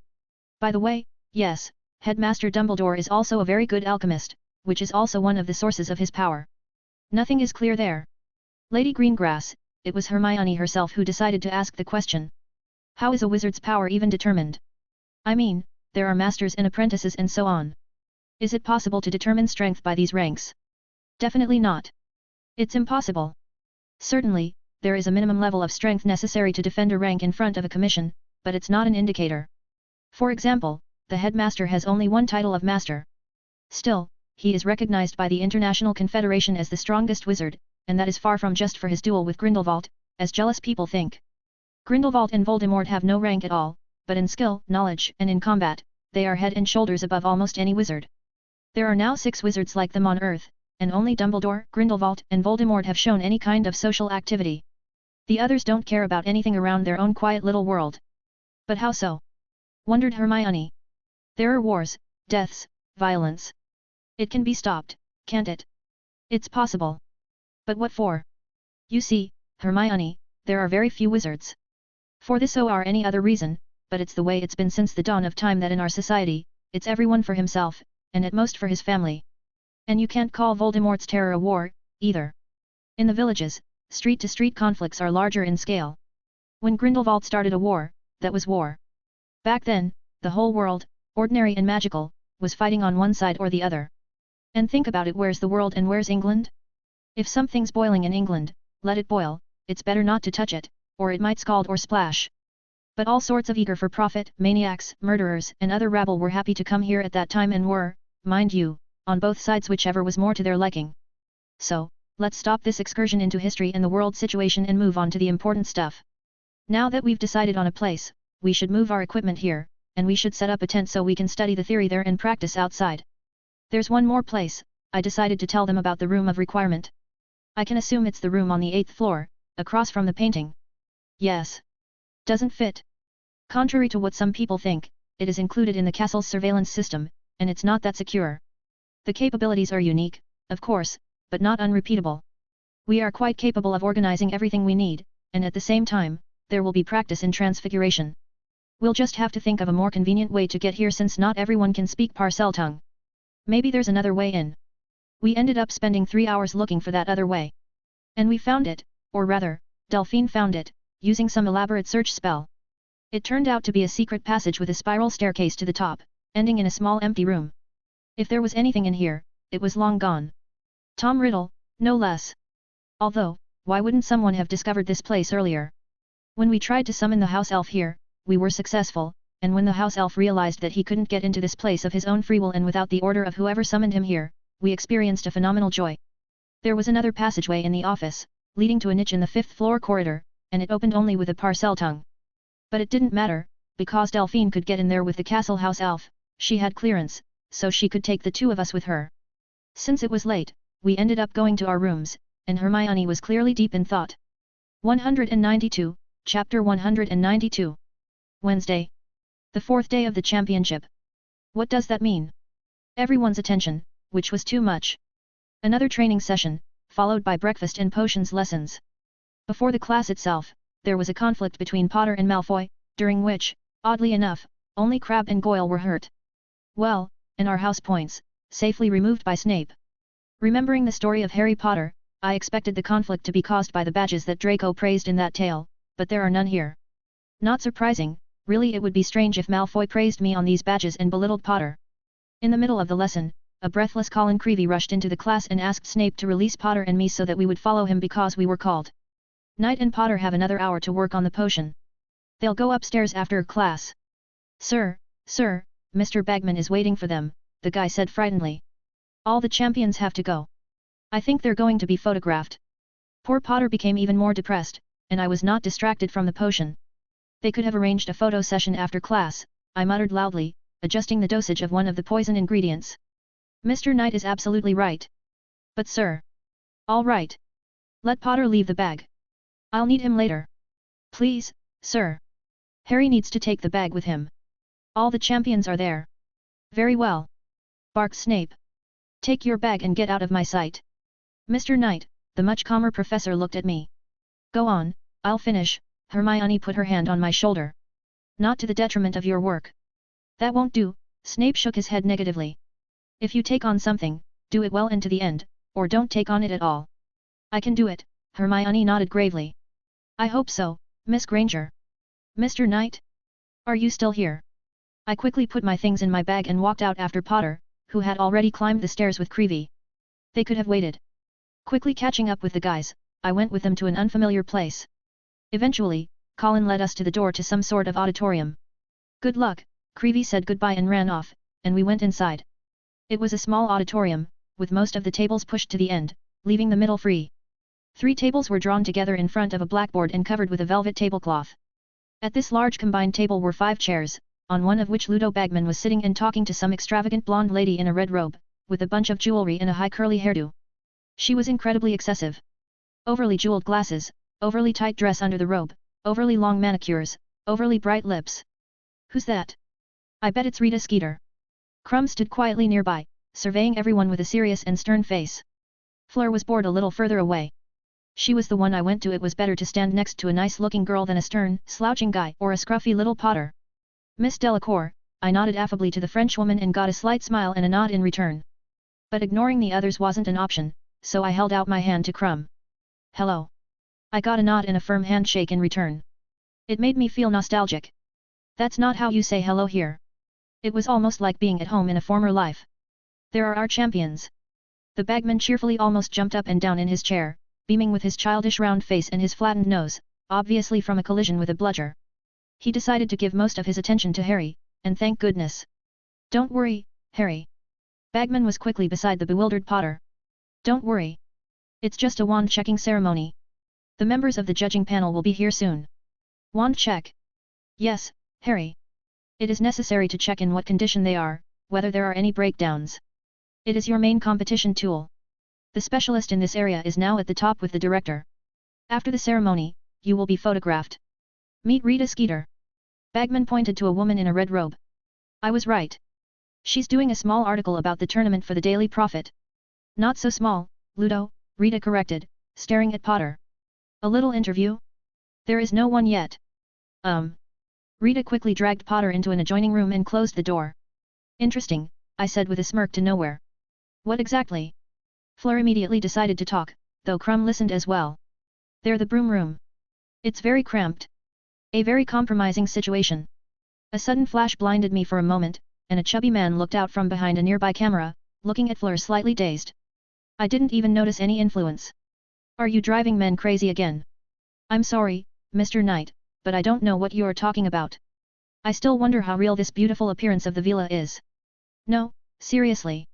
S1: By the way, yes, Headmaster Dumbledore is also a very good alchemist, which is also one of the sources of his power. Nothing is clear there. Lady Greengrass, it was Hermione herself who decided to ask the question. How is a wizard's power even determined? I mean, there are masters and apprentices and so on. Is it possible to determine strength by these ranks? Definitely not. It's impossible. Certainly, there is a minimum level of strength necessary to defend a rank in front of a commission, but it's not an indicator. For example, the headmaster has only one title of master. Still, he is recognized by the International Confederation as the strongest wizard, and that is far from just for his duel with Grindelwald, as jealous people think. Grindelwald and Voldemort have no rank at all, but in skill, knowledge, and in combat, they are head and shoulders above almost any wizard. There are now 6 wizards like them on Earth, and only Dumbledore, Grindelwald, and Voldemort have shown any kind of social activity. The others don't care about anything around their own quiet little world. But how so? Wondered Hermione. There are wars, deaths, violence. It can be stopped, can't it? It's possible. But what for? You see, Hermione, there are very few wizards. For this or any other reason, but it's the way it's been since the dawn of time that in our society, it's everyone for himself, and at most for his family. And you can't call Voldemort's terror a war, either. In the villages, street-to-street conflicts are larger in scale. When Grindelwald started a war, that was war. Back then, the whole world, ordinary and magical, was fighting on one side or the other. And think about it, where's the world and where's England? If something's boiling in England, let it boil, it's better not to touch it, or it might scald or splash. But all sorts of eager-for-profit, maniacs, murderers and other rabble were happy to come here at that time and were, mind you, on both sides, whichever was more to their liking. So, let's stop this excursion into history and the world situation and move on to the important stuff. Now that we've decided on a place, we should move our equipment here, and we should set up a tent so we can study the theory there and practice outside. There's one more place, I decided to tell them about the room of requirement. I can assume it's the room on the 8th floor, across from the painting. Yes. Doesn't fit. Contrary to what some people think, it is included in the castle's surveillance system, and it's not that secure. The capabilities are unique, of course, but not unrepeatable. We are quite capable of organizing everything we need, and at the same time, there will be practice in transfiguration. We'll just have to think of a more convenient way to get here since not everyone can speak Parseltongue. Maybe there's another way in. We ended up spending 3 hours looking for that other way. And we found it, or rather, Delphine found it, using some elaborate search spell. It turned out to be a secret passage with a spiral staircase to the top, ending in a small empty room. If there was anything in here, it was long gone. Tom Riddle, no less. Although, why wouldn't someone have discovered this place earlier? When we tried to summon the house elf here, we were successful, and when the house elf realized that he couldn't get into this place of his own free will and without the order of whoever summoned him here, we experienced a phenomenal joy. There was another passageway in the office, leading to a niche in the 5th floor corridor, and it opened only with a parcel tongue. But it didn't matter, because Delphine could get in there with the castle house elf, she had clearance, so she could take the two of us with her. Since it was late, we ended up going to our rooms, and Hermione was clearly deep in thought. 192, Chapter 192. Wednesday. The 4th day of the championship. What does that mean? Everyone's attention, which was too much. Another training session, followed by breakfast and potions lessons. Before the class itself, there was a conflict between Potter and Malfoy, during which, oddly enough, only Crabbe and Goyle were hurt. Well, and our house points, safely removed by Snape. Remembering the story of Harry Potter, I expected the conflict to be caused by the badges that Draco praised in that tale, but there are none here. Not surprising, really it would be strange if Malfoy praised me on these badges and belittled Potter. In the middle of the lesson, a breathless Colin Creevey rushed into the class and asked Snape to release Potter and me so that we would follow him because we were called. Knight and Potter have another hour to work on the potion. They'll go upstairs after class. Sir, Mr. Bagman is waiting for them, the guy said frightenedly. All the champions have to go. I think they're going to be photographed. Poor Potter became even more depressed, and I was not distracted from the potion. They could have arranged a photo session after class, I muttered loudly, adjusting the dosage of one of the poison ingredients. Mr. Knight is absolutely right. But sir. All right. Let Potter leave the bag. I'll need him later. Please, sir. Harry needs to take the bag with him. All the champions are there. Very well. Barked Snape. Take your bag and get out of my sight. Mr. Knight, the much calmer professor looked at me. Go on, I'll finish, Hermione put her hand on my shoulder. Not to the detriment of your work. That won't do, Snape shook his head negatively. If you take on something, do it well and to the end, or don't take on it at all. I can do it, Hermione nodded gravely. I hope so, Miss Granger. Mr. Knight? Are you still here? I quickly put my things in my bag and walked out after Potter, who had already climbed the stairs with Creevey. They could have waited. Quickly catching up with the guys, I went with them to an unfamiliar place. Eventually, Colin led us to the door to some sort of auditorium. Good luck, Creevey said goodbye and ran off, and we went inside. It was a small auditorium, with most of the tables pushed to the end, leaving the middle free. 3 tables were drawn together in front of a blackboard and covered with a velvet tablecloth. At this large combined table were 5 chairs, on one of which Ludo Bagman was sitting and talking to some extravagant blonde lady in a red robe, with a bunch of jewelry and a high curly hairdo. She was incredibly excessive. Overly jeweled glasses, overly tight dress under the robe, overly long manicures, overly bright lips. Who's that? I bet it's Rita Skeeter. Crumb stood quietly nearby, surveying everyone with a serious and stern face. Fleur was bored a little further away. She was the one I went to. It was better to stand next to a nice-looking girl than a stern, slouching guy or a scruffy little Potter. Miss Delacour, I nodded affably to the Frenchwoman and got a slight smile and a nod in return. But ignoring the others wasn't an option, so I held out my hand to Crumb. Hello. I got a nod and a firm handshake in return. It made me feel nostalgic. That's not how you say hello here. It was almost like being at home in a former life. There are our champions. The bagman cheerfully almost jumped up and down in his chair, beaming with his childish round face and his flattened nose, obviously from a collision with a bludger. He decided to give most of his attention to Harry, and thank goodness. Don't worry, Harry. Bagman was quickly beside the bewildered Potter. Don't worry. It's just a wand checking ceremony. The members of the judging panel will be here soon. Wand check. Yes, Harry. It is necessary to check in what condition they are, whether there are any breakdowns. It is your main competition tool. The specialist in this area is now at the top with the director. After the ceremony, you will be photographed. Meet Rita Skeeter. Bagman pointed to a woman in a red robe. I was right. She's doing a small article about the tournament for the Daily Prophet. Not so small, Ludo, Rita corrected, staring at Potter. A little interview? There is no one yet. Rita quickly dragged Potter into an adjoining room and closed the door. Interesting, I said with a smirk to nowhere. What exactly? Fleur immediately decided to talk, though Crumb listened as well. They're the broom room. It's very cramped. A very compromising situation. A sudden flash blinded me for a moment, and a chubby man looked out from behind a nearby camera, looking at Fleur slightly dazed. I didn't even notice any influence. Are you driving men crazy again? I'm sorry, Mr. Knight, but I don't know what you're talking about. I still wonder how real this beautiful appearance of the villa is. No, seriously.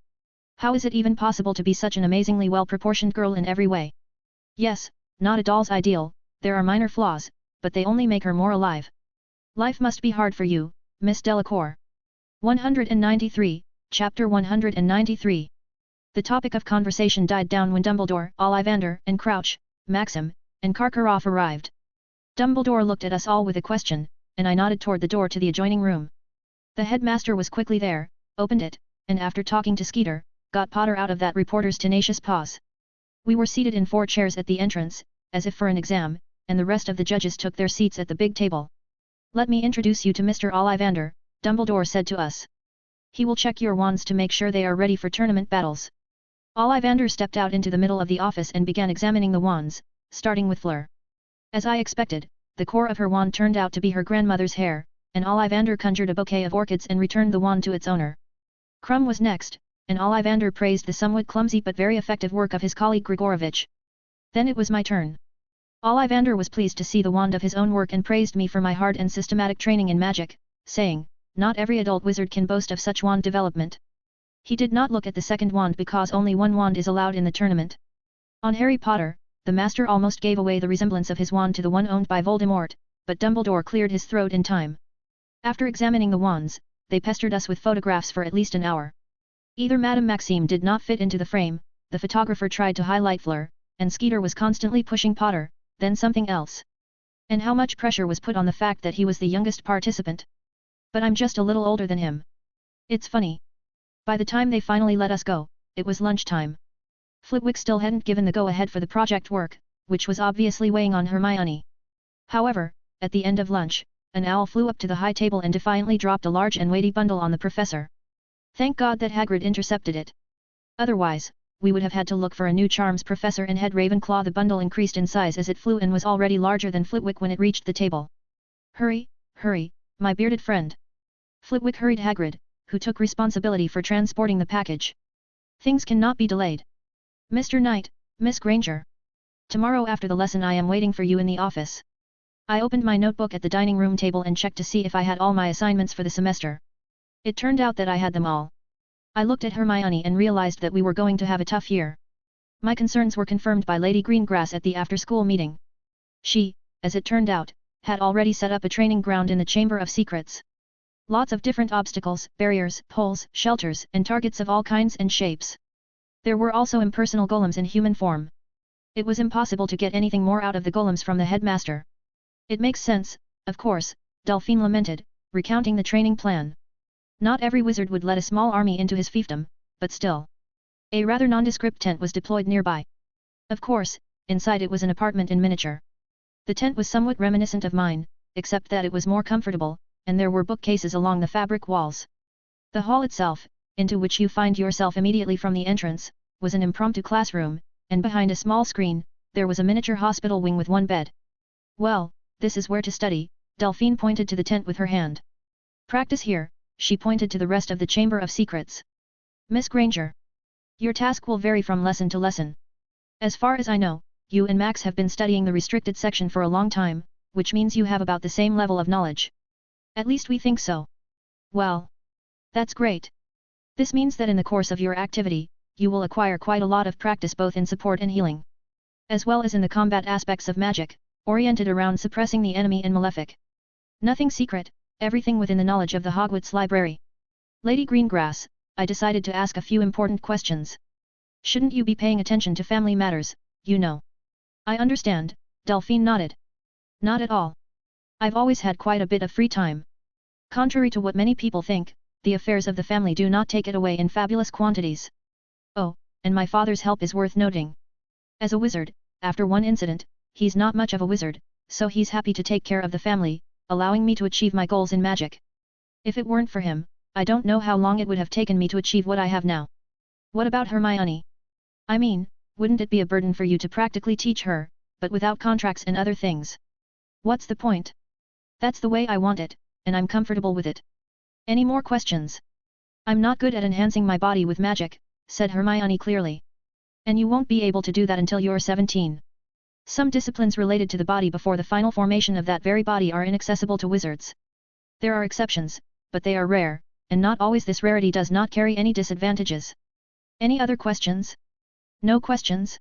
S1: How is it even possible to be such an amazingly well-proportioned girl in every way? Yes, not a doll's ideal, there are minor flaws, but they only make her more alive. Life must be hard for you, Miss Delacour. 193, Chapter 193. The topic of conversation died down when Dumbledore, Ollivander, and Crouch, Maxim, and Karkaroff arrived. Dumbledore looked at us all with a question, and I nodded toward the door to the adjoining room. The headmaster was quickly there, opened it, and after talking to Skeeter, got Potter out of that reporter's tenacious paws. We were seated in 4 chairs at the entrance, as if for an exam, and the rest of the judges took their seats at the big table. Let me introduce you to Mr. Ollivander, Dumbledore said to us. He will check your wands to make sure they are ready for tournament battles. Ollivander stepped out into the middle of the office and began examining the wands, starting with Fleur. As I expected, the core of her wand turned out to be her grandmother's hair, and Ollivander conjured a bouquet of orchids and returned the wand to its owner. Krum was next, and Ollivander praised the somewhat clumsy but very effective work of his colleague Grigorovich. Then it was my turn. Ollivander was pleased to see the wand of his own work and praised me for my hard and systematic training in magic, saying, "Not every adult wizard can boast of such wand development." He did not look at the second wand because only one wand is allowed in the tournament. On Harry Potter, the master almost gave away the resemblance of his wand to the one owned by Voldemort, but Dumbledore cleared his throat in time. After examining the wands, they pestered us with photographs for at least an hour. Either Madame Maxime did not fit into the frame, the photographer tried to highlight Fleur, and Skeeter was constantly pushing Potter, then something else. And how much pressure was put on the fact that he was the youngest participant. But I'm just a little older than him. It's funny. By the time they finally let us go, it was lunchtime. Flitwick still hadn't given the go-ahead for the project work, which was obviously weighing on Hermione. However, at the end of lunch, an owl flew up to the high table and defiantly dropped a large and weighty bundle on the professor. Thank God that Hagrid intercepted it. Otherwise, we would have had to look for a new charms professor and had Ravenclaw. The bundle increased in size as it flew and was already larger than Flitwick when it reached the table. Hurry, hurry, my bearded friend. Flitwick hurried Hagrid, who took responsibility for transporting the package. Things cannot be delayed. Mr. Knight, Miss Granger. Tomorrow after the lesson I am waiting for you in the office. I opened my notebook at the dining room table and checked to see if I had all my assignments for the semester. It turned out that I had them all. I looked at Hermione and realized that we were going to have a tough year. My concerns were confirmed by Lady Greengrass at the after-school meeting. She, as it turned out, had already set up a training ground in the Chamber of Secrets. Lots of different obstacles, barriers, poles, shelters, and targets of all kinds and shapes. There were also impersonal golems in human form. It was impossible to get anything more out of the golems from the headmaster. It makes sense, of course, Delphine lamented, recounting the training plan. Not every wizard would let a small army into his fiefdom, but still. A rather nondescript tent was deployed nearby. Of course, inside it was an apartment in miniature. The tent was somewhat reminiscent of mine, except that it was more comfortable, and there were bookcases along the fabric walls. The hall itself, into which you find yourself immediately from the entrance, was an impromptu classroom, and behind a small screen, there was a miniature hospital wing with one bed. Well, this is where to study, Delphine pointed to the tent with her hand. Practice here, she pointed to the rest of the Chamber of Secrets. Miss Granger. Your task will vary from lesson to lesson. As far as I know, you and Max have been studying the restricted section for a long time, which means you have about the same level of knowledge. At least we think so. Well. That's great. This means that in the course of your activity, you will acquire quite a lot of practice both in support and healing. As well as in the combat aspects of magic, oriented around suppressing the enemy and malefic. Nothing secret, everything within the knowledge of the Hogwarts library. Lady Greengrass, I decided to ask a few important questions. Shouldn't you be paying attention to family matters, you know? I understand, Delphine nodded. Not at all. I've always had quite a bit of free time. Contrary to what many people think, the affairs of the family do not take it away in fabulous quantities. Oh, and my father's help is worth noting. As a wizard, after one incident, he's not much of a wizard, so he's happy to take care of the family, allowing me to achieve my goals in magic. If it weren't for him, I don't know how long it would have taken me to achieve what I have now. What about Hermione? I mean, wouldn't it be a burden for you to practically teach her, but without contracts and other things? What's the point? That's the way I want it, and I'm comfortable with it. Any more questions? I'm not good at enhancing my body with magic, said Hermione clearly. And you won't be able to do that until you're 17. Some disciplines related to the body before the final formation of that very body are inaccessible to wizards. There are exceptions, but they are rare, and not always. This rarity does not carry any disadvantages. Any other questions? No questions?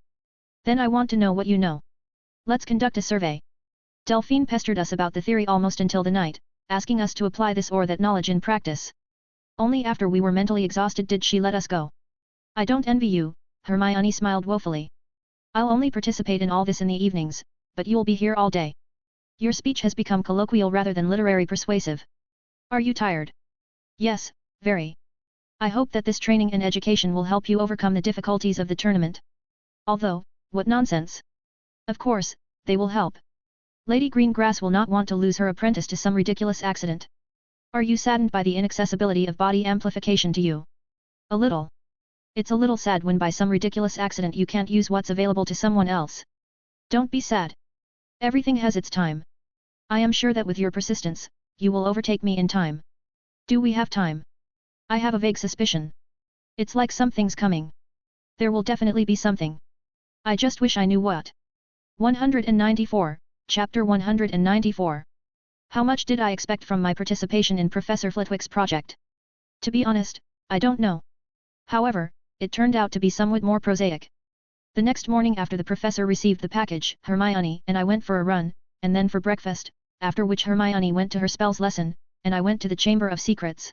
S1: Then I want to know what you know. Let's conduct a survey. Delphine pestered us about the theory almost until the night, asking us to apply this or that knowledge in practice. Only after we were mentally exhausted did she let us go. I don't envy you, Hermione smiled woefully. I'll only participate in all this in the evenings, but you'll be here all day. Your speech has become colloquial rather than literary persuasive. Are you tired? Yes, very. I hope that this training and education will help you overcome the difficulties of the tournament. Although, what nonsense! Of course, they will help. Lady Greengrass will not want to lose her apprentice to some ridiculous accident. Are you saddened by the inaccessibility of body amplification to you? A little. It's a little sad when by some ridiculous accident you can't use what's available to someone else. Don't be sad. Everything has its time. I am sure that with your persistence, you will overtake me in time. Do we have time? I have a vague suspicion. It's like something's coming. There will definitely be something. I just wish I knew what. 194, Chapter 194. How much did I expect from my participation in Professor Flitwick's project? To be honest, I don't know. However, it turned out to be somewhat more prosaic. The next morning after the professor received the package, Hermione and I went for a run, and then for breakfast, after which Hermione went to her spells lesson, and I went to the Chamber of Secrets.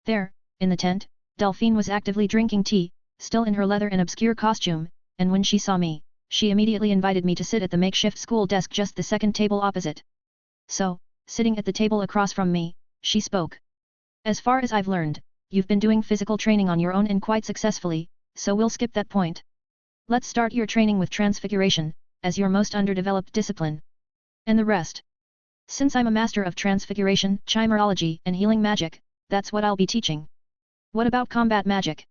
S1: There, in the tent, Delphine was actively drinking tea, still in her leather and obscure costume, and when she saw me, she immediately invited me to sit at the makeshift school desk just the second table opposite. So, sitting at the table across from me, she spoke. As far as I've learned, you've been doing physical training on your own and quite successfully, so we'll skip that point. Let's start your training with transfiguration, as your most underdeveloped discipline. And the rest. Since I'm a master of transfiguration, chimerology, and healing magic, that's what I'll be teaching. What about combat magic?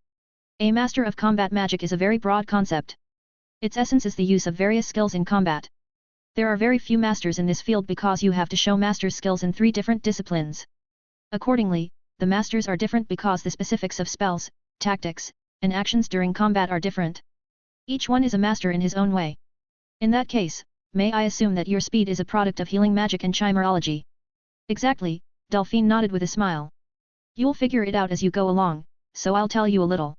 S1: A master of combat magic is a very broad concept. Its essence is the use of various skills in combat. There are very few masters in this field because you have to show master's skills in 3 different disciplines. Accordingly, the masters are different because the specifics of spells, tactics, and actions during combat are different. Each one is a master in his own way. In that case, may I assume that your speed is a product of healing magic and chimerology? Exactly, Delphine nodded with a smile. You'll figure it out as you go along, so I'll tell you a little.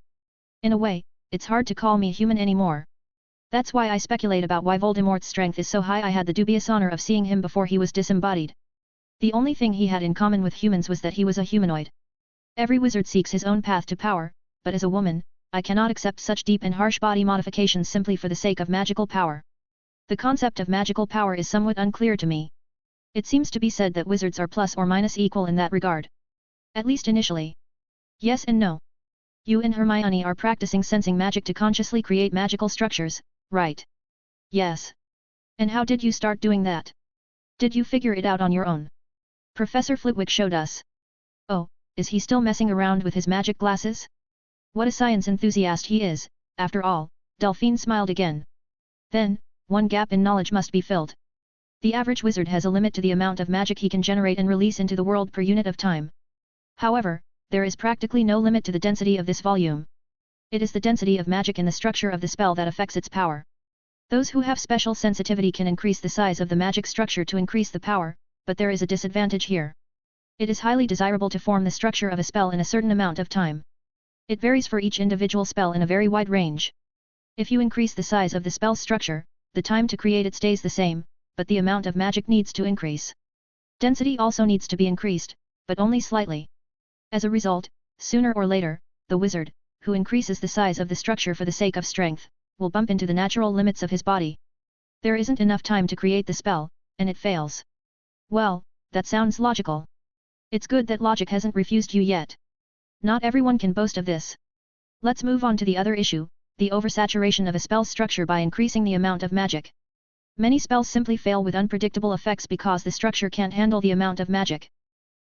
S1: In a way, it's hard to call me human anymore. That's why I speculate about why Voldemort's strength is so high. I had the dubious honor of seeing him before he was disembodied. The only thing he had in common with humans was that he was a humanoid. Every wizard seeks his own path to power, but as a woman, I cannot accept such deep and harsh body modifications simply for the sake of magical power. The concept of magical power is somewhat unclear to me. It seems to be said that wizards are plus or minus equal in that regard. At least initially. Yes and no. You and Hermione are practicing sensing magic to consciously create magical structures, right? Yes. And how did you start doing that? Did you figure it out on your own? Professor Flitwick showed us. Oh, is he still messing around with his magic glasses? What a science enthusiast he is, after all, Delphine smiled again. Then, one gap in knowledge must be filled. The average wizard has a limit to the amount of magic he can generate and release into the world per unit of time. However, there is practically no limit to the density of this volume. It is the density of magic in the structure of the spell that affects its power. Those who have special sensitivity can increase the size of the magic structure to increase the power, but there is a disadvantage here. It is highly desirable to form the structure of a spell in a certain amount of time. It varies for each individual spell in a very wide range. If you increase the size of the spell's structure, the time to create it stays the same, but the amount of magic needs to increase. Density also needs to be increased, but only slightly. As a result, sooner or later, the wizard, who increases the size of the structure for the sake of strength, will bump into the natural limits of his body. There isn't enough time to create the spell, and it fails. Well, that sounds logical. It's good that logic hasn't refused you yet. Not everyone can boast of this. Let's move on to the other issue, the oversaturation of a spell's structure by increasing the amount of magic. Many spells simply fail with unpredictable effects because the structure can't handle the amount of magic.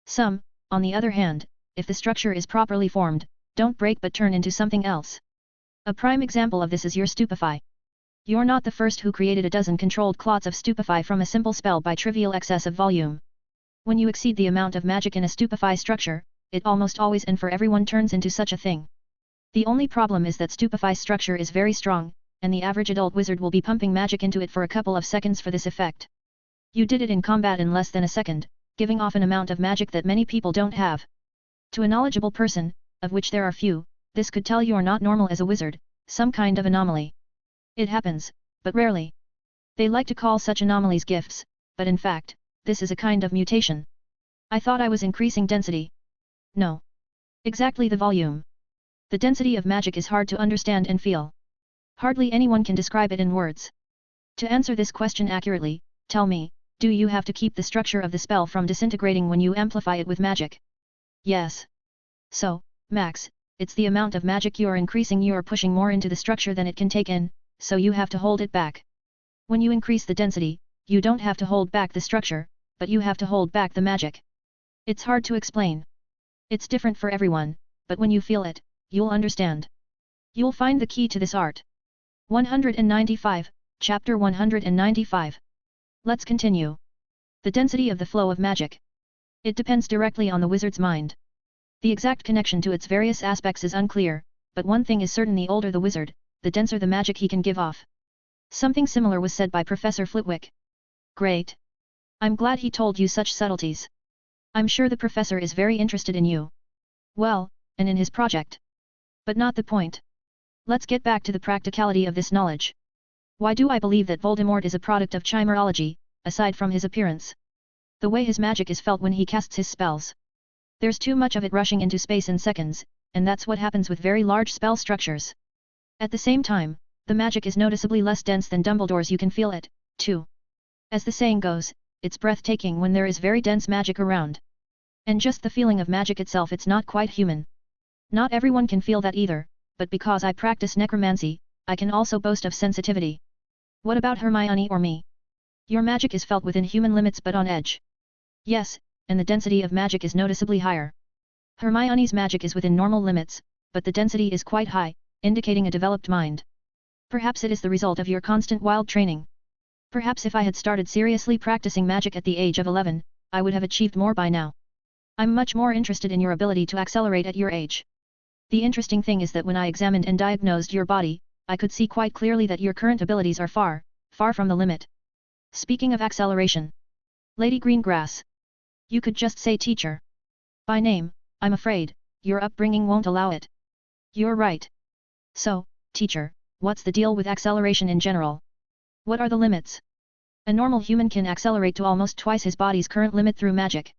S1: Some, on the other hand, if the structure is properly formed, don't break but turn into something else. A prime example of this is your Stupefy. You're not the first who created a dozen controlled clots of Stupefy from a simple spell by trivial excess of volume. When you exceed the amount of magic in a Stupefy structure, it almost always and for everyone turns into such a thing. The only problem is that Stupefy's structure is very strong, and the average adult wizard will be pumping magic into it for a couple of seconds for this effect. You did it in combat in less than a second, giving off an amount of magic that many people don't have. To a knowledgeable person, of which there are few, this could tell you're not normal as a wizard, some kind of anomaly. It happens, but rarely. They like to call such anomalies gifts, but in fact, this is a kind of mutation. I thought I was increasing density. No. Exactly the volume. The density of magic is hard to understand and feel. Hardly anyone can describe it in words. To answer this question accurately, tell me, do you have to keep the structure of the spell from disintegrating when you amplify it with magic? Yes. So, Max, it's the amount of magic you are increasing, you are pushing more into the structure than it can take in, so you have to hold it back. When you increase the density, you don't have to hold back the structure, but you have to hold back the magic. It's hard to explain. It's different for everyone, but when you feel it, you'll understand. You'll find the key to this art. 195, Chapter 195. Let's continue. The density of the flow of magic. It depends directly on the wizard's mind. The exact connection to its various aspects is unclear, but one thing is certain: the older the wizard, the denser the magic he can give off. Something similar was said by Professor Flitwick. Great. I'm glad he told you such subtleties. I'm sure the professor is very interested in you. Well, and in his project. But not the point. Let's get back to the practicality of this knowledge. Why do I believe that Voldemort is a product of chimerology, aside from his appearance? The way his magic is felt when he casts his spells. There's too much of it rushing into space in seconds, and that's what happens with very large spell structures. At the same time, the magic is noticeably less dense than Dumbledore's. You can feel it, too. As the saying goes, it's breathtaking when there is very dense magic around. And just the feeling of magic itself, it's not quite human. Not everyone can feel that either, but because I practice necromancy, I can also boast of sensitivity. What about Hermione or me? Your magic is felt within human limits but on edge. Yes, and the density of magic is noticeably higher. Hermione's magic is within normal limits, but the density is quite high, indicating a developed mind. Perhaps it is the result of your constant wild training. Perhaps if I had started seriously practicing magic at the age of 11, I would have achieved more by now. I'm much more interested in your ability to accelerate at your age. The interesting thing is that when I examined and diagnosed your body, I could see quite clearly that your current abilities are far, far from the limit. Speaking of acceleration. Lady Greengrass. You could just say teacher. By name, I'm afraid, your upbringing won't allow it. You're right. So, teacher, what's the deal with acceleration in general? What are the limits? A normal human can accelerate to almost twice his body's current limit through magic.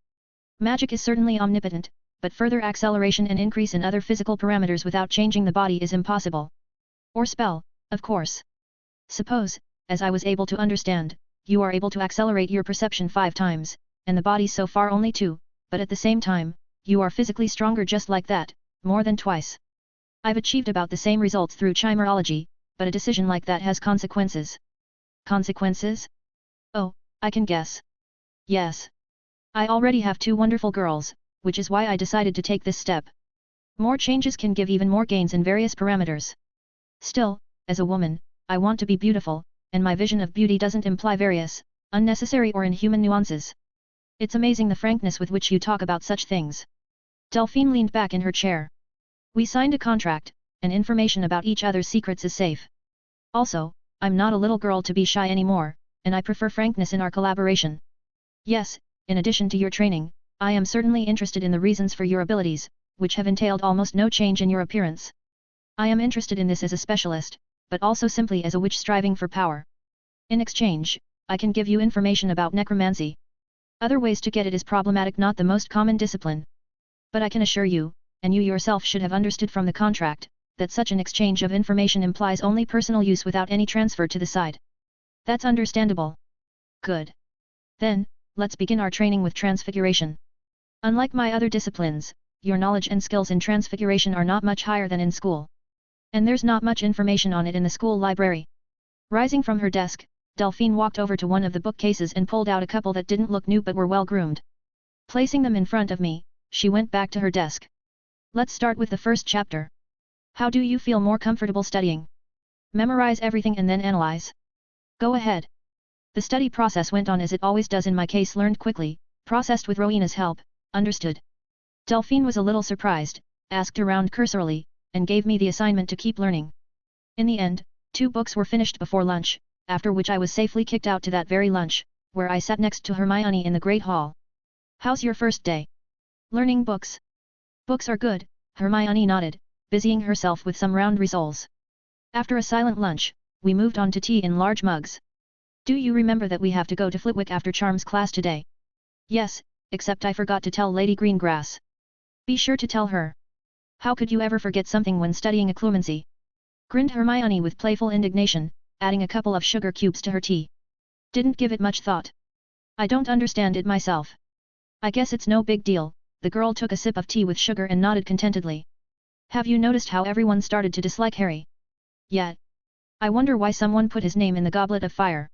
S1: Magic is certainly omnipotent, but further acceleration and increase in other physical parameters without changing the body is impossible. Or spell, of course. Suppose, as I was able to understand, you are able to accelerate your perception 5 times, and the body so far only 2, but at the same time, you are physically stronger just like that, more than twice. I've achieved about the same results through chimerology, but a decision like that has consequences. Consequences? Oh, I can guess. Yes. I already have 2 wonderful girls, which is why I decided to take this step. More changes can give even more gains in various parameters. Still, as a woman, I want to be beautiful, and my vision of beauty doesn't imply various, unnecessary or inhuman nuances. It's amazing the frankness with which you talk about such things. Delphine leaned back in her chair. We signed a contract, and information about each other's secrets is safe. Also, I'm not a little girl to be shy anymore, and I prefer frankness in our collaboration. Yes, in addition to your training, I am certainly interested in the reasons for your abilities, which have entailed almost no change in your appearance. I am interested in this as a specialist, but also simply as a witch striving for power. In exchange, I can give you information about necromancy. Other ways to get it is problematic, not the most common discipline. But I can assure you, and you yourself should have understood from the contract, that such an exchange of information implies only personal use without any transfer to the side. That's understandable. Good. Then, let's begin our training with transfiguration. Unlike my other disciplines, your knowledge and skills in transfiguration are not much higher than in school. And there's not much information on it in the school library. Rising from her desk, Delphine walked over to one of the bookcases and pulled out a couple that didn't look new but were well groomed. Placing them in front of me, she went back to her desk. Let's start with the first chapter. How do you feel more comfortable studying? Memorize everything and then analyze. Go ahead. The study process went on as it always does in my case. Learned quickly, processed with Rowena's help, understood. Delphine was a little surprised, asked around cursorily, and gave me the assignment to keep learning. In the end, 2 books were finished before lunch, after which I was safely kicked out to that very lunch, where I sat next to Hermione in the Great Hall. How's your first day? Learning books. Books are good, Hermione nodded, busying herself with some round rissoles. After a silent lunch, we moved on to tea in large mugs. Do you remember that we have to go to Flitwick after Charms class today? Yes, except I forgot to tell Lady Greengrass. Be sure to tell her. How could you ever forget something when studying occlumency? Grinned Hermione with playful indignation, adding a couple of sugar cubes to her tea. Didn't give it much thought. I don't understand it myself. I guess it's no big deal. The girl took a sip of tea with sugar and nodded contentedly. Have you noticed how everyone started to dislike Harry? Yet. I wonder why someone put his name in the Goblet of Fire.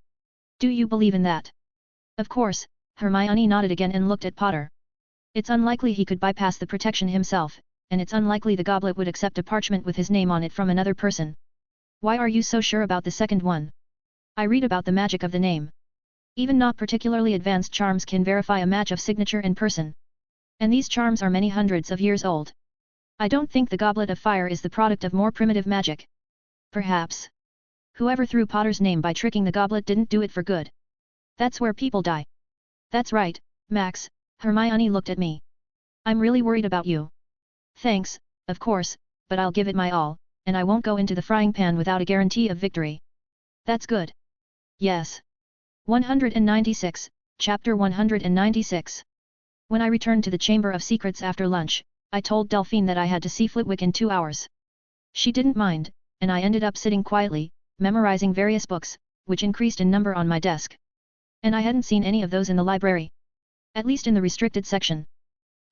S1: Do you believe in that? Of course, Hermione nodded again and looked at Potter. It's unlikely he could bypass the protection himself, and it's unlikely the goblet would accept a parchment with his name on it from another person. Why are you so sure about the second one? I read about the magic of the name. Even not particularly advanced charms can verify a match of signature in person. And these charms are many hundreds of years old. I don't think the Goblet of Fire is the product of more primitive magic. Perhaps. Whoever threw Potter's name by tricking the goblet didn't do it for good. That's where people die. That's right, Max, Hermione looked at me. I'm really worried about you. Thanks, of course, but I'll give it my all, and I won't go into the frying pan without a guarantee of victory. That's good. Yes. 196, Chapter 196. When I returned to the Chamber of Secrets after lunch, I told Delphine that I had to see Flitwick in 2 hours. She didn't mind, and I ended up sitting quietly, memorizing various books, which increased in number on my desk. And I hadn't seen any of those in the library. At least in the restricted section.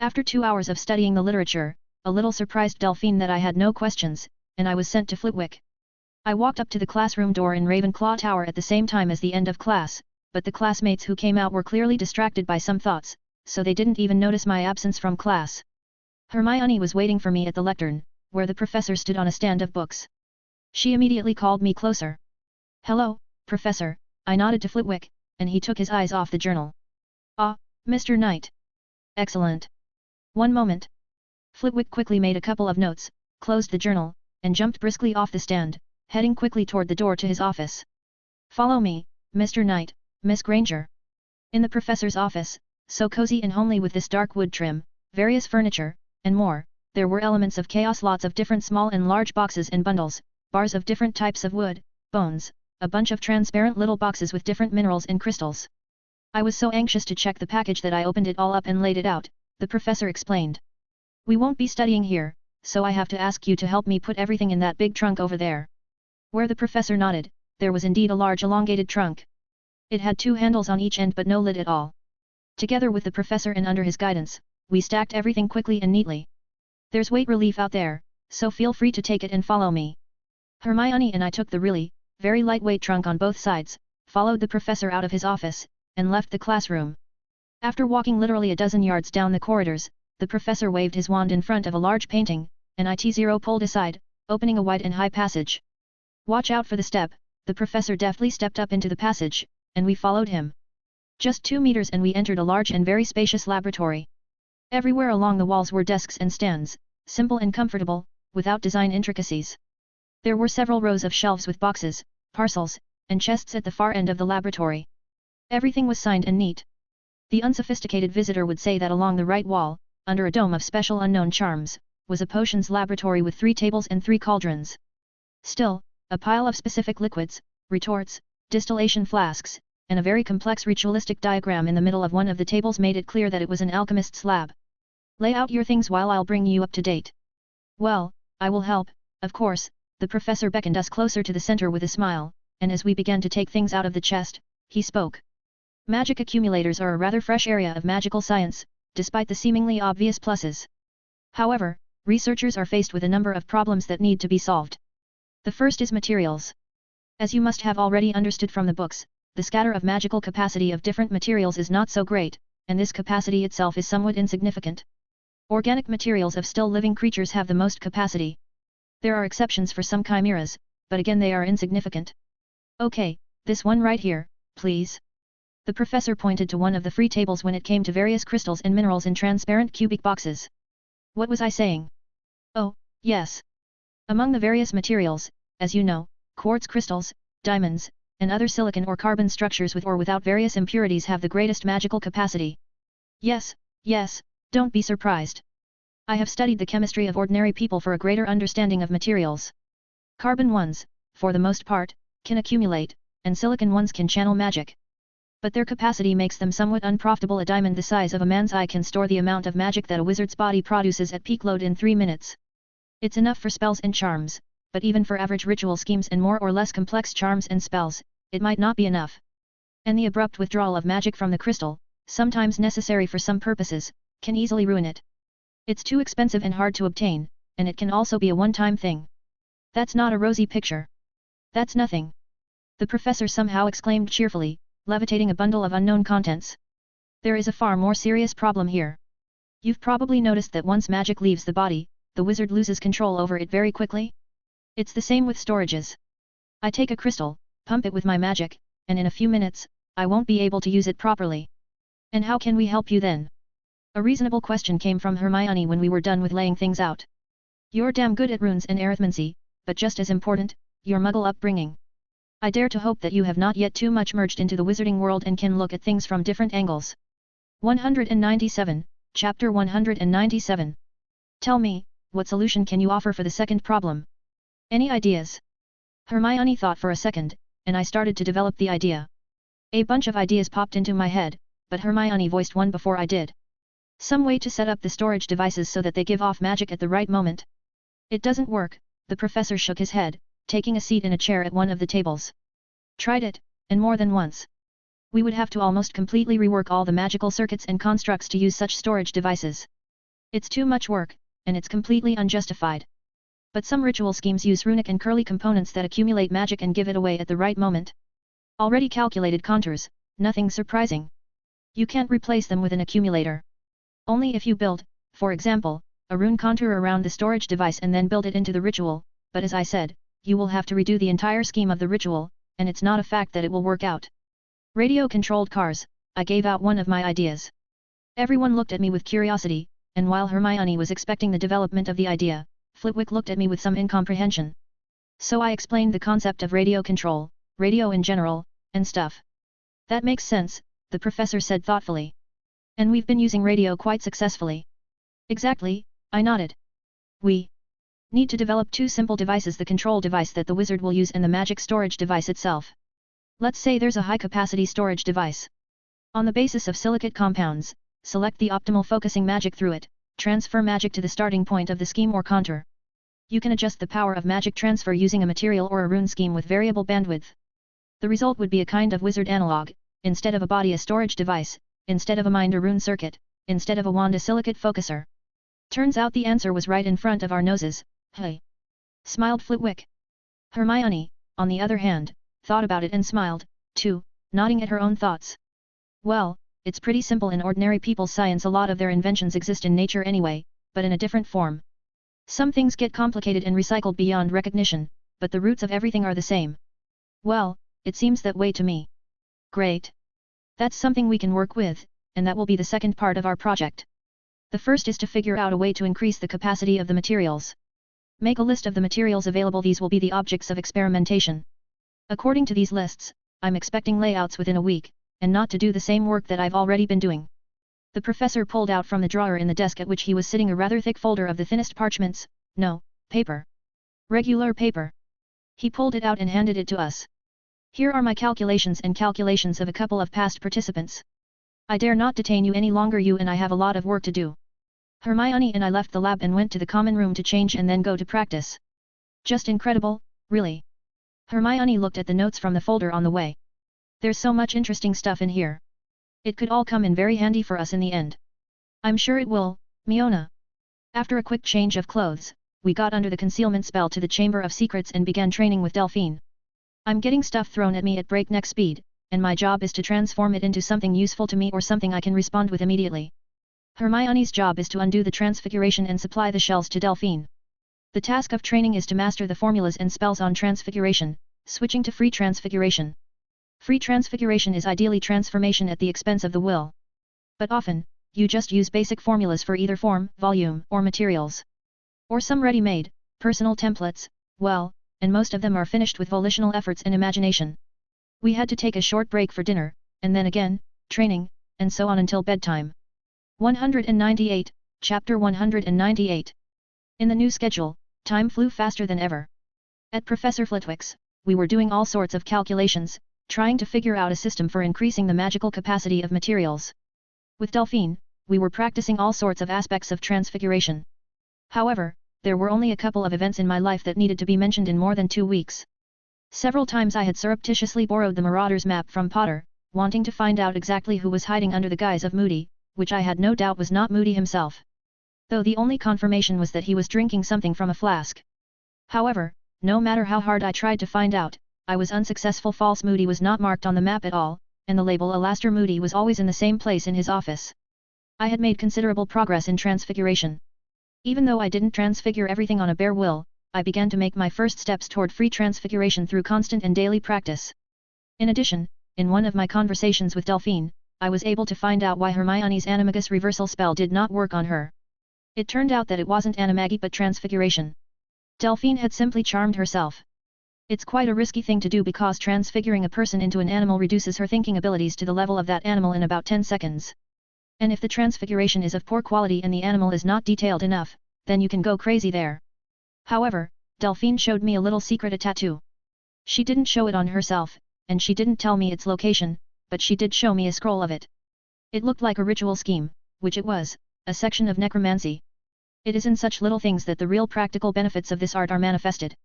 S1: After 2 hours of studying the literature, a little surprised Delphine that I had no questions, and I was sent to Flitwick. I walked up to the classroom door in Ravenclaw Tower at the same time as the end of class, but the classmates who came out were clearly distracted by some thoughts, so they didn't even notice my absence from class. Hermione was waiting for me at the lectern, where the professor stood on a stand of books. She immediately called me closer. Hello, Professor, I nodded to Flitwick, and he took his eyes off the journal. Ah, Mr. Knight. Excellent. One moment. Flitwick quickly made a couple of notes, closed the journal, and jumped briskly off the stand, heading quickly toward the door to his office. Follow me, Mr. Knight, Miss Granger. In the professor's office, so cozy and homely with this dark wood trim, various furniture, and more, there were elements of chaos, lots of different small and large boxes and bundles, bars of different types of wood, bones, a bunch of transparent little boxes with different minerals and crystals. I was so anxious to check the package that I opened it all up and laid it out, the professor explained. We won't be studying here, so I have to ask you to help me put everything in that big trunk over there. Where the professor nodded, there was indeed a large elongated trunk. It had 2 handles on each end but no lid at all. Together with the professor and under his guidance, we stacked everything quickly and neatly. There's weight relief out there, so feel free to take it and follow me. Hermione and I took the really, very lightweight trunk on both sides, followed the professor out of his office, and left the classroom. After walking literally a dozen yards down the corridors, the professor waved his wand in front of a large painting, and IT0 pulled aside, opening a wide and high passage. Watch out for the step, the professor deftly stepped up into the passage, and we followed him. Just 2 meters and we entered a large and very spacious laboratory. Everywhere along the walls were desks and stands, simple and comfortable, without design intricacies. There were several rows of shelves with boxes, parcels, and chests at the far end of the laboratory. Everything was signed and neat. The unsophisticated visitor would say that along the right wall, under a dome of special unknown charms, was a potions laboratory with 3 tables and 3 cauldrons. Still, a pile of specific liquids, retorts, distillation flasks, and a very complex ritualistic diagram in the middle of one of the tables made it clear that it was an alchemist's lab. Lay out your things while I'll bring you up to date. Well, I will help, of course, the professor beckoned us closer to the center with a smile, and as we began to take things out of the chest, he spoke. Magic accumulators are a rather fresh area of magical science, despite the seemingly obvious pluses. However, researchers are faced with a number of problems that need to be solved. The first is materials. As you must have already understood from the books, the scatter of magical capacity of different materials is not so great, and this capacity itself is somewhat insignificant. Organic materials of still living creatures have the most capacity. There are exceptions for some chimeras, but again they are insignificant. Okay, this one right here, please. The professor pointed to one of the free tables when it came to various crystals and minerals in transparent cubic boxes. What was I saying? Oh, yes. Among the various materials, as you know, quartz crystals, diamonds, and other silicon or carbon structures with or without various impurities have the greatest magical capacity. Yes, yes, don't be surprised. I have studied the chemistry of ordinary people for a greater understanding of materials. Carbon ones, for the most part, can accumulate, and silicon ones can channel magic. But their capacity makes them somewhat unprofitable. A diamond the size of a man's eye can store the amount of magic that a wizard's body produces at peak load in 3 minutes. It's enough for spells and charms, but even for average ritual schemes and more or less complex charms and spells, it might not be enough. And the abrupt withdrawal of magic from the crystal, sometimes necessary for some purposes, can easily ruin it. It's too expensive and hard to obtain, and it can also be a one-time thing. That's not a rosy picture. That's nothing. The professor somehow exclaimed cheerfully, levitating a bundle of unknown contents. There is a far more serious problem here. You've probably noticed that once magic leaves the body, the wizard loses control over it very quickly? It's the same with storages. I take a crystal, pump it with my magic, and in a few minutes, I won't be able to use it properly. And how can we help you then? A reasonable question came from Hermione when we were done with laying things out. You're damn good at runes and arithmancy, but just as important, your muggle upbringing. I dare to hope that you have not yet too much merged into the wizarding world and can look at things from different angles. 197, Chapter 197. Tell me, what solution can you offer for the second problem? Any ideas? Hermione thought for a second, and I started to develop the idea. A bunch of ideas popped into my head, but Hermione voiced one before I did. Some way to set up the storage devices so that they give off magic at the right moment. It doesn't work, the professor shook his head, taking a seat in a chair at one of the tables. Tried it, and more than once. We would have to almost completely rework all the magical circuits and constructs to use such storage devices. It's too much work, and it's completely unjustified. But some ritual schemes use runic and curly components that accumulate magic and give it away at the right moment. Already calculated contours, nothing surprising. You can't replace them with an accumulator. Only if you build, for example, a rune contour around the storage device and then build it into the ritual, but as I said, you will have to redo the entire scheme of the ritual, and it's not a fact that it will work out. Radio-controlled cars, I gave out one of my ideas. Everyone looked at me with curiosity, and while Hermione was expecting the development of the idea, Flitwick looked at me with some incomprehension. So I explained the concept of radio control, radio in general, and stuff. That makes sense, the professor said thoughtfully. And we've been using radio quite successfully. Exactly, I nodded. We need to develop two simple devices: the control device that the wizard will use and the magic storage device itself. Let's say there's a high-capacity storage device. On the basis of silicate compounds, select the optimal focusing magic through it, transfer magic to the starting point of the scheme or contour. You can adjust the power of magic transfer using a material or a rune scheme with variable bandwidth. The result would be a kind of wizard analog, instead of a body a storage device, instead of a mind a rune circuit, instead of a wand a silicate focuser. Turns out the answer was right in front of our noses, hey! Smiled Flitwick. Hermione, on the other hand, thought about it and smiled, too, nodding at her own thoughts. Well, it's pretty simple. In ordinary people's science a lot of their inventions exist in nature anyway, but in a different form. Some things get complicated and recycled beyond recognition, but the roots of everything are the same. Well, it seems that way to me. Great. That's something we can work with, and that will be the second part of our project. The first is to figure out a way to increase the capacity of the materials. Make a list of the materials available. These will be the objects of experimentation. According to these lists, I'm expecting layouts within a week, and not to do the same work that I've already been doing. The professor pulled out from the drawer in the desk at which he was sitting a rather thick folder of the thinnest parchments, no, paper. Regular paper. He pulled it out and handed it to us. Here are my calculations and calculations of a couple of past participants. I dare not detain you any longer. You and I have a lot of work to do. Hermione and I left the lab and went to the common room to change and then go to practice. Just incredible, really. Hermione looked at the notes from the folder on the way. There's so much interesting stuff in here. It could all come in very handy for us in the end. I'm sure it will, Miona. After a quick change of clothes, we got under the concealment spell to the Chamber of Secrets and began training with Delphine. I'm getting stuff thrown at me at breakneck speed, and my job is to transform it into something useful to me or something I can respond with immediately. Hermione's job is to undo the transfiguration and supply the shells to Delphine. The task of training is to master the formulas and spells on transfiguration, switching to free transfiguration. Free transfiguration is ideally transformation at the expense of the will. But often, you just use basic formulas for either form, volume, or materials. Or some ready-made, personal templates, well, and most of them are finished with volitional efforts and imagination. We had to take a short break for dinner, and then again, training, and so on until bedtime. 198, Chapter 198. In the new schedule, time flew faster than ever. At Professor Flitwick's, we were doing all sorts of calculations, trying to figure out a system for increasing the magical capacity of materials. With Delphine, we were practicing all sorts of aspects of transfiguration. However, there were only a couple of events in my life that needed to be mentioned in more than 2 weeks. Several times I had surreptitiously borrowed the Marauder's map from Potter, wanting to find out exactly who was hiding under the guise of Moody, which I had no doubt was not Moody himself. Though the only confirmation was that he was drinking something from a flask. However, no matter how hard I tried to find out, I was unsuccessful. False Moody was not marked on the map at all, and the label Alastair Moody was always in the same place in his office. I had made considerable progress in transfiguration. Even though I didn't transfigure everything on a bare will, I began to make my first steps toward free transfiguration through constant and daily practice. In addition, in one of my conversations with Delphine, I was able to find out why Hermione's Animagus reversal spell did not work on her. It turned out that it wasn't Animagi but transfiguration. Delphine had simply charmed herself. It's quite a risky thing to do because transfiguring a person into an animal reduces her thinking abilities to the level of that animal in about 10 seconds. And if the transfiguration is of poor quality and the animal is not detailed enough, then you can go crazy there. However, Delphine showed me a little secret, a tattoo. She didn't show it on herself, and she didn't tell me its location, but she did show me a scroll of it. It looked like a ritual scheme, which it was, a section of necromancy. It is in such little things that the real practical benefits of this art are manifested.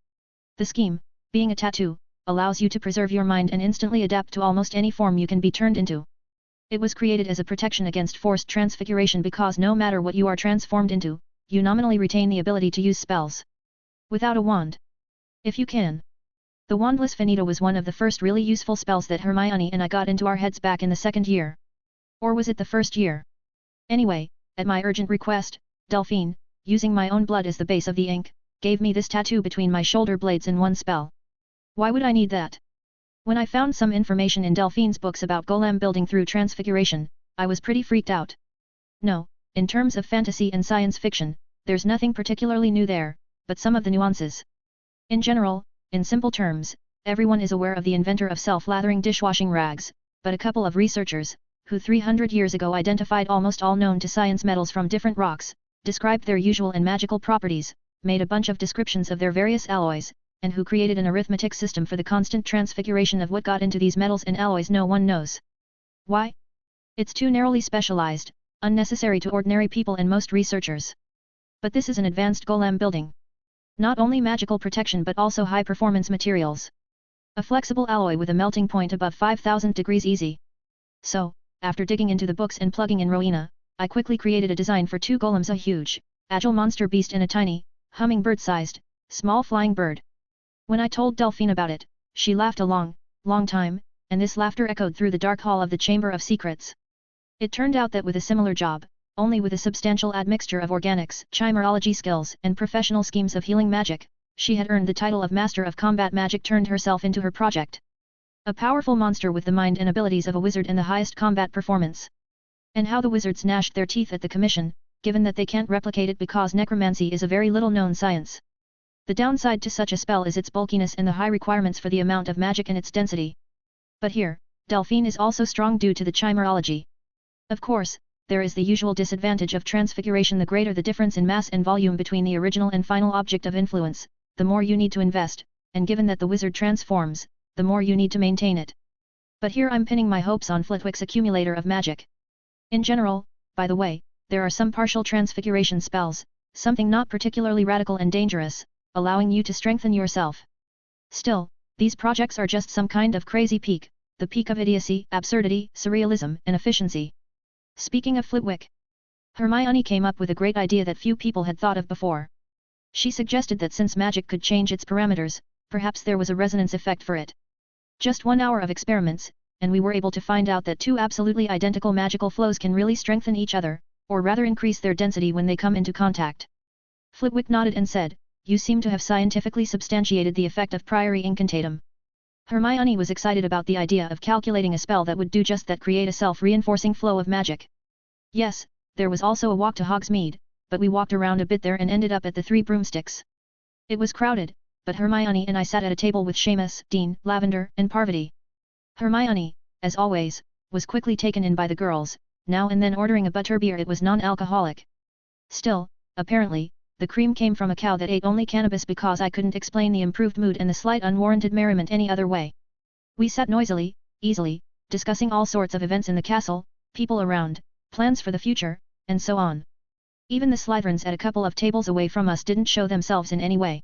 S1: The scheme, being a tattoo, allows you to preserve your mind and instantly adapt to almost any form you can be turned into. It was created as a protection against forced transfiguration because no matter what you are transformed into, you nominally retain the ability to use spells. Without a wand. If you can. The Wandless Finito was one of the first really useful spells that Hermione and I got into our heads back in the second year. Or was it the first year? Anyway, at my urgent request, Delphine, using my own blood as the base of the ink, gave me this tattoo between my shoulder blades in one spell. Why would I need that? When I found some information in Delphine's books about golem building through transfiguration, I was pretty freaked out. No, in terms of fantasy and science fiction, there's nothing particularly new there, but some of the nuances. In general, in simple terms, everyone is aware of the inventor of self-lathering dishwashing rags, but a couple of researchers, who 300 years ago identified almost all known to science metals from different rocks, described their usual and magical properties, made a bunch of descriptions of their various alloys, and who created an arithmetic system for the constant transfiguration of what got into these metals and alloys. No one knows why. It's too narrowly specialized, unnecessary to ordinary people and most researchers. But this is an advanced golem building. Not only magical protection but also high-performance materials. A flexible alloy with a melting point above 5000 degrees easy. So, after digging into the books and plugging in Rowena, I quickly created a design for 2 golems, a huge, agile monster beast and a tiny, hummingbird-sized, small flying bird. When I told Delphine about it, she laughed a long, long time, and this laughter echoed through the dark hall of the Chamber of Secrets. It turned out that with a similar job, only with a substantial admixture of organics, chimerology skills, and professional schemes of healing magic, she had earned the title of Master of Combat Magic. Turned herself into her project. A powerful monster with the mind and abilities of a wizard and the highest combat performance. And how the wizards gnashed their teeth at the commission, given that they can't replicate it because necromancy is a very little known science. The downside to such a spell is its bulkiness and the high requirements for the amount of magic and its density. But here, Delphine is also strong due to the chimerology. Of course, there is the usual disadvantage of transfiguration: the greater the difference in mass and volume between the original and final object of influence, the more you need to invest, and given that the wizard transforms, the more you need to maintain it. But here I'm pinning my hopes on Flitwick's accumulator of magic. In general, by the way, there are some partial transfiguration spells, something not particularly radical and dangerous, allowing you to strengthen yourself. Still, these projects are just some kind of crazy peak, the peak of idiocy, absurdity, surrealism, and efficiency. Speaking of Flitwick, Hermione came up with a great idea that few people had thought of before. She suggested that since magic could change its parameters, perhaps there was a resonance effect for it. Just 1 hour of experiments, and we were able to find out that 2 absolutely identical magical flows can really strengthen each other, or rather increase their density when they come into contact. Flitwick nodded and said, "You seem to have scientifically substantiated the effect of Priori Incantatem." Hermione was excited about the idea of calculating a spell that would do just that: create a self-reinforcing flow of magic. "Yes, there was also a walk to Hogsmeade, but we walked around a bit there and ended up at the Three Broomsticks. It was crowded, but Hermione and I sat at a table with Seamus, Dean, Lavender, and Parvati. Hermione, as always, was quickly taken in by the girls, now and then ordering a butterbeer. It was non-alcoholic. Still, apparently, the cream came from a cow that ate only cannabis because I couldn't explain the improved mood and the slight unwarranted merriment any other way. We sat noisily, easily, discussing all sorts of events in the castle, people around, plans for the future, and so on. Even the Slytherins at a couple of tables away from us didn't show themselves in any way.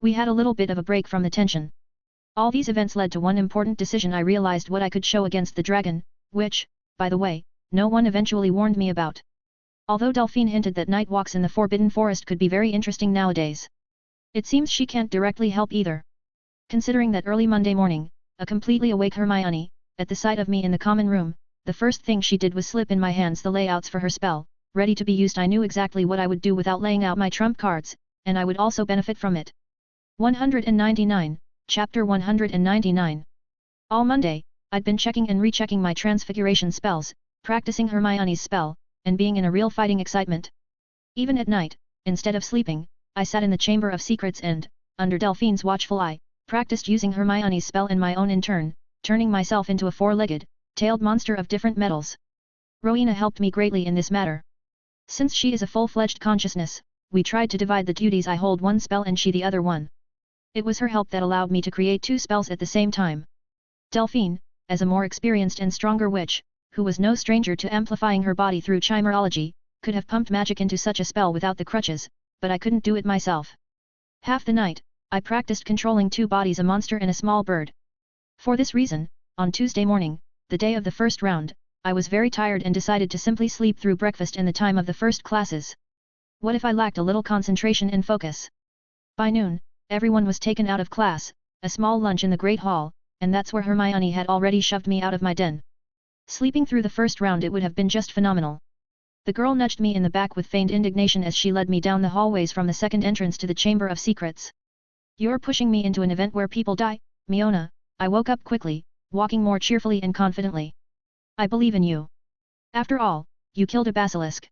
S1: We had a little bit of a break from the tension. All these events led to one important decision. I realized what I could show against the dragon, which, by the way, no one eventually warned me about. Although Delphine hinted that night walks in the Forbidden Forest could be very interesting nowadays. It seems she can't directly help either. Considering that early Monday morning, a completely awake Hermione, at the sight of me in the common room, the first thing she did was slip in my hands the layouts for her spell, ready to be used. I knew exactly what I would do without laying out my trump cards, and I would also benefit from it. 199, Chapter 199. All Monday, I'd been checking and rechecking my transfiguration spells, practicing Hermione's spell, and being in a real fighting excitement. Even at night, instead of sleeping, I sat in the Chamber of Secrets and, under Delphine's watchful eye, practiced using Hermione's spell and my own in turn, turning myself into a four-legged, tailed monster of different metals. Rowena helped me greatly in this matter. Since she is a full-fledged consciousness, we tried to divide the duties. I hold one spell and she the other one. It was her help that allowed me to create two spells at the same time. Delphine, as a more experienced and stronger witch, who was no stranger to amplifying her body through chimerology, could have pumped magic into such a spell without the crutches, but I couldn't do it myself. Half the night, I practiced controlling two bodies, a monster and a small bird. For this reason, on Tuesday morning, the day of the first round, I was very tired and decided to simply sleep through breakfast and the time of the first classes. What if I lacked a little concentration and focus? By noon, everyone was taken out of class, a small lunch in the Great Hall, and that's where Hermione had already shoved me out of my den. Sleeping through the first round, it would have been just phenomenal. The girl nudged me in the back with feigned indignation as she led me down the hallways from the second entrance to the Chamber of Secrets. You're pushing me into an event where people die, Miona. I woke up quickly, walking more cheerfully and confidently. I believe in you. After all, you killed a basilisk.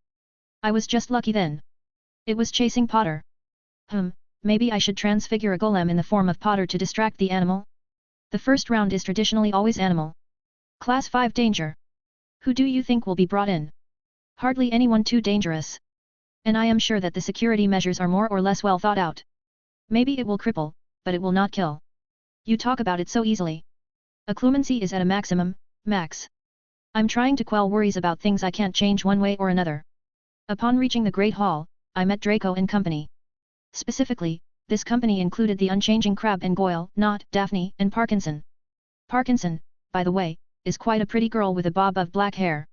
S1: I was just lucky then. It was chasing Potter. Maybe I should transfigure a golem in the form of Potter to distract the animal? The first round is traditionally always animal. Class 5 danger. Who do you think will be brought in? Hardly anyone too dangerous. And I am sure that the security measures are more or less well thought out. Maybe it will cripple, but it will not kill. You talk about it so easily. Occlumency is at a maximum, Max. I'm trying to quell worries about things I can't change one way or another. Upon reaching the Great Hall, I met Draco and company. Specifically, this company included the unchanging Crabbe and Goyle, Knott, Daphne, and Parkinson. Parkinson, by the way, is quite a pretty girl with a bob of black hair.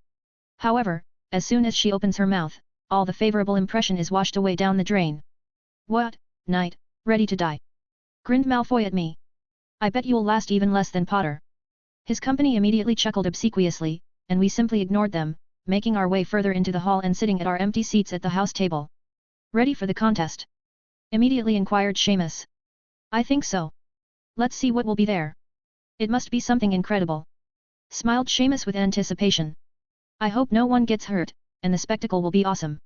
S1: However, as soon as she opens her mouth, all the favorable impression is washed away down the drain. What, Knight, ready to die? Grinned Malfoy at me. I bet you'll last even less than Potter. His company immediately chuckled obsequiously, and we simply ignored them, making our way further into the hall and sitting at our empty seats at the house table. Ready for the contest? Immediately inquired Seamus. I think so. Let's see what will be there. It must be something incredible. Smiled Seamus with anticipation. I hope no one gets hurt, and the spectacle will be awesome.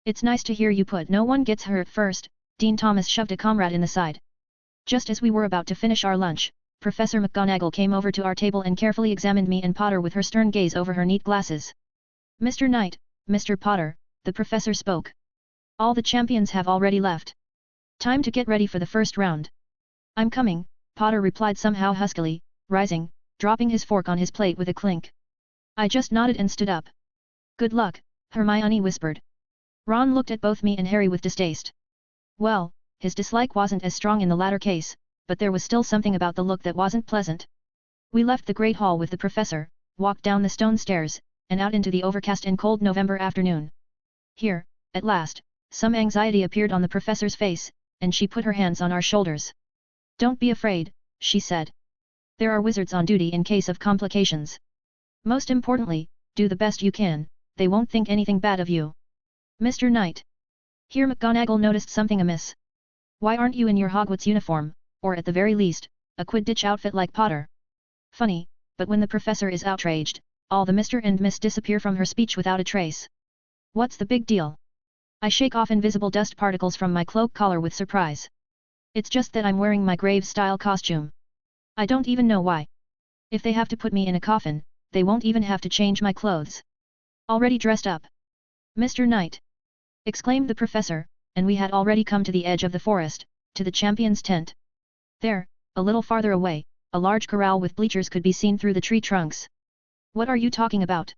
S1: It's nice to hear you put no one gets hurt first. Dean Thomas shoved a comrade in the side. Just as we were about to finish our lunch, Professor McGonagall came over to our table and carefully examined me and Potter with her stern gaze over her neat glasses. Mr. Knight, Mr. Potter, the professor spoke. All the champions have already left. Time to get ready for the first round. I'm coming, Potter replied somehow huskily, rising, dropping his fork on his plate with a clink. I just nodded and stood up. Good luck, Hermione whispered. Ron looked at both me and Harry with distaste. Well, his dislike wasn't as strong in the latter case, but there was still something about the look that wasn't pleasant. We left the Great Hall with the professor, walked down the stone stairs, and out into the overcast and cold November afternoon. Here, at last, some anxiety appeared on the professor's face, and she put her hands on our shoulders. Don't be afraid, she said. There are wizards on duty in case of complications. Most importantly, do the best you can, they won't think anything bad of you. Mr. Knight. Here McGonagall noticed something amiss. Why aren't you in your Hogwarts uniform, or at the very least, a Quidditch outfit like Potter? Funny, but when the professor is outraged, all the Mr. and Miss disappear from her speech without a trace. What's the big deal? I shake off invisible dust particles from my cloak collar with surprise. It's just that I'm wearing my grave-style costume. I don't even know why. If they have to put me in a coffin, they won't even have to change my clothes. Already dressed up. Mr. Knight! Exclaimed the professor, and we had already come to the edge of the forest, to the champion's tent. There, a little farther away, a large corral with bleachers could be seen through the tree trunks. What are you talking about?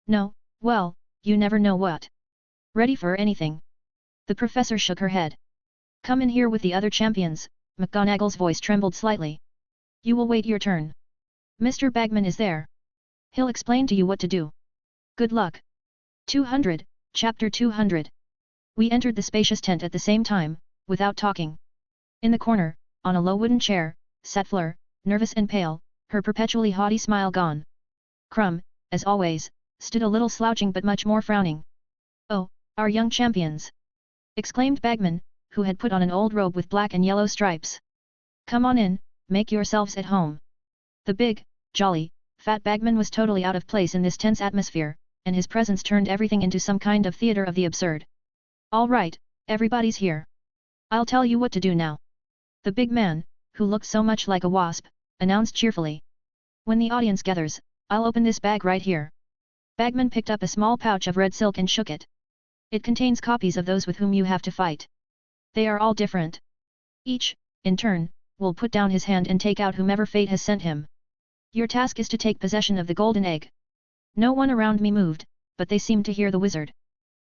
S1: No, well, you never know what. Ready for anything. The professor shook her head. Come in here with the other champions, McGonagall's voice trembled slightly. You will wait your turn. Mr. Bagman is there. He'll explain to you what to do. Good luck. 200, Chapter 200. We entered the spacious tent at the same time, without talking. In the corner, on a low wooden chair, sat Fleur, nervous and pale, her perpetually haughty smile gone. Crumb, as always, stood a little slouching but much more frowning. Oh, our young champions! Exclaimed Bagman, who had put on an old robe with black and yellow stripes. Come on in, make yourselves at home. The big, jolly, fat Bagman was totally out of place in this tense atmosphere, and his presence turned everything into some kind of theater of the absurd. All right, everybody's here. I'll tell you what to do now. The big man, who looked so much like a wasp, announced cheerfully. When the audience gathers, I'll open this bag right here. Bagman picked up a small pouch of red silk and shook it. It contains copies of those with whom you have to fight. They are all different. Each, in turn, will put down his hand and take out whomever fate has sent him. Your task is to take possession of the golden egg. No one around me moved, but they seemed to hear the wizard.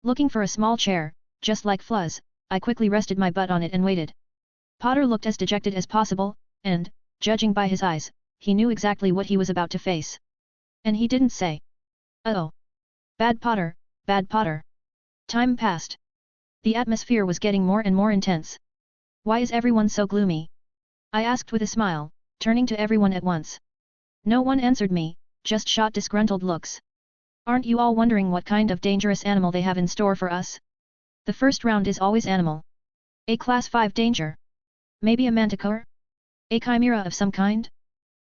S1: Looking for a small chair, just like Fluz, I quickly rested my butt on it and waited. Potter looked as dejected as possible, and, judging by his eyes, he knew exactly what he was about to face. And he didn't say. Uh-oh. Bad Potter, bad Potter. Time passed. The atmosphere was getting more and more intense. Why is everyone so gloomy? I asked with a smile, turning to everyone at once. No one answered me, just shot disgruntled looks. Aren't you all wondering what kind of dangerous animal they have in store for us? The first round is always animal. A class 5 danger. Maybe a manticore? A chimera of some kind?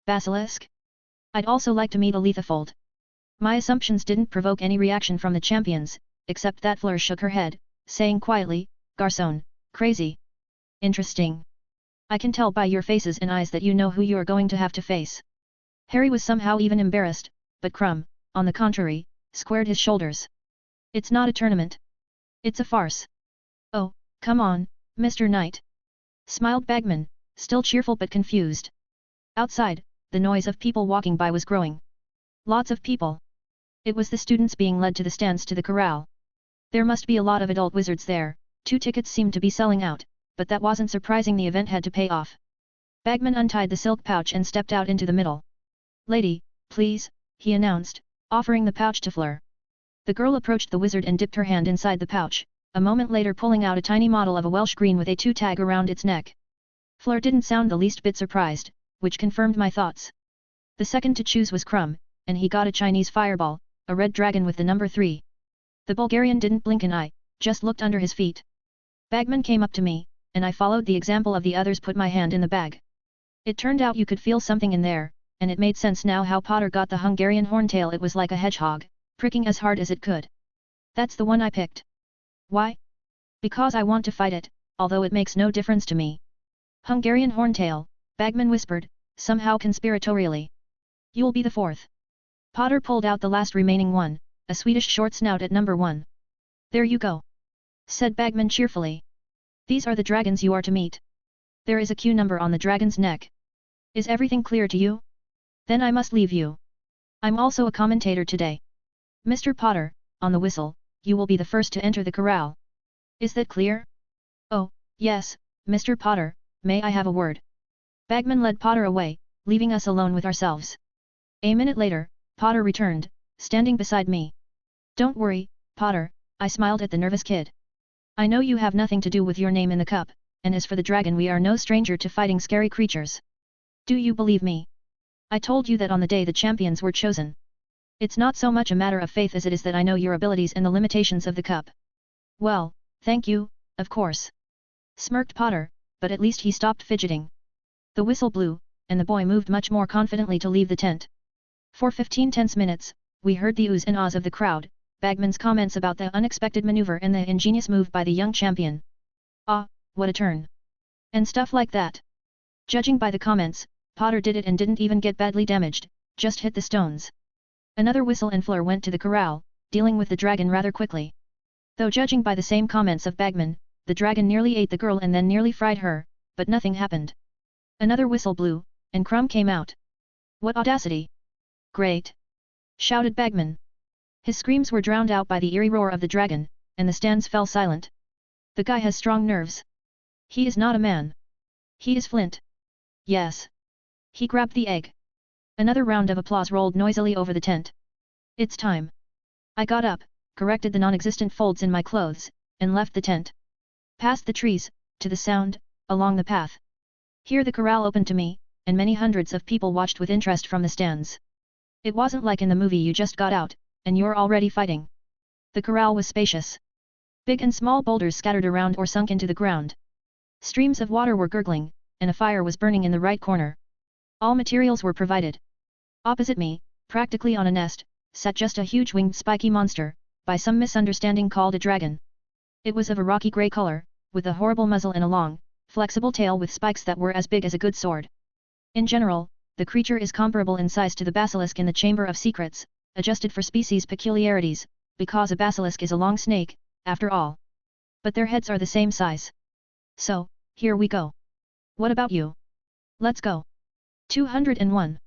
S1: Basilisk? I'd also like to meet a Lethofold. My assumptions didn't provoke any reaction from the champions, except that Fleur shook her head, saying quietly, Garçon, crazy. Interesting. I can tell by your faces and eyes that you know who you are going to have to face. Harry was somehow even embarrassed, but Crumb, on the contrary, squared his shoulders. It's not a tournament. It's a farce. Oh, come on, Mr. Knight. Smiled Bagman, still cheerful but confused. Outside, the noise of people walking by was growing. Lots of people. It was the students being led to the stands to the corral. There must be a lot of adult wizards there. 2 tickets seemed to be selling out, but that wasn't surprising. The event had to pay off. Bagman untied the silk pouch and stepped out into the middle. Lady, please, he announced, offering the pouch to Fleur. The girl approached the wizard and dipped her hand inside the pouch, a moment later pulling out a tiny model of a Welsh green with a 2 tag around its neck. Fleur didn't sound the least bit surprised, which confirmed my thoughts. The second to choose was Crumb, and he got a Chinese fireball, a red dragon with the number 3. The Bulgarian didn't blink an eye, just looked under his feet. Bagman came up to me, and I followed the example of the others. Put my hand in the bag. It turned out you could feel something in there, and it made sense now how Potter got the Hungarian horntail. It was like a hedgehog, pricking as hard as it could. That's the one I picked. Why? Because I want to fight it, although it makes no difference to me. Hungarian horntail, Bagman whispered, somehow conspiratorially. You'll be the 4th. Potter pulled out the last remaining one, a Swedish short snout at number 1. There you go. Said Bagman cheerfully. These are the dragons you are to meet. There is a Q number on the dragon's neck. Is everything clear to you? Then I must leave you. I'm also a commentator today. Mr. Potter, on the whistle, you will be the first to enter the corral. Is that clear? Oh, yes, Mr. Potter, may I have a word? Bagman led Potter away, leaving us alone with ourselves. A minute later, Potter returned, standing beside me. Don't worry, Potter, I smiled at the nervous kid. I know you have nothing to do with your name in the cup, and as for the dragon, we are no stranger to fighting scary creatures. Do you believe me? I told you that on the day the champions were chosen. It's not so much a matter of faith as it is that I know your abilities and the limitations of the cup. Well, thank you, of course. Smirked Potter, but at least he stopped fidgeting. The whistle blew, and the boy moved much more confidently to leave the tent. For 15 tense minutes, we heard the oohs and ahs of the crowd. Bagman's comments about the unexpected maneuver and the ingenious move by the young champion. Ah, what a turn! And stuff like that. Judging by the comments, Potter did it and didn't even get badly damaged, just hit the stones. Another whistle and Fleur went to the corral, dealing with the dragon rather quickly. Though judging by the same comments of Bagman, the dragon nearly ate the girl and then nearly fried her, but nothing happened. Another whistle blew, and Crumb came out. What audacity! Great! Shouted Bagman. His screams were drowned out by the eerie roar of the dragon, and the stands fell silent. The guy has strong nerves. He is not a man. He is flint. Yes. He grabbed the egg. Another round of applause rolled noisily over the tent. It's time. I got up, corrected the non-existent folds in my clothes, and left the tent. Past the trees, to the sound, along the path. Here the corral opened to me, and many hundreds of people watched with interest from the stands. It wasn't like in the movie you just got out, and you're already fighting. The corral was spacious. Big and small boulders scattered around or sunk into the ground. Streams of water were gurgling, and a fire was burning in the right corner. All materials were provided. Opposite me, practically on a nest, sat just a huge winged spiky monster, by some misunderstanding called a dragon. It was of a rocky grey color, with a horrible muzzle and a long, flexible tail with spikes that were as big as a good sword. In general, the creature is comparable in size to the basilisk in the Chamber of Secrets, adjusted for species peculiarities, because a basilisk is a long snake, after all. But their heads are the same size. So, here we go. What about you? Let's go. 201.